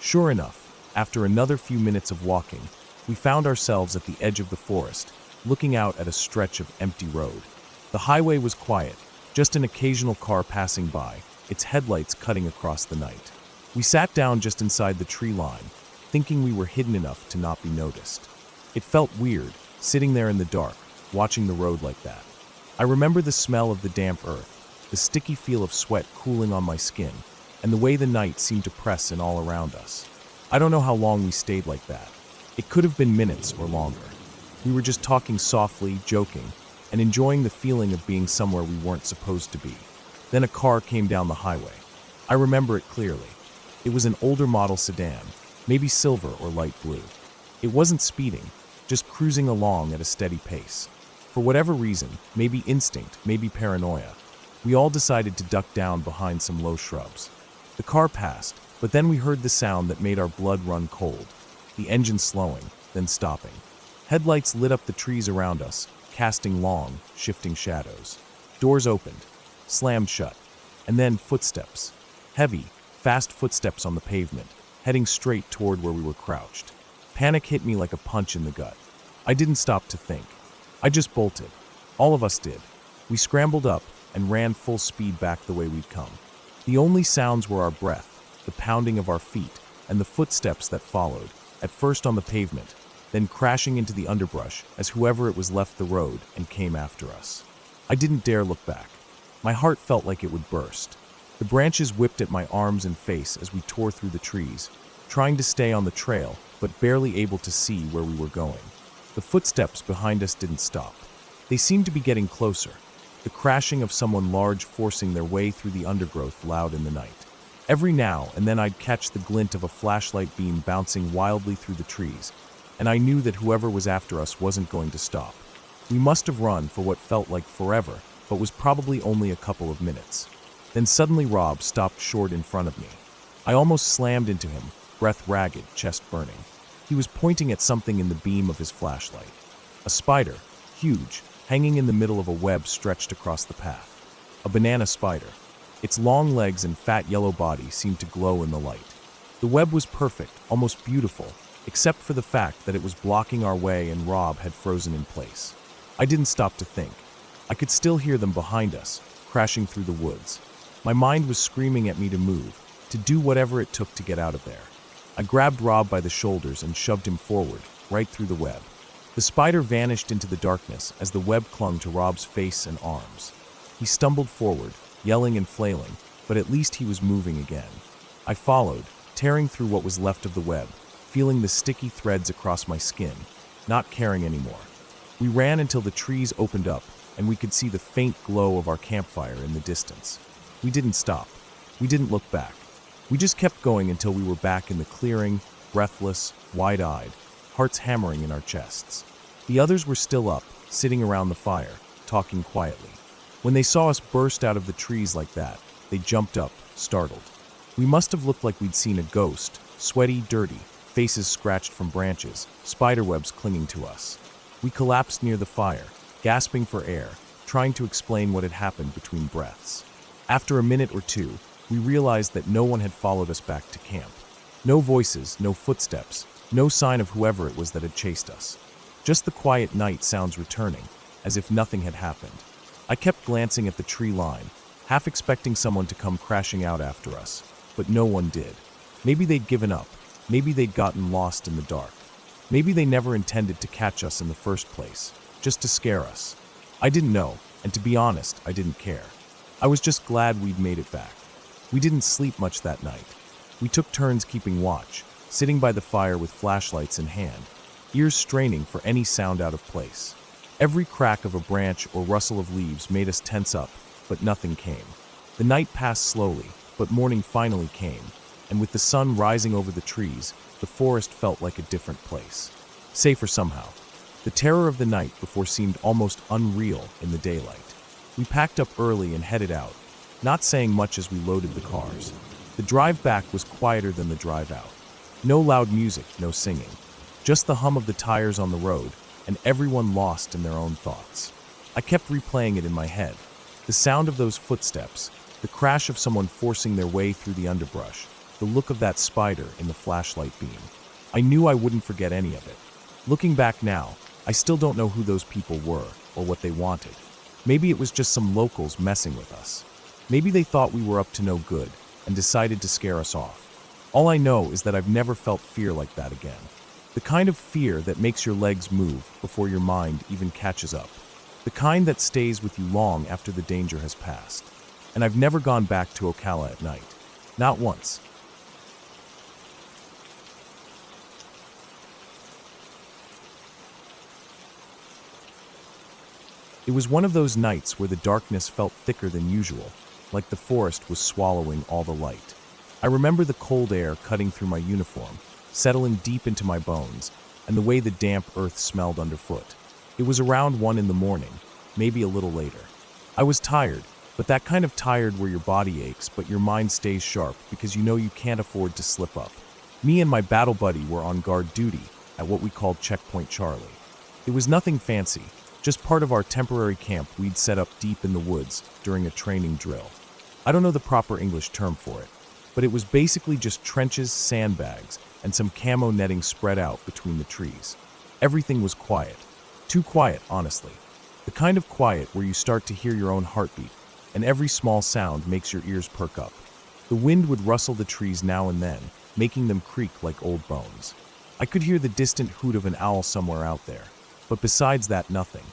Sure enough, After another few minutes of walking, we found ourselves at the edge of the forest, looking out at a stretch of empty road. The highway was quiet, just an occasional car passing by, its headlights cutting across the night. We sat down just inside the tree line, thinking we were hidden enough to not be noticed. It felt weird, sitting there in the dark, watching the road like that. I remember the smell of the damp earth, the sticky feel of sweat cooling on my skin, and the way the night seemed to press in all around us. I don't know how long we stayed like that. It could have been minutes or longer. We were just talking softly, joking, and enjoying the feeling of being somewhere we weren't supposed to be. Then a car came down the highway. I remember it clearly. It was an older model sedan, maybe silver or light blue. It wasn't speeding, just cruising along at a steady pace. For whatever reason, maybe instinct, maybe paranoia, we all decided to duck down behind some low shrubs. The car passed, but then we heard the sound that made our blood run cold. The engine slowing, then stopping. Headlights lit up the trees around us, casting long, shifting shadows. Doors opened, slammed shut, and then footsteps. Heavy, fast footsteps on the pavement, heading straight toward where we were crouched. Panic hit me like a punch in the gut. I didn't stop to think. I just bolted. All of us did. We scrambled up and ran full speed back the way we'd come. The only sounds were our breath, the pounding of our feet, and the footsteps that followed, at first on the pavement, then crashing into the underbrush as whoever it was left the road and came after us. I didn't dare look back. My heart felt like it would burst. The branches whipped at my arms and face as we tore through the trees, trying to stay on the trail, but barely able to see where we were going. The footsteps behind us didn't stop. They seemed to be getting closer, the crashing of someone large forcing their way through the undergrowth loud in the night. Every now and then I'd catch the glint of a flashlight beam bouncing wildly through the trees, and I knew that whoever was after us wasn't going to stop. We must have run for what felt like forever, but was probably only a couple of minutes. Then suddenly Rob stopped short in front of me. I almost slammed into him, breath ragged, chest burning. He was pointing at something in the beam of his flashlight. A spider, huge, hanging in the middle of a web stretched across the path. A banana spider. Its long legs and fat yellow body seemed to glow in the light. The web was perfect, almost beautiful, except for the fact that it was blocking our way and Rob had frozen in place. I didn't stop to think. I could still hear them behind us, crashing through the woods. My mind was screaming at me to move, to do whatever it took to get out of there. I grabbed Rob by the shoulders and shoved him forward, right through the web. The spider vanished into the darkness as the web clung to Rob's face and arms. He stumbled forward, yelling and flailing, but at least he was moving again. I followed, tearing through what was left of the web, feeling the sticky threads across my skin, not caring anymore. We ran until the trees opened up and we could see the faint glow of our campfire in the distance. We didn't stop. We didn't look back. We just kept going until we were back in the clearing, breathless, wide-eyed, hearts hammering in our chests. The others were still up, sitting around the fire, talking quietly. When they saw us burst out of the trees like that, they jumped up, startled. We must have looked like we'd seen a ghost, sweaty, dirty, faces scratched from branches, spiderwebs clinging to us. We collapsed near the fire, gasping for air, trying to explain what had happened between breaths. After a minute or two, we realized that no one had followed us back to camp. No voices, no footsteps, no sign of whoever it was that had chased us. Just the quiet night sounds returning, as if nothing had happened. I kept glancing at the tree line, half expecting someone to come crashing out after us, but no one did. Maybe they'd given up. Maybe they'd gotten lost in the dark. Maybe they never intended to catch us in the first place, just to scare us. I didn't know, and to be honest, I didn't care. I was just glad we'd made it back. We didn't sleep much that night. We took turns keeping watch, sitting by the fire with flashlights in hand, ears straining for any sound out of place. Every crack of a branch or rustle of leaves made us tense up, but nothing came. The night passed slowly, but morning finally came, and with the sun rising over the trees, the forest felt like a different place. Safer somehow. The terror of the night before seemed almost unreal in the daylight. We packed up early and headed out, not saying much as we loaded the cars. The drive back was quieter than the drive out. No loud music, no singing. Just the hum of the tires on the road, and everyone lost in their own thoughts. I kept replaying it in my head. The sound of those footsteps, the crash of someone forcing their way through the underbrush, the look of that spider in the flashlight beam. I knew I wouldn't forget any of it. Looking back now, I still don't know who those people were or what they wanted. Maybe it was just some locals messing with us. Maybe they thought we were up to no good and decided to scare us off. All I know is that I've never felt fear like that again. The kind of fear that makes your legs move before your mind even catches up. The kind that stays with you long after the danger has passed. And I've never gone back to Ocala at night. Not once. It was one of those nights where the darkness felt thicker than usual, like the forest was swallowing all the light. I remember the cold air cutting through my uniform, settling deep into my bones, and the way the damp earth smelled underfoot. It was around 1 a.m, maybe a little later. I was tired, but that kind of tired where your body aches but your mind stays sharp because you know you can't afford to slip up. Me and my battle buddy were on guard duty at what we called Checkpoint Charlie. It was nothing fancy, just part of our temporary camp we'd set up deep in the woods during a training drill. I don't know the proper English term for it, but it was basically just trenches, sandbags, and some camo netting spread out between the trees. Everything was quiet. Too quiet, honestly. The kind of quiet where you start to hear your own heartbeat, and every small sound makes your ears perk up. The wind would rustle the trees now and then, making them creak like old bones. I could hear the distant hoot of an owl somewhere out there, but besides that, nothing.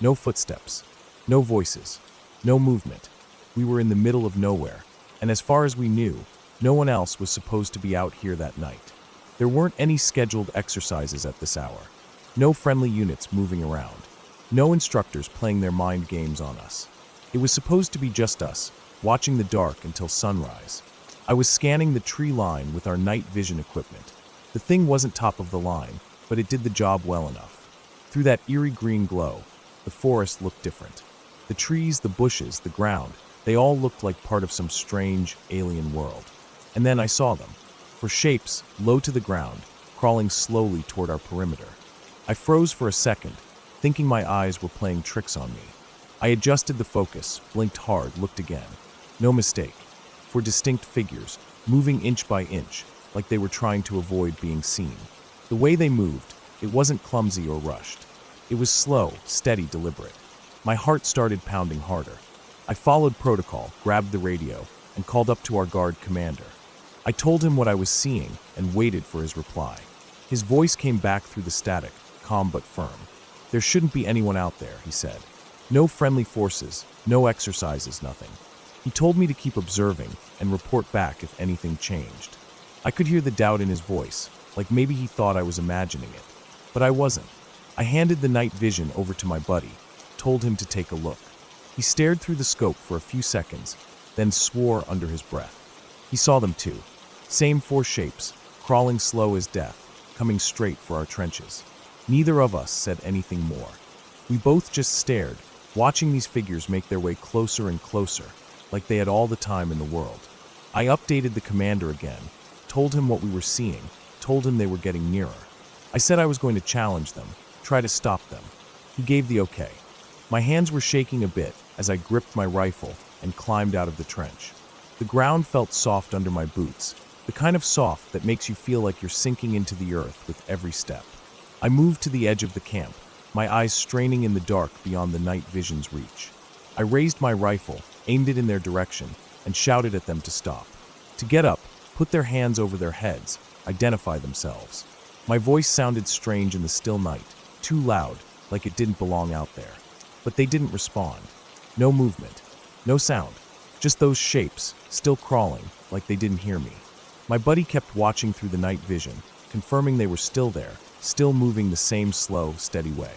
No footsteps, no voices, no movement. We were in the middle of nowhere, and as far as we knew, no one else was supposed to be out here that night. There weren't any scheduled exercises at this hour. No friendly units moving around. No instructors playing their mind games on us. It was supposed to be just us, watching the dark until sunrise. I was scanning the tree line with our night vision equipment. The thing wasn't top of the line, but it did the job well enough. Through that eerie green glow, the forest looked different. The trees, the bushes, the ground, they all looked like part of some strange, alien world. And then I saw them. For shapes, low to the ground, crawling slowly toward our perimeter. I froze for a second, thinking my eyes were playing tricks on me. I adjusted the focus, blinked hard, looked again. No mistake. For distinct figures, moving inch by inch, like they were trying to avoid being seen. The way they moved, it wasn't clumsy or rushed. It was slow, steady, deliberate. My heart started pounding harder. I followed protocol, grabbed the radio, and called up to our guard commander. I told him what I was seeing and waited for his reply. His voice came back through the static, calm but firm. There shouldn't be anyone out there, he said. No friendly forces, no exercises, nothing. He told me to keep observing and report back if anything changed. I could hear the doubt in his voice, like maybe he thought I was imagining it. But I wasn't. I handed the night vision over to my buddy, told him to take a look. He stared through the scope for a few seconds, then swore under his breath. He saw them too. Same 4 shapes, crawling slow as death, coming straight for our trenches. Neither of us said anything more. We both just stared, watching these figures make their way closer and closer, like they had all the time in the world. I updated the commander again, told him what we were seeing, told him they were getting nearer. I said I was going to challenge them, try to stop them. He gave the okay. My hands were shaking a bit as I gripped my rifle and climbed out of the trench. The ground felt soft under my boots, the kind of soft that makes you feel like you're sinking into the earth with every step. I moved to the edge of the camp, my eyes straining in the dark beyond the night vision's reach. I raised my rifle, aimed it in their direction, and shouted at them to stop. To get up, put their hands over their heads, identify themselves. My voice sounded strange in the still night, too loud, like it didn't belong out there. But they didn't respond. No movement, no sound, just those shapes, still crawling, like they didn't hear me. My buddy kept watching through the night vision, confirming they were still there, still moving the same slow, steady way.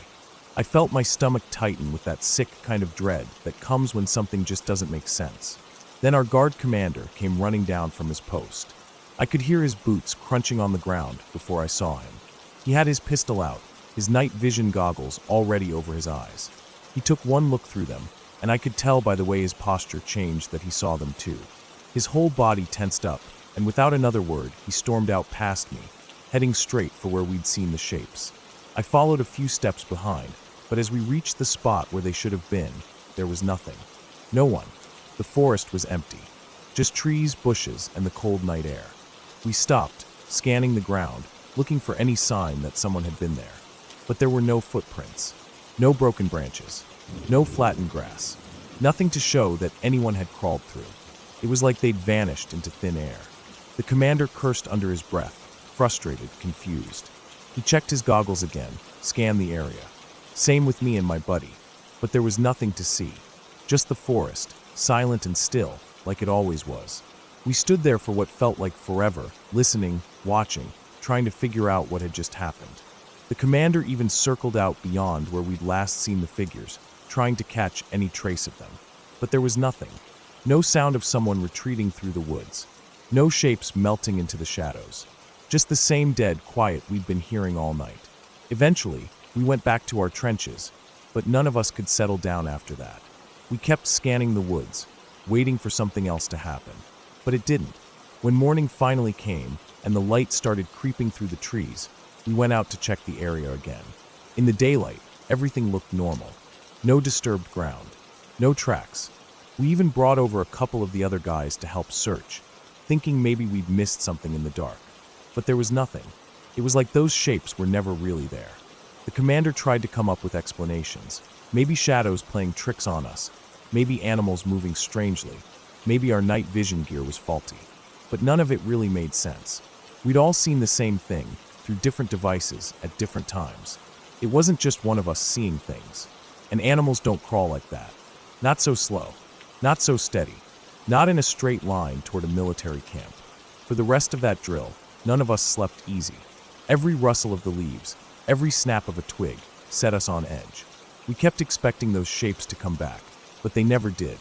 I felt my stomach tighten with that sick kind of dread that comes when something just doesn't make sense. Then our guard commander came running down from his post. I could hear his boots crunching on the ground before I saw him. He had his pistol out, his night vision goggles already over his eyes. He took one look through them, and I could tell by the way his posture changed that he saw them too. His whole body tensed up, and without another word, he stormed out past me, heading straight for where we'd seen the shapes. I followed a few steps behind, but as we reached the spot where they should have been, there was nothing. No one. The forest was empty. Just trees, bushes, and the cold night air. We stopped, scanning the ground, looking for any sign that someone had been there. But there were no footprints, no broken branches, no flattened grass, nothing to show that anyone had crawled through. It was like they'd vanished into thin air. The commander cursed under his breath, frustrated, confused. He checked his goggles again, scanned the area. Same with me and my buddy, but there was nothing to see. Just the forest, silent and still, like it always was. We stood there for what felt like forever, listening, watching, trying to figure out what had just happened. The commander even circled out beyond where we'd last seen the figures, trying to catch any trace of them. But there was nothing. No sound of someone retreating through the woods. No shapes melting into the shadows. Just the same dead quiet we'd been hearing all night. Eventually, we went back to our trenches, but none of us could settle down after that. We kept scanning the woods, waiting for something else to happen. But it didn't. When morning finally came and the light started creeping through the trees, we went out to check the area again. In the daylight, everything looked normal. No disturbed ground. No tracks. We even brought over a couple of the other guys to help search, thinking maybe we'd missed something in the dark. But there was nothing. It was like those shapes were never really there. The commander tried to come up with explanations. Maybe shadows playing tricks on us. Maybe animals moving strangely. Maybe our night vision gear was faulty. But none of it really made sense. We'd all seen the same thing, through different devices, at different times. It wasn't just one of us seeing things. And animals don't crawl like that. Not so slow. Not so steady. Not in a straight line toward a military camp. For the rest of that drill, none of us slept easy. Every rustle of the leaves, every snap of a twig, set us on edge. We kept expecting those shapes to come back, but they never did.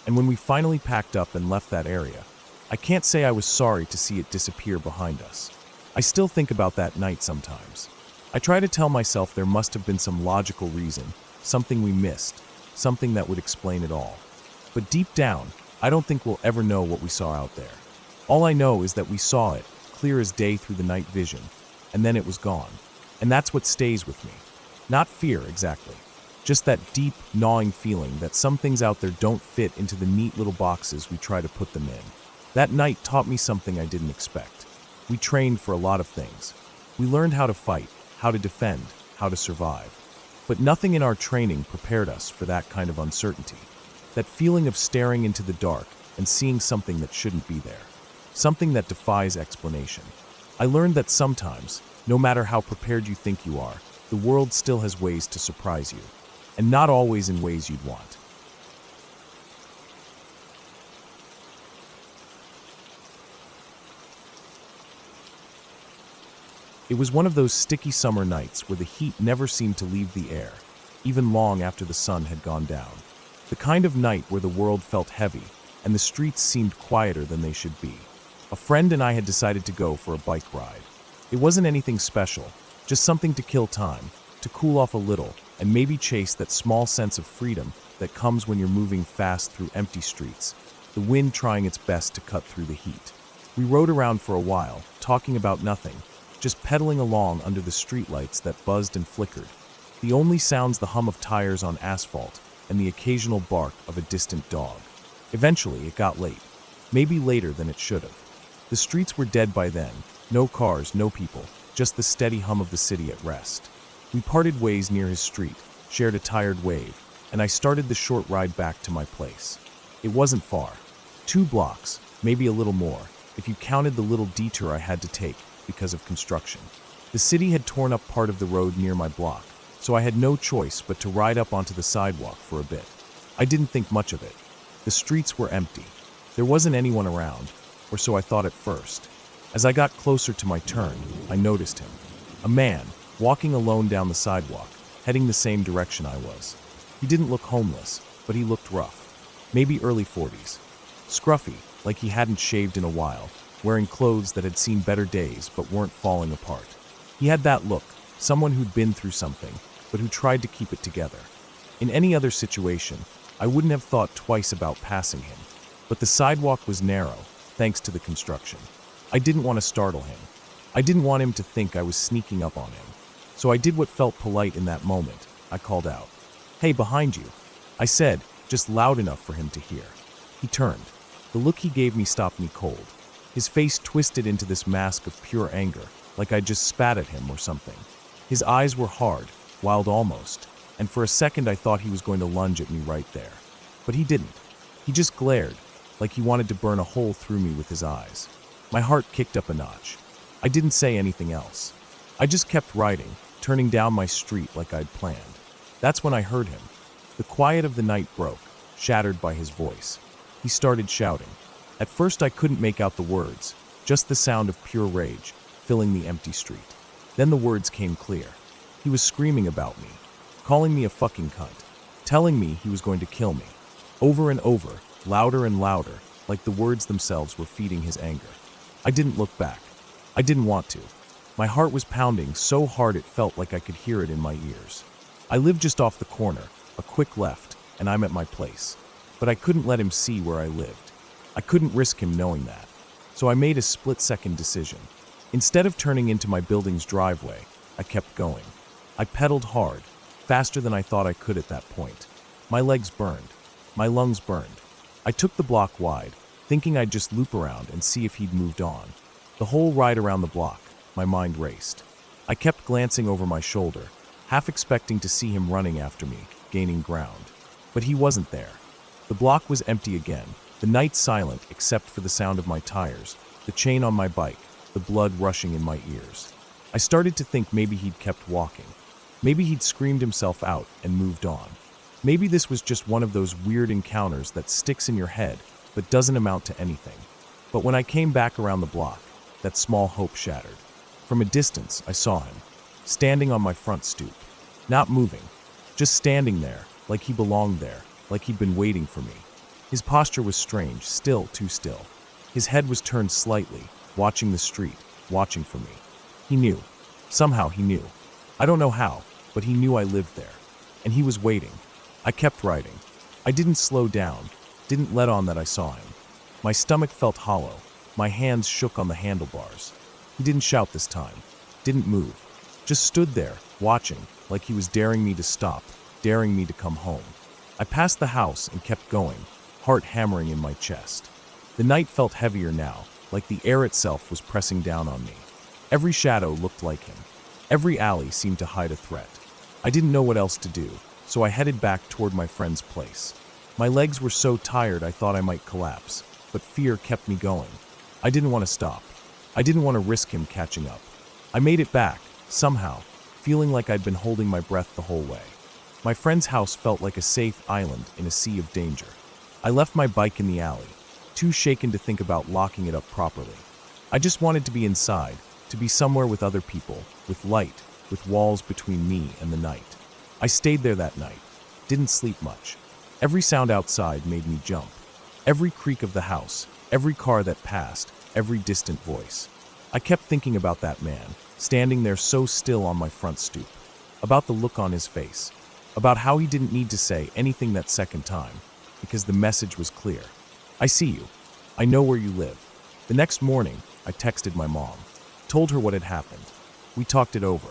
And when we finally packed up and left that area, I can't say I was sorry to see it disappear behind us. I still think about that night sometimes. I try to tell myself there must have been some logical reason, something we missed, something that would explain it all. But deep down, I don't think we'll ever know what we saw out there. All I know is that we saw it, clear as day through the night vision, and then it was gone. And that's what stays with me. Not fear, exactly. Just that deep, gnawing feeling that some things out there don't fit into the neat little boxes we try to put them in. That night taught me something I didn't expect. We trained for a lot of things. We learned how to fight, how to defend, how to survive. But nothing in our training prepared us for that kind of uncertainty. That feeling of staring into the dark and seeing something that shouldn't be there. Something that defies explanation. I learned that sometimes, no matter how prepared you think you are, the world still has ways to surprise you. And not always in ways you'd want. It was one of those sticky summer nights where the heat never seemed to leave the air, even long after the sun had gone down. The kind of night where the world felt heavy and the streets seemed quieter than they should be. A friend and I had decided to go for a bike ride. It wasn't anything special, just something to kill time, to cool off a little, and maybe chase that small sense of freedom that comes when you're moving fast through empty streets, the wind trying its best to cut through the heat. We rode around for a while, talking about nothing, just pedaling along under the streetlights that buzzed and flickered. The only sounds the hum of tires on asphalt and the occasional bark of a distant dog. Eventually, it got late, maybe later than it should have. The streets were dead by then, no cars, no people, just the steady hum of the city at rest. We parted ways near his street, shared a tired wave, and I started the short ride back to my place. It wasn't far. 2 blocks, maybe a little more, if you counted the little detour I had to take because of construction. The city had torn up part of the road near my block, so I had no choice but to ride up onto the sidewalk for a bit. I didn't think much of it. The streets were empty. There wasn't anyone around, or so I thought at first. As I got closer to my turn, I noticed him. A man, walking alone down the sidewalk, heading the same direction I was. He didn't look homeless, but he looked rough. Maybe early 40s. Scruffy, like he hadn't shaved in a while, wearing clothes that had seen better days but weren't falling apart. He had that look, someone who'd been through something, but who tried to keep it together. In any other situation, I wouldn't have thought twice about passing him. But the sidewalk was narrow, thanks to the construction. I didn't want to startle him. I didn't want him to think I was sneaking up on him. So I did what felt polite in that moment. I called out, "Hey, behind you," I said, just loud enough for him to hear. He turned. The look he gave me stopped me cold. His face twisted into this mask of pure anger, like I just spat at him or something. His eyes were hard, wild almost, and for a second I thought he was going to lunge at me right there. But he didn't. He just glared, like he wanted to burn a hole through me with his eyes. My heart kicked up a notch. I didn't say anything else. I just kept riding, turning down my street like I'd planned. That's when I heard him. The quiet of the night broke, shattered by his voice. He started shouting. At first I couldn't make out the words, just the sound of pure rage, filling the empty street. Then the words came clear. He was screaming about me, calling me a fucking cunt, telling me he was going to kill me. Over and over, louder and louder, like the words themselves were feeding his anger. I didn't look back. I didn't want to. My heart was pounding so hard it felt like I could hear it in my ears. I lived just off the corner, a quick left, and I'm at my place. But I couldn't let him see where I lived. I couldn't risk him knowing that. So I made a split-second decision. Instead of turning into my building's driveway, I kept going. I pedaled hard, faster than I thought I could at that point. My legs burned. My lungs burned. I took the block wide, thinking I'd just loop around and see if he'd moved on. The whole ride around the block, my mind raced. I kept glancing over my shoulder, half expecting to see him running after me, gaining ground. But he wasn't there. The block was empty again, the night silent except for the sound of my tires, the chain on my bike, the blood rushing in my ears. I started to think maybe he'd kept walking. Maybe he'd screamed himself out and moved on. Maybe this was just one of those weird encounters that sticks in your head but doesn't amount to anything. But when I came back around the block, that small hope shattered. From a distance, I saw him, standing on my front stoop, not moving, just standing there, like he belonged there, like he'd been waiting for me. His posture was strange, still too still. His head was turned slightly, watching the street, watching for me. He knew. Somehow he knew. I don't know how, but he knew I lived there. And he was waiting. I kept riding. I didn't slow down, didn't let on that I saw him. My stomach felt hollow. My hands shook on the handlebars. He didn't shout this time, didn't move, just stood there, watching, like he was daring me to stop, daring me to come home. I passed the house and kept going, heart hammering in my chest. The night felt heavier now, like the air itself was pressing down on me. Every shadow looked like him. Every alley seemed to hide a threat. I didn't know what else to do, so I headed back toward my friend's place. My legs were so tired I thought I might collapse, but fear kept me going. I didn't want to stop. I didn't want to risk him catching up. I made it back, somehow, feeling like I'd been holding my breath the whole way. My friend's house felt like a safe island in a sea of danger. I left my bike in the alley, too shaken to think about locking it up properly. I just wanted to be inside, to be somewhere with other people, with light, with walls between me and the night. I stayed there that night, didn't sleep much. Every sound outside made me jump. Every creak of the house, every car that passed, every distant voice. I kept thinking about that man, standing there so still on my front stoop, about the look on his face, about how he didn't need to say anything that second time, because the message was clear. I see you. I know where you live. The next morning, I texted my mom, told her what had happened. We talked it over.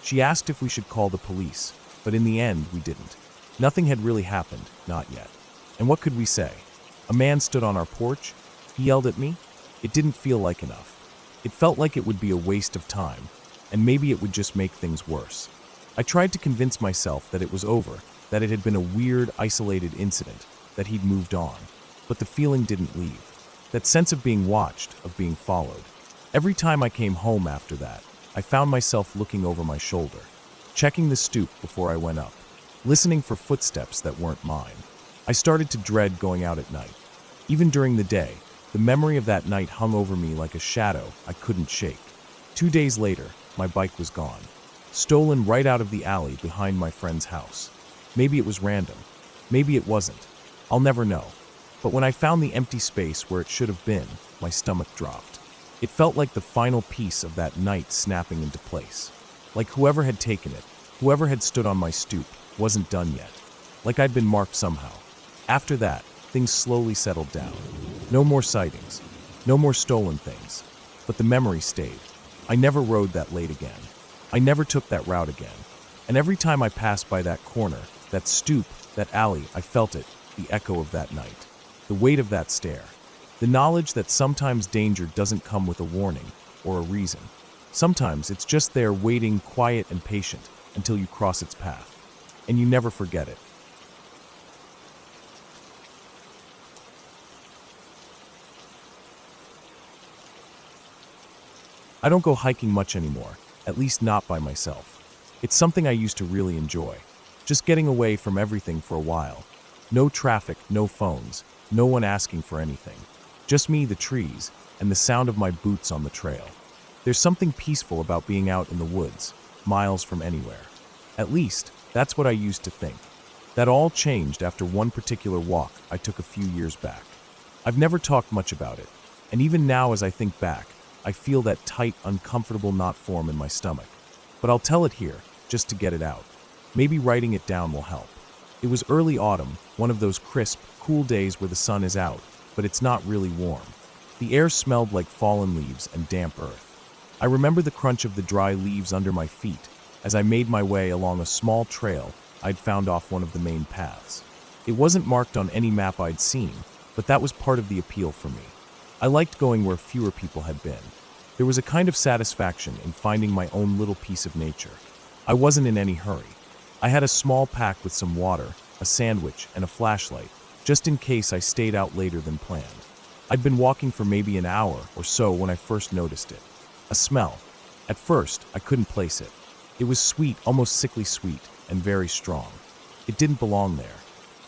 She asked if we should call the police, but in the end, we didn't. Nothing had really happened, not yet. And what could we say? A man stood on our porch. He yelled at me. It didn't feel like enough. It felt like it would be a waste of time, and maybe it would just make things worse. I tried to convince myself that it was over, that it had been a weird, isolated incident, that he'd moved on. But the feeling didn't leave. That sense of being watched, of being followed. Every time I came home after that, I found myself looking over my shoulder, checking the stoop before I went up, listening for footsteps that weren't mine. I started to dread going out at night. Even during the day, the memory of that night hung over me like a shadow I couldn't shake. 2 days later, my bike was gone, stolen right out of the alley behind my friend's house. Maybe it was random. Maybe it wasn't. I'll never know. But when I found the empty space where it should have been, my stomach dropped. It felt like the final piece of that night snapping into place. Like whoever had taken it, whoever had stood on my stoop, wasn't done yet. Like I'd been marked somehow. After that, things slowly settled down. No more sightings. No more stolen things. But the memory stayed. I never rode that late again. I never took that route again. And every time I passed by that corner, that stoop, that alley, I felt it, the echo of that night. The weight of that stare. The knowledge that sometimes danger doesn't come with a warning or a reason. Sometimes it's just there waiting, quiet and patient, until you cross its path. And you never forget it. I don't go hiking much anymore, at least not by myself. It's something I used to really enjoy. Just getting away from everything for a while. No traffic, no phones, no one asking for anything. Just me, the trees, and the sound of my boots on the trail. There's something peaceful about being out in the woods, miles from anywhere. At least, that's what I used to think. That all changed after one particular walk I took a few years back. I've never talked much about it, and even now as I think back, I feel that tight, uncomfortable knot form in my stomach. But I'll tell it here, just to get it out. Maybe writing it down will help. It was early autumn, one of those crisp, cool days where the sun is out, but it's not really warm. The air smelled like fallen leaves and damp earth. I remember the crunch of the dry leaves under my feet as I made my way along a small trail I'd found off one of the main paths. It wasn't marked on any map I'd seen, but that was part of the appeal for me. I liked going where fewer people had been. There was a kind of satisfaction in finding my own little piece of nature. I wasn't in any hurry. I had a small pack with some water, a sandwich, and a flashlight, just in case I stayed out later than planned. I'd been walking for maybe an hour or so when I first noticed it. A smell. At first, I couldn't place it. It was sweet, almost sickly sweet, and very strong. It didn't belong there.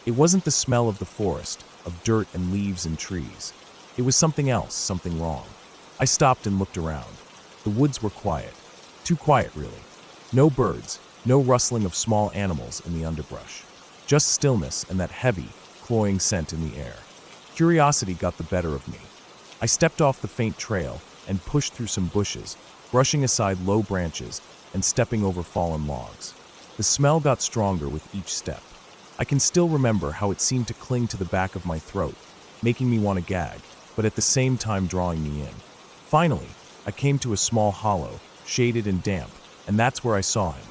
It wasn't the smell of the forest, of dirt and leaves and trees. It was something else, something wrong. I stopped and looked around. The woods were quiet. Too quiet, really. No birds, no rustling of small animals in the underbrush. Just stillness and that heavy, cloying scent in the air. Curiosity got the better of me. I stepped off the faint trail and pushed through some bushes, brushing aside low branches and stepping over fallen logs. The smell got stronger with each step. I can still remember how it seemed to cling to the back of my throat, making me want to gag, but at the same time drawing me in. Finally, I came to a small hollow, shaded and damp, and that's where I saw him.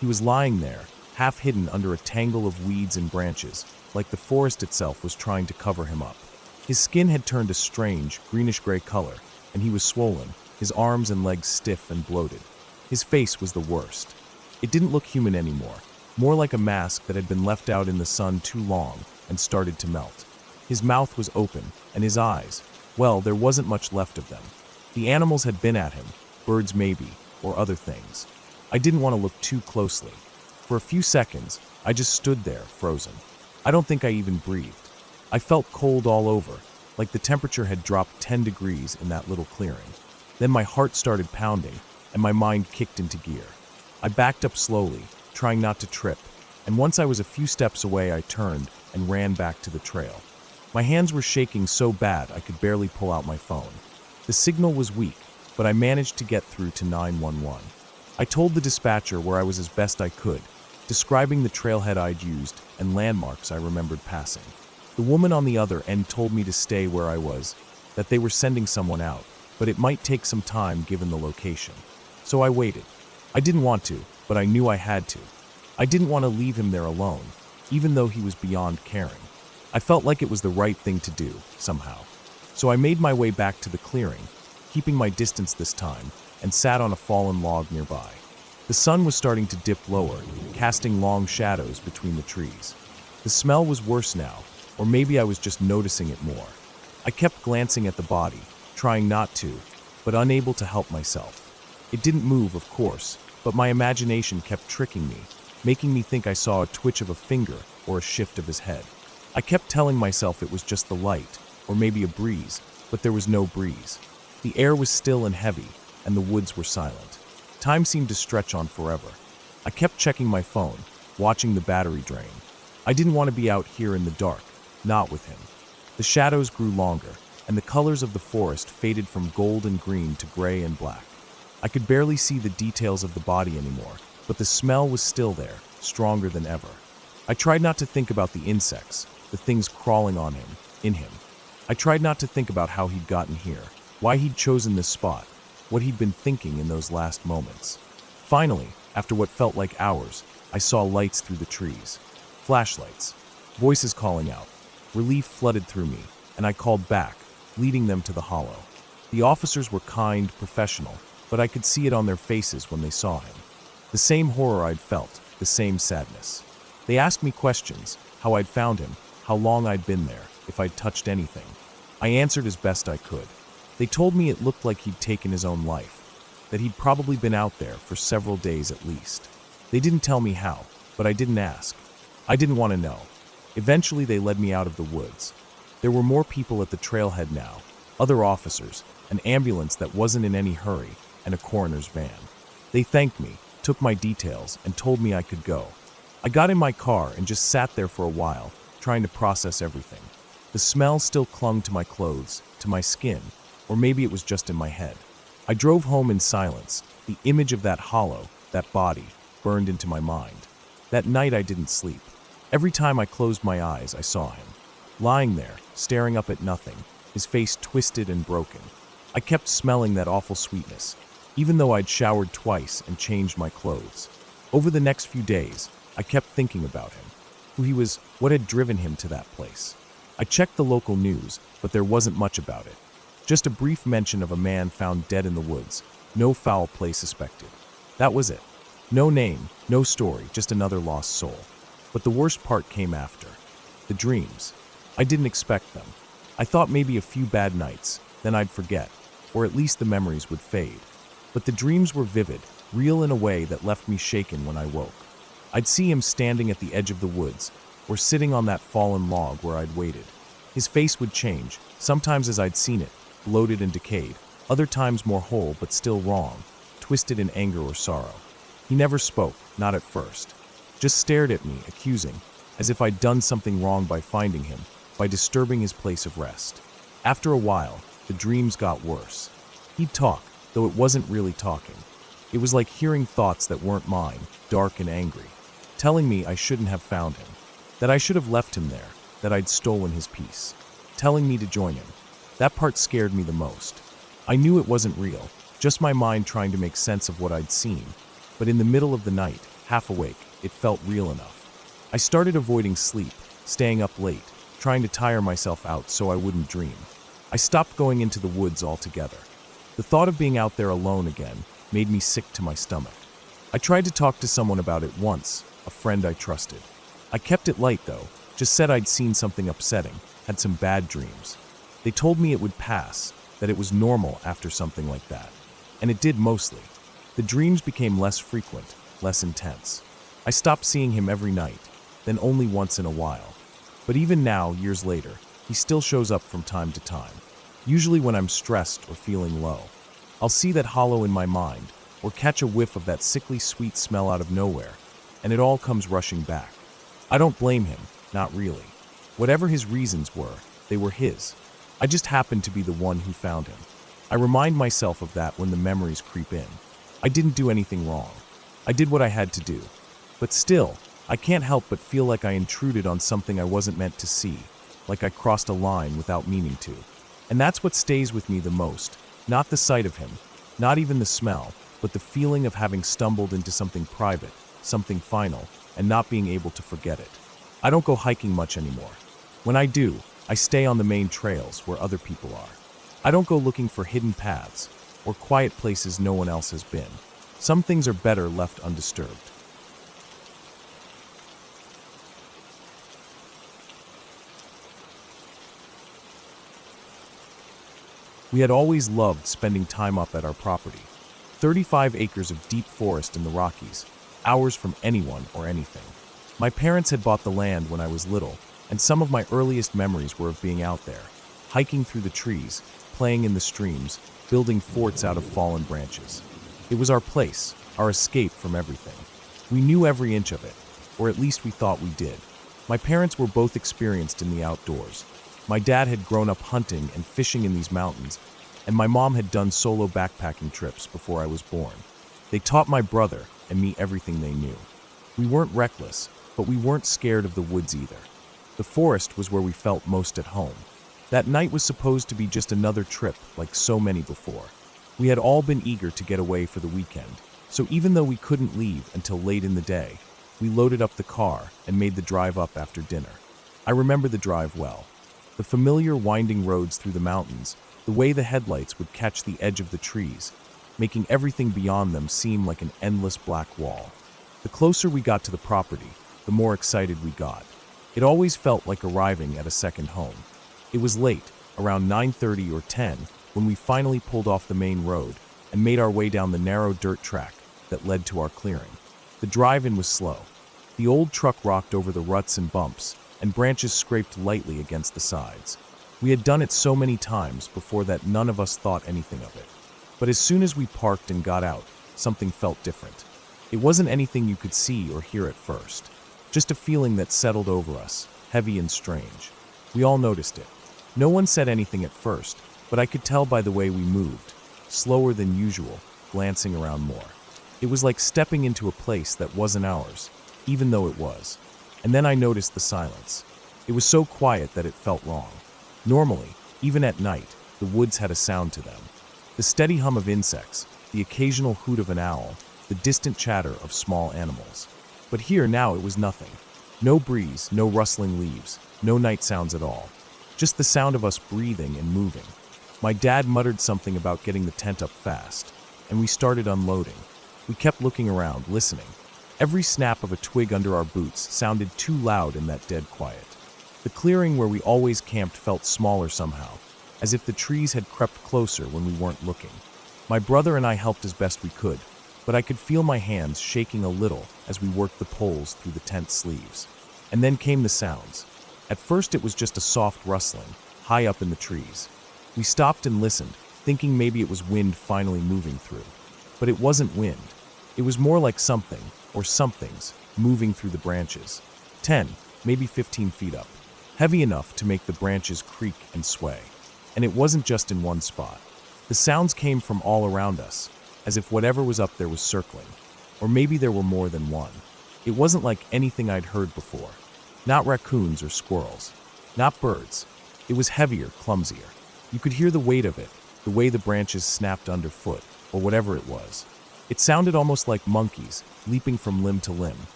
He was lying there, half hidden under a tangle of weeds and branches, like the forest itself was trying to cover him up. His skin had turned a strange, greenish-gray color, and he was swollen, his arms and legs stiff and bloated. His face was the worst. It didn't look human anymore, more like a mask that had been left out in the sun too long and started to melt. His mouth was open, and his eyes, well, there wasn't much left of them. The animals had been at him, birds maybe, or other things. I didn't want to look too closely. For a few seconds, I just stood there, frozen. I don't think I even breathed. I felt cold all over, like the temperature had dropped 10 degrees in that little clearing. Then my heart started pounding, and my mind kicked into gear. I backed up slowly, trying not to trip, and once I was a few steps away, I turned and ran back to the trail. My hands were shaking so bad I could barely pull out my phone. The signal was weak, but I managed to get through to 911. I told the dispatcher where I was as best I could, describing the trailhead I'd used and landmarks I remembered passing. The woman on the other end told me to stay where I was, that they were sending someone out, but it might take some time given the location. So I waited. I didn't want to, but I knew I had to. I didn't want to leave him there alone, even though he was beyond caring. I felt like it was the right thing to do, somehow. So I made my way back to the clearing, keeping my distance this time, and sat on a fallen log nearby. The sun was starting to dip lower, casting long shadows between the trees. The smell was worse now, or maybe I was just noticing it more. I kept glancing at the body, trying not to, but unable to help myself. It didn't move, of course, but my imagination kept tricking me, making me think I saw a twitch of a finger or a shift of his head. I kept telling myself it was just the light, or maybe a breeze, but there was no breeze. The air was still and heavy, and the woods were silent. Time seemed to stretch on forever. I kept checking my phone, watching the battery drain. I didn't want to be out here in the dark, not with him. The shadows grew longer, and the colors of the forest faded from gold and green to gray and black. I could barely see the details of the body anymore, but the smell was still there, stronger than ever. I tried not to think about the insects, the things crawling on him, in him. I tried not to think about how he'd gotten here, why he'd chosen this spot, what he'd been thinking in those last moments. Finally, after what felt like hours, I saw lights through the trees. Flashlights. Voices calling out. Relief flooded through me, and I called back, leading them to the hollow. The officers were kind, professional, but I could see it on their faces when they saw him. The same horror I'd felt, the same sadness. They asked me questions, how I'd found him, how long I'd been there, if I'd touched anything. I answered as best I could. They told me it looked like he'd taken his own life, that he'd probably been out there for several days at least. They didn't tell me how, but I didn't ask. I didn't want to know. Eventually they led me out of the woods. There were more people at the trailhead now, other officers, an ambulance that wasn't in any hurry, and a coroner's van. They thanked me, took my details, and told me I could go. I got in my car and just sat there for a while, trying to process everything. The smell still clung to my clothes, to my skin, or maybe it was just in my head. I drove home in silence. The image of that hollow, that body, burned into my mind. That night I didn't sleep. Every time I closed my eyes, I saw him. Lying there, staring up at nothing, his face twisted and broken. I kept smelling that awful sweetness, even though I'd showered twice and changed my clothes. Over the next few days, I kept thinking about him, who he was, what had driven him to that place. I checked the local news, but there wasn't much about it. Just a brief mention of a man found dead in the woods, no foul play suspected. That was it. No name, no story, just another lost soul. But the worst part came after. The dreams. I didn't expect them. I thought maybe a few bad nights, then I'd forget, or at least the memories would fade. But the dreams were vivid, real in a way that left me shaken when I woke. I'd see him standing at the edge of the woods, or sitting on that fallen log where I'd waited. His face would change, sometimes as I'd seen it, bloated and decayed, other times more whole but still wrong, twisted in anger or sorrow. He never spoke, not at first. Just stared at me, accusing, as if I'd done something wrong by finding him, by disturbing his place of rest. After a while, the dreams got worse. He'd talk, though it wasn't really talking. It was like hearing thoughts that weren't mine, dark and angry, telling me I shouldn't have found him, that I should have left him there, that I'd stolen his peace, telling me to join him. That part scared me the most. I knew it wasn't real, just my mind trying to make sense of what I'd seen, but in the middle of the night, half awake, it felt real enough. I started avoiding sleep, staying up late, trying to tire myself out so I wouldn't dream. I stopped going into the woods altogether. The thought of being out there alone again made me sick to my stomach. I tried to talk to someone about it once, a friend I trusted. I kept it light though, just said I'd seen something upsetting, had some bad dreams. They told me it would pass, that it was normal after something like that. And it did mostly. The dreams became less frequent, less intense. I stopped seeing him every night, then only once in a while. But even now, years later, he still shows up from time to time. Usually when I'm stressed or feeling low. I'll see that hollow in my mind, or catch a whiff of that sickly sweet smell out of nowhere, and it all comes rushing back. I don't blame him, not really. Whatever his reasons were, they were his. I just happened to be the one who found him. I remind myself of that when the memories creep in. I didn't do anything wrong. I did what I had to do. But still, I can't help but feel like I intruded on something I wasn't meant to see, like I crossed a line without meaning to. And that's what stays with me the most, not the sight of him, not even the smell, but the feeling of having stumbled into something private, something final, and not being able to forget it. I don't go hiking much anymore. When I do, I stay on the main trails where other people are. I don't go looking for hidden paths or quiet places no one else has been. Some things are better left undisturbed. We had always loved spending time up at our property. 35 acres of deep forest in the Rockies, hours from anyone or anything. My parents had bought the land when I was little, and some of my earliest memories were of being out there, hiking through the trees, playing in the streams, building forts out of fallen branches. It was our place, our escape from everything. We knew every inch of it, or at least we thought we did. My parents were both experienced in the outdoors. My dad had grown up hunting and fishing in these mountains, and my mom had done solo backpacking trips before I was born. They taught my brother and me everything they knew. We weren't reckless, but we weren't scared of the woods either. The forest was where we felt most at home. That night was supposed to be just another trip like so many before. We had all been eager to get away for the weekend, so even though we couldn't leave until late in the day, we loaded up the car and made the drive up after dinner. I remember the drive well. The familiar winding roads through the mountains, the way the headlights would catch the edge of the trees, making everything beyond them seem like an endless black wall. The closer we got to the property, the more excited we got. It always felt like arriving at a second home. It was late, around 9:30 or 10, when we finally pulled off the main road and made our way down the narrow dirt track that led to our clearing. The drive-in was slow. The old truck rocked over the ruts and bumps, and branches scraped lightly against the sides. We had done it so many times before that none of us thought anything of it. But as soon as we parked and got out, something felt different. It wasn't anything you could see or hear at first. Just a feeling that settled over us, heavy and strange. We all noticed it. No one said anything at first, but I could tell by the way we moved, slower than usual, glancing around more. It was like stepping into a place that wasn't ours, even though it was. And then I noticed the silence. It was so quiet that it felt wrong. Normally, even at night, the woods had a sound to them. The steady hum of insects, the occasional hoot of an owl, the distant chatter of small animals. But here now it was nothing. No breeze, no rustling leaves, no night sounds at all. Just the sound of us breathing and moving. My dad muttered something about getting the tent up fast, and we started unloading. We kept looking around, listening. Every snap of a twig under our boots sounded too loud in that dead quiet. The clearing where we always camped felt smaller somehow, as if the trees had crept closer when we weren't looking. My brother and I helped as best we could, but I could feel my hands shaking a little as we worked the poles through the tent sleeves. And then came the sounds. At first it was just a soft rustling, high up in the trees. We stopped and listened, thinking maybe it was wind finally moving through. But it wasn't wind. It was more like something, or somethings, moving through the branches. 10, maybe 15 feet up. Heavy enough to make the branches creak and sway. And it wasn't just in one spot. The sounds came from all around us, as if whatever was up there was circling. Or maybe there were more than one. It wasn't like anything I'd heard before. Not raccoons or squirrels. Not birds. It was heavier, clumsier. You could hear the weight of it, the way the branches snapped underfoot, or whatever it was. It sounded almost like monkeys, leaping from limb to limb,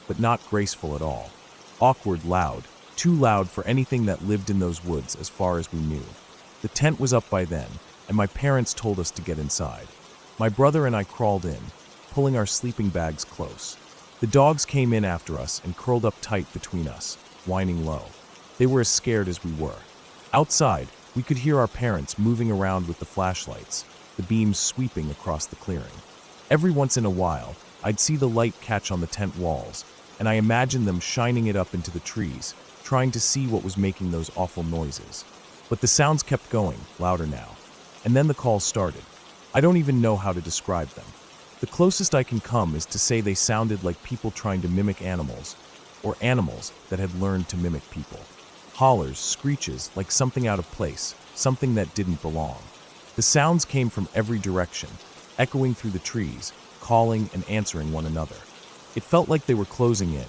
but not graceful at all. Awkward, loud, too loud for anything that lived in those woods as far as we knew. The tent was up by then, and my parents told us to get inside. My brother and I crawled in, pulling our sleeping bags close. The dogs came in after us and curled up tight between us, whining low. They were as scared as we were. Outside, we could hear our parents moving around with the flashlights, the beams sweeping across the clearing. Every once in a while, I'd see the light catch on the tent walls, and I imagined them shining it up into the trees, trying to see what was making those awful noises. But the sounds kept going, louder now. And then the calls started. I don't even know how to describe them. The closest I can come is to say they sounded like people trying to mimic animals, or animals that had learned to mimic people. Hollers, screeches, like something out of place, something that didn't belong. The sounds came from every direction, echoing through the trees, calling and answering one another. It felt like they were closing in,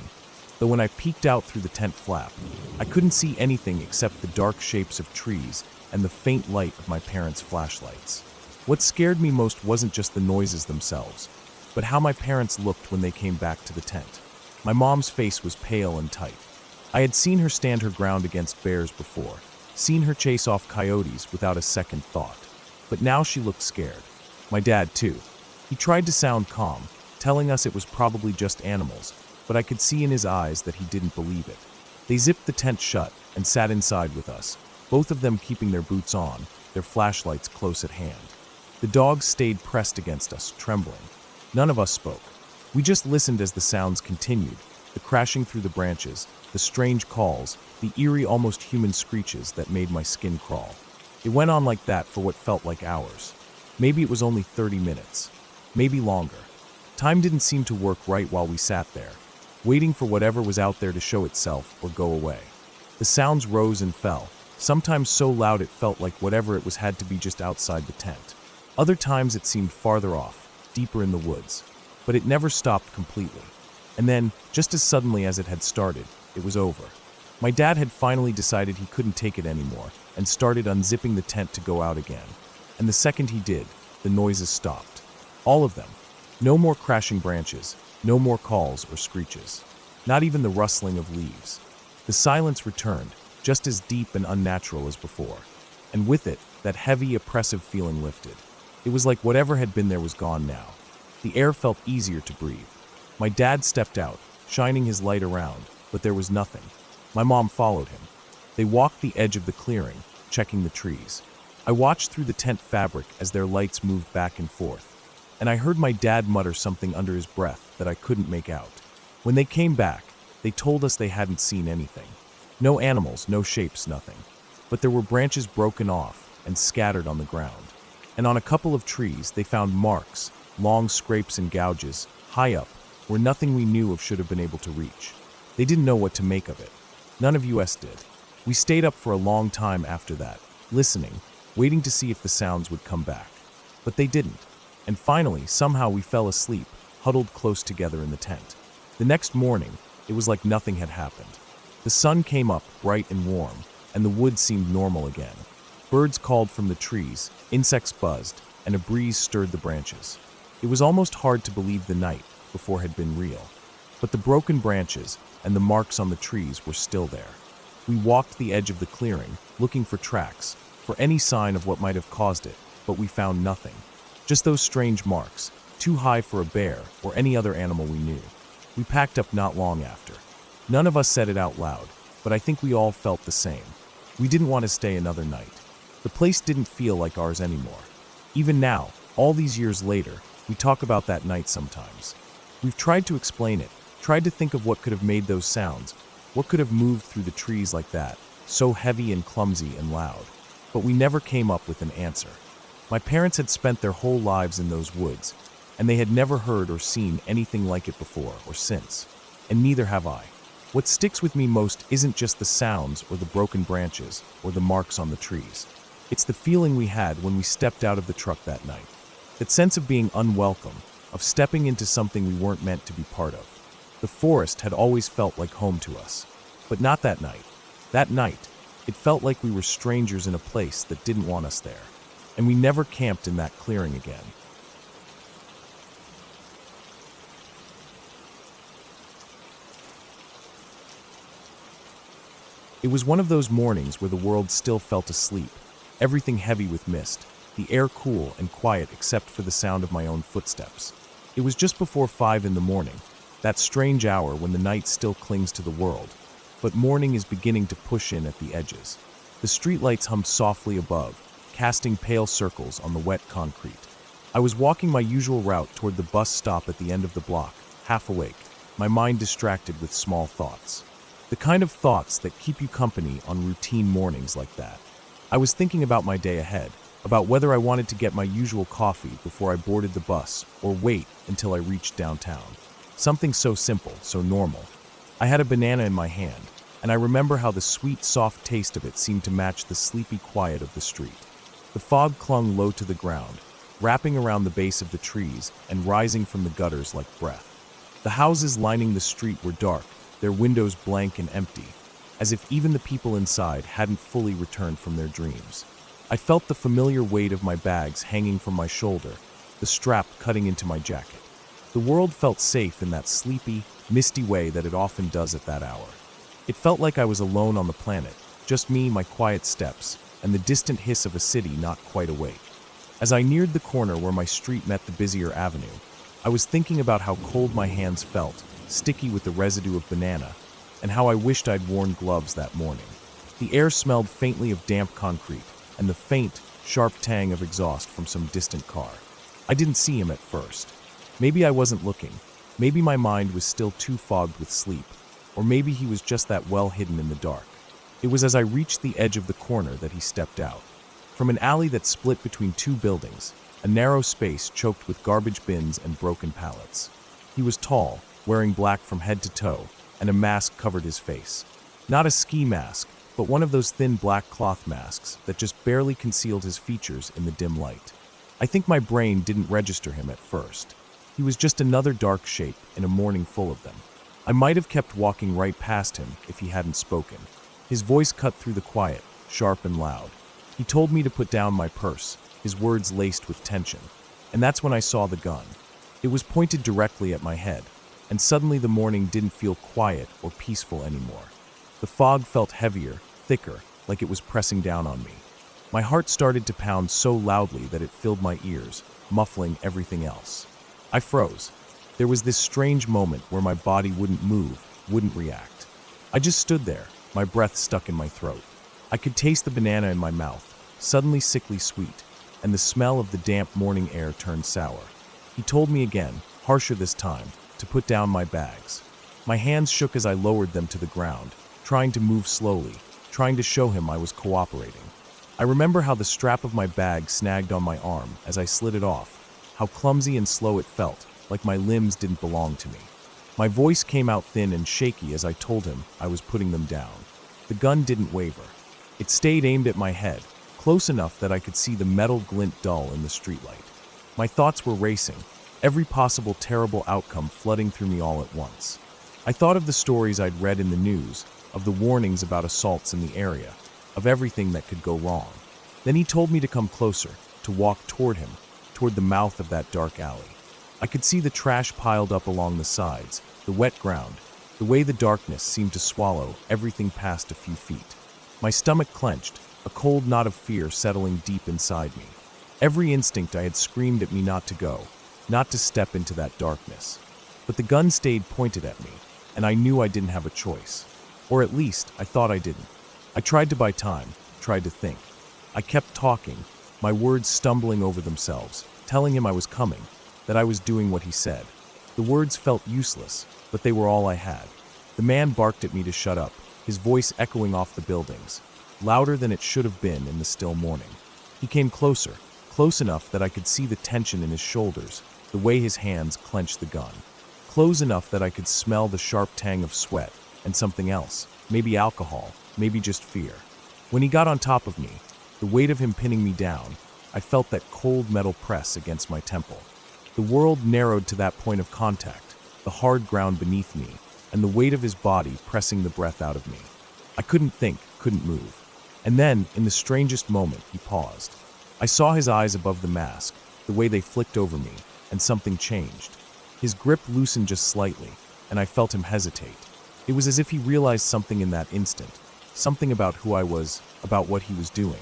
though when I peeked out through the tent flap, I couldn't see anything except the dark shapes of trees and the faint light of my parents' flashlights. What scared me most wasn't just the noises themselves, but how my parents looked when they came back to the tent. My mom's face was pale and tight. I had seen her stand her ground against bears before, seen her chase off coyotes without a second thought. But now she looked scared. My dad, too. He tried to sound calm, telling us it was probably just animals, but I could see in his eyes that he didn't believe it. They zipped the tent shut and sat inside with us, both of them keeping their boots on, their flashlights close at hand. The dogs stayed pressed against us, trembling. None of us spoke. We just listened as the sounds continued, the crashing through the branches, the strange calls, the eerie, almost human screeches that made my skin crawl. It went on like that for what felt like hours. Maybe it was only 30 minutes. Maybe longer. Time didn't seem to work right while we sat there, waiting for whatever was out there to show itself or go away. The sounds rose and fell, sometimes so loud it felt like whatever it was had to be just outside the tent. Other times it seemed farther off, deeper in the woods. But it never stopped completely. And then, just as suddenly as it had started, it was over. My dad had finally decided he couldn't take it anymore and started unzipping the tent to go out again. And the second he did, the noises stopped. All of them. No more crashing branches, no more calls or screeches. Not even the rustling of leaves. The silence returned, just as deep and unnatural as before. And with it, that heavy, oppressive feeling lifted. It was like whatever had been there was gone now. The air felt easier to breathe. My dad stepped out, shining his light around, but there was nothing. My mom followed him. They walked the edge of the clearing, checking the trees. I watched through the tent fabric as their lights moved back and forth, and I heard my dad mutter something under his breath that I couldn't make out. When they came back, they told us they hadn't seen anything. No animals, no shapes, nothing. But there were branches broken off and scattered on the ground. And on a couple of trees, they found marks, long scrapes and gouges, high up, where nothing we knew of should have been able to reach. They didn't know what to make of it. None of us did. We stayed up for a long time after that, listening, waiting to see if the sounds would come back. But they didn't. And finally, somehow we fell asleep, huddled close together in the tent. The next morning, it was like nothing had happened. The sun came up bright and warm, and the woods seemed normal again. Birds called from the trees, insects buzzed, and a breeze stirred the branches. It was almost hard to believe the night before had been real. But the broken branches and the marks on the trees were still there. We walked the edge of the clearing, looking for tracks, for any sign of what might have caused it, but we found nothing. Just those strange marks, too high for a bear or any other animal we knew. We packed up not long after. None of us said it out loud, but I think we all felt the same. We didn't want to stay another night. The place didn't feel like ours anymore. Even now, all these years later, we talk about that night sometimes. We've tried to explain it, tried to think of what could have made those sounds, what could have moved through the trees like that, so heavy and clumsy and loud. But we never came up with an answer. My parents had spent their whole lives in those woods, and they had never heard or seen anything like it before or since. And neither have I. What sticks with me most isn't just the sounds or the broken branches or the marks on the trees. It's the feeling we had when we stepped out of the truck that night. That sense of being unwelcome, of stepping into something we weren't meant to be part of. The forest had always felt like home to us. But not that night. That night, it felt like we were strangers in a place that didn't want us there. And we never camped in that clearing again. It was one of those mornings where the world still felt asleep, everything heavy with mist, the air cool and quiet except for the sound of my own footsteps. It was just before 5 in the morning, that strange hour when the night still clings to the world, but morning is beginning to push in at the edges. The streetlights hummed softly above, casting pale circles on the wet concrete. I was walking my usual route toward the bus stop at the end of the block, half awake, my mind distracted with small thoughts. The kind of thoughts that keep you company on routine mornings like that. I was thinking about my day ahead, about whether I wanted to get my usual coffee before I boarded the bus or wait until I reached downtown. Something so simple, so normal. I had a banana in my hand, and I remember how the sweet, soft taste of it seemed to match the sleepy quiet of the street. The fog clung low to the ground, wrapping around the base of the trees and rising from the gutters like breath. The houses lining the street were dark, their windows blank and empty, as if even the people inside hadn't fully returned from their dreams. I felt the familiar weight of my bags hanging from my shoulder, the strap cutting into my jacket. The world felt safe in that sleepy, misty way that it often does at that hour. It felt like I was alone on the planet, just me, my quiet steps, and the distant hiss of a city not quite awake. As I neared the corner where my street met the busier avenue, I was thinking about how cold my hands felt, sticky with the residue of banana, and how I wished I'd worn gloves that morning. The air smelled faintly of damp concrete, and the faint, sharp tang of exhaust from some distant car. I didn't see him at first. Maybe I wasn't looking. Maybe my mind was still too fogged with sleep. Or maybe he was just that well hidden in the dark. It was as I reached the edge of the corner that he stepped out. From an alley that split between two buildings, a narrow space choked with garbage bins and broken pallets. He was tall, wearing black from head to toe, and a mask covered his face. Not a ski mask, but one of those thin black cloth masks that just barely concealed his features in the dim light. I think my brain didn't register him at first. He was just another dark shape in a morning full of them. I might have kept walking right past him if he hadn't spoken. His voice cut through the quiet, sharp and loud. He told me to put down my purse, his words laced with tension. And that's when I saw the gun. It was pointed directly at my head, and suddenly the morning didn't feel quiet or peaceful anymore. The fog felt heavier, thicker, like it was pressing down on me. My heart started to pound so loudly that it filled my ears, muffling everything else. I froze. There was this strange moment where my body wouldn't move, wouldn't react. I just stood there, my breath stuck in my throat. I could taste the banana in my mouth, suddenly sickly sweet, and the smell of the damp morning air turned sour. He told me again, harsher this time, to put down my bags. My hands shook as I lowered them to the ground, trying to move slowly, trying to show him I was cooperating. I remember how the strap of my bag snagged on my arm as I slid it off, how clumsy and slow it felt, like my limbs didn't belong to me. My voice came out thin and shaky as I told him I was putting them down. The gun didn't waver. It stayed aimed at my head, close enough that I could see the metal glint dull in the streetlight. My thoughts were racing, every possible terrible outcome flooding through me all at once. I thought of the stories I'd read in the news, of the warnings about assaults in the area, of everything that could go wrong. Then he told me to come closer, to walk toward him, toward the mouth of that dark alley. I could see the trash piled up along the sides, the wet ground, the way the darkness seemed to swallow everything past a few feet. My stomach clenched, a cold knot of fear settling deep inside me. Every instinct I had screamed at me not to go, not to step into that darkness. But the gun stayed pointed at me, and I knew I didn't have a choice. Or at least, I thought I didn't. I tried to buy time, tried to think. I kept talking, my words stumbling over themselves, telling him I was coming, that I was doing what he said. The words felt useless, but they were all I had. The man barked at me to shut up, his voice echoing off the buildings, louder than it should have been in the still morning. He came closer, close enough that I could see the tension in his shoulders, the way his hands clenched the gun. Close enough that I could smell the sharp tang of sweat and something else, maybe alcohol, maybe just fear. When he got on top of me, the weight of him pinning me down, I felt that cold metal press against my temple. The world narrowed to that point of contact, the hard ground beneath me, and the weight of his body pressing the breath out of me. I couldn't think, couldn't move. And then, in the strangest moment, he paused. I saw his eyes above the mask, the way they flicked over me, and something changed. His grip loosened just slightly, and I felt him hesitate. It was as if he realized something in that instant, something about who I was, about what he was doing.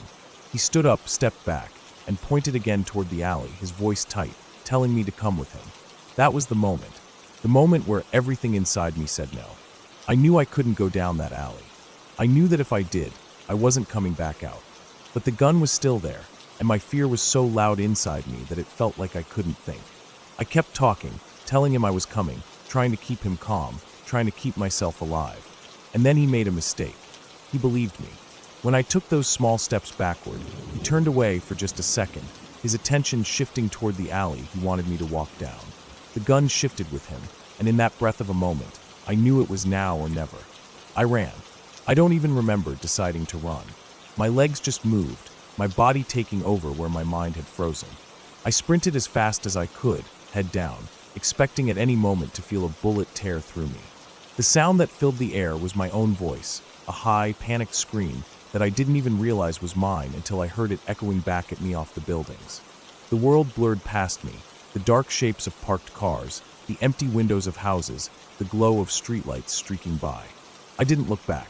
He stood up, stepped back, and pointed again toward the alley, his voice tight, telling me to come with him. That was the moment where everything inside me said no. I knew I couldn't go down that alley. I knew that if I did, I wasn't coming back out. But the gun was still there, and my fear was so loud inside me that it felt like I couldn't think. I kept talking, telling him I was coming, trying to keep him calm, trying to keep myself alive. And then he made a mistake. He believed me. When I took those small steps backward, he turned away for just a second, his attention shifting toward the alley he wanted me to walk down. The gun shifted with him, and in that breath of a moment, I knew it was now or never. I ran. I don't even remember deciding to run. My legs just moved, my body taking over where my mind had frozen. I sprinted as fast as I could, head down, expecting at any moment to feel a bullet tear through me. The sound that filled the air was my own voice, a high, panicked scream that I didn't even realize was mine until I heard it echoing back at me off the buildings. The world blurred past me, the dark shapes of parked cars, the empty windows of houses, the glow of streetlights streaking by. I didn't look back.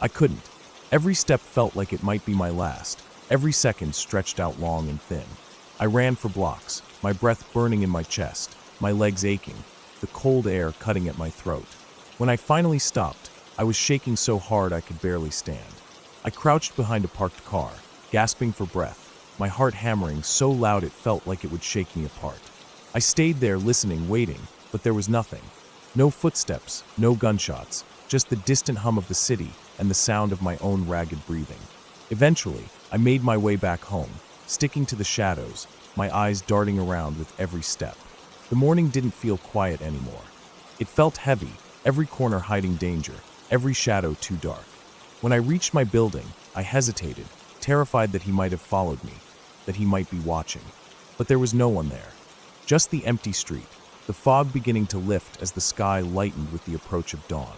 I couldn't. Every step felt like it might be my last, every second stretched out long and thin. I ran for blocks, my breath burning in my chest, my legs aching, the cold air cutting at my throat. When I finally stopped, I was shaking so hard I could barely stand. I crouched behind a parked car, gasping for breath, my heart hammering so loud it felt like it would shake me apart. I stayed there listening, waiting, but there was nothing. No footsteps, no gunshots, just the distant hum of the city and the sound of my own ragged breathing. Eventually, I made my way back home, sticking to the shadows, my eyes darting around with every step. The morning didn't feel quiet anymore. It felt heavy, every corner hiding danger, every shadow too dark. When I reached my building, I hesitated, terrified that he might have followed me, that he might be watching. But there was no one there. Just the empty street, the fog beginning to lift as the sky lightened with the approach of dawn.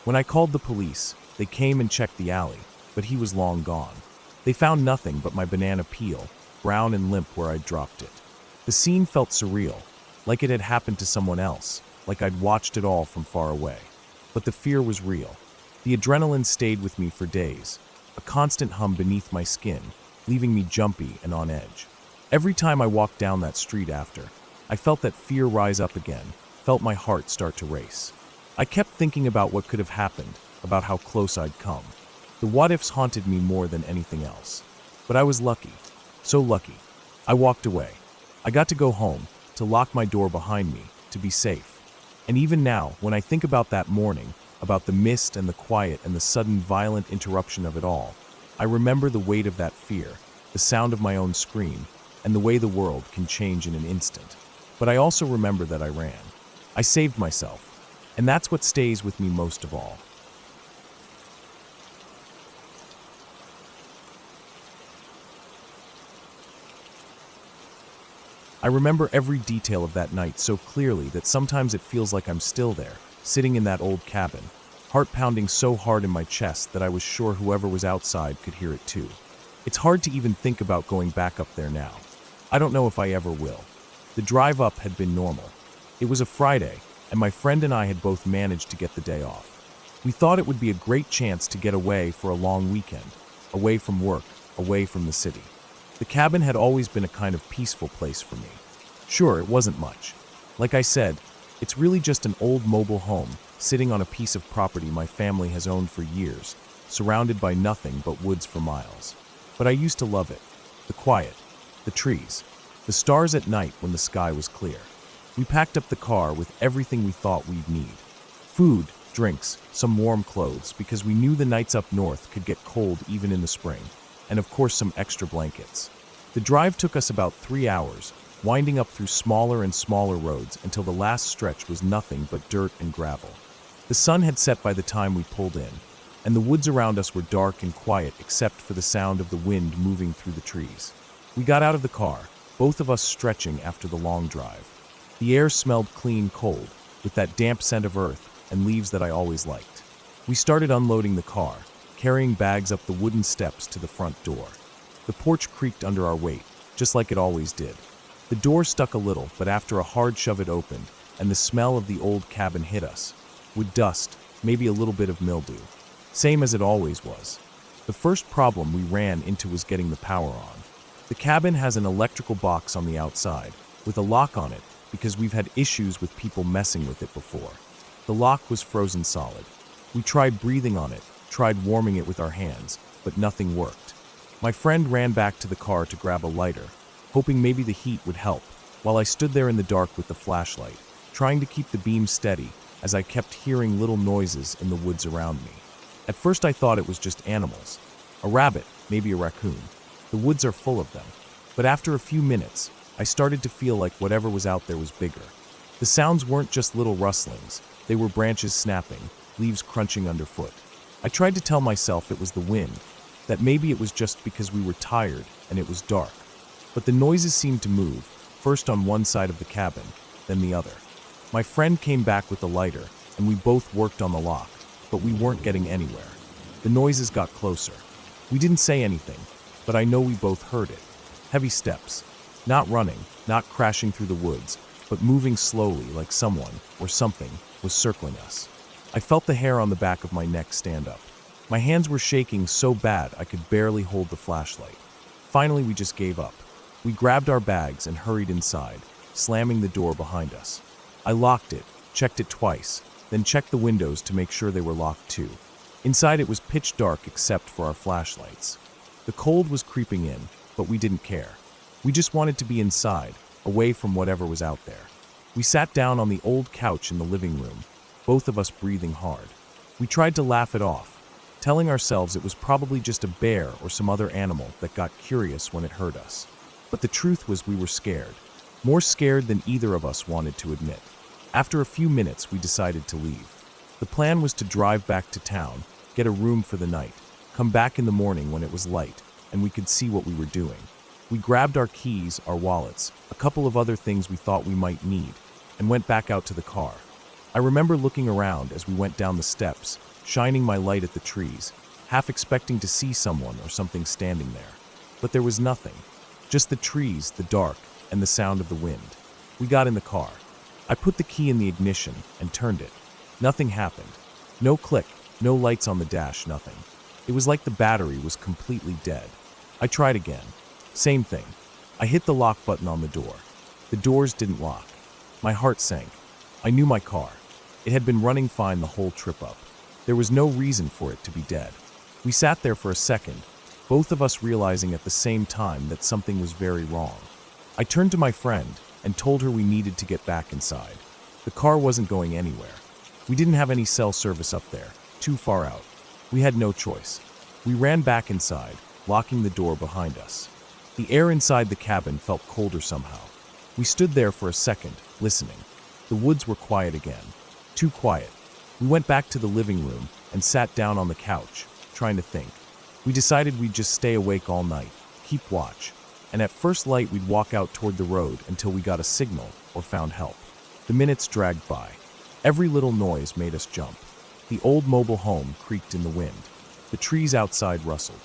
When I called the police, they came and checked the alley, but he was long gone. They found nothing but my banana peel, brown and limp where I'd dropped it. The scene felt surreal, like it had happened to someone else, like I'd watched it all from far away. But the fear was real. The adrenaline stayed with me for days, a constant hum beneath my skin, leaving me jumpy and on edge. Every time I walked down that street after, I felt that fear rise up again, felt my heart start to race. I kept thinking about what could have happened, about how close I'd come. The what-ifs haunted me more than anything else. But I was lucky. So lucky. I walked away. I got to go home, to lock my door behind me, to be safe. And even now, when I think about that morning, about the mist and the quiet and the sudden violent interruption of it all, I remember the weight of that fear, the sound of my own scream, and the way the world can change in an instant. But I also remember that I ran. I saved myself. And that's what stays with me most of all. I remember every detail of that night so clearly that sometimes it feels like I'm still there, sitting in that old cabin, heart pounding so hard in my chest that I was sure whoever was outside could hear it too. It's hard to even think about going back up there now. I don't know if I ever will. The drive up had been normal. It was a Friday, and my friend and I had both managed to get the day off. We thought it would be a great chance to get away for a long weekend, away from work, away from the city. The cabin had always been a kind of peaceful place for me. Sure, it wasn't much. Like I said, it's really just an old mobile home, sitting on a piece of property my family has owned for years, surrounded by nothing but woods for miles. But I used to love it. The quiet, the trees, the stars at night when the sky was clear. We packed up the car with everything we thought we'd need. Food, drinks, some warm clothes, because we knew the nights up north could get cold even in the spring, and of course some extra blankets. The drive took us about 3 hours, winding up through smaller and smaller roads until the last stretch was nothing but dirt and gravel. The sun had set by the time we pulled in, and the woods around us were dark and quiet except for the sound of the wind moving through the trees. We got out of the car, both of us stretching after the long drive. The air smelled clean cold, with that damp scent of earth and leaves that I always liked. We started unloading the car, carrying bags up the wooden steps to the front door. The porch creaked under our weight, just like it always did. The door stuck a little, but after a hard shove it opened, and the smell of the old cabin hit us, with dust, maybe a little bit of mildew. Same as it always was. The first problem we ran into was getting the power on. The cabin has an electrical box on the outside, with a lock on it, because we've had issues with people messing with it before. The lock was frozen solid. We tried breathing on it, tried warming it with our hands, but nothing worked. My friend ran back to the car to grab a lighter, hoping maybe the heat would help, while I stood there in the dark with the flashlight, trying to keep the beam steady as I kept hearing little noises in the woods around me. At first I thought it was just animals. A rabbit, maybe a raccoon. The woods are full of them. But after a few minutes, I started to feel like whatever was out there was bigger. The sounds weren't just little rustlings. They were branches snapping, leaves crunching underfoot. I tried to tell myself it was the wind, that maybe it was just because we were tired and it was dark. But the noises seemed to move, first on one side of the cabin, then the other. My friend came back with the lighter, and we both worked on the lock, but we weren't getting anywhere. The noises got closer. We didn't say anything, but I know we both heard it. Heavy steps. Not running, not crashing through the woods, but moving slowly like someone, or something, was circling us. I felt the hair on the back of my neck stand up. My hands were shaking so bad I could barely hold the flashlight. Finally, we just gave up. We grabbed our bags and hurried inside, slamming the door behind us. I locked it, checked it twice, then checked the windows to make sure they were locked too. Inside it was pitch dark except for our flashlights. The cold was creeping in, but we didn't care. We just wanted to be inside, away from whatever was out there. We sat down on the old couch in the living room, both of us breathing hard. We tried to laugh it off, telling ourselves it was probably just a bear or some other animal that got curious when it heard us. But the truth was we were scared, more scared than either of us wanted to admit. After a few minutes, we decided to leave. The plan was to drive back to town, get a room for the night, come back in the morning when it was light, and we could see what we were doing. We grabbed our keys, our wallets, a couple of other things we thought we might need, and went back out to the car. I remember looking around as we went down the steps, shining my light at the trees, half expecting to see someone or something standing there. But there was nothing. Just the trees, the dark, and the sound of the wind. We got in the car. I put the key in the ignition and turned it. Nothing happened. No click, no lights on the dash, nothing. It was like the battery was completely dead. I tried again. Same thing. I hit the lock button on the door. The doors didn't lock. My heart sank. I knew my car. It had been running fine the whole trip up. There was no reason for it to be dead. We sat there for a second, both of us realizing at the same time that something was very wrong. I turned to my friend and told her we needed to get back inside. The car wasn't going anywhere. We didn't have any cell service up there, too far out. We had no choice. We ran back inside, locking the door behind us. The air inside the cabin felt colder somehow. We stood there for a second, listening. The woods were quiet again. Too quiet. We went back to the living room and sat down on the couch, trying to think. We decided we'd just stay awake all night, keep watch, and at first light we'd walk out toward the road until we got a signal or found help. The minutes dragged by. Every little noise made us jump. The old mobile home creaked in the wind. The trees outside rustled.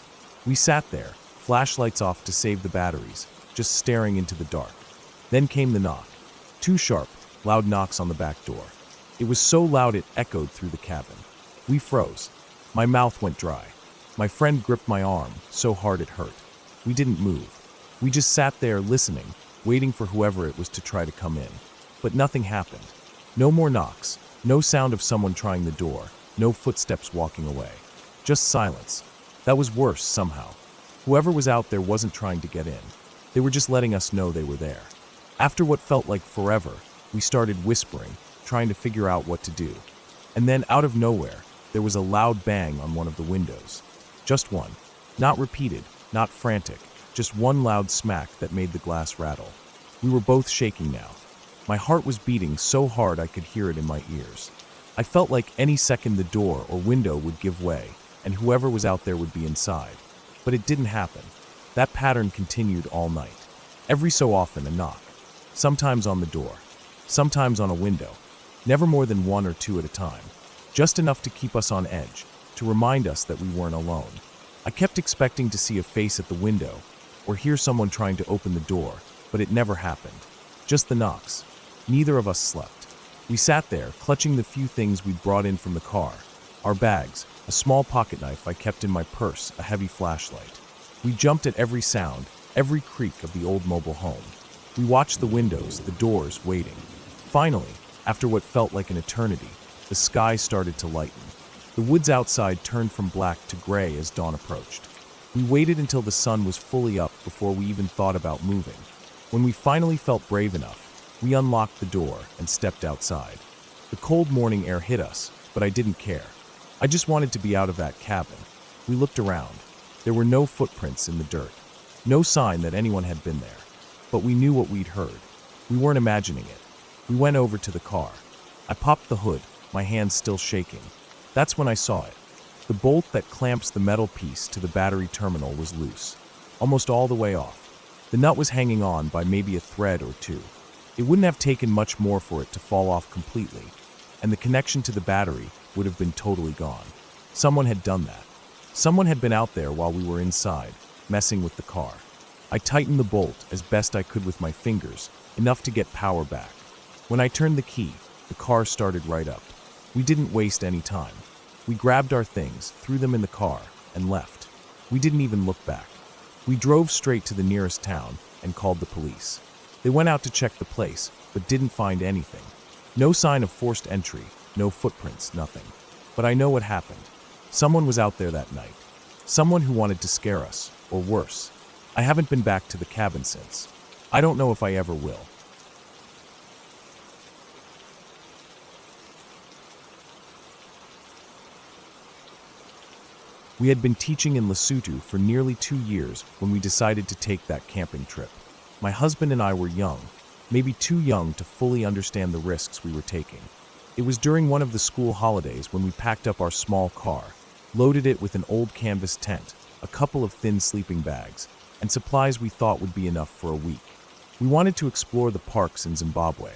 We sat there, flashlights off to save the batteries, just staring into the dark. Then came the knock. 2 sharp, loud knocks on the back door. It was so loud it echoed through the cabin. We froze. My mouth went dry. My friend gripped my arm so hard it hurt. We didn't move. We just sat there listening, waiting for whoever it was to try to come in. But nothing happened. No more knocks, no sound of someone trying the door, no footsteps walking away. Just silence. That was worse somehow. Whoever was out there wasn't trying to get in. They were just letting us know they were there. After what felt like forever, we started whispering, trying to figure out what to do. And then out of nowhere, there was a loud bang on one of the windows. Just one. Not repeated, not frantic, just one loud smack that made the glass rattle. We were both shaking now. My heart was beating so hard I could hear it in my ears. I felt like any second the door or window would give way, and whoever was out there would be inside. But it didn't happen. That pattern continued all night. Every so often a knock. Sometimes on the door. Sometimes on a window. Never more than 1 or 2 at a time. Just enough to keep us on edge, to remind us that we weren't alone. I kept expecting to see a face at the window, or hear someone trying to open the door, but it never happened. Just the knocks. Neither of us slept. We sat there, clutching the few things we'd brought in from the car. Our bags, a small pocket knife I kept in my purse, a heavy flashlight. We jumped at every sound, every creak of the old mobile home. We watched the windows, the doors, waiting. Finally, after what felt like an eternity, the sky started to lighten. The woods outside turned from black to gray as dawn approached. We waited until the sun was fully up before we even thought about moving. When we finally felt brave enough, we unlocked the door and stepped outside. The cold morning air hit us, but I didn't care. I just wanted to be out of that cabin. We looked around. There were no footprints in the dirt. No sign that anyone had been there. But we knew what we'd heard. We weren't imagining it. We went over to the car. I popped the hood, my hands still shaking. That's when I saw it. The bolt that clamps the metal piece to the battery terminal was loose, almost all the way off. The nut was hanging on by maybe a thread or 2. It wouldn't have taken much more for it to fall off completely, and the connection to the battery would have been totally gone. Someone had done that. Someone had been out there while we were inside, messing with the car. I tightened the bolt as best I could with my fingers, enough to get power back. When I turned the key, the car started right up. We didn't waste any time. We grabbed our things, threw them in the car, and left. We didn't even look back. We drove straight to the nearest town and called the police. They went out to check the place, but didn't find anything. No sign of forced entry, no footprints, nothing. But I know what happened. Someone was out there that night. Someone who wanted to scare us, or worse. I haven't been back to the cabin since. I don't know if I ever will. We had been teaching in Lesotho for nearly 2 years when we decided to take that camping trip. My husband and I were young, maybe too young to fully understand the risks we were taking. It was during one of the school holidays when we packed up our small car, loaded it with an old canvas tent, a couple of thin sleeping bags, and supplies we thought would be enough for a week. We wanted to explore the parks in Zimbabwe.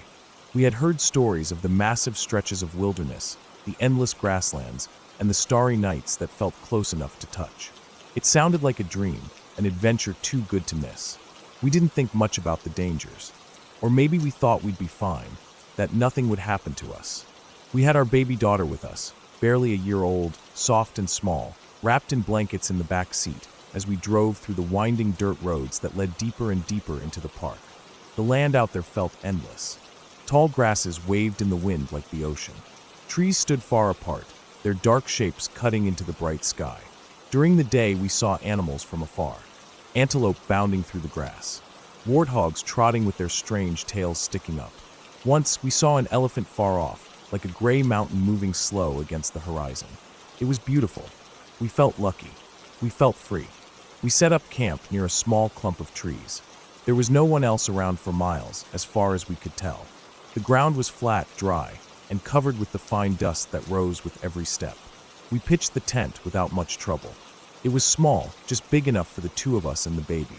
We had heard stories of the massive stretches of wilderness, the endless grasslands, and the starry nights that felt close enough to touch. It sounded like a dream, an adventure too good to miss. We didn't think much about the dangers. Or maybe we thought we'd be fine, that nothing would happen to us. We had our baby daughter with us, barely a year old, soft and small, wrapped in blankets in the back seat, as we drove through the winding dirt roads that led deeper and deeper into the park. The land out there felt endless. Tall grasses waved in the wind like the ocean. Trees stood far apart, their dark shapes cutting into the bright sky. During the day, we saw animals from afar. Antelope bounding through the grass. Warthogs trotting with their strange tails sticking up. Once, we saw an elephant far off, like a gray mountain moving slow against the horizon. It was beautiful. We felt lucky. We felt free. We set up camp near a small clump of trees. There was no one else around for miles, as far as we could tell. The ground was flat, dry, and covered with the fine dust that rose with every step. We pitched the tent without much trouble. It was small, just big enough for the two of us and the baby.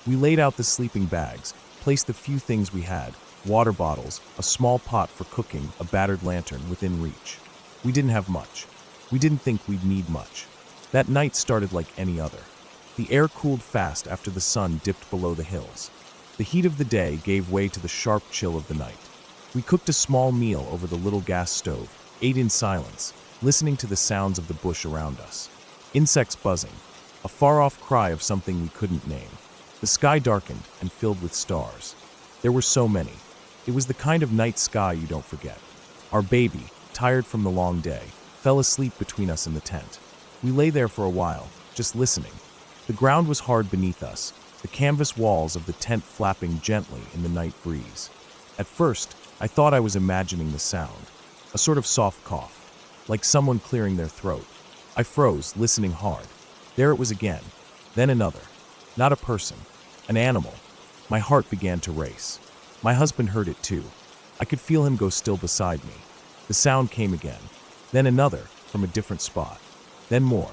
We laid out the sleeping bags, placed the few things we had, water bottles, a small pot for cooking, a battered lantern within reach. We didn't have much. We didn't think we'd need much. That night started like any other. The air cooled fast after the sun dipped below the hills. The heat of the day gave way to the sharp chill of the night. We cooked a small meal over the little gas stove, ate in silence, listening to the sounds of the bush around us. Insects buzzing, a far-off cry of something we couldn't name. The sky darkened and filled with stars. There were so many. It was the kind of night sky you don't forget. Our baby, tired from the long day, fell asleep between us in the tent. We lay there for a while, just listening. The ground was hard beneath us, the canvas walls of the tent flapping gently in the night breeze. At first, I thought I was imagining the sound, a sort of soft cough, like someone clearing their throat. I froze, listening hard. There it was again, then another. Not a person, an animal. My heart began to race. My husband heard it too. I could feel him go still beside me. The sound came again, then another, from a different spot. Then more.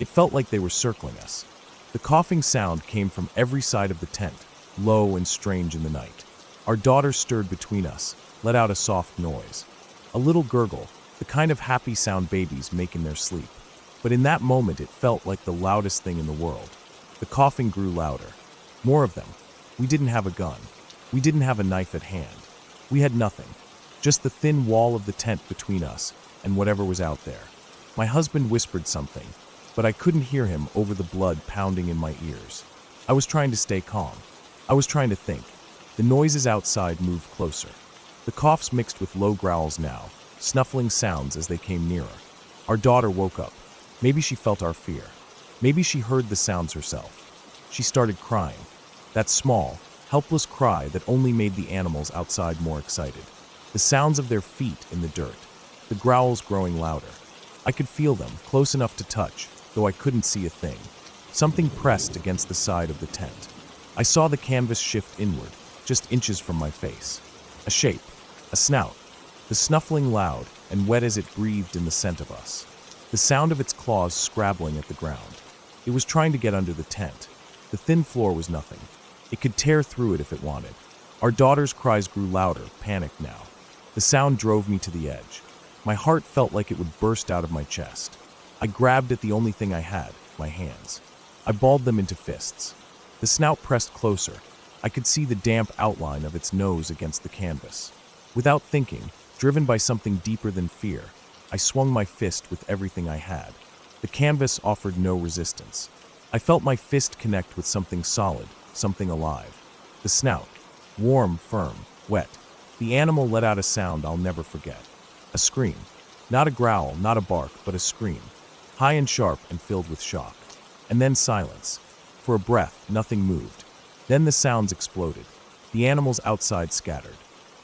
It felt like they were circling us. The coughing sound came from every side of the tent, low and strange in the night. Our daughter stirred between us, let out a soft noise. A little gurgle, the kind of happy sound babies make in their sleep. But in that moment it felt like the loudest thing in the world. The coughing grew louder. More of them. We didn't have a gun. We didn't have a knife at hand. We had nothing. Just the thin wall of the tent between us and whatever was out there. My husband whispered something, but I couldn't hear him over the blood pounding in my ears. I was trying to stay calm. I was trying to think. The noises outside moved closer. The coughs mixed with low growls now, snuffling sounds as they came nearer. Our daughter woke up. Maybe she felt our fear. Maybe she heard the sounds herself. She started crying. That small, helpless cry that only made the animals outside more excited. The sounds of their feet in the dirt. The growls growing louder. I could feel them, close enough to touch, though I couldn't see a thing. Something pressed against the side of the tent. I saw the canvas shift inward, just inches from my face. A shape, a snout, the snuffling loud and wet as it breathed in the scent of us. The sound of its claws scrabbling at the ground. It was trying to get under the tent. The thin floor was nothing. It could tear through it if it wanted. Our daughter's cries grew louder, panicked now. The sound drove me to the edge. My heart felt like it would burst out of my chest. I grabbed at the only thing I had, my hands. I balled them into fists. The snout pressed closer. I could see the damp outline of its nose against the canvas. Without thinking, driven by something deeper than fear, I swung my fist with everything I had. The canvas offered no resistance. I felt my fist connect with something solid, something alive. The snout, warm, firm, wet. The animal let out a sound I'll never forget. A scream. Not a growl, not a bark, but a scream. High and sharp and filled with shock. And then silence. For a breath, nothing moved. Then the sounds exploded. The animals outside scattered.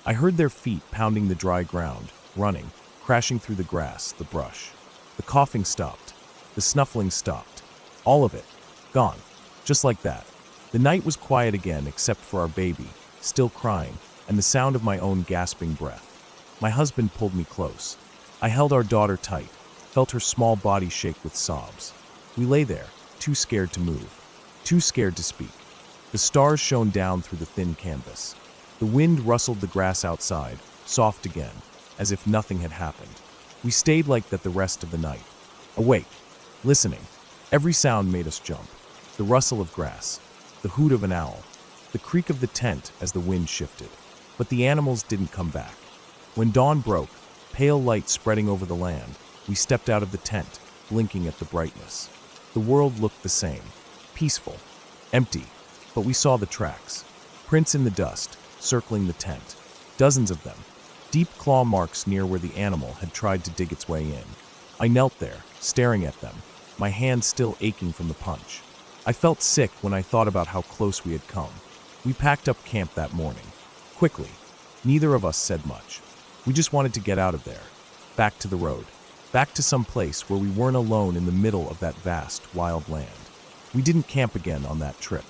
I heard their feet pounding the dry ground, running, crashing through the grass, the brush. The coughing stopped. The snuffling stopped. All of it. Gone. Just like that. The night was quiet again except for our baby, still crying, and the sound of my own gasping breath. My husband pulled me close. I held our daughter tight, felt her small body shake with sobs. We lay there, too scared to move, too scared to speak. The stars shone down through the thin canvas. The wind rustled the grass outside, soft again, as if nothing had happened. We stayed like that the rest of the night. Awake, listening. Every sound made us jump. The rustle of grass, the hoot of an owl, the creak of the tent as the wind shifted. But the animals didn't come back. When dawn broke, pale light spreading over the land, we stepped out of the tent, blinking at the brightness. The world looked the same. peaceful, empty, but we saw the tracks. Prints in the dust, circling the tent. Dozens of them. Deep claw marks near where the animal had tried to dig its way in. I knelt there, staring at them, my hand still aching from the punch. I felt sick when I thought about how close we had come. We packed up camp that morning. Quickly. Neither of us said much. We just wanted to get out of there. Back to the road. Back to some place where we weren't alone in the middle of that vast, wild land. We didn't camp again on that trip.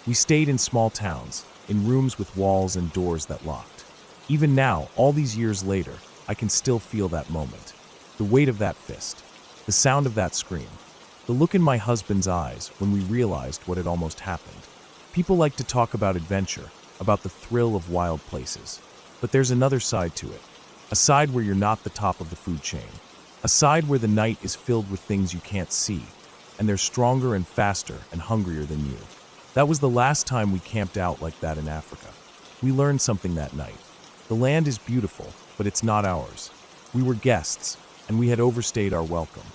We stayed in small towns, in rooms with walls and doors that locked. Even now, all these years later, I can still feel that moment. The weight of that fist. The sound of that scream. The look in my husband's eyes when we realized what had almost happened. People like to talk about adventure, about the thrill of wild places. But there's another side to it. A side where you're not the top of the food chain. A side where the night is filled with things you can't see, and they're stronger and faster and hungrier than you. That was the last time we camped out like that in Africa. We learned something that night. The land is beautiful, but it's not ours. We were guests, and we had overstayed our welcome.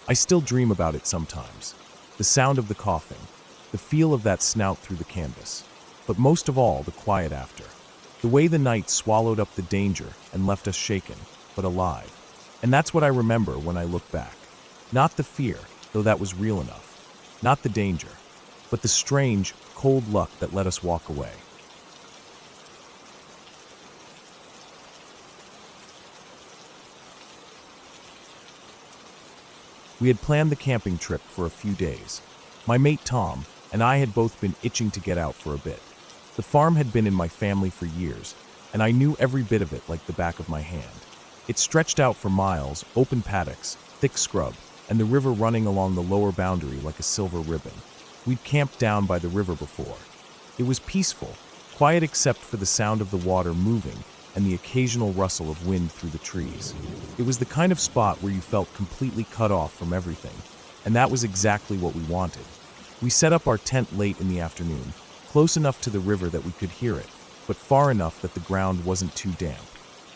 I still dream about it sometimes. The sound of the coughing, the feel of that snout through the canvas, but most of all, the quiet after. The way the night swallowed up the danger and left us shaken, but alive. And that's what I remember when I look back. Not the fear, though that was real enough. Not the danger, but the strange, cold luck that let us walk away. We had planned the camping trip for a few days. My mate Tom and I had both been itching to get out for a bit. The farm had been in my family for years, and I knew every bit of it like the back of my hand. It stretched out for miles, open paddocks, thick scrub, and the river running along the lower boundary like a silver ribbon. We'd camped down by the river before. It was peaceful, quiet except for the sound of the water moving and the occasional rustle of wind through the trees. It was the kind of spot where you felt completely cut off from everything, and that was exactly what we wanted. We set up our tent late in the afternoon, close enough to the river that we could hear it, but far enough that the ground wasn't too damp.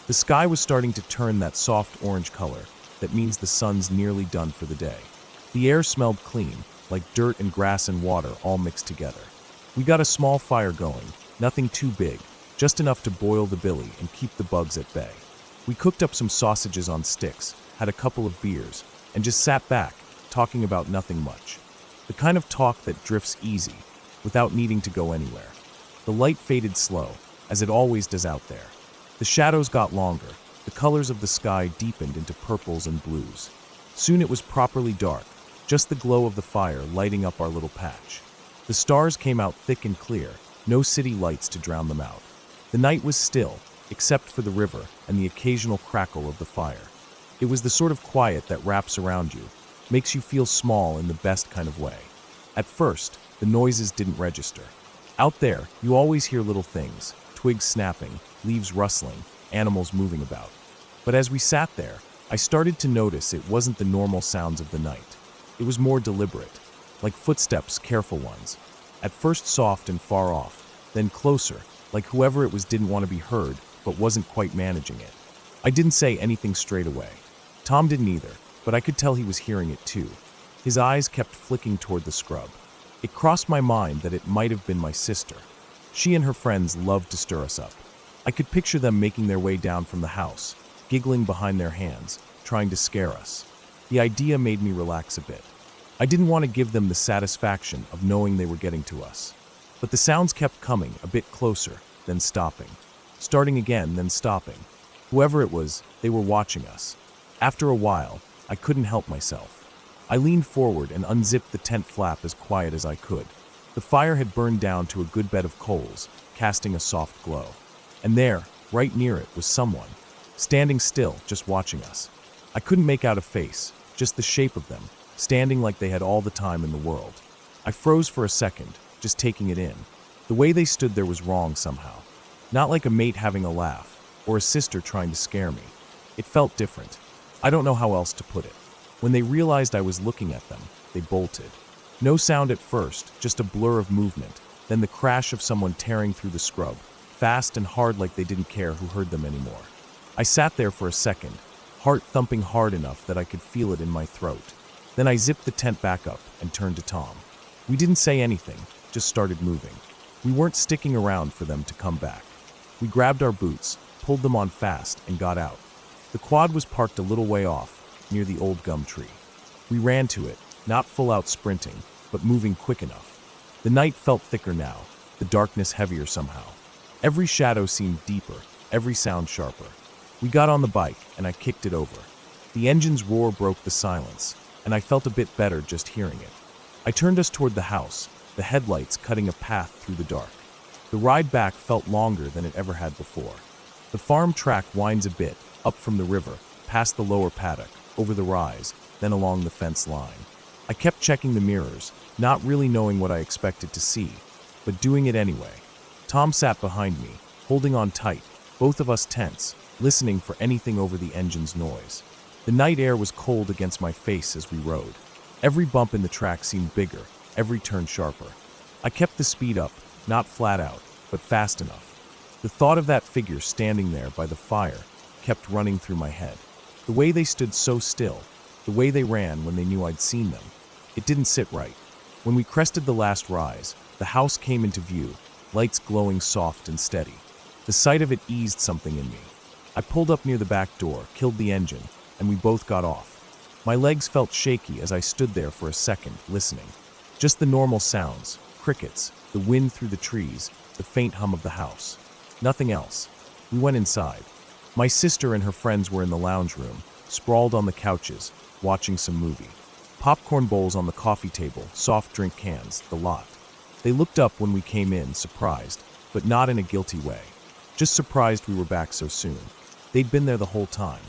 The sky was starting to turn that soft orange color that means the sun's nearly done for the day. The air smelled clean, like dirt and grass and water all mixed together. We got a small fire going, nothing too big, just enough to boil the billy and keep the bugs at bay. We cooked up some sausages on sticks, had a couple of beers, and just sat back, talking about nothing much. The kind of talk that drifts easy, without needing to go anywhere. The light faded slow, as it always does out there. The shadows got longer, the colors of the sky deepened into purples and blues. Soon it was properly dark, just the glow of the fire lighting up our little patch. The stars came out thick and clear, no city lights to drown them out. The night was still, except for the river and the occasional crackle of the fire. It was the sort of quiet that wraps around you, makes you feel small in the best kind of way. At first, the noises didn't register. Out there, you always hear little things, twigs snapping, leaves rustling, animals moving about. But as we sat there, I started to notice it wasn't the normal sounds of the night. It was more deliberate, like footsteps, careful ones. At first soft and far off, then closer, like whoever it was didn't want to be heard, but wasn't quite managing it. I didn't say anything straight away. Tom didn't either, but I could tell he was hearing it too. His eyes kept flicking toward the scrub. It crossed my mind that it might have been my sister. She and her friends loved to stir us up. I could picture them making their way down from the house, giggling behind their hands, trying to scare us. The idea made me relax a bit. I didn't want to give them the satisfaction of knowing they were getting to us. But the sounds kept coming, a bit closer, then stopping. Starting again, then stopping. Whoever it was, they were watching us. After a while, I couldn't help myself. I leaned forward and unzipped the tent flap as quiet as I could. The fire had burned down to a good bed of coals, casting a soft glow. And there, right near it, was someone, standing still, just watching us. I couldn't make out a face, just the shape of them, standing like they had all the time in the world. I froze for a second, just taking it in. The way they stood there was wrong somehow. Not like a mate having a laugh, or a sister trying to scare me. It felt different. I don't know how else to put it. When they realized I was looking at them, they bolted. No sound at first, just a blur of movement, then the crash of someone tearing through the scrub, fast and hard like they didn't care who heard them anymore. I sat there for a second, heart thumping hard enough that I could feel it in my throat. Then I zipped the tent back up and turned to Tom. We didn't say anything, just started moving. We weren't sticking around for them to come back. We grabbed our boots, pulled them on fast, and got out. The quad was parked a little way off, near the old gum tree. We ran to it, not full-out sprinting, but moving quick enough. The night felt thicker now, the darkness heavier somehow. Every shadow seemed deeper, every sound sharper. We got on the bike, and I kicked it over. The engine's roar broke the silence, and I felt a bit better just hearing it. I turned us toward the house, the headlights cutting a path through the dark. The ride back felt longer than it ever had before. The farm track winds a bit, up from the river, past the lower paddock, over the rise, then along the fence line. I kept checking the mirrors, not really knowing what I expected to see, but doing it anyway. Tom sat behind me, holding on tight, both of us tense, listening for anything over the engine's noise. The night air was cold against my face as we rode. Every bump in the track seemed bigger, every turn sharper. I kept the speed up, not flat out, but fast enough. The thought of that figure standing there by the fire kept running through my head. The way they stood so still, the way they ran when they knew I'd seen them, it didn't sit right. When we crested the last rise, the house came into view, lights glowing soft and steady. The sight of it eased something in me. I pulled up near the back door, killed the engine, and we both got off. My legs felt shaky as I stood there for a second, listening. Just the normal sounds, crickets, the wind through the trees, the faint hum of the house. Nothing else. We went inside. My sister and her friends were in the lounge room, sprawled on the couches, watching some movie. Popcorn bowls on the coffee table, soft drink cans, the lot. They looked up when we came in, surprised, but not in a guilty way. Just surprised we were back so soon. They'd been there the whole time.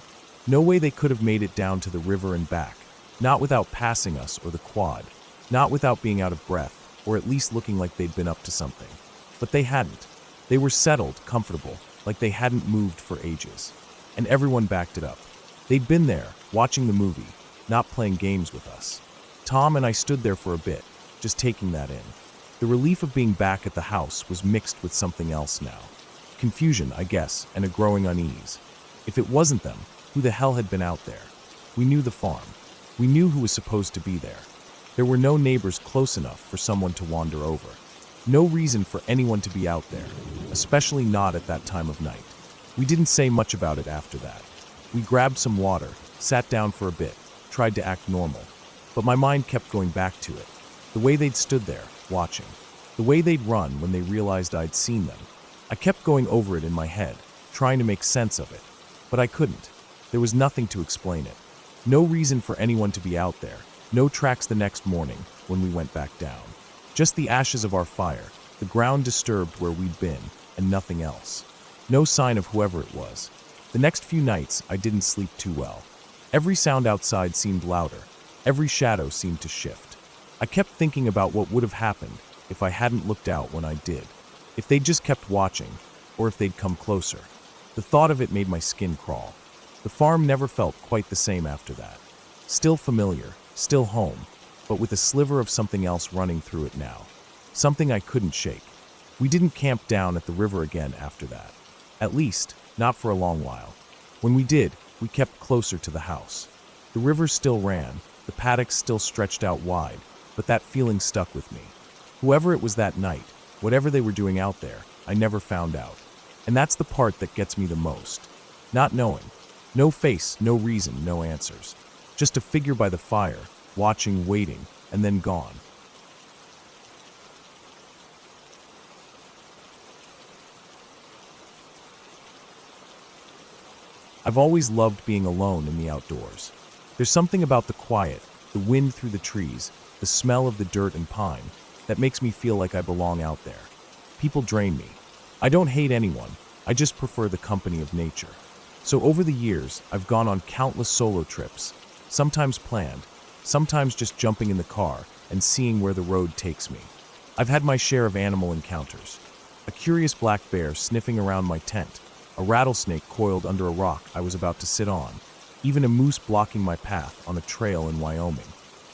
No way they could have made it down to the river and back, not without passing us or the quad, not without being out of breath, or at least looking like they'd been up to something. But they hadn't. They were settled, comfortable, like they hadn't moved for ages. And everyone backed it up. They'd been there, watching the movie, not playing games with us. Tom and I stood there for a bit, just taking that in. The relief of being back at the house was mixed with something else now. Confusion, I guess, and a growing unease. If it wasn't them, who the hell had been out there? We knew the farm. We knew who was supposed to be there. There were no neighbors close enough for someone to wander over. No reason for anyone to be out there, especially not at that time of night. We didn't say much about it after that. We grabbed some water, sat down for a bit, tried to act normal. But my mind kept going back to it. The way they'd stood there, watching. The way they'd run when they realized I'd seen them. I kept going over it in my head, trying to make sense of it. But I couldn't. There was nothing to explain it. No reason for anyone to be out there. No tracks the next morning when we went back down. Just the ashes of our fire, the ground disturbed where we'd been, and nothing else. No sign of whoever it was. The next few nights, I didn't sleep too well. Every sound outside seemed louder. Every shadow seemed to shift. I kept thinking about what would have happened if I hadn't looked out when I did. If they'd just kept watching, or if they'd come closer. The thought of it made my skin crawl. The farm never felt quite the same after that. Still familiar, still home, but with a sliver of something else running through it now. Something I couldn't shake. We didn't camp down at the river again after that. At least, not for a long while. When we did, we kept closer to the house. The river still ran, the paddocks still stretched out wide, but that feeling stuck with me. Whoever it was that night, whatever they were doing out there, I never found out. And that's the part that gets me the most. Not knowing. No face, no reason, no answers. Just a figure by the fire, watching, waiting, and then gone. I've always loved being alone in the outdoors. There's something about the quiet, the wind through the trees, the smell of the dirt and pine, that makes me feel like I belong out there. People drain me. I don't hate anyone, I just prefer the company of nature. So over the years, I've gone on countless solo trips, sometimes planned, sometimes just jumping in the car and seeing where the road takes me. I've had my share of animal encounters. A curious black bear sniffing around my tent, a rattlesnake coiled under a rock I was about to sit on, even a moose blocking my path on a trail in Wyoming.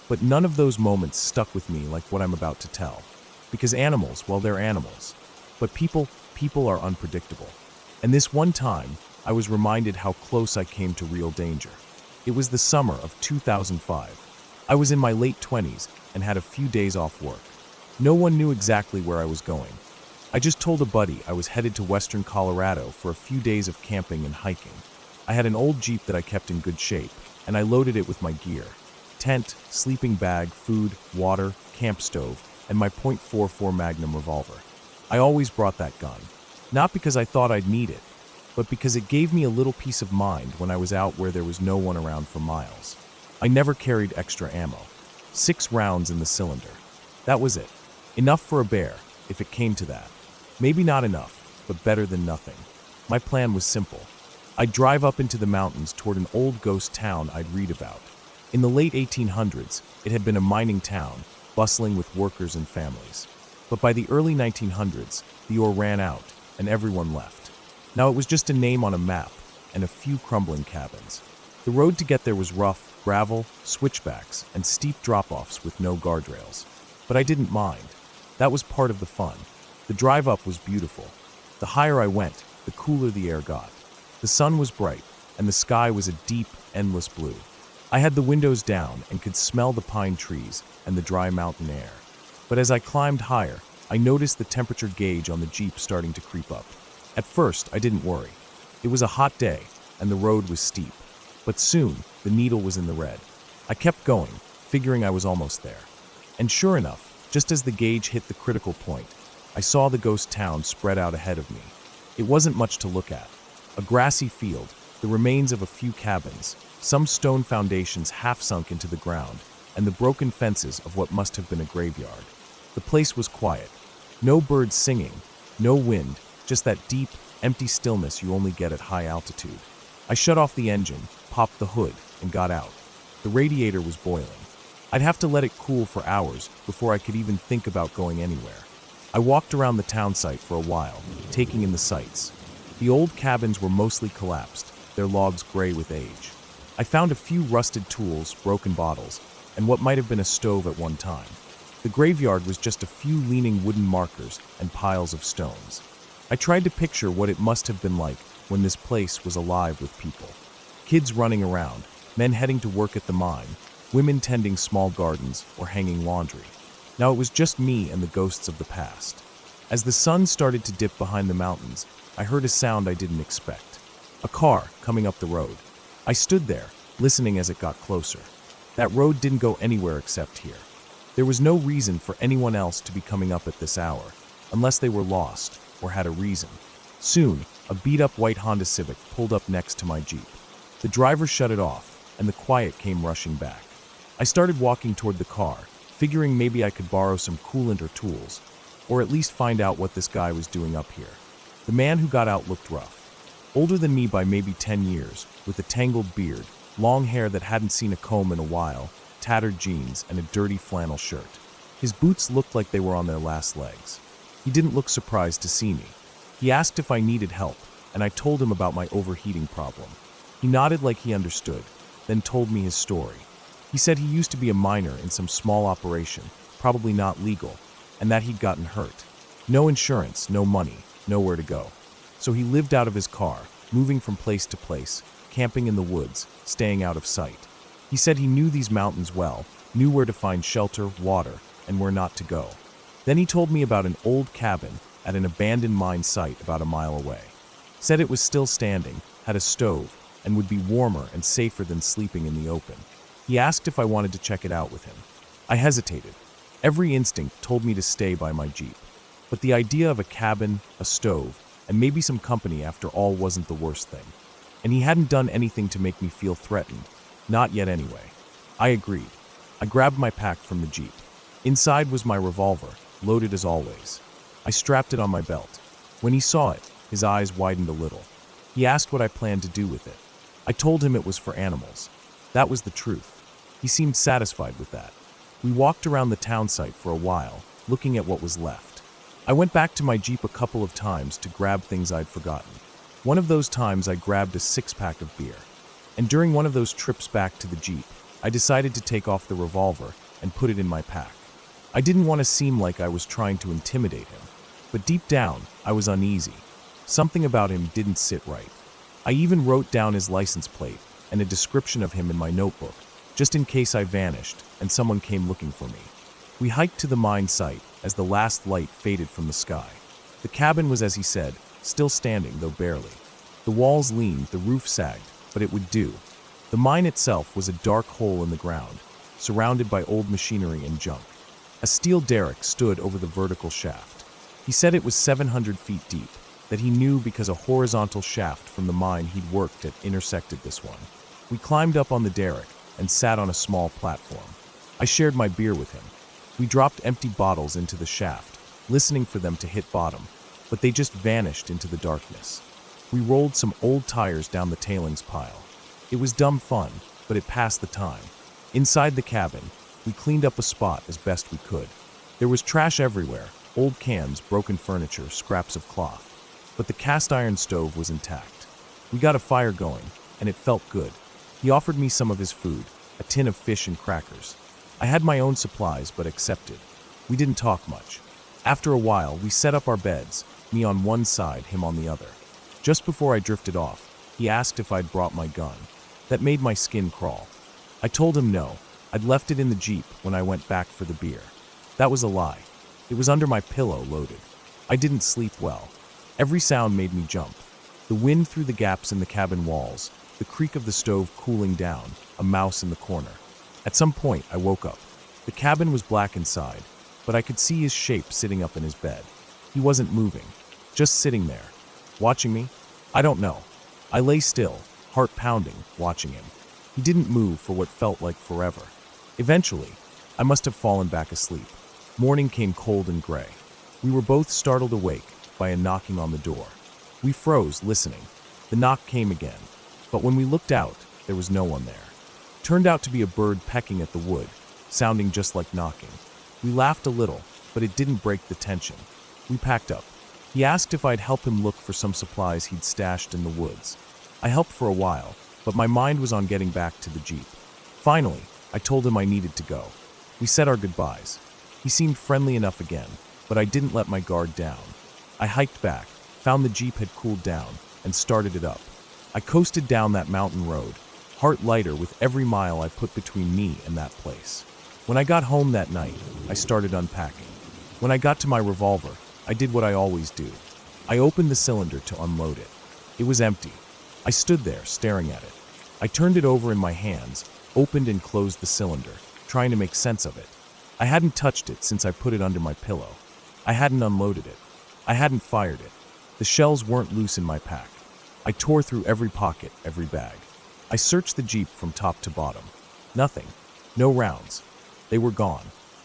But none of those moments stuck with me like what I'm about to tell. Because animals, well, they're animals. But people are unpredictable. And this one time, I was reminded how close I came to real danger. It was the summer of 2005. I was in my late 20s and had a few days off work. No one knew exactly where I was going. I just told a buddy I was headed to western Colorado for a few days of camping and hiking. I had an old Jeep that I kept in good shape, and I loaded it with my gear: tent, sleeping bag, food, water, camp stove, and my .44 Magnum revolver. I always brought that gun, not because I thought I'd need it, but because it gave me a little peace of mind when I was out where there was no one around for miles. I never carried extra ammo. 6 rounds in the cylinder. That was it. Enough for a bear, if it came to that. Maybe not enough, but better than nothing. My plan was simple. I'd drive up into the mountains toward an old ghost town I'd read about. In the late 1800s, it had been a mining town, bustling with workers and families. But by the early 1900s, the ore ran out, and everyone left. Now it was just a name on a map, and a few crumbling cabins. The road to get there was rough, gravel, switchbacks, and steep drop-offs with no guardrails. But I didn't mind. That was part of the fun. The drive up was beautiful. The higher I went, the cooler the air got. The sun was bright, and the sky was a deep, endless blue. I had the windows down and could smell the pine trees and the dry mountain air. But as I climbed higher, I noticed the temperature gauge on the Jeep starting to creep up. At first, I didn't worry. It was a hot day, and the road was steep. But soon, the needle was in the red. I kept going, figuring I was almost there. And sure enough, just as the gauge hit the critical point, I saw the ghost town spread out ahead of me. It wasn't much to look at. A grassy field, the remains of a few cabins, some stone foundations half sunk into the ground, and the broken fences of what must have been a graveyard. The place was quiet. No birds singing, no wind, just that deep, empty stillness you only get at high altitude. I shut off the engine, popped the hood, and got out. The radiator was boiling. I'd have to let it cool for hours before I could even think about going anywhere. I walked around the town site for a while, taking in the sights. The old cabins were mostly collapsed, their logs gray with age. I found a few rusted tools, broken bottles, and what might have been a stove at one time. The graveyard was just a few leaning wooden markers and piles of stones. I tried to picture what it must have been like when this place was alive with people. Kids running around, men heading to work at the mine, women tending small gardens or hanging laundry. Now it was just me and the ghosts of the past. As the sun started to dip behind the mountains, I heard a sound I didn't expect. A car coming up the road. I stood there, listening as it got closer. That road didn't go anywhere except here. There was no reason for anyone else to be coming up at this hour, unless they were lost or had a reason. Soon, a beat-up white Honda Civic pulled up next to my Jeep. The driver shut it off, and the quiet came rushing back. I started walking toward the car, figuring maybe I could borrow some coolant or tools, or at least find out what this guy was doing up here. The man who got out looked rough. Older than me by maybe 10 years, with a tangled beard, long hair that hadn't seen a comb in a while, tattered jeans, and a dirty flannel shirt. His boots looked like they were on their last legs. He didn't look surprised to see me. He asked if I needed help, and I told him about my overheating problem. He nodded like he understood, then told me his story. He said he used to be a miner in some small operation, probably not legal, and that he'd gotten hurt. No insurance, no money, nowhere to go. So he lived out of his car, moving from place to place, camping in the woods, staying out of sight. He said he knew these mountains well, knew where to find shelter, water, and where not to go. Then he told me about an old cabin at an abandoned mine site about a mile away. Said it was still standing, had a stove, and would be warmer and safer than sleeping in the open. He asked if I wanted to check it out with him. I hesitated. Every instinct told me to stay by my Jeep. But the idea of a cabin, a stove, and maybe some company after all wasn't the worst thing. And he hadn't done anything to make me feel threatened. Not yet anyway. I agreed. I grabbed my pack from the Jeep. Inside was my revolver, loaded as always. I strapped it on my belt. When he saw it, his eyes widened a little. He asked what I planned to do with it. I told him it was for animals. That was the truth. He seemed satisfied with that. We walked around the town site for a while, looking at what was left. I went back to my Jeep a couple of times to grab things I'd forgotten. One of those times I grabbed a 6-pack of beer. And during one of those trips back to the Jeep, I decided to take off the revolver and put it in my pack. I didn't want to seem like I was trying to intimidate him, but deep down, I was uneasy. Something about him didn't sit right. I even wrote down his license plate and a description of him in my notebook, just in case I vanished and someone came looking for me. We hiked to the mine site as the last light faded from the sky. The cabin was, as he said, still standing, though barely. The walls leaned, the roof sagged, but it would do. The mine itself was a dark hole in the ground, surrounded by old machinery and junk. A steel derrick stood over the vertical shaft. He said it was 700 feet deep, that he knew because a horizontal shaft from the mine he'd worked at intersected this one. We climbed up on the derrick and sat on a small platform. I shared my beer with him. We dropped empty bottles into the shaft, listening for them to hit bottom, but they just vanished into the darkness. We rolled some old tires down the tailings pile. It was dumb fun, but it passed the time. Inside the cabin, we cleaned up a spot as best we could. There was trash everywhere, old cans, broken furniture, scraps of cloth. But the cast iron stove was intact. We got a fire going, and it felt good. He offered me some of his food, a tin of fish and crackers. I had my own supplies, but accepted. We didn't talk much. After a while, we set up our beds, me on one side, him on the other. Just before I drifted off, he asked if I'd brought my gun. That made my skin crawl. I told him no. I'd left it in the Jeep when I went back for the beer. That was a lie. It was under my pillow, loaded. I didn't sleep well. Every sound made me jump. The wind through the gaps in the cabin walls, the creak of the stove cooling down, a mouse in the corner. At some point, I woke up. The cabin was black inside, but I could see his shape sitting up in his bed. He wasn't moving, just sitting there. Watching me? I don't know. I lay still, heart pounding, watching him. He didn't move for what felt like forever. Eventually, I must have fallen back asleep. Morning came cold and gray. We were both startled awake by a knocking on the door. We froze, listening. The knock came again, but when we looked out, there was no one there. Turned out to be a bird pecking at the wood, sounding just like knocking. We laughed a little, but it didn't break the tension. We packed up. He asked if I'd help him look for some supplies he'd stashed in the woods. I helped for a while, but my mind was on getting back to the Jeep. Finally, I told him I needed to go. We said our goodbyes. He seemed friendly enough again, but I didn't let my guard down. I hiked back, found the Jeep had cooled down, and started it up. I coasted down that mountain road, heart lighter with every mile I put between me and that place. When I got home that night, I started unpacking. When I got to my revolver, I did what I always do. I opened the cylinder to unload it. It was empty. I stood there, staring at it. I turned it over in my hands, opened and closed the cylinder, trying to make sense of it. I hadn't touched it since I put it under my pillow. I hadn't unloaded it. I hadn't fired it. The shells weren't loose in my pack. I tore through every pocket, every bag. I searched the Jeep from top to bottom. Nothing. No rounds. They were gone.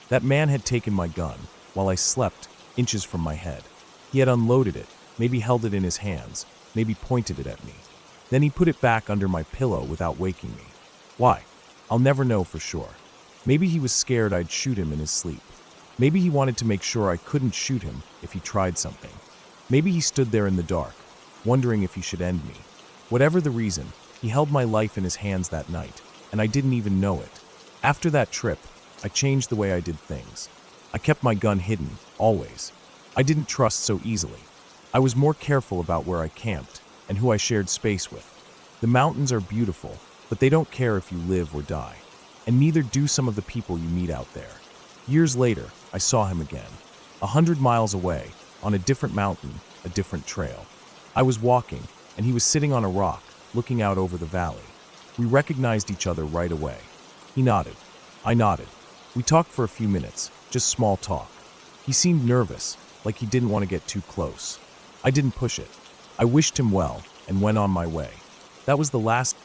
That man had taken my gun, while I slept, inches from my head. He had unloaded it, maybe held it in his hands, maybe pointed it at me. Then he put it back under my pillow without waking me. Why? I'll never know for sure. Maybe he was scared I'd shoot him in his sleep. Maybe he wanted to make sure I couldn't shoot him if he tried something. Maybe he stood there in the dark, wondering if he should end me. Whatever the reason, he held my life in his hands that night, and I didn't even know it. After that trip, I changed the way I did things. I kept my gun hidden, always. I didn't trust so easily. I was more careful about where I camped and who I shared space with. The mountains are beautiful, but they don't care if you live or die. And neither do some of the people you meet out there. Years later, I saw him again. 100 miles away, on a different mountain, a different trail. I was walking, and he was sitting on a rock, looking out over the valley. We recognized each other right away. He nodded. I nodded. We talked for a few minutes, just small talk. He seemed nervous, like he didn't want to get too close. I didn't push it. I wished him well, and went on my way. That was the last